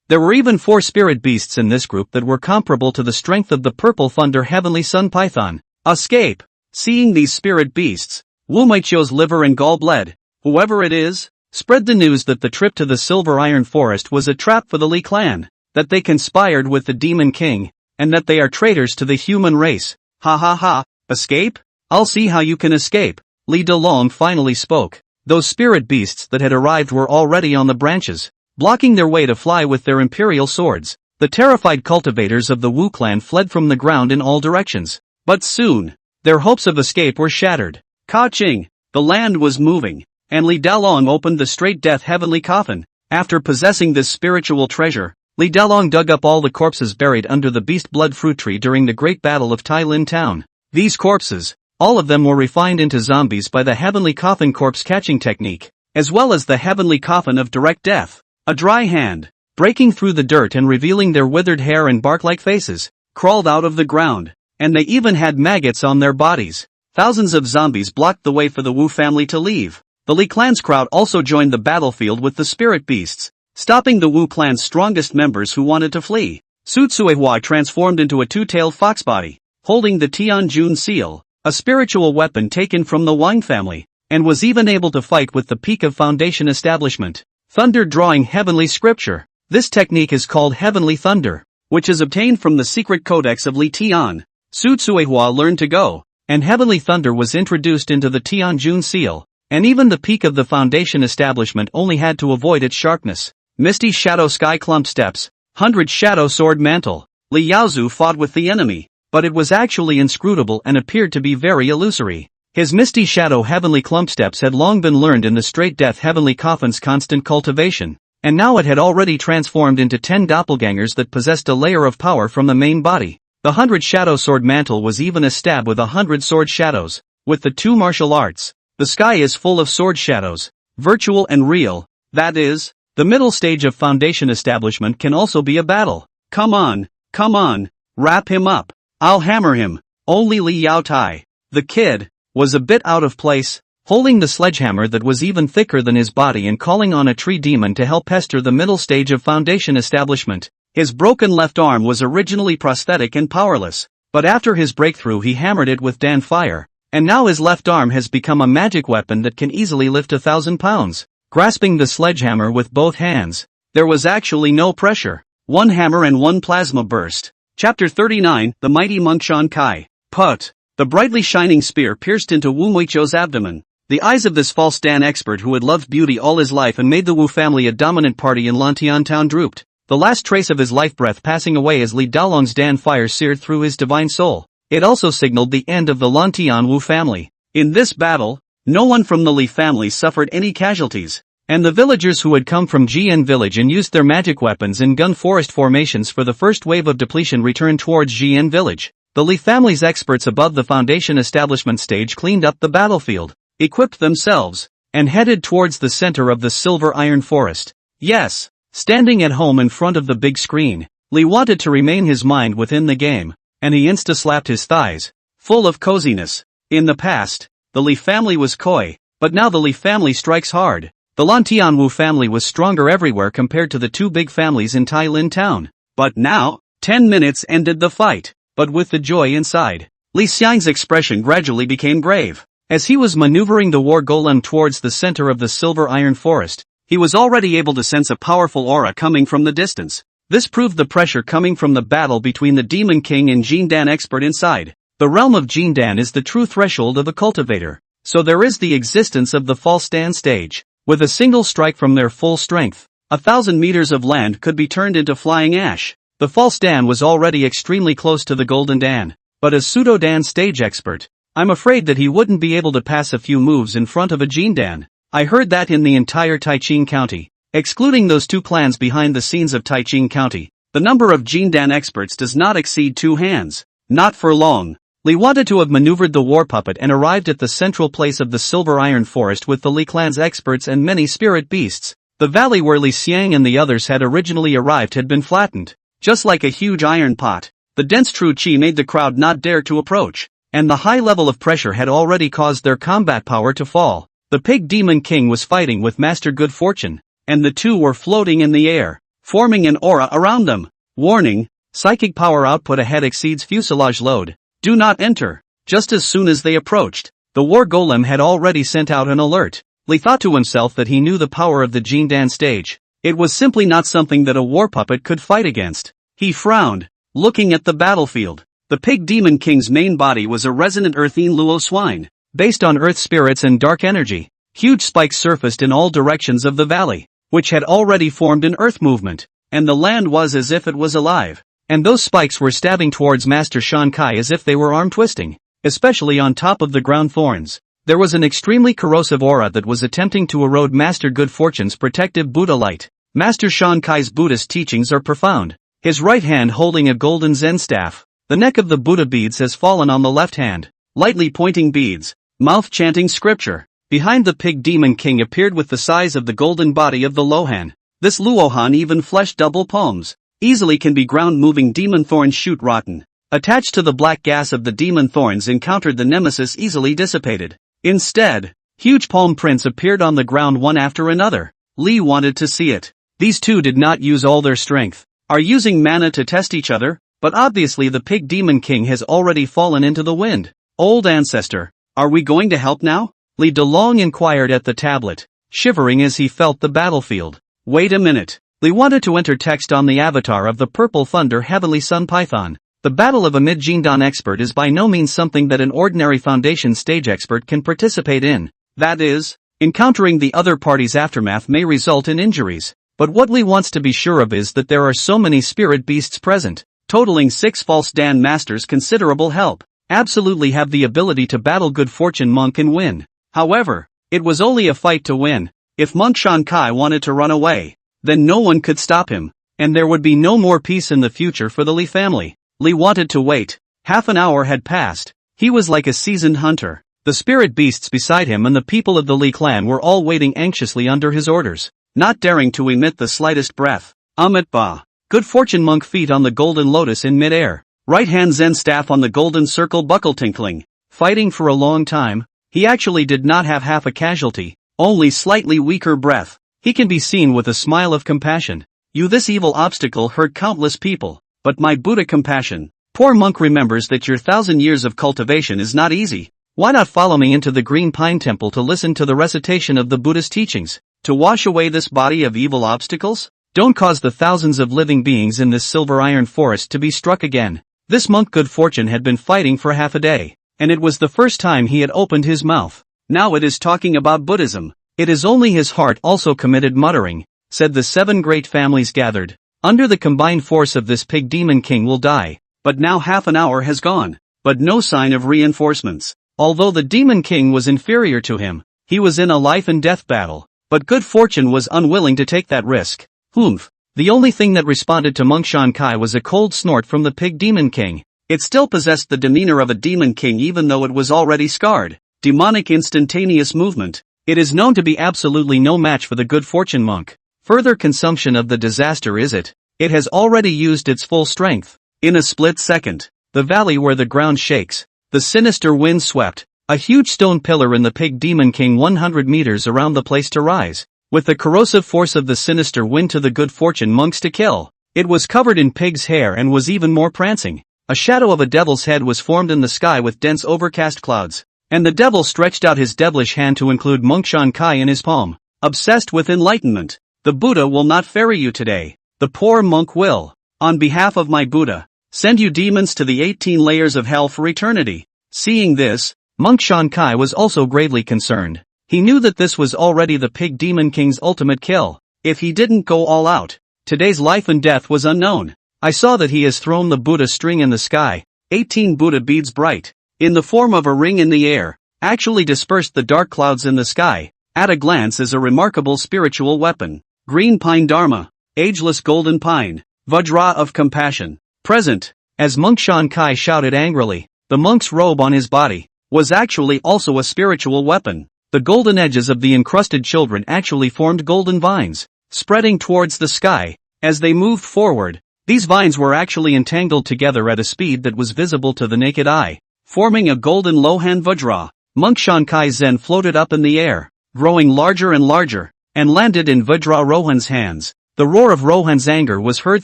Speaker 1: There were even 4 spirit beasts in this group that were comparable to the strength of the purple thunder heavenly sun python. Escape! Seeing these spirit beasts, Wu Mengqiu's liver and gall bled. Whoever it is, spread the news that the trip to the silver iron forest was a trap for the Li clan, that they conspired with the demon king, and that they are traitors to the human race. Ha ha ha, escape? I'll see how you can escape. Li Delong finally spoke. Those spirit beasts that had arrived were already on the branches, blocking their way to fly with their imperial swords. The terrified cultivators of the Wu clan fled from the ground in all directions. But soon, their hopes of escape were shattered. Ka-ching! The land was moving, and Li Dalong opened the straight death heavenly coffin. After possessing this spiritual treasure, Li Dalong dug up all the corpses buried under the beast blood fruit tree during the Great Battle of Tailin Town. These corpses, all of them were refined into zombies by the heavenly coffin corpse catching technique, as well as the heavenly coffin of direct death. A dry hand, breaking through the dirt and revealing their withered hair and bark-like faces, crawled out of the ground, and they even had maggots on their bodies. Thousands of zombies blocked the way for the Wu family to leave. The Li clan's crowd also joined the battlefield with the spirit beasts, stopping the Wu clan's strongest members who wanted to flee. Su Tsuehua transformed into a 2-tailed fox body, holding the Tianjun seal, a spiritual weapon taken from the Wang family, and was even able to fight with the peak of foundation establishment. Thunder drawing heavenly scripture. This technique is called heavenly thunder, which is obtained from the secret codex of Li Tian. Su Tsuehua learned to go, and heavenly thunder was introduced into the Tianjun seal, and even the peak of the foundation establishment only had to avoid its sharpness. Misty shadow sky clump steps, 100 shadow sword mantle. Li Yaozu fought with the enemy, but it was actually inscrutable and appeared to be very illusory. His misty shadow heavenly clump steps had long been learned in the straight death heavenly coffin's constant cultivation, and now it had already transformed into 10 doppelgangers that possessed a layer of power from the main body. The 100 shadow sword mantle was even a stab with 100 sword shadows. With the 2 martial arts, the sky is full of sword shadows, virtual and real. That is, the middle stage of foundation establishment can also be a battle. Come on, wrap him up. I'll hammer him. Only Li Yao Tai, the kid, was a bit out of place, holding the sledgehammer that was even thicker than his body and calling on a tree demon to help pester the middle stage of foundation establishment. His broken left arm was originally prosthetic and powerless, but after his breakthrough he hammered it with Dan fire, and now his left arm has become a magic weapon that can easily lift 1,000 pounds. Grasping the sledgehammer with both hands, there was actually no pressure. 1 hammer and 1 plasma burst. Chapter 39, The Mighty Mongshan Kai. Put. The brightly shining spear pierced into Wu Mengqiu's abdomen. The eyes of this false Dan expert who had loved beauty all his life and made the Wu family a dominant party in Lantian town drooped. the last trace of his life breath passing away as Li Daolong's Dan fire seared through his divine soul. It also signaled the end of the Lan Tianwu family. In this battle, no one from the Li family suffered any casualties, and the villagers who had come from Jian village and used their magic weapons in gun forest formations for the first wave of depletion returned towards Jian village. The Li family's experts above the foundation establishment stage cleaned up the battlefield, equipped themselves, and headed towards the center of the silver iron forest. Yes, standing at home in front of the big screen, Li wanted to remain his mind within the game, and he insta-slapped his thighs, full of coziness. In the past, the Li family was coy, but now the Li family strikes hard. The Lan Tianwu family was stronger everywhere compared to the two big families in Tai Lin town. But now, 10 minutes ended the fight, but with the joy inside. Li Xiang's expression gradually became grave. As he was maneuvering the war golem towards the center of the silver iron forest, he was already able to sense a powerful aura coming from the distance. This proved the pressure coming from the battle between the Demon King and Jindan expert inside. The realm of Jindan is the true threshold of a cultivator, so there is the existence of the false Dan stage. With a single strike from their full strength, 1,000 meters of land could be turned into flying ash. The false Dan was already extremely close to the golden Dan, but as pseudo Dan stage expert, I'm afraid that he wouldn't be able to pass a few moves in front of a Jindan. I heard that in the entire Taiching County, excluding those two clans behind the scenes of Taiching County, the number of Jindan experts does not exceed 2 hands. Not for long. Li wanted to have maneuvered the war puppet and arrived at the central place of the silver iron forest with the Li clan's experts and many spirit beasts. The valley where Li Xiang and the others had originally arrived had been flattened, just like a huge iron pot. The dense true qi made the crowd not dare to approach, and the high level of pressure had already caused their combat power to fall. The Pig Demon King was fighting with Master Good Fortune, and the two were floating in the air, forming an aura around them. Warning, psychic power output ahead exceeds fuselage load. Do not enter. Just as soon as they approached, the war golem had already sent out an alert. Li thought to himself that he knew the power of the Jindan stage. It was simply not something that a war puppet could fight against. He frowned, looking at the battlefield. The Pig Demon King's main body was a resonant earthine luo swine, based on earth spirits and dark energy. Huge spikes surfaced in all directions of the valley, which had already formed an earth movement, and the land was as if it was alive. And those spikes were stabbing towards Master Shan Kai as if they were arm twisting, especially on top of the ground thorns. There was an extremely corrosive aura that was attempting to erode Master Good Fortune's protective Buddha light. Master Shan Kai's Buddhist teachings are profound. His right hand holding a golden Zen staff. The neck of the Buddha beads has fallen on the left hand, lightly pointing beads, mouth chanting scripture. Behind the Pig Demon King appeared with the size of the golden body of the Lohan. This Luohan even fleshed double palms. Easily can be ground moving demon thorns shoot rotten. Attached to the black gas of the demon thorns encountered the nemesis easily dissipated. Instead, huge palm prints appeared on the ground one after another. Li wanted to see it. These two did not use all their strength, are using mana to test each other, but obviously the Pig Demon King has already fallen into the wind. Old ancestor, are we going to help now? Li Daolong inquired at the tablet, shivering as he felt the battlefield. Wait a minute. Li wanted to enter text on the avatar of the Purple Thunder Heavenly Sun Python. The battle of a mid-Jindan expert is by no means something that an ordinary foundation stage expert can participate in. That is, encountering the other party's aftermath may result in injuries. But what Li wants to be sure of is that there are so many spirit beasts present, totaling 6 false Dan masters considerable help, absolutely have the ability to battle Good Fortune Monk and win. However, it was only a fight to win. If Monk Shan Kai wanted to run away, then no one could stop him, and there would be no more peace in the future for the Li family. Li wanted to wait. Half an hour had passed. He was like a seasoned hunter. The spirit beasts beside him and the people of the Li clan were all waiting anxiously under his orders, not daring to emit the slightest breath. Amit Ba. Good Fortune Monk feet on the golden lotus in mid-air. Right hand Zen staff on the golden circle buckle tinkling. Fighting for a long time. He actually did not have half a casualty, only slightly weaker breath. He can be seen with a smile of compassion. You, this evil obstacle hurt countless people, but my Buddha compassion. Poor monk remembers that your 1,000 years of cultivation is not easy. Why not follow me into the Green Pine Temple to listen to the recitation of the Buddha's teachings, to wash away this body of evil obstacles? Don't cause the thousands of living beings in this silver iron forest to be struck again. This monk Good Fortune had been fighting for half a day, and it was the first time he had opened his mouth. Now it is talking about Buddhism. It is only his heart also committed muttering, said the 7 great families gathered. Under the combined force of this pig demon king will die. But now half an hour has gone. But no sign of reinforcements. Although the demon king was inferior to him, he was in a life and death battle. But good fortune was unwilling to take that risk. Humph. The only thing that responded to Monk Shan Kai was a cold snort from the pig demon king. It still possessed the demeanor of a demon king even though it was already scarred. Demonic instantaneous movement. It is known to be absolutely no match for the good fortune monk. Further consumption of the disaster is it. It has already used its full strength. In a split second, the valley where the ground shakes, the sinister wind swept, a huge stone pillar in the pig demon king 100 meters around the place to rise. With the corrosive force of the sinister wind to the good fortune monks to kill. It was covered in pig's hair and was even more prancing. A shadow of a devil's head was formed in the sky with dense overcast clouds. And the devil stretched out his devilish hand to include Monk Shan Kai in his palm. Obsessed with enlightenment. The Buddha will not ferry you today. The poor monk will. On behalf of my Buddha, send you demons to the 18 layers of hell for eternity. Seeing this, Monk Shan Kai was also gravely concerned. He knew that this was already the pig demon king's ultimate kill. If he didn't go all out, today's life and death was unknown. I saw that he has thrown the Buddha string in the sky. 18 Buddha beads bright, in the form of a ring in the air, actually dispersed the dark clouds in the sky. At a glance is a remarkable spiritual weapon. Green pine dharma, ageless golden pine, Vajra of compassion. Present, as Monk Shan Kai shouted angrily, the monk's robe on his body was actually also a spiritual weapon. The golden edges of the encrusted children actually formed golden vines, spreading towards the sky. As they moved forward, these vines were actually entangled together at a speed that was visible to the naked eye, forming a golden Lohan Vajra. Monk Shan Kai Zen floated up in the air, growing larger and larger, and landed in Vajra Rohan's hands. The roar of Rohan's anger was heard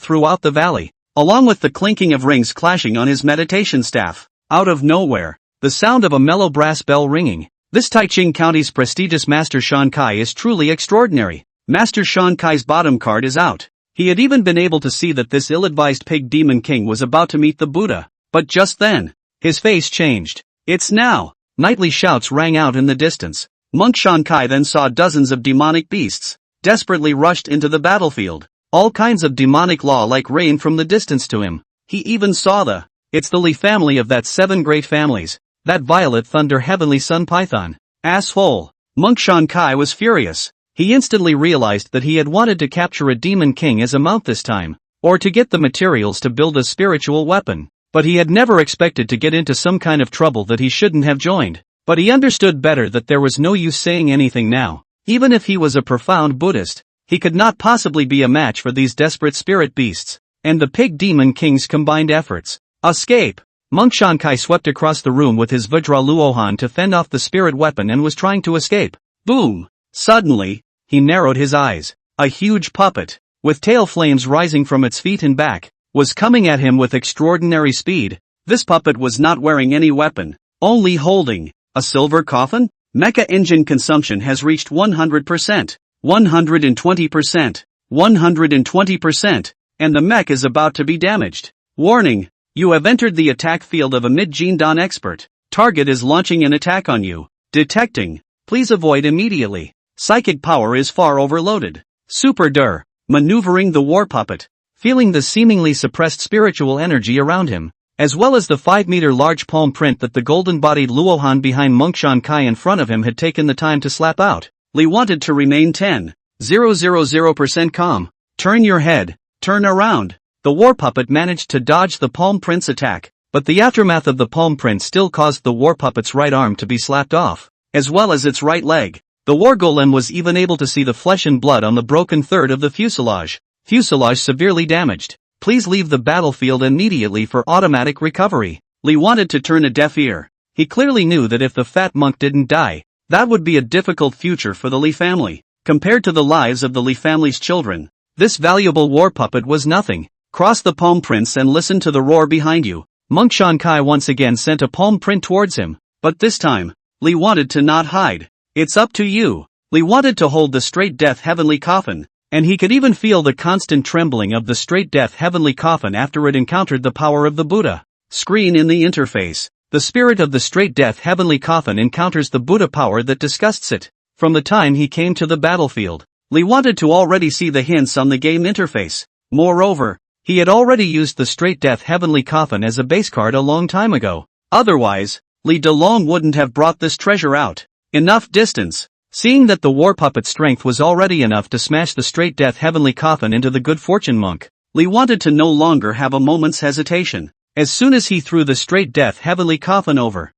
Speaker 1: throughout the valley, along with the clinking of rings clashing on his meditation staff. Out of nowhere, the sound of a mellow brass bell ringing. This Taiching County's prestigious Master Shan Kai is truly extraordinary. Master Shan Kai's bottom card is out. He had even been able to see that this ill-advised pig demon king was about to meet the Buddha. But just then, his face changed. It's now. Nightly shouts rang out in the distance. Monk Shan Kai then saw dozens of demonic beasts, desperately rushed into the battlefield. All kinds of demonic law like rain from the distance to him. He even saw it's the Li family of that 7 great families. That violet thunder heavenly sun python. Asshole. Monk Shan Kai was furious. He instantly realized that he had wanted to capture a demon king as a mount this time, or to get the materials to build a spiritual weapon. But he had never expected to get into some kind of trouble that he shouldn't have joined. But he understood better that there was no use saying anything now. Even if he was a profound Buddhist, he could not possibly be a match for these desperate spirit beasts, and the pig demon king's combined efforts. Escape! Monk Shan Kai swept across the room with his Vajra Luohan to fend off the spirit weapon and was trying to escape. Boom! Suddenly, he narrowed his eyes. A huge puppet, with tail flames rising from its feet and back, was coming at him with extraordinary speed. This puppet was not wearing any weapon, only holding a silver coffin. Mecha engine consumption has reached 100%, 120%, 120%, and the mech is about to be damaged. Warning! You have entered the attack field of a mid-Jindan expert. Target is launching an attack on you. Detecting. Please avoid immediately. Psychic power is far overloaded. Super Dur. Maneuvering the war puppet. Feeling the seemingly suppressed spiritual energy around him, as well as the 5-meter large palm print that the golden-bodied Luohan behind Monk Shan Kai in front of him had taken the time to slap out. Li wanted to remain 10,000% calm. Turn your head. Turn around. The war puppet managed to dodge the palm print's attack, but the aftermath of the palm print still caused the war puppet's right arm to be slapped off, as well as its right leg. The war golem was even able to see the flesh and blood on the broken third of the fuselage. Fuselage severely damaged. Please leave the battlefield immediately for automatic recovery. Li wanted to turn a deaf ear. He clearly knew that if the fat monk didn't die, that would be a difficult future for the Li family. Compared to the lives of the Li family's children, this valuable war puppet was nothing. Cross the palm prints and listen to the roar behind you. Monk Shan Kai once again sent a palm print towards him, but this time, Li wanted to not hide. It's up to you. Li wanted to hold the straight death heavenly coffin, and he could even feel the constant trembling of the straight death heavenly coffin after it encountered the power of the Buddha. Screen in the interface. The spirit of the straight death heavenly coffin encounters the Buddha power that disgusts it. From the time he came to the battlefield, Li wanted to already see the hints on the game interface. Moreover, he had already used the straight death heavenly coffin as a base card a long time ago. Otherwise, Li Delong wouldn't have brought this treasure out. Enough distance. Seeing that the war puppet's strength was already enough to smash the straight death heavenly coffin into the good fortune monk, Li wanted to no longer have a moment's hesitation. As soon as he threw the straight death heavenly coffin over,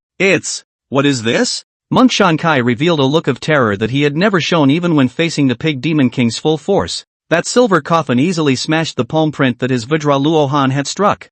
Speaker 1: what is this? Monk Shankai revealed a look of terror that he had never shown even when facing the Pig Demon King's full force. That silver coffin easily smashed the palm print that his Vajra Luohan had struck.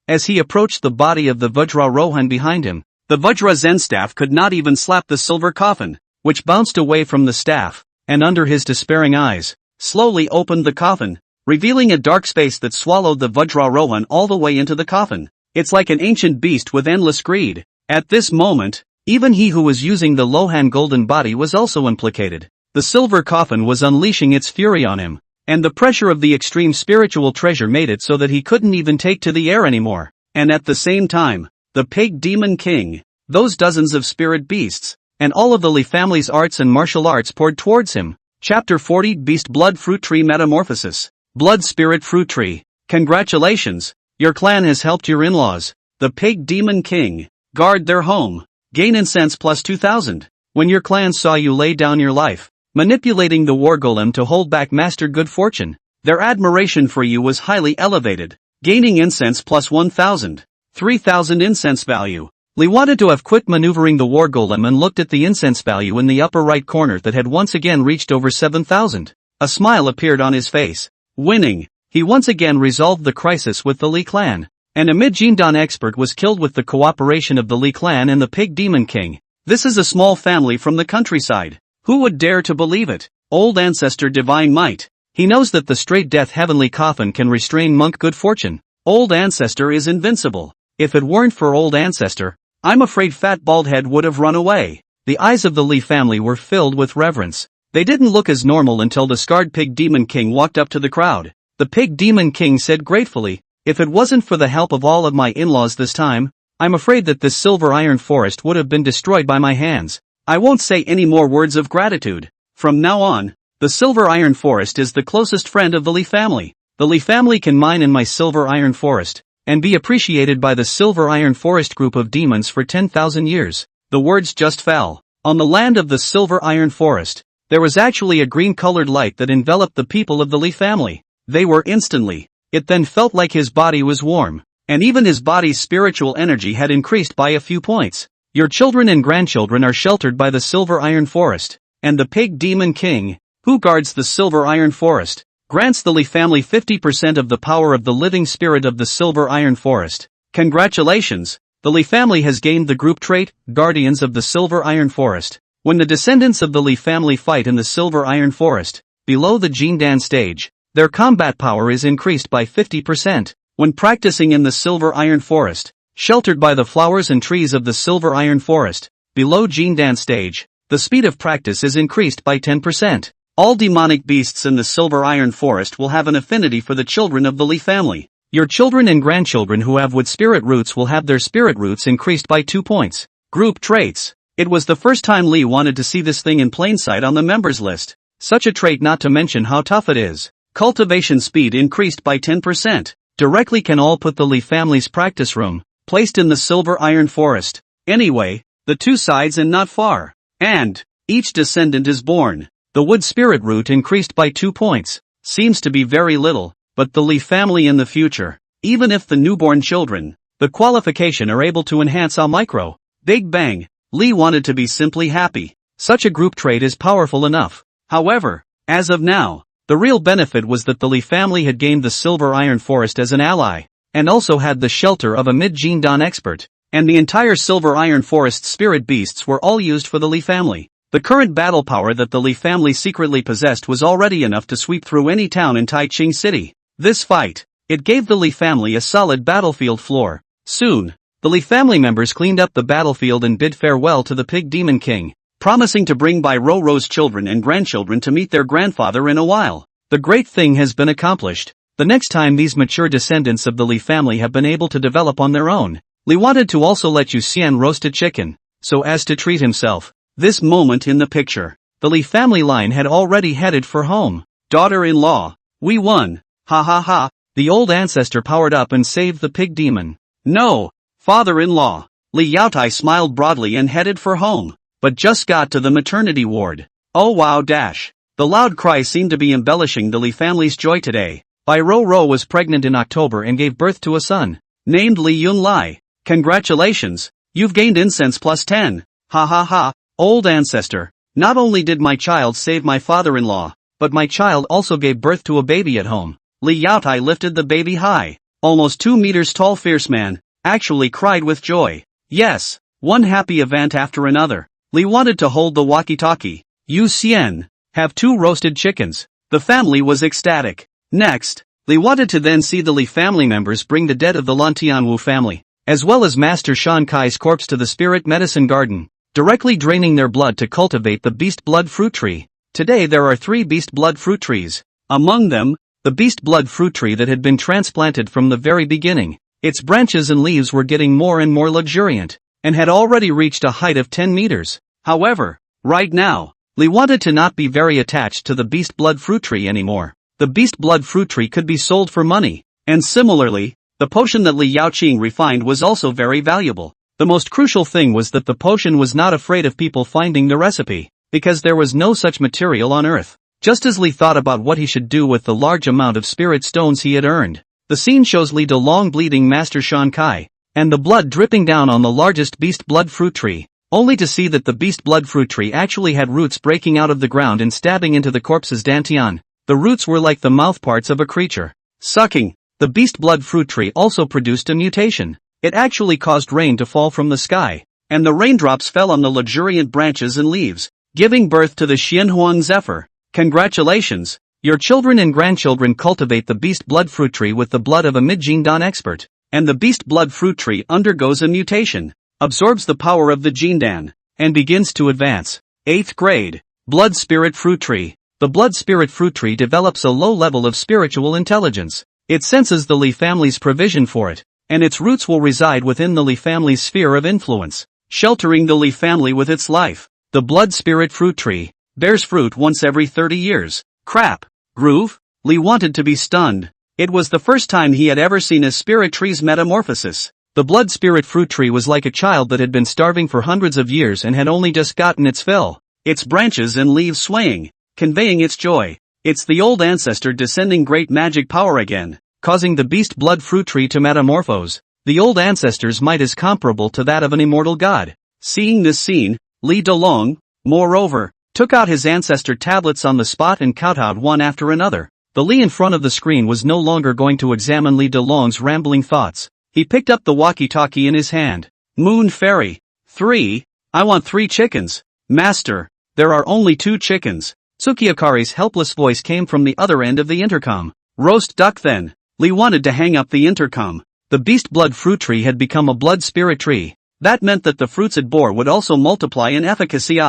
Speaker 1: As he approached the body of the Vajra Rohan behind him, the Vajra Zen staff could not even slap the silver coffin, which bounced away from the staff, and under his despairing eyes, slowly opened the coffin, revealing a dark space that swallowed the Vajra Rohan all the way into the coffin. It's like an ancient beast with endless greed. At this moment, even he who was using the Lohan golden body was also implicated. The silver coffin was unleashing its fury on him, and the pressure of the extreme spiritual treasure made it so that he couldn't even take to the air anymore. And at the same time, the Pig Demon King, those dozens of spirit beasts, and all of the Li family's arts and martial arts poured towards him. Chapter 40 Beast Blood Fruit Tree Metamorphosis. Blood Spirit Fruit Tree. Congratulations, your clan has helped your in-laws, the Pig Demon King, guard their home. Gain incense plus 2000. When your clan saw you lay down your life, manipulating the war golem to hold back master good fortune, their admiration for you was highly elevated. Gaining incense plus 1000. 3000 incense value. Li wanted to have quit maneuvering the war golem and looked at the incense value in the upper right corner that had once again reached over 7000. A smile appeared on his face. Winning, he once again resolved the crisis with the Li clan. And a mid-Jindan expert was killed with the cooperation of the Li clan and the Pig Demon King. This is a small family from the countryside. Who would dare to believe it? Old Ancestor Divine Might. He knows that the straight death heavenly coffin can restrain monk good fortune. Old Ancestor is invincible. If it weren't for Old Ancestor, I'm afraid Fat Baldhead would have run away. The eyes of the Li family were filled with reverence. They didn't look as normal until the scarred Pig Demon King walked up to the crowd. The Pig Demon King said gratefully, "If it wasn't for the help of all of my in-laws this time, I'm afraid that this silver iron forest would have been destroyed by my hands. I won't say any more words of gratitude. From now on, the silver iron forest is the closest friend of the Li family. The Li family can mine in my silver iron forest, and be appreciated by the silver iron forest group of demons for 10,000 years. The words just fell. On the land of the silver iron forest, there was actually a green-colored light that enveloped the people of the Li family. They were instantly. It then felt like his body was warm, and even his body's spiritual energy had increased by a few points. Your children and grandchildren are sheltered by the silver iron forest, and the Pig Demon King, who guards the silver iron forest, grants the Li family 50% of the power of the living spirit of the silver iron forest. Congratulations, the Li family has gained the group trait, Guardians of the Silver Iron Forest. When the descendants of the Li family fight in the silver iron forest, below the Jindan stage, their combat power is increased by 50%. When practicing in the silver iron forest, sheltered by the flowers and trees of the silver iron forest, below Jindan stage, the speed of practice is increased by 10%. All demonic beasts in the silver iron forest will have an affinity for the children of the Li family. Your children and grandchildren who have wood spirit roots will have their spirit roots increased by 2 points. Group traits. It was the first time Li wanted to see this thing in plain sight on the members list. Such a trait, not to mention how tough it is. Cultivation speed increased by 10%. Directly can all put the Li family's practice room, placed in the silver iron forest. Anyway, the two sides and not far. And, each descendant is born. The wood spirit root increased by 2 points. Seems to be very little, but the Li family in the future, even if the newborn children, the qualification are able to enhance a micro. Big bang. Li wanted to be simply happy. Such a group trait is powerful enough. However, as of now, the real benefit was that the Li family had gained the silver iron forest as an ally, and also had the shelter of a mid-Jindan expert, and the entire silver iron forest spirit beasts were all used for the Li family. The current battle power that the Li family secretly possessed was already enough to sweep through any town in Taiching City. This fight, it gave the Li family a solid battlefield floor. Soon, the Li family members cleaned up the battlefield and bid farewell to the Pig Demon King, promising to bring by Roro's children and grandchildren to meet their grandfather in a while. The great thing has been accomplished. The next time these mature descendants of the Li family have been able to develop on their own, Li wanted to also let Yu Xian roast a chicken, so as to treat himself. This moment in the picture, the Li family line had already headed for home. Daughter-in-law, we won. Ha ha ha, the old ancestor powered up and saved the pig demon. No, father-in-law. Li Yaotai smiled broadly and headed for home, but just got to the maternity ward. Oh wow dash. The loud cry seemed to be embellishing the Li family's joy today. Bai Ro was pregnant in October and gave birth to a son, named Li Yunlai. Congratulations, you've gained incense plus 10. Ha ha ha, old ancestor. Not only did my child save my father-in-law, but my child also gave birth to a baby at home. Li Yaotai lifted the baby high. Almost 2 meters tall fierce man, actually cried with joy. Yes, one happy event after another. Li wanted to hold the walkie-talkie. Yu Xian, have 2 roasted chickens. The family was ecstatic. Next, Li wanted to then see the Li family members bring the dead of the Lan Tianwu family, as well as Master Shan Kai's corpse to the spirit medicine garden, directly draining their blood to cultivate the beast blood fruit tree. Today there are 3 beast blood fruit trees. Among them, the beast blood fruit tree that had been transplanted from the very beginning. Its branches and leaves were getting more and more luxuriant, and had already reached a height of 10 meters. However, right now, Li wanted to not be very attached to the beast blood fruit tree anymore. The beast blood fruit tree could be sold for money, and similarly, the potion that Li Yaoqing refined was also very valuable. The most crucial thing was that the potion was not afraid of people finding the recipe, because there was no such material on earth. Just as Li thought about what he should do with the large amount of spirit stones he had earned, the scene shows Li Delong bleeding Master Shan Kai, and the blood dripping down on the largest beast blood fruit tree, only to see that the beast blood fruit tree actually had roots breaking out of the ground and stabbing into the corpse's dantian. The roots were like the mouthparts of a creature sucking. The beast blood fruit tree also produced a mutation. It actually caused rain to fall from the sky, and the raindrops fell on the luxuriant branches and leaves, giving birth to the Xianhuang Zephyr. Congratulations! Your children and grandchildren cultivate the beast blood fruit tree with the blood of a mid-Jindan expert, and the beast blood fruit tree undergoes a mutation, absorbs the power of the Jindan, and begins to advance. 8th grade, blood spirit fruit tree. The blood spirit fruit tree develops a low level of spiritual intelligence. It senses the Li family's provision for it, and its roots will reside within the Li family's sphere of influence, sheltering the Li family with its life. The blood spirit fruit tree bears fruit once every 30 years. Crap. Groove? Li wanted to be stunned. It was the first time he had ever seen a spirit tree's metamorphosis. The blood spirit fruit tree was like a child that had been starving for hundreds of years and had only just gotten its fill, its branches and leaves swaying, conveying its joy. It's the old ancestor descending great magic power again, causing the beast blood fruit tree to metamorphose. The old ancestor's might is comparable to that of an immortal god. Seeing this scene, Li Delong, moreover, took out his ancestor tablets on the spot and kowtowed one after another. The Li in front of the screen was no longer going to examine Li Delong's rambling thoughts. He picked up the walkie-talkie in his hand. Moon Fairy. 3. I want 3 chickens. Master, there are only 2 chickens. Tsukiyakari's helpless voice came from the other end of the intercom. Roast duck then. Li wanted to hang up the intercom. The beast blood fruit tree had become a blood spirit tree. That meant that the fruits it bore would also multiply in efficacy.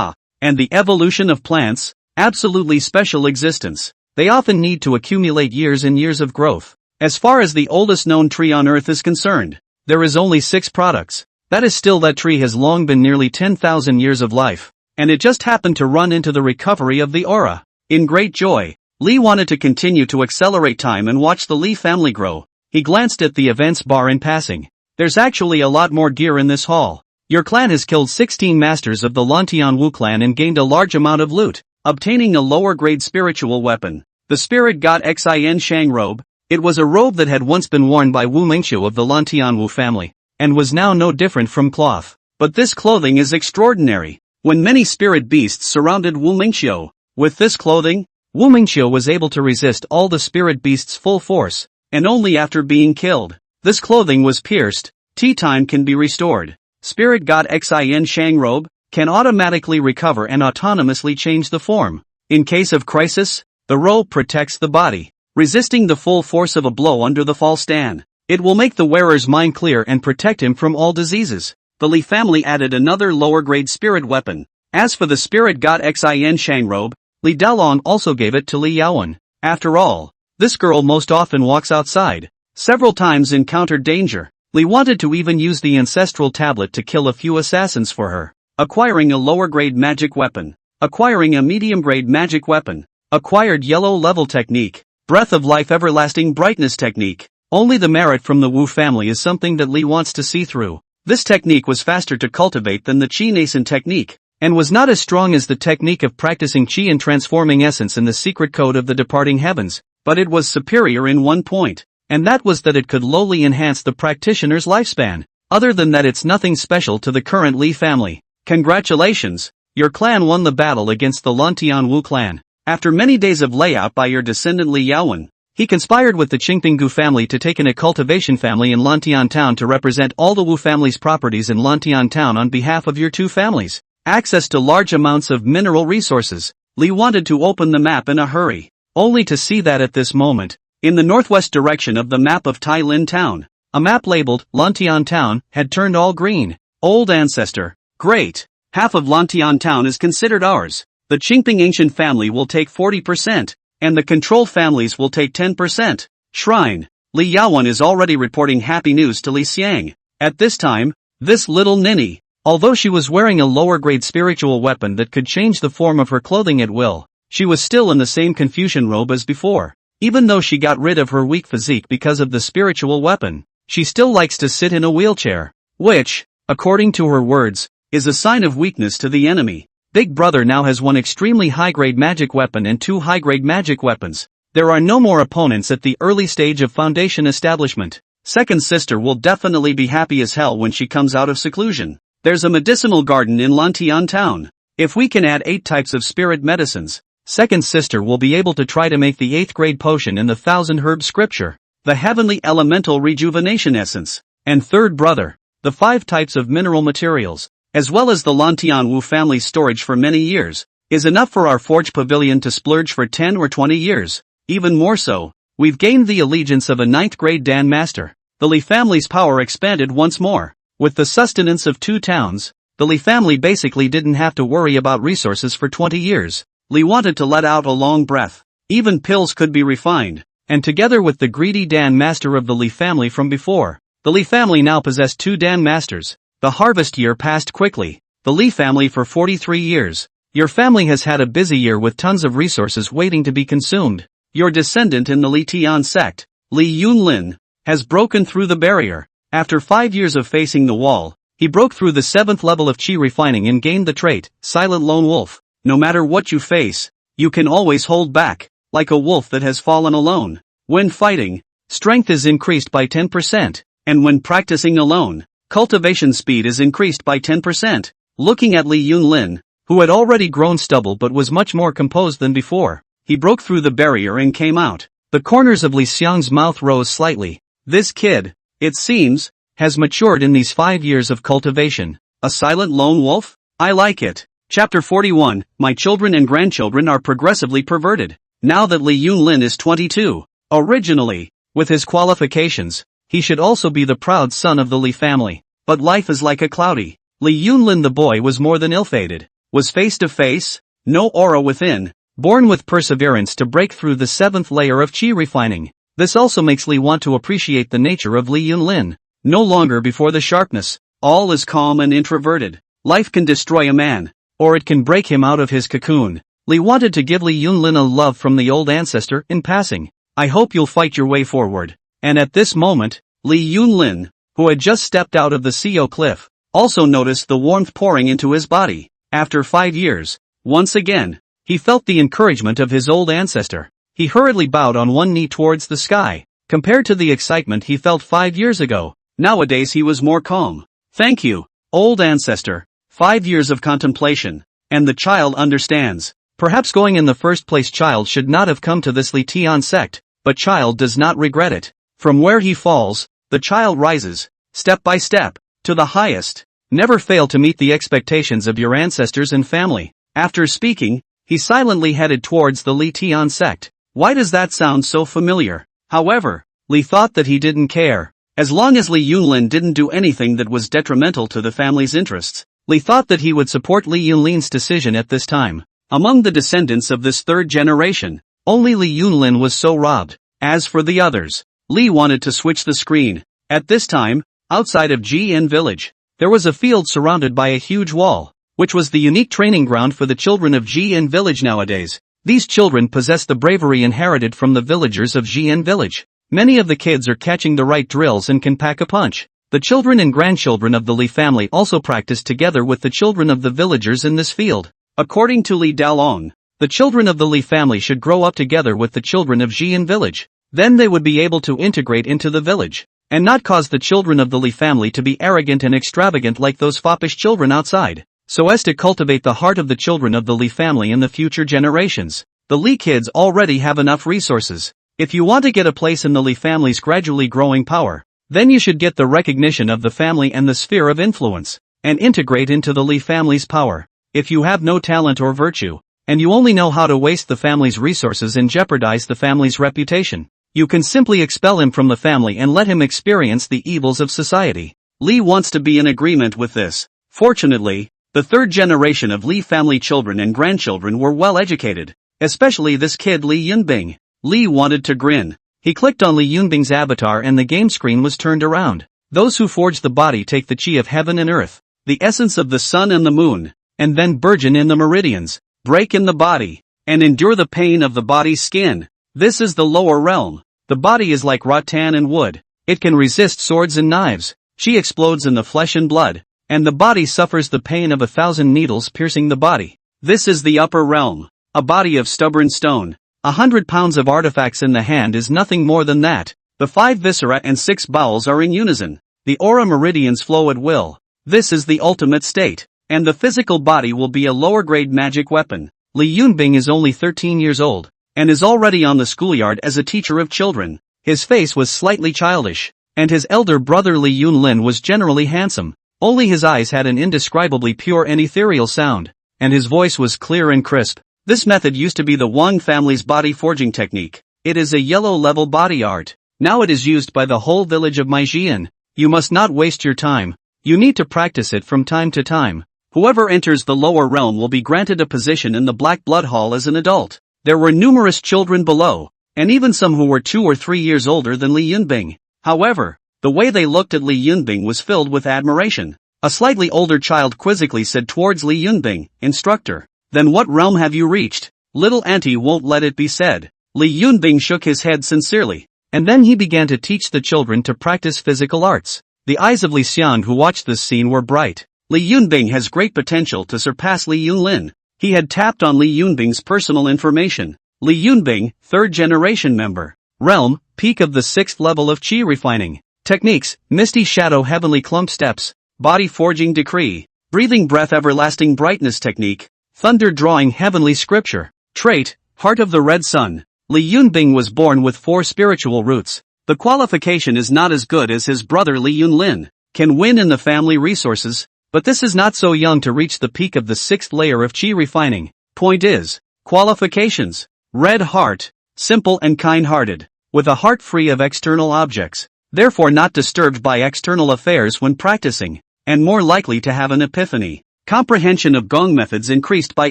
Speaker 1: And the evolution of plants, absolutely special existence. They often need to accumulate years and years of growth. As far as the oldest known tree on Earth is concerned, there is only 6 products. That is still that tree has long been nearly 10,000 years of life, and it just happened to run into the recovery of the aura. In great joy, Li wanted to continue to accelerate time and watch the Li family grow. He glanced at the events bar in passing. There's actually a lot more gear in this hall. Your clan has killed 16 masters of the Lan Tianwu clan and gained a large amount of loot, obtaining a lower grade spiritual weapon, the spirit god Xin Shang robe. It was a robe that had once been worn by Wu Mingqiu of the Lan Tianwu family, and was now no different from cloth. But this clothing is extraordinary. When many spirit beasts surrounded Wu Mingqiu, with this clothing, Wu Mingqiu was able to resist all the spirit beasts' full force, and only after being killed. This clothing was pierced. Tea time can be restored. Spirit god Xin Shang robe can automatically recover and autonomously change the form. In case of crisis, the robe protects the body, resisting the full force of a blow under the fall stand. It will make the wearer's mind clear and protect him from all diseases. The Li family added another lower-grade spirit weapon. As for the spirit god Xin Shang robe, Li Dalong also gave it to Li Yaowen. After all, this girl most often walks outside, several times encountered danger. Li wanted to even use the ancestral tablet to kill a few assassins for her. Acquiring a lower-grade magic weapon. Acquiring a medium-grade magic weapon. Acquired yellow level technique. breath of life everlasting brightness technique. Only the merit from the Wu family is something that Li wants to see through. This technique was faster to cultivate than the Qi nascent technique, and was not as strong as the technique of practicing Qi and transforming essence in the secret code of the departing heavens, but it was superior in one point, and that was that it could lowly enhance the practitioner's lifespan. Other than that, it's nothing special to the current Li family. Congratulations! Your clan won the battle against the Lantian Wu clan. After many days of layout by your descendant Li Yaowen, he conspired with the Qingpinggu family to take in a cultivation family in Lantian town to represent all the Wu family's properties in Lantian town on behalf of your two families. Access to large amounts of mineral resources. Li wanted to open the map in a hurry, only to see that at this moment, in the northwest direction of the map of Tai Lin town, a map labeled Lantian town had turned all green. Old ancestor. Great. Half of Lantian town is considered ours. The Qingping ancient family will take 40%, and the control families will take 10%. Shrine. Li Yaowen is already reporting happy news to Li Xiang. At this time, this little ninny, although she was wearing a lower-grade spiritual weapon that could change the form of her clothing at will, she was still in the same Confucian robe as before. Even though she got rid of her weak physique because of the spiritual weapon, she still likes to sit in a wheelchair, which, according to her words, is a sign of weakness to the enemy. Big brother now has one extremely high-grade magic weapon and two high-grade magic weapons. There are no more opponents at the early stage of foundation establishment. Second sister will definitely be happy as hell when she comes out of seclusion. There's a medicinal garden in Lantian town. If we can add 8 types of spirit medicines, second sister will be able to try to make the 8th grade potion in the 1000 herb scripture, the heavenly elemental rejuvenation essence, and third brother, the 5 types of mineral materials, as well as the Lantian Wu family's storage for many years, is enough for our forge pavilion to splurge for 10 or 20 years. Even more so, we've gained the allegiance of a 9th grade Dan master. The Li family's power expanded once more. With the sustenance of 2 towns, the Li family basically didn't have to worry about resources for 20 years. Li wanted to let out a long breath. Even pills could be refined, and together with the greedy Dan master of the Li family from before, the Li family now possessed 2 Dan masters. The harvest year passed quickly. The Li family for 43 years. Your family has had a busy year with tons of resources waiting to be consumed. Your descendant in the Li Tian sect, Li Yunlin, has broken through the barrier. After 5 years of facing the wall, he broke through the 7th level of Qi refining and gained the trait, Silent Lone Wolf. No matter what you face, you can always hold back, like a wolf that has fallen alone. When fighting, strength is increased by 10%, and when practicing alone, cultivation speed is increased by 10%. Looking at Li Yunlin, who had already grown stubble but was much more composed than before, he broke through the barrier and came out. The corners of Li Xiang's mouth rose slightly. This kid, it seems, has matured in these 5 years of cultivation. A silent lone wolf? I like it. Chapter 41, My children and grandchildren are progressively perverted. Now that Li Yunlin is 22. Originally, with his qualifications, he should also be the proud son of the Li family. But life is like a cloudy. Li Yunlin the boy was more than ill-fated. Was face to face, no aura within, born with perseverance to break through the 7th layer of Qi refining. This also makes Li want to appreciate the nature of Li Yunlin. No longer before the sharpness, all is calm and introverted. Life can destroy a man, or it can break him out of his cocoon. Li wanted to give Li Yunlin a love from the old ancestor in passing. I hope you'll fight your way forward. And at this moment, Li Yunlin, who had just stepped out of the Seo cliff, also noticed the warmth pouring into his body. After 5 years, once again, he felt the encouragement of his old ancestor. He hurriedly bowed on one knee towards the sky. Compared to the excitement he felt 5 years ago, nowadays he was more calm. Thank you, old ancestor. 5 years of contemplation, and the child understands. Perhaps going in the first place, child should not have come to this Li Tian sect, but child does not regret it. From where he falls, the child rises, step by step, to the highest. Never fail to meet the expectations of your ancestors and family. After speaking, he silently headed towards the Li Tian sect. Why does that sound so familiar? However, Li thought that he didn't care. As long as Li Yunlin didn't do anything that was detrimental to the family's interests, Li thought that he would support Li Yunlin's decision at this time. Among the descendants of this 3rd generation, only Li Yunlin was so robbed. As for the others, Li wanted to switch the screen. At this time, outside of Jian village, there was a field surrounded by a huge wall, which was the unique training ground for the children of Jian village nowadays. These children possess the bravery inherited from the villagers of Jian village. Many of the kids are catching the right drills and can pack a punch. The children and grandchildren of the Li family also practice together with the children of the villagers in this field. According to Li Daolong, the children of the Li family should grow up together with the children of Jian village. Then they would be able to integrate into the village, and not cause the children of the Li family to be arrogant and extravagant like those foppish children outside, so as to cultivate the heart of the children of the Li family in the future generations. The Li kids already have enough resources. If you want to get a place in the Li family's gradually growing power, then you should get the recognition of the family and the sphere of influence, and integrate into the Li family's power. If you have no talent or virtue, and you only know how to waste the family's resources and jeopardize the family's reputation, you can simply expel him from the family and let him experience the evils of society. Li wants to be in agreement with this. Fortunately, the third generation of Li family children and grandchildren were well educated, especially this kid Li Yunbing. Li wanted to grin. He clicked on Li Yunbing's avatar and the game screen was turned around. Those who forge the body take the chi of heaven and earth, the essence of the sun and the moon, and then burgeon in the meridians, break in the body, and endure the pain of the body's skin. This is the lower realm. The body is like rattan and wood. It can resist swords and knives. Chi explodes in the flesh and blood, and the body suffers the pain of 1,000 needles piercing the body. This is the upper realm. A body of stubborn stone. 100 pounds of artifacts in the hand is nothing more than that. The 5 viscera and 6 bowels are in unison. The aura meridians flow at will. This is the ultimate state. And the physical body will be a lower grade magic weapon. Li Yunbing is only 13 years old, and is already on the schoolyard as a teacher of children. His face was slightly childish, and his elder brother Li Yunlin was generally handsome. Only his eyes had an indescribably pure and ethereal sound, and his voice was clear and crisp. This method used to be the Wang family's body forging technique. It is a yellow-level body art. Now it is used by the whole village of Maijian. You must not waste your time. You need to practice it from time to time. Whoever enters the lower realm will be granted a position in the Black Blood Hall as an adult. There were numerous children below, and even some who were 2 or 3 years older than Li Yunbing. However, the way they looked at Li Yunbing was filled with admiration. A slightly older child quizzically said towards Li Yunbing, "Instructor, then what realm have you reached?" "Little auntie won't let it be said." Li Yunbing shook his head sincerely, and then he began to teach the children to practice physical arts. The eyes of Li Xian who watched this scene were bright. Li Yunbing has great potential to surpass Li Yunlin. He had tapped on Li Yunbing's personal information. Li Yunbing, 3rd generation member. Realm, peak of the 6th level of Qi refining. Techniques, Misty Shadow Heavenly Clump Steps, Body Forging Decree, Breathing Breath Everlasting Brightness Technique, Thunder Drawing Heavenly Scripture. Trait, Heart of the Red Sun. Li Yunbing was born with 4 spiritual roots. The qualification is not as good as his brother Li Yunlin. Can win in the family resources, but this is not so young to reach the peak of the 6th layer of Qi refining. Point is, qualifications. Red heart, simple and kind-hearted, with a heart free of external objects, therefore not disturbed by external affairs when practicing, and more likely to have an epiphany. Comprehension of Gong methods increased by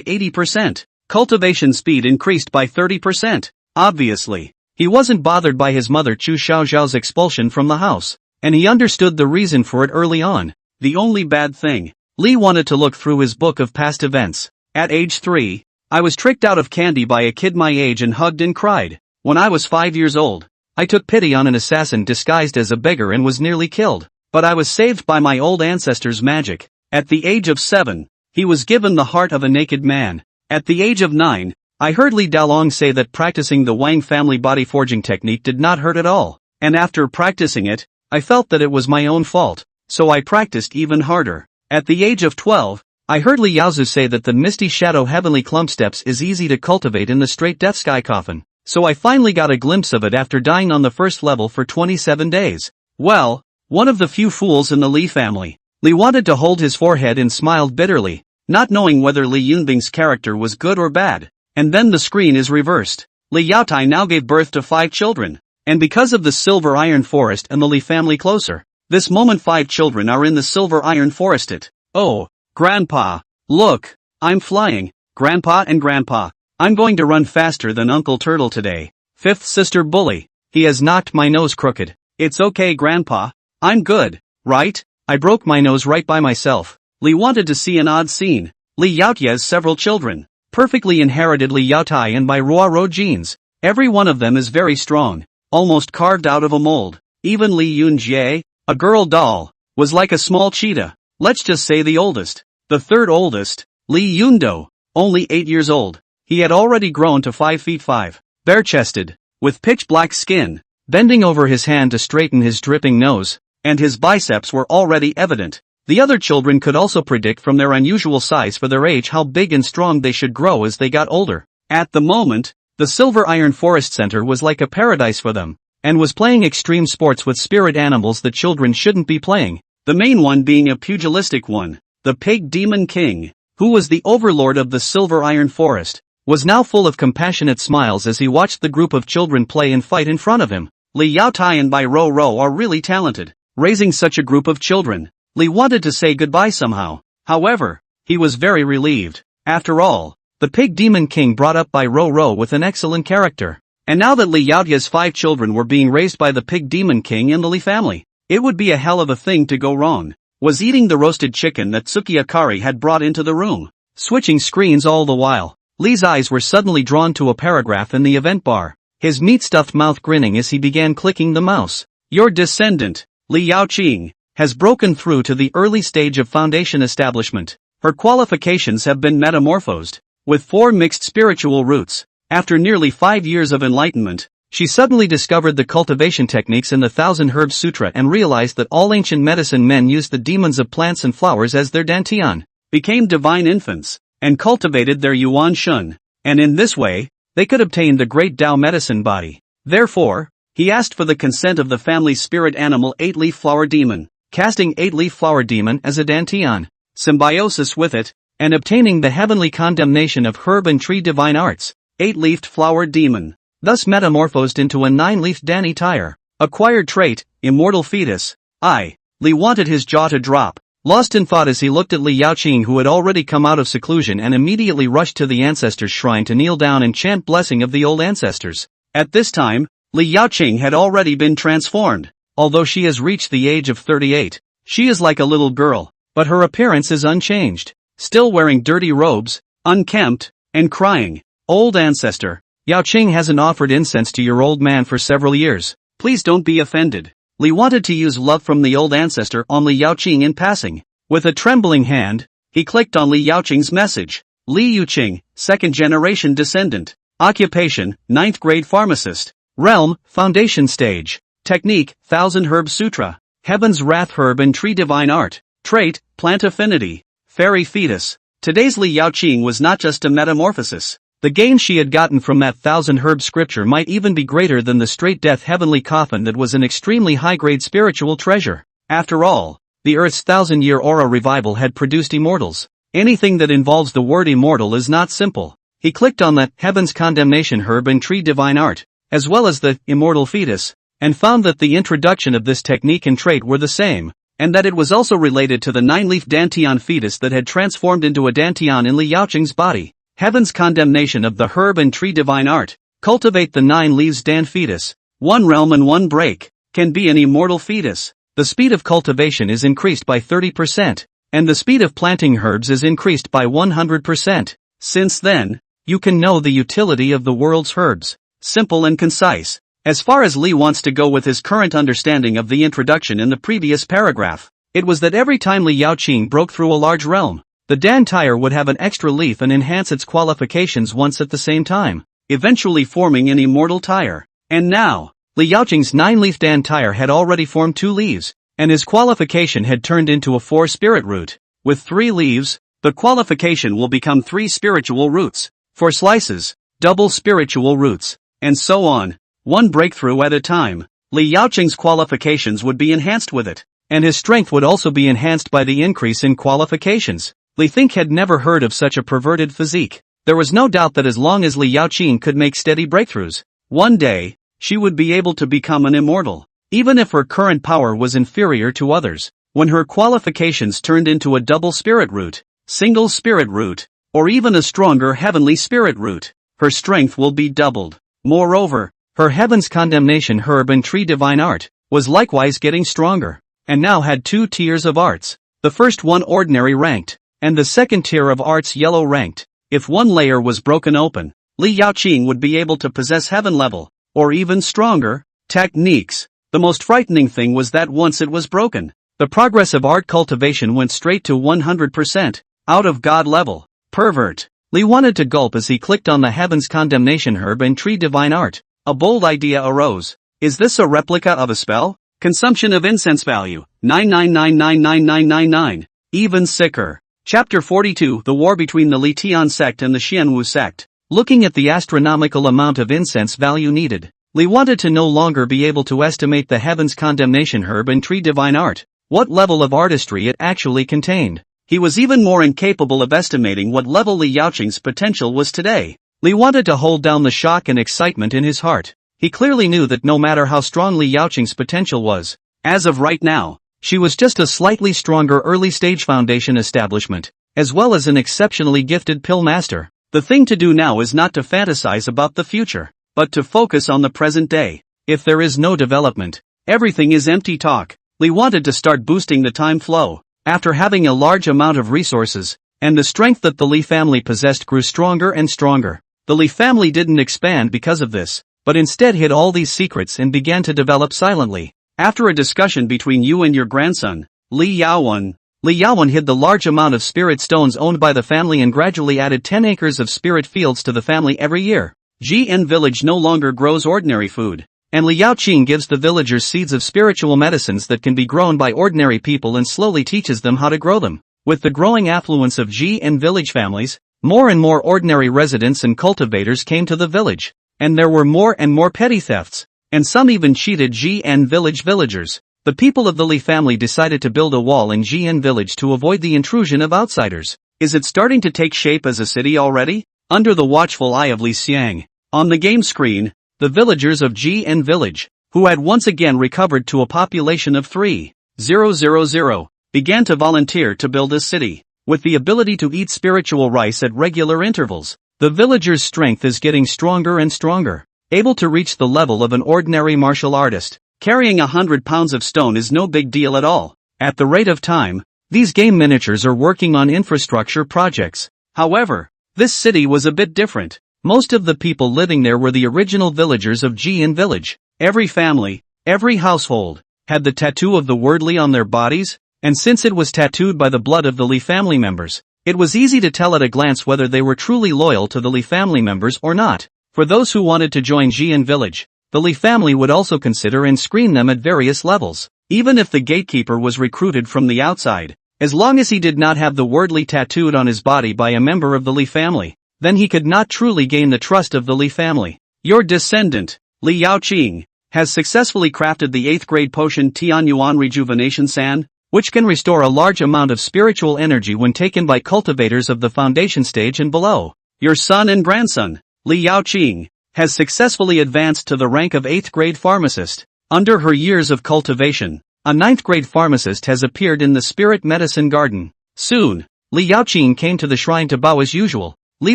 Speaker 1: 80%. Cultivation speed increased by 30%. Obviously, he wasn't bothered by his mother Chu Xiaoxiao's expulsion from the house, and he understood the reason for it early on. The only bad thing, Li wanted to look through his book of past events. At age 3, I was tricked out of candy by a kid my age and hugged and cried. When I was 5 years old, I took pity on an assassin disguised as a beggar and was nearly killed, but I was saved by my old ancestor's magic. At the age of 7, he was given the heart of a naked man. At the age of 9, I heard Li Daolong say that practicing the Wang family body forging technique did not hurt at all, and after practicing it, I felt that it was my own fault, so I practiced even harder. At the age of 12, I heard Li Yaozu say that the Misty Shadow Heavenly Clump Steps is easy to cultivate in the Straight Death Sky Coffin, so I finally got a glimpse of it after dying on the 1st level for 27 days. Well, one of the few fools in the Li family. Li wanted to hold his forehead and smiled bitterly, not knowing whether Li Yunbing's character was good or bad. And then the screen is reversed. Li Yaotai now gave birth to 5 children, and because of the Silver Iron Forest and the Li family closer, this moment 5 children are in the Silver Iron Forest. Oh, Grandpa, look, I'm flying. Grandpa and Grandpa, I'm going to run faster than Uncle Turtle today. 5th sister bully, he has knocked my nose crooked. It's okay Grandpa, I'm good, right? I broke my nose right by myself. Li wanted to see an odd scene. Li Yaotia's several children. perfectly inherited Li Yaotai by Ruoro genes. Every one of them is very strong, almost carved out of a mold. Even Li Yunjie, a girl doll, was like a small cheetah. Let's just say the oldest. The third oldest, Li Yundo, only 8 years old. He had already grown to 5 feet 5, bare-chested, with pitch-black skin, bending over his hand to straighten his dripping nose, and his biceps were already evident. The other children could also predict from their unusual size for their age how big and strong they should grow as they got older. At the moment, the Silver Iron Forest Center was like a paradise for them, and was playing extreme sports with spirit animals that children shouldn't be playing, the main one being a pugilistic one. The Pig Demon King, who was the overlord of the Silver Iron Forest, was now full of compassionate smiles as he watched the group of children play and fight in front of him. Li Yaotai and Bai Ro Ro are really talented. Raising such a group of children, Li wanted to say goodbye somehow. However, he was very relieved. After all, the Pig Demon King brought up Bai Ro Ro with an excellent character. And now that Li Yaotia's 5 children were being raised by the Pig Demon King and the Li family, it would be a hell of a thing to go wrong. Was eating the roasted chicken that Tsuki Akari had brought into the room. Switching screens all the while, Li's eyes were suddenly drawn to a paragraph in the event bar, his meat-stuffed mouth grinning as he began clicking the mouse. Your descendant, Li Yaoqing, has broken through to the early stage of foundation establishment. Her qualifications have been metamorphosed, with 4 mixed spiritual roots. After nearly 5 years of enlightenment, she suddenly discovered the cultivation techniques in the Thousand Herbs Sutra and realized that all ancient medicine men used the demons of plants and flowers as their dantian, became divine infants, and cultivated their yuan shun, and in this way, they could obtain the great Tao medicine body. Therefore, he asked for the consent of the family's spirit animal 8-leaf flower demon, casting 8-leaf flower demon as a dantian, symbiosis with it, and obtaining the heavenly condemnation of herb and tree divine arts, 8-leafed flower demon. Thus metamorphosed into a 9-leaf Danny Tire. Acquired trait, immortal fetus. Li wanted his jaw to drop, lost in thought as he looked at Li Yaoqing, who had already come out of seclusion and immediately rushed to the ancestors' shrine to kneel down and chant blessing of the old ancestors. At this time, Li Yaoqing had already been transformed. Although she has reached the age of 38, she is like a little girl, but her appearance is unchanged, still wearing dirty robes, unkempt, and crying. Old ancestor, Yaoqing hasn't offered incense to your old man for several years. Please don't be offended. Li wanted to use love from the old ancestor on Li Yaoqing in passing. With a trembling hand, he clicked on Li Yaoqing's message. Li Yuqing, 2nd generation descendant. Occupation, 9th grade pharmacist. Realm, foundation stage. Technique, Thousand Herb Sutra. Heaven's Wrath Herb and Tree Divine Art. Trait, Plant Affinity. Fairy Fetus. Today's Li Yaoqing was not just a metamorphosis. The gain she had gotten from that 1000 herb scripture might even be greater than the straight death heavenly coffin that was an extremely high-grade spiritual treasure. After all, the Earth's 1000-year aura revival had produced immortals. Anything that involves the word immortal is not simple. He clicked on the Heaven's Condemnation Herb and Tree Divine Art, as well as the Immortal Fetus, and found that the introduction of this technique and trait were the same, and that it was also related to the 9-leaf Dantian fetus that had transformed into a Dantian in Li Yaoqing's body. Heaven's Condemnation of the Herb and Tree Divine Art. Cultivate the 9 leaves Dan fetus. 1 realm and 1 break. Can be an immortal fetus. The speed of cultivation is increased by 30%, and the speed of planting herbs is increased by 100%. Since then, you can know the utility of the world's herbs. Simple and concise. As far as Li wants to go with his current understanding of the introduction in the previous paragraph, it was that every time Li Yaoqing broke through a large realm, the Dan Tire would have an extra leaf and enhance its qualifications once at the same time, eventually forming an immortal tire. And now, Li Yaoqing's 9-leaf Dan Tire had already formed 2 leaves, and his qualification had turned into a 4 spirit root. With 3 leaves, the qualification will become 3 spiritual roots. 4 slices, double spiritual roots, and so on, 1 breakthrough at a time. Li Yaoqing's qualifications would be enhanced with it, and his strength would also be enhanced by the increase in qualifications. Li Think had never heard of such a perverted physique. There was no doubt that as long as Li Yaoqing could make steady breakthroughs, one day, she would be able to become an immortal, even if her current power was inferior to others. When her qualifications turned into a double spirit root, single spirit root, or even a stronger heavenly spirit root, her strength will be doubled. Moreover, her Heaven's Condemnation Herb and Tree Divine Art was likewise getting stronger, and now had 2 tiers of arts. The first one ordinary ranked, and the second tier of arts yellow ranked. If one layer was broken open, Li Yaoqing would be able to possess heaven-level, or even stronger, techniques. The most frightening thing was that once it was broken, the progress of art cultivation went straight to 100%, out of God level. Pervert. Li wanted to gulp as he clicked on the Heaven's Condemnation herb and Tree Divine Art. A bold idea arose. Is this a replica of a spell? Consumption of incense value, 999999999. Even sicker. Chapter 42, The War Between the Li Tian sect and the Xianwu sect. Looking at the astronomical amount of incense value needed, Li wanted to no longer be able to estimate the Heaven's Condemnation herb and Tree Divine Art, what level of artistry it actually contained. He was even more incapable of estimating what level Li Yaoqing's potential was today. Li wanted to hold down the shock and excitement in his heart. He clearly knew that no matter how strong Li Yaoqing's potential was, as of right now, she was just a slightly stronger early-stage foundation establishment, as well as an exceptionally gifted pill master. The thing to do now is not to fantasize about the future, but to focus on the present day. If there is no development, everything is empty talk. Li wanted to start boosting the time flow. After having a large amount of resources, and the strength that the Li family possessed grew stronger and stronger. The Li family didn't expand because of this, but instead hid all these secrets and began to develop silently. After a discussion between you and your grandson, Li Yaowen hid the large amount of spirit stones owned by the family and gradually added 10 acres of spirit fields to the family every year. GN village no longer grows ordinary food, and Li Yaoqing gives the villagers seeds of spiritual medicines that can be grown by ordinary people and slowly teaches them how to grow them. With the growing affluence of GN village families, more and more ordinary residents and cultivators came to the village, and there were more and more petty thefts, and some even cheated GN village villagers. The people of the Li family decided to build a wall in GN village to avoid the intrusion of outsiders. Is it starting to take shape as a city already? Under the watchful eye of Li Xiang, on the game screen, the villagers of GN village, who had once again recovered to a population of 3,000, began to volunteer to build a city. With the ability to eat spiritual rice at regular intervals, the villagers' strength is getting stronger and stronger, able to reach the level of an ordinary martial artist. Carrying 100 pounds of stone is no big deal at all. At the rate of time, these game miniatures are working on infrastructure projects. However, this city was a bit different. Most of the people living there were the original villagers of GN village. Every family, every household, had the tattoo of the word Li on their bodies, and since it was tattooed by the blood of the Li family members, it was easy to tell at a glance whether they were truly loyal to the Li family members or not. For those who wanted to join GN village, the Li family would also consider and screen them at various levels. Even if the gatekeeper was recruited from the outside, as long as he did not have the word Li tattooed on his body by a member of the Li family, then he could not truly gain the trust of the Li family. Your descendant, Li Yaoqing, has successfully crafted the 8th grade potion Tianyuan Rejuvenation Sand, which can restore a large amount of spiritual energy when taken by cultivators of the foundation stage and below. Your son and grandson, Li Yaoqing, has successfully advanced to the rank of 8th grade pharmacist. Under her years of cultivation, a 9th grade pharmacist has appeared in the spirit medicine garden. Soon, Li Yaoqing came to the shrine to bow as usual. Li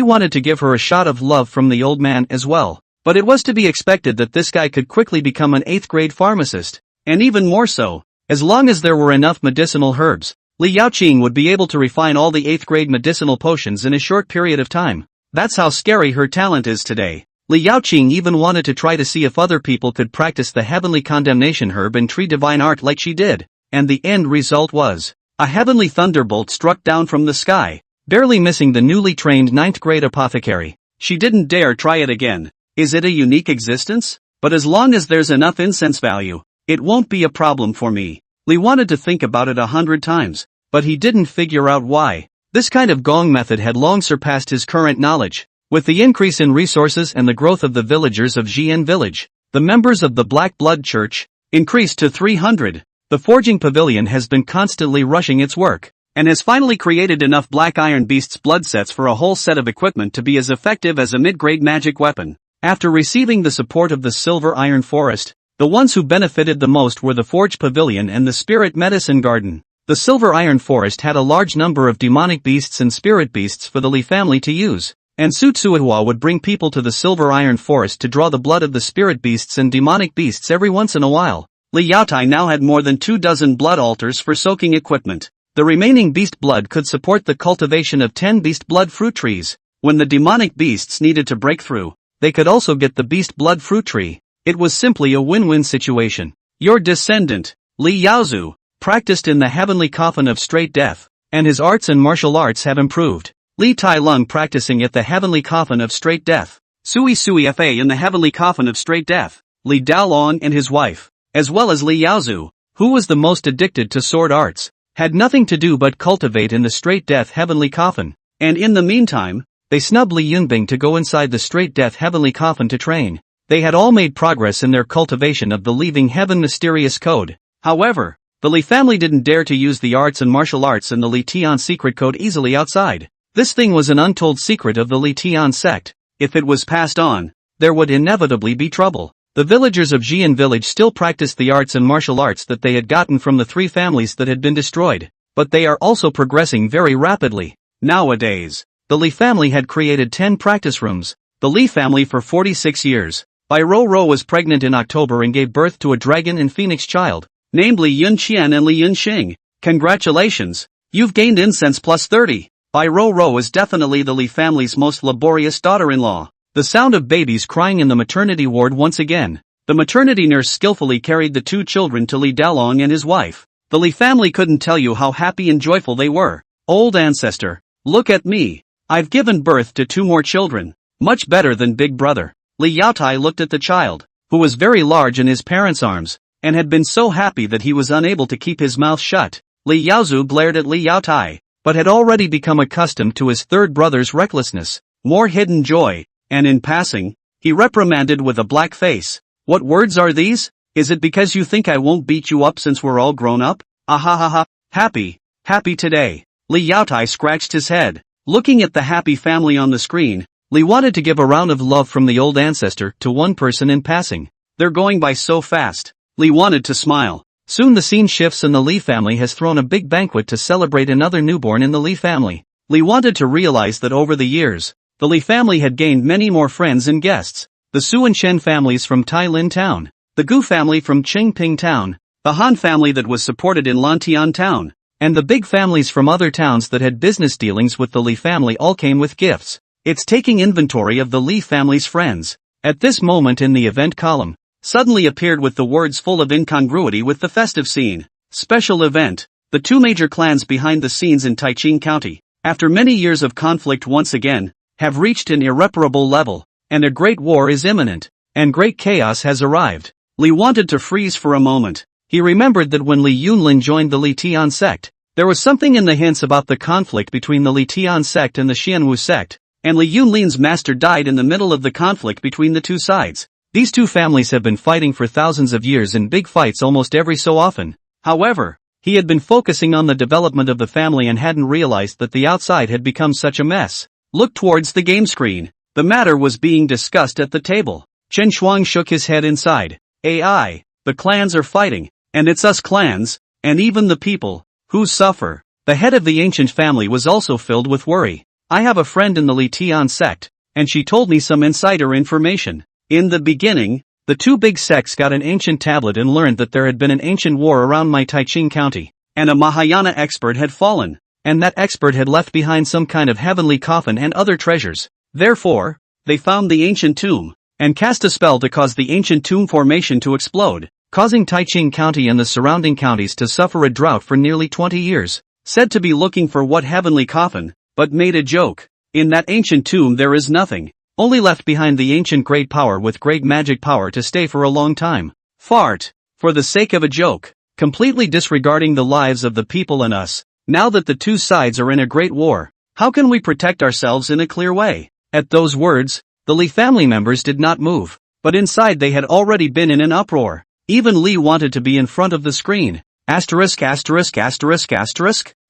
Speaker 1: wanted to give her a shot of love from the old man as well, but it was to be expected that this guy could quickly become an 8th grade pharmacist, and even more so, as long as there were enough medicinal herbs, Li Yaoqing would be able to refine all the 8th grade medicinal potions in a short period of time. That's how scary her talent is today. Li Yaoqing even wanted to try to see if other people could practice the heavenly condemnation herb and tree divine art like she did, and the end result was a heavenly thunderbolt struck down from the sky, barely missing the newly trained 9th grade apothecary. She didn't dare try it again. Is it a unique existence? But as long as there's enough incense value, it won't be a problem for me. Li wanted to think about it 100 times, but he didn't figure out why. This kind of gong method had long surpassed his current knowledge. With the increase in resources and the growth of the villagers of GN village, the members of the Black Blood Church increased to 300. The forging pavilion has been constantly rushing its work, and has finally created enough Black Iron Beast's blood sets for a whole set of equipment to be as effective as a mid-grade magic weapon. After receiving the support of the Silver Iron Forest, the ones who benefited the most were the Forge Pavilion and the Spirit Medicine Garden. The Silver Iron Forest had a large number of demonic beasts and spirit beasts for the Li family to use, and Sutsuihua would bring people to the Silver Iron Forest to draw the blood of the spirit beasts and demonic beasts every once in a while. Li Yaotai now had more than 24 blood altars for soaking equipment. The remaining beast blood could support the cultivation of 10 beast blood fruit trees. When the demonic beasts needed to break through, they could also get the beast blood fruit tree. It was simply a win-win situation. Your descendant, Li Yaozu, practiced in the heavenly coffin of straight death, and his arts and martial arts have improved. Li Tai Lung practicing at the heavenly coffin of straight death. Sui Sui Fa in the heavenly coffin of straight death. Li Daolong and his wife, as well as Li Yaozu, who was the most addicted to sword arts, had nothing to do but cultivate in the straight death heavenly coffin, and in the meantime, they snubbed Li Yunbing to go inside the straight death heavenly coffin to train. They had all made progress in their cultivation of the leaving heaven mysterious code. However, the Li family didn't dare to use the arts and martial arts in the Li Tian secret code easily outside. This thing was an untold secret of the Li Tian sect. If it was passed on, there would inevitably be trouble. The villagers of Jian village still practiced the arts and martial arts that they had gotten from the 3 families that had been destroyed, but they are also progressing very rapidly. Nowadays, the Li family had created 10 practice rooms. The Li family for 46 years. Bai Ro was pregnant in October and gave birth to a dragon and phoenix child, named Li Yunqian and Li Yunxing. Congratulations! You've gained incense plus 30. Bai Ro is definitely the Li family's most laborious daughter-in-law. The sound of babies crying in the maternity ward once again. The maternity nurse skillfully carried the 2 children to Li Daolong and his wife. The Li family couldn't tell you how happy and joyful they were. Old ancestor, look at me. I've given birth to 2 more children. Much better than big brother. Li Yaotai looked at the child, who was very large in his parents' arms, and had been so happy that he was unable to keep his mouth shut. Li Yaozu glared at Li Yaotai, but had already become accustomed to his third brother's recklessness. More hidden joy. And in passing, he reprimanded with a black face. What words are these? Is it because you think I won't beat you up since we're all grown up? Ahahaha, happy today. Li Yaotai scratched his head. Looking at the happy family on the screen, Li wanted to give a round of love from the old ancestor to one person in passing. They're going by so fast. Li wanted to smile. Soon the scene shifts and the Li family has thrown a big banquet to celebrate another newborn in the Li family. Li wanted to realize that over the years, the Li family had gained many more friends and guests. The Su and Chen families from Tailin town, the Gu family from Qingping town, the Han family that was supported in Lantian town, and the big families from other towns that had business dealings with the Li family all came with gifts. It's taking inventory of the Li family's friends. At this moment in the event column, suddenly appeared with the words full of incongruity with the festive scene. Special event. The 2 major clans behind the scenes in Taiching County, after many years of conflict once again, have reached an irreparable level, and a great war is imminent, and great chaos has arrived. Li wanted to freeze for a moment. He remembered that when Li Yunlin joined the Li Tian sect, there was something in the hints about the conflict between the Li Tian sect and the Xianwu sect, and Li Yunlin's master died in the middle of the conflict between the 2 sides. These 2 families have been fighting for thousands of years in big fights almost every so often. However, he had been focusing on the development of the family and hadn't realized that the outside had become such a mess. Look towards the game screen. The matter was being discussed at the table. Chen Shuang shook his head inside. AI, the clans are fighting, and it's us clans, and even the people, who suffer. The head of the ancient family was also filled with worry. I have a friend in the Li Tian sect, and she told me some insider information. In the beginning, the 2 big sects got an ancient tablet and learned that there had been an ancient war around my Taiching County, and a Mahayana expert had fallen. And that expert had left behind some kind of heavenly coffin and other treasures. Therefore, they found the ancient tomb, and cast a spell to cause the ancient tomb formation to explode, causing Taiching County and the surrounding counties to suffer a drought for nearly 20 years. Said to be looking for what heavenly coffin, but made a joke. In that ancient tomb there is nothing, only left behind the ancient great power with great magic power to stay for a long time. Fart. For the sake of a joke, completely disregarding the lives of the people and us. Now that the 2 sides are in a great war, how can we protect ourselves in a clear way? At those words, the Li family members did not move, but inside they had already been in an uproar. Even Li wanted to be in front of the screen. Asterisk.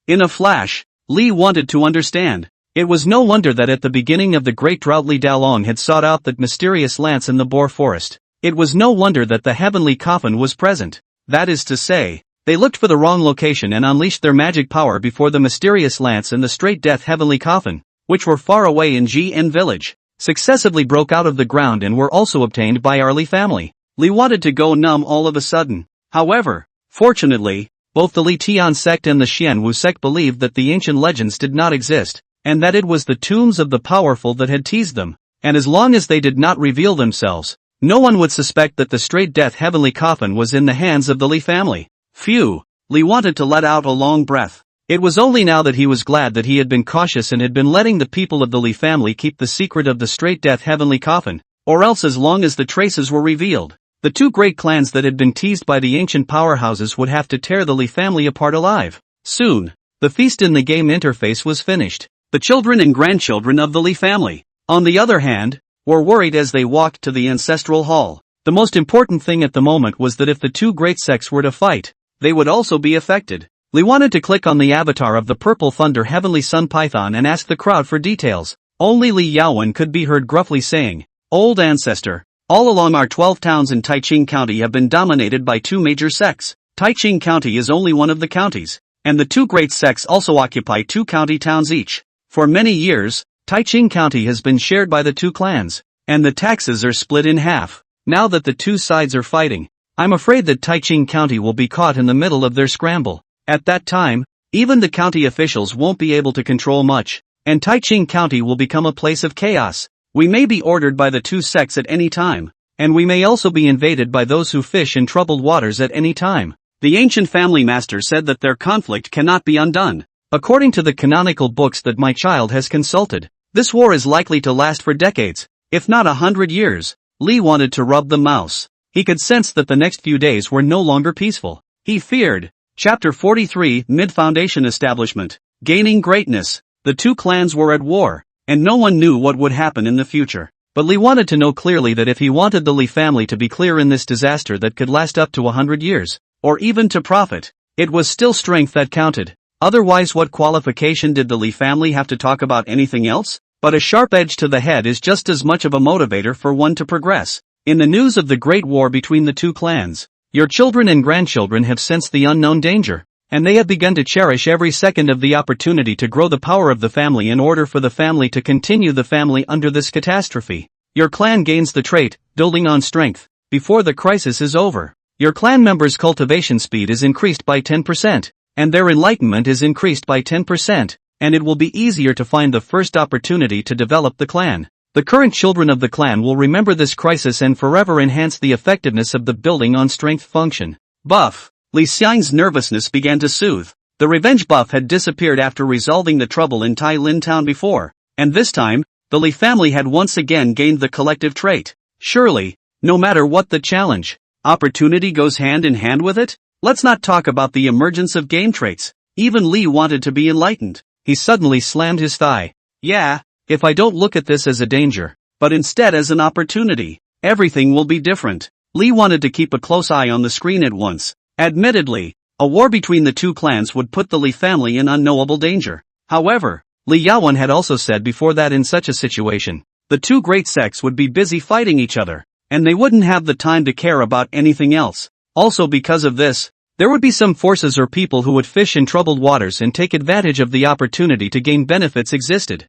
Speaker 1: In a flash, Li wanted to understand. It was no wonder that at the beginning of the great drought Li Daolong had sought out that mysterious lance in the Boar Forest. It was no wonder that the heavenly coffin was present. That is to say, they looked for the wrong location and unleashed their magic power before the mysterious lance and the straight death heavenly coffin, which were far away in Jian village, successively broke out of the ground and were also obtained by our Li family. Li wanted to go numb all of a sudden. However, fortunately, both the Li Tian sect and the Xianwu sect believed that the ancient legends did not exist. and that it was the tombs of the powerful that had teased them, and as long as they did not reveal themselves, no one would suspect that the straight death heavenly coffin was in the hands of the Lee family. Phew! Lee wanted to let out a long breath. It was only now that he was glad that he had been cautious and had been letting the people of the Lee family keep the secret of the straight death heavenly coffin, or else as long as the traces were revealed, the two great clans that had been teased by the ancient powerhouses would have to tear the Lee family apart alive. Soon, the feast in the game interface was finished. The children and grandchildren of the Lee family, on the other hand, were worried as they walked to the ancestral hall. The most important thing at the moment was that if the two great sects were to fight, they would also be affected. Lee wanted to click on the avatar of the Purple Thunder Heavenly Sun Python and ask the crowd for details. Only Li Yaowen could be heard gruffly saying, "Old ancestor, all along our 12 towns in Taiching County have been dominated by two major sects. Taiching County is only one of the counties, and the two great sects also occupy 2 county towns each. For many years, Taiching County has been shared by the 2 clans, and the taxes are split in half. Now that the 2 sides are fighting, I'm afraid that Taiching County will be caught in the middle of their scramble. At that time, even the county officials won't be able to control much, and Taiching County will become a place of chaos. We may be ordered by the 2 sects at any time, and we may also be invaded by those who fish in troubled waters at any time. The ancient family master said that their conflict cannot be undone. According to the canonical books that my child has consulted, this war is likely to last for decades, if not 100 years. Lee wanted to rub the mouse. He could sense that the next few days were no longer peaceful. He feared. Chapter 43, Mid-Foundation Establishment. Gaining greatness. The 2 clans were at war, and no one knew what would happen in the future. But Lee wanted to know clearly that if he wanted the Lee family to be clear in this disaster that could last up to 100 years, or even to profit, it was still strength that counted. Otherwise, what qualification did the Lee family have to talk about anything else? But a sharp edge to the head is just as much of a motivator for one to progress. In the news of the great war between the 2 clans, your children and grandchildren have sensed the unknown danger, and they have begun to cherish every second of the opportunity to grow the power of the family in order for the family to continue the family under this catastrophe. Your clan gains the trait, building on strength, before the crisis is over. Your clan members' cultivation speed is increased by 10%, and their enlightenment is increased by 10%, and it will be easier to find the first opportunity to develop the clan. The current children of the clan will remember this crisis and forever enhance the effectiveness of the building on strength function. Buff. Li Xiang's nervousness began to soothe. The revenge buff had disappeared after resolving the trouble in Tai Lin Town before, and this time, the Li family had once again gained the collective trait. Surely, no matter what the challenge, opportunity goes hand in hand with it? Let's not talk about the emergence of game traits. Even Li wanted to be enlightened. He suddenly slammed his thigh. Yeah, if I don't look at this as a danger, but instead as an opportunity, everything will be different. Li wanted to keep a close eye on the screen at once. Admittedly, a war between the 2 clans would put the Li family in unknowable danger. However, Li Yaowen had also said before that in such a situation, the 2 great sects would be busy fighting each other, and they wouldn't have the time to care about anything else. Also because of this, there would be some forces or people who would fish in troubled waters and take advantage of the opportunity to gain benefits existed.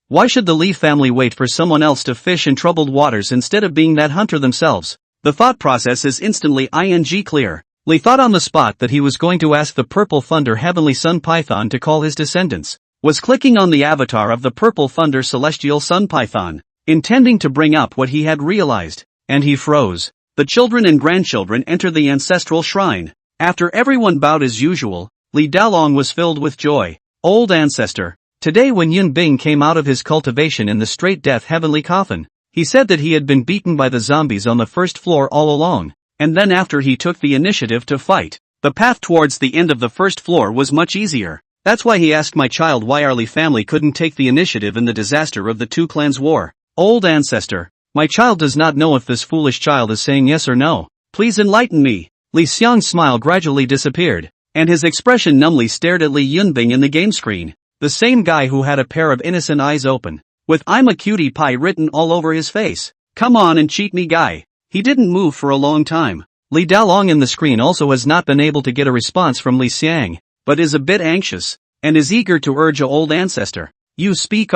Speaker 1: Why should the Li family wait for someone else to fish in troubled waters instead of being that hunter themselves? The thought process is instantly clear. Li thought on the spot that he was going to ask the Purple Thunder Heavenly Sun Python to call his descendants. Was clicking on the avatar of the Purple Thunder Celestial Sun Python, intending to bring up what he had realized, and he froze. The children and grandchildren enter the ancestral shrine. After everyone bowed as usual, Li Dalong was filled with joy. Old ancestor. Today when Yun Bing came out of his cultivation in the straight death heavenly coffin, he said that he had been beaten by the zombies on the first floor all along, and then after he took the initiative to fight, the path towards the end of the first floor was much easier. That's why he asked my child why our Li family couldn't take the initiative in the disaster of the 2 clans' war. Old ancestor. My child does not know if this foolish child is saying yes or no. Please enlighten me. Li Xiang's smile gradually disappeared, and his expression numbly stared at Li Yunbing in the game screen. The same guy who had a pair of innocent eyes open, with "I'm a cutie pie" written all over his face. Come on and cheat me guy. He didn't move for a long time. Li Dalong in the screen also has not been able to get a response from Li Xiang, but is a bit anxious, and is eager to urge a old ancestor. You speak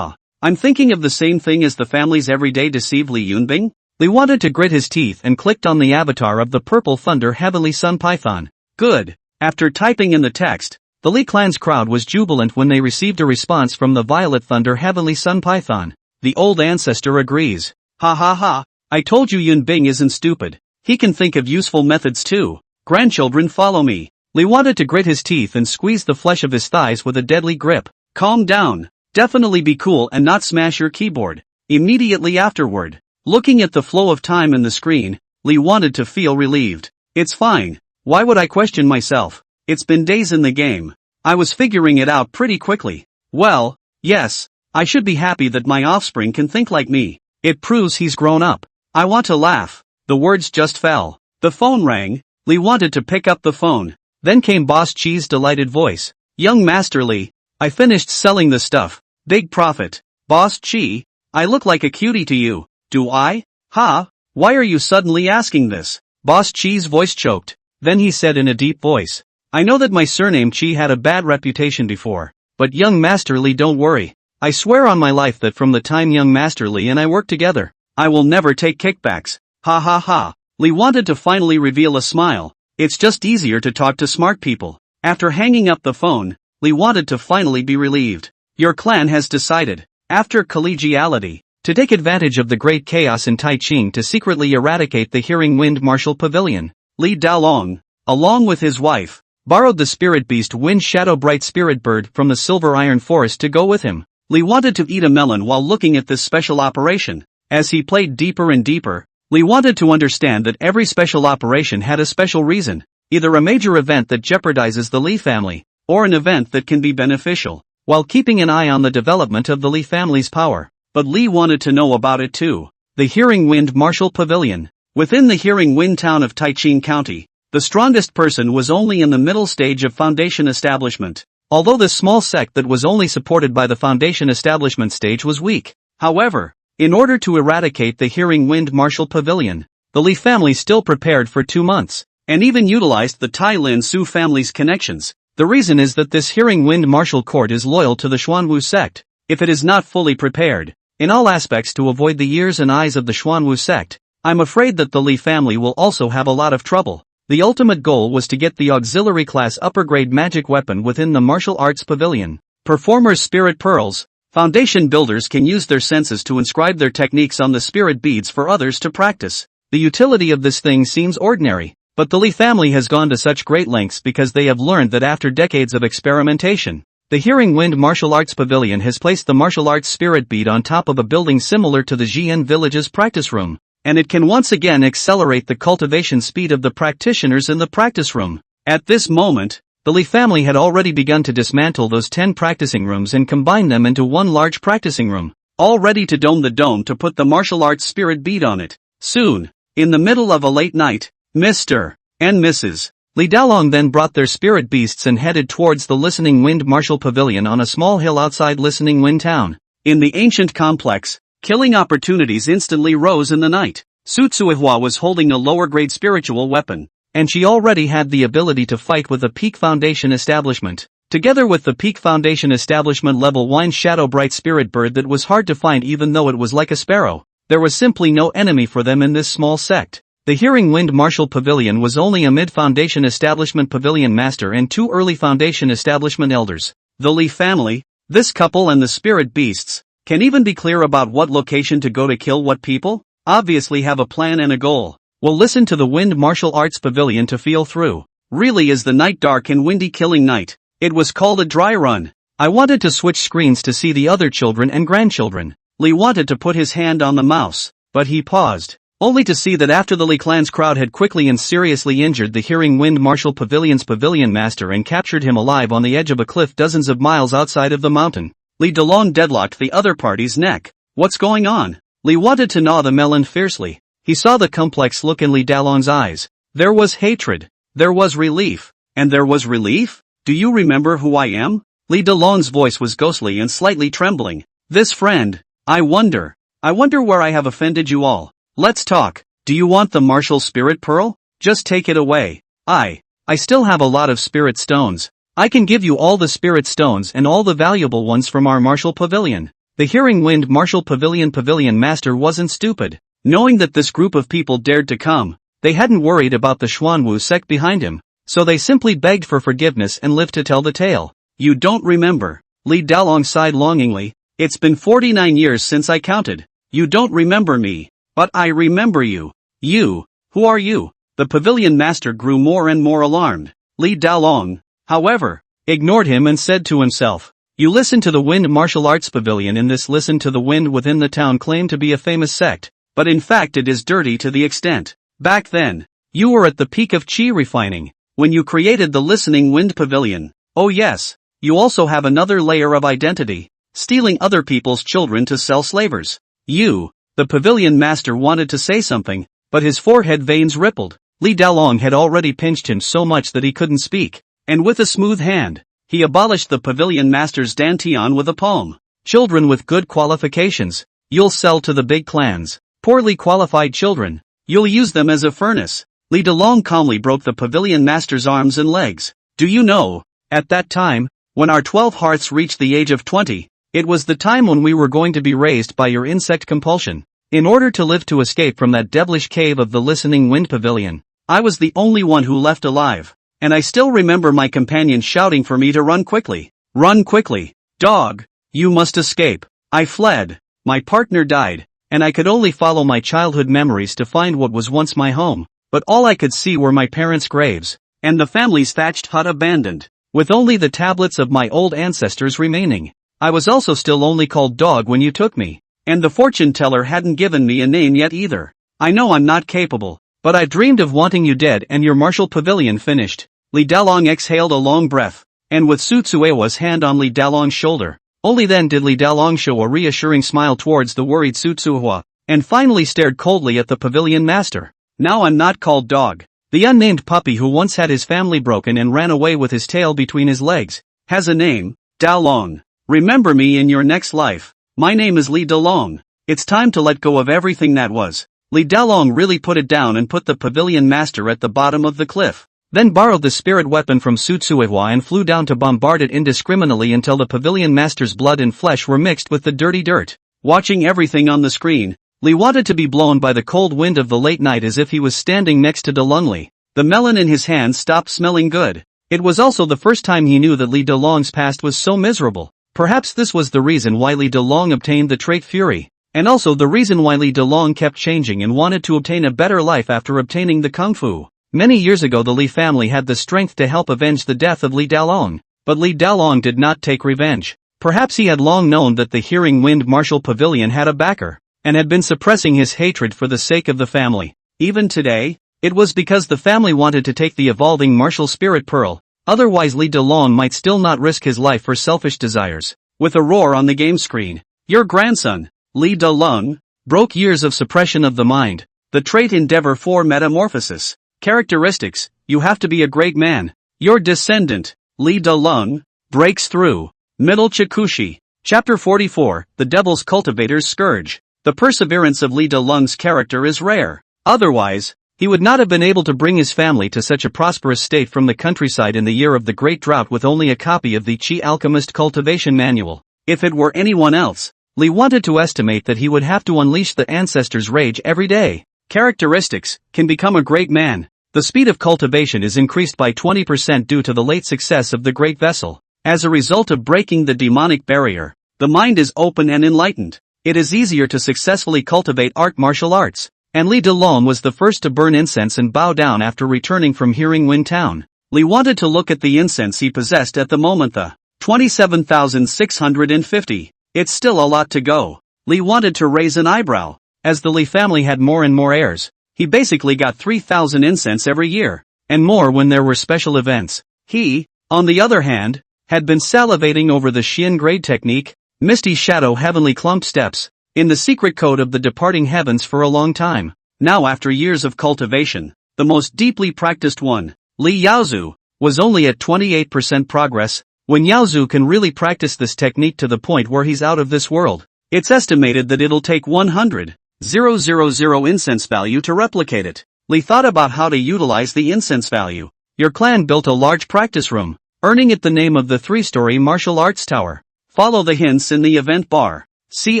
Speaker 1: I'm thinking of the same thing as the family's everyday deceive Li Yunbing? Li wanted to grit his teeth and clicked on the avatar of the Purple Thunder Heavenly Sun Python. Good. After typing in the text, The Li clan's crowd was jubilant when they received a response from the Violet Thunder Heavenly Sun Python. The old ancestor agrees. Ha ha ha, I told you Yun Bing isn't stupid. He can think of useful methods too. Grandchildren, follow me. Li wanted to grit his teeth and squeeze the flesh of his thighs with a deadly grip. Calm down. Definitely be cool and not smash your keyboard. Immediately afterward, looking at the flow of time in the screen, Li wanted to feel relieved. It's fine. Why would I question myself? It's been days in the game. I was figuring it out pretty quickly. Well, yes, I should be happy that my offspring can think like me. It proves he's grown up. I want to laugh. The words just fell. The phone rang. Li wanted to pick up the phone. Then came Boss Chi's delighted voice. Young Master Li, I finished selling the stuff. Big profit. Boss Chi, I look like a cutie to you, do I? Ha? Why are you suddenly asking this? Boss Chi's voice choked. Then he said in a deep voice. I know that my surname Chi had a bad reputation before. But young Master Li, don't worry. I swear on my life that from the time young Master Li and I work together, I will never take kickbacks. Ha ha ha. Li wanted to finally reveal a smile. It's just easier to talk to smart people. After hanging up the phone, Li wanted to finally be relieved. Your clan has decided, after collegiality, to take advantage of the great chaos in Taiching to secretly eradicate the Hearing Wind Martial Pavilion. Li Dalong, along with his wife, borrowed the spirit beast Wind Shadow Bright Spirit Bird from the Silver Iron Forest to go with him. Li wanted to eat a melon while looking at this special operation. As he played deeper and deeper, Li wanted to understand that every special operation had a special reason, either a major event that jeopardizes the Li family, or an event that can be beneficial, while keeping an eye on the development of the Li family's power. But Li wanted to know about it too. The Hearing Wind Martial Pavilion. Within the Hearing Wind town of Taiching County, the strongest person was only in the middle stage of foundation establishment. Although this small sect that was only supported by the foundation establishment stage was weak. However, in order to eradicate the Hearing Wind Martial Pavilion, the Li family still prepared for 2 months, and even utilized the Tai Lin Su family's connections. The reason is that this Hearing Wind Martial Court is loyal to the Xuanwu sect. If it is not fully prepared, in all aspects to avoid the ears and eyes of the Xuanwu sect, I'm afraid that the Li family will also have a lot of trouble. The ultimate goal was to get the auxiliary class upper grade magic weapon within the martial arts pavilion. Performers' spirit pearls. Foundation builders can use their senses to inscribe their techniques on the spirit beads for others to practice. The utility of this thing seems ordinary, but the Li family has gone to such great lengths because they have learned that after decades of experimentation, the Hearing Wind Martial Arts Pavilion has placed the martial arts spirit bead on top of a building similar to the Jian village's practice room, and it can once again accelerate the cultivation speed of the practitioners in the practice room. At this moment, the Li family had already begun to dismantle those 10 practicing rooms and combine them into one large practicing room, all ready to dome the dome to put the martial arts spirit bead on it. Soon, in the middle of a late night, Mr. and Mrs. Li Dalong then brought their spirit beasts and headed towards the Listening Wind Martial Pavilion on a small hill outside Listening Wind Town. In the ancient complex, killing opportunities instantly rose in the night. Su Tsuihua was holding a lower-grade spiritual weapon, and she already had the ability to fight with a peak foundation establishment. Together with the peak foundation establishment level Wind Shadow Bright Spirit Bird that was hard to find even though it was like a sparrow, there was simply no enemy for them in this small sect. The Hearing Wind Martial Pavilion was only a mid-foundation establishment pavilion master and 2 early foundation establishment elders. The Li family, this couple and the spirit beasts, can even be clear about what location to go to kill what people? Obviously have a plan and a goal. Well, listen to the Wind Martial Arts Pavilion to feel through. Really is the night dark and windy killing night. It was called a dry run. I wanted to switch screens to see the other children and grandchildren. Li wanted to put his hand on the mouse, but he paused, only to see that after the Li clan's crowd had quickly and seriously injured the Hearing Wind Martial Pavilion's pavilion master and captured him alive on the edge of a cliff dozens of miles outside of the mountain, Li Dalong deadlocked the other party's neck. What's going on? Li wanted to gnaw the melon fiercely. He saw the complex look in Li Dalong's eyes. There was hatred. There was relief. And there was relief? Do you remember who I am? Li Dalong's voice was ghostly and slightly trembling. This friend. I wonder where I have offended you all. Let's talk. Do you want the martial spirit pearl? Just take it away. I still have a lot of spirit stones. I can give you all the spirit stones and all the valuable ones from our martial pavilion. The Hearing Wind Martial Pavilion master wasn't stupid. Knowing that this group of people dared to come, they hadn't worried about the Xuanwu sect behind him. So they simply begged for forgiveness and lived to tell the tale. You don't remember. Li Dalong sighed longingly. It's been 49 years since I counted. You don't remember me. But I remember you. You. Who are you? The pavilion master grew more and more alarmed. Li Dalong, however, ignored him and said to himself, you listen to the Wind Martial Arts Pavilion. In this listen to the wind within the town claim to be a famous sect, but in fact it is dirty to the extent. Back then, you were at the peak of chi refining, when you created the Listening Wind Pavilion. Oh yes, you also have another layer of identity, stealing other people's children to sell slavers. You, the pavilion master wanted to say something, but his forehead veins rippled. Li Dalong had already pinched him so much that he couldn't speak, and with a smooth hand, he abolished the pavilion master's dantian with a palm. Children with good qualifications, you'll sell to the big clans. Poorly qualified children, you'll use them as a furnace. Li Dalong calmly broke the pavilion master's arms and legs. Do you know, at that time, when our 12 hearts reached the age of 20, it was the time when we were going to be raised by your insect compulsion. In order to live to escape from that devilish cave of the Listening Wind Pavilion, I was the only one who left alive. And I still remember my companion shouting for me to run quickly. Run quickly. Dog, you must escape. I fled. My partner died, and I could only follow my childhood memories to find what was once my home, but all I could see were my parents' graves, and the family's thatched hut abandoned, with only the tablets of my old ancestors remaining. I was also still only called Dog when you took me, and the fortune teller hadn't given me a name yet either. I know I'm not capable, but I dreamed of wanting you dead and your martial pavilion finished. Li Dalong exhaled a long breath, and with Sutsuewa's hand on Li Dalong's shoulder, only then did Li Dalong show a reassuring smile towards the worried Sutsuewa, and finally stared coldly at the pavilion master. Now I'm not called Dog. The unnamed puppy who once had his family broken and ran away with his tail between his legs, has a name, Dalong. Remember me in your next life. My name is Li Dalong. It's time to let go of everything that was. Li Dalong really put it down and put the pavilion master at the bottom of the cliff, then borrowed the spirit weapon from Sutsuewa and flew down to bombard it indiscriminately until the pavilion master's blood and flesh were mixed with the dirty dirt. Watching everything on the screen, Li wanted to be blown by the cold wind of the late night as if he was standing next to Dalongli. The melon in his hand stopped smelling good. It was also the first time he knew that Li Dalong's past was so miserable. Perhaps this was the reason why Li Dalong obtained the trait Fury, and also the reason why Li Dalong kept changing and wanted to obtain a better life after obtaining the Kung Fu. Many years ago the Li family had the strength to help avenge the death of Li Dalong, but Li Dalong did not take revenge. Perhaps he had long known that the Hearing Wind Martial Pavilion had a backer, and had been suppressing his hatred for the sake of the family. Even today, it was because the family wanted to take the evolving martial spirit pearl, otherwise Li Dalong might still not risk his life for selfish desires. With a roar on the game screen, your grandson, Li Dalong, broke years of suppression of the mind. The trait Endeavor 4 Metamorphosis. Characteristics, you have to be a great man. Your descendant, Li Dalong, breaks through. Middle Chikushi. Chapter 44, The Devil's Cultivator's Scourge. The perseverance of Li Dalong's character is rare. Otherwise, he would not have been able to bring his family to such a prosperous state from the countryside in the year of the Great Drought with only a copy of the Chi Alchemist Cultivation Manual. If it were anyone else, Li wanted to estimate that he would have to unleash the ancestors' rage every day. Characteristics, can become a great man. The speed of cultivation is increased by 20% due to the late success of the Great Vessel. As a result of breaking the demonic barrier, the mind is open and enlightened. It is easier to successfully cultivate martial arts. And Li Dalong was the first to burn incense and bow down after returning from Hearing Wind Town. Li wanted to look at the incense he possessed at the moment, the 27,650. It's still a lot to go. Li wanted to raise an eyebrow. As the Li family had more and more heirs, he basically got 3,000 incense every year, and more when there were special events. He, on the other hand, had been salivating over the Xian grade technique, Misty Shadow Heavenly Clumped Steps, in the secret code of the departing heavens for a long time. Now after years of cultivation, the most deeply practiced one, Li Yaozu, was only at 28% progress. When Yaozu can really practice this technique to the point where he's out of this world, it's estimated that it'll take 100,000 incense value to replicate it. Li thought about how to utilize the incense value. Your clan built a large practice room, earning it the name of the 3-story martial arts tower. Follow the hints in the event bar. See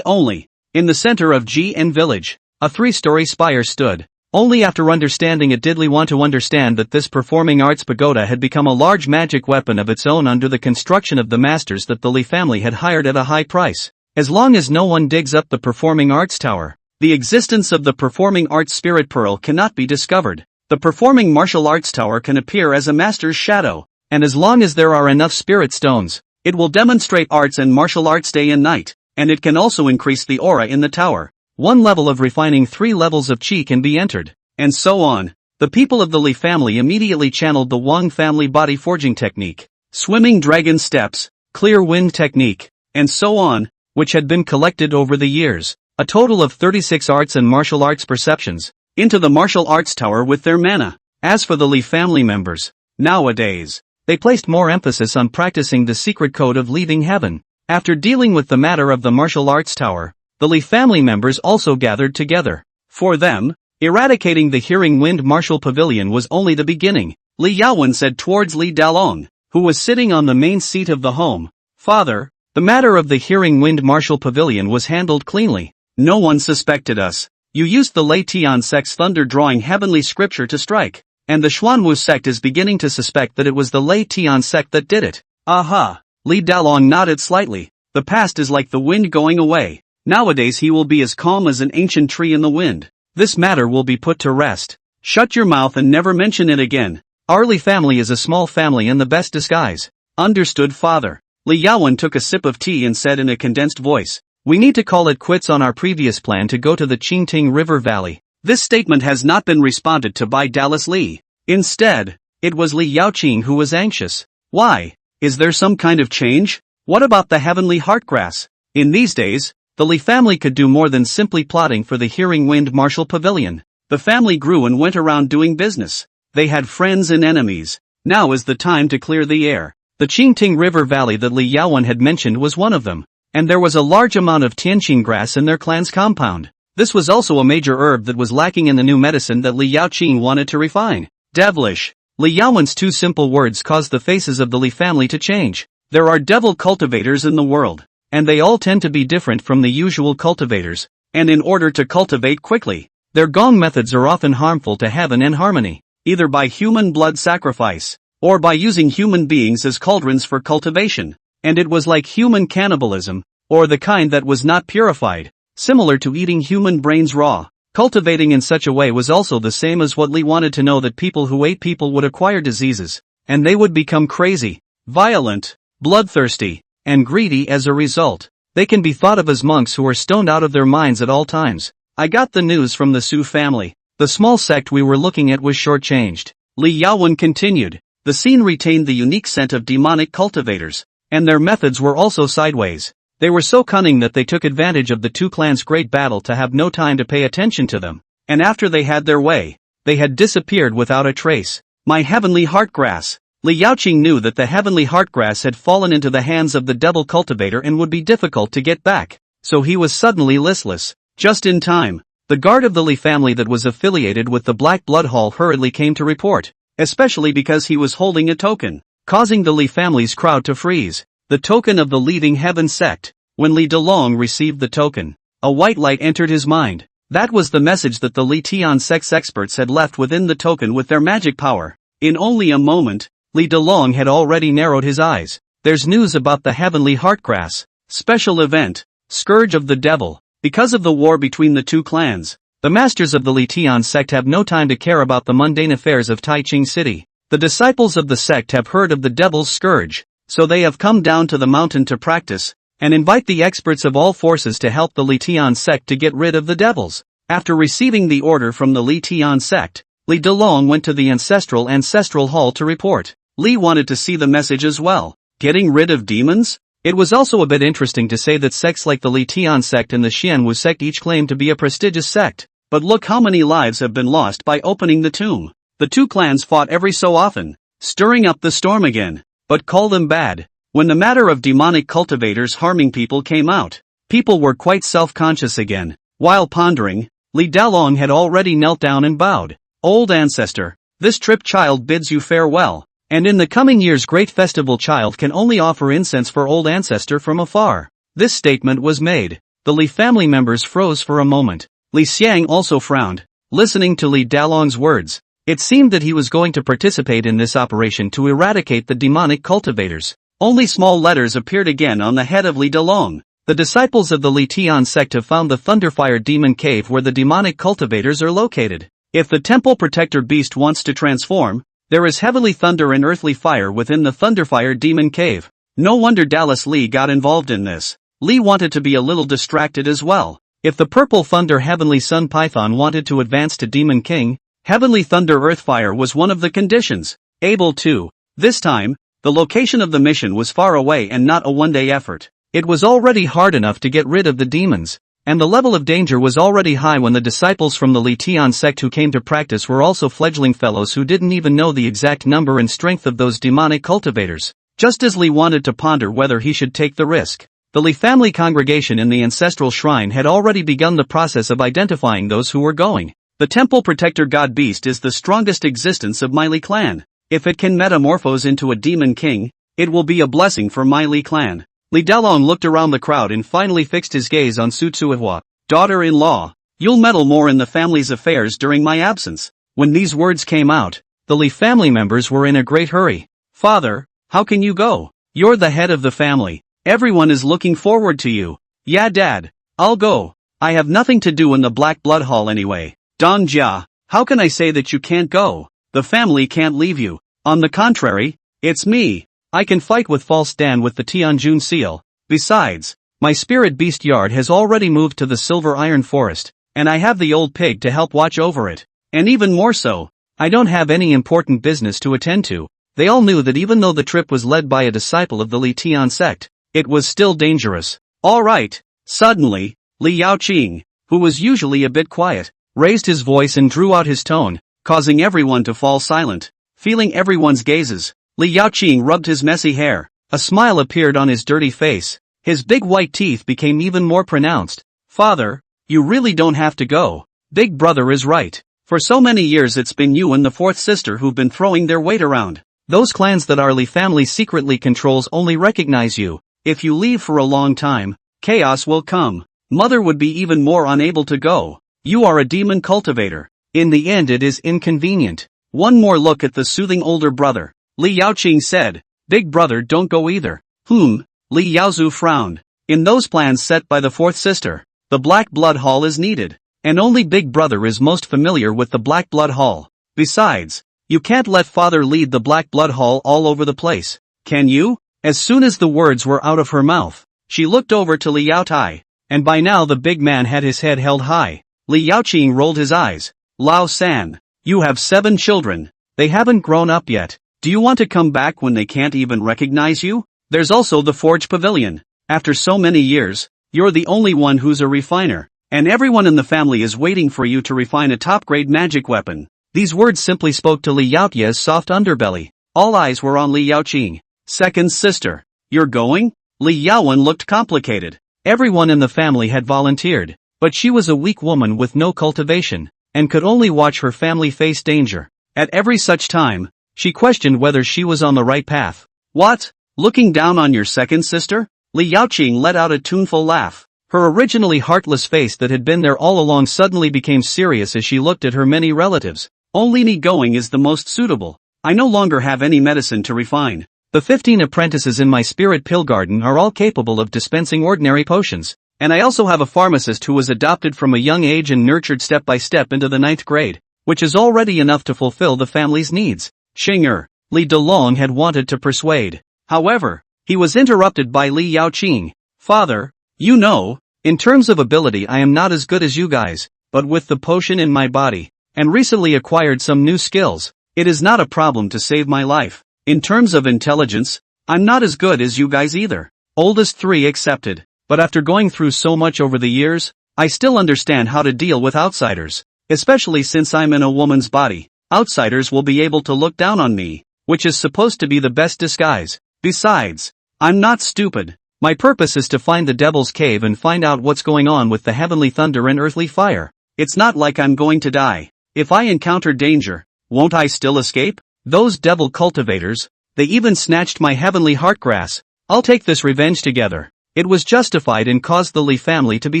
Speaker 1: only. In the center of GN Village, a 3-story spire stood. Only after understanding it did Li want to understand that this performing arts pagoda had become a large magic weapon of its own under the construction of the masters that the Li family had hired at a high price. As long as no one digs up the performing arts tower, the existence of the performing arts spirit pearl cannot be discovered. The performing martial arts tower can appear as a master's shadow, and as long as there are enough spirit stones, it will demonstrate arts and martial arts day and night, and it can also increase the aura in the tower. One level of refining 3 levels of chi can be entered, and so on. The people of the Li family immediately channeled the Wang family body forging technique, swimming dragon steps, clear wind technique, and so on, which had been collected over the years, a total of 36 arts and martial arts perceptions, into the martial arts tower with their mana. As for the Li family members, nowadays, they placed more emphasis on practicing the secret code of leaving heaven. After dealing with the matter of the martial arts tower, the Li family members also gathered together. For them, eradicating the Hearing Wind Martial Pavilion was only the beginning. Li Yaowen said towards Li Dalong, who was sitting on the main seat of the home. Father, the matter of the Hearing Wind Martial Pavilion was handled cleanly. No one suspected us. You used the Lei Tian sect's thunder-drawing heavenly scripture to strike, and the Xuanwu sect is beginning to suspect that it was the Lei Tian sect that did it. Aha! Li Dalong nodded slightly. The past is like the wind going away. Nowadays he will be as calm as an ancient tree in the wind. This matter will be put to rest. Shut your mouth and never mention it again. Our Li family is a small family in the best disguise. Understood, father. Li Yaowen took a sip of tea and said in a condensed voice, we need to call it quits on our previous plan to go to the Qingting River Valley. This statement has not been responded to by Dallas Li. Instead, it was Li Yaoqing who was anxious. Why? Is there some kind of change? What about the heavenly heartgrass? In these days, the Li family could do more than simply plotting for the Hearing Wind Martial Pavilion. The family grew and went around doing business. They had friends and enemies. Now is the time to clear the air. The Qingting River Valley that Li Yaowen had mentioned was one of them, and there was a large amount of tianqing grass in their clan's compound. This was also a major herb that was lacking in the new medicine that Li Yaoqing wanted to refine. Devilish. Li Yaowen's 2 simple words caused the faces of the Li family to change. There are devil cultivators in the world, and they all tend to be different from the usual cultivators, and in order to cultivate quickly, their gong methods are often harmful to heaven and harmony, either by human blood sacrifice, or by using human beings as cauldrons for cultivation, and it was like human cannibalism, or the kind that was not purified, similar to eating human brains raw. Cultivating in such a way was also the same as what Li wanted to know, that people who ate people would acquire diseases, and they would become crazy, violent, bloodthirsty, and greedy as a result. They can be thought of as monks who are stoned out of their minds at all times. I got the news from the Su family. The small sect we were looking at was shortchanged. Li Yaowen continued. The scene retained the unique scent of demonic cultivators, and their methods were also sideways. They were so cunning that they took advantage of the 2 clans' great battle to have no time to pay attention to them, and after they had their way, they had disappeared without a trace. My heavenly heartgrass. Li Yaoqing knew that the heavenly heartgrass had fallen into the hands of the devil cultivator and would be difficult to get back, so he was suddenly listless. Just in time, the guard of the Li family that was affiliated with the Black Blood Hall hurriedly came to report, especially because he was holding a token, causing the Li family's crowd to freeze. The token of the Leaving Heaven sect. When Li Dalong received the token, a white light entered his mind. That was the message that the Li Tian sect's experts had left within the token with their magic power. In only a moment, Li Dalong had already narrowed his eyes. There's news about the heavenly heartgrass. Special event. Scourge of the Devil. Because of the war between the 2 clans, the masters of the Li Tian sect have no time to care about the mundane affairs of Taiching City. The disciples of the sect have heard of the devil's scourge, so they have come down to the mountain to practice, and invite the experts of all forces to help the Li Tian sect to get rid of the devils. After receiving the order from the Li Tian sect, Li Dalong went to the ancestral hall to report. Li wanted to see the message as well. Getting rid of demons? It was also a bit interesting to say that sects like the Li Tian sect and the Xianwu sect each claim to be a prestigious sect. But look how many lives have been lost by opening the tomb. The 2 clans fought every so often, stirring up the storm again. But call them bad. When the matter of demonic cultivators harming people came out, people were quite self-conscious again. While pondering, Li Dalong had already knelt down and bowed. Old ancestor, this trip child bids you farewell. And in the coming year's great festival, child can only offer incense for old ancestor from afar. This statement was made. The Li family members froze for a moment. Li Xiang also frowned. listening to Li Dalong's words. It seemed that he was going to participate in this operation to eradicate the demonic cultivators. Only small letters appeared again on the head of Li Dalong. The disciples of the Li Tian sect have found the Thunderfire Demon Cave where the demonic cultivators are located. If the temple protector beast wants to transform, there is heavenly thunder and earthly fire within the Thunderfire Demon Cave. No wonder Dallas Li got involved in this. Li wanted to be a little distracted as well. If the Purple Thunder Heavenly Sun Python wanted to advance to Demon King, Heavenly Thunder Earthfire was one of the conditions. Able to. This time, the location of the mission was far away and not a one-day effort. It was already hard enough to get rid of the demons, and the level of danger was already high when the disciples from the Li Tian sect who came to practice were also fledgling fellows who didn't even know the exact number and strength of those demonic cultivators. Just as Li wanted to ponder whether he should take the risk, the Li family congregation in the ancestral shrine had already begun the process of identifying those who were going. The temple protector god beast is the strongest existence of my Li clan. If it can metamorphose into a demon king, it will be a blessing for my Li clan. Li Dalong looked around the crowd and finally fixed his gaze on Su Tsuihua. Daughter-in-law, you'll meddle more in the family's affairs during my absence. When these words came out, the Li family members were in a great hurry. Father, how can you go? You're the head of the family. Everyone is looking forward to you. Yeah, Dad, I'll go. I have nothing to do in the Black Blood Hall anyway. Don Jia, how can I say that you can't go? The family can't leave you. On the contrary, it's me. I can fight with False Dan with the Tianjun seal. Besides, my spirit beast yard has already moved to the Silver Iron Forest, and I have the old pig to help watch over it. And even more so, I don't have any important business to attend to. They all knew that even though the trip was led by a disciple of the Li Tian sect, it was still dangerous. All right. Suddenly, Li Yaoqing, who was usually a bit quiet, raised his voice and drew out his tone, causing everyone to fall silent. Feeling everyone's gazes, Li Yaoqing rubbed his messy hair. A smile appeared on his dirty face. His big white teeth became even more pronounced. Father, you really don't have to go. Big brother is right. For so many years it's been you and the fourth sister who've been throwing their weight around. Those clans that our Li family secretly controls only recognize you. If you leave for a long time, chaos will come. Mother would be even more unable to go. You are a demon cultivator. In the end it is inconvenient. One more look at the soothing older brother. Li Yaoqing said, Big brother don't go either. Li Yaozu frowned. In those plans set by the fourth sister, the Black Blood Hall is needed. And only Big brother is most familiar with the Black Blood Hall. Besides, you can't let father lead the Black Blood Hall all over the place. Can you? As soon as the words were out of her mouth, she looked over to Li Yaotai. And by now the big man had his head held high. Li Yaoqing rolled his eyes. Lao San, you have 7 children. They haven't grown up yet. Do you want to come back when they can't even recognize you? There's also the Forge Pavilion. After so many years, you're the only one who's a refiner. And everyone in the family is waiting for you to refine a top-grade magic weapon. These words simply spoke to Li Yaotia's soft underbelly. All eyes were on Li Yaoqing. Second sister. You're going? Li Yaowen looked complicated. Everyone in the family had volunteered, but she was a weak woman with no cultivation, and could only watch her family face danger. At every such time, she questioned whether she was on the right path. What? Looking down on your second sister? Li Yaoqing let out a tuneful laugh. Her originally heartless face that had been there all along suddenly became serious as she looked at her many relatives. Only me going is the most suitable. I no longer have any medicine to refine. The 15 apprentices in my spirit pill garden are all capable of dispensing ordinary potions, and I also have a pharmacist who was adopted from a young age and nurtured step by step into the 9th grade, which is already enough to fulfill the family's needs. Xinger, Li Dalong had wanted to persuade. However, he was interrupted by Li Yaoqing. Father, you know, in terms of ability I am not as good as you guys, but with the potion in my body, and recently acquired some new skills, it is not a problem to save my life. In terms of intelligence, I'm not as good as you guys either. Oldest 3 accepted, but after going through so much over the years, I still understand how to deal with outsiders, especially since I'm in a woman's body. Outsiders will be able to look down on me, which is supposed to be the best disguise. Besides, I'm not stupid. My purpose is to find the Devil's Cave and find out what's going on with the heavenly thunder and earthly fire. It's not like I'm going to die. If I encounter danger, won't I still escape? Those devil cultivators, they even snatched my heavenly heartgrass. I'll take this revenge together. It was justified and caused the Li family to be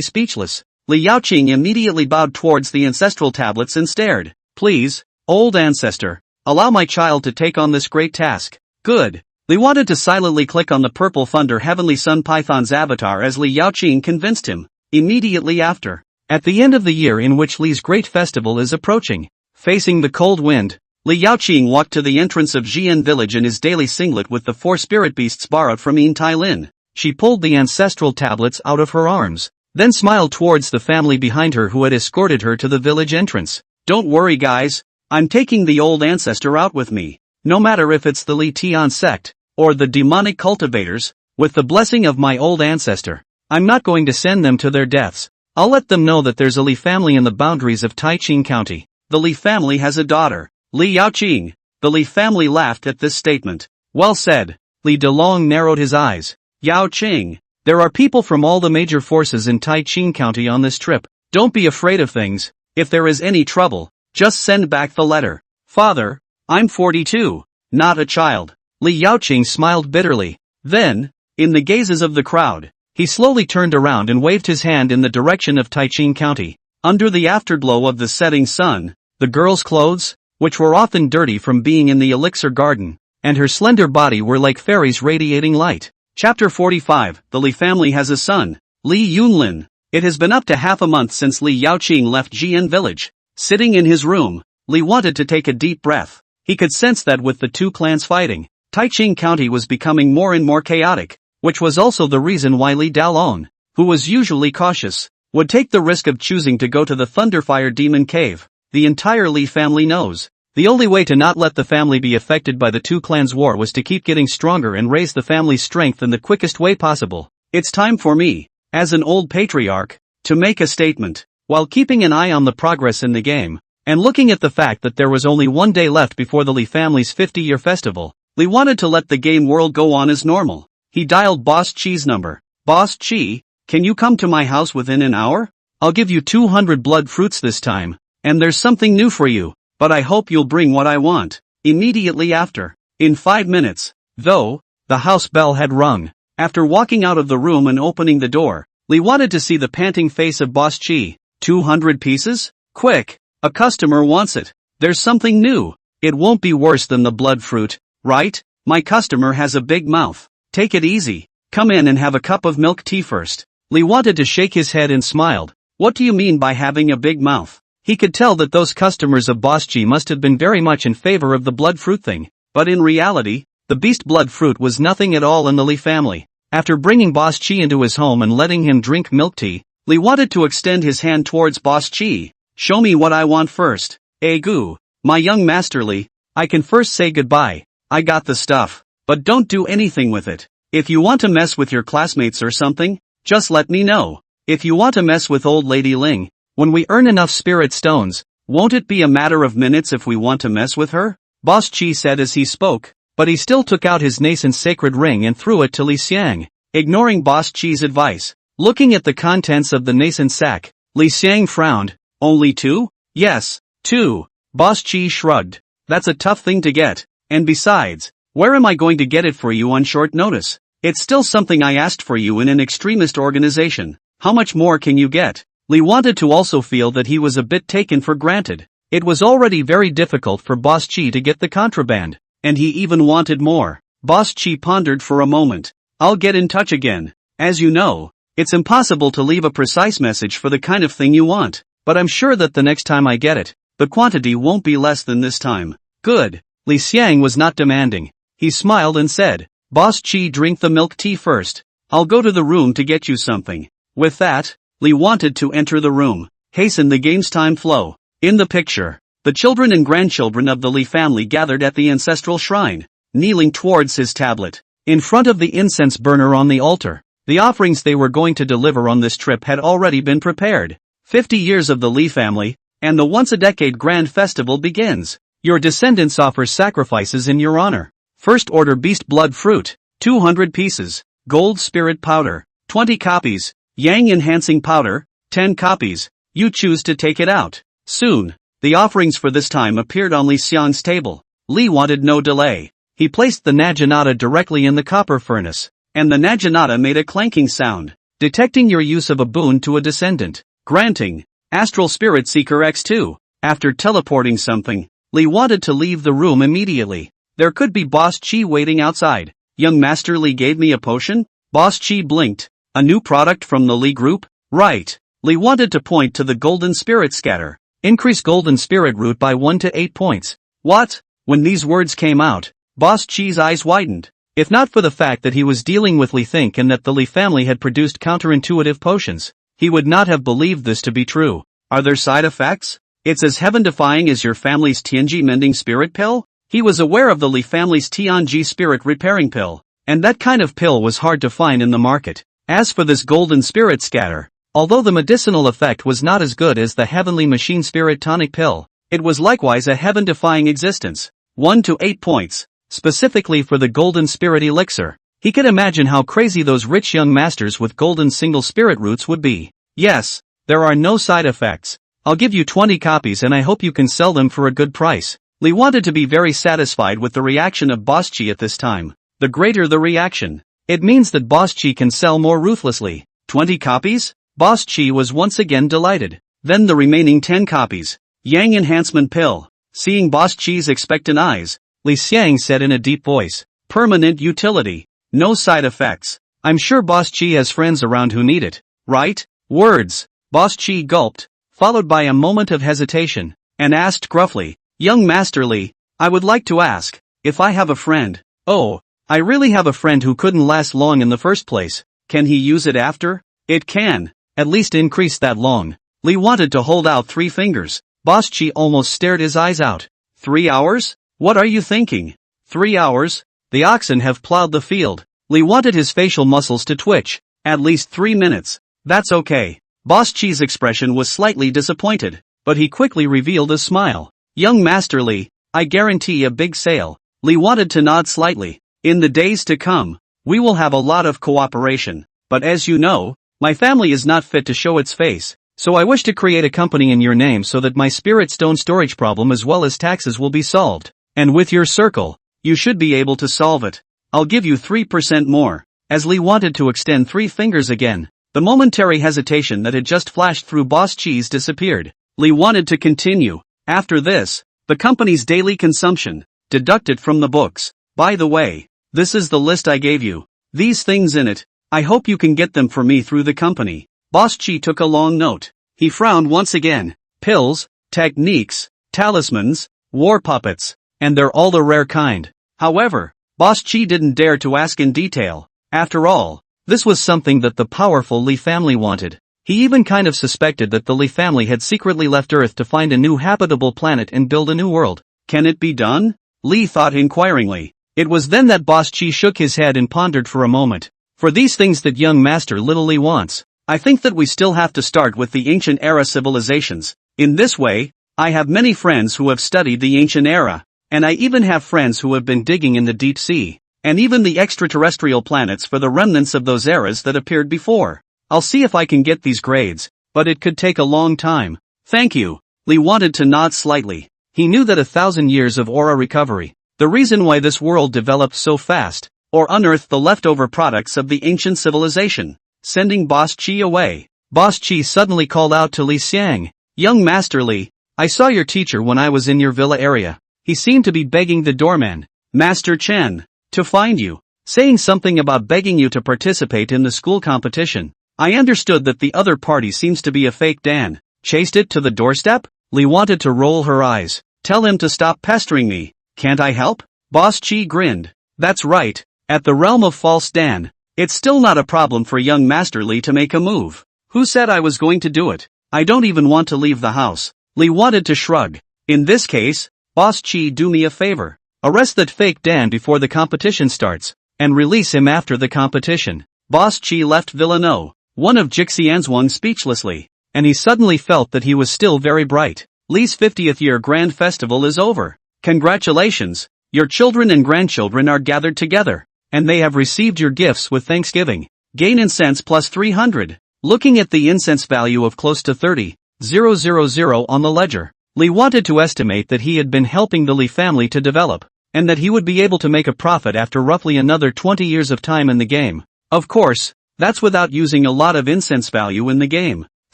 Speaker 1: speechless. Li Yaoqing immediately bowed towards the ancestral tablets and stared. Please, old ancestor, allow my child to take on this great task. Good. Li wanted to silently click on the purple thunder heavenly sun python's avatar as Li Yaoqing convinced him. Immediately after, at the end of the year in which Li's great festival is approaching, facing the cold wind, Li Yaoqing walked to the entrance of Jian village in his daily singlet with the 4 spirit beasts borrowed from Yin Tai Lin. She pulled the ancestral tablets out of her arms, then smiled towards the family behind her who had escorted her to the village entrance. Don't worry guys, I'm taking the old ancestor out with me. No matter if it's the Li Tian sect, or the demonic cultivators, with the blessing of my old ancestor, I'm not going to send them to their deaths. I'll let them know that there's a Li family in the boundaries of Taiqing County. The Li family has a daughter, Li Yaoqing. The Li family laughed at this statement. Well said. Li Delong narrowed his eyes. Yaoqing, there are people from all the major forces in Taiqing County on this trip. Don't be afraid of things. If there is any trouble, just send back the letter. Father, I'm 42, not a child. Li Yaoqing smiled bitterly. Then, in the gazes of the crowd, he slowly turned around and waved his hand in the direction of Taiqing County. Under the afterglow of the setting sun, the girl's clothes, which were often dirty from being in the elixir garden, and her slender body were like fairies radiating light. Chapter 45, The Li family has a son, Li Yunlin. It has been up to half a month since Li Yaoqing left Jian village. Sitting in his room, Li wanted to take a deep breath. He could sense that with the 2 clans fighting, Taiqing County was becoming more and more chaotic, which was also the reason why Li Dalong, who was usually cautious, would take the risk of choosing to go to the Thunderfire Demon Cave. The entire Li family knows. The only way to not let the family be affected by the 2 clans' war was to keep getting stronger and raise the family's strength in the quickest way possible. It's time for me, as an old patriarch, to make a statement. While keeping an eye on the progress in the game, and looking at the fact that there was only 1 day left before the Li family's 50-year festival, Li wanted to let the game world go on as normal. He dialed Boss Chi's number. Boss Chi, can you come to my house within an hour? I'll give you 200 blood fruits this time. And there's something new for you, but I hope you'll bring what I want. Immediately after. In 5 minutes. Though, the house bell had rung. After walking out of the room and opening the door, Li wanted to see the panting face of Boss Chi. 200 pieces? Quick! A customer wants it. There's something new. It won't be worse than the blood fruit, right? My customer has a big mouth. Take it easy. Come in and have a cup of milk tea first. Li wanted to shake his head and smiled. What do you mean by having a big mouth? He could tell that those customers of Boss Chi must have been very much in favor of the blood fruit thing, but in reality, the beast blood fruit was nothing at all in the Li family. After bringing Boss Chi into his home and letting him drink milk tea, Li wanted to extend his hand towards Boss Chi. Show me what I want first. Gu, my young master Li, I can first say goodbye. I got the stuff, but don't do anything with it. If you want to mess with your classmates or something, just let me know. If you want to mess with old Lady Ling, when we earn enough spirit stones, won't it be a matter of minutes if we want to mess with her? Boss Chi said as he spoke, but he still took out his nascent sacred ring and threw it to Li Xiang, ignoring Boss Chi's advice. Looking at the contents of the nascent sack, Li Xiang frowned. Only 2? Yes, 2. Boss Chi shrugged. That's a tough thing to get, and besides, where am I going to get it for you on short notice? It's still something I asked for you in an extremist organization. How much more can you get? Li wanted to also feel that he was a bit taken for granted. It was already very difficult for Boss Chi to get the contraband, and he even wanted more. Boss Chi pondered for a moment. I'll get in touch again. As you know, it's impossible to leave a precise message for the kind of thing you want, but I'm sure that the next time I get it, the quantity won't be less than this time. Good. Li Xiang was not demanding. He smiled and said, Boss Chi, drink the milk tea first. I'll go to the room to get you something. With that, Li wanted to enter the room, hasten the game's time flow. In the picture, the children and grandchildren of the Li family gathered at the ancestral shrine, kneeling towards his tablet, in front of the incense burner on the altar. The offerings they were going to deliver on this trip had already been prepared. 50 years of the Li family, and the once-a-decade grand festival begins. Your descendants offer sacrifices in your honor. First order beast blood fruit, 200 pieces, gold spirit powder, 20 copies, yang enhancing powder, 10 copies. You choose to take it out. Soon, the offerings for this time appeared on Li Xiang's table. Li wanted no delay. He placed the naginata directly in the copper furnace, and the naginata made a clanking sound, detecting your use of a boon to a descendant. Granting. Astral Spirit Seeker X2. After teleporting something, Lee wanted to leave the room immediately. There could be Boss Chi waiting outside. Young Master Lee gave me a potion? Boss Chi blinked. A new product from the Lee Group? Right. Lee wanted to point to the Golden Spirit Scatter. Increase Golden Spirit Root by 1 to 8 points. What? When these words came out, Boss Chi's eyes widened. If not for the fact that he was dealing with Lee Think and that the Lee family had produced counterintuitive potions, he would not have believed this to be true. Are there side effects? It's as heaven-defying as your family's Tianji Mending Spirit Pill? He was aware of the Lee family's Tianji Spirit Repairing Pill, and that kind of pill was hard to find in the market. As for this Golden Spirit Scatter, although the medicinal effect was not as good as the Heavenly Machine Spirit Tonic Pill, it was likewise a heaven-defying existence. 1 to 8 points, specifically for the Golden Spirit Elixir. He could imagine how crazy those rich young masters with golden single spirit roots would be. Yes, there are no side effects. I'll give you 20 copies and I hope you can sell them for a good price. Lee wanted to be very satisfied with the reaction of Boss Chi at this time. The greater the reaction, it means that Boss Chi can sell more ruthlessly. 20 copies? Boss Chi was once again delighted. Then the remaining 10 copies. Yang Enhancement Pill. Seeing Boss Chi's expectant eyes, Li Xiang said in a deep voice, permanent utility. No side effects. I'm sure Boss Chi has friends around who need it, right? Words. Boss Chi gulped, followed by a moment of hesitation, and asked gruffly, Young Master Li, I would like to ask, if I have a friend. Oh, I really have a friend who couldn't last long in the first place. Can he use it after? It can, at least increase that long. Li wanted to hold out 3 fingers. Boss Chi almost stared his eyes out. 3 hours? What are you thinking? 3 hours? The oxen have plowed the field. Li wanted his facial muscles to twitch. At least 3 minutes. That's okay. Boss Chi's expression was slightly disappointed, but he quickly revealed a smile. Young Master Li, I guarantee a big sale. Li wanted to nod slightly. In the days to come, we will have a lot of cooperation, but as you know, my family is not fit to show its face, so I wish to create a company in your name so that my spirit stone storage problem as well as taxes will be solved, and with your circle, you should be able to solve it. I'll give you 3% more. As Li wanted to extend 3 fingers again, the momentary hesitation that had just flashed through Boss Chi's disappeared. Li wanted to continue. After this, the company's daily consumption, deducted from the books. By the way, this is the list I gave you. These things in it, I hope you can get them for me through the company. Boss Chi took a long note. He frowned once again. Pills, techniques, talismans, war puppets, and they're all the rare kind. However, Boss Chi didn't dare to ask in detail. After all, this was something that the powerful Li family wanted. He even kind of suspected that the Li family had secretly left Earth to find a new habitable planet and build a new world. Can it be done? Li thought inquiringly. It was then that Boss Chi shook his head and pondered for a moment. For these things that young Master Little Li wants, I think that we still have to start with the ancient era civilizations. In this way, I have many friends who have studied the ancient era, and I even have friends who have been digging in the deep sea, and even the extraterrestrial planets for the remnants of those eras that appeared before. I'll see if I can get these grades, but it could take a long time. Thank you. Li wanted to nod slightly. He knew that 1,000 years of aura recovery, the reason why this world developed so fast, or unearthed the leftover products of the ancient civilization. Sending Boss Chi away. Boss Chi suddenly called out to Li Xiang. Young Master Li, I saw your teacher when I was in your villa area. He seemed to be begging the doorman, Master Chen, to find you, saying something about begging you to participate in the school competition. I understood that the other party seems to be a fake Dan. Chased it to the doorstep? Li wanted to roll her eyes. Tell him to stop pestering me. Can't I help? Boss Chi grinned. That's right. At the realm of false Dan, it's still not a problem for young Master Li to make a move. Who said I was going to do it? I don't even want to leave the house. Li wanted to shrug. In this case, Boss Chi, do me a favor. Arrest that fake Dan before the competition starts, and release him after the competition. Boss Chi left Villano, one of Jixianzhuang speechlessly, and he suddenly felt that he was still very bright. Li's 50th year grand festival is over. Congratulations, your children and grandchildren are gathered together, and they have received your gifts with thanksgiving. Gain incense plus 300. Looking at the incense value of close to 30,000 on the ledger, Li wanted to estimate that he had been helping the Li family to develop, and that he would be able to make a profit after roughly another 20 years of time in the game. Of course, that's without using a lot of incense value in the game.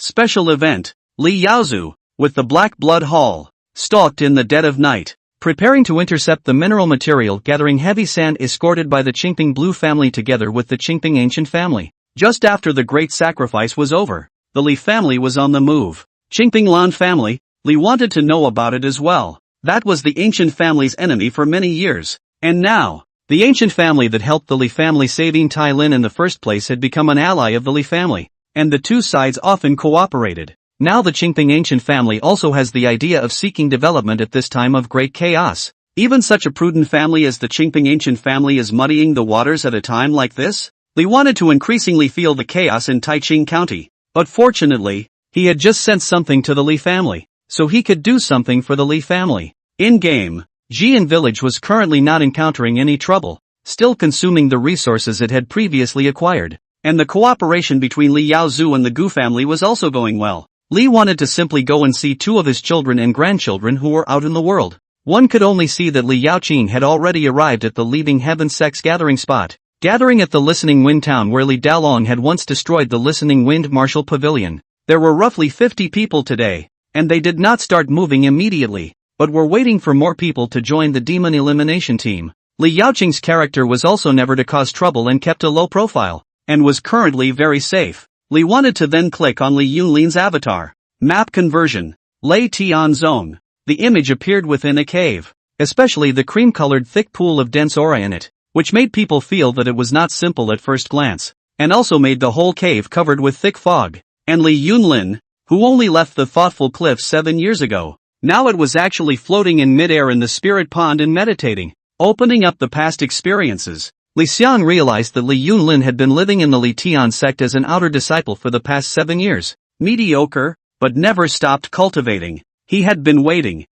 Speaker 1: Special event. Li Yaozu, with the Black Blood Hall, stalked in the dead of night, preparing to intercept the mineral material gathering heavy sand escorted by the Qingping Blue family together with the Qingping ancient family. Just after the great sacrifice was over, the Li family was on the move. Qingping Lan family, Li wanted to know about it as well. That was the ancient family's enemy for many years. And now, the ancient family that helped the Li family saving Tai Lin in the first place had become an ally of the Li family, and the two sides often cooperated. Now the Qingping ancient family also has the idea of seeking development at this time of great chaos. Even such a prudent family as the Qingping ancient family is muddying the waters at a time like this? Li wanted to increasingly feel the chaos in Taiqing County, but fortunately, he had just sent something to the Li family, so he could do something for the Li family. In-game, Jian village was currently not encountering any trouble, still consuming the resources it had previously acquired, and the cooperation between Li Yaozu and the Gu family was also going well. Li wanted to simply go and see two of his children and grandchildren who were out in the world. One could only see that Li Yaoqing had already arrived at the Leaving Heaven sex gathering spot, gathering at the Listening Wind town where Li Dalong had once destroyed the Listening Wind Martial Pavilion. There were roughly 50 people today, and they did not start moving immediately, but were waiting for more people to join the demon elimination team. Li Yaoqing's character was also never to cause trouble and kept a low profile, and was currently very safe. Li wanted to then click on Li Yunlin's avatar. Map conversion. Lei Tian Zone. The image appeared within a cave, especially the cream-colored thick pool of dense aura in it, which made people feel that it was not simple at first glance, and also made the whole cave covered with thick fog. And Li Yunlin, who only left the thoughtful cliff 7 years ago, now it was actually floating in midair in the spirit pond and meditating, opening up the past experiences. Li Xiang realized that Li Yunlin had been living in the Li Tian sect as an outer disciple for the past 7 years. Mediocre, but never stopped cultivating. He had been waiting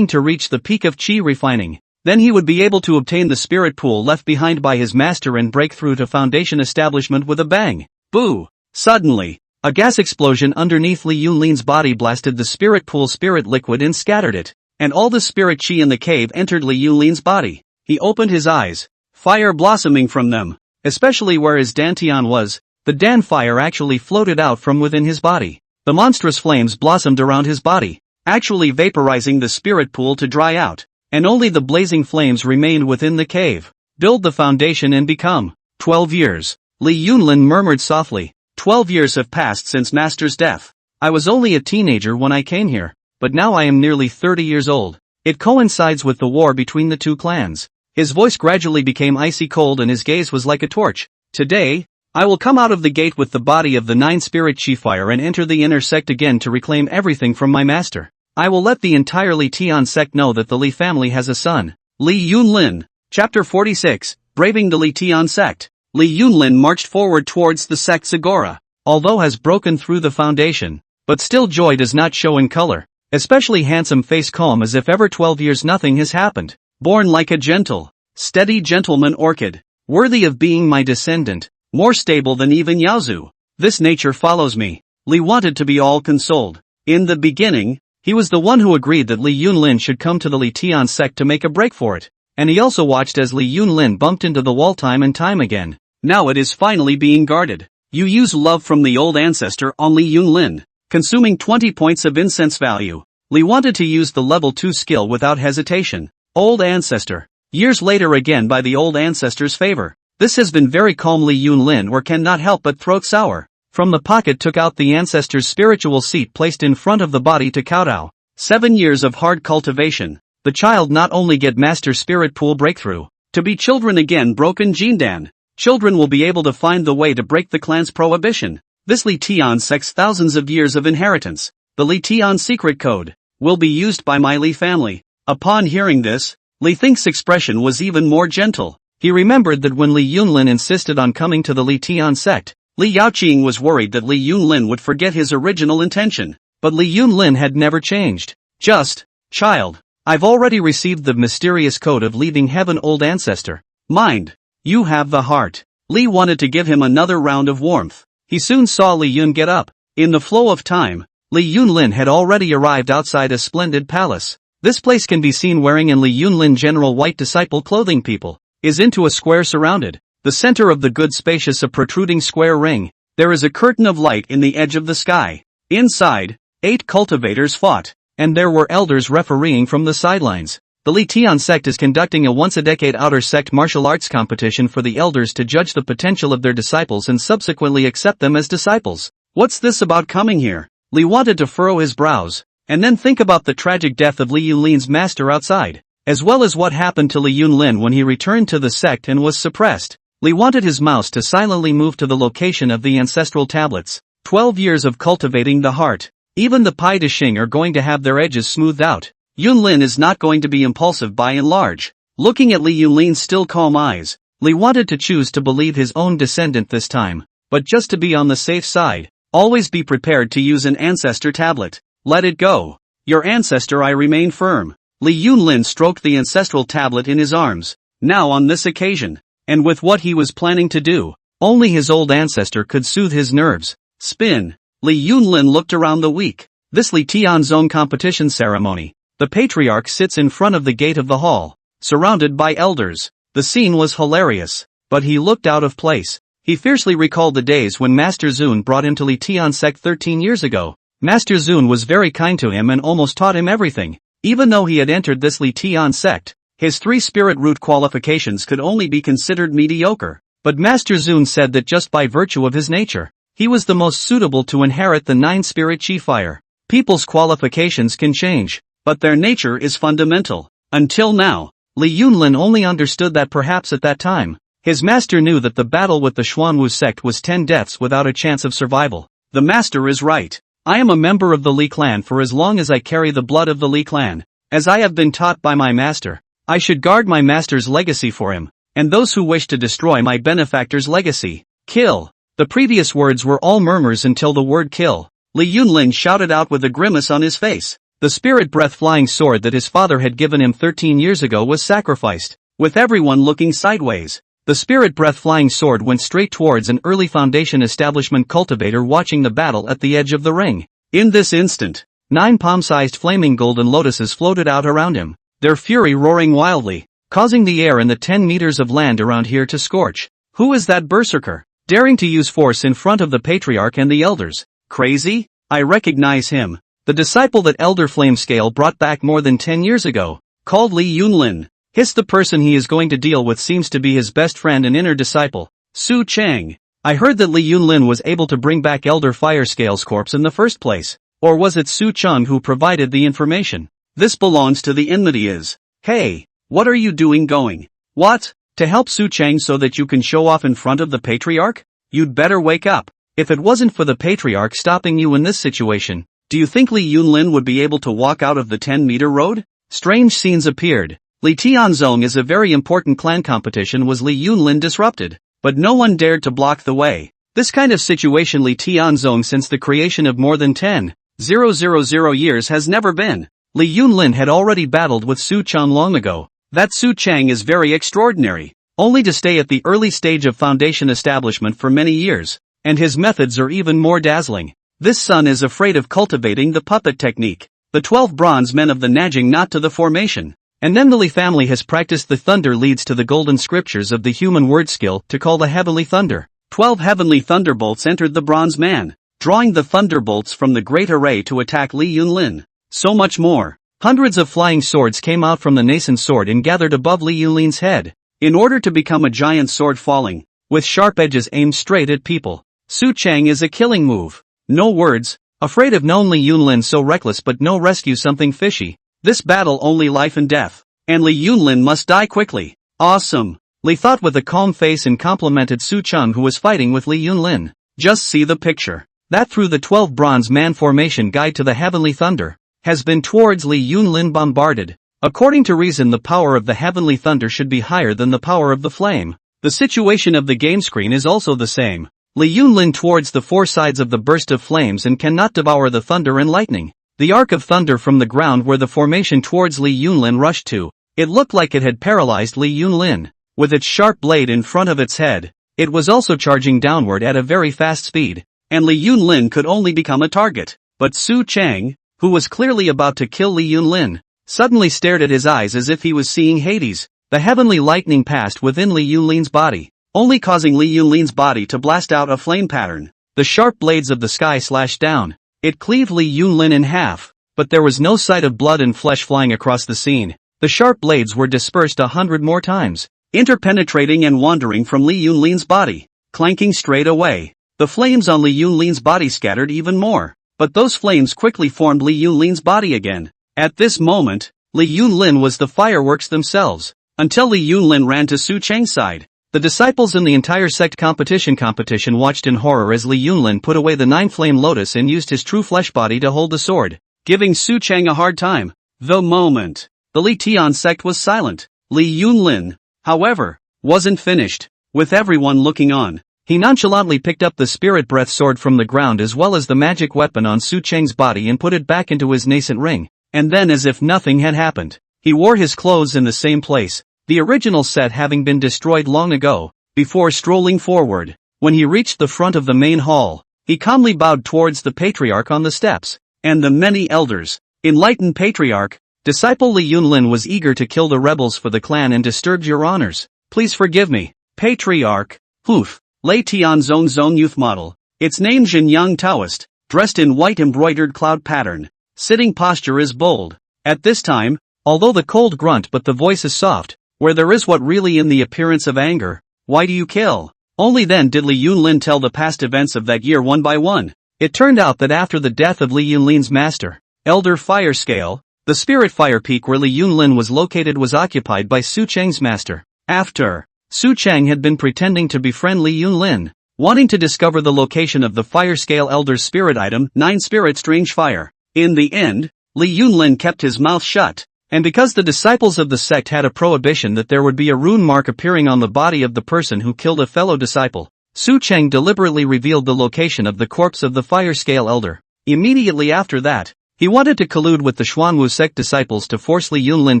Speaker 1: to reach the peak of qi refining. Then he would be able to obtain the spirit pool left behind by his master and break through to foundation establishment with a bang. Boo! Suddenly, a gas explosion underneath Li Yunlin's body blasted the spirit pool spirit liquid and scattered it, and all the spirit qi in the cave entered Li Yunlin's body. He opened his eyes. Fire blossoming from them, especially where his dantian was. The Dan fire actually floated out from within his body. The monstrous flames blossomed around his body, actually vaporizing the spirit pool to dry out, and only the blazing flames remained within the cave. Build the foundation and become. 12 years. Li Yunlin murmured softly. 12 years have passed since Master's death. I was only a teenager when I came here, but now I am nearly 30 years old. It coincides with the war between the two clans. His voice gradually became icy cold and his gaze was like a torch. Today, I will come out of the gate with the body of the 9 spirit qi fire and enter the inner sect again to reclaim everything from my master. I will let the entire Li Tian sect know that the Li family has a son. Li Yunlin. Chapter 46, Braving the Li Tian sect. Li Yunlin marched forward towards the sect's agora, although has broken through the foundation, but still joy does not show in color, especially handsome face calm as if ever 12 years nothing has happened. Born like a gentle, steady gentleman orchid, worthy of being my descendant, more stable than even Yaozu. This nature follows me. Li wanted to be all consoled. In the beginning, he was the one who agreed that Li Yunlin should come to the Li Tian sect to make a break for it, and he also watched as Li Yunlin bumped into the wall time and time again. Now it is finally being guarded. You use love from the old ancestor on Li Yunlin, consuming 20 points of incense value. Li wanted to use the level 2 skill without hesitation. Old ancestor. Years later again by the old ancestor's favor. This has been very calm. Li Yunlin or cannot help but throat sour. From the pocket took out the ancestor's spiritual seat placed in front of the body to kowtow. 7 years of hard cultivation. The child not only get master spirit pool breakthrough, to be children again broken Jindan. Children will be able to find the way to break the clan's prohibition. This Li Tian sect's thousands of years of inheritance. The Li Tian secret code will be used by my Li family. Upon hearing this, Li Think's expression was even more gentle. He remembered that when Li Yunlin insisted on coming to the Li Tian sect, Li Yaoqing was worried that Li Yunlin would forget his original intention. But Li Yunlin had never changed. Just, child, I've already received the mysterious code of leaving heaven. Old ancestor. Mind, you have the heart. Li wanted to give him another round of warmth. He soon saw Li Yun get up. In the flow of time, Li Yunlin had already arrived outside a splendid palace. This place can be seen wearing in Li Yunlin general white disciple clothing. People is into a square surrounded. The center of the good spacious a protruding square ring. There is a curtain of light in the edge of the sky. Inside, 8 cultivators fought, and there were elders refereeing from the sidelines. The Li Tian sect is conducting a once-a-decade outer sect martial arts competition for the elders to judge the potential of their disciples and subsequently accept them as disciples. What's this about coming here? Li wanted to furrow his brows, and then think about the tragic death of Li Yunlin's master outside, as well as what happened to Li Yunlin when he returned to the sect and was suppressed. Li wanted his mouse to silently move to the location of the ancestral tablets. 12 years of cultivating the heart. Even the Pai De Xing are going to have their edges smoothed out. Yunlin is not going to be impulsive by and large. Looking at Li Yunlin's still calm eyes, Li wanted to choose to believe his own descendant this time. But just to be on the safe side, always be prepared to use an ancestor tablet. Let it go. Your ancestor, I remain firm. Li Yunlin stroked the ancestral tablet in his arms. Now on this occasion, and with what he was planning to do, only his old ancestor could soothe his nerves. Spin. Li Yunlin looked around the week. This Li Tianzong competition ceremony. The patriarch sits in front of the gate of the hall, surrounded by elders. The scene was hilarious, but he looked out of place. He fiercely recalled the days when Master Zun brought him to Li Tian sect 13 years ago. Master Zun was very kind to him and almost taught him everything. Even though he had entered this Li Tian sect, his 3 spirit root qualifications could only be considered mediocre. But Master Zun said that just by virtue of his nature, he was the most suitable to inherit the 9 spirit chi fire. People's qualifications can change, but their nature is fundamental. Until now, Li Yunlin only understood that perhaps at that time, his master knew that the battle with the Xuanwu sect was 10 deaths without a chance of survival. The master is right. I am a member of the Li clan for as long as I carry the blood of the Li clan. As I have been taught by my master, I should guard my master's legacy for him, and those who wish to destroy my benefactor's legacy. Kill. The previous words were all murmurs until the word kill. Li Yunlin shouted out with a grimace on his face. The spirit breath flying sword that his father had given him 13 years ago was sacrificed. With everyone looking sideways, the spirit breath flying sword went straight towards an early foundation establishment cultivator watching the battle at the edge of the ring. In this instant, 9 palm-sized flaming golden lotuses floated out around him, their fury roaring wildly, causing the air and the 10 meters of land around here to scorch. Who is that berserker, daring to use force in front of the patriarch and the elders? Crazy? I recognize him. The disciple that Elder Flamescale brought back more than 10 years ago, called Li Yunlin. The person he is going to deal with seems to be his best friend and inner disciple, Su Chang. I heard that Li Yunlin was able to bring back Elder Firescale's corpse in the first place. Or was it Su Chang who provided the information? This belongs to the enmity is. Hey, what are you doing going? What? To help Su Chang so that you can show off in front of the patriarch? You'd better wake up. If it wasn't for the patriarch stopping you in this situation, do you think Li Yunlin would be able to walk out of the 10-meter road? Strange scenes appeared. Li Tianzong is a very important clan competition was Li Yunlin disrupted, but no one dared to block the way. This kind of situation Li Tianzong since the creation of more than 10,000 years has never been. Li Yunlin had already battled with Su Chang long ago. That Su Chang is very extraordinary, only to stay at the early stage of foundation establishment for many years, and his methods are even more dazzling. This son is afraid of cultivating the puppet technique. The 12 bronze men of the Najing not to the formation. And then the Li family has practiced the thunder leads to the golden scriptures of the human word skill to call the heavenly thunder. 12 heavenly thunderbolts entered the bronze man, drawing the thunderbolts from the great array to attack Li Yunlin. So much more. Hundreds of flying swords came out from the nascent sword and gathered above Li Yunlin's head, in order to become a giant sword falling, with sharp edges aimed straight at people. Su Chang is a killing move. No words, afraid of known Li Yunlin so reckless but no rescue something fishy. This battle only life and death. And Li Yunlin must die quickly. Awesome. Li thought with a calm face and complimented Su Chang who was fighting with Li Yunlin. Just see the picture. That through the 12 bronze man formation guide to the heavenly thunder, has been towards Li Yunlin bombarded. According to reason the power of the heavenly thunder should be higher than the power of the flame. The situation of the game screen is also the same. Li Yunlin towards the 4 sides of the burst of flames and cannot devour the thunder and lightning. The arc of thunder from the ground where the formation towards Li Yunlin rushed to, it looked like it had paralyzed Li Yunlin. With its sharp blade in front of its head, it was also charging downward at a very fast speed, and Li Yunlin could only become a target. But Su Chang, who was clearly about to kill Li Yunlin, suddenly stared at his eyes as if he was seeing Hades. The heavenly lightning passed within Li Yunlin's body, only causing Li Yunlin's body to blast out a flame pattern. The sharp blades of the sky slashed down, It cleaved Li Yunlin in half, but there was no sight of blood and flesh flying across the scene. The sharp blades were dispersed 100 more times, interpenetrating and wandering from Li Yunlin's body, clanking straight away. The flames on Li Yunlin's body scattered even more, but those flames quickly formed Li Yunlin's body again. At this moment, Li Yunlin was the fireworks themselves, until Li Yunlin ran to Su Cheng's side. The disciples in the entire sect competition watched in horror as Li Yunlin put away the 9-flame lotus and used his true flesh body to hold the sword, giving Su Cheng a hard time. The moment the Li Tian sect was silent, Li Yunlin, however, wasn't finished. With everyone looking on, he nonchalantly picked up the spirit breath sword from the ground as well as the magic weapon on Su Cheng's body and put it back into his nascent ring, and then as if nothing had happened, he wore his clothes in the same place, the original set having been destroyed long ago. Before strolling forward, when he reached the front of the main hall, he calmly bowed towards the patriarch on the steps, and the many elders. Enlightened patriarch, disciple Li Yunlin was eager to kill the rebels for the clan and disturbed your honors. Please forgive me. Patriarch, Hoof, Lei Tian's own youth model. Its name Jinyang Taoist, dressed in white embroidered cloud pattern. Sitting posture is bold. At this time, although the cold grunt but the voice is soft, where there is what really in the appearance of anger. Why do you kill? Only then did Li Yunlin tell the past events of that year one by one. It turned out that after the death of Li Yunlin's master, Elder Fire Scale, the spirit fire peak where Li Yunlin was located was occupied by Su Cheng's master. After, Su Cheng had been pretending to befriend Li Yunlin, wanting to discover the location of the Fire Scale Elder's spirit item, 9 Spirit Strange Fire. In the end, Li Yunlin kept his mouth shut, and because the disciples of the sect had a prohibition that there would be a rune mark appearing on the body of the person who killed a fellow disciple, Su Cheng deliberately revealed the location of the corpse of the Fire Scale Elder. Immediately after that, he wanted to collude with the Xuanwu sect disciples to force Li Yunlin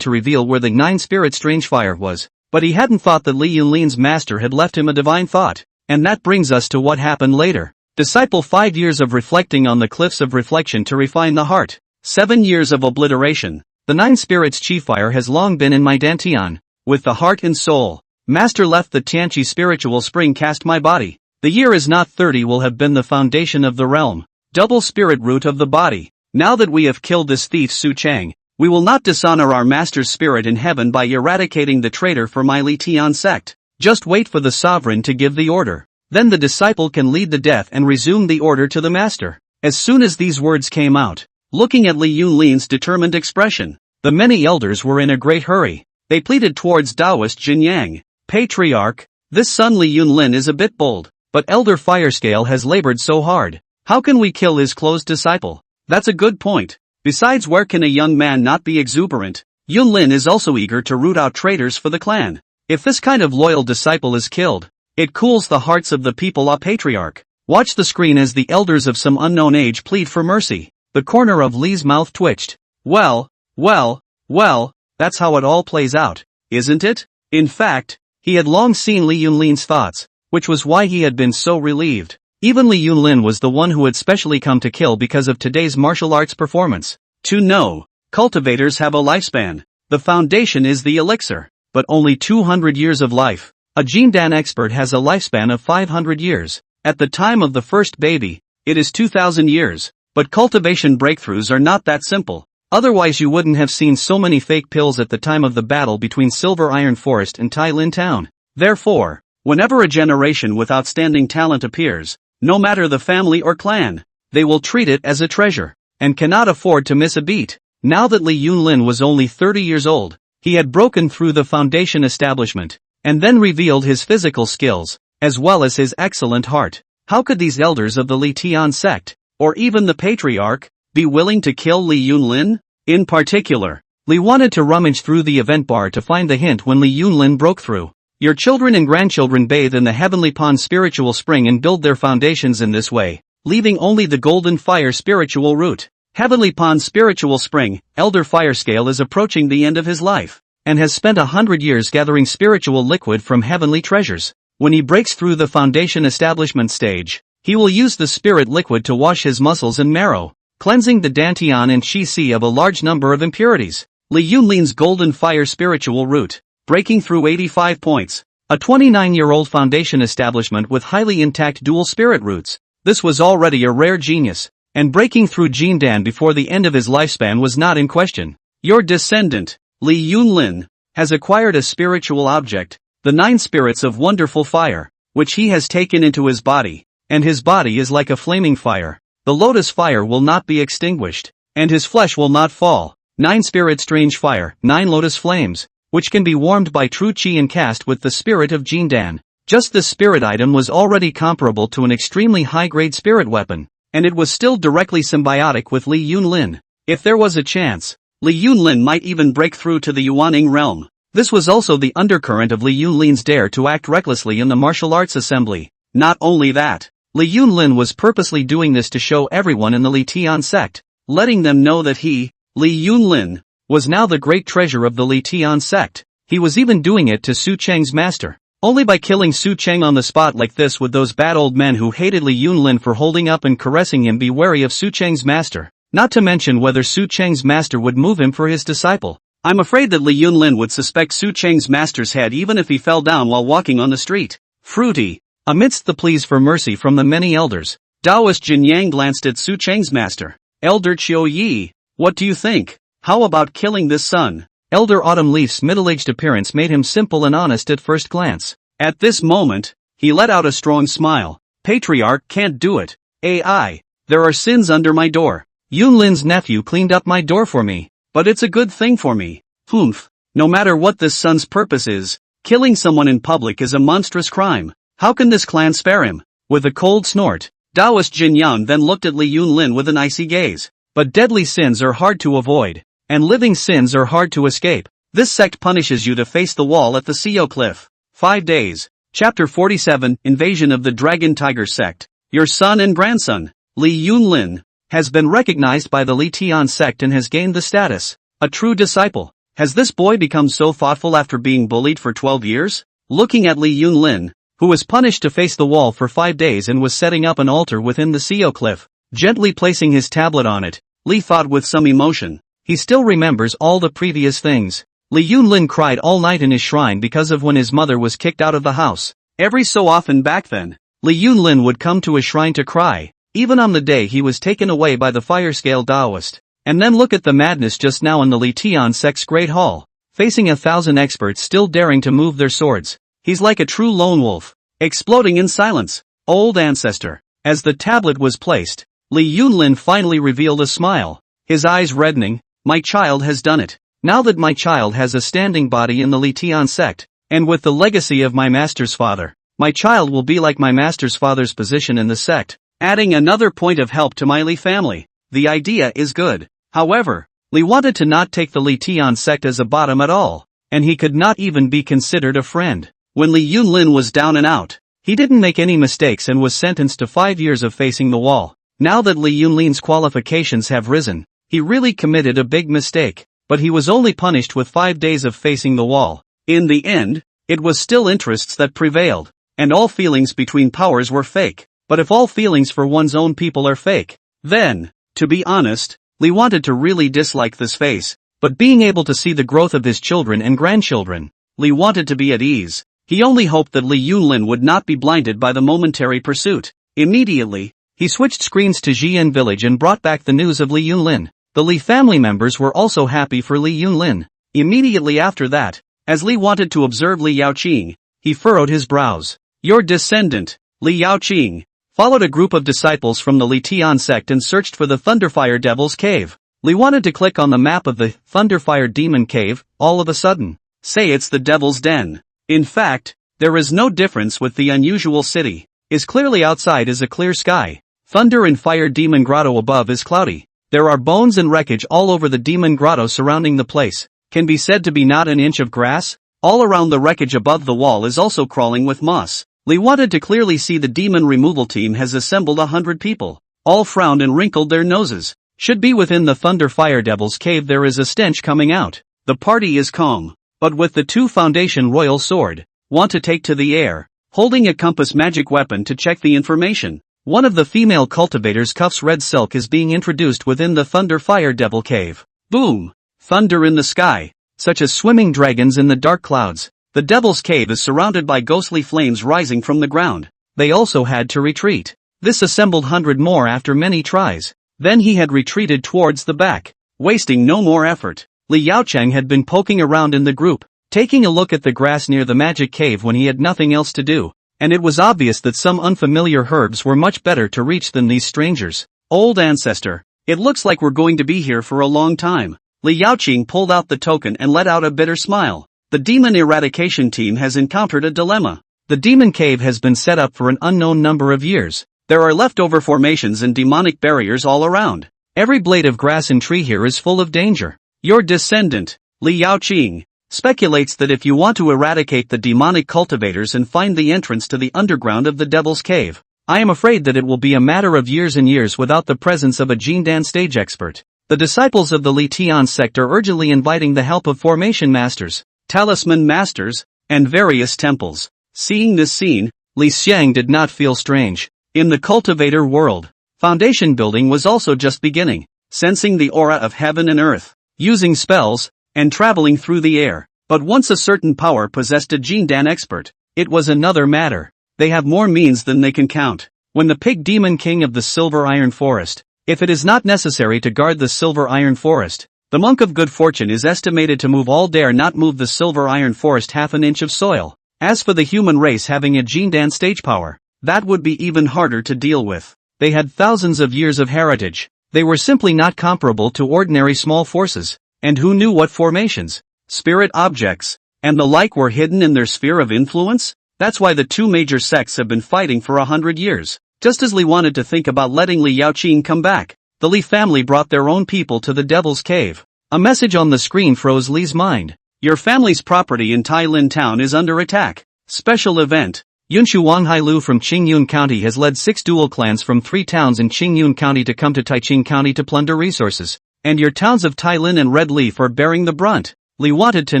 Speaker 1: to reveal where the 9 Spirit Strange Fire was, but he hadn't thought that Li Yunlin's master had left him a divine thought, and that brings us to what happened later. Disciple 5 years of reflecting on the cliffs of reflection to refine the heart. 7 years of obliteration. The 9 spirits chi fire has long been in my dantian. With the heart and soul, master left the Tianqi spiritual spring cast my body. The year is not 30 will have been the foundation of the realm. Double spirit root of the body. Now that we have killed this thief Su Cheng, we will not dishonor our master's spirit in heaven by eradicating the traitor for my Li Tian sect. Just wait for the sovereign to give the order. Then the disciple can lead the death and resume the order to the master. As soon as these words came out, looking at Li Yunlin's determined expression, the many elders were in a great hurry. They pleaded towards Taoist Jinyang. Patriarch, this son Li Yunlin is a bit bold, but Elder Firescale has labored so hard. How can we kill his close disciple? That's a good point. Besides, where can a young man not be exuberant? Yunlin is also eager to root out traitors for the clan. If this kind of loyal disciple is killed, it cools the hearts of the people. A patriarch. Watch the screen as the elders of some unknown age plead for mercy. The corner of Li's mouth twitched. Well, that's how it all plays out, isn't it? In fact, he had long seen Li Yunlin's thoughts, which was why he had been so relieved. Even Li Yunlin was the one who had specially come to kill because of today's martial arts performance. To know, cultivators have a lifespan. The foundation is the elixir, but only 200 years of life. A Jindan expert has a lifespan of 500 years. At the time of the first baby, it is 2,000 years. But cultivation breakthroughs are not that simple. Otherwise you wouldn't have seen so many fake pills at the time of the battle between Silver Iron Forest and Tai Lin Town. Therefore, whenever a generation with outstanding talent appears, no matter the family or clan, they will treat it as a treasure, and cannot afford to miss a beat. Now that Li Yunlin was only 30 years old, he had broken through the foundation establishment, and then revealed his physical skills, as well as his excellent heart. How could these elders of the Li Tian sect, or even the patriarch, be willing to kill Li Yunlin? In particular, Li wanted to rummage through the event bar to find the hint when Li Yunlin broke through. Your children and grandchildren bathe in the Heavenly Pond spiritual spring and build their foundations in this way, leaving only the golden fire spiritual root. Heavenly Pond spiritual spring, Elder Firescale is approaching the end of his life, and has spent 100 years gathering spiritual liquid from heavenly treasures. When he breaks through the foundation establishment stage, he will use the spirit liquid to wash his muscles and marrow, cleansing the dantian and qi of a large number of impurities. Li Yunlin's golden fire spiritual root, breaking through 85 points. A 29-year-old foundation establishment with highly intact dual spirit roots. This was already a rare genius. and breaking through Jindan before the end of his lifespan was not in question. Your descendant, Li Yunlin, has acquired a spiritual object, the 9 spirits of wonderful fire, which he has taken into his body, and his body is like a flaming fire. The lotus fire will not be extinguished, and his flesh will not fall. 9 spirit strange fire, 9 lotus flames, which can be warmed by true chi and cast with the spirit of Jindan. Just this spirit item was already comparable to an extremely high-grade spirit weapon, and it was still directly symbiotic with Li Yunlin. If there was a chance, Li Yunlin might even break through to the Yuaning realm. This was also the undercurrent of Li Yunlin's dare to act recklessly in the martial arts assembly. Not only that, Li Yunlin was purposely doing this to show everyone in the Li Tian sect, letting them know that he, Li Yunlin, was now the great treasure of the Li Tian sect. He was even doing it to Su Cheng's master. Only by killing Su Cheng on the spot like this would those bad old men who hated Li Yunlin for holding up and caressing him be wary of Su Cheng's master, not to mention whether Su Cheng's master would move him for his disciple. I'm afraid that Li Yunlin would suspect Su Cheng's master's head even if he fell down while walking on the street. Fruity. Amidst the pleas for mercy from the many elders, Taoist Jin Yang glanced at Su Cheng's master. Elder Chiu Yi, what do you think? How about killing this son? Elder Autumn Leaf's middle-aged appearance made him simple and honest at first glance. At this moment, he let out a strong smile. Patriarch can't do it. AI. There are sins under my door. Yunlin's nephew cleaned up my door for me. But it's a good thing for me. Humph. No matter what this son's purpose is, killing someone in public is a monstrous crime. How can this clan spare him? With a cold snort, Taoist Jin Yang then looked at Li Yunlin with an icy gaze. But deadly sins are hard to avoid, and living sins are hard to escape. This sect punishes you to face the wall at the Seo Cliff. 5 days. Chapter 47, Invasion of the Dragon Tiger Sect. Your son and grandson, Li Yunlin, has been recognized by the Li Tian sect and has gained the status, a true disciple. Has this boy become so thoughtful after being bullied for 12 years? Looking at Li Yunlin, who was punished to face the wall for 5 days and was setting up an altar within the Seo Cliff, gently placing his tablet on it, Li thought with some emotion. He still remembers all the previous things. Li Yunlin cried all night in his shrine because of when his mother was kicked out of the house. Every so often back then, Li Yunlin would come to his shrine to cry, even on the day he was taken away by the fire-scale Taoist. And then look at the madness just now in the Li Tian sect's Great Hall, facing 1,000 experts still daring to move their swords. He's like a true lone wolf, exploding in silence. Old ancestor. As the tablet was placed, Li Yunlin finally revealed a smile, his eyes reddening. My child has done it. Now that my child has a standing body in the Li Tian sect, and with the legacy of my master's father, my child will be like my master's father's position in the sect, adding another point of help to my Li family. The idea is good. However, Li wanted to not take the Li Tian sect as a bottom at all, and he could not even be considered a friend. When Li Yunlin was down and out, he didn't make any mistakes and was sentenced to 5 years of facing the wall. Now that Li Yunlin's qualifications have risen, he really committed a big mistake. But he was only punished with 5 days of facing the wall. In the end, it was still interests that prevailed, and all feelings between powers were fake. But if all feelings for one's own people are fake, then, to be honest, Li wanted to really dislike this face, but being able to see the growth of his children and grandchildren, Li wanted to be at ease. He only hoped that Li Yunlin would not be blinded by the momentary pursuit. Immediately, he switched screens to Jian village and brought back the news of Li Yunlin. The Li family members were also happy for Li Yunlin. Immediately after that, as Li wanted to observe Li Yaoqing, he furrowed his brows. Your descendant, Li Yaoqing, followed a group of disciples from the Li Tian sect and searched for the Thunderfire Devil's Cave. Li wanted to click on the map of the Thunderfire Demon Cave, all of a sudden. Say it's the Devil's Den. In fact, there is no difference with the unusual city. Is clearly outside is a clear sky. Thunder and Fire Demon Grotto above is cloudy. There are bones and wreckage all over the demon grotto surrounding the place. Can be said to be not an inch of grass. All around the wreckage above the wall is also crawling with moss. Li wanted to clearly see the demon removal team has assembled 100 people. All frowned and wrinkled their noses. Should be within the Thunder Fire Devil's Cave. There is a stench coming out. The party is calm, but with the 2 Foundation Royal Sword, want to take to the air, holding a compass magic weapon to check the information. One of the female cultivators cuffs red silk is being introduced within the Thunder Fire Devil Cave. Boom! Thunder in the sky, such as swimming dragons in the dark clouds. The Devil's Cave is surrounded by ghostly flames rising from the ground. They also had to retreat. This assembled 100 more after many tries. Then he had retreated towards the back, wasting no more effort. Li Yaocheng had been poking around in the group, taking a look at the grass near the magic cave when he had nothing else to do, and it was obvious that some unfamiliar herbs were much better to reach than these strangers. Old ancestor, it looks like we're going to be here for a long time. Li Yaocheng pulled out the token and let out a bitter smile. The demon eradication team has encountered a dilemma. The demon cave has been set up for an unknown number of years. There are leftover formations and demonic barriers all around. Every blade of grass and tree here is full of danger. Your descendant, Li Yaocheng, speculates that if you want to eradicate the demonic cultivators and find the entrance to the underground of the Devil's Cave, I am afraid that it will be a matter of years and years without the presence of a Jindan stage expert. The disciples of the Li Tian sect are urgently inviting the help of formation masters, talisman masters, and various temples. Seeing this scene, Li Xiang did not feel strange. In the cultivator world, foundation building was also just beginning, sensing the aura of heaven and earth, using spells, and traveling through the air. But once a certain power possessed a Jindan expert, it was another matter. They have more means than they can count. When the pig demon king of the Silver Iron Forest, if it is not necessary to guard the Silver Iron Forest, the monk of good fortune is estimated to move all dare not move the Silver Iron Forest half an inch of soil. As for the human race having a Jindan stage power, that would be even harder to deal with. They had thousands of years of heritage. They were simply not comparable to ordinary small forces. And who knew what formations, spirit objects, and the like were hidden in their sphere of influence? That's why the two major sects have been fighting for 100 years. Just as Li wanted to think about letting Li Yaocheng come back, the Li family brought their own people to the Devil's Cave. A message on the screen froze Li's mind. Your family's property in Tailin Town is under attack. Special event. Yunshu Wanghailu from Qingyun County has led 6 dual clans from 3 towns in Qingyun County to come to Taiching County to plunder resources. And your towns of Tailin and Red Leaf are bearing the brunt. Li wanted to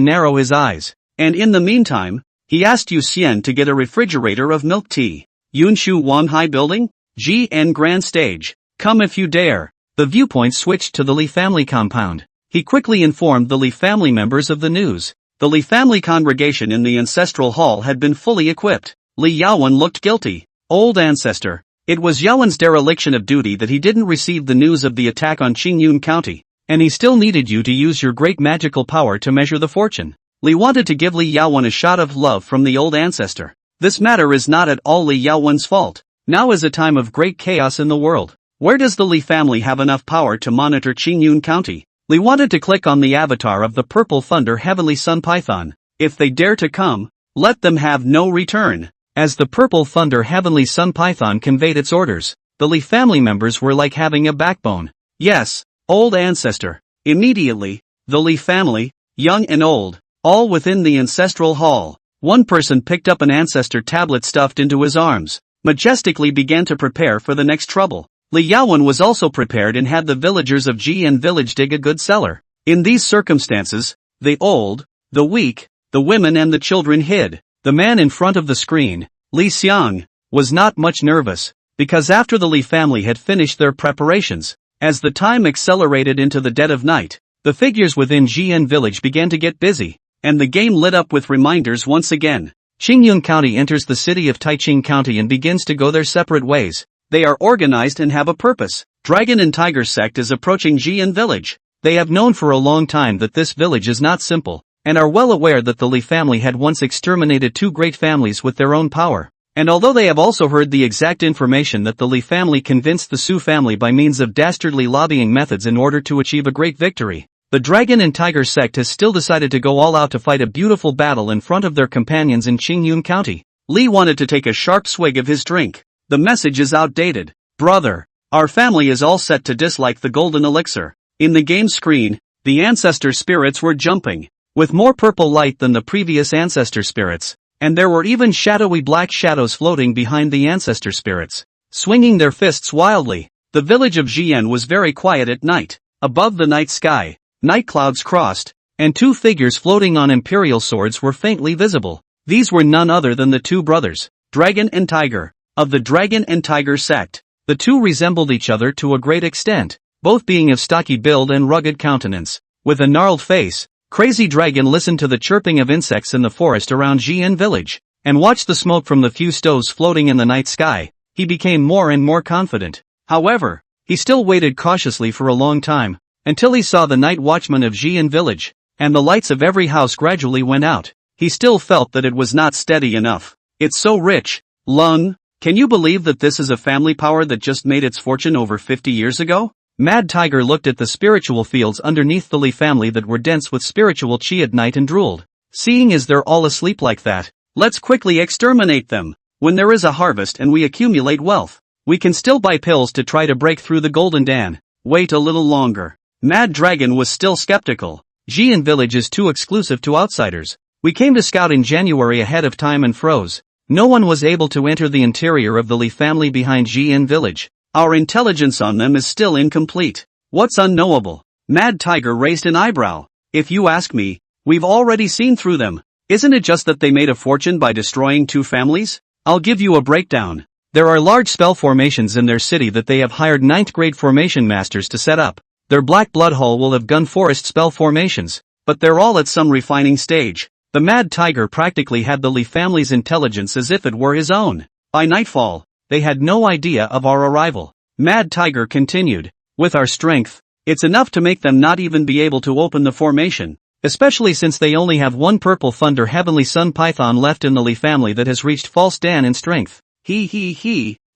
Speaker 1: narrow his eyes. And in the meantime, he asked Yu Xian to get a refrigerator of milk tea. Yunshu Wanghai Building? GN Grand Stage. Come if you dare. The viewpoint switched to the Li family compound. He quickly informed the Li family members of the news. The Li family congregation in the ancestral hall had been fully equipped. Li Yaowen looked guilty. Old ancestor. It was Yaowen's dereliction of duty that he didn't receive the news of the attack on Qingyun County, and he still needed you to use your great magical power to measure the fortune. Li wanted to give Li Yaowen a shot of love from the old ancestor. This matter is not at all Li Yaowen's fault. Now is a time of great chaos in the world. Where does the Li family have enough power to monitor Qingyun County? Li wanted to click on the avatar of the Purple Thunder Heavenly Sun Python. If they dare to come, let them have no return. As the Purple Thunder Heavenly Sun Python conveyed its orders, the Li family members were like having a backbone. Yes, old ancestor. Immediately, the Li family, young and old, all within the ancestral hall. One person picked up an ancestor tablet stuffed into his arms, majestically began to prepare for the next trouble. Li Yaowen was also prepared and had the villagers of Jian village dig a good cellar. In these circumstances, the old, the weak, the women and the children hid. The man in front of the screen, Li Xiang, was not much nervous, because after the Li family had finished their preparations, as the time accelerated into the dead of night, the figures within Jian village began to get busy, and the game lit up with reminders once again. Qingyun County enters the city of Taiching County and begins to go their separate ways. They are organized and have a purpose. Dragon and Tiger sect is approaching Jian village. They have known for a long time that this village is not simple, and are well aware that the Li family had once exterminated 2 great families with their own power. And although they have also heard the exact information that the Li family convinced the Su family by means of dastardly lobbying methods in order to achieve a great victory, the Dragon and Tiger sect has still decided to go all out to fight a beautiful battle in front of their companions in Qingyun County. Li wanted to take a sharp swig of his drink. The message is outdated. Brother, our family is all set to dislike the golden elixir. In the game screen, the ancestor spirits were jumping, with more purple light than the previous ancestor spirits, and there were even shadowy black shadows floating behind the ancestor spirits, swinging their fists wildly. The village of Jian was very quiet at night. Above the night sky, night clouds crossed, and 2 figures floating on imperial swords were faintly visible. These were none other than the 2 brothers, Dragon and Tiger, of the Dragon and Tiger sect. The 2 resembled each other to a great extent, both being of stocky build and rugged countenance. With a gnarled face, Crazy Dragon listened to the chirping of insects in the forest around Jian village, and watched the smoke from the few stoves floating in the night sky. He became more and more confident. However, he still waited cautiously for a long time, until he saw the night watchman of Jian village, and the lights of every house gradually went out. He still felt that it was not steady enough. It's so rich. Lung, can you believe that this is a family power that just made its fortune over 50 years ago? Mad Tiger looked at the spiritual fields underneath the Li family that were dense with spiritual chi at night and drooled. Seeing as they're all asleep like that, let's quickly exterminate them. When there is a harvest and we accumulate wealth, we can still buy pills to try to break through the golden dan. Wait a little longer. Mad Dragon was still skeptical. Jian village is too exclusive to outsiders. We came to scout in January ahead of time and froze. No one was able to enter the interior of the Li family behind Jian village. Our intelligence on them is still incomplete. What's unknowable? Mad Tiger raised an eyebrow. If you ask me, we've already seen through them. Isn't it just that they made a fortune by destroying 2 families? I'll give you a breakdown. There are large spell formations in their city that they have hired 9th grade formation masters to set up. Their Black Blood Hall will have gun forest spell formations, but they're all at some refining stage. The Mad Tiger practically had the Li family's intelligence as if it were his own. By nightfall, they had no idea of our arrival. Mad Tiger continued, with our strength, it's enough to make them not even be able to open the formation, especially since they only have 1 purple thunder heavenly sun python left in the Li family that has reached false Dan in strength.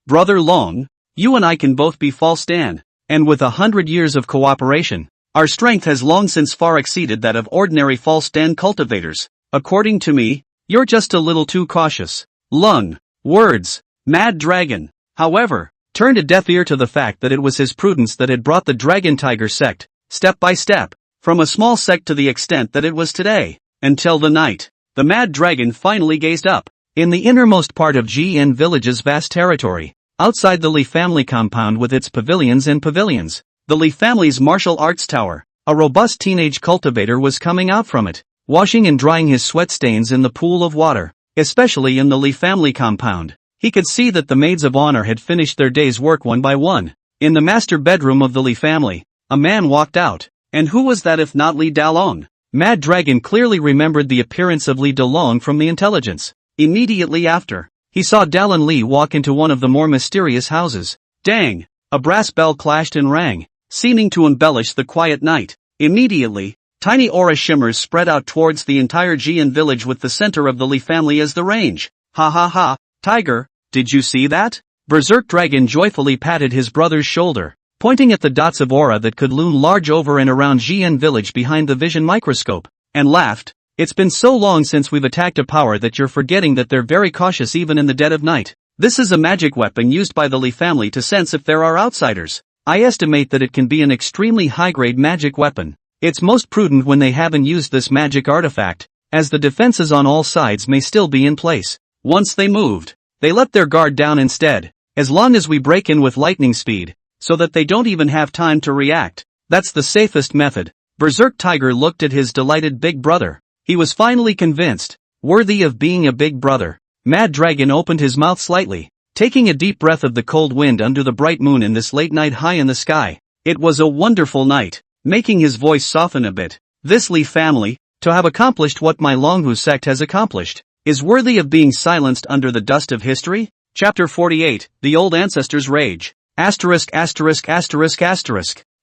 Speaker 1: Brother Long, you and I can both be false Dan, and with 100 years of cooperation, our strength has long since far exceeded that of ordinary false Dan cultivators. According to me, you're just a little too cautious. Lung. Words. Mad Dragon, however, turned a deaf ear to the fact that it was his prudence that had brought the Dragon Tiger sect, step by step, from a small sect to the extent that it was today, until the night. The Mad Dragon finally gazed up. In the innermost part of Jian village's vast territory, outside the Li family compound with its pavilions and pavilions, the Li family's martial arts tower, a robust teenage cultivator was coming out from it, washing and drying his sweat stains in the pool of water, especially in the Li family compound. He could see that the maids of honor had finished their day's work one by one. In the master bedroom of the Li family, a man walked out. And who was that if not Li Dalong? Mad Dragon clearly remembered the appearance of Li Dalong from the intelligence. Immediately after, he saw Dalin Li walk into one of the more mysterious houses. Dang! A brass bell clashed and rang, seeming to embellish the quiet night. Immediately, tiny aura shimmers spread out towards the entire Jian village with the center of the Li family as the range. Ha ha ha, Tiger, did you see that? Berserk Dragon joyfully patted his brother's shoulder, pointing at the dots of aura that could loom large over and around Jian village behind the vision microscope, and laughed. It's been so long since we've attacked a power that you're forgetting that they're very cautious even in the dead of night. This is a magic weapon used by the Li family to sense if there are outsiders. I estimate that it can be an extremely high-grade magic weapon. It's most prudent when they haven't used this magic artifact, as the defenses on all sides may still be in place. Once they moved, they let their guard down instead, as long as we break in with lightning speed, so that they don't even have time to react. That's the safest method. Berserk Tiger looked at his delighted big brother. He was finally convinced, worthy of being a big brother. Mad Dragon opened his mouth slightly, taking a deep breath of the cold wind under the bright moon in this late night high in the sky. It was a wonderful night, making his voice soften a bit. This Li family, to have accomplished what my Longhu sect has accomplished, is worthy of being silenced under the dust of history? Chapter 48, The Old Ancestors' Rage. Asterisk.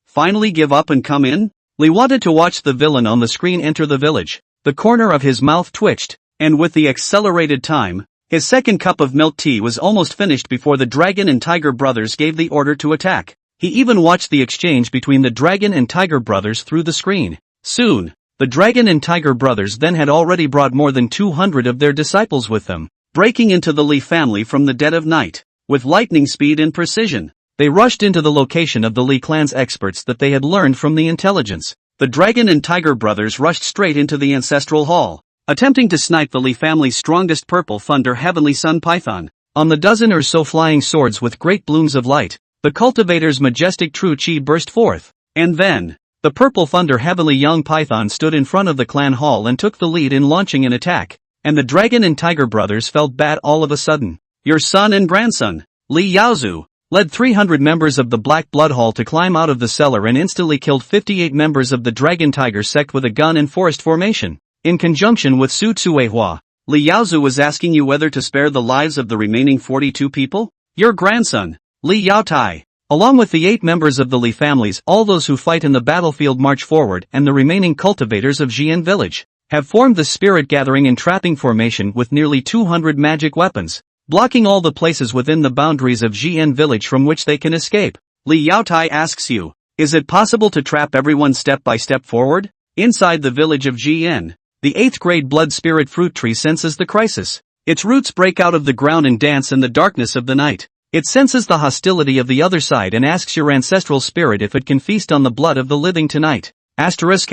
Speaker 1: Finally give up and come in? Li wanted to watch the villain on the screen enter the village. The corner of his mouth twitched, and with the accelerated time, his second cup of milk tea was almost finished before the Dragon and Tiger brothers gave the order to attack. He even watched the exchange between the Dragon and Tiger brothers through the screen. Soon, the Dragon and Tiger brothers then had already brought more than 200 of their disciples with them, breaking into the Li family from the dead of night. With lightning speed and precision, they rushed into the location of the Li clan's experts that they had learned from the intelligence. The Dragon and Tiger brothers rushed straight into the ancestral hall, attempting to snipe the Li family's strongest purple thunder heavenly sun python. On the dozen or so flying swords with great blooms of light, the cultivator's majestic true chi burst forth. And then, the purple thunder heavenly young python stood in front of the clan hall and took the lead in launching an attack. And the Dragon and Tiger brothers felt bad all of a sudden. Your son and grandson, Li Yaozu, led 300 members of the Black Blood Hall to climb out of the cellar and instantly killed 58 members of the Dragon Tiger sect with a gun in forest formation. In conjunction with Su Tsuehua, Li Yaozu was asking you whether to spare the lives of the remaining 42 people? Your grandson, Li Yaotai, Along with the 8 members of the Li families, all those who fight in the battlefield march forward, and the remaining cultivators of Jian village have formed the spirit gathering and trapping formation with nearly 200 magic weapons, blocking all the places within the boundaries of Jian village from which they can escape. Li Yaotai asks you, is it possible to trap everyone step by step forward? Inside the village of Jian, the 8th grade blood spirit fruit tree senses the crisis. Its roots break out of the ground and dance in the darkness of the night. It senses the hostility of the other side and asks your ancestral spirit if it can feast on the blood of the living tonight. Asterisk.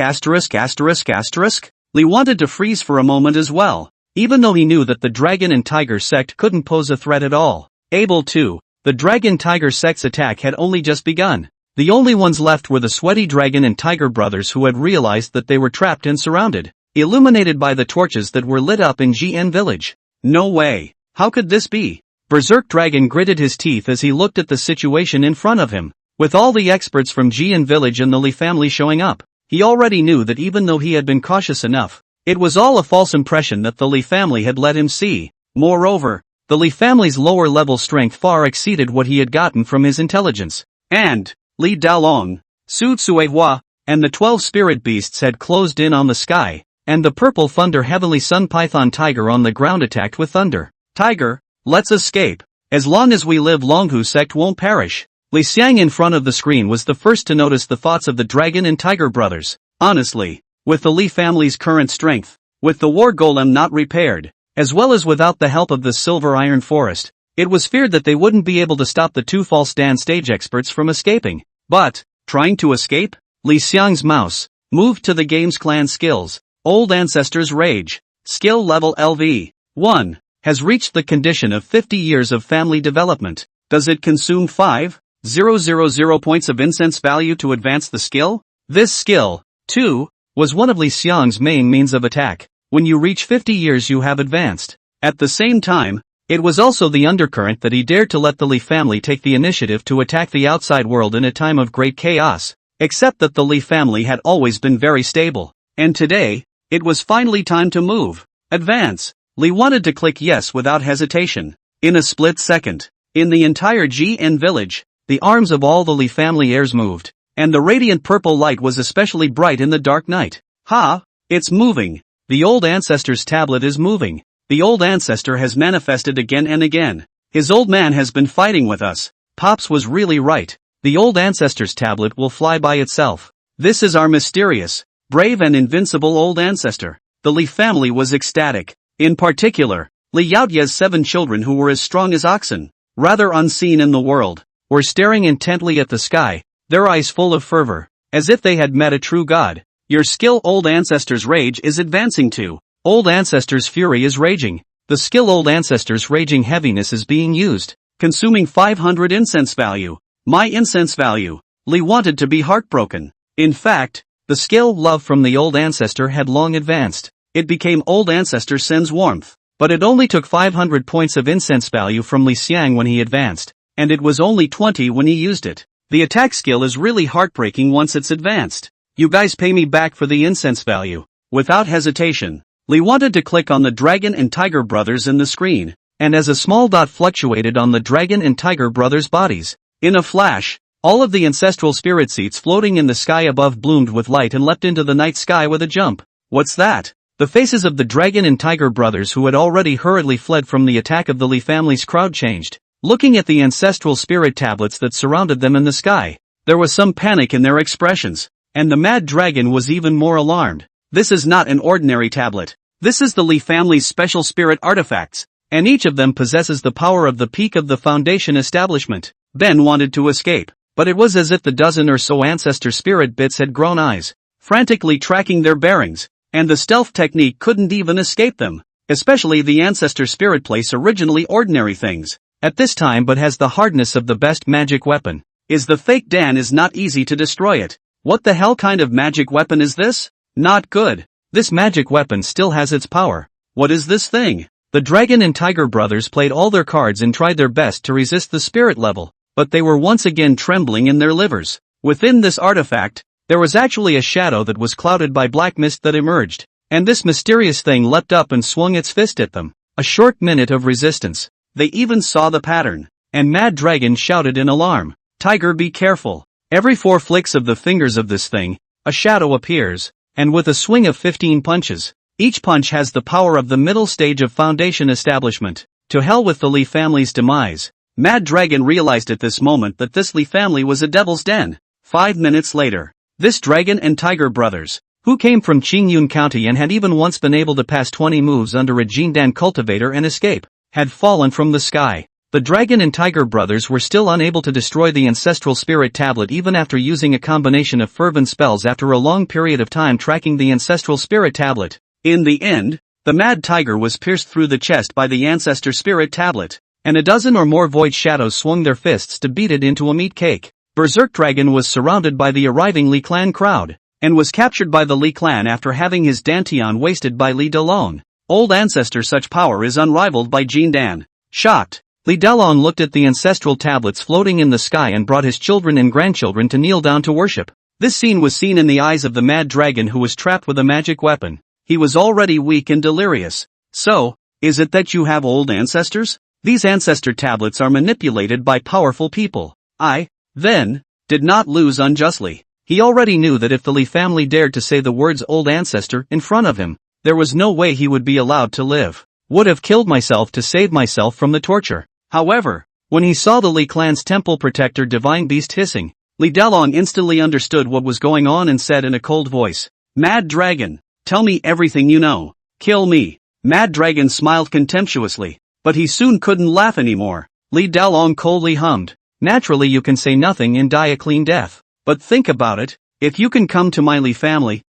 Speaker 1: Li wanted to freeze for a moment as well, even though he knew that the dragon and tiger sect couldn't pose a threat at all. Able to. The dragon-tiger sect's attack had only just begun. The only ones left were the sweaty dragon and tiger brothers who had realized that they were trapped and surrounded, illuminated by the torches that were lit up in Jian village. No way. How could this be? Berserk Dragon gritted his teeth as he looked at the situation in front of him. With all the experts from Jian village and the Li family showing up, he already knew that even though he had been cautious enough, it was all a false impression that the Li family had let him see. Moreover, the Li family's lower-level strength far exceeded what he had gotten from his intelligence. And Li Daolong, Su Tsuehua, and the 12 spirit beasts had closed in on the sky, and the purple thunder heavenly sun python tiger on the ground attacked with thunder. Tiger, let's escape. As long as we live, Longhu sect won't perish. Li Xiang in front of the screen was the first to notice the thoughts of the dragon and tiger brothers. Honestly, with the Li family's current strength, with the war golem not repaired, as well as without the help of the silver iron forest, it was feared that they wouldn't be able to stop the 2 false Dan stage experts from escaping. But, trying to escape? Li Xiang's mouse moved to the game's clan skills. Old Ancestors Rage. Skill level LV 1. Has reached the condition of 50 years of family development. Does it consume 5,000 points of incense value to advance the skill? This skill, 2, was one of Li Xiang's main means of attack. When you reach 50 years you have advanced. At the same time, it was also the undercurrent that he dared to let the Li family take the initiative to attack the outside world in a time of great chaos. Except that the Li family had always been very stable. And today, it was finally time to move. Advance. Li wanted to click yes without hesitation. In a split second, in the entire Jian village, the arms of all the Li family heirs moved, and the radiant purple light was especially bright in the dark night. Ha! It's moving. The old ancestor's tablet is moving. The old ancestor has manifested again and again. His old man has been fighting with us. Pops was really right. The old ancestor's tablet will fly by itself. This is our mysterious, brave and invincible old ancestor. The Li family was ecstatic. In particular, Li Yaotia's 7 children, who were as strong as oxen, rather unseen in the world, were staring intently at the sky, their eyes full of fervor, as if they had met a true god. Your skill Old Ancestor's Rage is advancing to. Old Ancestor's Fury is raging. The skill Old Ancestor's Raging Heaviness is being used, consuming 500 incense value. My incense value. Li wanted to be heartbroken. In fact, the skill Love from the Old Ancestor had long advanced. It became Old Ancestor Sends Warmth. But it only took 500 points of incense value from Li Xiang when he advanced, and it was only 20 when he used it. The attack skill is really heartbreaking once it's advanced. You guys pay me back for the incense value. Without hesitation, Li wanted to click on the dragon and tiger brothers in the screen, and as a small dot fluctuated on the dragon and tiger brothers' bodies, in a flash, all of the ancestral spirit seats floating in the sky above bloomed with light and leapt into the night sky with a jump. What's that? The faces of the dragon and tiger brothers, who had already hurriedly fled from the attack of the Li family's crowd, changed, looking at the ancestral spirit tablets that surrounded them in the sky. There was some panic in their expressions, and the mad dragon was even more alarmed. This is not an ordinary tablet. This is the Li family's special spirit artifacts, and each of them possesses the power of the peak of the foundation establishment. Ben wanted to escape, but it was as if the dozen or so ancestor spirit bits had grown eyes, frantically tracking their bearings. And the stealth technique couldn't even escape them, especially the ancestor spirit place originally ordinary things, at this time but has the hardness of the best magic weapon. Is the fake Dan is not easy to destroy it. What the hell kind of magic weapon is this? Not good. This magic weapon still has its power. What is this thing? The dragon and tiger brothers played all their cards and tried their best to resist the spirit level, but they were once again trembling in their livers. Within this artifact, there was actually a shadow that was clouded by black mist that emerged, and this mysterious thing leapt up and swung its fist at them. A short minute of resistance. They even saw the pattern, and Mad Dragon shouted in alarm. Tiger, be careful. Every 4 flicks of the fingers of this thing, a shadow appears, and with a swing of 15 punches, each punch has the power of the middle stage of foundation establishment. To hell with the Lee family's demise. Mad Dragon realized at this moment that this Lee family was a devil's den. 5 minutes later, this Dragon and Tiger brothers, who came from Qingyun County and had even once been able to pass 20 moves under a Jindan cultivator and escape, had fallen from the sky. The Dragon and Tiger brothers were still unable to destroy the ancestral spirit tablet even after using a combination of fervent spells after a long period of time tracking the ancestral spirit tablet. In the end, the Mad Tiger was pierced through the chest by the ancestor spirit tablet, and a dozen or more void shadows swung their fists to beat it into a meat cake. Berserk Dragon was surrounded by the arriving Li clan crowd, and was captured by the Li clan after having his Dantian wasted by Li Delong. Old ancestor, such power is unrivaled by Jindan. Shocked, Li Delong looked at the ancestral tablets floating in the sky and brought his children and grandchildren to kneel down to worship. This scene was seen in the eyes of the Mad Dragon, who was trapped with a magic weapon. He was already weak and delirious. So, is it that you have old ancestors? These ancestor tablets are manipulated by powerful people. I, then, did not lose unjustly. He already knew that if the Li family dared to say the words old ancestor in front of him, there was no way he would be allowed to live. Would have killed myself to save myself from the torture. However, when he saw the Li clan's temple protector divine beast hissing, Li Delong instantly understood what was going on and said in a cold voice, "Mad Dragon, tell me everything you know. Kill me." Mad Dragon smiled contemptuously, but he soon couldn't laugh anymore. Li Delong coldly hummed, "Naturally you can say nothing and die a clean death. But think about it, if you can come to my Li family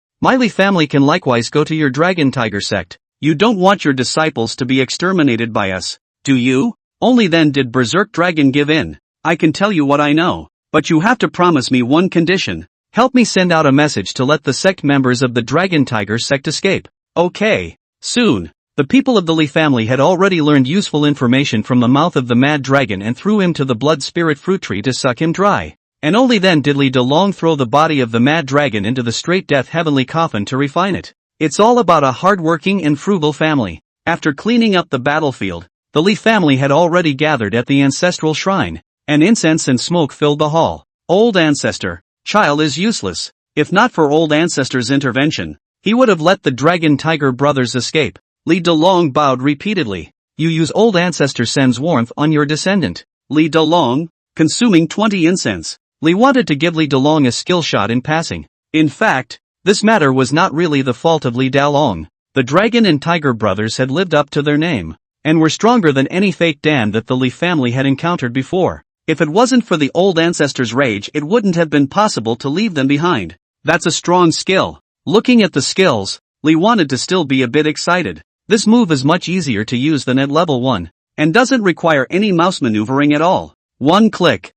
Speaker 1: can likewise go to your Dragon Tiger sect. You don't want your disciples to be exterminated by us, do you?" Only then did Berserk Dragon give in. "I can tell you what I know, but you have to promise me one condition. Help me send out a message to let the sect members of the Dragon Tiger sect escape." Okay. Soon, the people of the Li family had already learned useful information from the mouth of the Mad Dragon and threw him to the blood spirit fruit tree to suck him dry. And only then did Li Delong throw the body of the Mad Dragon into the straight death heavenly coffin to refine it. It's all about a hard-working and frugal family. After cleaning up the battlefield, the Li family had already gathered at the ancestral shrine, and incense and smoke filled the hall. Old ancestor, child is useless. If not for old ancestor's intervention, he would have let the Dragon Tiger brothers escape. Li Delong bowed repeatedly. You use old ancestor sends warmth on your descendant. Li Delong, consuming 20 incense. Li wanted to give Li Delong a skill shot in passing. In fact, this matter was not really the fault of Li Delong. The Dragon and Tiger brothers had lived up to their name, and were stronger than any fake Dan that the Li family had encountered before. If it wasn't for the old ancestors' rage, it wouldn't have been possible to leave them behind. That's a strong skill. Looking at the skills, Li wanted to still be a bit excited. This move is much easier to use than at level 1, and doesn't require any mouse maneuvering at all. One click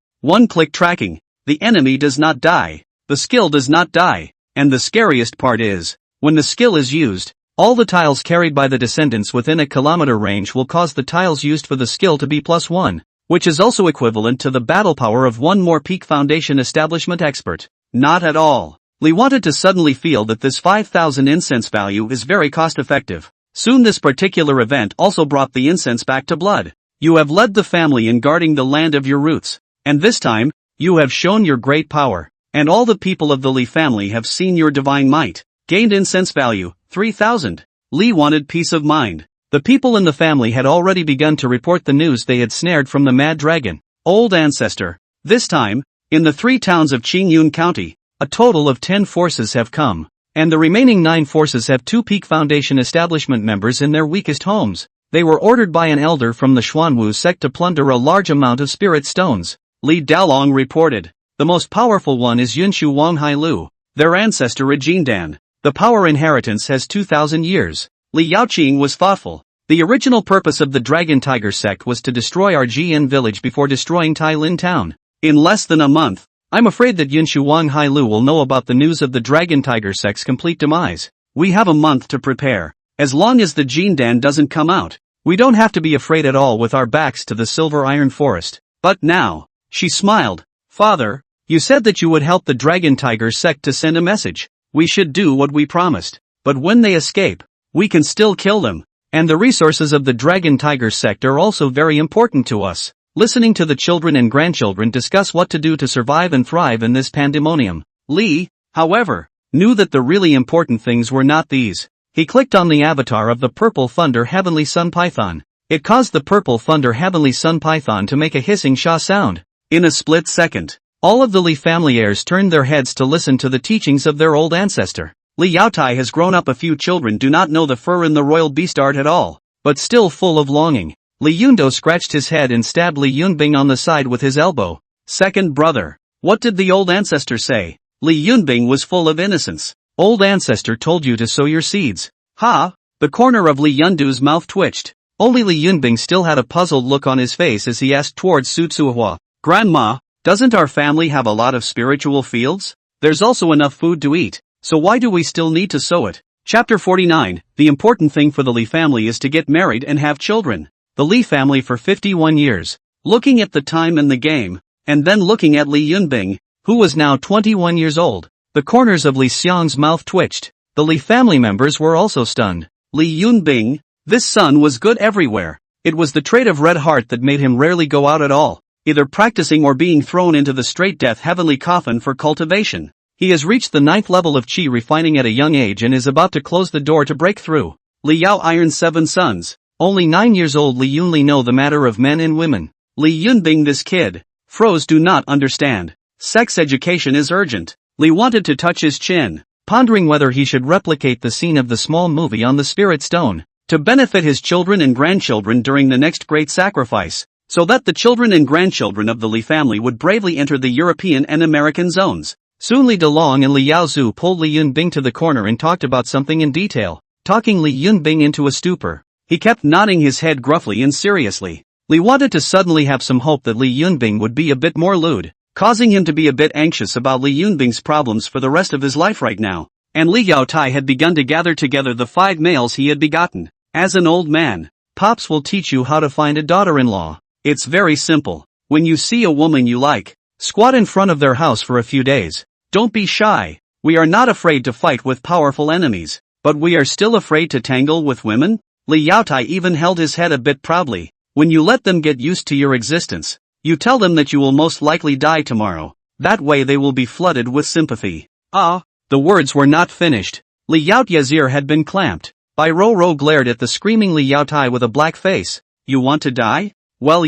Speaker 1: tracking. The enemy does not die. The skill does not die. And the scariest part is, when the skill is used, all the tiles carried by the descendants within a kilometer range will cause the tiles used for the skill to be +1, which is also equivalent to the battle power of one more peak foundation establishment expert. Not at all. Li wanted to suddenly feel that this 5,000 incense value is very cost effective. Soon this particular event also brought the incense back to blood. You have led the family in guarding the land of your roots, and this time, you have shown your great power, and all the people of the Li family have seen your divine might. Gained incense value, 3,000. Li wanted peace of mind. The people in the family had already begun to report the news they had snared from the Mad Dragon. Old ancestor. This time, in the 3 towns of Qingyun County, a total of 10 forces have come, and the remaining 9 forces have 2 Peak Foundation establishment members in their weakest homes. They were ordered by an elder from the Xuanwu sect to plunder a large amount of spirit stones. Li Dalong reported. The most powerful one is Yunshu Wanghai Lu, their ancestor Jindan. The power inheritance has 2,000 years. Li Yaoqing was thoughtful. The original purpose of the Dragon Tiger sect was to destroy our Jian village before destroying Tailin town. In less than a month, I'm afraid that Yunshu Wanghai Lu will know about the news of the Dragon Tiger sect's complete demise. We have a month to prepare. As long as the Jindan doesn't come out, we don't have to be afraid at all with our backs to the Silver Iron Forest. But now, she smiled. Father, you said that you would help the Dragon Tiger sect to send a message. We should do what we promised. But when they escape, we can still kill them. And the resources of the Dragon Tiger sect are also very important to us. listening to the children and grandchildren discuss what to do to survive and thrive in this pandemonium. Li, however, knew that the really important things were not these. He clicked on the avatar of the Purple Thunder Heavenly Sun Python. It caused the Purple Thunder Heavenly Sun Python to make a hissing sha sound. In a split second, all of the Li family heirs turned their heads to listen to the teachings of their old ancestor. Li Yaotai has grown up. A few children do not know the fur in the royal beast art at all, but still full of longing. Li Yundo scratched his head and stabbed Li Yunbing on the side with his elbow. Second brother, what did the old ancestor say? Li Yunbing was full of innocence. Old ancestor told you to sow your seeds. Ha! The corner of Li Yundu's mouth twitched. Only Li Yunbing still had a puzzled look on his face as he asked towards Su Tsuhua. Grandma, doesn't our family have a lot of spiritual fields? There's also enough food to eat, so why do we still need to sow it? Chapter 49, the important thing for the Li family is to get married and have children. The Li family for 51 years. Looking at the time and the game, and then looking at Li Yunbing, who was now 21 years old. The corners of Li Xiang's mouth twitched. The Li family members were also stunned. Li Yunbing, this son was good everywhere. It was the trait of red heart that made him rarely go out at all, either practicing or being thrown into the straight death heavenly coffin for cultivation. He has reached the 9th level of Qi refining at a young age and is about to close the door to break through. Li Yao Iron's 7 sons. Only 9 years old Li Yunli know the matter of men and women. Li Yunbing this kid. Froze do not understand. Sex education is urgent. Li wanted to touch his chin, pondering whether he should replicate the scene of the small movie on the Spirit Stone, to benefit his children and grandchildren during the next great sacrifice, so that the children and grandchildren of the Li family would bravely enter the European and American zones. Soon Li Delong and Li Yaozhu pulled Li Yunbing to the corner and talked about something in detail, talking Li Yunbing into a stupor. He kept nodding his head gruffly and seriously. Li wanted to suddenly have some hope that Li Yunbing would be a bit more lewd, causing him to be a bit anxious about Li Yunbing's problems for the rest of his life right now. And Li Yaotai had begun to gather together the 5 males he had begotten. As an old man, Pops will teach you how to find a daughter-in-law. It's very simple. When you see a woman you like, squat in front of their house for a few days. Don't be shy. We are not afraid to fight with powerful enemies, but we are still afraid to tangle with women? Li Yaotai even held his head a bit proudly. When you let them get used to your existence, you tell them that you will most likely die tomorrow. That way they will be flooded with sympathy. The words were not finished. Li Yaotia's ear had been clamped. Bai Ro glared at the screaming Li Yaotai with a black face. You want to die? Well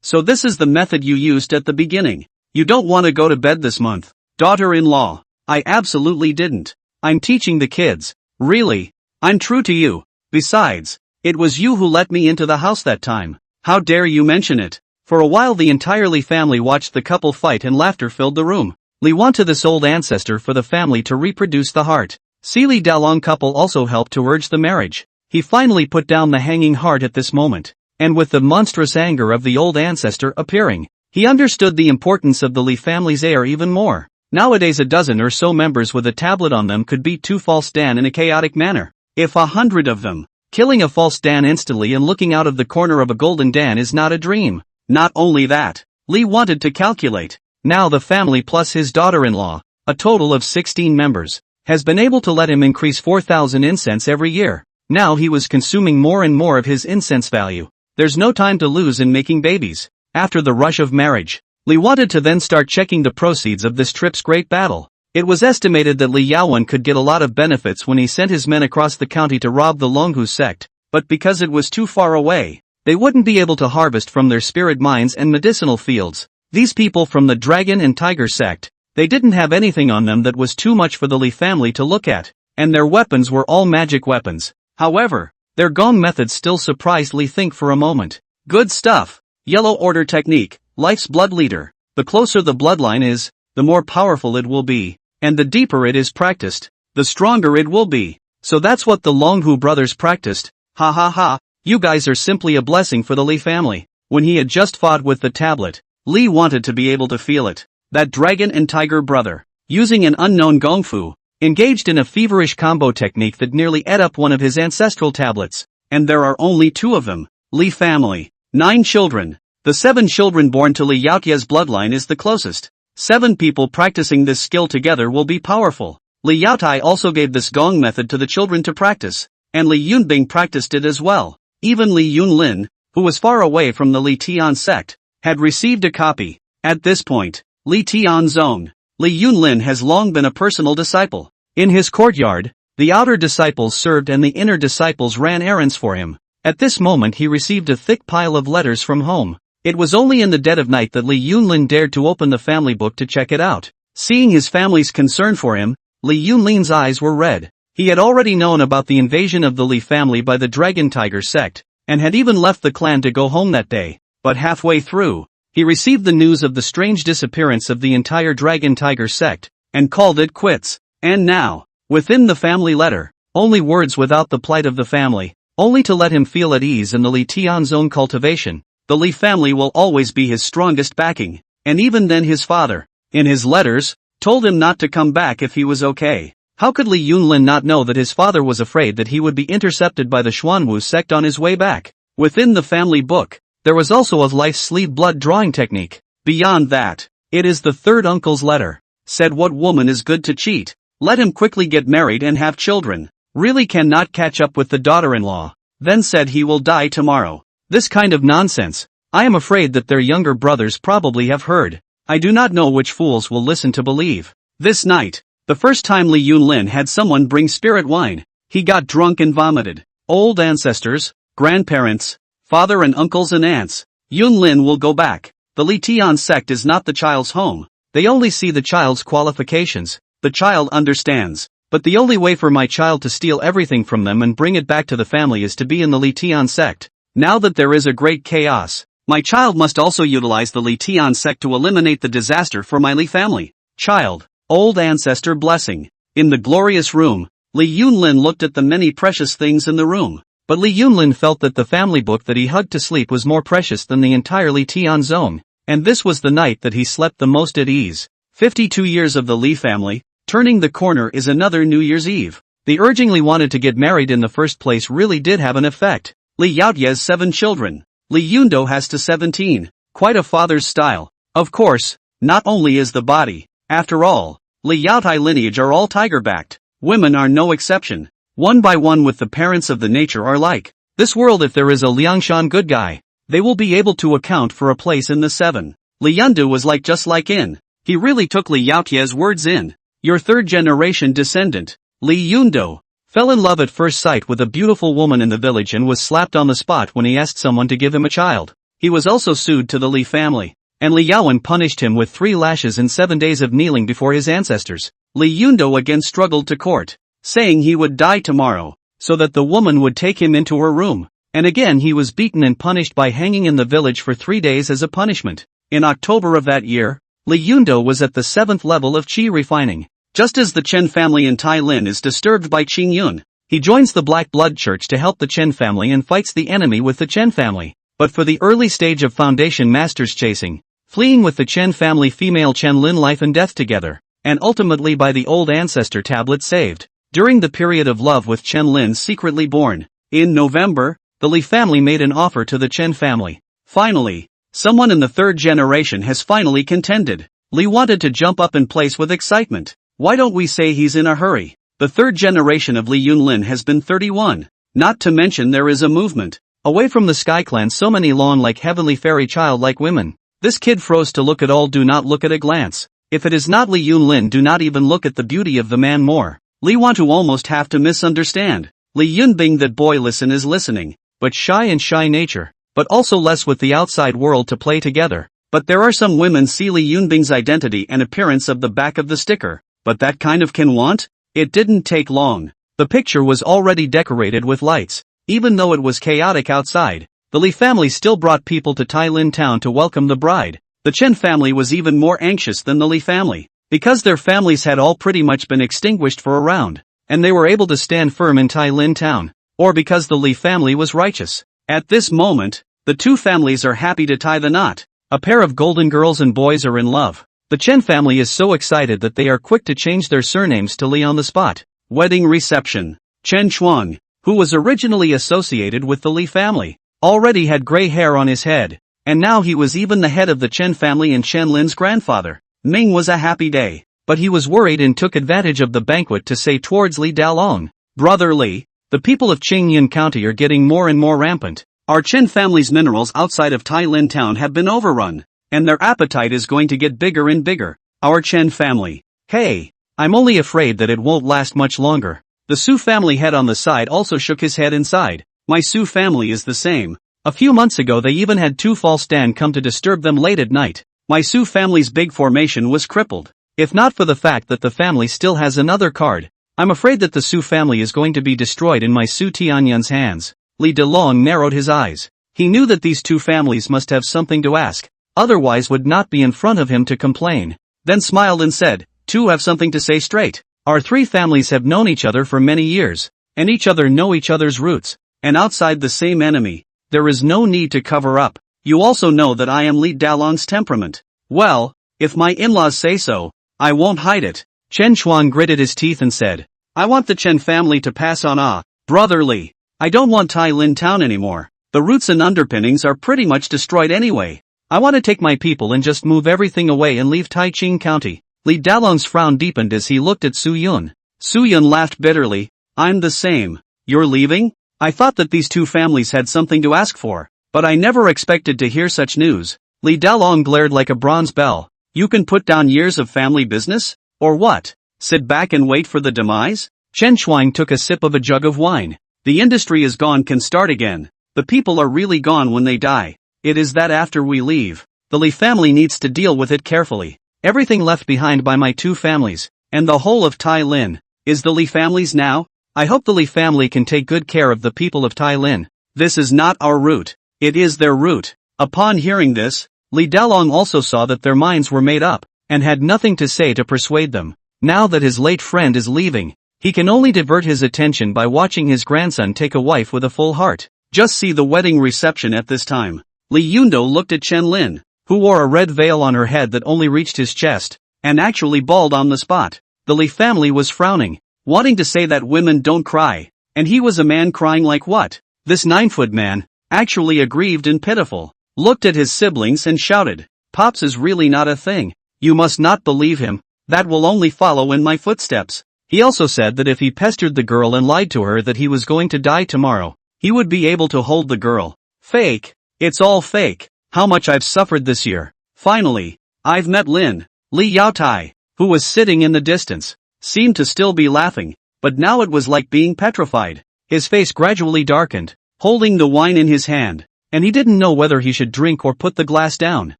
Speaker 1: so this is the method you used at the beginning. You don't want to go to bed this month. Daughter-in-law. I absolutely didn't. I'm teaching the kids. Really? I'm true to you. Besides, it was you who let me into the house that time. How dare you mention it? For a while the entire Li family watched the couple fight and laughter filled the room. Li wanted this old ancestor for the family to reproduce the heart. Si Li Dalong couple also helped to urge the marriage. He finally put down the hanging heart at this moment, and with the monstrous anger of the old ancestor appearing, he understood the importance of the Li family's heir even more. Nowadays a dozen or so members with a tablet on them could beat 2 false Dan in a chaotic manner. If 100 of them, killing a false Dan instantly and looking out of the corner of a golden Dan is not a dream. Not only that, Li wanted to calculate. Now the family plus his daughter-in-law, a total of 16 members, has been able to let him increase 4,000 incense every year. Now he was consuming more and more of his incense value. There's no time to lose in making babies. After the rush of marriage, Li wanted to then start checking the proceeds of this trip's great battle. It was estimated that Li Yaowen could get a lot of benefits when he sent his men across the county to rob the Longhu sect, but because it was too far away, they wouldn't be able to harvest from their spirit mines and medicinal fields. These people from the Dragon and Tiger sect, they didn't have anything on them that was too much for the Li family to look at, and their weapons were all magic weapons. However, their gong methods still surprised Li. Think for a moment. Good stuff. Yellow order technique, life's blood leader. The closer the bloodline is, the more powerful it will be, and the deeper it is practiced, the stronger it will be. So that's what the Longhu brothers practiced. Ha ha ha, you guys are simply a blessing for the Li family. When he had just fought with the tablet, Li wanted to be able to feel it. That dragon and tiger brother, using an unknown gongfu, engaged in a feverish combo technique that nearly ate up one of his ancestral tablets. And there are only 2 of them. Li family. 9 children. The 7 children born to Li Yaotia's bloodline is the closest. 7 people practicing this skill together will be powerful. Li Yaotai also gave this gong method to the children to practice, and Li Yunbing practiced it as well. Even Li Yunlin, who was far away from the Li Tian sect, had received a copy. At this point, Li Tian's own Li Yunlin has long been a personal disciple. In his courtyard, the outer disciples served and the inner disciples ran errands for him. At this moment he received a thick pile of letters from home. It was only in the dead of night that Li Yunlin dared to open the family book to check it out. Seeing his family's concern for him, Li Yunlin's eyes were red. He had already known about the invasion of the Li family by the Dragon Tiger sect, and had even left the clan to go home that day, but halfway through, he received the news of the strange disappearance of the entire Dragon Tiger sect, and called it quits. And now, within the family letter, only words without the plight of the family, only to let him feel at ease in the Li Tian's own cultivation. The Li family will always be his strongest backing, and even then his father, in his letters, told him not to come back if he was okay. How could Li Yunlin not know that his father was afraid that he would be intercepted by the Xuanwu sect on his way back? Within the family book, there was also a life sleeve blood drawing technique. Beyond that, it is the third uncle's letter. Said what woman is good to cheat? Let him quickly get married and have children. Really cannot catch up with the daughter-in-law. Then said he will die tomorrow. This kind of nonsense, I am afraid that their younger brothers probably have heard. I do not know which fools will listen to believe. This night, the first time Li Yunlin had someone bring spirit wine, he got drunk and vomited. Old ancestors, grandparents, father and uncles and aunts. Yunlin will go back. The Li Tian sect is not the child's home. They only see the child's qualifications. The child understands. But the only way for my child to steal everything from them and bring it back to the family is to be in the Li Tian sect. Now that there is a great chaos, my child must also utilize the Li Tian sect to eliminate the disaster for my Li family. Child, old ancestor blessing. In the glorious room, Li Yunlin looked at the many precious things in the room. But Li Yunlin felt that the family book that he hugged to sleep was more precious than the entire Li Tian zone, and this was the night that he slept the most at ease. 52 years of the Li family, turning the corner is another New Year's Eve. The urging Li wanted to get married in the first place really did have an effect. Li Yaotia's 7 children. Li Yundo has to 17. Quite a father's style. Of course, not only is the body. After all, Li Yaotai lineage are all tiger-backed. Women are no exception. One by one with the parents of the nature are like. This world if there is a Liangshan good guy, they will be able to account for a place in the 7. Li Yundu was like just like in. He really took Li Yaotia's words in. Your third generation descendant, Li Yundo, fell in love at first sight with a beautiful woman in the village and was slapped on the spot when he asked someone to give him a child. He was also sued to the Li family, and Li Yaowen punished him with 3 lashes and 7 days of kneeling before his ancestors. Li Yundo again struggled to court, saying he would die tomorrow, so that the woman would take him into her room, and again he was beaten and punished by hanging in the village for 3 days as a punishment. In October of that year, Li Yundo was at the 7th level of qi refining. Just as the Chen family in Tailin is disturbed by Qing Yun, he joins the Black Blood Church to help the Chen family and fights the enemy with the Chen family. But for the early stage of Foundation Masters chasing, fleeing with the Chen family female Chen Lin life and death together, and ultimately by the old ancestor tablet saved. During the period of love with Chen Lin secretly born, in November, the Li family made an offer to the Chen family. Finally, someone in the 3rd generation has finally contended. Li wanted to jump up in place with excitement. Why don't we say he's in a hurry? The 3rd generation of Li Yunlin has been 31. Not to mention there is a movement. Away from the Sky Clan so many long like heavenly fairy child-like women. This kid froze to look at all do not look at a glance. If it is not Li Yunlin do not even look at the beauty of the man more. Li want to almost have to misunderstand. Li Yunbing that boy listen is listening, but shy and shy nature, but also less with the outside world to play together. But there are some women see Li Yunbing's identity and appearance of the back of the sticker, but that kind of can want? It didn't take long. The picture was already decorated with lights. Even though it was chaotic outside, the Li family still brought people to Tailin town to welcome the bride. The Chen family was even more anxious than the Li family, because their families had all pretty much been extinguished for a round, and they were able to stand firm in Tailin town, or because the Li family was righteous. At this moment, the two families are happy to tie the knot. A pair of golden girls and boys are in love. The Chen family is so excited that they are quick to change their surnames to Li on the spot. Wedding reception. Chen Chuang, who was originally associated with the Li family, already had gray hair on his head, and now he was even the head of the Chen family and Chen Lin's grandfather. Ming was a happy day, but he was worried and took advantage of the banquet to say towards Li Dalong, "Brother Li, the people of Qingyun County are getting more and more rampant. Our Chen family's minerals outside of Tai Lin town have been overrun, and their appetite is going to get bigger and bigger. Our Chen family. Hey, I'm only afraid that it won't last much longer. The Su family head on the side also shook his head inside. My Su family is the same. A few months ago they even had 2 false Dan come to disturb them late at night. My Su family's big formation was crippled. If not for the fact that the family still has another card, I'm afraid that the Su family is going to be destroyed in my Su Tianyun's hands. Li Delong narrowed his eyes. He knew that these 2 families must have something to ask, otherwise would not be in front of him to complain. Then smiled and said, 2 have something to say straight. Our 3 families have known each other for many years, and each other know each other's roots, and outside the same enemy, there is no need to cover up. You also know that I am Li Dalong's temperament. Well, if my in-laws say so, I won't hide it. Chen Chuan gritted his teeth and said, I want the Chen family to pass on brotherly. I don't want Tai Lin town anymore. The roots and underpinnings are pretty much destroyed anyway. I want to take my people and just move everything away and leave Taiching County. Li Dalong's frown deepened as he looked at Su Yun. Su Yun laughed bitterly. I'm the same. You're leaving? I thought that these 2 families had something to ask for, but I never expected to hear such news. Li Dalong glared like a bronze bell. You can put down years of family business? Or what? Sit back and wait for the demise? Chen Shuang took a sip of a jug of wine. The industry is gone can start again. The people are really gone when they die. It is that after we leave, the Li family needs to deal with it carefully. Everything left behind by my 2 families, and the whole of Tai Lin, is the Li families now? I hope the Li family can take good care of the people of Tai Lin. This is not our route. It is their route. Upon hearing this, Li Dalong also saw that their minds were made up, and had nothing to say to persuade them. Now that his late friend is leaving, he can only divert his attention by watching his grandson take a wife with a full heart. Just see the wedding reception at this time. Li Yundo looked at Chen Lin, who wore a red veil on her head that only reached his chest, and actually bald on the spot. The Li family was frowning, wanting to say that women don't cry, and he was a man crying like what? This 9-foot man, actually aggrieved and pitiful, looked at his siblings and shouted, Pops is really not a thing. You must not believe him. That will only follow in my footsteps. He also said that if he pestered the girl and lied to her that he was going to die tomorrow, he would be able to hold the girl. Fake. It's all fake. How much I've suffered this year. Finally, I've met Lin. Li Yaotai, who was sitting in the distance, seemed to still be laughing, but now it was like being petrified. His face gradually darkened, holding the wine in his hand, and he didn't know whether he should drink or put the glass down.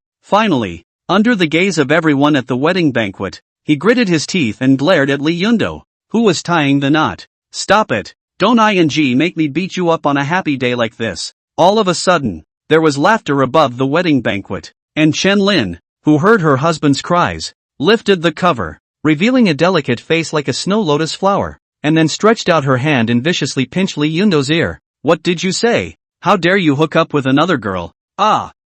Speaker 1: Finally, under the gaze of everyone at the wedding banquet, he gritted his teeth and glared at Li Yundo, who was tying the knot. Stop it. Don't make me beat you up on a happy day like this. All of a sudden, there was laughter above the wedding banquet, and Chen Lin, who heard her husband's cries, lifted the cover, revealing a delicate face like a snow lotus flower, and then stretched out her hand and viciously pinched Li Yundo's ear. What did you say? How dare you hook up with another girl?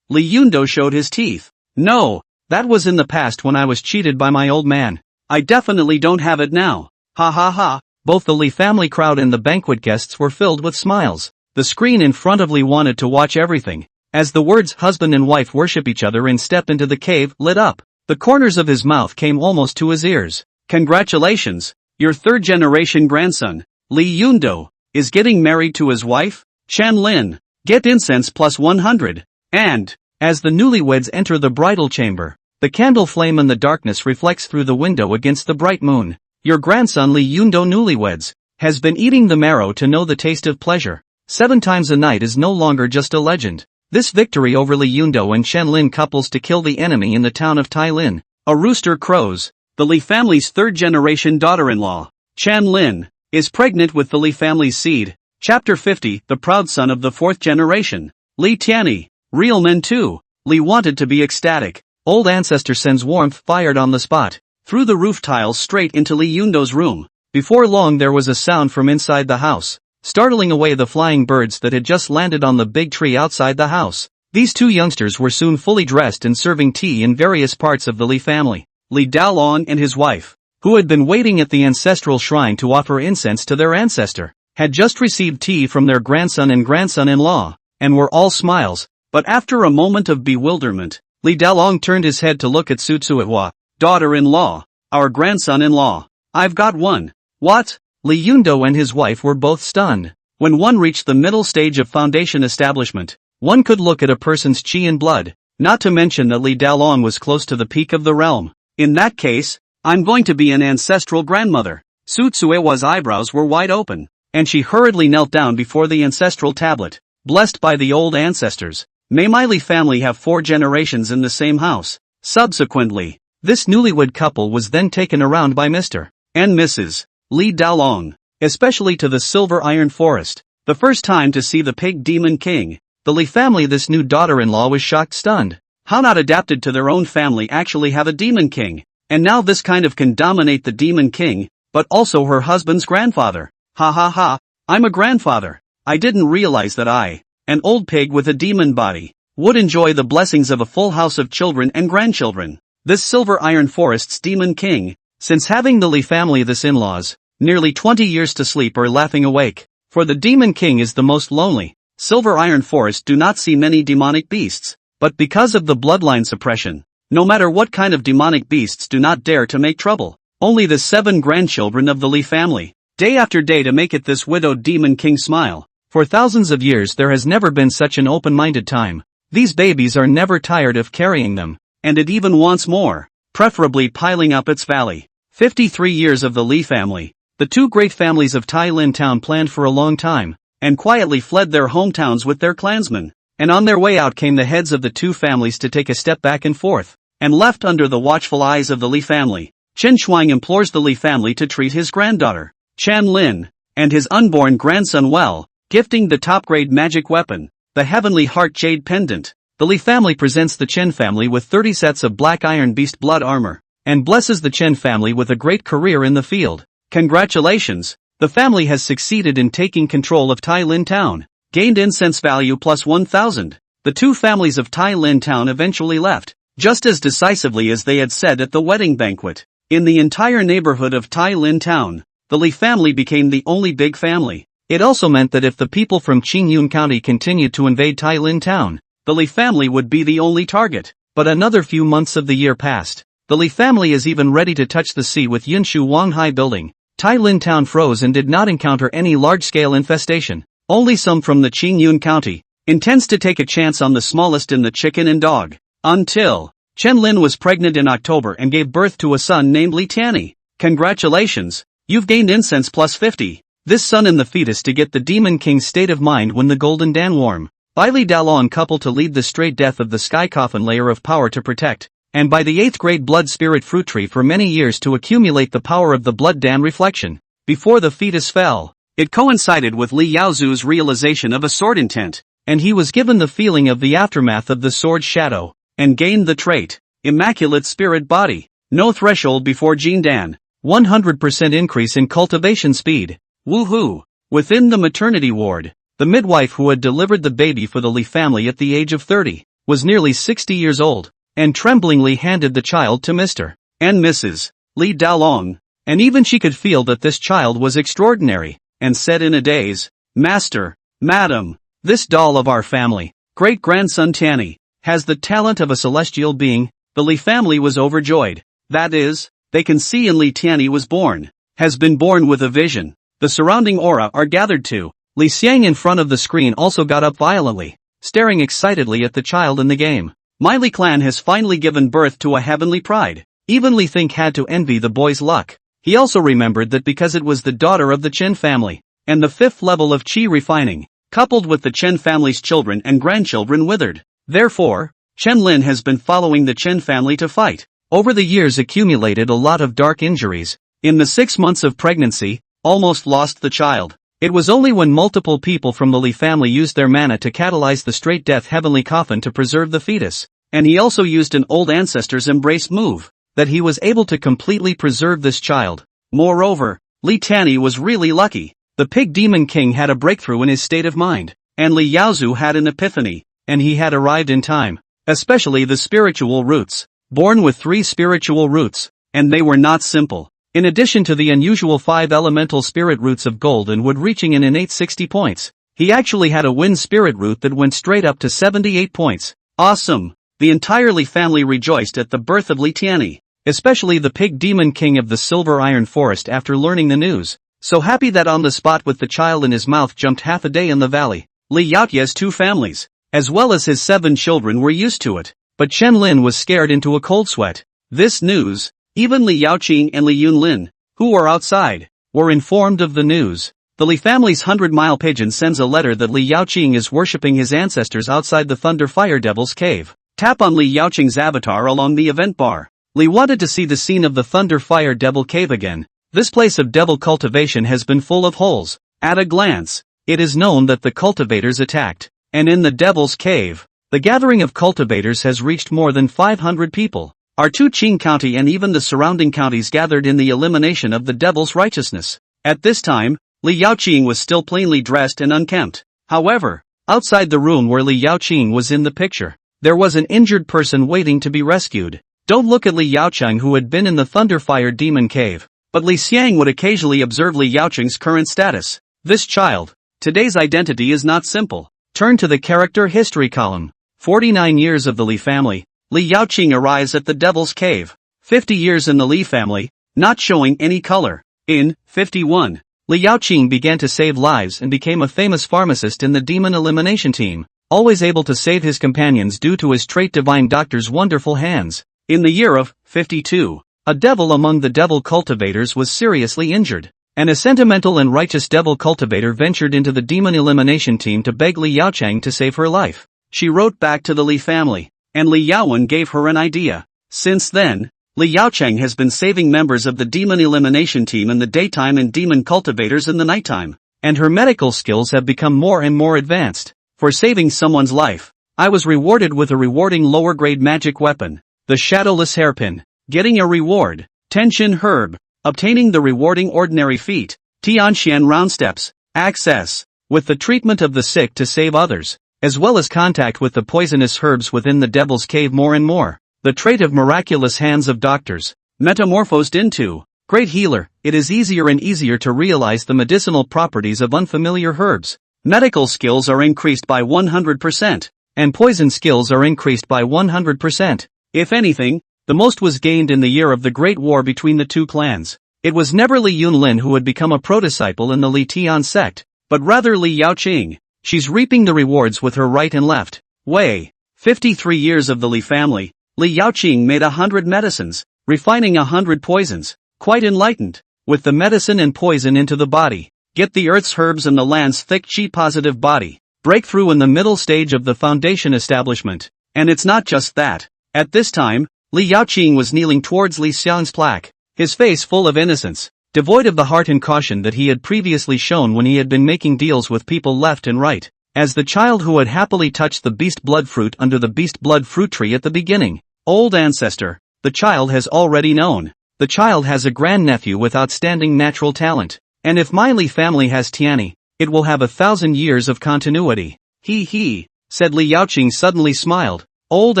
Speaker 1: Li Yundo showed his teeth. No, that was in the past when I was cheated by my old man. I definitely don't have it now. Ha ha ha. Both the Li family crowd and the banquet guests were filled with smiles. The screen in front of Li wanted to watch everything. As the words husband and wife worship each other and step into the cave lit up, the corners of his mouth came almost to his ears. Congratulations, your 3rd-generation grandson, Li Yundo, is getting married to his wife, Chen Lin. Get incense plus 100. And, as the newlyweds enter the bridal chamber, the candle flame in the darkness reflects through the window against the bright moon. Your grandson Li Yundo newlyweds, has been eating the marrow to know the taste of pleasure. 7 times a night is no longer just a legend. This victory over Li Yundo and Chen Lin couples to kill the enemy in the town of Tai Lin. A rooster crows. The Li family's 3rd-generation daughter-in-law, Chen Lin, is pregnant with the Li family's seed. Chapter 50, the proud son of the 4th generation. Li Tianyi, real men too. Li wanted to be ecstatic. Old ancestor sends warmth fired on the spot, through the roof tiles straight into Li Yundo's room. Before long there was a sound from inside the house, startling away the flying birds that had just landed on the big tree outside the house. These 2 youngsters were soon fully dressed and serving tea in various parts of the Li family. Li Daolong and his wife, who had been waiting at the ancestral shrine to offer incense to their ancestor, had just received tea from their grandson and grandson-in-law, and were all smiles. But after a moment of bewilderment, Li Daolong turned his head to look at Su Tsuihua. Daughter-in-law, our grandson-in-law. I've got one. What? Li Yundo and his wife were both stunned. When one reached the middle stage of foundation establishment, one could look at a person's chi and blood, not to mention that Li Daolong was close to the peak of the realm. In that case, I'm going to be an ancestral grandmother. Su Tsuewa's eyebrows were wide open, and she hurriedly knelt down before the ancestral tablet. Blessed by the old ancestors, may my Li family have 4 generations in the same house. Subsequently, this newlywed couple was then taken around by Mr. and Mrs. Li Daolong, especially to the Silver Iron Forest. The first time to see the Pig Demon King, the Li family, this new daughter-in-law was shocked, stunned. How not adapted to their own family actually have a Demon King, and now this kind of can dominate the Demon King, but also her husband's grandfather. Ha ha ha, I'm a grandfather. I didn't realize that I, an old pig with a demon body, would enjoy the blessings of a full house of children and grandchildren. This Silver Iron Forest's Demon King, since having the Li family this in-laws, nearly 20 years to sleep or laughing awake, for the Demon King is the most lonely. Silver Iron Forest do not see many demonic beasts, but because of the bloodline suppression, no matter what kind of demonic beasts do not dare to make trouble. Only the 7 grandchildren of the Li family, day after day to make it this widowed Demon King smile. For thousands of years there has never been such an open-minded time. These babies are never tired of carrying them, and it even wants more, preferably piling up its valley. 53 years of the Li family, the 2 great families of Tai Lin Town planned for a long time, and quietly fled their hometowns with their clansmen, and on their way out came the heads of the 2 families to take a step back and forth, and left under the watchful eyes of the Li family. Chen Shuang implores the Li family to treat his granddaughter, Chen Lin, and his unborn grandson well, gifting the top-grade magic weapon, the Heavenly Heart Jade Pendant. The Li family presents the Chen family with 30 sets of black iron beast blood armor, and blesses the Chen family with a great career in the field. Congratulations, the family has succeeded in taking control of Tai Lin Town, gained incense value plus 1,000. The 2 families of Tai Lin Town eventually left, just as decisively as they had said at the wedding banquet. In the entire neighborhood of Tai Lin Town, the Li family became the only big family. It also meant that if the people from Qingyun County continued to invade Tai Lin Town, the Li family would be the only target. But another few months of the year passed. The Li family is even ready to touch the sea with Yunshu Wanghai building. Tai Lin Town froze and did not encounter any large-scale infestation. Only some from the Qingyun County. Intends to take a chance on the smallest in the chicken and dog. Until Chen Lin was pregnant in October and gave birth to a son named Li Tianyi. Congratulations, you've gained incense plus 50. This son in the fetus to get the Demon King's state of mind when the Golden Danworm, by Li Daolong couple to lead the straight death of the Sky Coffin layer of power to protect, and by the 8th grade Blood Spirit Fruit Tree for many years to accumulate the power of the Blood Dam reflection. Before the fetus fell, it coincided with Li Yaozu's realization of a sword intent, and he was given the feeling of the aftermath of the sword's shadow, and gained the trait, Immaculate Spirit Body. No threshold before Jindan. 100% increase in cultivation speed. Woohoo! Within the maternity ward, the midwife who had delivered the baby for the Li family at the age of 30, was nearly 60 years old, and tremblingly handed the child to Mr. and Mrs. Li Daolong, and even she could feel that this child was extraordinary, and said in a daze, "Master, Madam, this doll of our family, great-grandson Tianyi, has the talent of a celestial being." The Li family was overjoyed. That is, they can see in Li Tianyi was born, has been born with a vision. The surrounding aura are gathered to. Li Xiang in front of the screen also got up violently, staring excitedly at the child in the game. My Li clan has finally given birth to a heavenly pride. Even Li Think had to envy the boy's luck. He also remembered that because it was the daughter of the Chen family, and the 5th level of Qi refining, coupled with the Chen family's children and grandchildren withered. Therefore, Chen Lin has been following the Chen family to fight. Over the years accumulated a lot of dark injuries. In the 6 months of pregnancy, almost lost the child. It was only when multiple people from the Li family used their mana to catalyze the straight death heavenly coffin to preserve the fetus, and he also used an old ancestor's embrace move, that he was able to completely preserve this child. Moreover, Li Tianyi was really lucky. The Pig Demon King had a breakthrough in his state of mind, and Li Yaozu had an epiphany, and he had arrived in time. Especially the spiritual roots. Born with 3 spiritual roots, and they were not simple. In addition to the unusual 5 elemental spirit roots of gold and wood reaching an innate 60 points, he actually had a wind spirit root that went straight up to 78 points. Awesome! The entire Li family rejoiced at the birth of Li Tianyi, especially the Pig Demon King of the Silver Iron Forest after learning the news. so happy that on the spot with the child in his mouth jumped half a day in the valley. Li Yaotia's 2 families, as well as his 7 children were used to it, but Chen Lin was scared into a cold sweat. This news, even Li Yaoqing and Li Yunlin, who were outside, were informed of the news. The Li family's 100-mile pigeon sends a letter that Li Yaoqing is worshipping his ancestors outside the Thunder Fire Devil's cave. Tap on Li Yaoqing's avatar along the event bar. Li wanted to see the scene of the Thunder Fire Devil cave again. This place of devil cultivation has been full of holes. At a glance, it is known that the cultivators attacked, and in the Devil's Cave, the gathering of cultivators has reached more than 500 people. Our two Qing County and even the surrounding counties gathered in the elimination of the Devil's righteousness. At this time, Li Yaoqing was still plainly dressed and unkempt. However, outside the room where Li Yaoqing was in the picture, there was an injured person waiting to be rescued. Don't look at Li Yaoqing, who had been in the Thunderfire Demon Cave, but Li Xiang would occasionally observe Li Yaoqing's current status. This child, today's identity is not simple. Turn to the character history column. 49 years of the Li family. Li Yaoqing arrives at the Devil's Cave. 50 years in the Li family, not showing any color. In 51, Li Yaoqing began to save lives and became a famous pharmacist in the demon elimination team, always able to save his companions due to his trait Divine Doctor's wonderful hands. In the year of 52, a devil among the devil cultivators was seriously injured, and a sentimental and righteous devil cultivator ventured into the demon elimination team to beg Li Yaoqing to save her life. She wrote back to the Li family, and Li Yaowen gave her an idea. Since then, Li Yaoqing has been saving members of the demon elimination team in the daytime and demon cultivators in the nighttime, and her medical skills have become more and more advanced. For saving someone's life, I was rewarded with a rewarding lower-grade magic weapon, the Shadowless Hairpin. Getting a reward, Tenshin Herb. Obtaining the rewarding ordinary feat, Tianxian Round Steps. Access, with the treatment of the sick to save others, as well as contact with the poisonous herbs within the Devil's Cave more and more. The trait of Miraculous Hands of Doctors. Metamorphosed into Great Healer. It is easier and easier to realize the medicinal properties of unfamiliar herbs. Medical skills are increased by 100%, and poison skills are increased by 100%. If anything, the most was gained in the year of the Great War between the two clans. It was never Li Yunlin who had become a prodisciple in the Li Tian sect, but rather Li Yaoqing. She's reaping the rewards with her right and left way. 53 years of the Li family. Li Yaoqing made 100 medicines, refining 100 poisons. Quite enlightened. With the medicine and poison into the body, get the earth's herbs and the land's thick Qi-positive body. Breakthrough in the middle stage of the foundation establishment. And it's not just that. At this time, Li Yaoqing was kneeling towards Li Xiang's plaque, his face full of innocence, devoid of the heart and caution that he had previously shown when he had been making deals with people left and right, as the child who had happily touched the beast blood fruit under the beast blood fruit tree at the beginning. Old ancestor, the child has already known. The child has a grandnephew with outstanding natural talent, and if my Li family has Tiani, it will have 1,000 years of continuity. He, said Li Yaoqing suddenly smiled. Old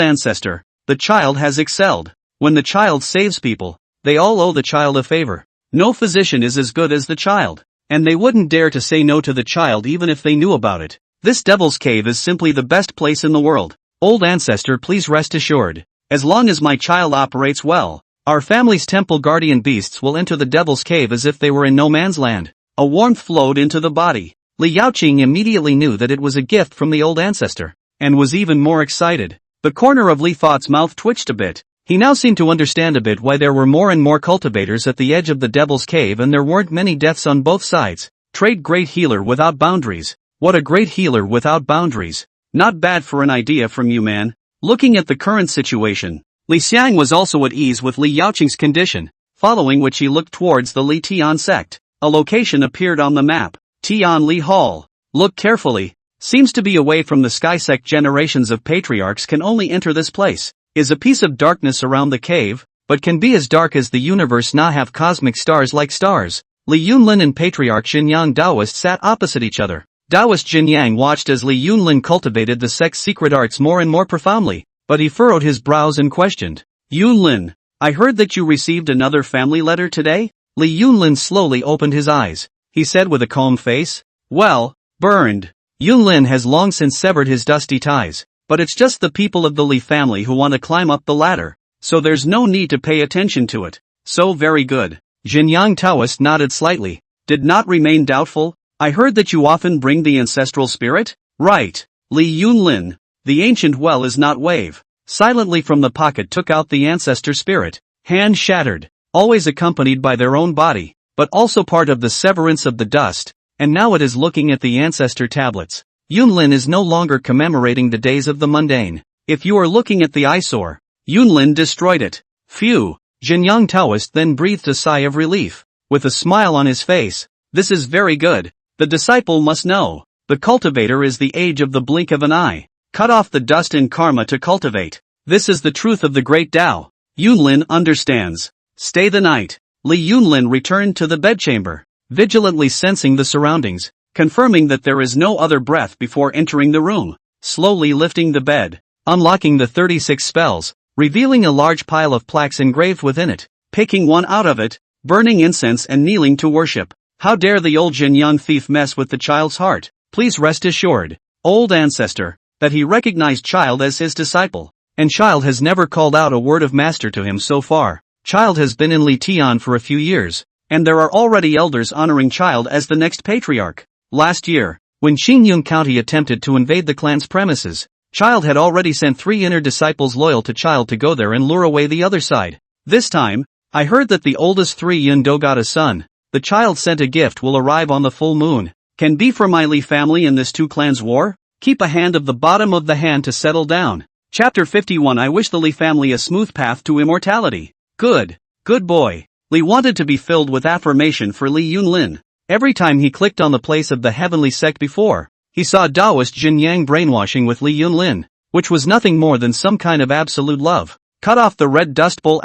Speaker 1: ancestor. The child has excelled. When the child saves people, they all owe the child a favor. No physician is as good as the child, and they wouldn't dare to say no to the child even if they knew about it. This Devil's Cave is simply the best place in the world. Old ancestor, please rest assured. As long as my child operates well, our family's temple guardian beasts will enter the Devil's Cave as if they were in no man's land. A warmth flowed into the body. Li Yaoqing immediately knew that it was a gift from the old ancestor, and was even more excited. The corner of Li Thought's mouth twitched a bit. He now seemed to understand a bit why there were more and more cultivators at the edge of the Devil's Cave and there weren't many deaths on both sides. Trade Great Healer without boundaries. What a great healer without boundaries. Not bad for an idea from you, man. Looking at the current situation, Li Xiang was also at ease with Li Yaoqing's condition, following which he looked towards the Li Tian sect. A location appeared on the map. Tian Li Hall. Look carefully. Seems to be away from the sky sect. Generations of patriarchs can only enter this place. Is a piece of darkness around the cave, but can be as dark as the universe. Now have cosmic stars like stars. Li Yunlin and Patriarch Jinyang Taoist sat opposite each other. Taoist Jinyang watched as Li Yunlin cultivated the sect's secret arts more and more profoundly, but he furrowed his brows and questioned. Yunlin, I heard that you received another family letter today? Li Yunlin slowly opened his eyes. He said with a calm face. Well, burned. Yunlin has long since severed his dusty ties, but it's just the people of the Li family who want to climb up the ladder, so there's no need to pay attention to it. So very good. Jinyang Taoist nodded slightly. did not remain doubtful. I heard that you often bring the ancestral spirit? Right. Li Yunlin. The ancient well is not wave. Silently from the pocket took out the ancestor spirit. Hand shattered. Always accompanied by their own body, but also part of the severance of the dust, and now it is looking at the ancestor tablets. Yunlin is no longer commemorating the days of the mundane. If you are looking at the eyesore, Yunlin destroyed it. Phew. Jinyang Taoist then breathed a sigh of relief. With a smile on his face. This is very good. The disciple must know. The cultivator is the age of the blink of an eye. Cut off the dust in karma to cultivate. This is the truth of the great Tao. Yunlin understands. Stay the night. Li Yunlin returned to the bedchamber, vigilantly sensing the surroundings, confirming that there is no other breath before entering the room, slowly lifting the bed, unlocking the 36 spells, revealing a large pile of plaques engraved within it, picking one out of it, burning incense and kneeling to worship. How dare the old Jinyang thief mess with the child's heart? Please rest assured, old ancestor, that he recognized Child as his disciple, and Child has never called out a word of master to him so far. Child has been in Li Tian for a few years, and there are already elders honoring Child as the next patriarch. Last year, when Xingyun County attempted to invade the clan's premises, Child had already sent 3 inner disciples loyal to Child to go there and lure away the other side. This time, I heard that the oldest 3 Yun Do got a son. The Child sent a gift will arrive on the full moon. Can be for my Li family in this 2 clans war? Keep a hand of the bottom of the hand to settle down. Chapter 51. I wish the Li family a smooth path to immortality. Good boy. Li wanted to be filled with affirmation for Li Yunlin. Every time he clicked on the place of the heavenly sect before, he saw Taoist Jinyang brainwashing with Li Yunlin, which was nothing more than some kind of absolute love. Cut off the red dust bowl ********.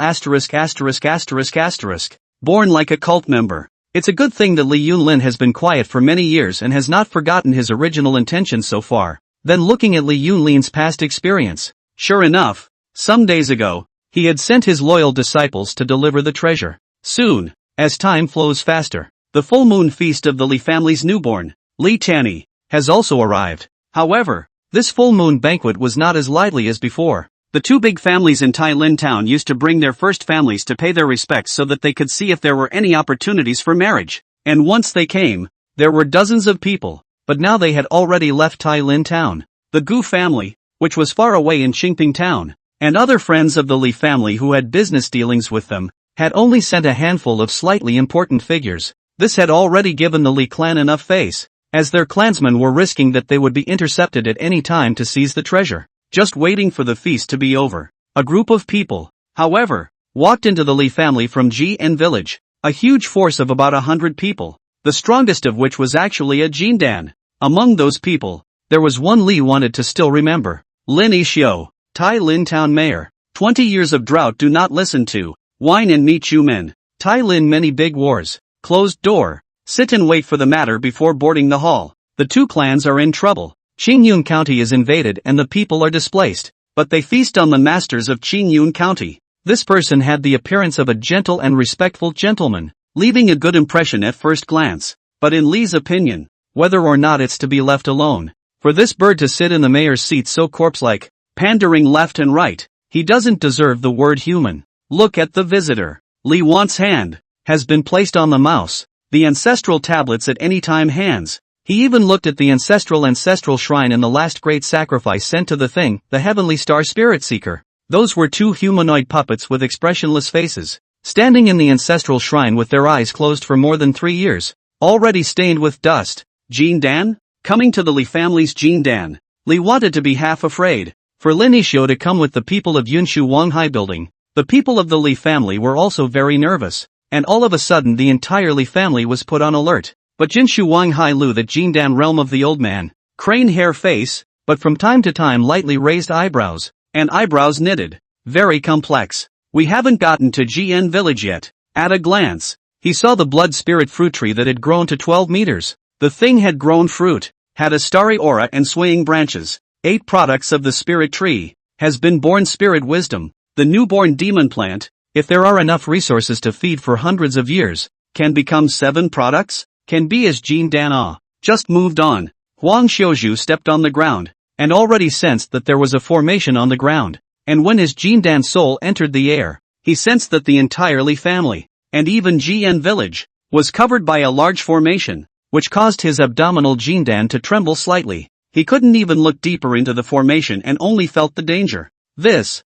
Speaker 1: Born like a cult member. It's a good thing that Li Yunlin has been quiet for many years and has not forgotten his original intentions so far. Then looking at Li Yunlin's past experience. Sure enough, some days ago, he had sent his loyal disciples to deliver the treasure. Soon, as time flows faster, the full moon feast of the Li family's newborn, Li Tani, has also arrived. However, this full moon banquet was not as lively as before. The 2 big families in Tai Lin town used to bring their first families to pay their respects so that they could see if there were any opportunities for marriage. And once they came, there were dozens of people, but now they had already left Tai Lin town. The Gu family, which was far away in Qingping town, and other friends of the Li family who had business dealings with them, had only sent a handful of slightly important figures. This had already given the Li clan enough face, as their clansmen were risking that they would be intercepted at any time to seize the treasure, just waiting for the feast to be over. A group of people, however, walked into the Li family from Jian village, a huge force of about 100 people, the strongest of which was actually a Jindan. Among those people, there was one Li wanted to still remember. Lin Yixiu, Tai Lin town mayor. 20 years of drought do not listen to wine and meat you men. Tai Lin many big wars. Closed door. Sit and wait for the matter before boarding the hall. The 2 clans are in trouble. Qingyun County is invaded and the people are displaced, but they feast on the masters of Qingyun County. This person had the appearance of a gentle and respectful gentleman, leaving a good impression at first glance. But in Li's opinion, whether or not it's to be left alone, for this bird to sit in the mayor's seat so corpse-like, pandering left and right, he doesn't deserve the word human. Look at the visitor. Li Wan's hand has been placed on the mouse, the ancestral tablets at any time hands. He even looked at the ancestral shrine in the last great sacrifice sent to the thing, the heavenly star spirit seeker. Those were 2 humanoid puppets with expressionless faces, standing in the ancestral shrine with their eyes closed for more than 3 years, already stained with dust. Jindan? Coming to the Li family's Jindan, Li wanted to be half afraid. For Lin Yixiu to come with the people of Yunshu Wanghai building, the people of the Li family were also very nervous, and all of a sudden the entire Li family was put on alert. But Jinshu Wanghai Lu, the Jindan realm of the old man, crane hair face, but from time to time lightly raised eyebrows, and eyebrows knitted. Very complex. We haven't gotten to GN village yet. At a glance, he saw the blood spirit fruit tree that had grown to 12 meters. The thing had grown fruit, had a starry aura and swaying branches. 8 products of the spirit tree, has been born spirit wisdom, the newborn demon plant, if there are enough resources to feed for hundreds of years, can become 7 products, can be as Jin Dan just moved on. Huang Xiuzhu stepped on the ground, and already sensed that there was a formation on the ground, and when his Jin Dan soul entered the air, he sensed that the entire Li family, and even GN village, was covered by a large formation, which caused his abdominal jindan to tremble slightly. He couldn't even look deeper into the formation and only felt the danger.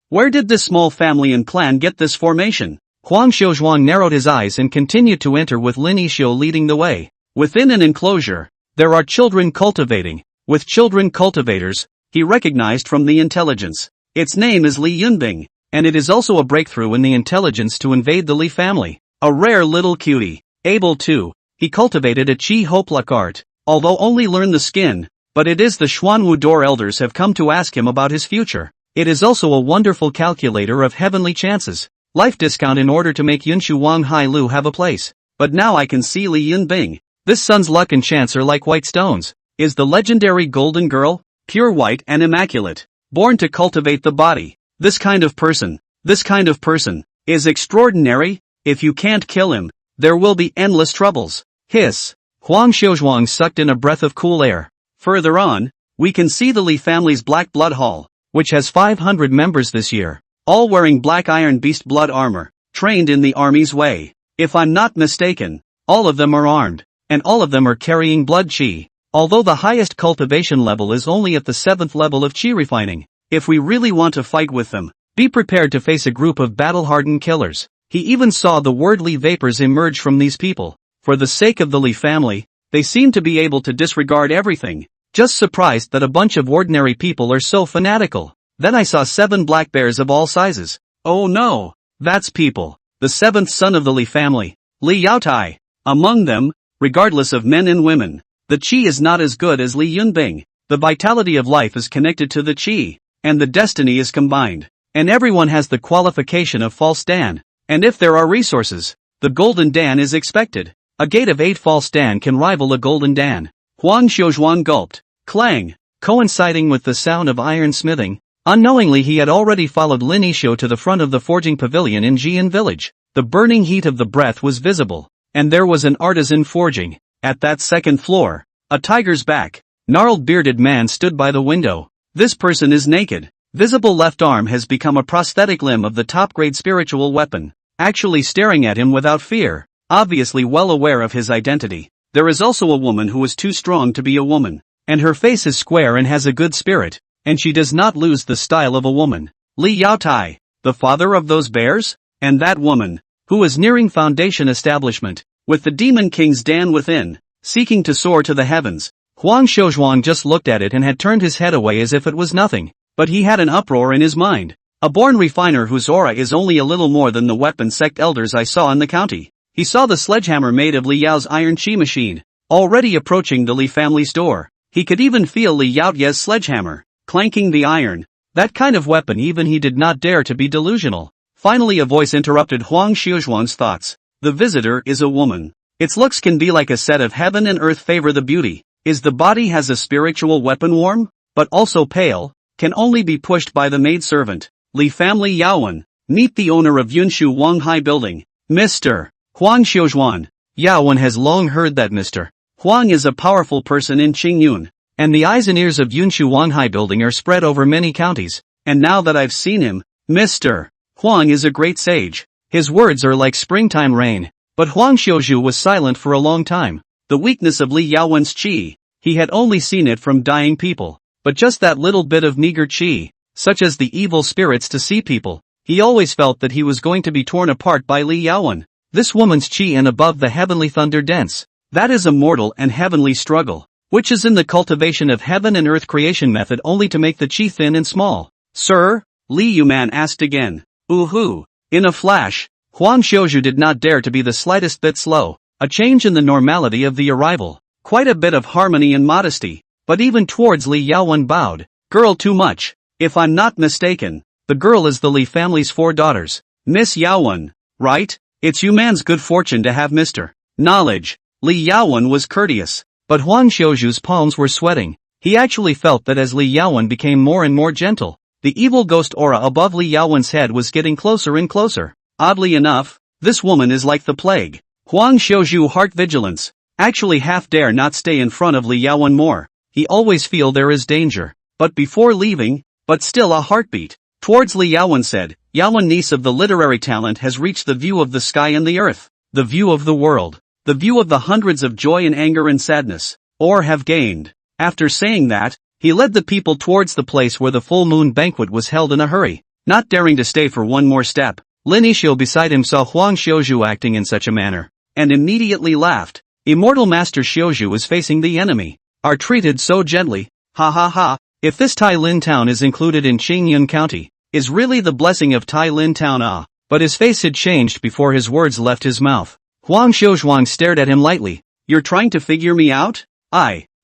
Speaker 1: Where did this small family and clan get this formation? Huang Xiuzhuang narrowed his eyes and continued to enter with Lin Yixu leading the way. Within an enclosure, there are children cultivating. With children cultivators, he recognized from the intelligence. Its name is Li Yunbing, and it is also a breakthrough in the intelligence to invade the Li family. A rare little cutie. Able to. He cultivated a Qi Hopluk art, although only learned the skin, but it is the Xuanwu Door elders have come to ask him about his future. It is also a wonderful calculator of heavenly chances. Life discount in order to make Yunshu Wang Hai Lu have a place. But now I can see Li Yunbing. This son's luck and chance are like white stones. Is the legendary golden girl, pure white and immaculate, born to cultivate the body. This kind of person is extraordinary. If you can't kill him, there will be endless troubles. Hiss. Huang Xiuzhuang sucked in a breath of cool air. Further on, we can see the Li family's Black Blood Hall, which has 500 members this year, all wearing black iron beast blood armor, trained in the army's way. If I'm not mistaken, all of them are armed, and all of them are carrying blood qi, although the highest cultivation level is only at the 7th level of qi refining. If we really want to fight with them, be prepared to face a group of battle-hardened killers. He even saw the word Li vapors emerge from these people. For the sake of the Li family, they seem to be able to disregard everything. Just surprised that a bunch of ordinary people are so fanatical. Then I saw 7 black bears of all sizes. Oh no, that's people. The 7th son of the Li family, Li Yaotai. Among them, regardless of men and women, the qi is not as good as Li Yunbing. The vitality of life is connected to the qi, and the destiny is combined. And everyone has the qualification of false Dan. And if there are resources, the golden Dan is expected. A gate of 8 false Dan can rival a golden Dan. Huang Xiuzhuang gulped. Clang. Coinciding with the sound of iron smithing, unknowingly he had already followed Lin Yixu to the front of the forging pavilion in Jian village. The burning heat of the breath was visible, and there was an artisan forging. At that 2nd floor, a tiger's back, gnarled bearded man stood by the window. This person is naked. Visible left arm has become a prosthetic limb of the top-grade spiritual weapon, actually staring at him without fear, obviously well aware of his identity. There is also a woman who is too strong to be a woman, and her face is square and has a good spirit, and she does not lose the style of a woman. Li Yaotai, the father of those bears? And that woman, who is nearing foundation establishment, with the demon king's Dan within, seeking to soar to the heavens. Huang Xiuzhuang just looked at it and had turned his head away as if it was nothing. But he had an uproar in his mind. A born refiner whose aura is only a little more than the weapon sect elders I saw in the county. He saw the sledgehammer made of Li Yao's iron chi machine, already approaching the Li family's door. He could even feel Li Yao's sledgehammer, clanking the iron. That kind of weapon even he did not dare to be delusional. Finally a voice interrupted Huang Xiuzhuang's thoughts. The visitor is a woman. Its looks can be like a set of heaven and earth favor the beauty. Is the body has a spiritual weapon warm, but also pale? Can only be pushed by the maidservant. Li family Yaowen. Meet the owner of Yunshu Wang Hai building. Mr. Huang Xiuzhuan. Yaowen has long heard that Mr. Huang is a powerful person in Qingyun, and the eyes and ears of Yunshu Wang Hai building are spread over many counties. And now that I've seen him, Mr. Huang is a great sage. His words are like springtime rain. But Huang Xiuzhu was silent for a long time. The weakness of Li Yaowen's qi, he had only seen it from dying people. But just that little bit of meager qi, such as the evil spirits to see people, he always felt that he was going to be torn apart by Li Yaowen. This woman's qi and above the heavenly thunder dense. That is a mortal and heavenly struggle, which is in the cultivation of heaven and earth creation method only to make the qi thin and small. Sir? Li Yuman asked again. Ooh-hoo. In a flash, Huang Xiuzhu did not dare to be the slightest bit slow. A change in the normality of the arrival. Quite a bit of harmony and modesty. But even towards Li Yaowen bowed. Girl too much. If I'm not mistaken, the girl is the Li family's 4 daughters. Miss Yaowen, right? It's Yuman's good fortune to have Mr. Knowledge. Li Yaowen was courteous. But Huang Xiuzhu's palms were sweating. He actually felt that as Li Yaowen became more and more gentle, the evil ghost aura above Li Yaowen's head was getting closer and closer. Oddly enough, this woman is like the plague. Huang Xiuzhu heart vigilance. Actually half dare not stay in front of Li Yaowen more. He always feel there is danger. But before leaving, but still a heartbeat. Towards Li Yaowen said, Yaowen niece of the literary talent has reached the view of the sky and the earth. The view of the world. the view of the hundreds of joy and anger and sadness, or have gained. After saying that, he led the people towards the place where the full moon banquet was held in a hurry, not daring to stay for one more step. Lin Yixu beside him saw Huang Xiuzhu acting in such a manner, and immediately laughed. Immortal Master Xiuzhu is facing the enemy. Are treated so gently, ha ha ha. If this Tai Lin town is included in Qingyun County, is really the blessing of Tai Lin town ah. But his face had changed before his words left his mouth. Huang Xiuzhuang stared at him lightly. You're trying to figure me out?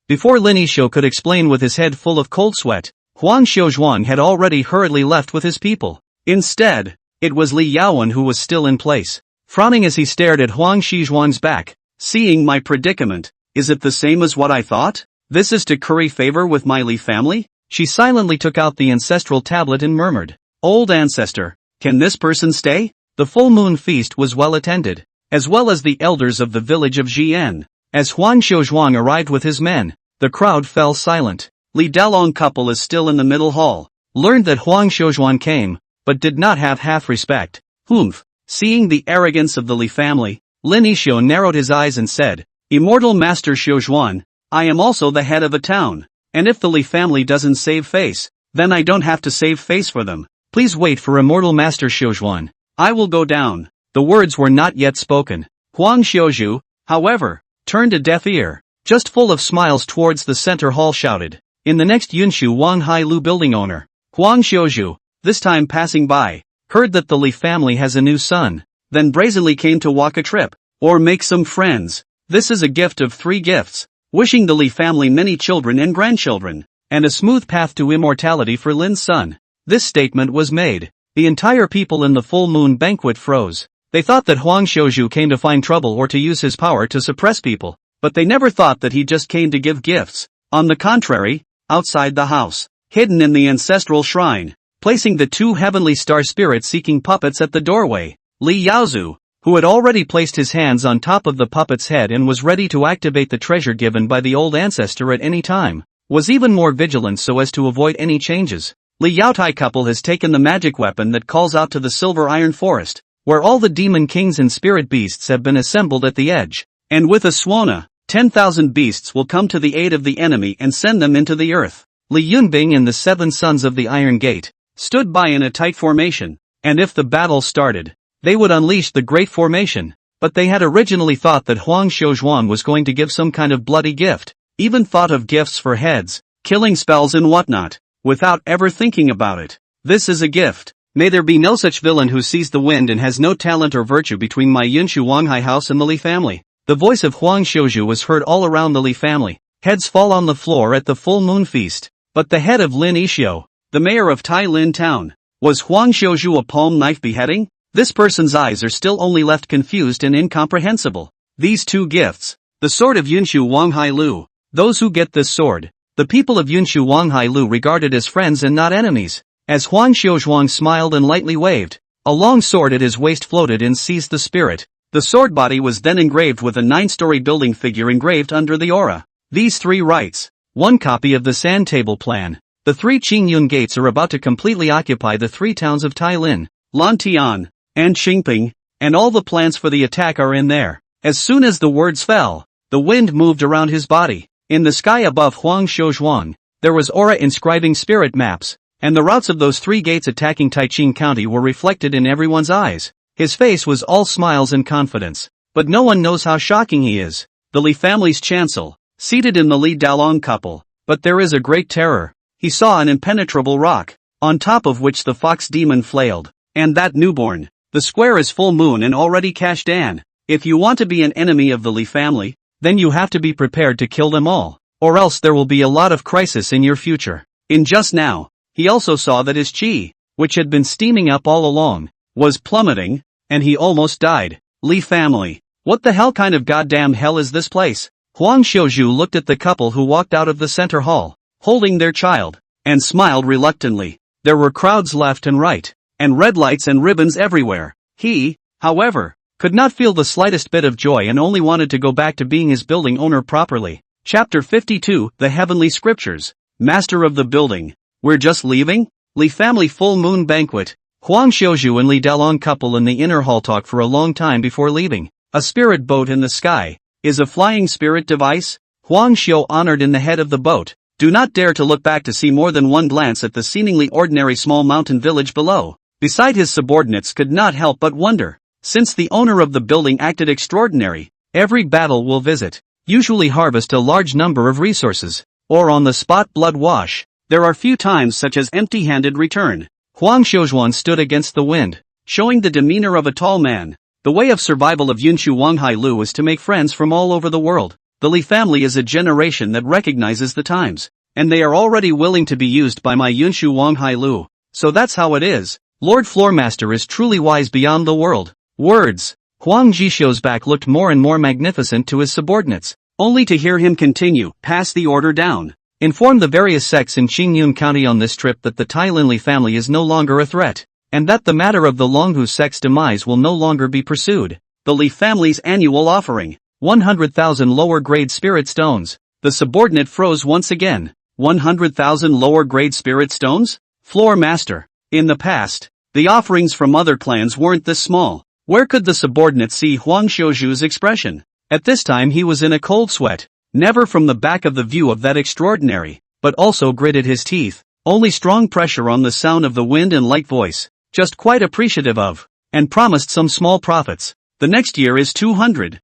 Speaker 1: Before Lin Yixu could explain with his head full of cold sweat, Huang Xiuzhuang had already hurriedly left with his people. Instead, it was Li Yaowen who was still in place, frowning as he stared at Huang Xiuzhuang's back. Seeing my predicament, is it the same as what I thought? This is to curry favor with my Li family? She silently took out the ancestral tablet and murmured, Old ancestor, can this person stay? The full moon feast was well attended, as well as the elders of the village of Jian. As Huang Xiuzhuang arrived with his men, the crowd fell silent. Li Dalong couple is still in the middle hall, learned that Huang Xiuzhuang came, but did not have half respect. Humph. Seeing the arrogance of the Li family, Lin Yixu narrowed his eyes and said, Immortal Master Xiuzhuang, I am also the head of a town, and if the Li family doesn't save face, then I don't have to save face for them. Please wait for Immortal Master Xiuzhuang. I will go down. The words were not yet spoken. Huang Xiuzhu, however, turned a deaf ear, just full of smiles towards the center hall shouted, in the next Yunshu Wanghai Lu building owner, Huang Xiuzhu, this time passing by, heard that the Li family has a new son, then brazenly came to walk a trip, or make some friends. This is a gift of 3 gifts, wishing the Li family many children and grandchildren, and a smooth path to immortality for Lin's son. This statement was made. The entire people in the full moon banquet froze. They thought that Huang Xiuzhu came to find trouble or to use his power to suppress people, but they never thought that he just came to give gifts. On the contrary, outside the house, hidden in the ancestral shrine, placing the 2 heavenly star spirit-seeking puppets at the doorway, Li Yaozu, who had already placed his hands on top of the puppet's head and was ready to activate the treasure given by the old ancestor at any time, was even more vigilant so as to avoid any changes. Li Yaotai couple has taken the magic weapon that calls out to the silver iron forest, where all the demon kings and spirit beasts have been assembled at the edge, and with a swana, 10,000 beasts will come to the aid of the enemy and send them into the earth. Li Yunbing and the 7 sons of the Iron Gate stood by in a tight formation, and if the battle started, they would unleash the Great Formation, but they had originally thought that Huang Xiuzhuang was going to give some kind of bloody gift, even thought of gifts for heads, killing spells and whatnot, without ever thinking about it. This is a gift. May there be no such villain who sees the wind and has no talent or virtue between my Yunshu Wanghai house and the Li family. The voice of Huang Xiuzhu was heard all around the Li family. Heads fall on the floor at the full moon feast. But the head of Lin Yixu, the mayor of Tai Lin town, was Huang Xiuzhu a palm knife beheading? This person's eyes are still only left confused and incomprehensible. These 2 gifts, the sword of Yunshu Wanghai Lu, those who get this sword, the people of Yunshu Wanghai Lu regarded as friends and not enemies. As Huang Xiuzhuang smiled and lightly waved, a long sword at his waist floated and seized the spirit. The sword body was then engraved with a 9-story building figure engraved under the aura. These 3 rites, 1 copy of the sand table plan. The 3 Qingyun gates are about to completely occupy the 3 towns of Tailin, Lantian, and Xingping, and all the plans for the attack are in there. As soon as the words fell, the wind moved around his body. In the sky above Huang Xiuzhuang, there was aura inscribing spirit maps, and the routes of those 3 gates attacking Taiqing County were reflected in everyone's eyes. His face was all smiles and confidence, but no one knows how shocking he is. The Li family's chancel, seated in the Li Dalong couple, but there is a great terror. He saw an impenetrable rock, on top of which the fox demon flailed, and that newborn. The square is full moon and already cashed in. If you want to be an enemy of the Li family, then you have to be prepared to kill them all, or else there will be a lot of crisis in your future. In just now, he also saw that his qi, which had been steaming up all along, was plummeting, and he almost died. Li family. What the hell kind of goddamn hell is this place? Huang Xiuzhu looked at the couple who walked out of the center hall, holding their child, and smiled reluctantly. There were crowds left and right, and red lights and ribbons everywhere. He, however, could not feel the slightest bit of joy and only wanted to go back to being his building owner properly. Chapter 52, The Heavenly Scriptures. Master of the building. We're just leaving? Li family full moon banquet. Huang Xiuzhu and Li Dalong couple in the inner hall talk for a long time before leaving. A spirit boat in the sky. Is a flying spirit device? Huang Xiu honored in the head of the boat. Do not dare to look back to see more than one glance at the seemingly ordinary small mountain village below. Beside his subordinates could not help but wonder. Since the owner of the building acted extraordinary, every battle will visit, usually harvest a large number of resources, or on the spot blood wash. There are few times such as empty-handed return. Huang Xiuzhuan stood against the wind, showing the demeanor of a tall man. The way of survival of Yunshu Wanghai Lu is to make friends from all over the world. The Li family is a generation that recognizes the times, and they are already willing to be used by my Yunshu Wanghai Lu. So that's how it is. Lord Floormaster is truly wise beyond the world. Words. Huang Jishou's back looked more and more magnificent to his subordinates, only to hear him continue, pass the order down. Inform the various sects in Qingyun County on this trip that the Tai Lin Li family is no longer a threat, and that the matter of the Longhu sect's demise will no longer be pursued. The Li family's annual offering. 100,000 lower-grade spirit stones. The subordinate froze once again. 100,000 lower-grade spirit stones? Floor master. In the past, the offerings from other clans weren't this small. Where could the subordinate see Huang Xiuzhu's expression? At this time he was in a cold sweat. Never from the back of the view of that extraordinary, but also gritted his teeth. Only strong pressure on the sound of the wind and light voice. Just quite appreciative of, and promised some small profits. The next year is 200,000.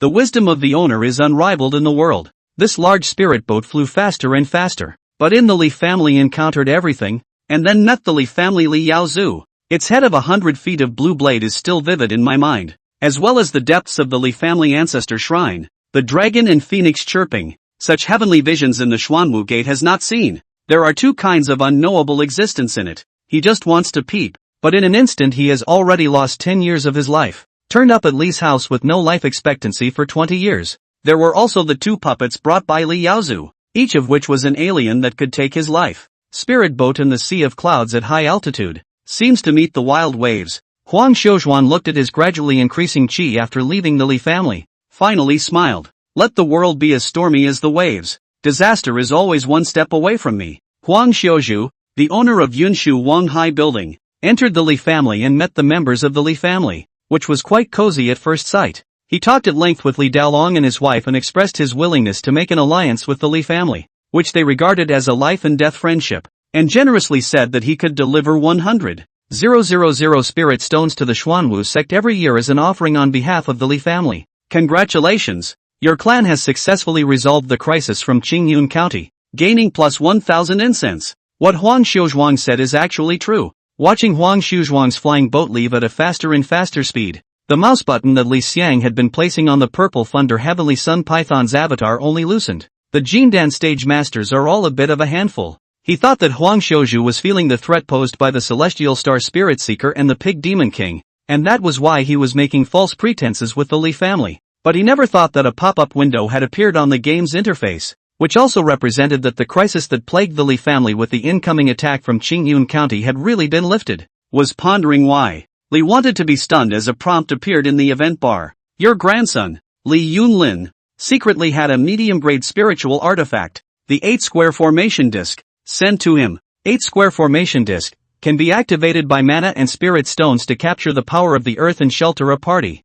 Speaker 1: The wisdom of the owner is unrivaled in the world. This large spirit boat flew faster and faster, but in the Li family encountered everything, and then met the Li family Li Yaozu. Its head of 100 feet of blue blade is still vivid in my mind, as well as the depths of the Li family ancestor shrine, the dragon and phoenix chirping. Such heavenly visions in the Xuanwu Gate has not seen. There are two kinds of unknowable existence in it. He just wants to peep, but in an instant he has already lost 10 years of his life. Turned up at Li's house with no life expectancy for 20 years. There were also the two puppets brought by Li Yaozu, each of which was an alien that could take his life. Spirit boat in the sea of clouds at high altitude. Seems to meet the wild waves. Huang Xiuzhuan looked at his gradually increasing qi after leaving the Li family. Finally smiled. Let the world be as stormy as the waves. Disaster is always one step away from me. Huang Xiuzhu, the owner of Yunshu Wanghai Building, entered the Li family and met the members of the Li family, which was quite cozy at first sight. He talked at length with Li Daolong and his wife and expressed his willingness to make an alliance with the Li family, which they regarded as a life and death friendship, and generously said that he could deliver 100,000 spirit stones to the Xuanwu sect every year as an offering on behalf of the Li family. Congratulations! Your clan has successfully resolved the crisis from Qingyun County, gaining plus 1,000 incense. What Huang Xiuzhuang said is actually true. Watching Huang Xiuzhuang's flying boat leave at a faster and faster speed, the mouse button that Li Xiang had been placing on the purple thunder heavenly sun python's avatar only loosened. The Jindan stage masters are all a bit of a handful. He thought that Huang Xiuzhu was feeling the threat posed by the celestial star spirit seeker and the pig demon king, and that was why he was making false pretenses with the Li family. But he never thought that a pop-up window had appeared on the game's interface, which also represented that the crisis that plagued the Li family with the incoming attack from Qingyun County had really been lifted. Was pondering why. Li wanted to be stunned as a prompt appeared in the event bar. Your grandson, Li Yunlin, secretly had a medium-grade spiritual artifact, the 8-square formation disc, sent to him. 8-square formation disc can be activated by mana and spirit stones to capture the power of the earth and shelter a party.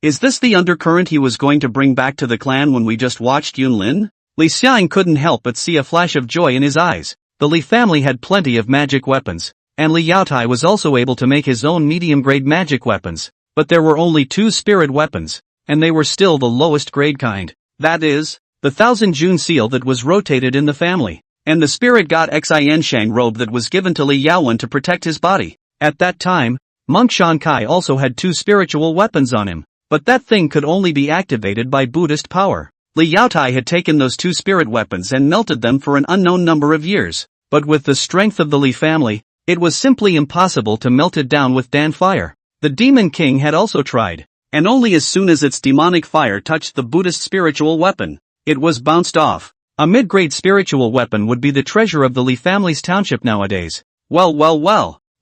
Speaker 1: Is this the undercurrent he was going to bring back to the clan when we just watched Yunlin? Li Xiang couldn't help but see a flash of joy in his eyes. The Li family had plenty of magic weapons, and Li Yaotai was also able to make his own medium-grade magic weapons, but there were only 2 spirit weapons, and they were still the lowest grade kind. That is, the 1000 June seal that was rotated in the family, and the spirit god Xianshang robe that was given to Li Yaowen to protect his body. At that time, Monk Shan Kai also had 2 spiritual weapons on him, but that thing could only be activated by Buddhist power. Li Yaotai had taken those 2 spirit weapons and melted them for an unknown number of years, but with the strength of the Li family, it was simply impossible to melt it down with Dan fire. The Demon King had also tried, and only as soon as its demonic fire touched the Buddhist spiritual weapon, it was bounced off. A mid-grade spiritual weapon would be the treasure of the Li family's township nowadays. Well.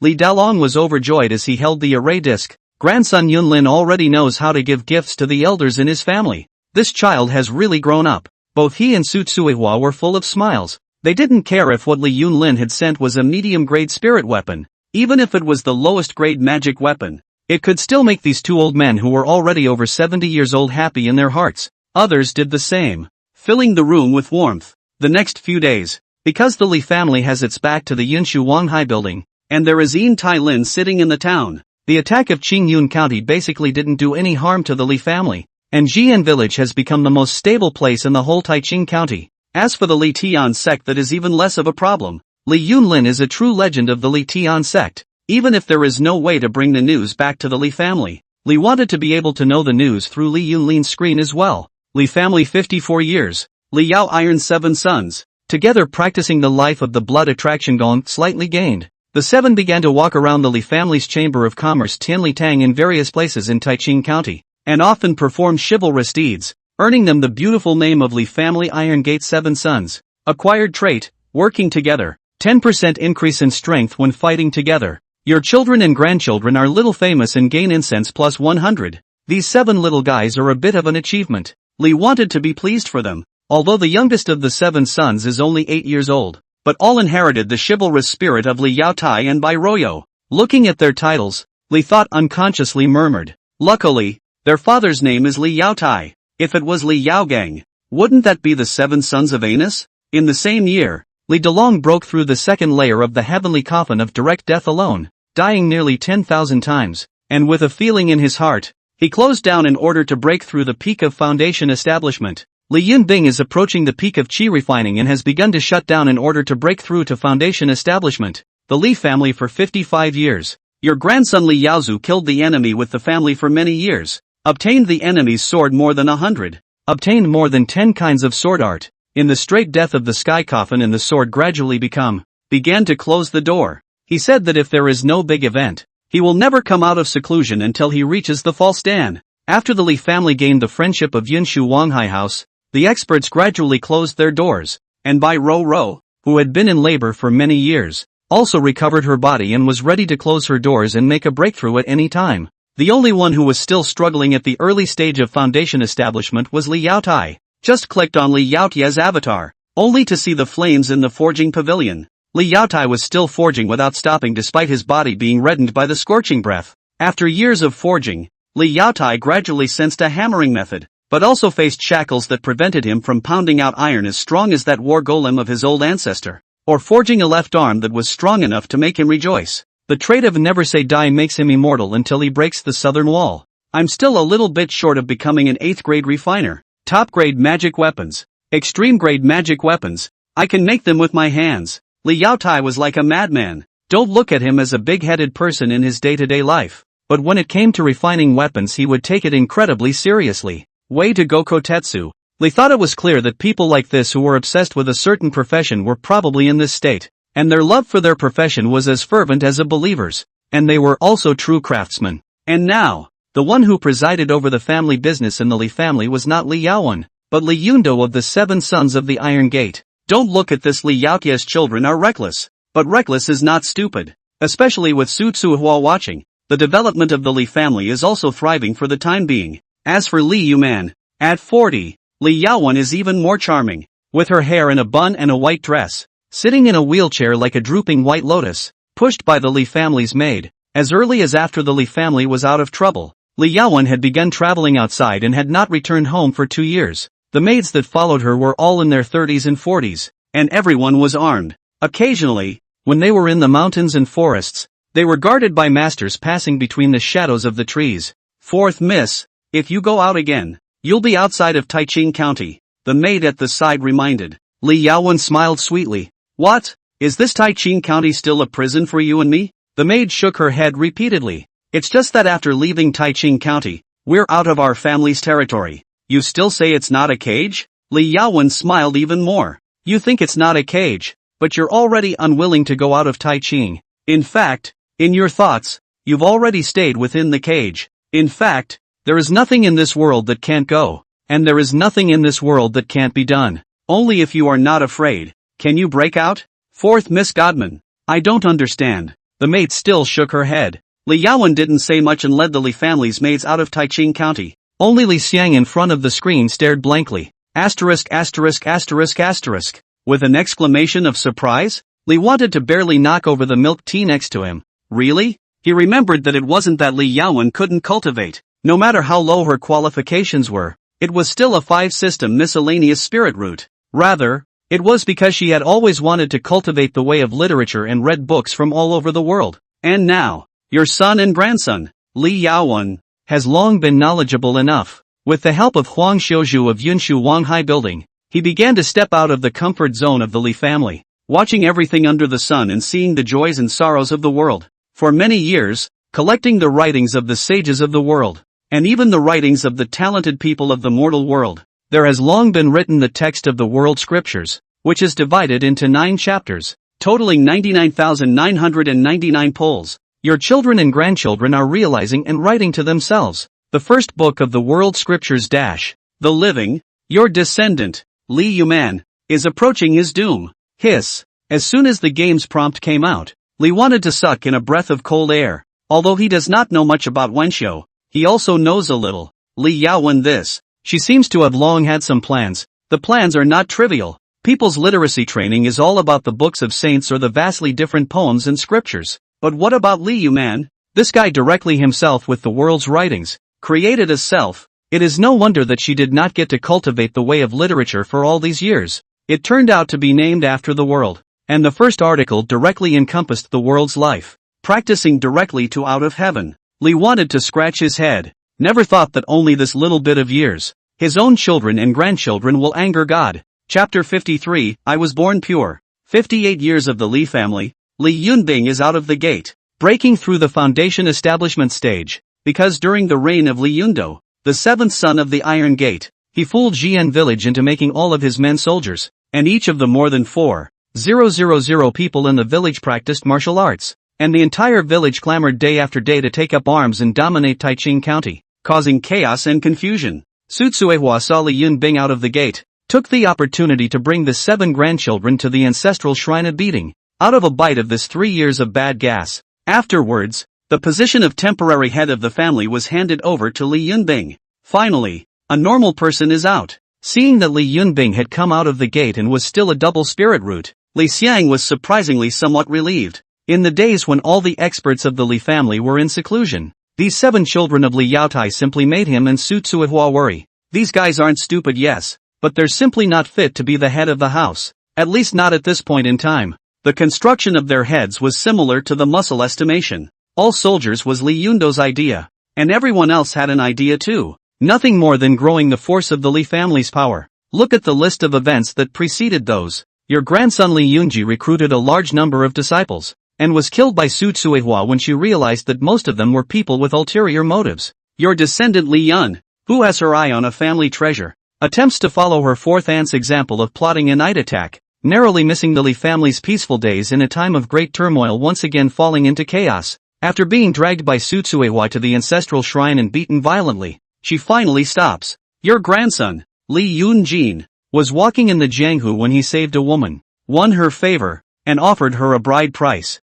Speaker 1: Li Daolong was overjoyed as he held the array disc. Grandson Yunlin already knows how to give gifts to the elders in his family. This child has really grown up. Both he and Su Tsuihua were full of smiles. They didn't care if what Li Yunlin had sent was a medium-grade spirit weapon, even if it was the lowest grade magic weapon. It could still make these two old men who were already over 70 years old happy in their hearts. Others did the same, filling the room with warmth. The next few days, because the Li family has its back to the Yunshu Wanghai building, and there is Yin Tai Lin sitting in the town, the attack of Qingyun County basically didn't do any harm to the Li family, and Jian Village has become the most stable place in the whole Taiqing County. As for the Li Tian sect, that is even less of a problem. Li Yunlin is a true legend of the Li Tian sect. Even if there is no way to bring the news back to the Li family, Li wanted to be able to know the news through Li Yunlin's screen as well. Li family 54 years. Li Yao Iron 7 sons. Together practicing the life of the blood attraction gone slightly gained. The seven began to walk around the Li family's Chamber of Commerce Tianli Tang in various places in Taiqing County, and often performed chivalrous deeds, earning them the beautiful name of Li family Iron Gate 7 sons. Acquired trait, working together. 10% increase in strength when fighting together. Your children and grandchildren are little famous and gain incense plus 100. These 7 little guys are a bit of an achievement. Li wanted to be pleased for them, although the youngest of the 7 sons is only 8 years old. But all inherited the chivalrous spirit of Li Yaotai and Bai Royo. Looking at their titles, Li thought unconsciously murmured. Luckily, their father's name is Li Yaotai. If it was Li Yaogang, wouldn't that be the 7 sons of Anus? In the same year, Li Delong broke through the second layer of the heavenly coffin of direct death alone, dying nearly 10,000 times, and with a feeling in his heart, he closed down in order to break through the peak of foundation establishment. Li Yunbing is approaching the peak of qi refining and has begun to shut down in order to break through to foundation establishment. The Li family for 55 years. Your grandson Li Yaozu killed the enemy with the family for many years. Obtained the enemy's sword more than 100. Obtained more than 10 kinds of sword art. In the straight death of the sky coffin and the sword gradually began to close the door. He said that if there is no big event, he will never come out of seclusion until he reaches the false Dan. After the Li family gained the friendship of Yunshu Wanghai House, the experts gradually closed their doors, and Bai Ro, who had been in labor for many years, also recovered her body and was ready to close her doors and make a breakthrough at any time. The only one who was still struggling at the early stage of foundation establishment was Li Yaotai. Just clicked on Li Yaotia's avatar, only to see the flames in the forging pavilion. Li Yaotai was still forging without stopping despite his body being reddened by the scorching breath. After years of forging, Li Yaotai gradually sensed a hammering method, but also faced shackles that prevented him from pounding out iron as strong as that war golem of his old ancestor, or forging a left arm that was strong enough to make him rejoice. The trait of never say die makes him immortal until he breaks the southern wall. I'm still a little bit short of becoming an 8th grade refiner. Top grade magic weapons. Extreme grade magic weapons. I can make them with my hands. Li Yaotai was like a madman. Don't look at him as a big-headed person in his day-to-day life, but when it came to refining weapons he would take it incredibly seriously. Way to go Kotetsu. Li thought it was clear that people like this who were obsessed with a certain profession were probably in this state, and their love for their profession was as fervent as a believer's, and they were also true craftsmen. And now, the one who presided over the family business in the Li family was not Li Yaowen, but Li Yundo of the 7 sons of the Iron Gate. Don't look at this. Li Yaotia's children are reckless, but reckless is not stupid, especially with Su Tsuhua watching. The development of the Li family is also thriving for the time being. As for Li Yuman, at 40, Li Yaowen is even more charming, with her hair in a bun and a white dress, sitting in a wheelchair like a drooping white lotus, pushed by the Li family's maid. As early as after the Li family was out of trouble, Li Yaowen had begun traveling outside and had not returned home for 2 years. The maids that followed her were all in their 30s and 40s, and everyone was armed. Occasionally, when they were in the mountains and forests, they were guarded by masters passing between the shadows of the trees. 4th Miss, if you go out again, you'll be outside of Taiqing County, the maid at the side reminded. Li Yaowen smiled sweetly. What? Is this Taiqing County still a prison for you and me? The maid shook her head repeatedly. It's just that after leaving Taiqing County, we're out of our family's territory. You still say it's not a cage? Li Yaowen smiled even more. You think it's not a cage, but you're already unwilling to go out of Taiqing. In fact, in your thoughts, you've already stayed within the cage. In fact, there is nothing in this world that can't go, and there is nothing in this world that can't be done. Only if you are not afraid, can you break out? 4th Miss Godman. I don't understand. The maid still shook her head. Li Yaowen didn't say much and led the Li family's maids out of Taiqing County. Only Li Xiang in front of the screen stared blankly. Asterisk asterisk asterisk asterisk. With an exclamation of surprise, Li wanted to barely knock over the milk tea next to him. Really? He remembered that it wasn't that Li Yaowen couldn't cultivate. No matter how low her qualifications were, it was still a 5-system miscellaneous spirit root. Rather, it was because she had always wanted to cultivate the way of literature and read books from all over the world. And now, your son and grandson, Li Yaowen, has long been knowledgeable enough. With the help of Huang Xiuzhu of Yunshu Wanghai Building, he began to step out of the comfort zone of the Li family, watching everything under the sun and seeing the joys and sorrows of the world. For many years, collecting the writings of the sages of the world, and even the writings of the talented people of the mortal world, there has long been written the text of the world scriptures, which is divided into 9 chapters, totaling 99,999 poles. Your children and grandchildren are realizing and writing to themselves. The first book of the world scriptures the living, your descendant, Li Yuman, is approaching his doom. Hiss. As soon as the game's prompt came out, Li wanted to suck in a breath of cold air. Although he does not know much about Wenxiu, he also knows a little. Li Yaowen this. She seems to have long had some plans. The plans are not trivial. People's literacy training is all about the books of saints or the vastly different poems and scriptures. But what about Li Yuman? This guy directly himself with the world's writings, created as self. It is no wonder that she did not get to cultivate the way of literature for all these years. It turned out to be named after the world. And the first article directly encompassed the world's life. Practicing directly to out of heaven. Li wanted to scratch his head. Never thought that only this little bit of years, his own children and grandchildren will anger God. Chapter 53, I was born pure. 58 years of the Li family, Li Yunbing is out of the gate, breaking through the foundation establishment stage, because during the reign of Li Yundo, the 7th son of the Iron Gate, he fooled Jian village into making all of his men soldiers, and each of the more than 4,000 people in the village practiced martial arts, and the entire village clamored day after day to take up arms and dominate Taiching County, causing chaos and confusion. Su Tsuehua saw Li Yunbing out of the gate, took the opportunity to bring the 7 grandchildren to the ancestral shrine of beating, out of a bite of this 3 years of bad gas. Afterwards, the position of temporary head of the family was handed over to Li Yunbing. Finally, a normal person is out. Seeing that Li Yunbing had come out of the gate and was still a double spirit root, Li Xiang was surprisingly somewhat relieved. In the days when all the experts of the Li family were in seclusion, these 7 children of Li Yaotai simply made him and Su Tsuehua worry. These guys aren't stupid, yes, but they're simply not fit to be the head of the house, at least not at this point in time. The construction of their heads was similar to the muscle estimation. All soldiers was Li Yundo's idea, and everyone else had an idea too. Nothing more than growing the force of the Li family's power. Look at the list of events that preceded those. Your grandson Li Yunji recruited a large number of disciples, and was killed by Su Tsuehua when she realized that most of them were people with ulterior motives. Your descendant Li Yun, who has her eye on a family treasure, attempts to follow her 4th aunt's example of plotting a night attack, narrowly missing the Li family's peaceful days in a time of great turmoil, once again falling into chaos. After being dragged by Su Tsuehua to the ancestral shrine and beaten violently, she finally stops. Your grandson, Li Yunjin, was walking in the Jianghu when he saved a woman, won her favor, and offered her a bride price.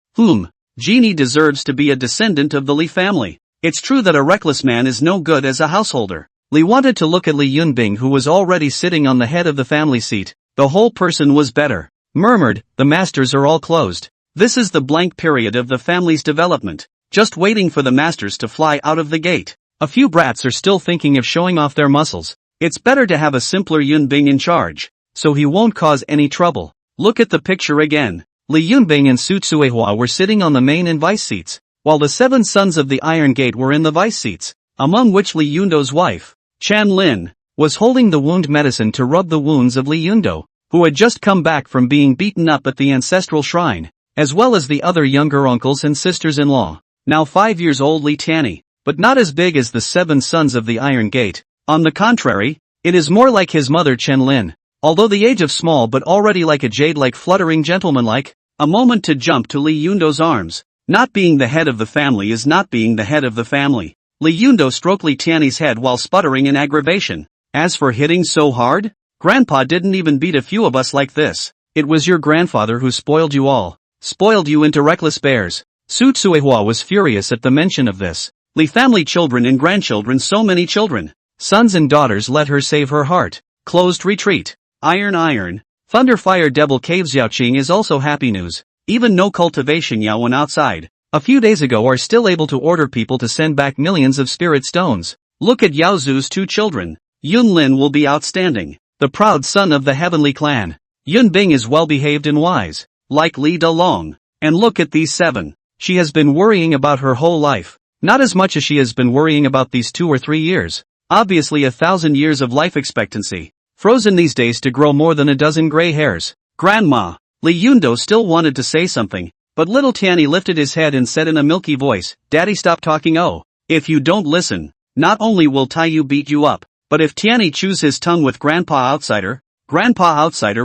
Speaker 1: Genie deserves to be a descendant of the Li family. It's true that a reckless man is no good as a householder. Li wanted to look at Li Yunbing, who was already sitting on the head of the family seat. The whole person was better. Murmured, the masters are all closed. This is the blank period of the family's development, just waiting for the masters to fly out of the gate. A few brats are still thinking of showing off their muscles. It's better to have a simpler Yunbing in charge, so he won't cause any trouble. Look at the picture again. Li Yunbing and Su Tsuehua were sitting on the main and vice seats, while the 7 sons of the Iron Gate were in the vice seats, among which Li Yundo's wife, Chan Lin, was holding the wound medicine to rub the wounds of Li Yundo, who had just come back from being beaten up at the ancestral shrine, as well as the other younger uncles and sisters-in-law. Now 5 years old Li Tianyi, but not as big as the 7 sons of the Iron Gate. On the contrary, it is more like his mother Chen Lin, although the age of small but already like a jade-like fluttering gentleman-like. A moment to jump to Li Yundo's arms. Not being the head of the family is not being the head of the family. Li Yundo stroked Li Tianyi's head while sputtering in aggravation. As for hitting so hard, Grandpa didn't even beat a few of us like this. It was your grandfather who spoiled you all. Spoiled you into reckless bears. Su Tsuehua was furious at the mention of this. Li family children and grandchildren, so many children. Sons and daughters, let her save her heart. Closed retreat. Iron. Thunder Fire Devil Cave Xiaoqing is also happy news. Even no cultivation Yaowen outside. a few days ago are still able to order people to send back millions of spirit stones. Look at Yao Zu's 2 children. Yun Lin will be outstanding, the proud son of the heavenly clan. Yun Bing is well behaved and wise, like Li Dalong. And look at these 7. She has been worrying about her whole life. Not as much as she has been worrying about these 2 or 3 years. Obviously 1,000 years of life expectancy. Frozen these days to grow more than a dozen gray hairs. Grandma. Li Yundo still wanted to say something, but little Tianyi lifted his head and said in a milky voice, Daddy, stop talking. Oh, if you don't listen, not only will Taiyu beat you up, but if Tianyi chews his tongue with Grandpa Outsider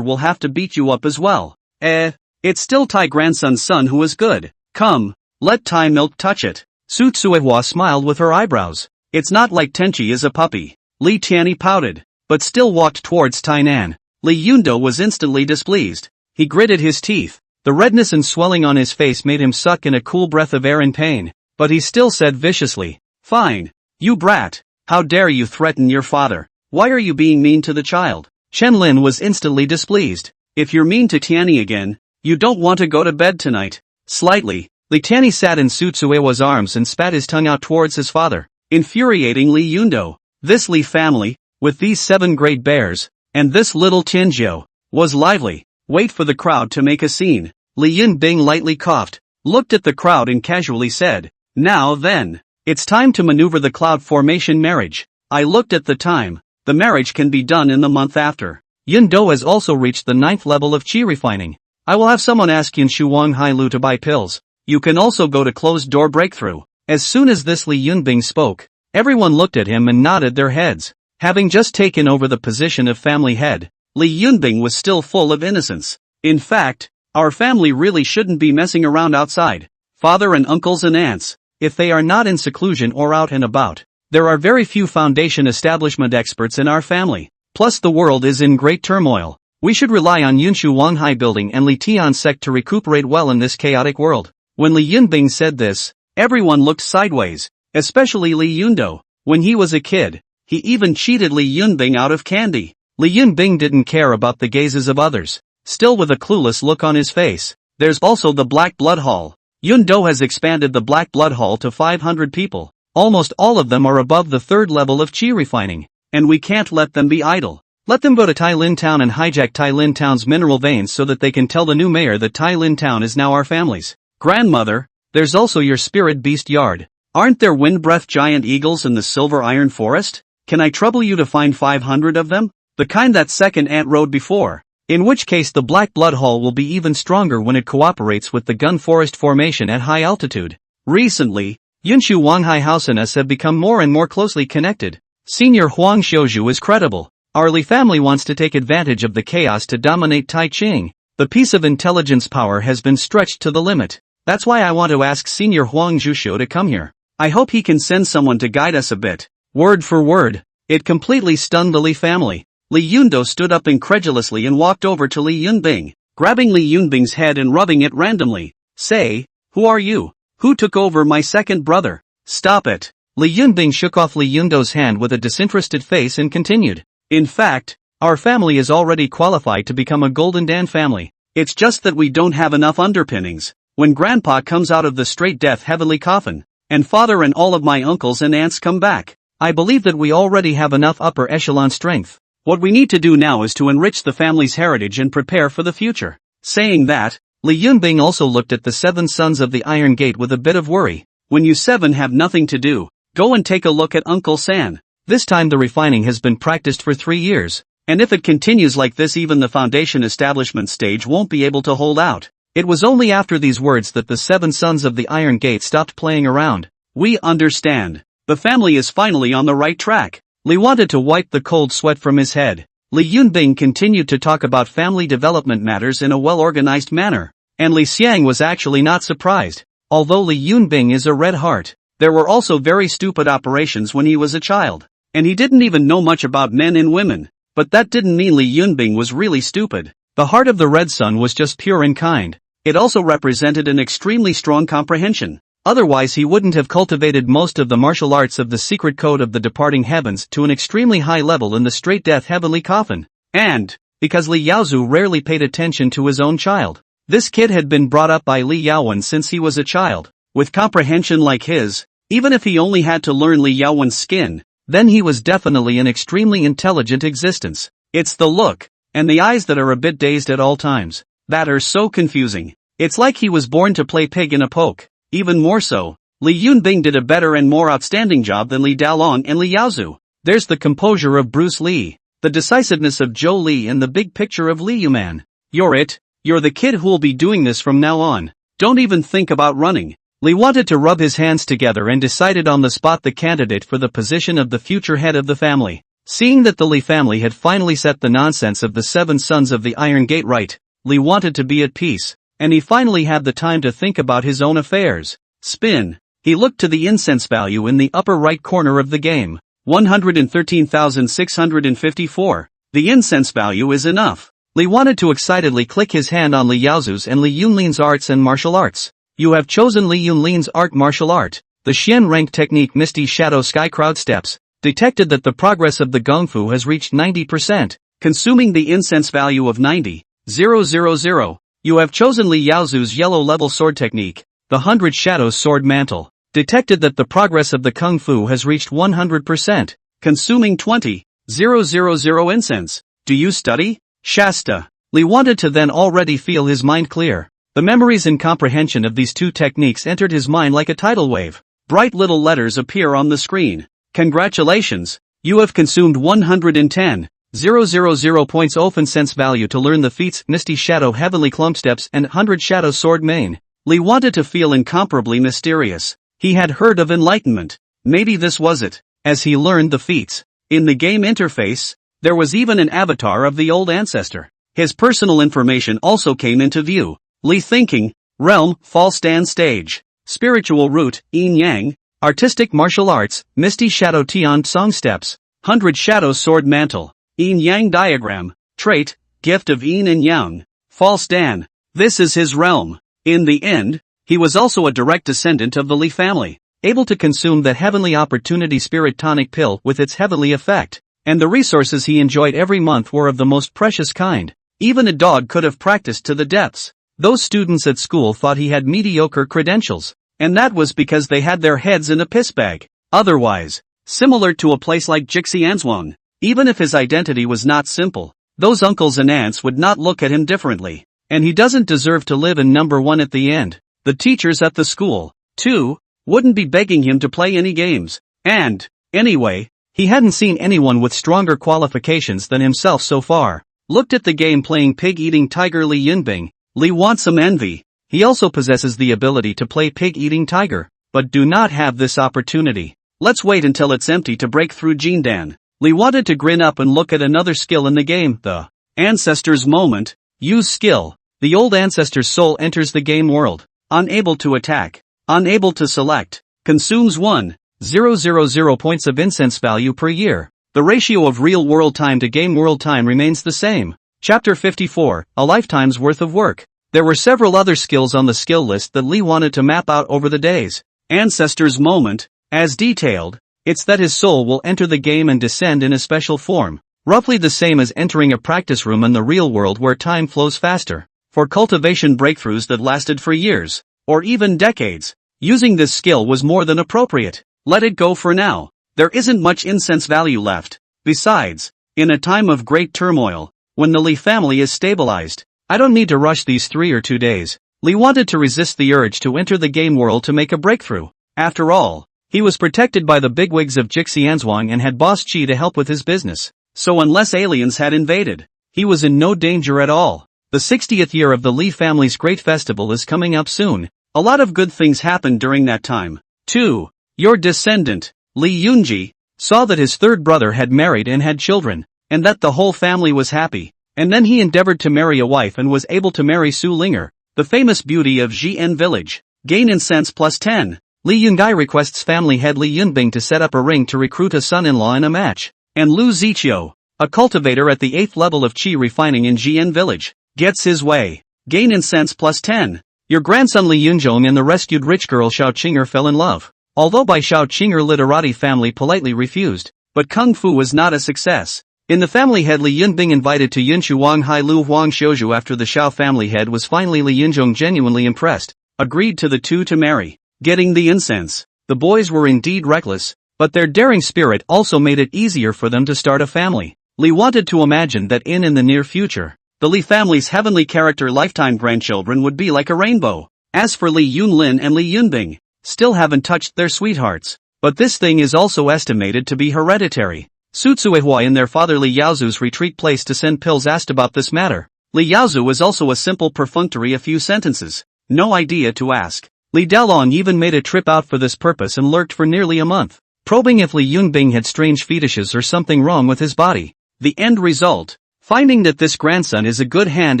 Speaker 1: will have to beat you up as well. It's still Tai grandson's son who is good. Come, let Tai Milk touch it. Su Tsuehua smiled with her eyebrows. It's not like Tenchi is a puppy. Li Tianyi pouted, but still walked towards Tainan. Li Yundo was instantly displeased. He gritted his teeth. The redness and swelling on his face made him suck in a cool breath of air in pain, but he still said viciously, Fine. You brat. How dare you threaten your father? Why are you being mean to the child? Chen Lin was instantly displeased. If you're mean to Tianyi again, you don't want to go to bed tonight. Slightly, Li Tianyi sat in Su Tsuewa's arms and spat his tongue out towards his father, infuriating Li Yundo. This Li family, with these 7 great bears, and this little Tianjiu, was lively. Wait for the crowd to make a scene. Li Yun Bing lightly coughed, looked at the crowd and casually said, Now then, it's time to maneuver the cloud formation marriage. I looked at the time. The marriage can be done in the month after. Yun Do has also reached the 9th level of qi refining. I will have someone ask Yun Shu Wang Hai Lu to buy pills. You can also go to closed door breakthrough. As soon as this Li Yunbing spoke, everyone looked at him and nodded their heads. Having just taken over the position of family head, Li Yunbing was still full of innocence. In fact, our family really shouldn't be messing around outside. Father and uncles and aunts, if they are not in seclusion or out and about, there are very few foundation establishment experts in our family. Plus the world is in great turmoil. We should rely on Yunshu Wanghai Building and Li Tian sect to recuperate well in this chaotic world. When Li Yunbing said this, everyone looked sideways, especially Li Yundo. When he was a kid, he even cheated Li Yunbing out of candy. Li Yunbing didn't care about the gazes of others. Still with a clueless look on his face. There's also the Black Blood Hall. Yundo has expanded the Black Blood Hall to 500 people. Almost all of them are above the 3rd level of qi refining. And we can't let them be idle. Let them go to Tai Lin Town and hijack Tai Lin Town's mineral veins so that they can tell the new mayor that Tai Lin Town is now our family's. Grandmother, there's also your spirit beast yard. Aren't there wind breath giant eagles in the silver iron forest? Can I trouble you to find 500 of them? The kind that second aunt rode before. In which case the Black Blood Hall will be even stronger when it cooperates with the gun forest formation at high altitude. Recently, Yunshu Wanghai Housenes have become more and more closely connected. Senior Huang Xiuzhu is credible. Our Li family wants to take advantage of the chaos to dominate Tai Ching. The piece of intelligence power has been stretched to the limit. That's why I want to ask Senior Huang Zhuxiu to come here. I hope he can send someone to guide us a bit. Word for word. It completely stunned the Li family. Li Yundo stood up incredulously and walked over to Li Yunbing, grabbing Li Yunbing's head and rubbing it randomly. Say, who are you? Who took over my second brother? Stop it. Li Yunbing shook off Li Yundo's hand with a disinterested face and continued. In fact, our family is already qualified to become a Golden Dan family. It's just that we don't have enough underpinnings. When Grandpa comes out of the straight death heavenly coffin, and Father and all of my uncles and aunts come back, I believe that we already have enough upper echelon strength. What we need to do now is to enrich the family's heritage and prepare for the future. Saying that, Li Yunbing also looked at the 7 sons of the Iron Gate with a bit of worry. When you 7 have nothing to do, go and take a look at Uncle San. This time the refining has been practiced for 3 years, and if it continues like this even the foundation establishment stage won't be able to hold out. It was only after these words that the 7 sons of the Iron Gate stopped playing around. We understand. The family is finally on the right track. Li wanted to wipe the cold sweat from his head. Li Yunbing continued to talk about family development matters in a well-organized manner, and Li Xiang was actually not surprised. Although Li Yunbing is a red heart, there were also very stupid operations when he was a child, and he didn't even know much about men and women, but that didn't mean Li Yunbing was really stupid. The heart of the Red Sun was just pure and kind. It also represented an extremely strong comprehension. Otherwise he wouldn't have cultivated most of the martial arts of the secret code of the departing heavens to an extremely high level in the straight death heavenly coffin. And, because Li Yaozu rarely paid attention to his own child. This kid had been brought up by Li Yaowen since he was a child. With comprehension like his, even if he only had to learn Li Yaowen's skin, then he was definitely an extremely intelligent existence. It's the look, and the eyes that are a bit dazed at all times, that are so confusing. It's like he was born to play pig in a poke. Even more so, Li Yunbing did a better and more outstanding job than Li Daolong and Li Yaozu. There's the composure of Bruce Lee, the decisiveness of Zhou Li, and the big picture of Li Yuman. You're it. You're the kid who'll be doing this from now on. Don't even think about running. Li wanted to rub his hands together and decided on the spot the candidate for the position of the future head of the family. Seeing that the Li family had finally set the nonsense of the 7 sons of the Iron Gate right, Li wanted to be at peace, and he finally had the time to think about his own affairs. Spin. He looked to the incense value in the upper right corner of the game. 113,654. The incense value is enough. Li wanted to excitedly click his hand on Li Yaozu's and Li Yunlin's arts and martial arts. You have chosen Li Yunlin's art martial art. The Xian rank technique Misty Shadow Sky Crowd Steps detected that the progress of the Gung Fu has reached 90%, consuming the incense value of 90,000. You have chosen Li Yaozu's yellow level sword technique, the 100 Shadows Sword Mantle, detected that the progress of the Kung Fu has reached 100%, consuming 20,000 incense. Do you study? Shasta. Li wanted to then already feel his mind clear. The memories and comprehension of these 2 techniques entered his mind like a tidal wave. Bright little letters appear on the screen. Congratulations! You have consumed 110,000 points of incense value to learn the feats Misty Shadow Heavenly Clump Steps and 100 Shadow Sword Main. Li wanted to feel incomparably mysterious. He had heard of enlightenment. Maybe this was it. As he learned the feats, in the game interface, there was even an avatar of the old ancestor. His personal information also came into view. Li thinking, realm, fall stand stage, spiritual root, yin yang, artistic martial arts, Misty Shadow Tian Song Steps, 100 Shadow Sword Mantle, yin yang diagram, trait, gift of yin and yang, fall stand. This is his realm. In the end, he was also a direct descendant of the Li family, able to consume the Heavenly Opportunity Spirit Tonic Pill with its heavenly effect, and the resources he enjoyed every month were of the most precious kind. Even a dog could have practiced to the depths. Those students at school thought he had mediocre credentials, and that was because they had their heads in a piss bag. Otherwise, similar to a place like Jixianzhuang, even if his identity was not simple, those uncles and aunts would not look at him differently, and he doesn't deserve to live in number 1 at the end. The teachers at the school, too, wouldn't be begging him to play any games, and, anyway, he hadn't seen anyone with stronger qualifications than himself so far. Looked at the game-playing pig-eating tiger Li Yunbing. Li wants some envy. He also possesses the ability to play pig-eating tiger, but do not have this opportunity. Let's wait until it's empty to break through Jindan. Li wanted to grin up and look at another skill in the game, the Ancestor's Moment. Use skill. The old ancestor's soul enters the game world. Unable to attack. Unable to select. Consumes 1,000 points of incense value per year. The ratio of real world time to game world time remains the same. Chapter 54, a lifetime's worth of work. There were several other skills on the skill list that Li wanted to map out over the days. Ancestor's Moment, as detailed, it's that his soul will enter the game and descend in a special form, roughly the same as entering a practice room in the real world where time flows faster. For cultivation breakthroughs that lasted for years, or even decades, using this skill was more than appropriate. Let it go for now. There isn't much incense value left. Besides, in a time of great turmoil, when the Li family is stabilized, I don't need to rush these 3 or 2 days. Li wanted to resist the urge to enter the game world to make a breakthrough. After all, he was protected by the bigwigs of Jixianzhuang and had Boss Qi to help with his business. So unless aliens had invaded, he was in no danger at all. The 60th year of the Li family's great festival is coming up soon. A lot of good things happened during that time. 2. Your descendant, Li Yunji, saw that his 3rd brother had married and had children, and that the whole family was happy. And then he endeavored to marry a wife and was able to marry Su Linger, the famous beauty of Jian village. Gain incense plus 10. Li Yungai requests family head Li Yunbing to set up a ring to recruit a son-in-law in a match. And Lu Ziqiu, a cultivator at the 8th level of Qi refining in Jian village, gets his way. Gain incense plus 10. Your grandson Li Yunzhong and the rescued rich girl Xiao Qinger fell in love. Although by Xiao Qinger literati family politely refused, but Kung Fu was not a success. In the family head Li Yunbing invited to Yunshu Wang Hai Lu Huang Xiuzhu after the Xiao family head was finally Li Yunzhong genuinely impressed, agreed to the two to marry. getting the incense. The boys were indeed reckless, but their daring spirit also made it easier for them to start a family. Li wanted to imagine that in the near future, the Li family's heavenly character lifetime grandchildren would be like a rainbow. As for Li Yunlin and Li Yunbing, still haven't touched their sweethearts. But this thing is also estimated to be hereditary. Su Tsuehua in their father Li Yaozu's retreat place to send pills asked about this matter. Li Yaozu is also a simple perfunctory a few sentences. No idea to ask. Li Dalong even made a trip out for this purpose and lurked for nearly a month, probing if Li Yunbing had strange fetishes or something wrong with his body. The end result, finding that this grandson is a good hand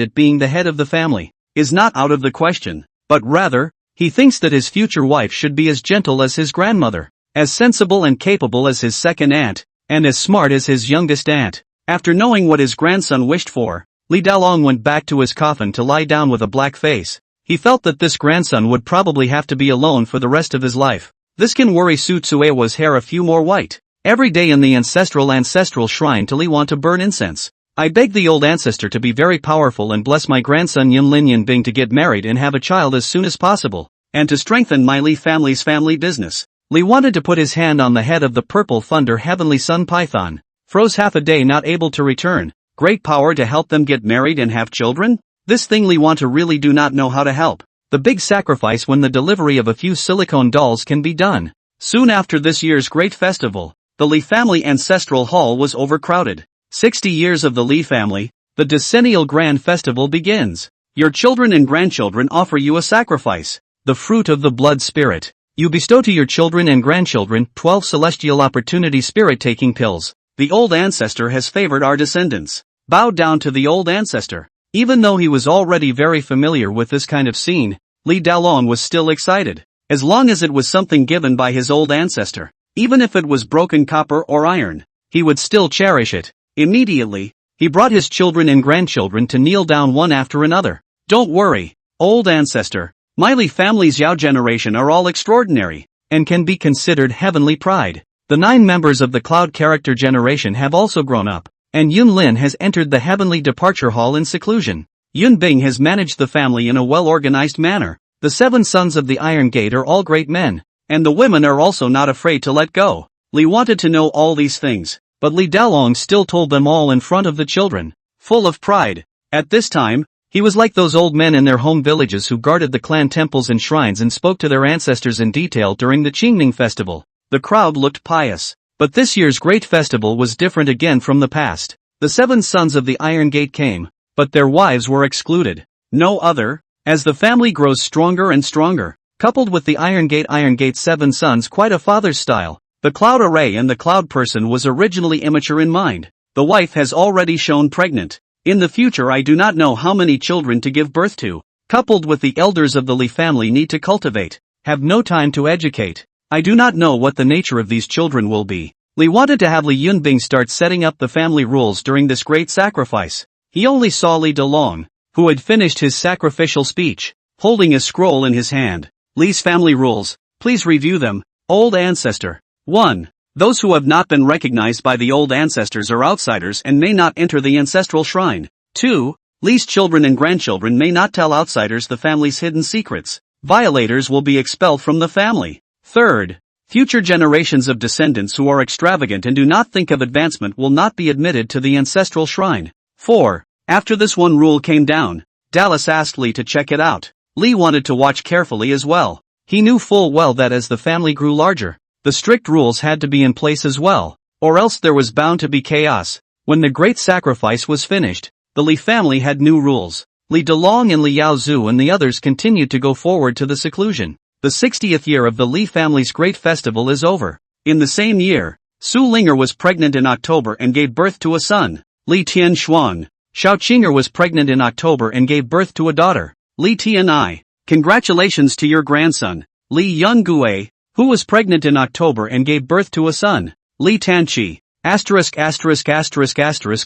Speaker 1: at being the head of the family, is not out of the question, but rather, he thinks that his future wife should be as gentle as his grandmother, as sensible and capable as his second aunt, and as smart as his youngest aunt. After knowing what his grandson wished for, Li Dalong went back to his coffin to lie down with a black face. He felt that this grandson would probably have to be alone for the rest of his life. This can worry Su Tsuewa's hair a few more white. Every day in the ancestral shrine to Li want to burn incense. I beg the old ancestor to be very powerful and bless my grandson Yunlin Yunbing to get married and have a child as soon as possible, and to strengthen my Li family's family business. Li wanted to put his hand on the head of the purple thunder heavenly sun python. Froze half a day not able to return. Great power to help them get married and have children? This thing Li want to really do not know how to help. The big sacrifice when the delivery of a few silicone dolls can be done. Soon after this year's great festival, the Li family ancestral hall was overcrowded. 60 years of the Li family, the decennial grand festival begins. Your children and grandchildren offer you a sacrifice, the fruit of the blood spirit. You bestow to your children and grandchildren 12 celestial opportunity spirit-taking pills. The old ancestor has favored our descendants. Bow down to the old ancestor. Even though he was already very familiar with this kind of scene, Li Dalong was still excited. As long as it was something given by his old ancestor, even if it was broken copper or iron, he would still cherish it. Immediately, he brought his children and grandchildren to kneel down one after another. Don't worry, old ancestor. My Li family's Yao generation are all extraordinary, and can be considered heavenly pride. The 9 members of the Cloud character generation have also grown up, and Yunlin has entered the heavenly departure hall in seclusion. Yunbing has managed the family in a well-organized manner. The 7 sons of the Iron Gate are all great men, and the women are also not afraid to let go. Li wanted to know all these things, but Li Dalong still told them all in front of the children, full of pride. At this time, he was like those old men in their home villages who guarded the clan temples and shrines and spoke to their ancestors in detail during the Qingming festival. The crowd looked pious. But this year's great festival was different again from the past. The 7 sons of the Iron Gate came, but their wives were excluded. No other. As the family grows stronger and stronger, coupled with the Iron Gate's 7 sons quite a father's style, the Cloud array and the Cloud person was originally immature in mind. The wife has already shown pregnant. In the future I do not know how many children to give birth to, coupled with the elders of the Li family need to cultivate, have no time to educate. I do not know what the nature of these children will be. Li wanted to have Li Yunbing start setting up the family rules during this great sacrifice. He only saw Li Dalong, who had finished his sacrificial speech, holding a scroll in his hand. Li's family rules, please review them, old ancestor. 1. Those who have not been recognized by the old ancestors are outsiders and may not enter the ancestral shrine. 2. Li's children and grandchildren may not tell outsiders the family's hidden secrets. Violators will be expelled from the family. 3. Future generations of descendants who are extravagant and do not think of advancement will not be admitted to the ancestral shrine. 4. After this one rule came down, Dallas asked Li to check it out. Li wanted to watch carefully as well. He knew full well that as the family grew larger, the strict rules had to be in place as well, or else there was bound to be chaos. When the great sacrifice was finished, the Li family had new rules. Li Dalong and Li Yaozu and the others continued to go forward to the seclusion. The 60th year of the Li family's great festival is over. In the same year, Su Linger was pregnant in October and gave birth to a son, Li Tianshuang. Xiao Qinger was pregnant in October and gave birth to a daughter, Li Tianai. Congratulations to your grandson, Li Yungue, who was pregnant in October and gave birth to a son, Li Tanqi.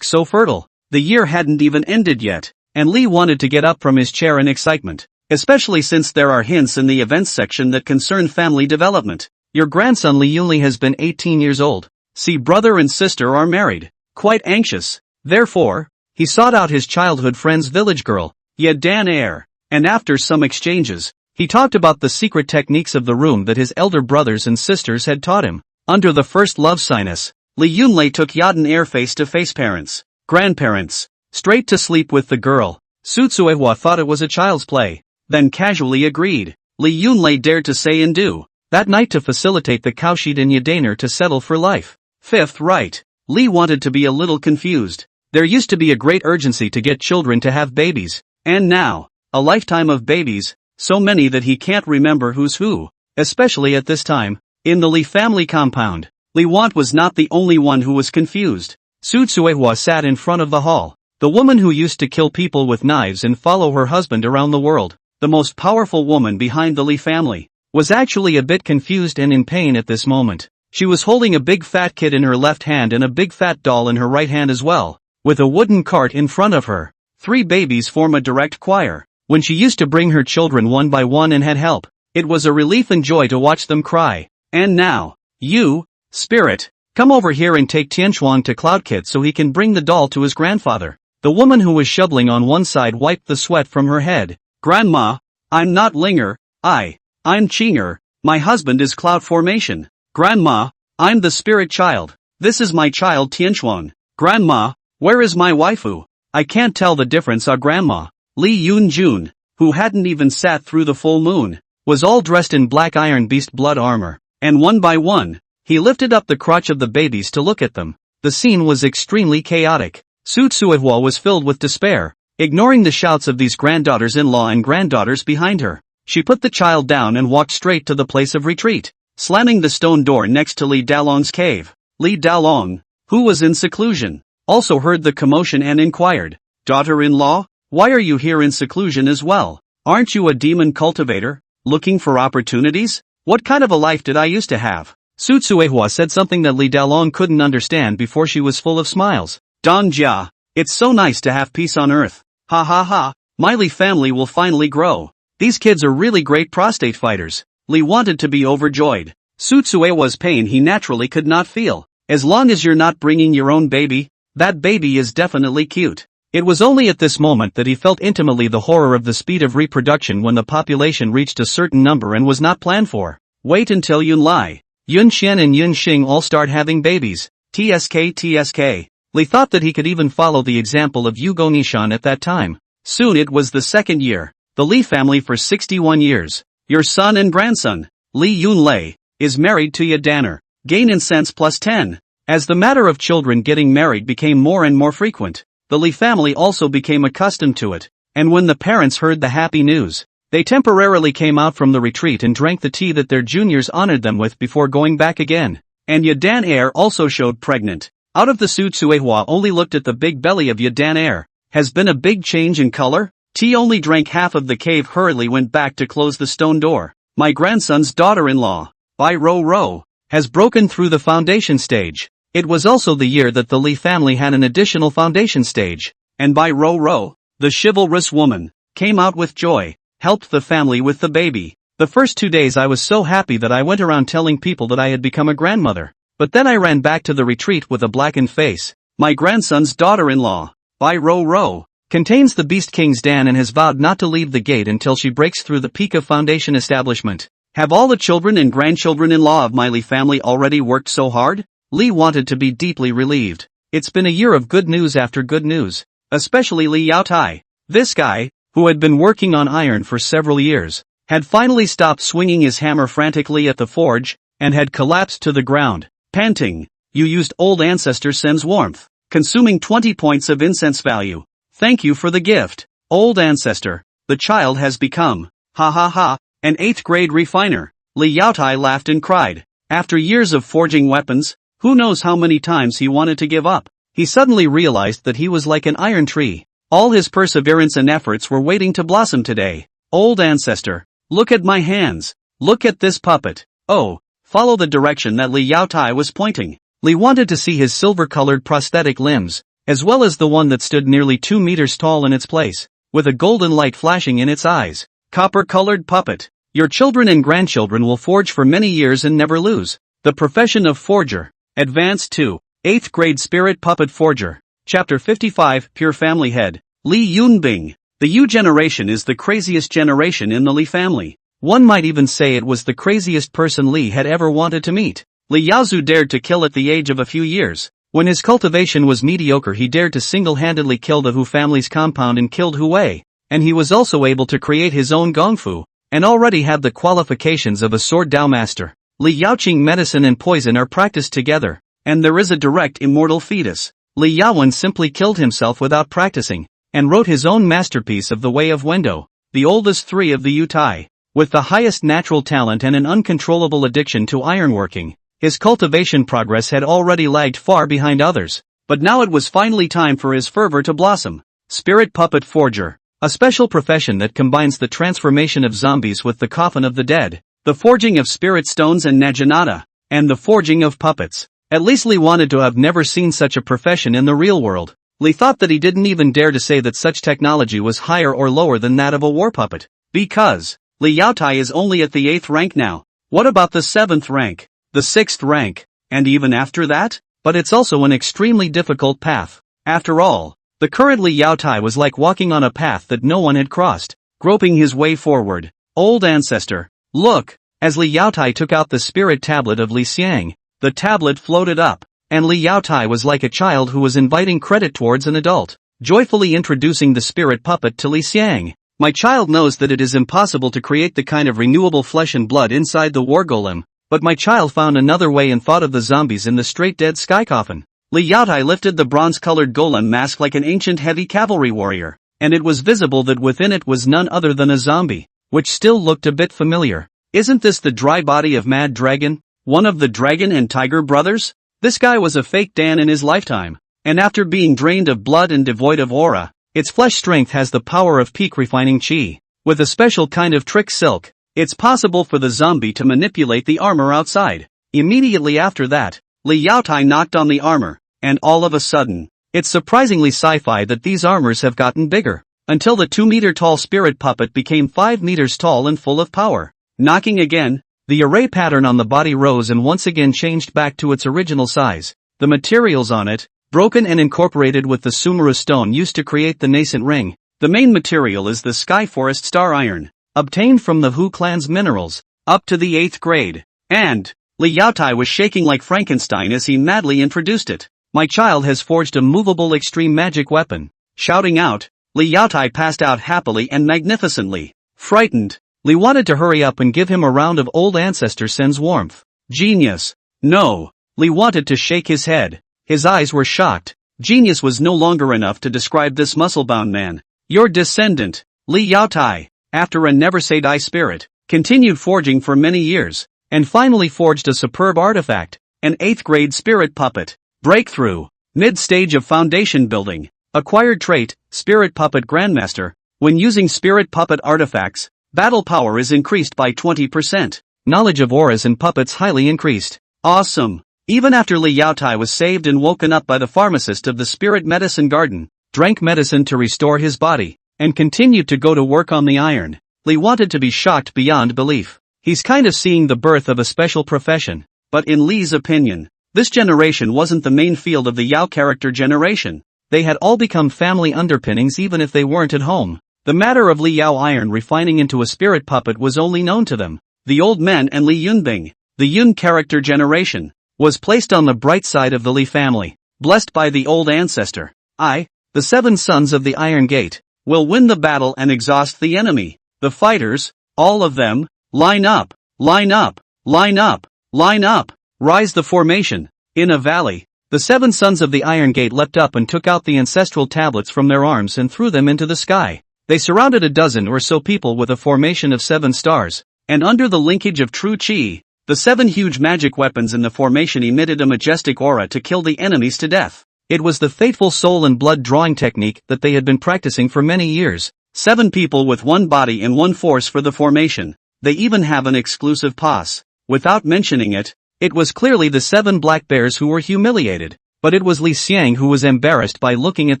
Speaker 1: So fertile. The year hadn't even ended yet, and Li wanted to get up from his chair in excitement, especially since there are hints in the events section that concern family development. Your grandson Li Yunli has been 18 years old. See, brother and sister are married. Quite anxious. Therefore, he sought out his childhood friend's village girl, Ye Dan Air, and after some exchanges, He talked about the secret techniques of the room that his elder brothers and sisters had taught him. Under the first love sinus, Lee Yunlei took Yaden Air face-to-face parents, grandparents, straight to sleep with the girl. Su Tsuehua thought it was a child's play, then casually agreed. Lee Yunlei dared to say and do that night to facilitate the Kaoshid and Yadaner to settle for life. Fifth right. Lee wanted to be a little confused. There used to be a great urgency to get children to have babies, and now, a lifetime of babies, so many that he can't remember who's who, especially at this time. In the Lee family compound, Lee Want was not the only one who was confused. Su Tsuehua sat in front of the hall. The woman who used to kill people with knives and follow her husband around the world, the most powerful woman behind the Lee family, was actually a bit confused and in pain at this moment. She was holding a big fat kid in her left hand and a big fat doll in her right hand as well, with a wooden cart in front of her. 3 babies form a direct choir. When she used to bring her children one by one and had help, it was a relief and joy to watch them cry. And now, you, spirit, come over here and take Tianchuan to Cloud Kit so he can bring the doll to his grandfather. The woman who was shoveling on one side wiped the sweat from her head. Grandma, I'm not Linger, I'm Chinger, my husband is Cloud Formation. Grandma, I'm the spirit child. This is my child Tianchuan. Grandma, where is my waifu? I can't tell the difference. Grandma. Li Yunjun, who hadn't even sat through the full moon, was all dressed in black iron beast blood armor, and one by one, he lifted up the crotch of the babies to look at them. The scene was extremely chaotic. Su Tsuehua was filled with despair, ignoring the shouts of these granddaughters-in-law and granddaughters behind her. She put the child down and walked straight to the place of retreat, slamming the stone door next to Li Dalong's cave. Li Dalong, who was in seclusion, also heard the commotion and inquired, "Daughter-in-law? Why are you here in seclusion as well? Aren't you a demon cultivator, looking for opportunities? What kind of a life did I used to have?" Su Tsuehua said something that Li Dalong couldn't understand before she was full of smiles. "Don Jia, it's so nice to have peace on earth. Ha ha ha, my Li family will finally grow. These kids are really great prostate fighters." Li wanted to be overjoyed. Su Tsuehua's pain he naturally could not feel. As long as you're not bringing your own baby, that baby is definitely cute. It was only at this moment that he felt intimately the horror of the speed of reproduction when the population reached a certain number and was not planned for. Wait until Yun Lai, Yun Xian and Yun Xing all start having babies. TSK. Li thought that he could even follow the example of Yugo Nishan at that time. Soon it was the second year. The Li family for 61 years. Your son and grandson, Li Yunlei, is married to Yadaner. Gain incense +10. As the matter of children getting married became more and more frequent, the Li family also became accustomed to it, and when the parents heard the happy news, they temporarily came out from the retreat and drank the tea that their juniors honored them with before going back again. And Yadan Air also showed pregnant. Out of the Su Tsuehua only looked at the big belly of Yadan Air. Has been a big change in color? Tea only drank half of the cave, hurriedly went back to close the stone door. My grandson's daughter-in-law, Bai Ro Ro, has broken through the foundation stage. It was also the year that the Li family had an additional foundation stage, and Bai Ro Ro, the chivalrous woman, came out with joy, helped the family with the baby. The first 2 days I was so happy that I went around telling people that I had become a grandmother. But then I ran back to the retreat with a blackened face. My grandson's daughter-in-law, Bai Ro Ro, contains the Beast King's Dan and has vowed not to leave the gate until she breaks through the peak of foundation establishment. Have all the children and grandchildren-in-law of my Li family already worked so hard? Li wanted to be deeply relieved. It's been a year of good news after good news, especially Li Yaotai. This guy, who had been working on iron for several years, had finally stopped swinging his hammer frantically at the forge, and had collapsed to the ground, panting. You used old ancestor Sen's warmth, consuming 20 points of incense value. Thank you for the gift, old ancestor. The child has become, ha ha ha, an 8th grade refiner. Li Yaotai laughed and cried. After years of forging weapons, who knows how many times he wanted to give up. He suddenly realized that he was like an iron tree. All his perseverance and efforts were waiting to blossom today. Old ancestor, look at my hands. Look at this puppet. Oh, follow the direction that Li Yaotai was pointing. Li wanted to see his silver-colored prosthetic limbs, as well as the one that stood nearly 2 meters tall in its place, with a golden light flashing in its eyes. Copper-colored puppet. Your children and grandchildren will forge for many years and never lose the profession of forger. Advanced to 8th grade Spirit Puppet Forger. Chapter 55, Pure Family Head. Li Yunbing. The Yu generation is the craziest generation in the Li family. One might even say it was the craziest person Li had ever wanted to meet. Li Yaozu dared to kill at the age of a few years. When his cultivation was mediocre, he dared to single-handedly kill the Hu family's compound and killed Hu Wei. And he was also able to create his own gongfu, and already had the qualifications of a sword Dao master. Li Yaoqing medicine and poison are practiced together, and there is a direct immortal fetus. Li Yaowen simply killed himself without practicing, and wrote his own masterpiece of the Way of Wendo, the oldest three of the Yu Tai. With the highest natural talent and an uncontrollable addiction to ironworking, his cultivation progress had already lagged far behind others, but now it was finally time for his fervor to blossom. Spirit Puppet Forger, a special profession that combines the transformation of zombies with the coffin of the dead, the forging of spirit stones and naginata, and the forging of puppets. At least Li wanted to have never seen such a profession in the real world. Li thought that he didn't even dare to say that such technology was higher or lower than that of a war puppet, because Li Yaotai is only at the 8th rank now. What about the 7th rank? The 6th rank? And even after that? But it's also an extremely difficult path. After all, the current Li Yaotai was like walking on a path that no one had crossed, groping his way forward. Old ancestor, look! As Li Yaotai took out the spirit tablet of Li Xiang, the tablet floated up, and Li Yaotai was like a child who was inviting credit towards an adult, joyfully introducing the spirit puppet to Li Xiang. My child knows that it is impossible to create the kind of renewable flesh and blood inside the war golem, but my child found another way and thought of the zombies in the straight dead sky coffin. Li Yaotai lifted the bronze-colored golem mask like an ancient heavy cavalry warrior, and it was visible that within it was none other than a zombie, which still looked a bit familiar. Isn't this the dry body of Mad Dragon, one of the Dragon and Tiger brothers? This guy was a fake Dan in his lifetime, and after being drained of blood and devoid of aura, its flesh strength has the power of peak refining chi. With a special kind of trick silk, it's possible for the zombie to manipulate the armor outside. Immediately after that, Li Yaotai knocked on the armor, and all of a sudden, it's surprisingly sci-fi that these armors have gotten bigger, until the 2-meter-tall spirit puppet became 5 meters tall and full of power. Knocking again, the array pattern on the body rose and once again changed back to its original size. The materials on it, broken and incorporated with the Sumeru stone used to create the nascent ring. The main material is the Sky Forest Star Iron, obtained from the Hu clan's minerals, up to the 8th grade. And Li Yaotai was shaking like Frankenstein as he madly introduced it. My child has forged a movable extreme magic weapon. Shouting out, Li Yaotai passed out happily and magnificently. Frightened, Li wanted to hurry up and give him a round of old ancestor Sen's warmth. Genius. No. Li wanted to shake his head. His eyes were shocked. Genius was no longer enough to describe this muscle-bound man. Your descendant, Li Yaotai, after a never-say-die spirit, continued forging for many years, and finally forged a superb artifact, an 8th-grade spirit puppet. Breakthrough. Mid-stage of foundation building. Acquired trait, Spirit Puppet Grandmaster. When using spirit puppet artifacts, battle power is increased by 20%. Knowledge of auras and puppets highly increased. Awesome. Even after Li Yaotai was saved and woken up by the pharmacist of the spirit medicine garden, drank medicine to restore his body, and continued to go to work on the iron, Li wanted to be shocked beyond belief. He's kind of seeing the birth of a special profession. But in Li's opinion, this generation wasn't the main field of the Yao character generation. They had all become family underpinnings even if they weren't at home. The matter of Li Yao iron refining into a spirit puppet was only known to them. The old men and Li Yunbing, the Yun character generation, was placed on the bright side of the Li family, blessed by the old ancestor. The 7 sons of the Iron Gate, will win the battle and exhaust the enemy. The fighters, all of them, line up, line up, line up, line up, rise the formation. In a valley, the 7 sons of the Iron Gate leapt up and took out the ancestral tablets from their arms and threw them into the sky. They surrounded a dozen or so people with a formation of 7 stars, and under the linkage of true chi, the 7 huge magic weapons in the formation emitted a majestic aura to kill the enemies to death. It was the fateful soul and blood drawing technique that they had been practicing for many years. 7 people with 1 body and 1 force for the formation. They even have an exclusive pass. Without mentioning it, it was clearly the 7 black bears who were humiliated, but it was Li Xiang who was embarrassed by looking at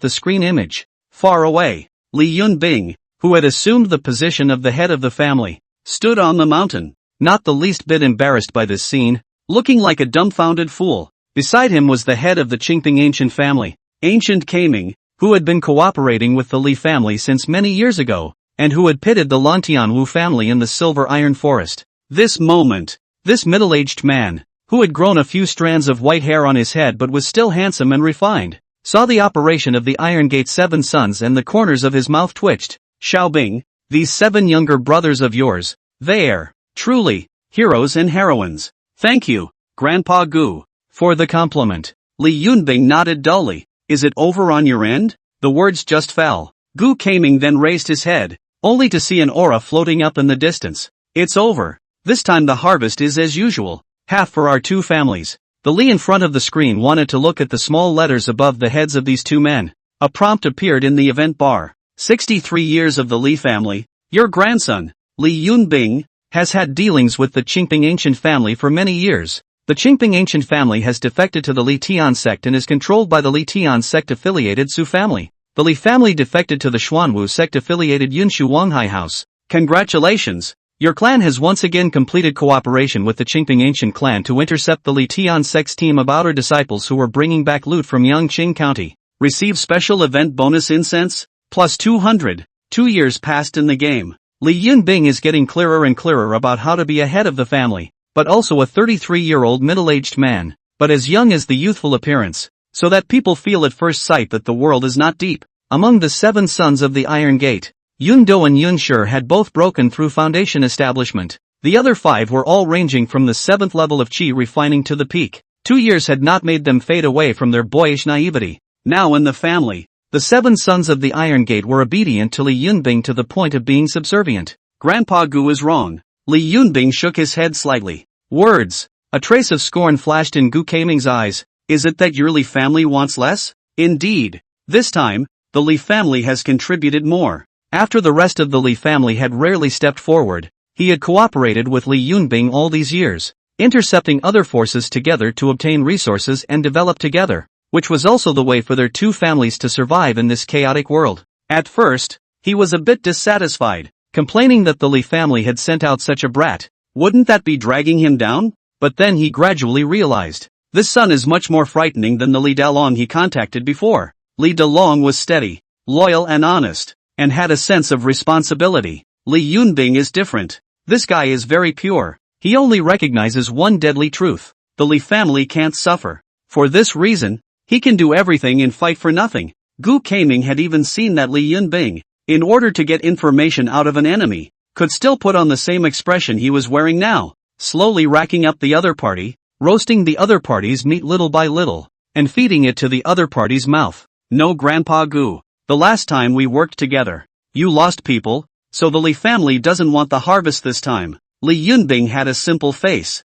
Speaker 1: the screen image. Far away, Li Yunbing, who had assumed the position of the head of the family, stood on the mountain, not the least bit embarrassed by this scene, looking like a dumbfounded fool. Beside him was the head of the Qingping ancient family, Ancient Kaming, who had been cooperating with the Li family since many years ago. and who had pitted the Lantianwu family in the Silver Iron Forest. This moment, this middle-aged man, who had grown a few strands of white hair on his head but was still handsome and refined, saw the operation of the Iron Gate 7 sons and the corners of his mouth twitched. Xiaobing, these 7 younger brothers of yours, they are, truly, heroes and heroines. Thank you, Grandpa Gu, for the compliment. Li Yunbing nodded dully. Is it over on your end? The words just fell. Gu Kaming then raised his head, only to see an aura floating up in the distance. It's over. This time the harvest is as usual. Half for our 2 families. The Li in front of the screen wanted to look at the small letters above the heads of these 2 men. A prompt appeared in the event bar. 63 years of the Li family. Your grandson, Li Yunbing, has had dealings with the Qingping ancient family for many years. The Qingping ancient family has defected to the Li Tian sect and is controlled by the Li Tian sect-affiliated Su family. The Li family defected to the Xuanwu sect-affiliated Yunshu Wanghai house. Congratulations! Your clan has once again completed cooperation with the Qingping ancient clan to intercept the Li Tian sect's team of outer disciples who were bringing back loot from Yangqing County. Receive special event bonus incense, plus 200. 2 years passed in the game. Li Yunbing is getting clearer and clearer about how to be ahead of the family, but also a 33-year-old middle-aged man, but as young as the youthful appearance, so that people feel at first sight that the world is not deep. Among the 7 sons of the Iron Gate, Yundo and Yunshur had both broken through foundation establishment. The other 5 were all ranging from the 7th level of Qi refining to the peak. 2 years had not made them fade away from their boyish naivety. Now in the family, the 7 sons of the Iron Gate were obedient to Li Yunbing to the point of being subservient. Grandpa Gu is wrong. Li Yunbing shook his head slightly. Words. A trace of scorn flashed in Gu Kaming's eyes. Is it that your Li family wants less? Indeed. This time, the Li family has contributed more. After the rest of the Li family had rarely stepped forward, he had cooperated with Li Yunbing all these years, intercepting other forces together to obtain resources and develop together, which was also the way for their 2 families to survive in this chaotic world. At first, he was a bit dissatisfied, complaining that the Li family had sent out such a brat. Wouldn't that be dragging him down? But then he gradually realized, this son is much more frightening than the Li Dalong he contacted before. Li Dalong was steady, loyal and honest, and had a sense of responsibility. Li Yunbing is different. This guy is very pure. He only recognizes one deadly truth. The Li family can't suffer. For this reason, he can do everything and fight for nothing. Gu Kaming had even seen that Li Yunbing, in order to get information out of an enemy, could still put on the same expression he was wearing now, slowly racking up the other party, roasting the other party's meat little by little, and feeding it to the other party's mouth. No, Grandpa Gu. The last time we worked together, you lost people, so the Li family doesn't want the harvest this time. Li Yunbing had a simple face.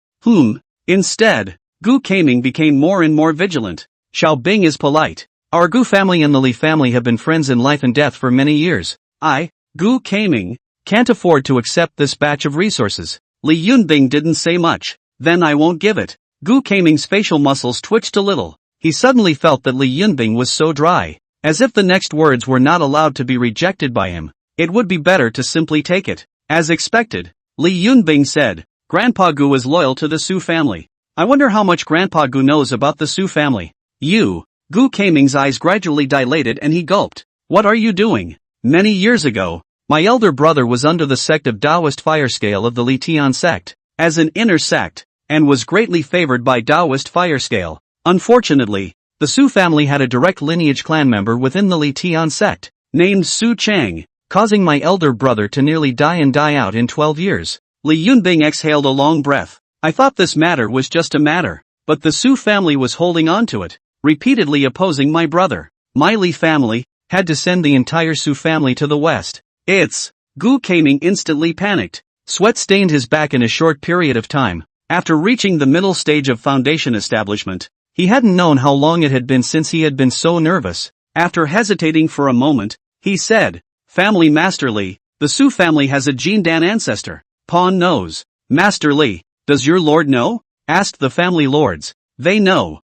Speaker 1: Instead, Gu Kaming became more and more vigilant. Xiaobing is polite. Our Gu family and the Li family have been friends in life and death for many years. I, Gu Kaming, can't afford to accept this batch of resources. Li Yunbing didn't say much. Then I won't give it. Gu Kaming's facial muscles twitched a little. He suddenly felt that Li Yunbing was so dry, as if the next words were not allowed to be rejected by him. It would be better to simply take it. As expected, Li Yunbing said, Grandpa Gu is loyal to the Su family. I wonder how much Grandpa Gu knows about the Su family. You. Gu Kaming's eyes gradually dilated and he gulped. What are you doing? Many years ago, my elder brother was under the sect of Taoist fire scale of the Li Tian sect, as an inner sect, and was greatly favored by Taoist fire scale. Unfortunately, the Su family had a direct lineage clan member within the Li Tian sect, named Su Chang, causing my elder brother to nearly die and die out in 12 years. Li Yunbing exhaled a long breath. I thought this matter was just a matter, but the Su family was holding on to it, repeatedly opposing my brother. My Li family had to send the entire Su family to the west. Gu Kaming instantly panicked. Sweat stained his back in a short period of time. After reaching the middle stage of foundation establishment, he hadn't known how long it had been since he had been so nervous. After hesitating for a moment, he said, Family Master Li, the Su family has a Jindan ancestor. Pawn knows. Master Li, does your lord know? Asked the family lords. They know.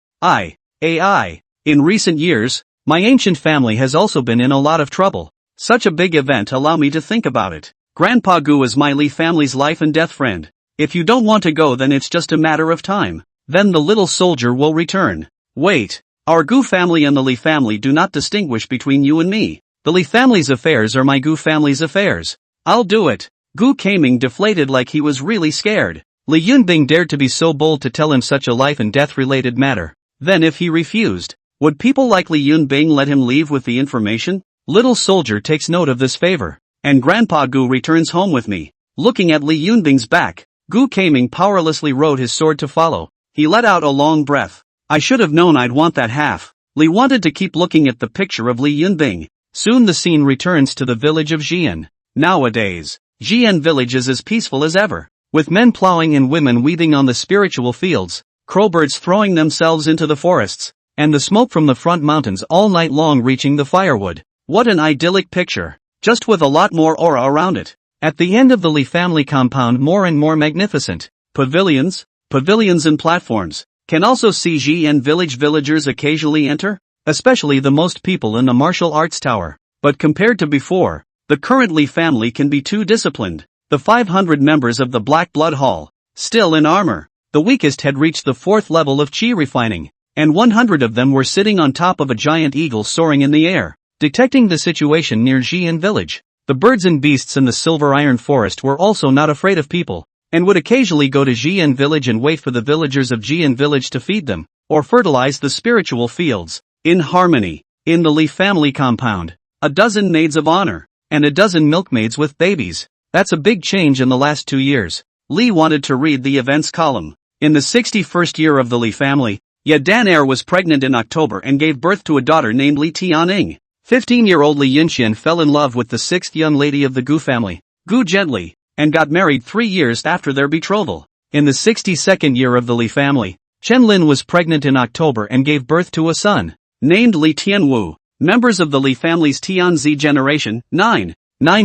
Speaker 1: In recent years, my ancient family has also been in a lot of trouble. Such a big event, allow me to think about it. Grandpa Gu is my Li family's life and death friend. If you don't want to go, then it's just a matter of time. Then the little soldier will return. Wait, our Gu family and the Li family do not distinguish between you and me. The Li family's affairs are my Gu family's affairs. I'll do it. Gu Kaming deflated like he was really scared. Li Yunbing dared to be so bold to tell him such a life and death related matter. Then if he refused, would people like Li Yunbing let him leave with the information? Little soldier takes note of this favor. And Grandpa Gu returns home with me. Looking at Li Yunbing's back, Gu Kaming powerlessly rode his sword to follow. He let out a long breath. I should have known I'd want that half. Li wanted to keep looking at the picture of Li Yunbing. Soon the scene returns to the village of Jian. Nowadays, Jian village is as peaceful as ever, with men plowing and women weaving on the spiritual fields, crowbirds throwing themselves into the forests, and the smoke from the front mountains all night long reaching the firewood. What an idyllic picture, just with a lot more aura around it. At the end of the Li family compound, more and more magnificent pavilions and platforms. Can also see Jian village villagers occasionally enter, especially the most people in the martial arts tower. But compared to before, the current Li family can be too disciplined. The 500 members of the Black Blood Hall, still in armor, the weakest had reached the 4th level of chi refining, and 100 of them were sitting on top of a giant eagle soaring in the air. Detecting the situation near Jian village, the birds and beasts in the Silver Iron Forest were also not afraid of people, and would occasionally go to Jian village and wait for the villagers of Jian village to feed them, or fertilize the spiritual fields. In harmony, in the Li family compound, a dozen maids of honor, and a dozen milkmaids with babies. That's a big change in the last 2 years. Li wanted to read the events column. In the 61st year of the Li family, Ye Dan was pregnant in October and gave birth to a daughter named Li Tianing. 15-year-old Li Yunxian fell in love with the 6th young lady of the Gu family, Gu Gently, and got married 3 years after their betrothal. In the 62nd year of the Li family, Chen Lin was pregnant in October and gave birth to a son, named Li Tianwu. Members of the Li family's Tianzi generation, 9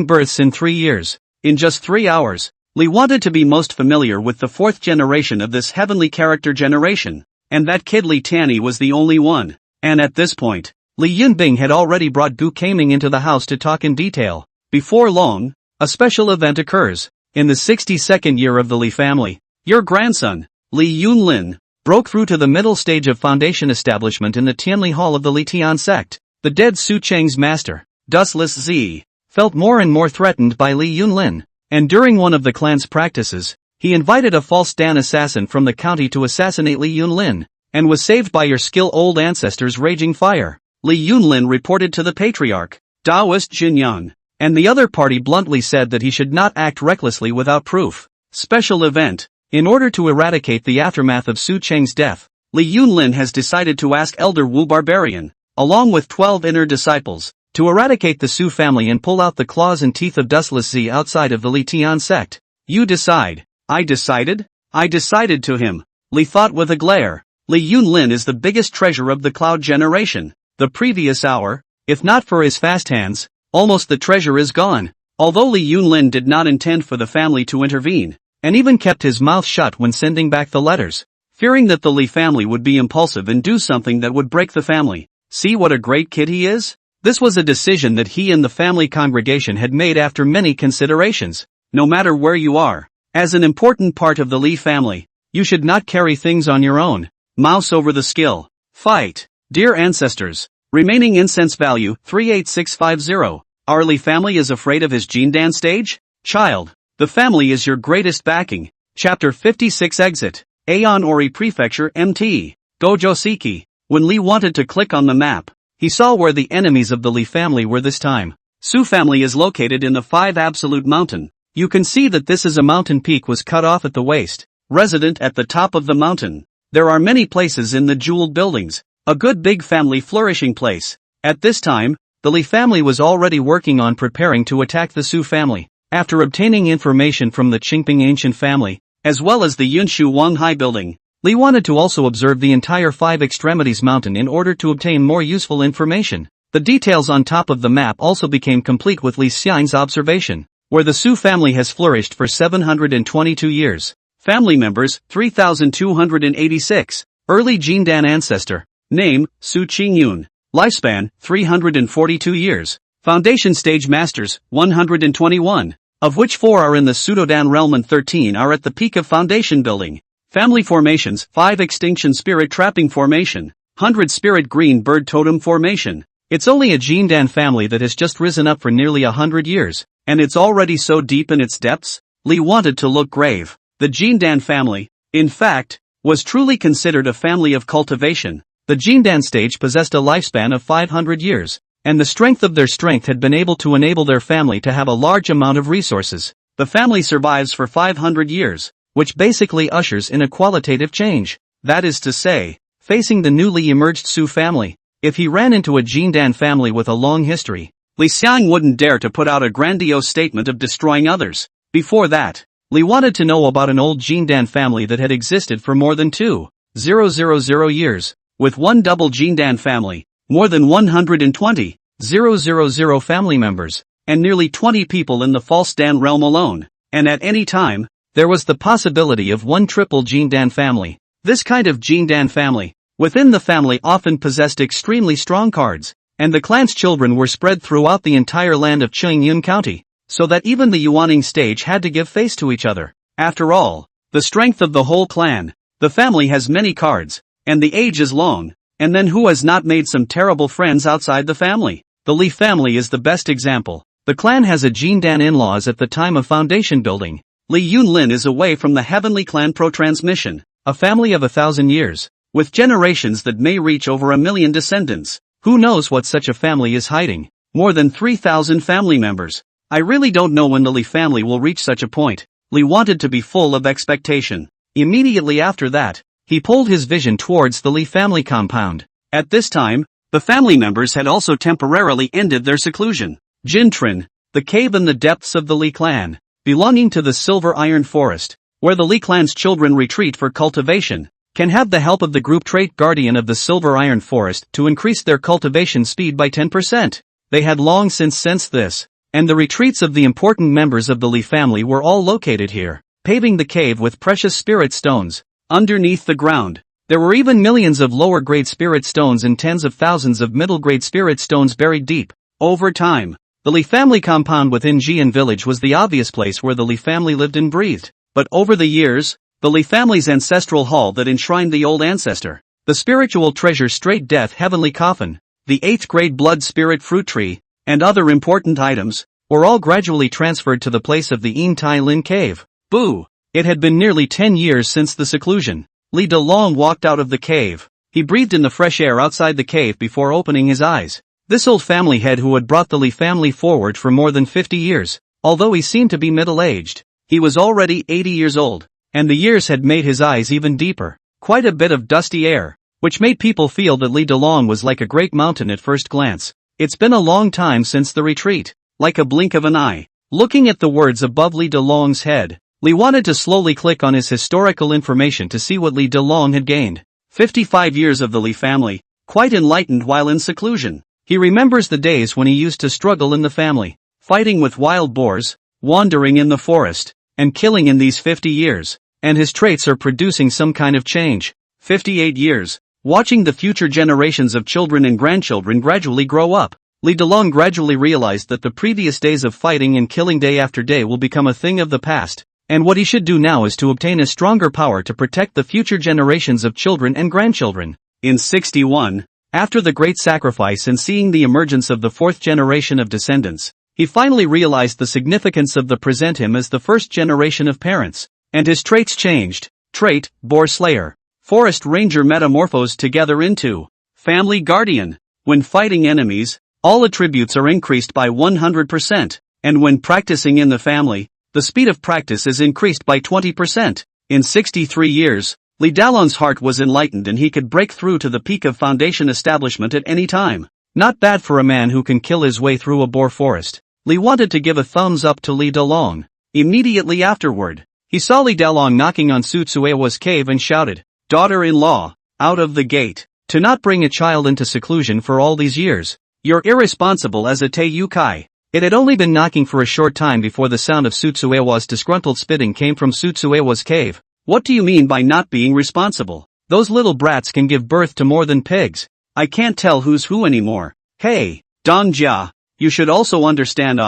Speaker 1: births in 3 years. In just 3 hours, Li wanted to be most familiar with the 4th generation of this heavenly character generation, and that kid Li Tianyi was the only one. And at this point, Li Yunbing had already brought Gu Kaming into the house to talk in detail. Before long, a special event occurs. In the 62nd year of the Li family, your grandson, Li Yunlin, broke through to the middle stage of foundation establishment in the Tianli Hall of the Li Tian sect. The dead Su Cheng's master, Dustless Z, felt more and more threatened by Li Yunlin, and during one of the clan's practices, he invited a false Dan assassin from the county to assassinate Li Yunlin, and was saved by your skill old ancestors' raging fire. Li Yunlin reported to the patriarch, Taoist Jinyang, and the other party bluntly said that he should not act recklessly without proof. Special event. In order to eradicate the aftermath of Su Cheng's death, Li Yunlin has decided to ask Elder Wu Barbarian, along with 12 inner disciples, to eradicate the Su family and pull out the claws and teeth of Dustless Z outside of the Li Tian sect. You decide. I decided? I decided to him. Li thought with a glare. Li Yunlin is the biggest treasure of the Cloud generation. The previous hour, if not for his fast hands, almost the treasure is gone. Although Li Yunlin did not intend for the family to intervene, and even kept his mouth shut when sending back the letters, fearing that the Li family would be impulsive and do something that would break the family. See what a great kid he is? This was a decision that he and the family congregation had made after many considerations. No matter where you are, as an important part of the Li family, you should not carry things on your own. Mouse over the skill. Fight. Dear ancestors, remaining incense value 38650. Our Li family is afraid of his Jindan stage? Child, the family is your greatest backing. Chapter 56 Exit. Aeon Ori Prefecture MT. Gojosiki. When Li wanted to click on the map, he saw where the enemies of the Li family were this time. Su family is located in the 5 Absolute Mountain. You can see that this is a mountain peak was cut off at the waist, resident at the top of the mountain. There are many places in the jeweled buildings. A good big family flourishing place. At this time, the Li family was already working on preparing to attack the Su family. After obtaining information from the Qingping ancient family, as well as the Yunshu Wanghai building, Li wanted to also observe the entire 5 Extremities mountain in order to obtain more useful information. The details on top of the map also became complete with Li Xian's observation, where the Su family has flourished for 722 years. Family members, 3,286. Early Jindan ancestor. Name, Su Qingyun. Lifespan, 342 years. Foundation stage masters, 121. Of which 4 are in the Pseudodan realm and 13 are at the peak of foundation building. Family formations, 5 Extinction Spirit Trapping Formation. 100 Spirit Green Bird Totem Formation. It's only a Jindan family that has just risen up for nearly 100 years, and it's already so deep in its depths? Li wanted to look grave. The Jindan family, in fact, was truly considered a family of cultivation. The Jindan stage possessed a lifespan of 500 years, and the strength of their strength had been able to enable their family to have a large amount of resources. The family survives for 500 years, which basically ushers in a qualitative change. That is to say, facing the newly emerged Su family. If he ran into a Jindan family with a long history, Li Xiang wouldn't dare to put out a grandiose statement of destroying others. Before that, Li wanted to know about an old Jindan family that had existed for more than 2,000 years, with one double Jindan family, more than 120,000 family members, and nearly 20 people in the false Dan realm alone, and at any time, there was the possibility of one triple Jindan family. This kind of Jindan family, within the family often possessed extremely strong cards, and the clan's children were spread throughout the entire land of Qingyun County, so that even the Yuaning stage had to give face to each other. After all, the strength of the whole clan, the family has many cards, and the age is long, and then who has not made some terrible friends outside the family? The Li family is the best example. The clan has a Jindan in-laws at the time of foundation building. Li Yunlin is away from the heavenly clan pro-transmission, a family of 1,000 years. With generations that may reach over 1 million descendants. Who knows what such a family is hiding? More than 3,000 family members. I really don't know when the Li family will reach such a point. Li wanted to be full of expectation. Immediately after that, he pulled his vision towards the Li family compound. At this time, the family members had also temporarily ended their seclusion. Jintrin, the cave in the depths of the Li clan, belonging to the Silver Iron Forest, where the Li clan's children retreat for cultivation, can have the help of the group trait guardian of the Silver Iron Forest to increase their cultivation speed by 10%. They had long since sensed this, and the retreats of the important members of the Li family were all located here, paving the cave with precious spirit stones. Underneath the ground, there were even millions of lower-grade spirit stones and tens of thousands of middle-grade spirit stones buried deep. Over time, the Li family compound within Jian village was the obvious place where the Li family lived and breathed. But over the years, the Li family's ancestral hall that enshrined the old ancestor, the spiritual treasure Straight Death Heavenly Coffin, the 8th grade blood spirit fruit tree, and other important items, were all gradually transferred to the place of the Yin Tai Lin cave. Boo! It had been nearly 10 years since the seclusion. Li Delong walked out of the cave. He breathed in the fresh air outside the cave before opening his eyes. This old family head who had brought the Li family forward for more than 50 years, although he seemed to be middle-aged, he was already 80 years old. And the years had made his eyes even deeper. Quite a bit of dusty air, which made people feel that Li Delong was like a great mountain at first glance. It's been a long time since the retreat, like a blink of an eye. Looking at the words above Li Delong's head, Li wanted to slowly click on his historical information to see what Li Delong had gained. 55 years of the Li family, quite enlightened while in seclusion. He remembers the days when he used to struggle in the family, fighting with wild boars, wandering in the forest, and killing in these 50 years, and his traits are producing some kind of change. 58 years, watching the future generations of children and grandchildren gradually grow up. Li Delong gradually realized that the previous days of fighting and killing day after day will become a thing of the past, and what he should do now is to obtain a stronger power to protect the future generations of children and grandchildren. In 61, after the great sacrifice and seeing the emergence of the 4th generation of descendants, he finally realized the significance of the present him as the first generation of parents, and his traits changed. Trait, Boar Slayer. Forest Ranger metamorphosed together into Family Guardian. When fighting enemies, all attributes are increased by 100%, and when practicing in the family, the speed of practice is increased by 20%. In 63 years, Li Dalong's heart was enlightened and he could break through to the peak of foundation establishment at any time. Not bad for a man who can kill his way through a boar forest. Li wanted to give a thumbs up to Li Delong. Immediately afterward, he saw Li Delong knocking on Su Tsuewa's cave and shouted, "Daughter-in-law, out of the gate. To not bring a child into seclusion for all these years. You're irresponsible as a Tei-Yukai." It had only been knocking for a short time before the sound of Su Tsuewa's disgruntled spitting came from Su Tsuewa's cave. "What do you mean by not being responsible? Those little brats can give birth to more than pigs. I can't tell who's who anymore. Hey, Dong Jia. You should also understand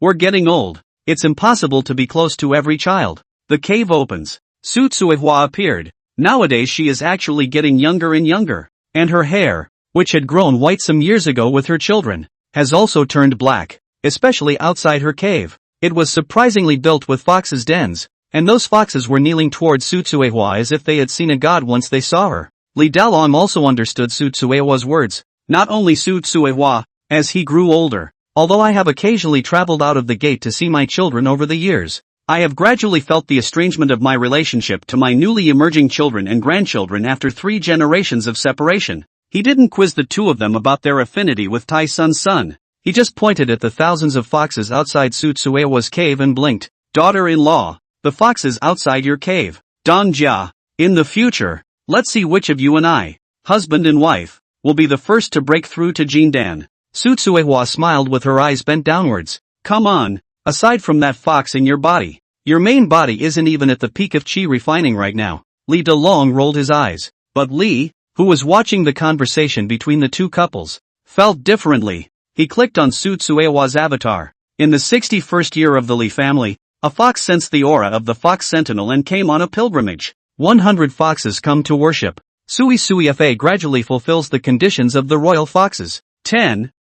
Speaker 1: we're getting old. It's impossible to be close to every child." The cave opens. Su Tsuehua appeared. Nowadays she is actually getting younger and younger. And her hair, which had grown white some years ago with her children, has also turned black, especially outside her cave. It was surprisingly built with foxes' dens, and those foxes were kneeling towards Sutsuehwa as if they had seen a god once they saw her. Li Dalong also understood Sutsuehwa's words, not only Sutsuehwa, as he grew older. Although I have occasionally traveled out of the gate to see my children over the years, I have gradually felt the estrangement of my relationship to my newly emerging children and grandchildren after 3 generations of separation. He didn't quiz the two of them about their affinity with Tai Sun's son. He just pointed at the thousands of foxes outside Sutsuehwa's cave and blinked. Daughter-in-law, the foxes outside your cave. Dong Jia, in the future, let's see which of you and I, husband and wife, will be the first to break through to Jindan. Sutsuehwa smiled with her eyes bent downwards. Come on, aside from that fox in your body, your main body isn't even at the peak of chi refining right now. Li Dalong rolled his eyes, but Li, who was watching the conversation between the two couples, felt differently. He clicked on Sutsuehwa's avatar. In the 61st year of the Li family, a fox sensed the aura of the fox sentinel and came on a pilgrimage. 100 foxes come to worship. Sui Sui Fa gradually fulfills the conditions of the royal foxes. 10,000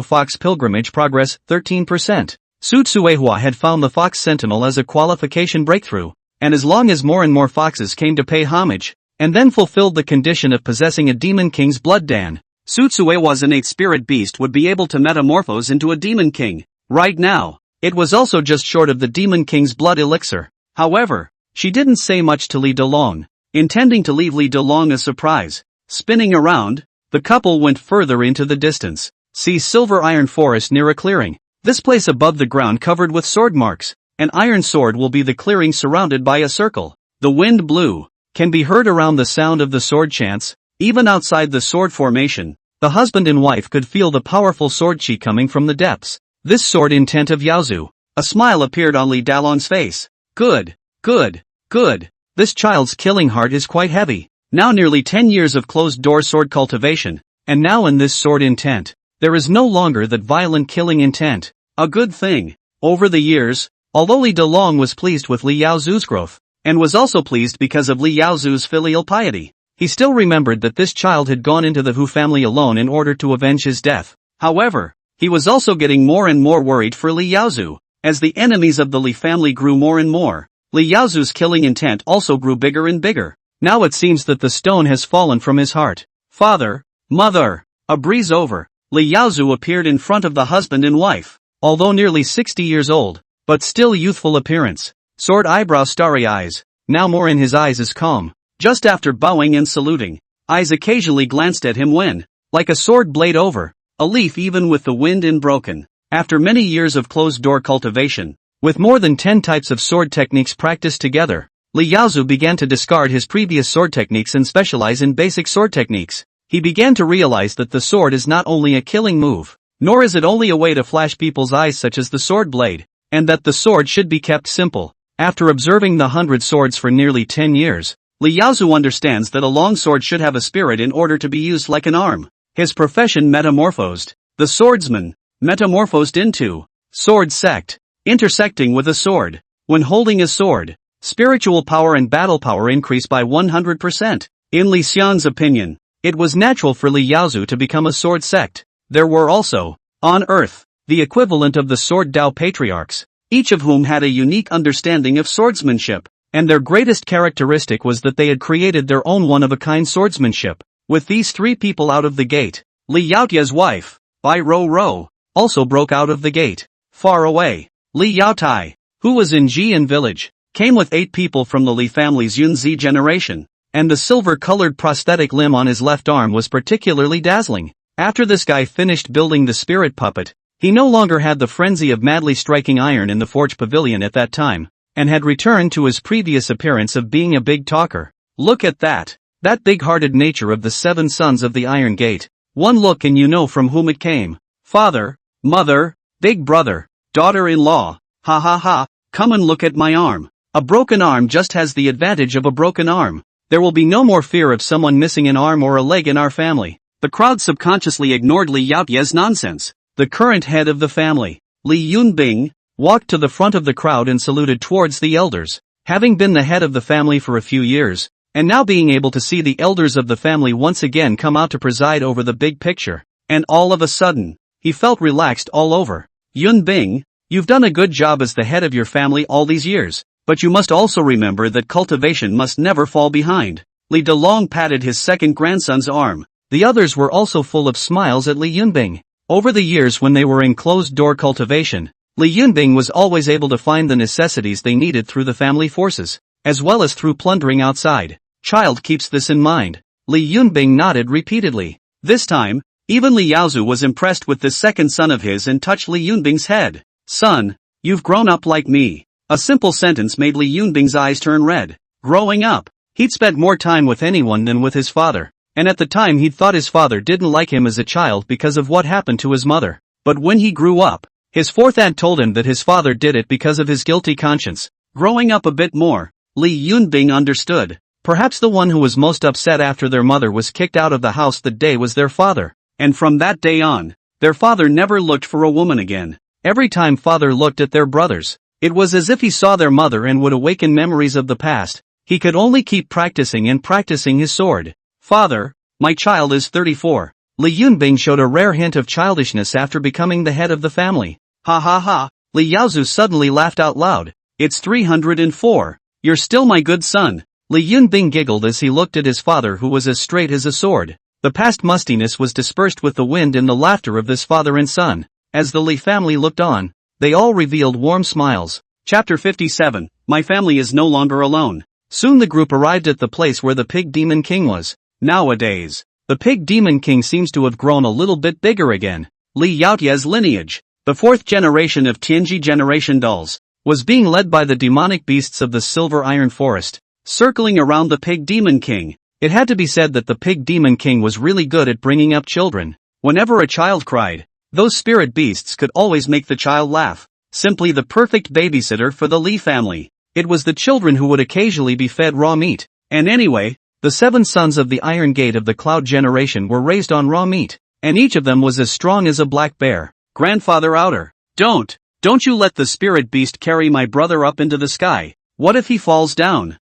Speaker 1: Fox Pilgrimage Progress, 13%. Sutsuehwa had found the Fox Sentinel as a qualification breakthrough, and as long as more and more foxes came to pay homage, and then fulfilled the condition of possessing a Demon King's blood dan, Sutsuehwa's innate spirit beast would be able to metamorphose into a Demon King. Right now, it was also just short of the Demon King's blood elixir. However, she didn't say much to Li Dalong, intending to leave Li Dalong a surprise. Spinning around, the couple went further into the distance. See silver iron forest near a clearing. This place above the ground covered with sword marks. An iron sword will be the clearing surrounded by a circle. The wind blew, can be heard around the sound of the sword chants. Even outside the sword formation, the husband and wife could feel the powerful sword chi coming from the depths. This sword intent of Yaozu. A smile appeared on Li Dalong's face. Good, good, good. This child's killing heart is quite heavy. Now nearly 10 years of closed-door sword cultivation, and now in this sword intent, there is no longer that violent killing intent. A good thing. Over the years, although Li Dalong was pleased with Li Yaozu's growth, and was also pleased because of Li Yaozu's filial piety, he still remembered that this child had gone into the Hu family alone in order to avenge his death. However, he was also getting more and more worried for Li Yaozu. As the enemies of the Li family grew more and more, Li Yaozu's killing intent also grew bigger and bigger. Now it seems that the stone has fallen from his heart. Father, mother, a breeze over. Li Yaozu appeared in front of the husband and wife. Although nearly 60 years old, but still youthful appearance. Sword eyebrow starry eyes, now more in his eyes is calm. Just after bowing and saluting, eyes occasionally glanced at him when, like a sword blade over, a leaf even with the wind in broken. After many years of closed-door cultivation, with more than 10 types of sword techniques practiced together, Li Yaozu began to discard his previous sword techniques and specialize in basic sword techniques. He began to realize that the sword is not only a killing move, nor is it only a way to flash people's eyes such as the sword blade, and that the sword should be kept simple. After observing the 100 swords for nearly 10 years, Li Yaozu understands that a long sword should have a spirit in order to be used like an arm. His profession metamorphosed. The swordsman, metamorphosed into sword sect, intersecting with a sword. When holding a sword, spiritual power and battle power increase by 100%. In Li Xian's opinion, it was natural for Li Yaozu to become a sword sect. There were also, on Earth, the equivalent of the Sword Dao patriarchs, each of whom had a unique understanding of swordsmanship, and their greatest characteristic was that they had created their own one-of-a-kind swordsmanship. With these 3 people out of the gate, Li Yaotia's wife, Bai Ro Ro, also broke out of the gate. Far away, Li Yaotai, who was in Jian village, came with 8 people from the Li family's Yunzi generation, and the silver-colored prosthetic limb on his left arm was particularly dazzling. After this guy finished building the spirit puppet, he no longer had the frenzy of madly striking iron in the forge pavilion at that time, and had returned to his previous appearance of being a big talker. Look at that big-hearted nature of the 7 sons of the Iron Gate. One look and you know from whom it came. Father, mother, big brother, daughter-in-law, ha ha ha, come and look at my arm. A broken arm just has the advantage of a broken arm. There will be no more fear of someone missing an arm or a leg in our family. The crowd subconsciously ignored Li Yaotia's nonsense. The current head of the family, Li Yunbing, walked to the front of the crowd and saluted towards the elders. Having been the head of the family for a few years, and now being able to see the elders of the family once again come out to preside over the big picture. And all of a sudden, he felt relaxed all over. Yun Bing, you've done a good job as the head of your family all these years, but you must also remember that cultivation must never fall behind. Li Delong patted his second grandson's arm. The others were also full of smiles at Li Yunbing. Over the years when they were in closed-door cultivation, Li Yunbing was always able to find the necessities they needed through the family forces, as well as through plundering outside. Child keeps this in mind. Li Yunbing nodded repeatedly. This time, even Li Yaozu was impressed with this second son of his and touched Li Yunbing's head. Son, you've grown up like me. A simple sentence made Li Yunbing's eyes turn red. Growing up, he'd spent more time with anyone than with his father. And at the time he'd thought his father didn't like him as a child because of what happened to his mother. But when he grew up, his fourth aunt told him that his father did it because of his guilty conscience. Growing up a bit more, Li Yunbing understood. Perhaps the one who was most upset after their mother was kicked out of the house that day was their father. And from that day on, their father never looked for a woman again. Every time father looked at their brothers, it was as if he saw their mother and would awaken memories of the past. He could only keep practicing and practicing his sword. Father, my child is 34. Li Yunbing showed a rare hint of childishness after becoming the head of the family. Ha ha ha, Li Yaozu suddenly laughed out loud. It's 304. You're still my good son. Li Yunbing giggled as he looked at his father who was as straight as a sword. The past mustiness was dispersed with the wind and the laughter of this father and son. As the Li family looked on, they all revealed warm smiles. Chapter 57, My family is no longer alone. Soon the group arrived at the place where the Pig Demon King was. Nowadays, the Pig Demon King seems to have grown a little bit bigger again. Li Yaotia's lineage, the fourth generation of Tianji generation dolls, was being led by the demonic beasts of the Silver Iron Forest, circling around the Pig Demon King. It had to be said that the Pig Demon King was really good at bringing up children. Whenever a child cried, those spirit beasts could always make the child laugh. Simply the perfect babysitter for the Li family. It was the children who would occasionally be fed raw meat. And anyway, the 7 sons of the Iron Gate of the Cloud generation were raised on raw meat, and each of them was as strong as a black bear. Grandfather Outer, don't you let the spirit beast carry my brother up into the sky. What if he falls down?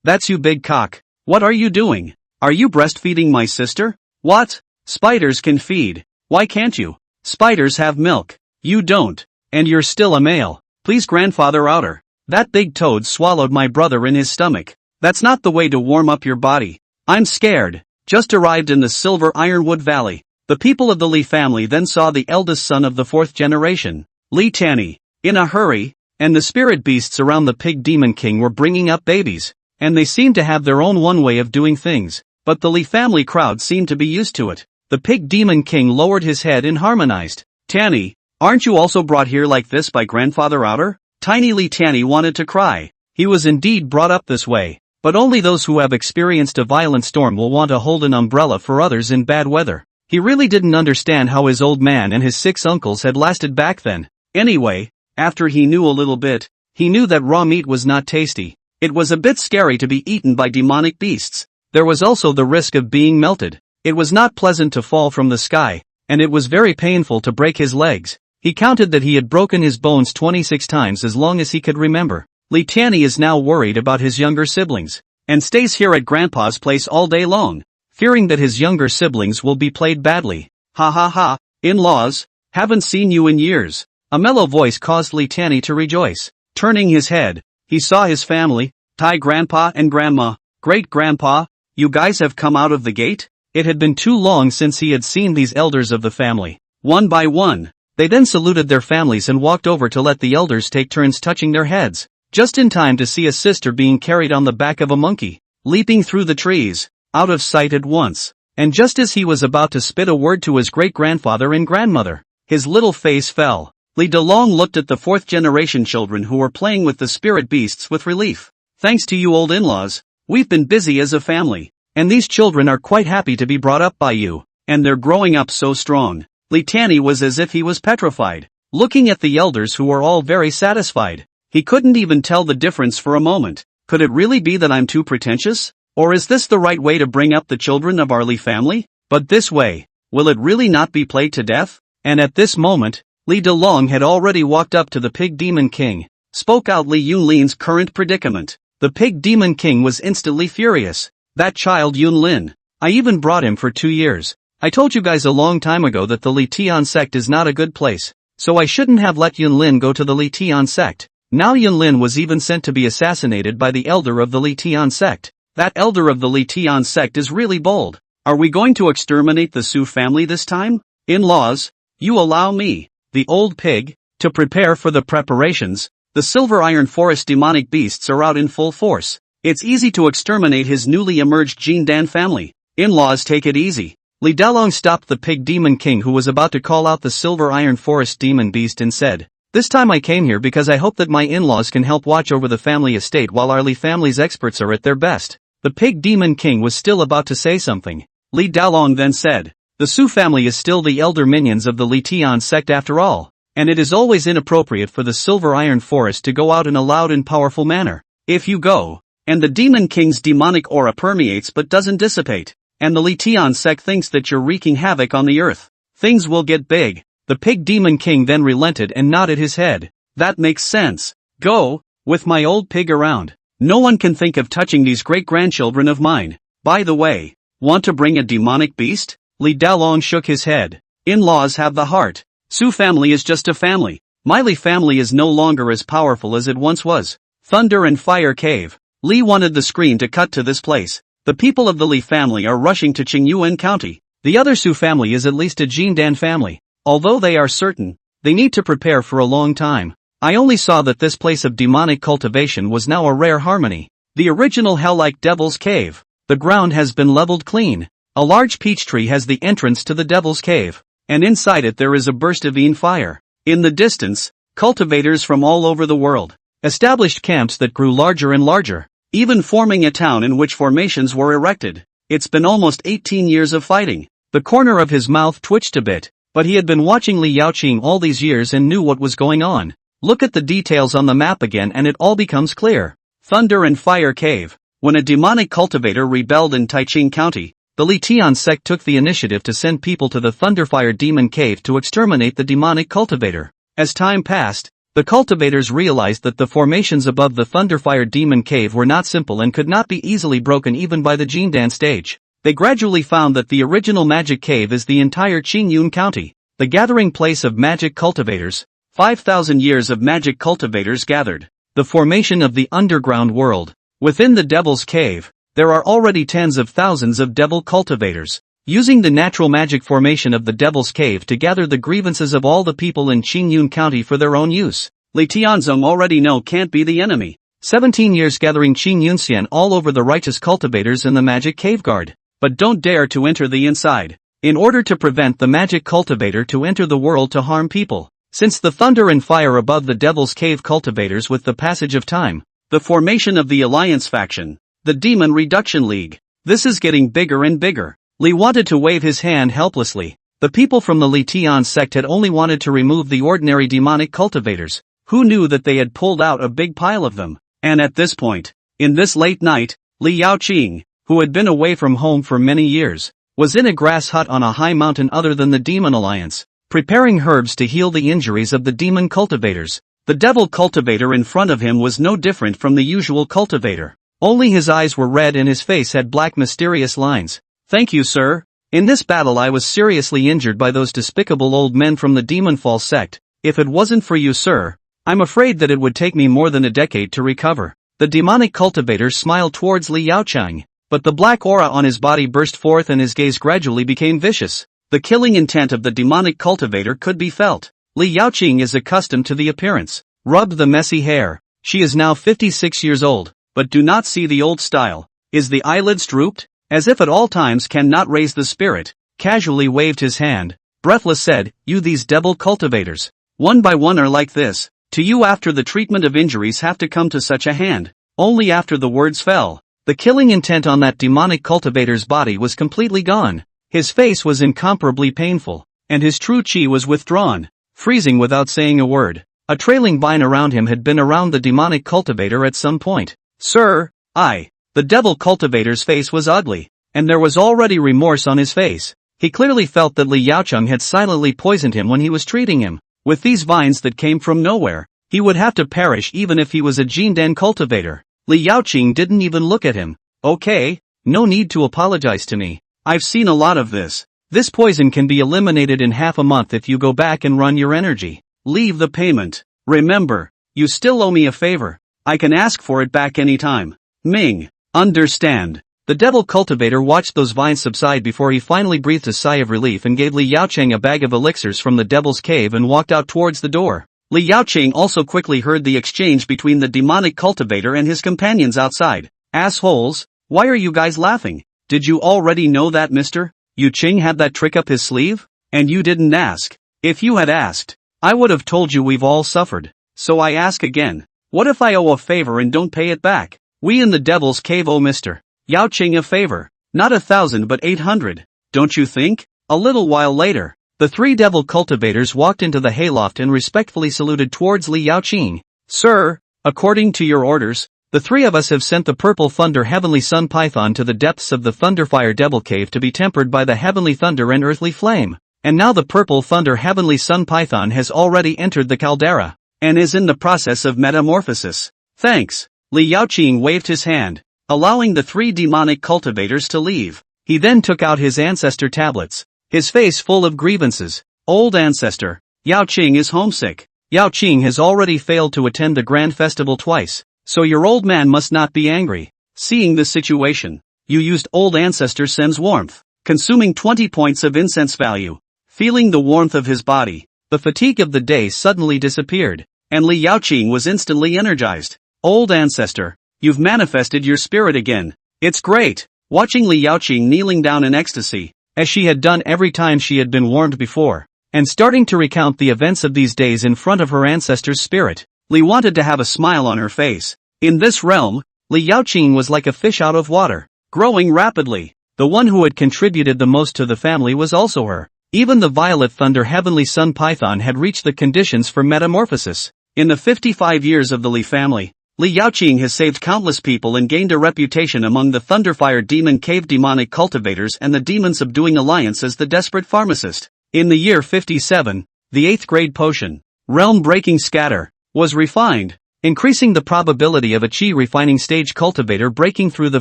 Speaker 1: That's you big cock. What are you doing? Are you breastfeeding my sister? What? Spiders can feed. Why can't you? Spiders have milk. You don't. And you're still a male. Please Grandfather Outer. That big toad swallowed my brother in his stomach. That's not the way to warm up your body. I'm scared. Just arrived in the Silver Ironwood Valley. The people of the Li family then saw the eldest son of the fourth generation, Li Tanny, in a hurry, and the spirit beasts around the Pig Demon King were bringing up babies, and they seemed to have their own one way of doing things, but the Li family crowd seemed to be used to it. The Pig Demon King lowered his head and harmonized. Tanny, aren't you also brought here like this by Grandfather Outer? Tiny Li Tanny wanted to cry. He was indeed brought up this way. But only those who have experienced a violent storm will want to hold an umbrella for others in bad weather. He really didn't understand how his old man and his 6 uncles had lasted back then. Anyway, after he knew a little bit, he knew that raw meat was not tasty. It was a bit scary to be eaten by demonic beasts. There was also the risk of being melted. It was not pleasant to fall from the sky, and it was very painful to break his legs. He counted that he had broken his bones 26 times as long as he could remember. Li Tanny is now worried about his younger siblings, and stays here at Grandpa's place all day long, fearing that his younger siblings will be played badly. Ha ha ha, in-laws, haven't seen you in years. A mellow voice caused Li Tanny to rejoice. Turning his head, he saw his family, Tai Grandpa and Grandma. Great-grandpa, you guys have come out of the gate? It had been too long since he had seen these elders of the family. One by one, they then saluted their families and walked over to let the elders take turns touching their heads. Just in time to see a sister being carried on the back of a monkey, leaping through the trees, out of sight at once. And just as he was about to spit a word to his great-grandfather and grandmother, his little face fell. Li Delong looked at the fourth-generation children who were playing with the spirit beasts with relief. Thanks to you old in-laws, we've been busy as a family, and these children are quite happy to be brought up by you, and they're growing up so strong. Li Tanny was as if he was petrified, looking at the elders who were all very satisfied. He couldn't even tell the difference for a moment. Could it really be that I'm too pretentious? Or is this the right way to bring up the children of our Li family? But this way, will it really not be played to death? And at this moment, Li Delong had already walked up to the Pig Demon King, spoke out Li Yunlin's current predicament. The pig demon king was instantly furious. That child Yunlin. I even brought him for 2 years. I told you guys a long time ago that the Li Tian sect is not a good place, so I shouldn't have let Yunlin go to the Li Tian sect. Now Yunlin was even sent to be assassinated by the elder of the Li Tian sect. That elder of the Li Tian sect is really bold. Are we going to exterminate the Su family this time? In-laws, you allow me, the old pig, to prepare for the preparations. The Silver Iron Forest demonic beasts are out in full force. It's easy to exterminate his newly emerged Jindan family. In-laws, take it easy. Li Dalong stopped the pig demon king who was about to call out the Silver Iron Forest demon beast and said, "This time I came here because I hope that my in-laws can help watch over the family estate while our Li family's experts are at their best." The pig demon king was still about to say something. Li Dalong then said, "The Su family is still the elder minions of the Li Tian sect after all, and it is always inappropriate for the Silver Iron Forest to go out in a loud and powerful manner. If you go, and the demon king's demonic aura permeates but doesn't dissipate, and the Li Tian sect thinks that you're wreaking havoc on the earth, things will get big." The pig demon king then relented and nodded his head. "That makes sense. Go, with my old pig around. No one can think of touching these great-grandchildren of mine. By the way, want to bring a demonic beast?" Li Dalong shook his head. "In-laws have the heart. Su family is just a family. My Li family is no longer as powerful as it once was." Thunder and Fire Cave. Li wanted the screen to cut to this place. The people of the Li family are rushing to Qingyuan County. The other Su family is at least a Jindan family. Although they are certain, they need to prepare for a long time. I only saw that this place of demonic cultivation was now a rare harmony. The original hell-like Devil's Cave. The ground has been leveled clean. A large peach tree has the entrance to the Devil's Cave, and inside it there is a burst of fire. In the distance, cultivators from all over the world established camps that grew larger and larger, even forming a town in which formations were erected. It's been almost 18 years of fighting. The corner of his mouth twitched a bit, but he had been watching Li Yaoqing all these years and knew what was going on. Look at the details on the map again and it all becomes clear. Thunder and Fire Cave. When a demonic cultivator rebelled in Taiqing County, the Li Tian sect took the initiative to send people to the Thunderfire Demon Cave to exterminate the demonic cultivator. As time passed, the cultivators realized that the formations above the Thunderfire Demon Cave were not simple and could not be easily broken even by the Jindan stage. They gradually found that the original magic cave is the entire Qingyun County, the gathering place of magic cultivators. 5,000 years of magic cultivators gathered. The formation of the underground world. Within the Devil's Cave, there are already tens of thousands of devil cultivators, using the natural magic formation of the Devil's Cave to gather the grievances of all the people in Qingyun County for their own use. Li Tianzong already know can't be the enemy. 17 years gathering Qingyunxian all over the righteous cultivators in the magic cave guard. But don't dare to enter the inside, in order to prevent the magic cultivator to enter the world to harm people. Since the thunder and fire above the Devil's Cave cultivators with the passage of time, the formation of the Alliance faction, the Demon Reduction League, this is getting bigger and bigger. Li wanted to wave his hand helplessly. The people from the Li Tian sect had only wanted to remove the ordinary demonic cultivators. Who knew that they had pulled out a big pile of them? And at this point, in this late night, Li Yaoqing, who had been away from home for many years, was in a grass hut on a high mountain other than the Demon Alliance, preparing herbs to heal the injuries of the demon cultivators. The devil cultivator in front of him was no different from the usual cultivator. Only his eyes were red and his face had black mysterious lines. "Thank you, sir. In this battle I was seriously injured by those despicable old men from the Demonfall sect. If it wasn't for you, sir, I'm afraid that it would take me more than a decade to recover." The demonic cultivator smiled towards Li Yaoqing, but the black aura on his body burst forth and his gaze gradually became vicious. The killing intent of the demonic cultivator could be felt. Li Yaoqing is accustomed to the appearance. Rubbed the messy hair. She is now 56 years old, but do not see the old style. Is the eyelids drooped? As if at all times cannot raise the spirit. Casually waved his hand. Breathless said, "You these devil cultivators. One by one are like this. To you after the treatment of injuries have to come to such a hand." Only after the words fell, the killing intent on that demonic cultivator's body was completely gone. His face was incomparably painful, and his true chi was withdrawn, freezing without saying a word. A trailing vine around him had been around the demonic cultivator at some point. "Sir, the devil cultivator's face was ugly, and there was already remorse on his face. He clearly felt that Li Yaoqing had silently poisoned him when he was treating him. With these vines that came from nowhere, he would have to perish even if he was a Jindan cultivator. Li Yaoqing didn't even look at him. Okay, no need to apologize to me. I've seen a lot of this. This poison can be eliminated in half a month if you go back and run your energy. Leave the payment. Remember, you still owe me a favor. I can ask for it back anytime. Ming. Understand. The devil cultivator watched those vines subside before he finally breathed a sigh of relief and gave Li Yaoqing a bag of elixirs from the devil's cave and walked out towards the door. Li Yaoqing also quickly heard the exchange between the demonic cultivator and his companions outside. Assholes, why are you guys laughing? Did you already know that Mr. Yu Qing had that trick up his sleeve? And you didn't ask. If you had asked, I would have told you we've all suffered. So I ask again. What if I owe a favor and don't pay it back? We in the devil's cave owe Mr. Yaoqing a favor. Not 1,000 but 800. Don't you think? A little while later, the three devil cultivators walked into the hayloft and respectfully saluted towards Li Yaoqing. Sir, according to your orders, the three of us have sent the purple thunder heavenly sun python to the depths of the thunderfire devil cave to be tempered by the heavenly thunder and earthly flame. And now the purple thunder heavenly sun python has already entered the caldera, and is in the process of metamorphosis. Thanks. Li Yaoqing waved his hand, allowing the three demonic cultivators to leave. He then took out his ancestor tablets, his face full of grievances. Old ancestor, Yaoqing is homesick. Yaoqing has already failed to attend the grand festival twice, so your old man must not be angry. Seeing the situation, you used old ancestor Sen's warmth, consuming 20 points of incense value. Feeling the warmth of his body, the fatigue of the day suddenly disappeared, and Li Yaoqing was instantly energized. Old ancestor, you've manifested your spirit again. It's great. Watching Li Yaoqing kneeling down in ecstasy, as she had done every time she had been warmed before, and starting to recount the events of these days in front of her ancestor's spirit, Li wanted to have a smile on her face. In this realm, Li Yaoqing was like a fish out of water, growing rapidly. The one who had contributed the most to the family was also her. Even the violet thunder heavenly sun python had reached the conditions for metamorphosis. In the 55 years of the Li family, Li Yaoqing has saved countless people and gained a reputation among the Thunderfire Demon Cave demonic cultivators and the Demon Subduing Alliance as the desperate pharmacist. In the year 57, the 8th grade potion, Realm Breaking Scatter, was refined, increasing the probability of a chi refining stage cultivator breaking through the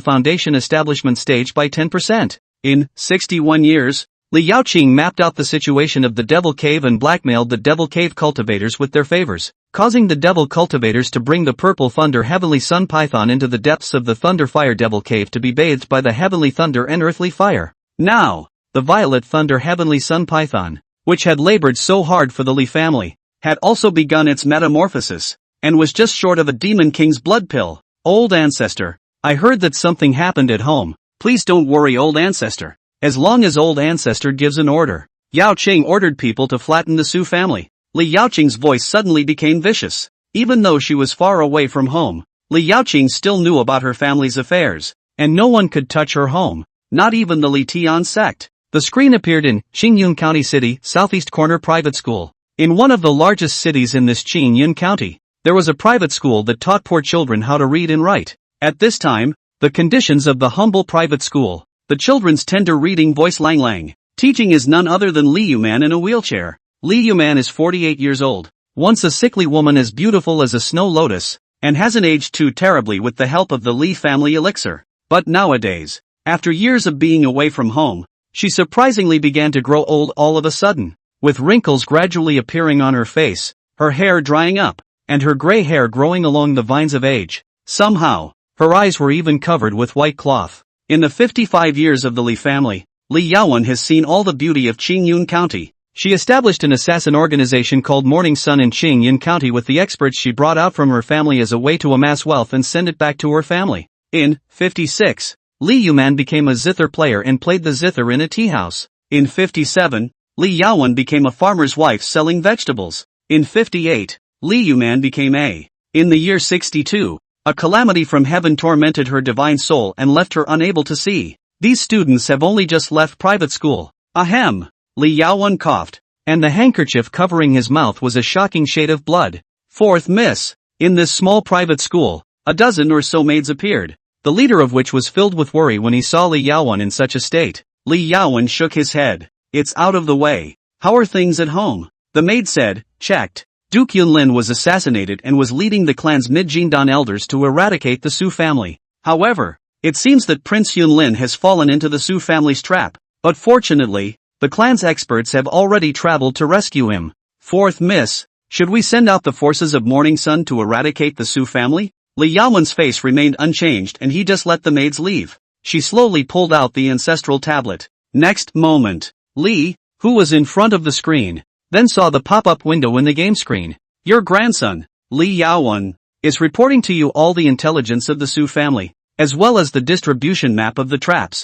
Speaker 1: foundation establishment stage by 10%. In 61 years, Li Yaoqing mapped out the situation of the Devil Cave and blackmailed the Devil Cave cultivators with their favors, causing the Devil cultivators to bring the Purple Thunder Heavenly Sun Python into the depths of the Thunder Fire Devil Cave to be bathed by the Heavenly Thunder and Earthly Fire. Now, the Violet Thunder Heavenly Sun Python, which had labored so hard for the Li family, had also begun its metamorphosis, and was just short of a Demon King's blood pill. Old ancestor, I heard that something happened at home. Please don't worry, old ancestor. As long as old ancestor gives an order. Yaoqing ordered people to flatten the Su family. Li Yaoqing's voice suddenly became vicious. Even though she was far away from home, Li Yaoqing still knew about her family's affairs, and no one could touch her home, not even the Li Tian sect. The screen appeared in Qingyun County City, Southeast Corner Private School. In one of the largest cities in this Qingyun County, there was a private school that taught poor children how to read and write. At this time, the conditions of the humble private school, the children's tender reading voice Lang Lang. Teaching is none other than Li Yuman in a wheelchair. Li Yuman is 48 years old, once a sickly woman as beautiful as a snow lotus, and hasn't aged too terribly with the help of the Li family elixir. But nowadays, after years of being away from home, she surprisingly began to grow old all of a sudden, with wrinkles gradually appearing on her face, her hair drying up, and her gray hair growing along the vines of age. Somehow, her eyes were even covered with white cloth. In the 55 years of the Li family, Li Yaowen has seen all the beauty of Qingyun County. She established an assassin organization called Morning Sun in Qingyun County with the experts she brought out from her family as a way to amass wealth and send it back to her family. In 56, Li Yuman became a zither player and played the zither in a tea house. In 57, Li Yaowen became a farmer's wife selling vegetables. In 58, Li Yuman became a. In the year 62, a calamity from heaven tormented her divine soul and left her unable to see. These students have only just left private school. Ahem. Li Yaowen coughed, and the handkerchief covering his mouth was a shocking shade of blood. Fourth miss. In this small private school, a dozen or so maids appeared, the leader of which was filled with worry when he saw Li Yaowen in such a state. Li Yaowen shook his head. It's out of the way. How are things at home? The maid said, checked. Duke Yunlin was assassinated and was leading the clan's Mid-Jindan elders to eradicate the Su family. However, it seems that Prince Yunlin has fallen into the Su family's trap, but fortunately, the clan's experts have already traveled to rescue him. Fourth miss, should we send out the forces of Morning Sun to eradicate the Su family? Li Yaowen's face remained unchanged and he just let the maids leave. She slowly pulled out the ancestral tablet. Next moment, Li, who was in front of the screen, then saw the pop-up window in the game screen. Your grandson, Li Yaowen, is reporting to you all the intelligence of the Su family, as well as the distribution map of the traps.